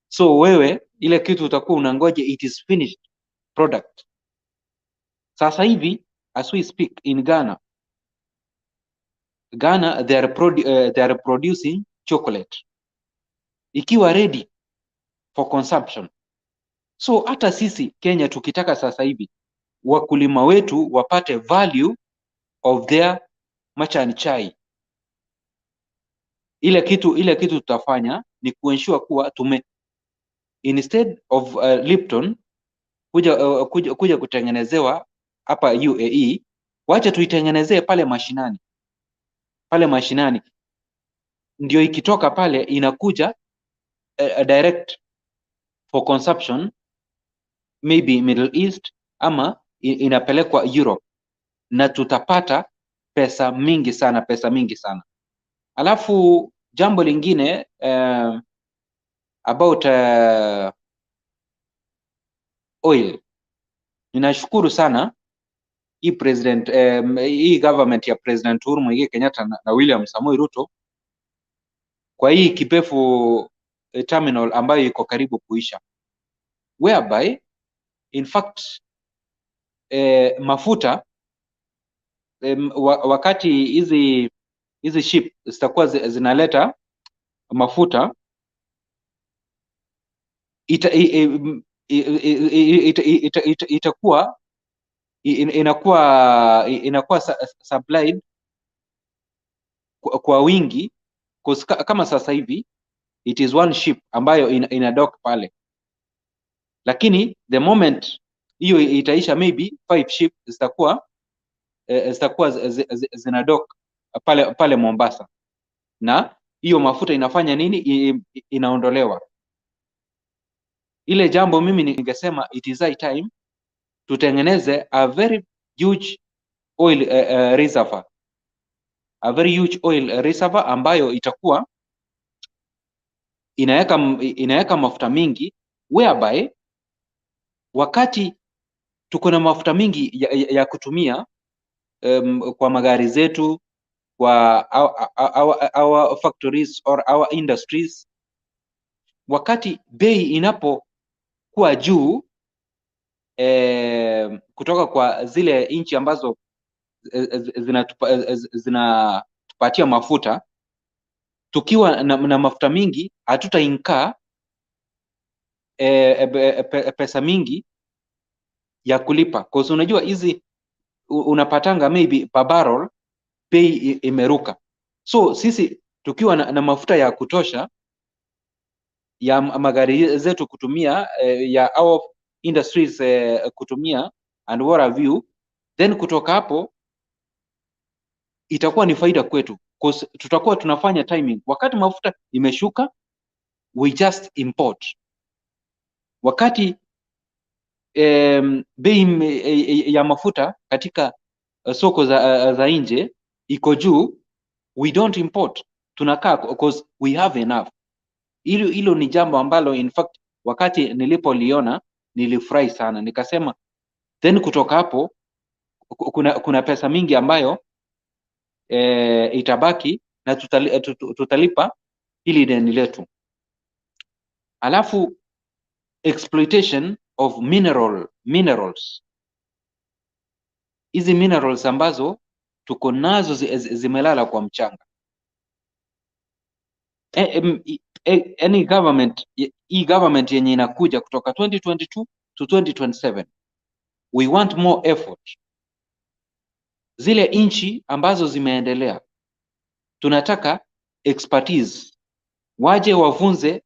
so wewe ile kitu utakuwa unangoje it is finished product. Sasa hivi as we speak in Ghana they are producing chocolate ikiwa ready for consumption. So hata sisi Kenya tukitaka sasa hivi wakulima wetu wapate value of their machani chai, ile kitu tutafanya ni kuensure kuwa instead of Lipton kuja kutengenezewa hapa UAE, wacha tuitengenezee pale mashinani, ndio ikitoka pale inakuja direct for consumption, maybe Middle East ama inapelekwa Europe, na tutapata pesa mingi sana. Alafu jambo lingine about oil, ninashukuru sana hii government ya President Uhuru Muigai Kenyatta na William Samoei Ruto kwa hii kipefu terminal ambayo iko karibu kuisha, whereby in fact mafuta wakati hizi ship zitakuwa zinaleta mafuta itakuwa inakuwa supplied kwa wingi, kama sasa hivi it is one ship ambayo ina dock pale, lakini the moment hiyo itaisha, maybe 5 ship zitakuwa zina dock pale Mombasa, na hiyo mafuta inafanya nini? Inaondolewa. Ile jambo mimi ningesema it is high time tutengeneze a very huge oil reservoir, a very huge oil reservoir ambayo itakuwa inaweka mafuta mingi, whereby wakati tuko na mafuta mingi ya kutumia kwa magari zetu, kwa our factories or our industries, wakati bei inapokuwa juu kutoka kwa zile nchi ambazo zinatupatia mafuta, tukiwa na mafuta mingi hatutainkaa pesa mingi ya kulipa, because unajua hizi unapatanga maybe per barrel bei imeruka. So sisi tukiwa na mafuta ya kutosha ya magari zetu kutumia, ya our industries kutumia and what have you, then kutoka hapo itakuwa ni faida kwetu, because tutakuwa tunafanya timing. Wakati mafuta imeshuka, we just import. Wakati bei ya mafuta katika soko za nje iko juu, we don't import, tunakaa because we have enough. Hilo ni jambo ambalo in fact wakati nilipoliona nilifurahi sana, nikasema then kutoka hapo kuna pesa mingi ambayo itabaki na tutalipa hili deni letu. Alafu exploitation of minerals, hizi minerals ambazo tuko nazo zimelala kwa mchanga. Any government, hii government yenye inakuja kutoka 2022 to 2027, we want more effort. Zile nchi ambazo zimeendelea tunataka expertise, waje wafunze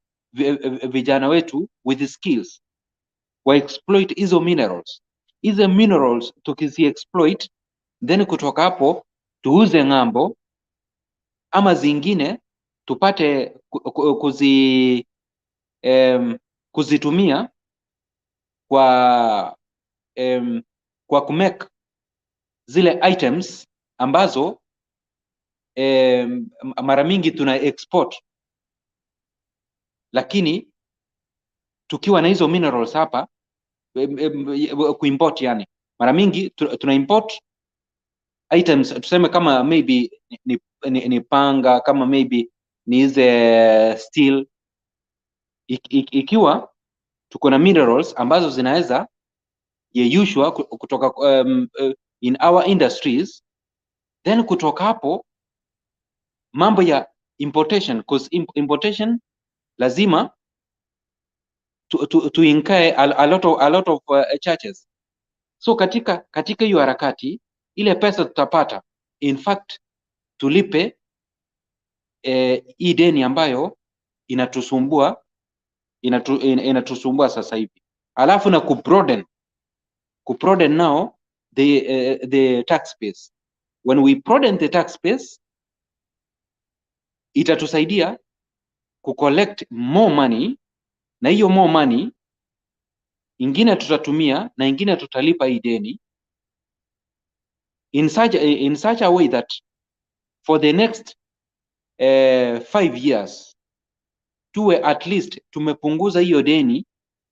vijana wetu with skills, wa exploit hizo minerals. Hizo minerals tukizi exploit, then kutoka hapo tuuze ng'ambo, ama zingine tupate kuzitumia kwa kumake zile items ambazo mara mingi tuna export, lakini tukiwa na hizo minerals hapa kuimport, yani mara mingi tuna import items, tuseme kama maybe ni panga, kama maybe ni hize steel. Ikiwa tuko na minerals ambazo zinaweza yeyushwa kutoka in our industries, then kutoka hapo mambo ya importation, because importation lazima tuinkae a lot of charges. So katika hiyo harakati, ile pesa tutapata in fact tulipe hii deni ambayo inatusumbua sasa hivi. Alafu na kubroaden now the tax base. When we broaden the tax base, itatusaidia kucollect more money, na hiyo more money ingine tutatumia na ingine tutalipa hii deni in such a way that for the next 5 years tuwe at least tumepunguza hiyo deni.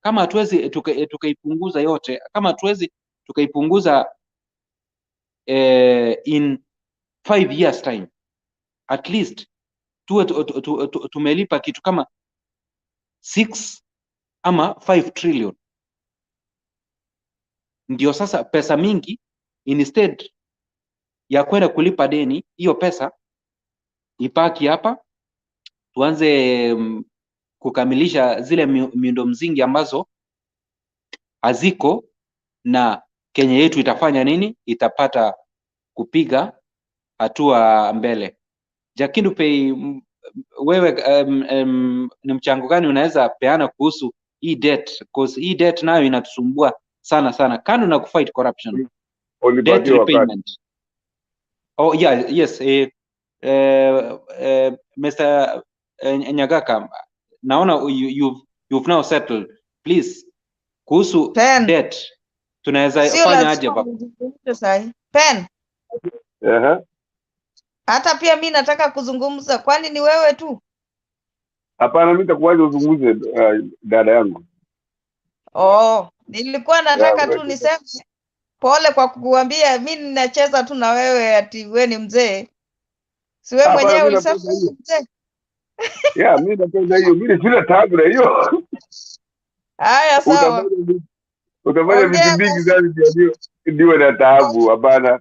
Kama hatuwezi tukaipunguza yote, kama hatuwezi tukaipunguza in 5 years time, at least tuwe tumelipa kitu kama 6 ama 5 trillion. Ndio sasa pesa mingi, instead ya kwenda kulipa deni, hiyo pesa ipaki hapa, tuanze kukamilisha zile miundo msingi ambazo haziko, na Kenya yetu itafanya nini? Itapata kupiga hatua mbele. Jakindu Pay, wewe ni mchango gani unaweza peana kuhusu hii debt? Because hii debt nayo inatusumbua sana, kando na kufight corruption. Debt repayment. Oh yeah, yes. Mr. Nyagaka, naona you've now settled. Please, kuhusu debt tunaweza fanya aje baba? Pen. Hata pia mi nataka kuzungumza, kwani ni wewe tu? Hapana, mimi nitakuwaje uzungumze, dada yangu. Oh, nilikuwa nataka tu niseme pole kwa kukuambia mi ninacheza tu na wewe ati we ni mzee. Si wewe mwenyewe ulisema ni mzee? Yeah, mimi napenda hiyo. Mimi sina taabu na hiyo. Haya, sawa. Utafanya vitu vingi sana ndio na taabu, hapana.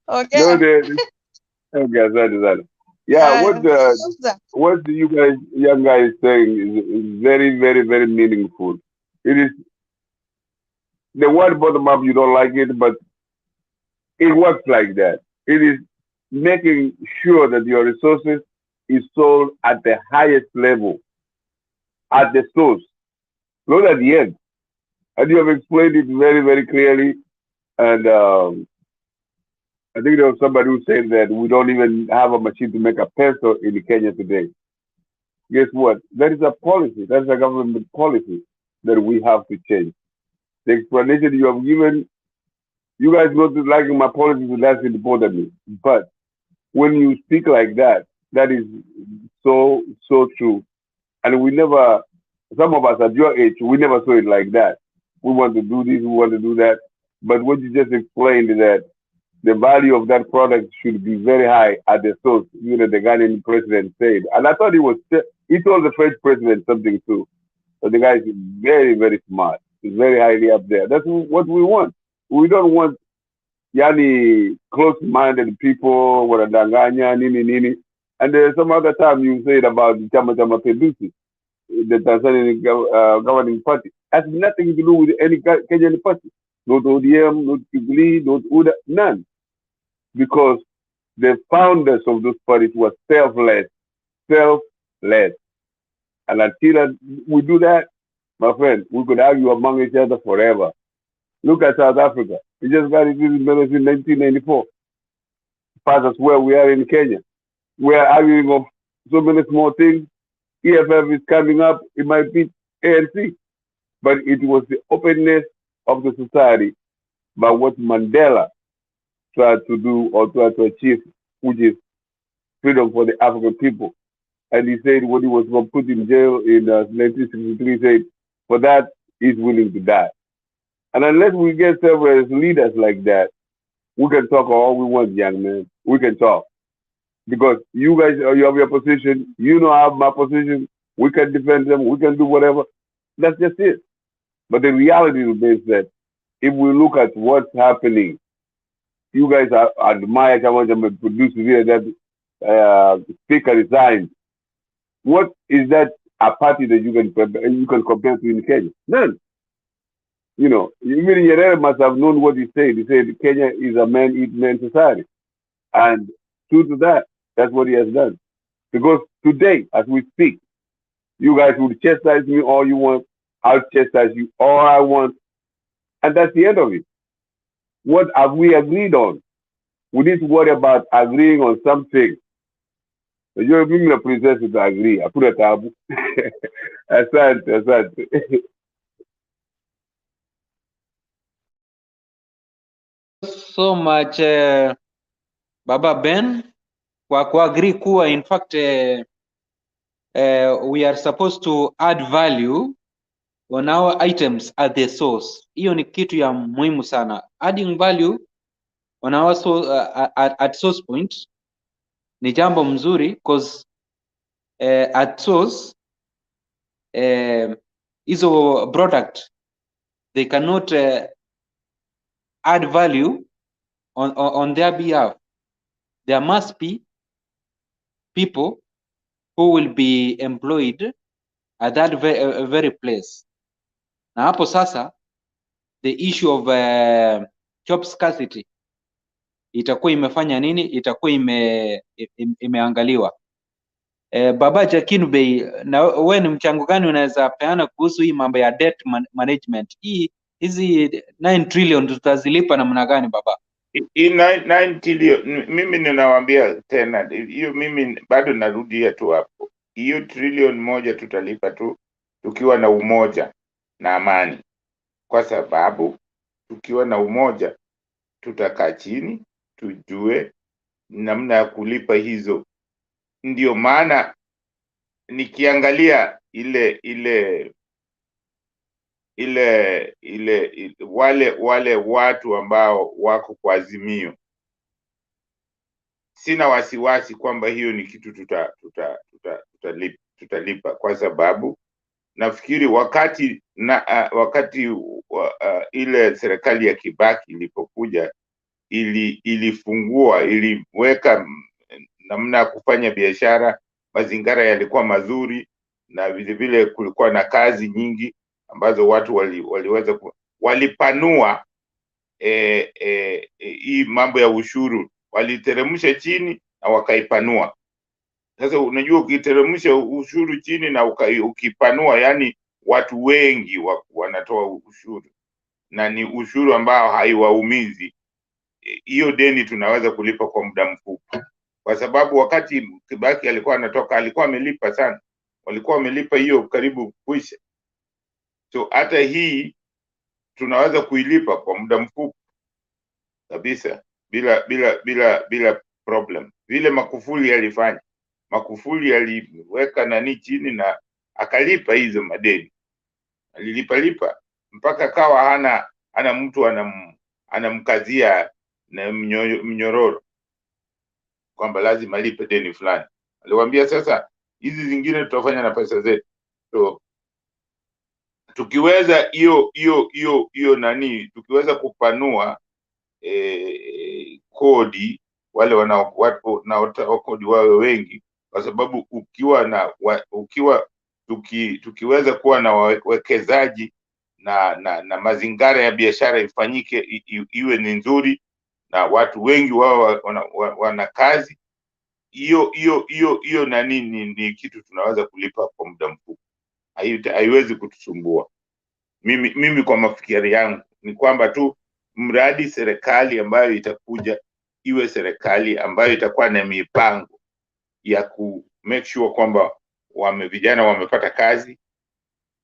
Okay. No, okay, asante sana. Yeah, what you guys, young guys, saying is very, very, very meaningful. It is the word bottom up. You don't like it, but it works like that. It is making sure that your resources is sold at the highest level, at the source, not at the end. And you have explained it very, very clearly. And I think there was somebody who said that we don't even have a machine to make a pencil in Kenya today. Guess what? That is a policy. That's a government policy that we have to change. The explanation you have given, you guys not liking my policies, and that's important me. But when you speak like that, that is so true. And we never, some of us at your age, we never saw it like that. We want to do this, we want to do that. But what you just explained is that the value of that product should be very high at the source, the Ghanaian president said. And I thought he told the French president something too. So the guy is very, very smart. He's very highly up there. That's what we want. We don't want close-minded people, wanadanganya, nini. And there's some other time you said about the Chama Pedusi, the Tanzanian governing party. Has nothing to do with any Kenyan party. Not ODM, not Jubilee, not UDA, none. Because the founders of those parties were selfless. And until we do that, my friend, we could argue among each other forever. Look at South Africa. We just got into independence in 1994. Past us where we are in Kenya. We are arguing of so many small things. EFF is coming up. It might be ANC. But it was the openness of the society by what Mandela tried to do or tried to achieve, which is freedom for the African people. And he said when he was put in jail in 1963, he said, for that, he's willing to die. And unless we get several leaders like that, we can talk all we want, young man. We can talk. Because you guys, you have your position, you know I have my position, we can defend them, we can do whatever. That's just it. But the reality is that if we look at what's happening, you guys admire how much I'm a producer here that speaker resigns. What is that a party that you can compare to in Kenya? None. You know, even Nyerere must have known what he said. He said Kenya is a man-eat-man society. And true to that, that's what he has done. Because today, as we speak, you guys will chastise me all you want. I'll chastise you all I want. And that's the end of it. What have we agreed on? We need to worry about agreeing on something. You're being a princess to agree. I put a taboo. Asante. So much, Baba Ben, kwa kuagree kuwa in fact we are supposed to add value on our items at the source. Hiyo ni kitu ya muhimu sana. Adding value on our at source point ni jambo mzuri because at source hizo product they cannot add value on their behalf. There must be people who will be employed at that very place. Na hapo sasa the issue of job scarcity itakuwa imefanya nini? Itakuwa imeangaliwa. Baba Jakinubey, na wewe ni mchango gani unaweza peana kuhusu hii mambo ya debt management? Hizi 9 trillion tutazilipa namna gani baba? Hii 9 trillion, mimi ninawaambia tena, hiyo mimi bado narudia tu hapo. Hiyo trilioni 1 tutalipa tu tukiwa na umoja na amani, kwa sababu tukiwa na umoja tutakaa chini tujue namna ya kulipa hizo. Ndio maana nikiangalia wale watu ambao wako kwa Azimio, sina wasiwasi kwamba hiyo ni kitu tutalipa, kwa sababu nafikiri wakati ile serikali ya Kibaki ilipokuja ilifungua, iliweka namna ya kufanya biashara, mazingira yalikuwa mazuri, na vile vile kulikuwa na kazi nyingi ambazo watu waliweza walipanua hii mambo ya ushuru, waliteremsha chini na wakaipanua. Sasa unajua, ukiteremsha ushuru chini na ukipanua, yani watu wengi wanatoa ushuru, na ni ushuru ambao haiwaumizi. Hiyo deni tunaweza kulipa kwa muda mfupi, kwa sababu wakati Kibaki alikuwa anatoka alikuwa amelipa sana, walikuwa wamelipa hiyo karibu kuisha. So hata hii tunaweza kuilipa kwa muda mfupi kabisa bila problem, vile Magufuli alifanya. Magufuli aliweka nani chini na akalipa hizo madeni, alilipa mpaka kawa hana mtu anamkazia na mnyororo kwamba lazima alipe deni fulani. Aliwaambia sasa hizi zingine tutafanya na pesa zetu. So tukiweza hiyo nani, tukiweza kupanua kodi, wale wanaotoa kodi wawe wengi, kwa sababu tukiweza kuwa na wawekezaji na mazingira ya biashara ifanyike iwe ni nzuri, na watu wengi wao wana kazi, hiyo nani ni kitu tunaweza kulipa kwa muda mfupi, haiwezi kutusumbua. Mimi kwa mafikiri yangu ni kwamba tu mradi serikali ambayo itakuja iwe serikali ambayo itakuwa na mipango ya ku make sure kwamba vijana wamepata kazi,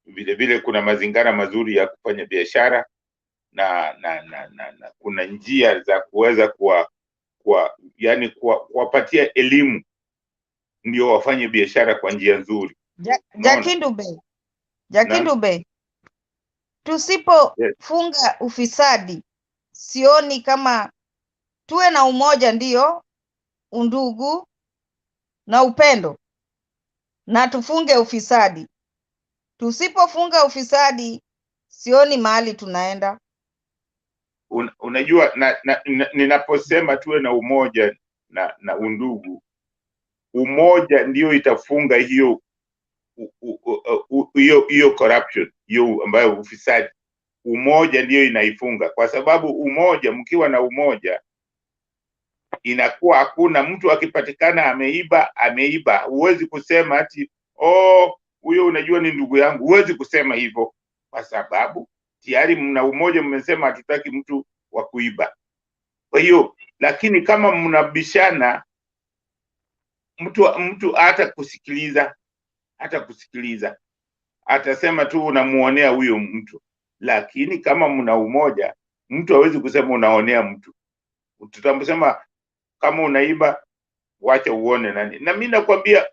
vile vile kuna mazingira mazuri ya kufanya biashara, na kuna njia za kuweza kuwapatia elimu ndio wafanye biashara kwa njia nzuri. Jakindube, tusipofunga ufisadi, sioni kama tuwe na umoja, ndio undugu na upendo, na tufunge ufisadi. Tusipofunga ufisadi, sioni mahali tunaenda. Unajua, ninaposema tuwe na umoja na undugu, umoja ndio itafunga hiyo corruption, hiyo ambayo ufisadi. Umoja ndio inaifunga, kwa sababu umoja, mkiwa na umoja, inakuwa hakuna mtu akipatikana ameiba. Huwezi kusema ati huyo unajua ni ndugu yangu, huwezi kusema hivyo, kwa sababu tayari mna umoja, mmesema hatutaki mtu wa kuiba. Kwa hiyo, lakini kama mnabishana, mtu hata kusikiliza atasema tu unamuonea huyo mtu. Lakini kama mna umoja, mtu hawezi kusema unaonea mtu. Tutamsema kama unaiba, wacha uone nani. Na mimi nakwambia,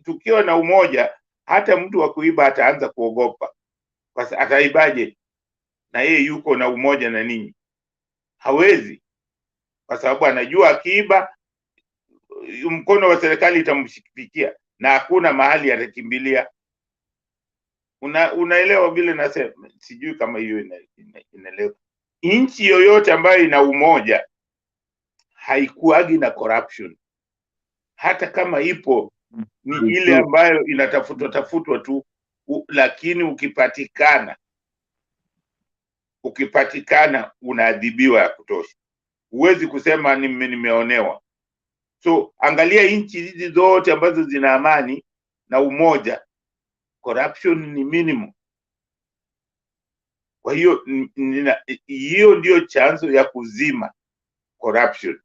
tukiwa na umoja, hata mtu wa kuiba ataanza kuogopa, kwa sababu ataibaje na yeye yuko na umoja na ninyi? Hawezi, kwa sababu anajua akiiba mkono wa serikali itamshikilia na hakuna mahali atakimbilia. Unaelewa vile nasema? Sijui kama hiyo inaelewa. Nchi yoyote ambayo ina umoja haikuagi na corruption, hata kama ipo ni ile ambayo inatafutwa tu, lakini ukipatikana unaadhibiwa ya kutosha. Huwezi kusema nimeonewa. So angalia nchi hizi zote ambazo zina amani na umoja, corruption ni minimum. Kwa hiyo hiyo ndio chanzo ya kuzima corruption.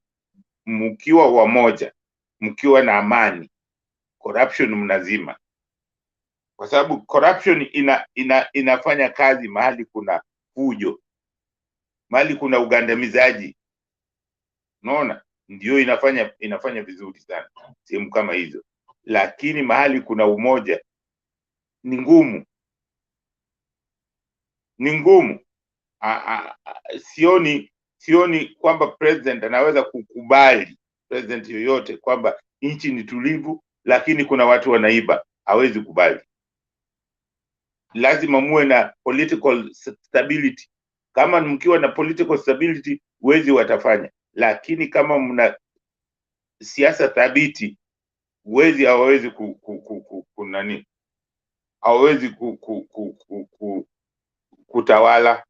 Mkiwa wamoja, mkiwa na amani, corruption mnazima, kwa sababu corruption inafanya kazi mahali kuna fujo, mahali kuna ugandamizaji. Unaona, ndio inafanya vizuri sana sehemu kama hizo, lakini mahali kuna umoja ni ngumu, ni ngumu. Sioni kwamba president anaweza kukubali, president yoyote, kwamba nchi ni tulivu lakini kuna watu wanaiba. Hawezi kubali. Lazima muwe na political stability. Kama mkiwa na political stability, wezi watafanya, lakini kama mna siasa thabiti, wezi hawawezi hawawezi kutawala.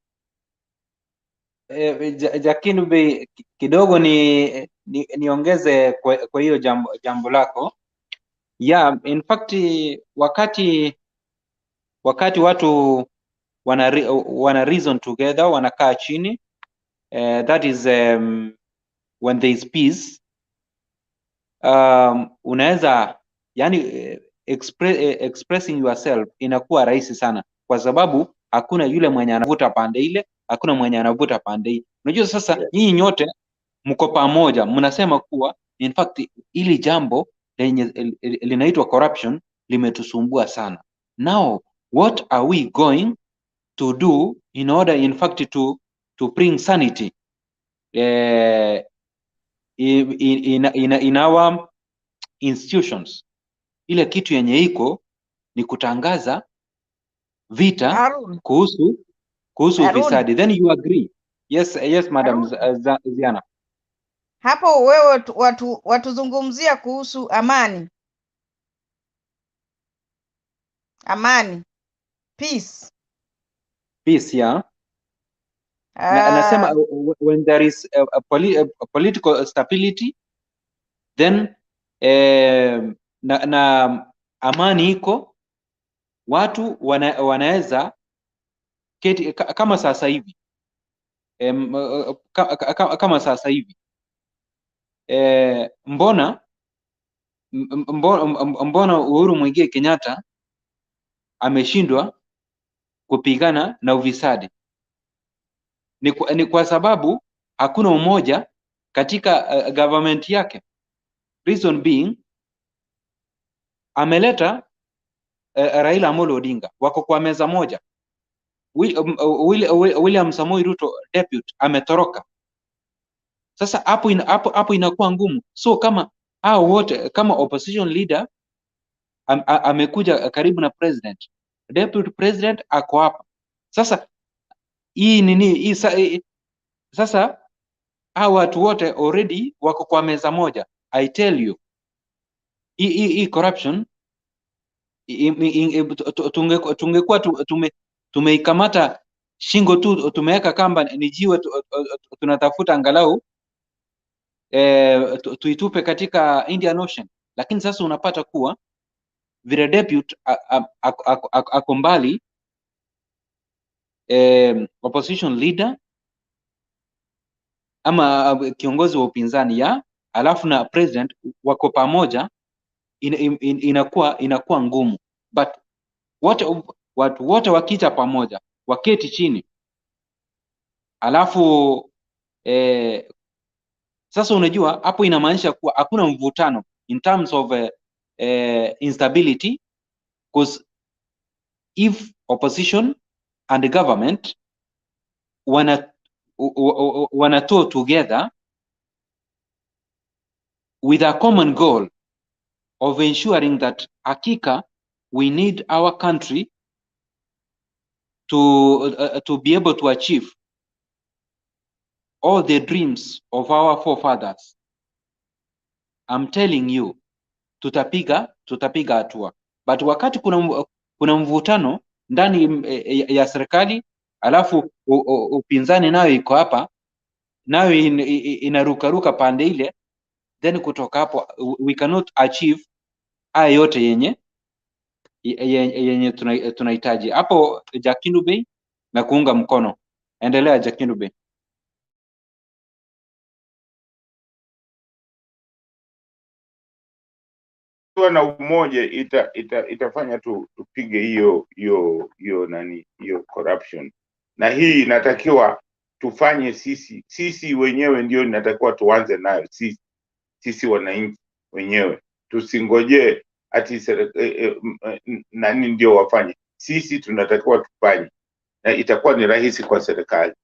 Jakinu kidogo niongeze kwa hiyo jambo lako. Yeah, in fact wakati watu wana reason together, wanakaa chini, that is when there is peace, unaweza yani expressing yourself inakuwa rahisi sana, kwa sababu hakuna yule mwenye anavuta pande ile, hakuna mwenye anavuta pande hii. Unajua sasa, nyinyi nyote mko pamoja, mnasema kuwa in fact ili jambo lenye linaitwa corruption limetusumbua sana. Now what are we going to do in order in fact to bring sanity in our institutions? Ile kitu yenye iko ni kutangaza vita kuhusu ufisadi. Then you agree? Yes madam Ziana. Hapo wewe watuzungumzia kuhusu amani, peace, yeah. Nasema when there is a political stability, then na amani iko, watu wanaweza keti kama sasa hivi, kama sasa hivi. Mbona Uhuru Muigai Kenyatta ameshindwa kupigana na ufisadi? Ni kwa sababu hakuna umoja katika government yake. Reason being, ameleta Raila Odinga, wako kwa meza moja. William Samoei Ruto deputy ametoroka. Sasa hapo inakuwa ngumu. So kama hao wote, kama opposition leader amekuja karibu na president, deputy president ako hapa. Sasa sasa hao watu wote already wako kwa meza moja. I tell you, hii corruption tungekuwa tumeikamata shingo tu, tumeweka kamba ni jiwe, tunatafuta angalau tuitupe katika Indian Ocean. Lakini sasa unapata kuwa vile deputy ako mbali, opposition leader ama kiongozi wa upinzani alafu na president wako pamoja, inakuwa ngumu. But watu wote wakija pamoja, waketi chini, alafu sasa unajua hapo inamaanisha kuwa hakuna mvutano in terms of instability, because if opposition and the government wanatoa together with a common goal of ensuring that hakika we need our country to be able to achieve all the dreams of our forefathers, I'm telling you, tutapiga hatua. But wakati kuna mvutano ndani ya serikali, alafu upinzani nayo iko hapa, nayo inarukaruka pande ile, then kutoka hapo we cannot achieve haya yote yenye tunahitaji. Hapo Jakindu Bey na kuunga mkono. Endelea Jakindu Bey. na umoja itafanya tupige hiyo corruption, na hii inatakiwa tufanye sisi wenyewe, ndio inatakiwa tuanze nayo sisi wananchi wenyewe, tusingojee ati nani ndio wafanye. Sisi tunatakiwa tufanye, na itakuwa ni rahisi kwa serikali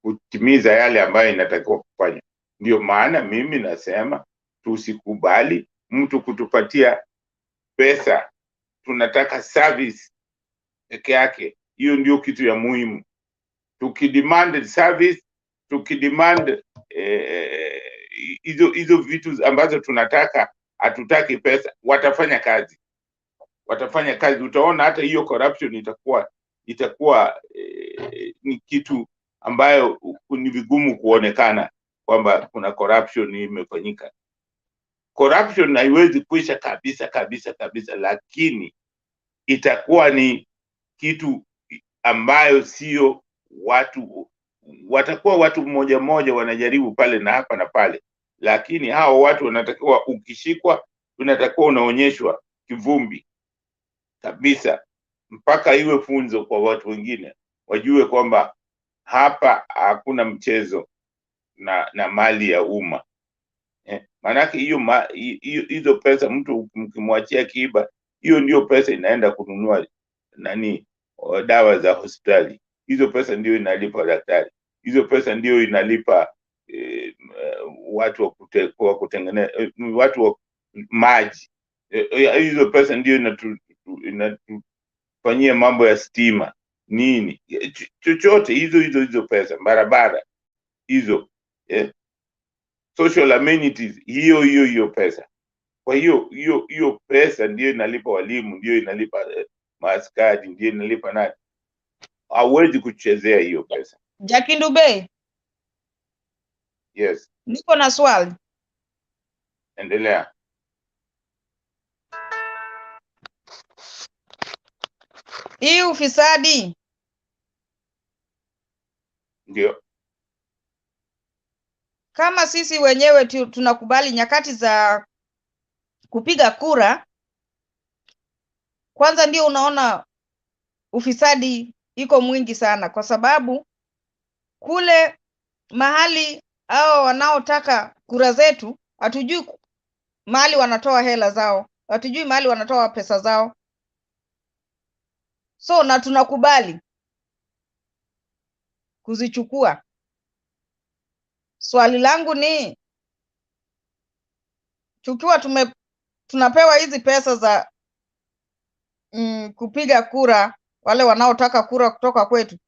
kutimiza yale ambayo inatakiwa kufanya. Ndio maana mimi nasema tusikubali mtu kutupatia pesa, tunataka service peke yake. Hiyo ndio kitu ya muhimu. Tukidemand service, tukidemand hizo vitu ambazo tunataka, hatutaki pesa, watafanya kazi. Utaona hata hiyo corruption itakuwa ni kitu ambayo ni vigumu kuonekana kwamba kuna corruption imefanyika. Corruption haiwezi kuisha kabisa, lakini itakuwa ni kitu ambayo sio watakuwa watu mmoja wanajaribu pale na hapa na pale, lakini hao watu wanatakiwa, ukishikwa unatakiwa unaonyeshwa kivumbi kabisa, mpaka iwe funzo kwa watu wengine, wajue kwamba hapa hakuna mchezo na mali ya umma. Maanake hizo pesa mtu mkimwachia kiiba, hiyo ndio pesa inaenda kununua dawa za hospitali. Hizo pesa ndio inalipa daktari. Hizo pesa ndio inalipa watu wa kutengeneza, watu wa maji. Hizo pesa ndio inatufanyia mambo ya stima nini, chochote. Hizo pesa, barabara hizo, social amenities, hiyo pesa. Kwa hiyo pesa ndio inalipa walimu, ndio inalipa maaskari, ndio inalipa nani. Hauwezi kuchezea hiyo pesa. Jakindu Bey. Yes. Niko na swali. Endelea. Hii ufisadi ndio kama sisi wenyewe tunakubali nyakati za kupiga kura, kwanza ndio unaona ufisadi iko mwingi sana, kwa sababu kule mahali hao wanaotaka kura zetu, hatujui mahali wanatoa hela zao, hatujui mahali wanatoa pesa zao. So na tunakubali kuzichukua. Swali langu ni, tukiwa tunapewa hizi pesa za kupiga kura, wale wanaotaka kura kutoka kwetu,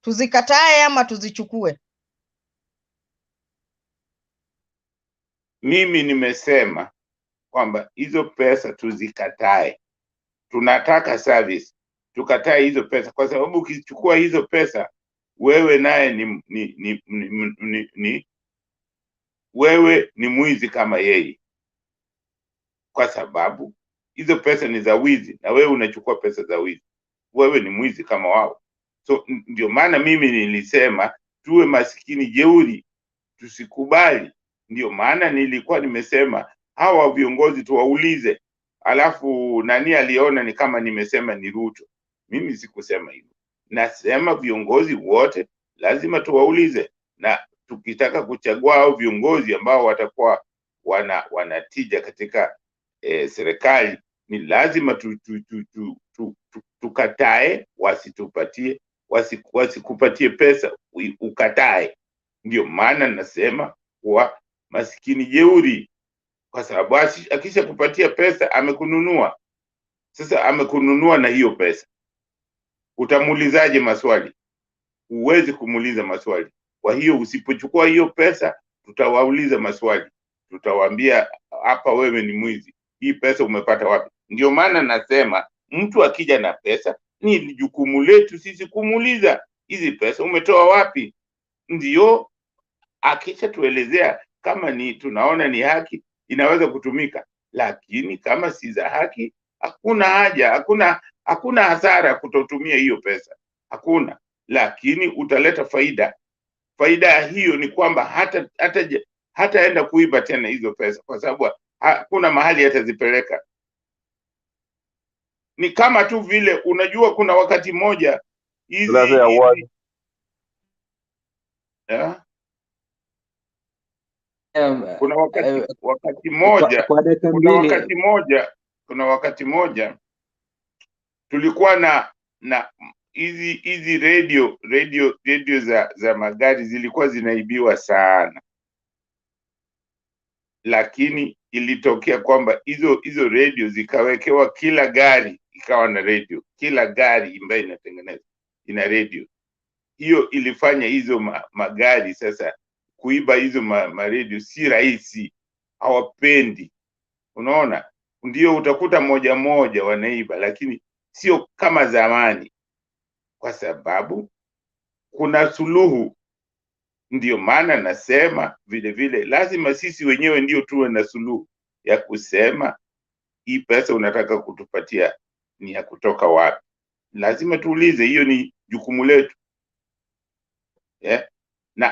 tuzikatae ama tuzichukue? Mimi nimesema kwamba hizo pesa tuzikatae. Tunataka service, tukatae hizo pesa, kwa sababu ukichukua hizo pesa, wewe naye wewe ni mwizi kama yeye, kwa sababu hizo pesa ni za wizi na wewe unachukua pesa za wizi. Wewe ni mwizi kama wao. So ndio maana mimi nilisema tuwe masikini jeuri, tusikubali. Ndio maana nilikuwa nimesema hawa viongozi tuwaulize, alafu nani aliona ni kama nimesema ni Ruto. Mimi sikusema hivyo. Nasema viongozi wote lazima tuwaulize, na tukitaka kuchagua hao viongozi ambao watakuwa wanatija katika serikali, ni lazima tukatae, wasikupatie pesa ukatae. Ndio maana nasema kuwa masikini jeuri, kwa sababu akisha kupatia pesa amekununua. Sasa amekununua na hiyo pesa. utamuulizaje maswali? Huwezi kumuuliza maswali. Kwa hiyo usipochukua hiyo pesa, tutawauliza maswali, tutawaambia hapa, wewe ni mwizi, hii pesa umepata wapi? Ndio maana nasema mtu akija na pesa, ni jukumu letu sisi kumuuliza, hizi pesa umetoa wapi? Ndio akisha tuelezea kama ni tunaona ni haki, inaweza kutumika, lakini kama si za haki, hakuna haja, hakuna hasara kutotumia hiyo pesa, hakuna. Lakini utaleta faida. Faida hiyo ni kwamba hataenda kuiba tena hizo pesa, kwa sababu hakuna mahali atazipeleka. Ni kama tu vile unajua, kuna wakati moja hizi kuna wakati moja tulikuwa na hizi radio za magari zilikuwa zinaibiwa sana, lakini ilitokea kwamba hizo radio zikawekewa, kila gari ikawa na radio, kila gari ambayo inatengenezwa ina radio. Hiyo ilifanya hizo magari sasa kuiba hizo radio si rahisi, hawapendi. Unaona, ndio utakuta moja wanaiba, lakini sio kama zamani, kwa sababu kuna suluhu. Ndio maana nasema vile lazima sisi wenyewe ndio tuwe na suluhu ya kusema hii pesa unataka kutupatia ni ya kutoka wapi. Lazima tuulize, hiyo ni jukumu letu. Na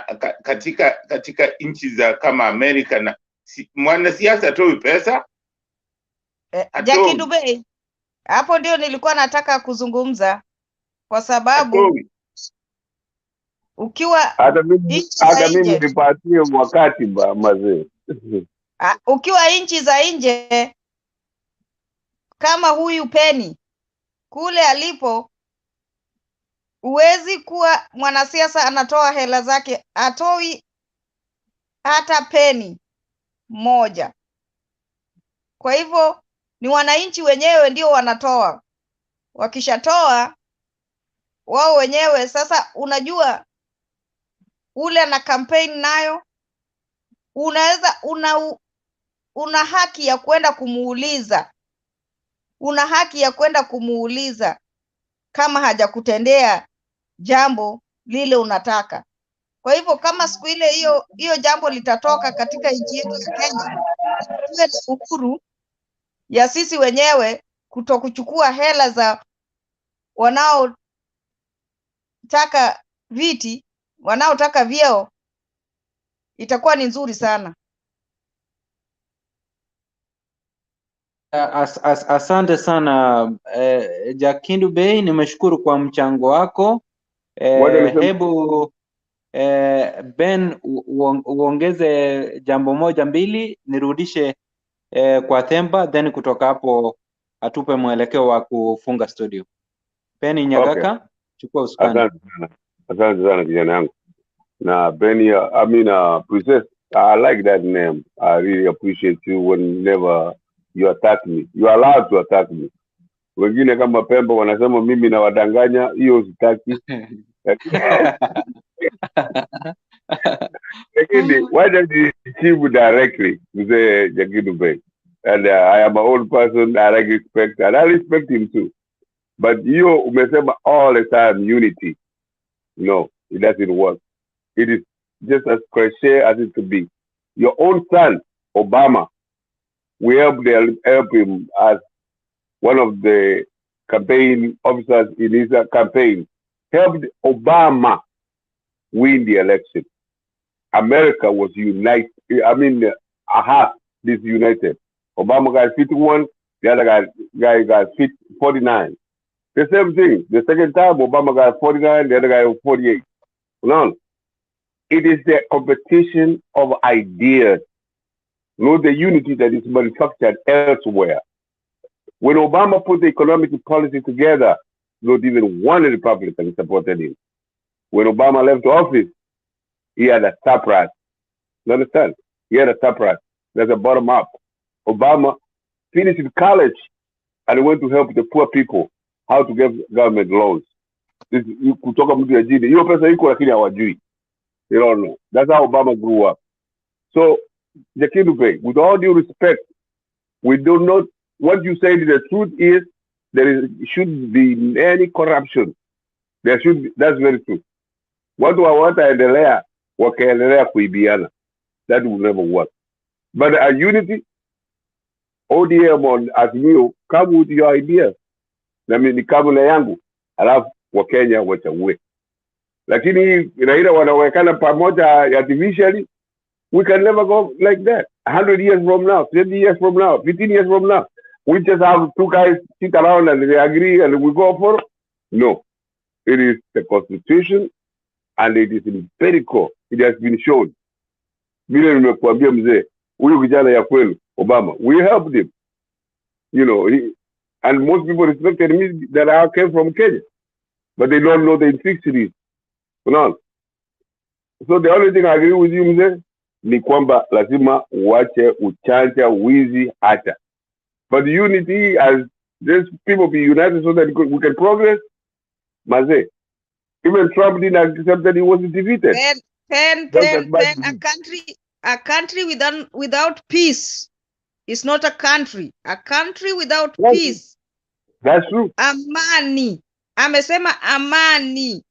katika nchi za kama Amerika, na mwanasiasa atoi pesa. Jackie Dube, hapo ndio nilikuwa nataka kuzungumza, kwa sababu ukiwa hata mimi nipatie wakati mazee. Ukiwa nchi za nje kama huyu Penny kule alipo, uwezi kuwa mwanasiasa anatoa hela zake, atoi hata penny moja. Kwa hivyo ni wananchi wenyewe ndio wanatoa. Wakishatoa wao wenyewe sasa, unajua ule na campaign nayo, unaweza una haki ya kwenda kumuuliza, una haki ya kwenda kumuuliza kama hajakutendea jambo lile unataka. Kwa hivyo kama siku ile hiyo jambo litatoka katika nchi yetu ya Kenya, tuwe na uhuru ya sisi wenyewe kutokuchukua hela za wanaotaka viti, wanaotaka vyeo, itakuwa ni nzuri sana. Asante sana Jackie Dube, nimeshukuru kwa mchango wako. Hebu Ben uongeze jambo moja mbili, nirudishe kwa Themba, then kutoka hapo atupe mwelekeo wa kufunga studio. Ben Nyagaka, chukua usukani. Asante sana kijana yangu. Na Ben, Princess, I like that name. I really appreciate you whenever you attack me. You are allowed to attack me. Wengine kama Pemba wanasema mimi na wadanganya, hiyo sitaki. Lakini why don't you chibu directly mzee Jackie Dube? And I am my own person, I like respect, and I respect him too. But you umesema all the time unity. No, it doesn't work. It is just as cliche as it could be. Your own son, Obama, we help him as one of the campaign officers in his campaign, helped Obama win the election. America was united. Disunited. Obama got 51, the other guy got 49. The same thing. The second time, Obama got 49, the other guy got 48. No. It is the competition of ideas, not the unity that is manufactured elsewhere. When Obama put the economic policy together, not even one Republican supported him. When Obama left office, he had a surplus. You understand? He had a surplus. There's a bottom up. Obama finished college and went to help the poor people how to get government loans. kutoka mtu ya chini. Hiyo pesa iko lakini hawajui. They don't know. That's how Obama grew up. So, Jakidupe, with all due respect, we do not, what you said, the truth is, shouldn't be any corruption. That's very true. Watu hawataendelea wakaendelea kuibiana. That will never work. But a unity, ODM on Azimio, come with your ideas. Na mimi ni kabla yangu, alafu Wakenya wachague. Lakini Raila wanawekana pamoja artificially, we can never go like that. 100 years from now, 20 years from now, 15 years from now, we just have two guys sit around and they agree and we go for it. No. It is the Constitution and it is empirical. It has been shown. Vile nimekuambia mzee, huyu kijana ya kwenu, Obama, we helped him. You know, and most people respected me that I came from Kenya. But they don't know the intricacies. No. So the only thing I agree with you mzee, ni kwamba lazima uache uchanja wizi hata. But unity, as these people be united so that we can progress, maze. Even Trump didn't accept that he was defeated. A country without peace is not a country. A country without peace. That's true. Amani. Amesema amani.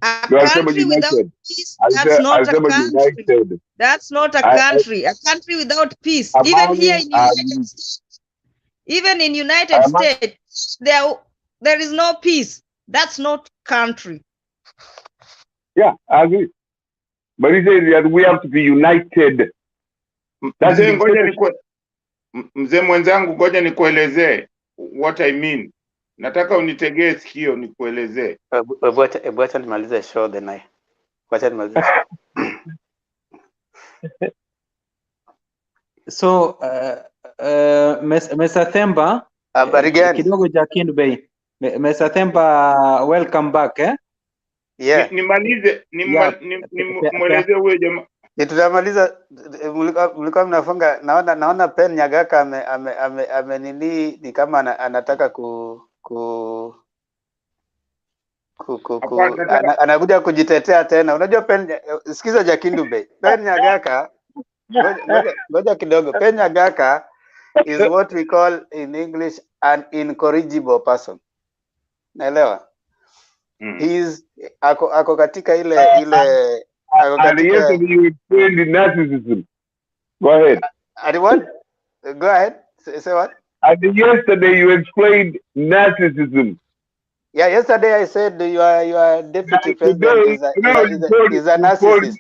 A country without peace, that's not a country. United. That's not a country. A country without peace. Even here in United States, even in United States, there is no peace. That's not country. Yeah, I agree. But he said that we have to be united. Mzee mwenzangu, ngoja nikuelezee what I mean. Nataka unitegee sikio nikuelezee. Wacha nimalize show the night. Wacha nimalize. So Mesa Themba, kidogo Jakindu Bay. Mesa Themba, welcome back, eh? Yeah. Nimweleze huyo jamaa. Tutamaliza, mlikuwa mnafunga, naona Pen Nyagaka ame ni kama anataka anakuja kujitetea tena. Unajua sikiza Jakindu Bay. Pen Nyagaka, ngoja kidogo. Pen Nyagaka is what we call in English an incorrigible person. Naelewa? He's ako katika ile and yesterday you explained the narcissism. Go ahead. And what? Go ahead. Say what? And yesterday you explained narcissism. Yeah, yesterday I said your deputy president is a narcissist.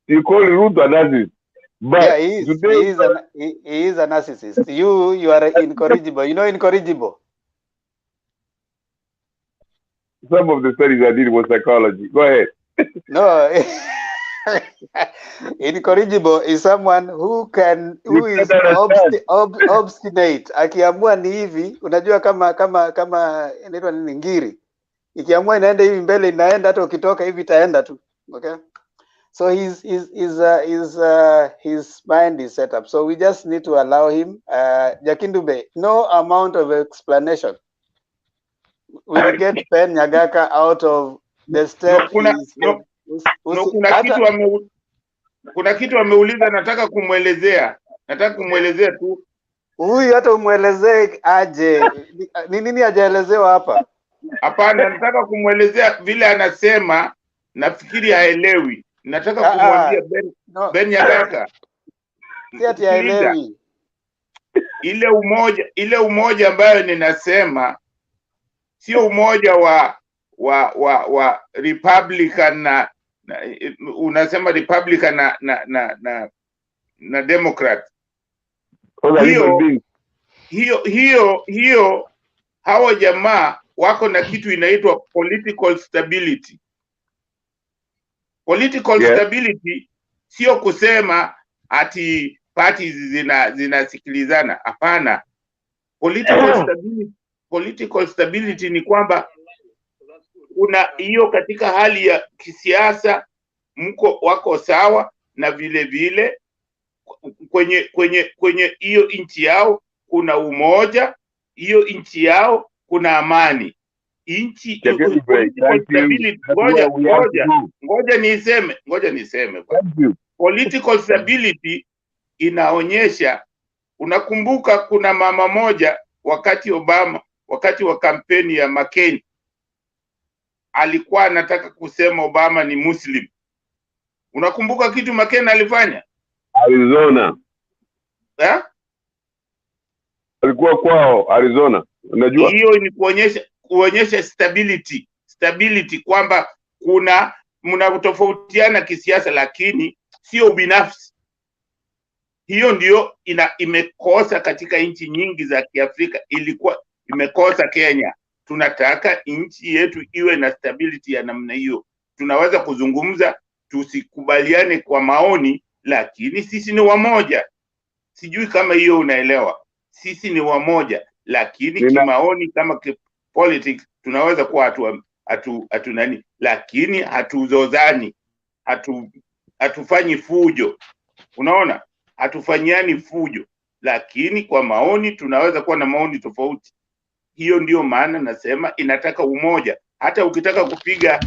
You call Ruto a narcissist. But yeah, he is a narcissist. You are incorrigible. You know incorrigible? Some of the studies I did was psychology. Go ahead. No, incorrigible is someone who is obstinate. Akiamua ni hivi, unajua kama inaitwa nini, ngiri. Ikiamua inaenda hivi mbele inaenda, hata ukitoka hivi itaenda tu. Okay? So his mind is set up. So we just need to allow him. Jakindu Bay, no amount of explanation will get Pen Nyagaka out of the step. Kuna kitu ameuliza, nataka kumwelezea tu. Huyu hata umwelezee aje. Nini hajaelezewa hapa? Hapana, nataka kumwelezea vile anasema, nafikiri haelewi. Nataka kumwambia Ben Nyagaka. Si ati haelewi. Ile umoja ambayo ninasema sio umoja wa Republican na unasema Republican na Democrat. Hiyo hawa jamaa wako na kitu inaitwa political stability. Political stability sio kusema ati parties zinasikilizana. Hapana. Political stability ni kwamba kuna hiyo katika hali ya kisiasa wako sawa, na vile vile kwenye hiyo nchi yao kuna umoja, hiyo nchi yao kuna amani. Inchi Chakeni break. political Thank you. stability, That's where we have to go. ngoja niseme bwana. Thank you. Political stability inaonyesha, unakumbuka kuna mama moja wakati wa kampeni ya McCain alikuwa anataka kusema Obama ni Muslim. Unakumbuka kitu McCain alifanya? Arizona. Alikuwa kwao Arizona. Unajua? Hiyo ni kuonyesha stability kwamba mnatofautiana kisiasa lakini sio binafsi. Hiyo ndio imekosa katika nchi nyingi za Kiafrika, ilikuwa imekosa Kenya. Tunataka nchi yetu iwe na stability ya namna hiyo. Tunaweza kuzungumza, tusikubaliane kwa maoni, lakini sisi ni wamoja. Sijui kama hiyo unaelewa. Sisi ni wamoja, lakini kimaoni kama politics tunaweza kuwa hatu nani, lakini hatuzozani, hatufanyi fujo. Unaona? Hatufanyiani fujo, lakini kwa maoni tunaweza kuwa na maoni tofauti. Hiyo ndio maana nasema inataka umoja. Hata ukitaka kupiga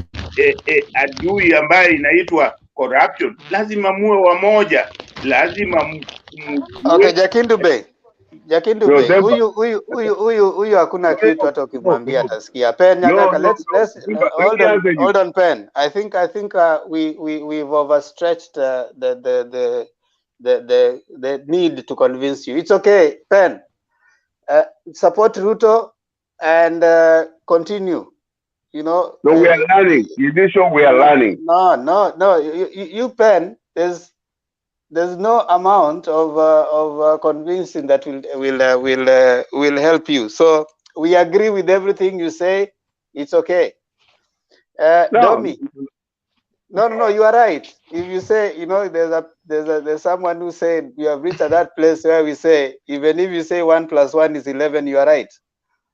adui ambaye inaitwa corruption, lazima muwe wamoja, lazima Okay, Jakindu Bey, huyu hakuna kitu hata ukimwambia atasikia. Pen Nyagaka, let's hold on Pen. I think we've overstretched the need to convince you. It's okay, Pen. Support Ruto and continue. You know. So we are learning. We are learning. No. You Pen. There's no amount of convincing that will help you. So we agree with everything you say. It's okay. Domi. No, you are right. If you say, you know, there's someone who said you have reached that place where we say, even if you say 1 + 1 is 11, you are right.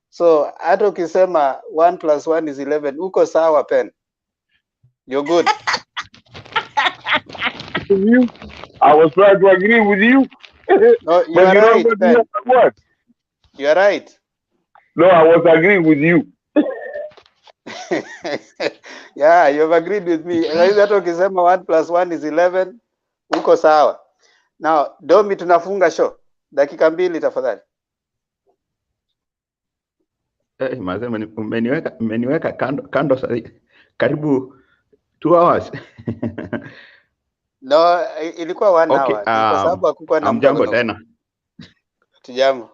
So hata ukisema 1 + 1 is 11, uko sawa Pen. You're good. I was trying to agree with you. No, you are right, Ben. What? You are right. No, I was agreeing with you. Yeah, you've agreed with me. Hata ukisema 1 + 1 is 11, uko sawa. Now, Domi, tunafunga show. Dakika 2 tafadhali. Umeniweka kando karibu 2 hours. No, ilikuwa 1 hour. Kwa sababu hakukuwa na mjambo tena. Tujambo.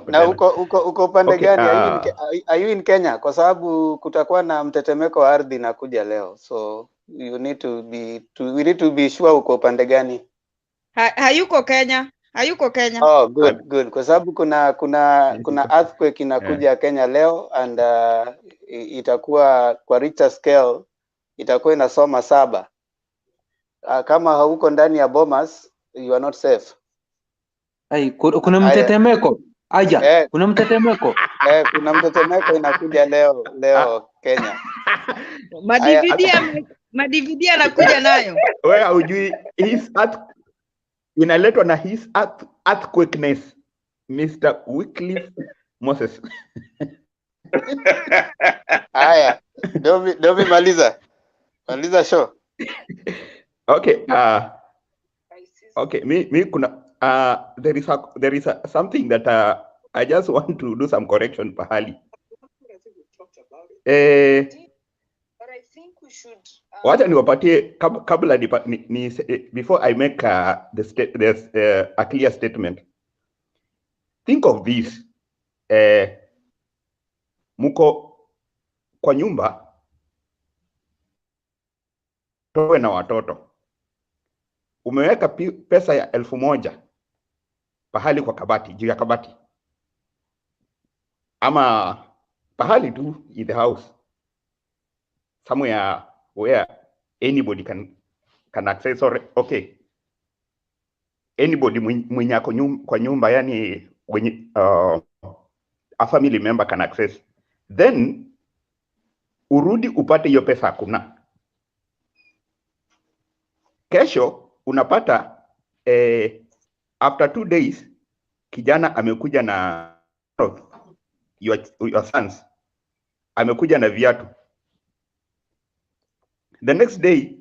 Na uko upande gani? Are you in Kenya? Kwa sababu kutakuwa na mtetemeko wa ardhi na kuja leo. So we need to be sure uko upande gani? Hayuko Kenya. Oh, good. Kwa sababu kuna earthquake inakuja Kenya leo and itakuwa kwa Richter scale itakuwa inasoma 7. Kama hauko ndani ya Bomas, you are not safe. Kuna mtetemeko. Kuna mtetemeko. Kuna mtetemeko inakuja leo Kenya. Madividi anakuja nayo. Wewe hujui inaletwa na his earthquakeness, Mr. Wycliffe Moses. Haya, Domi maliza show. Okay, okay, me kuna there is something that I just want to do some correction pahali. Wacha niwapatie kabla before I make a clear statement. Think of this. Muko kwa nyumba towe na watoto. Umeweka pesa ya 1,000 pahali kwa kabati, juu ya kabati. Ama pahali tu in the house. Somewhere where anybody can access or okay. Anybody mwenye ako kwa nyumba, yani a family member can access. Then urudi upate hiyo pesa hakuna. Kesho unapata after 2 days kijana amekuja na your sons, amekuja na viatu. The next day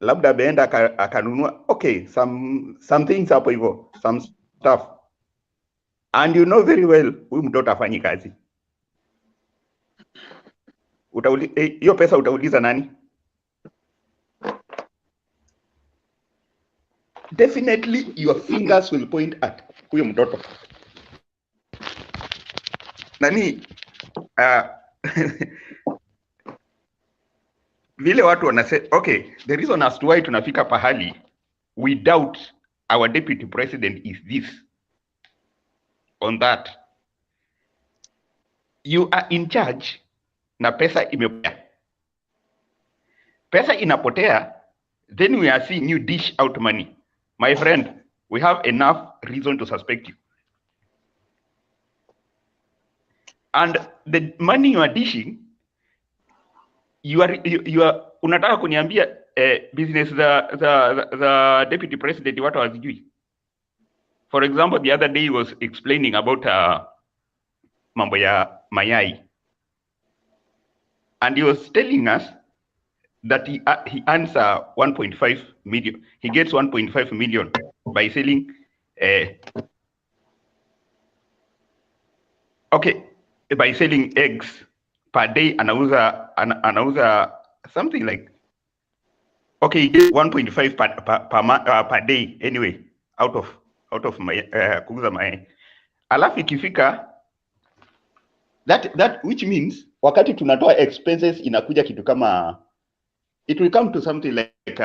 labda ameenda akanunua some things hapo hivyo, some stuff, and you know very well huyu mtoto afanyi kazi. Hiyo pesa utauliza nani? Definitely your fingers will point at huyo mtoto. Nani vile watu wanasema, okay, the reason as to why tunafika pahali we doubt our deputy president is this on that. You are in charge na pesa imepotea. Pesa inapotea, then we are seeing you dish out money. My friend, we have enough reason to suspect you. And the money you are dishing, you are unataka kuniambia business the deputy president watu hawajui. For example, the other day he was explaining about mambo ya mayai, and he was telling us that he earns 1.5 million. He gets 1.5 million by selling by selling eggs per day. Anauza something like, okay, he gets 1.5 per day anyway out of my kuuza mayai. Alafu ikifika that which means wakati tunatoa expenses inakuja kitu kama, it will come to something like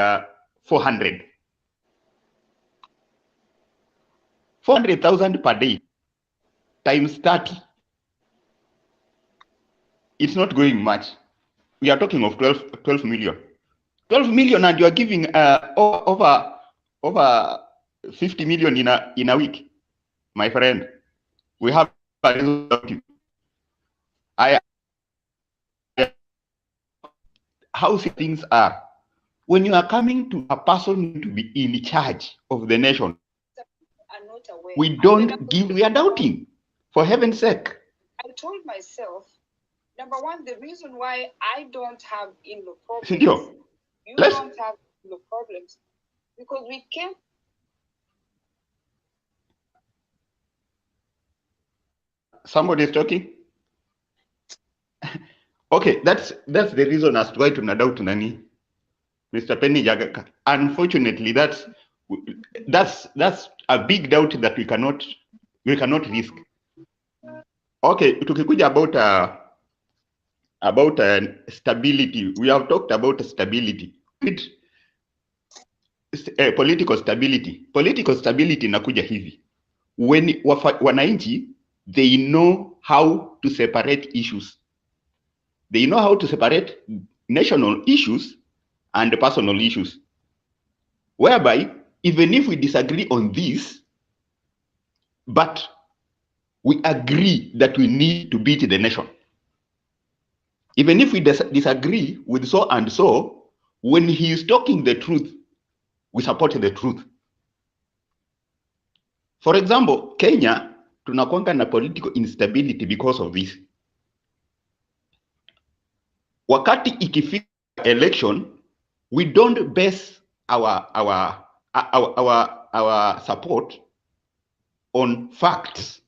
400,000 per day times 30. It's not going much. We are talking of 12 million. 12 million, and you are giving over 50 million in a week. My friend, we have how things are. When you are coming to a person to be in charge of the nation, we don't give, we are doubting, for heaven's sake. I told myself, number one, the reason why I don't have in-law problems, Sindio, you don't have in-law problems, because we came. Somebody is talking? Okay, that's the reason as to why tunadoubt nani, Mr. Penny Jagaka. Unfortunately, that's a big doubt that we cannot risk. Okay, tukikuja about stability. We have talked about stability. Political stability. Political stability inakuja hivi. When wananchi, they know how to separate issues. They know how to separate national issues and personal issues. Whereby, even if we disagree on this, but we agree that we need to beat the nation. Even if we disagree with so and so, when he is talking the truth, we support the truth. For example, Kenya, tunakwanga na political instability because of this. Wakati ikifika election, we don't base our support on facts.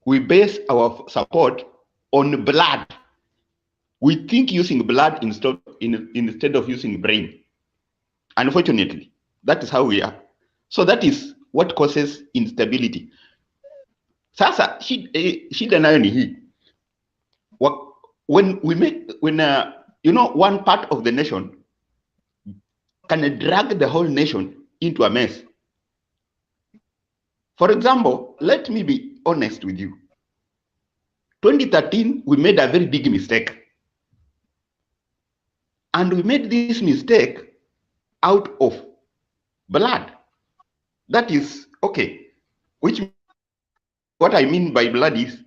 We base our support on blood. We think using blood instead of using brain. Unfortunately, that is how we are. So that is what causes instability. Sasa shida nayo ni hii. When one part of the nation can drag the whole nation into a mess. For example, let me be honest with you. 2013, we made a very big mistake. And we made this mistake out of blood. That is, okay, what I mean by blood is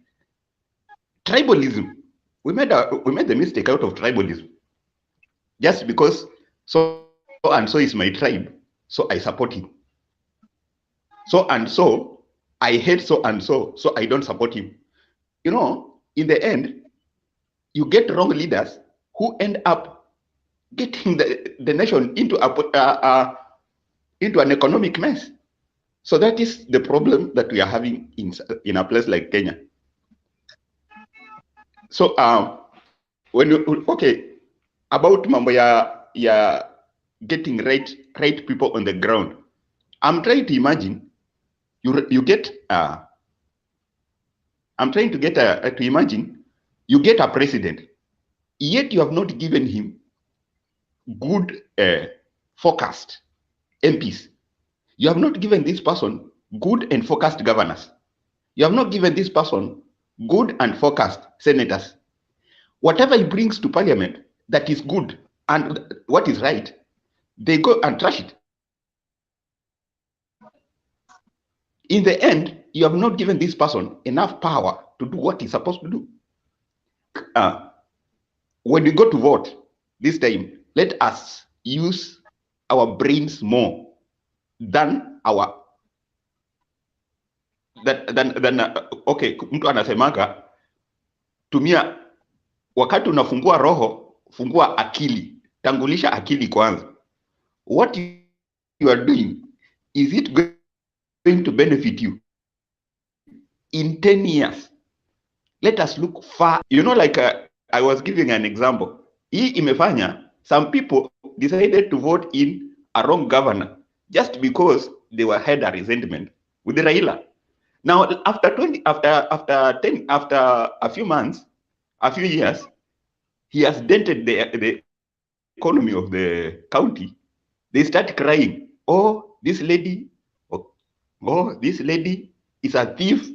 tribalism. We made the mistake out of tribalism. Just because so and so is my tribe, so I support him. So and so, I hate so and so, so I don't support him. you know, in the end, you get wrong leaders who end up getting the nation into an economic mess. So that is the problem that we are having in a place like Kenya. So when you about mambo ya getting right people on the ground, I'm trying to imagine you get I'm trying to get to imagine you get a president, yet you have not given him good forecast MPs. You have not given this person good and focused governors. You have not given this person good and focused senators. Whatever he brings to parliament that is good and what is right, they go and trash it. In the end, you have not given this person enough power to do what he's supposed to do. When we go to vote this time, let us use our brains more than our okay, mtu anasemaga tumia, wakati unafungua roho, fungua akili, tangulisha akili kwanza. What you are doing, is it going to benefit you in 10 years? Let us look far. You know, like I was giving an example. Hii imefanya some people decided to vote in a wrong governor just because they were had a resentment with the Raila. Now, after a few months, a few years, he has dented the economy of the county. They start crying, oh, this lady is a thief.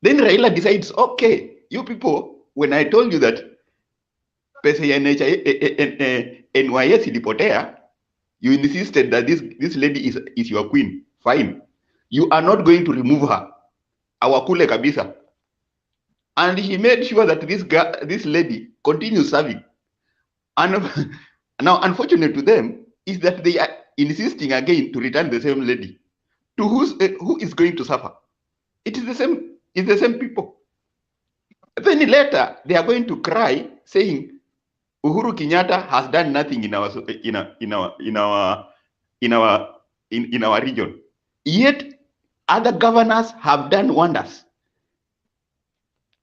Then Raila decides, okay, you people, when I told you that pesa ya NYS ilipotea, you insisted that this lady is your queen. Fine. You are not going to remove her. Awakule kabisa. And he made sure that this lady continues serving. And now, unfortunate to them is that they are insisting again to return the same lady. To who is going to suffer? It is the same. It's the same people. Then later they are going to cry, saying, Uhuru Kenyatta has done nothing in our region. Yet other governors have done wonders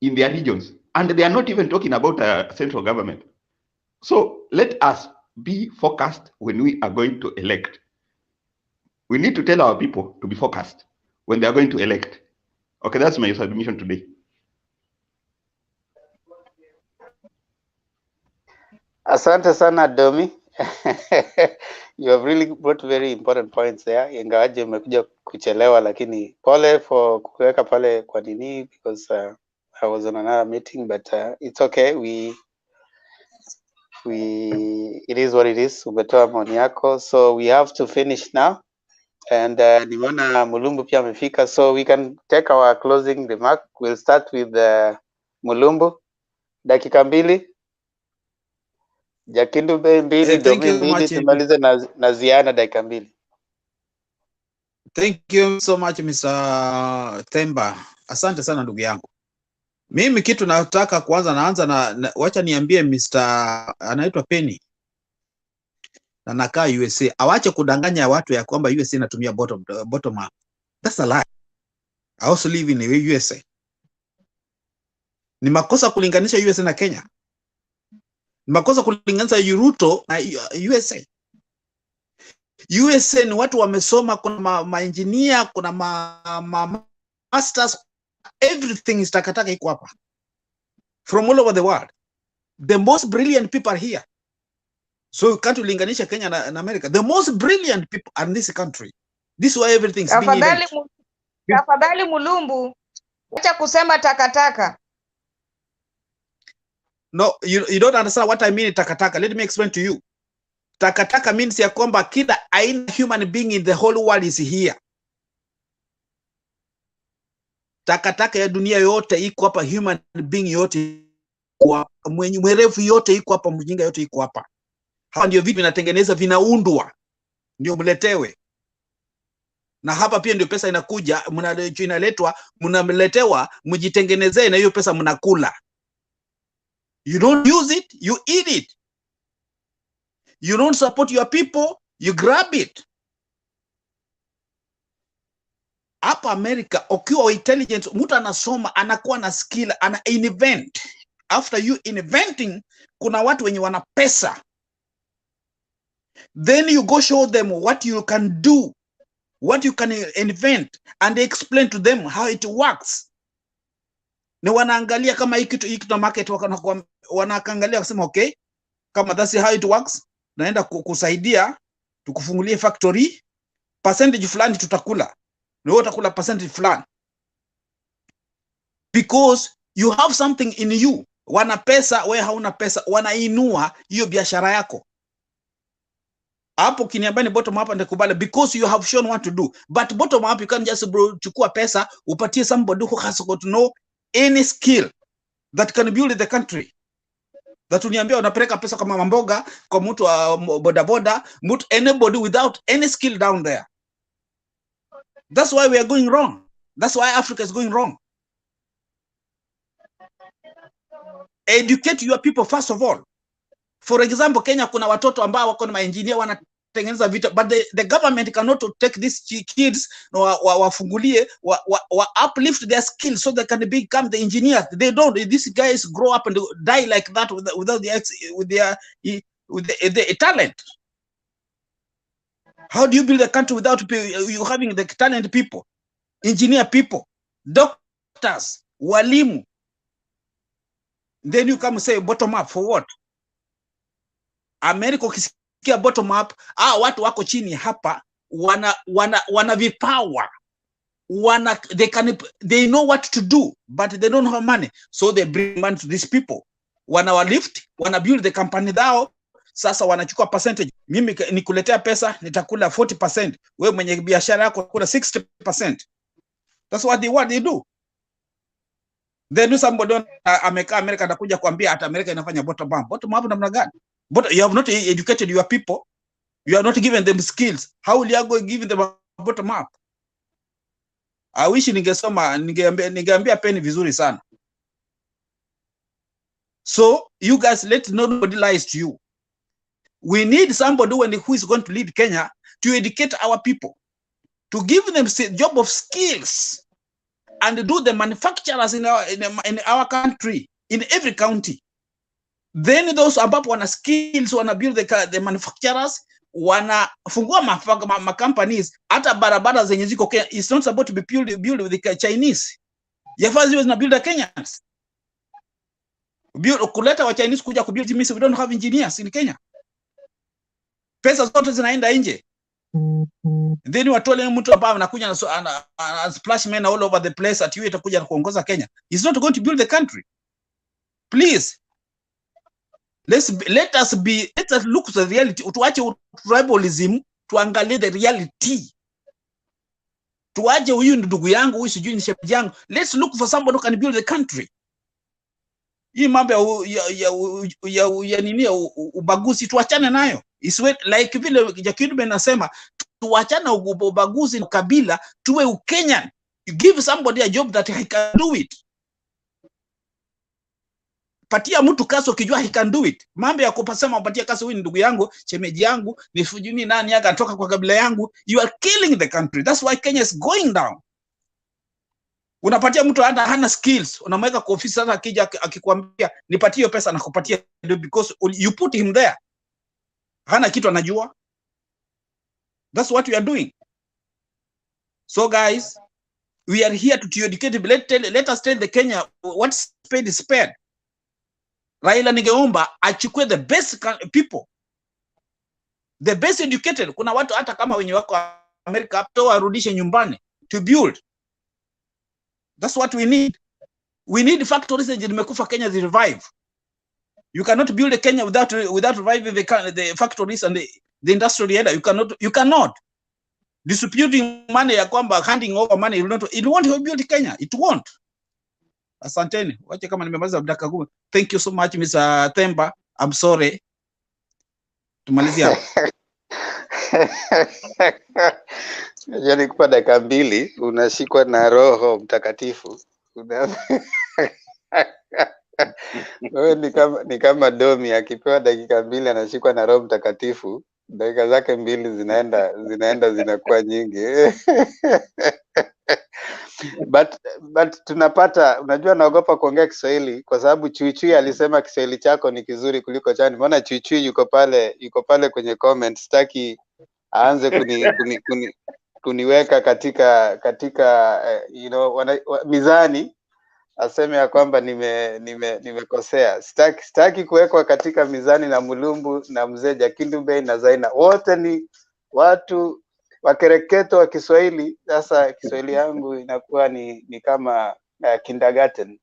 in their regions, and they are not even talking about central government. So let us be focused when we are going to elect. We need to tell our people to be focused when they are going to elect. Okay, that's my submission today. Asante sana Domi. You have really brought very important points there. Ingawaje umekuja kuchelewa, lakini pole for kuweka pale kwa nini, because I was on another meeting, but it's okay. It is what it is. Umetoa maoni yako, so we have to finish now. And nimeona Mulumbu pia amefika, so we can take our closing remark. We'll start with Mulumbu, dakika mbili. Jakindu mbili, Domi mbili, tumalize na Ziana dakika mbili. Thank you so much Mr. Temba. Asante sana ndugu yangu. Mimi kitu nataka kwanza naanza na wacha niambie Mr. anaitwa Penny. Na nakaa USA. Awache kudanganya watu ya kwamba USA inatumia bottom up. That's a lie. I also live in USA. Ni makosa kulinganisha USA na Kenya. Ni makosa kulinganisha Ruto na USA. USA ni watu wamesoma, kuna ma-engineer, kuna masters, everything is takataka iko hapa. From all over the world. The most brilliant people are here. So you can't linganisha Kenya na America. The most brilliant people are in this country. This is why everything's being even. Tafadhali Mulumbu, acha kusema takataka. No, you don't understand what I mean takataka. Let me explain to you. Takataka means ya kwamba kila aina human being in the whole world is here. Takataka ya dunia yote iko hapa, human being yote kwa mwerevu yote iko hapa, mjinga yote iko hapa. Hawa ndio vitu vinatengeneza, vinaundwa ndio mletewe. Na hapa pia ndio pesa inakuja, inaletwa, mnamletewa, mjitengenezee na hiyo pesa mnakula. You don't use it, you eat it. You don't support your people, you grab it. Hapa America, ukiwa intelligent, mtu anasoma, anakuwa na skill, ana invent. After you inventing, kuna watu wenye wana pesa. Then you go show them what you can do, what you can invent, and explain to them how it works. Ni wanaangalia kama hii kitu na market, wanaangalia wasema okay, kama that's how it works, naenda kusaidia tukufungulie factory, percentage fulani tutakula, na wewe utakula percentage fulani, because you have something in you. Wana pesa, wewe hauna pesa, wanainua hiyo biashara yako. Hapo kiniambia ni bottom up, ndakubali, because you have shown what to do. But bottom up, you can't just chukua pesa upatie somebody who has got no any skill that can build the country. That uniambia unapeleka pesa kama mamboga kwa mtu wa bodaboda, mtu anybody without any skill down there. That's why we are going wrong. That's why Africa is going wrong. Educate your people first of all. For example, Kenya kuna watoto ambao wako na engineer wanatengeneza vitu, but the government cannot take these kids wafungulie wa uplift their skills so they can become the engineers. They don't. These guys grow up and die like that without the talent. How do you build a country without you having the talent people, engineer people, doctors, walimu? Then you come say bottom up for what? America ukisikia bottom up, watu wako chini hapa wana vipawa, they know what to do, but they don't have money, so they bring money to these people, wanawalift, wana build the company zao. Sasa wanachukua percentage. Mimi nikuletea pesa, nitakula 40%, wewe mwenye biashara yako kula 60%. That's what they do. Then somebody America anakuja kuambia hata America inafanya bottom up. Bottom up namna gani? But you have not educated your people. You are not giving them skills. How will you go give them a bottom up? I wish ningesoma, ningeambia Penny vizuri sana. So you guys, let nobody lies to you. We need somebody who is going to lead Kenya to educate our people, to give them job of skills, and do the manufacturers in our country, in every county. Then those ambapo wana skills, wana build the manufacturers, wanafungua ma companies. Hata barabara zenye ziko Kenya, it's not supposed to be built with the Chinese. Yafaa ziwe zina build the Kenyans. Kuleta wa Chinese kuja kubuild, means we don't have engineers in Kenya. Pesa zote zinaenda nje. Then watole mtu ambaye anakuja na splash men all over the place ati yeye atakuja kuongoza Kenya. He's not going to build the country. Please, let us look at the reality. Tuache tribalism, tuangalie the reality. Tuache huyu ndugu yangu, huyu sijui ni shepherd yangu. Let's look for somebody who can build the country. Hii mambo ya nini ubaguzi tuachane nayo. It's like vile Jakidube nasema, tuachane ubaguzi na kabila, tuwe Ukenyan. You give somebody a job that he can do it. Patia mtu kazi ukijua he can do it. Mambo ya kupasema upatia kazi huyu ndugu yangu, shemeji yangu, ni fujini nani yaka anatoka kwa kabila yangu, you are killing the country. That's why Kenya is going down. Unapatia mtu hana skills, unamweka kwa ofisi, sasa akija akikwambia nipatie pesa na kupatia, because you put him there. Hana kitu anajua. That's what we are doing. So guys, we are here to educate. Let us tell the Kenya what's paid is paid. Raila ningeomba achukue the best people, the best educated. Kuna watu hata kama wenye wako America hapo warudishe nyumbani to build. That's what we need. We need factories that zimekufa Kenya revive. You cannot build a Kenya without reviving the factories and the industrial area. You cannot. Distributing money ya kwamba handing over money, it won't build Kenya. It won't. Asanteni. Wacha kama nimemaliza dakika 10. Thank you so much, Mr. Themba. I'm sorry. Tumalizia. Yaani kwa dakika mbili unashikwa na Roho Mtakatifu. Wewe ni kama Domi akipewa dakika mbili anashikwa na Roho Mtakatifu, dakika zake mbili zinakuwa nyingi. But tunapata, unajua naogopa kuongea Kiswahili kwa sababu Chuichui alisema Kiswahili chako ni kizuri kuliko changu. Mbona Chuichui yuko pale kwenye comment, sitaki aanze kuniweka katika mizani, aseme ya kwamba nimekosea. Sitaki kuwekwa katika mizani na Mulumbu na mzee Jakindube na Zaina. Wote ni watu wakereketo wa Kiswahili. Sasa Kiswahili yangu inakuwa ni kama kindergarten.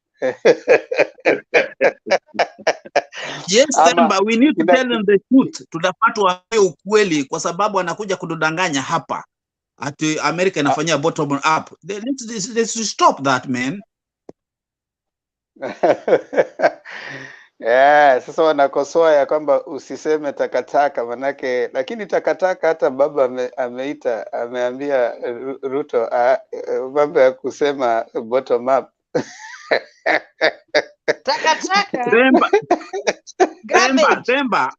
Yes, Temba, we need to tell them the truth. Tunapata waambie ukweli kwa sababu anakuja kudanganya hapa. Ati America inafanyia bottom up. Let's stop that, man. Yeah, sasa wanakosoa ya kwamba usiseme takataka manake, lakini takataka hata baba ameambia Ruto mambo ya kusema bottom up. Takataka. Temba.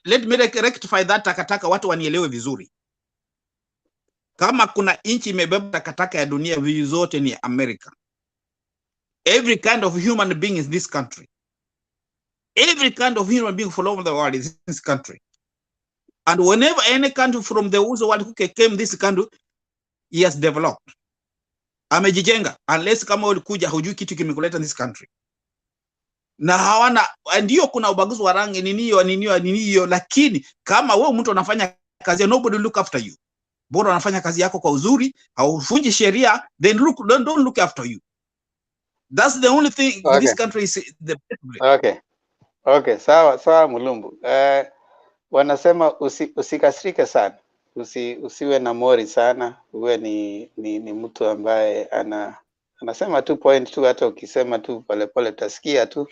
Let me rectify that takataka, watu wanielewe vizuri. Kama kuna inchi imebeba takataka ya dunia zote ni America. Every kind of human being is this country. Every kind of human being all over the world is this country. And whenever any country from the world who came this country, he has developed. Amejijenga, unless kama ulikuja hujui kitu kimekuleta this country. Na hawana, ndio kuna ubaguzi wa rangi niniyo, lakini kama wewe mtu anafanya kazi, nobody look after you. Bora unafanya kazi yako kwa uzuri, haufunji sheria, then don't look after you. That's the only thing. Okay. This country is the Okay, sawa Mulumbu. Wanasema usikasirike sana. Usiwe na mori sana. Uwe ni mtu ambaye anasema tu point tu, hata ukisema tu pole utasikia tu.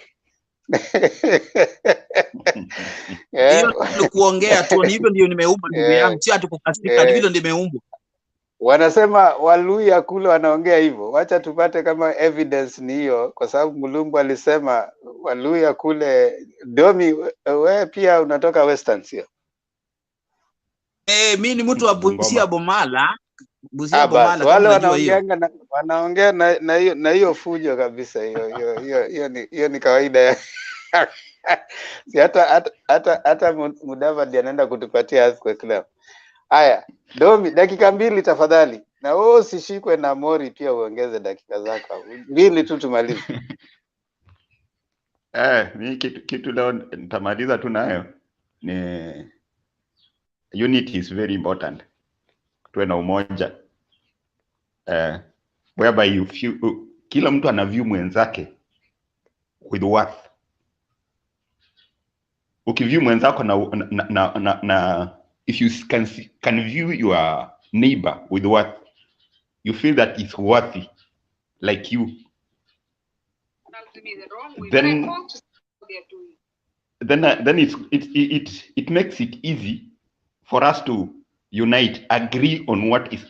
Hiyo kuongea tu, hivyo ndio nimeumba ndugu yangu, si ati kukasirika, hivyo ndio nimeumba. Wanasema Waluya kule wanaongea hivyo. Wacha tupate kama evidence ni hiyo, kwa sababu Mulumbu alisema Waluya kule. Domi, wewe pia unatoka Western sio? Mimi ni mtu wa Busia Bomala. Busia Bomala. Bomala, Wale wanaongea na hiyo fujo kabisa, hiyo ni kawaida. Si hata Mudavadi anaenda kutupatia earthquake leo. Haya, Domi, dakika mbili tafadhali. Na wewe usishikwe na mori, pia uongeze dakika zako. Mbili tu tumalize. Mimi kitu leo nitamaliza tu nayo ni unity is very important. Tuwe na umoja. Whereby you feel, kila mtu ana view mwenzake with worth. Ukiview mwenzako na if you can view your neighbor with worth, you feel that it's worthy like you, then it makes it easy for us to unite, agree on what is.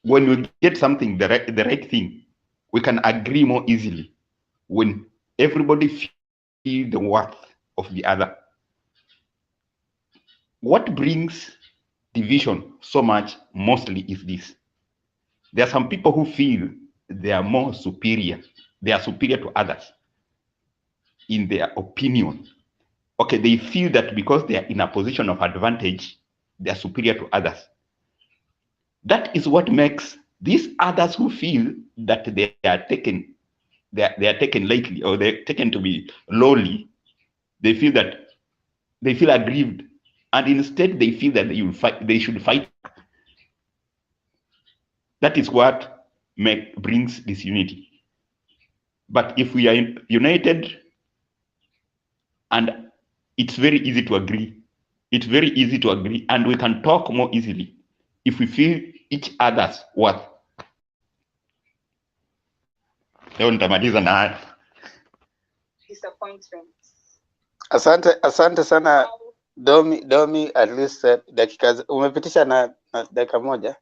When we get something the right thing, we can agree more easily when everybody feel the worth of the other. What brings division so much mostly is this. There are some people who feel they are more superior. They are superior to others in their opinion. Okay, they feel that because they are in a position of advantage, they are superior to others. That is what makes these others who feel that they are taken lightly, or they're taken to be lowly, they feel aggrieved, and instead they feel that they should fight. That is what brings disunity. But if we are united, and it's very easy to agree. It's very easy to agree, and we can talk more easily if we feel each other's worth. Leo nitamaliza na haya. Asante sana Domi at least dakika umepitisha na dakika moja.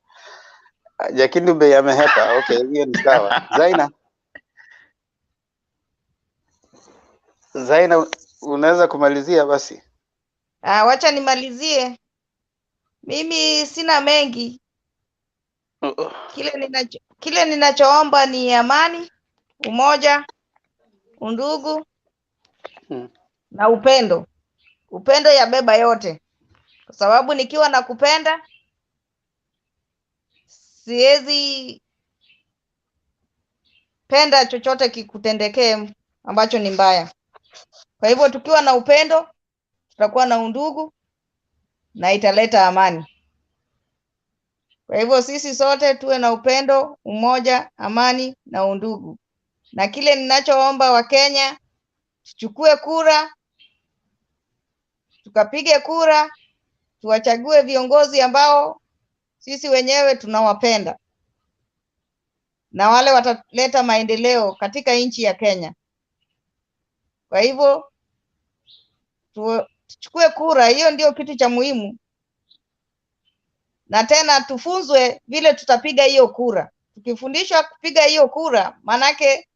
Jakindube amehepa. Okay, hiyo ni sawa. Zaina, unaweza kumalizia basi? Wacha nimalizie. Mimi sina mengi. Kile ninachoomba ni amani, umoja, undugu na upendo. Upendo yabeba yote, kwa sababu nikiwa na kupenda siwezi penda chochote kikutendekee ambacho ni mbaya. Kwa hivyo tukiwa na upendo tutakuwa na undugu na italeta amani. Kwa hivyo sisi sote tuwe na upendo, umoja, amani na undugu. Na kile ninachoomba wa Kenya, tuchukue kura, tukapige kura, tuwachague viongozi ambao sisi wenyewe tunawapenda na wale wataleta maendeleo katika nchi ya Kenya. Kwa hivyo tuchukue kura, hiyo ndio kitu cha muhimu. Na tena tufunzwe vile tutapiga hiyo kura. Tukifundishwa kupiga hiyo kura, manake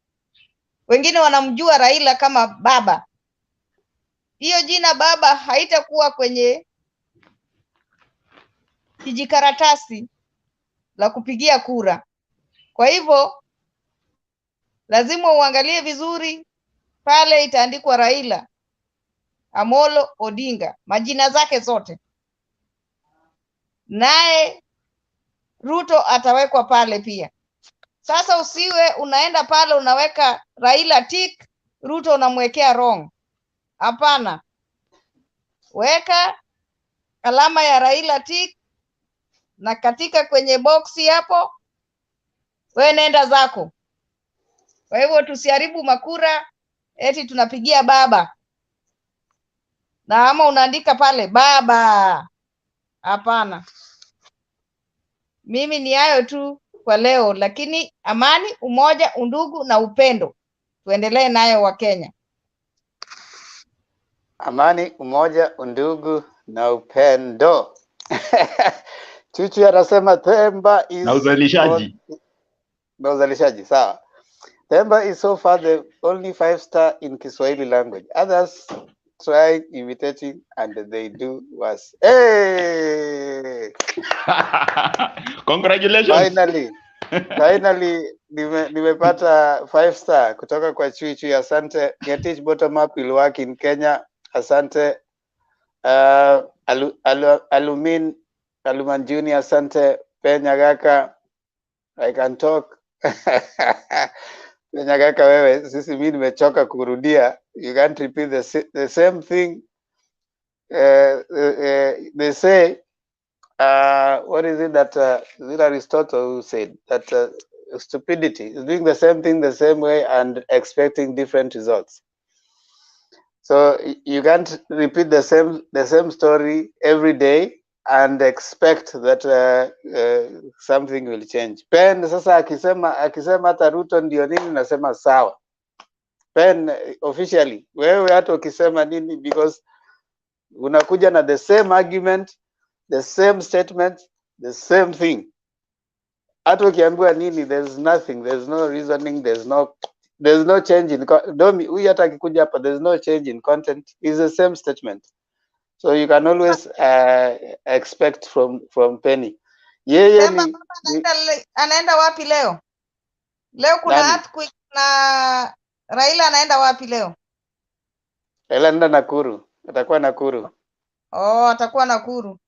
wengine wanamjua Raila kama baba. Hiyo jina baba haitakuwa kwenye kijikaratasi la kupigia kura. Kwa hivyo lazima uangalie vizuri, pale itaandikwa Raila Amolo Odinga, majina zake zote. Naye Ruto atawekwa pale pia. Sasa usiwe unaenda pale unaweka Raila tick, Ruto unamwekea wrong. Hapana. Weka alama ya Raila tick, na katika kwenye boxi hapo wewe nenda zako. Kwa hivyo tusiharibu makura eti tunapigia baba. Na ama unaandika pale baba. Hapana. Mimi ni hayo tu kwa leo, lakini amani, umoja, undugu na upendo tuendelee nayo wa Kenya. Amani, umoja, undugu na upendo. Chuchu anasema Themba is na uzalishaji. Na uzalishaji, sawa. Themba is so far the only 5-star in Kiswahili language. Others try imitating and they do worse. Hey! Congratulations. Finally nimepata 5-star kutoka kwa Chuchu. Asante. Getich bottom up will work in Kenya. Asante. Aluman Junior, asante. Penyagaka, I can talk. Penyagaka wewe, sisi mimi nimechoka kurudia. You can't repeat the same thing. They say, what is it that is it Aristotle who said that stupidity is doing the same thing the same way and expecting different results. So you can't repeat the same story every day and expect that something will change. Pen sasa akisema hata Ruto ndio nini, nasema sawa. Pen officially wewe hata ukisema nini, because unakuja na the same argument, the same statement, the same thing. Hata ukiambiwa nini, there's nothing, there's no reasoning, there's no change in Domi. Huyu hata akikuja hapa, there's no change in content, is the same statement. So you can always expect from Penny. Yeye ni anaenda wapi leo? Leo kuna earthquake na Raila anaenda wapi leo? Raila anaenda Nakuru. Atakuwa Nakuru. Oh, atakuwa Nakuru.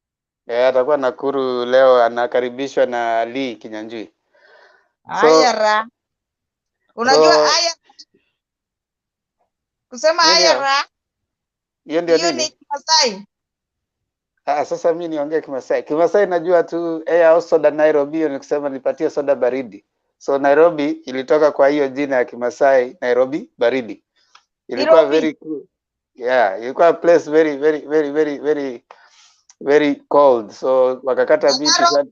Atakuwa Nakuru leo, anakaribishwa na Lee Kinyanjui. Ayara. Unajua aya kusema ayara hiyo ndio nini? Ni Kimasai. Sasa mimi niongee Kimasai. Kimasai najua tu soda Nairobi, hiyo ni kusema nipatie soda baridi. So Nairobi ilitoka kwa hiyo jina ya Kimasai, Nairobi baridi. Ilikuwa very cool. Yeah, ilikuwa place very cold. So wakakata miti sana.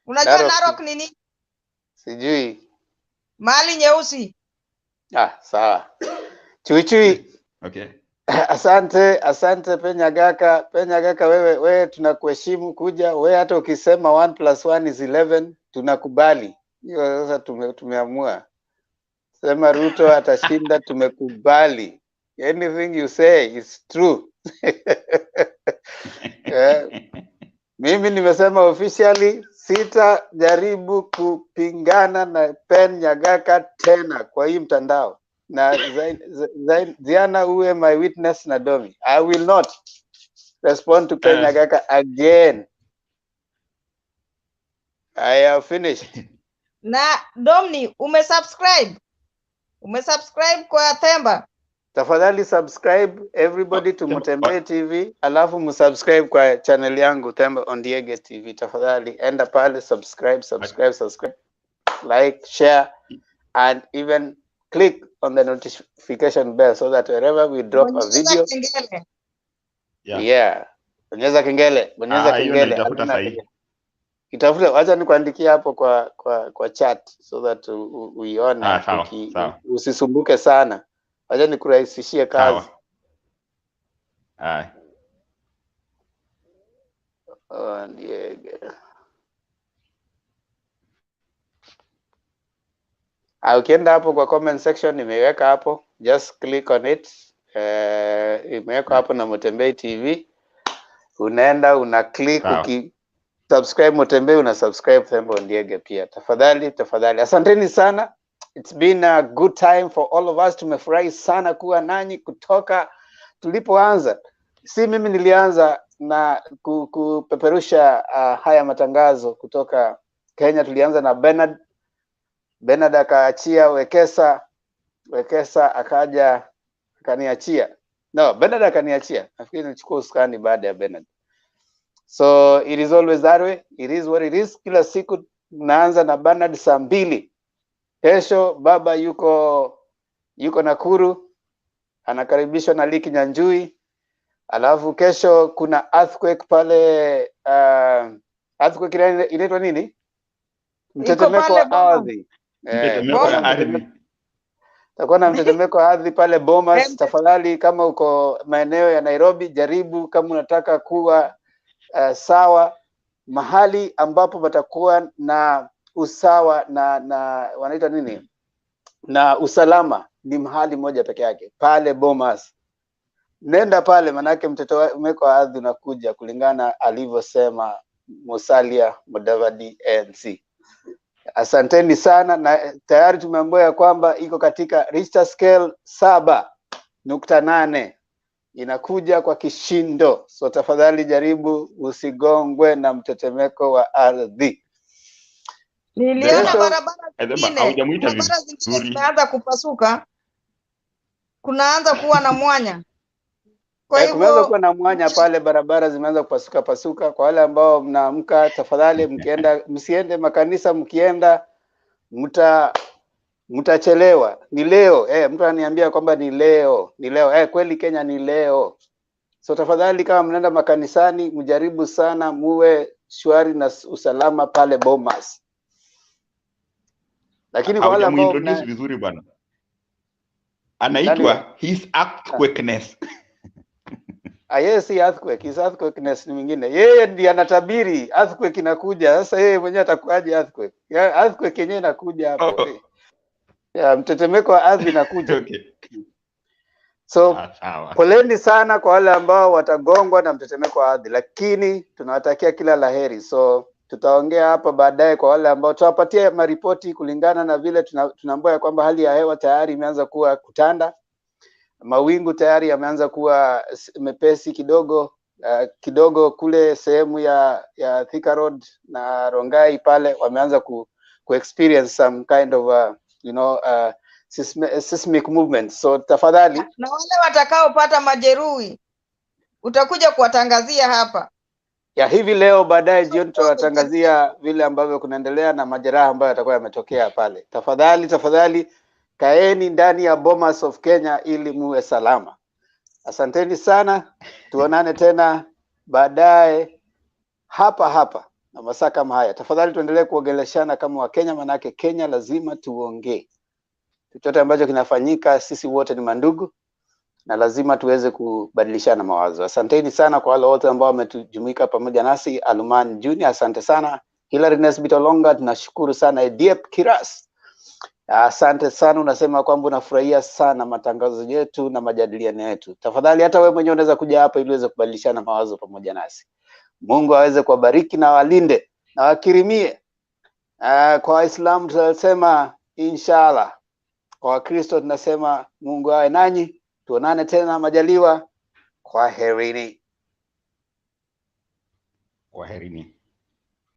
Unajua Narok nini? Sijui. Mali nyeusi. Sawa. Chuichui. Okay. Asante Penyagaka, wewe tunakuheshimu kuja. Wewe hata ukisema 1 + 1 is 11 tunakubali. Hiyo sasa tumeamua. Sema Ruto atashinda, tumekubali. Anything you say is true. Mimi nimesema officially sitajaribu kupingana na Penyagaka tena kwa hii mtandao. Na Ziana uwe my witness na Domi. I will not respond to Penyagaka again. I have finished. Na Domni, umesubscribe kwa Themba? Tafadhali subscribe everybody to Mutembee TV, alafu msubscribe kwa channel yangu Themba Ondiege TV. Tafadhali enda pale, subscribe, like, share, and even click on the notification bell so that wherever we drop a video. Yeah. Bonyeza kengele. Itafuta, wacha nikuandikia hapo kwa chat so that uione. Usisumbuke sana. Wacha nikurahisishie kazi. Ukienda hapo kwa comment section nimeweka hapo, just click on it. Imeweka hapo na Mutembee TV. Unaenda una click, subscribe Mutembee, una subscribe Themba Ondiege pia. Tafadhali. Asanteni sana. It's been a good time for all of us. Tumefurahi sana kuwa nanyi kutoka tulipoanza. Si mimi nilianza na kupeperusha haya matangazo kutoka Kenya. Tulianza na Bernard akaachia Wekesa akaja akaniachia. No, Bernard akaniachia. Nafikiri nilichukua usukani baada ya Bernard. So it is always that way. It is what it is. Kila siku naanza na Bernard saa 2. Kesho baba yuko Nakuru, anakaribishwa na Liki Nyanjui. Alafu kesho kuna earthquake pale, earthquake inaitwa nini? Mtetemeko wa ardhi. Takuwa na mtetemeko wa ardhi pale Bomas. Tafadhali kama uko maeneo ya Nairobi, jaribu kama unataka kuwa sawa mahali ambapo patakuwa na usawa na wanaita nini? Na usalama, ni mahali moja peke yake pale Bomas. Nenda pale, manake mtetemeko wa ardhi unakuja kulingana alivyosema Musalia Mudavadi ANC. Asanteni sana, na tayari tumeambiwa ya kwamba iko katika Richter scale 7.8 inakuja kwa kishindo. So tafadhali jaribu usigongwe na mtetemeko wa ardhi. Niliona barabara zingine zimeanza kupasuka, kunaanza kuwa na mwanya. Kwa hivyo kumeanza kuwa na mwanya pale, barabara zimeanza kupasuka. Kwa wale ambao mnaamka, tafadhali msiende makanisa, mkienda mtachelewa. Ni leo, mtu ananiambia kwamba ni leo. Kweli Kenya ni leo. So tafadhali kama mnaenda makanisani, mjaribu sana muwe shwari na usalama pale Bomas. Lakini kwa wale ambao vizuri bwana. Anaitwa his earthquakeness. Yes, earthquake. His earthquakeness ni mwingine. Yeye ndiye anatabiri earthquake inakuja. Sasa yeye mwenyewe atakuaje earthquake? Earthquake yenyewe inakuja hapo. Mtetemeko wa ardhi inakuja. Okay. So poleni sana kwa wale ambao watagongwa na mtetemeko wa ardhi, lakini tunawatakia kila laheri. So tutaongea hapa baadaye kwa wale ambao tutawapatia maripoti kulingana na vile tunaambiwa kwamba hali ya hewa tayari imeanza kuwa kutanda. Mawingu tayari yameanza kuwa mepesi kidogo kule sehemu ya Thika Road na Rongai pale wameanza ku experience some kind of seismic movement. So tafadhali, na wale watakaopata majeruhi utakuja kuwatangazia hapa. Hivi leo baadaye jioni tutawatangazia vile ambavyo kunaendelea na majeraha ambayo yatakuwa yametokea pale. Tafadhali kaeni ndani ya Bomas of Kenya ili muwe salama. Asanteni sana. Tuonane tena baadaye hapa na masaa kama haya. Tafadhali tuendelee kuongeleshana kama Wakenya, manake Kenya lazima tuongee. Chochote ambacho kinafanyika, sisi wote ni mandugu. na lazima tuweze kubadilishana mawazo. Asanteni sana kwa wale wote ambao wametujumuika pamoja nasi. Aluman Junior, asante sana. Hilary Nesbitolonga, tunashukuru sana. Ediep Kiras, asante sana, unasema kwamba unafurahia sana matangazo yetu na majadiliano yetu. Tafadhali hata wewe mwenyewe unaweza kuja hapa ili uweze kubadilishana mawazo pamoja nasi. Mungu aweze kuwabariki na walinde na wakirimie. Kwa Waislamu tunasema inshallah. Kwa Wakristo tunasema Mungu awe nanyi. Tuonane tena majaliwa. Kwaherini. Kwaherini.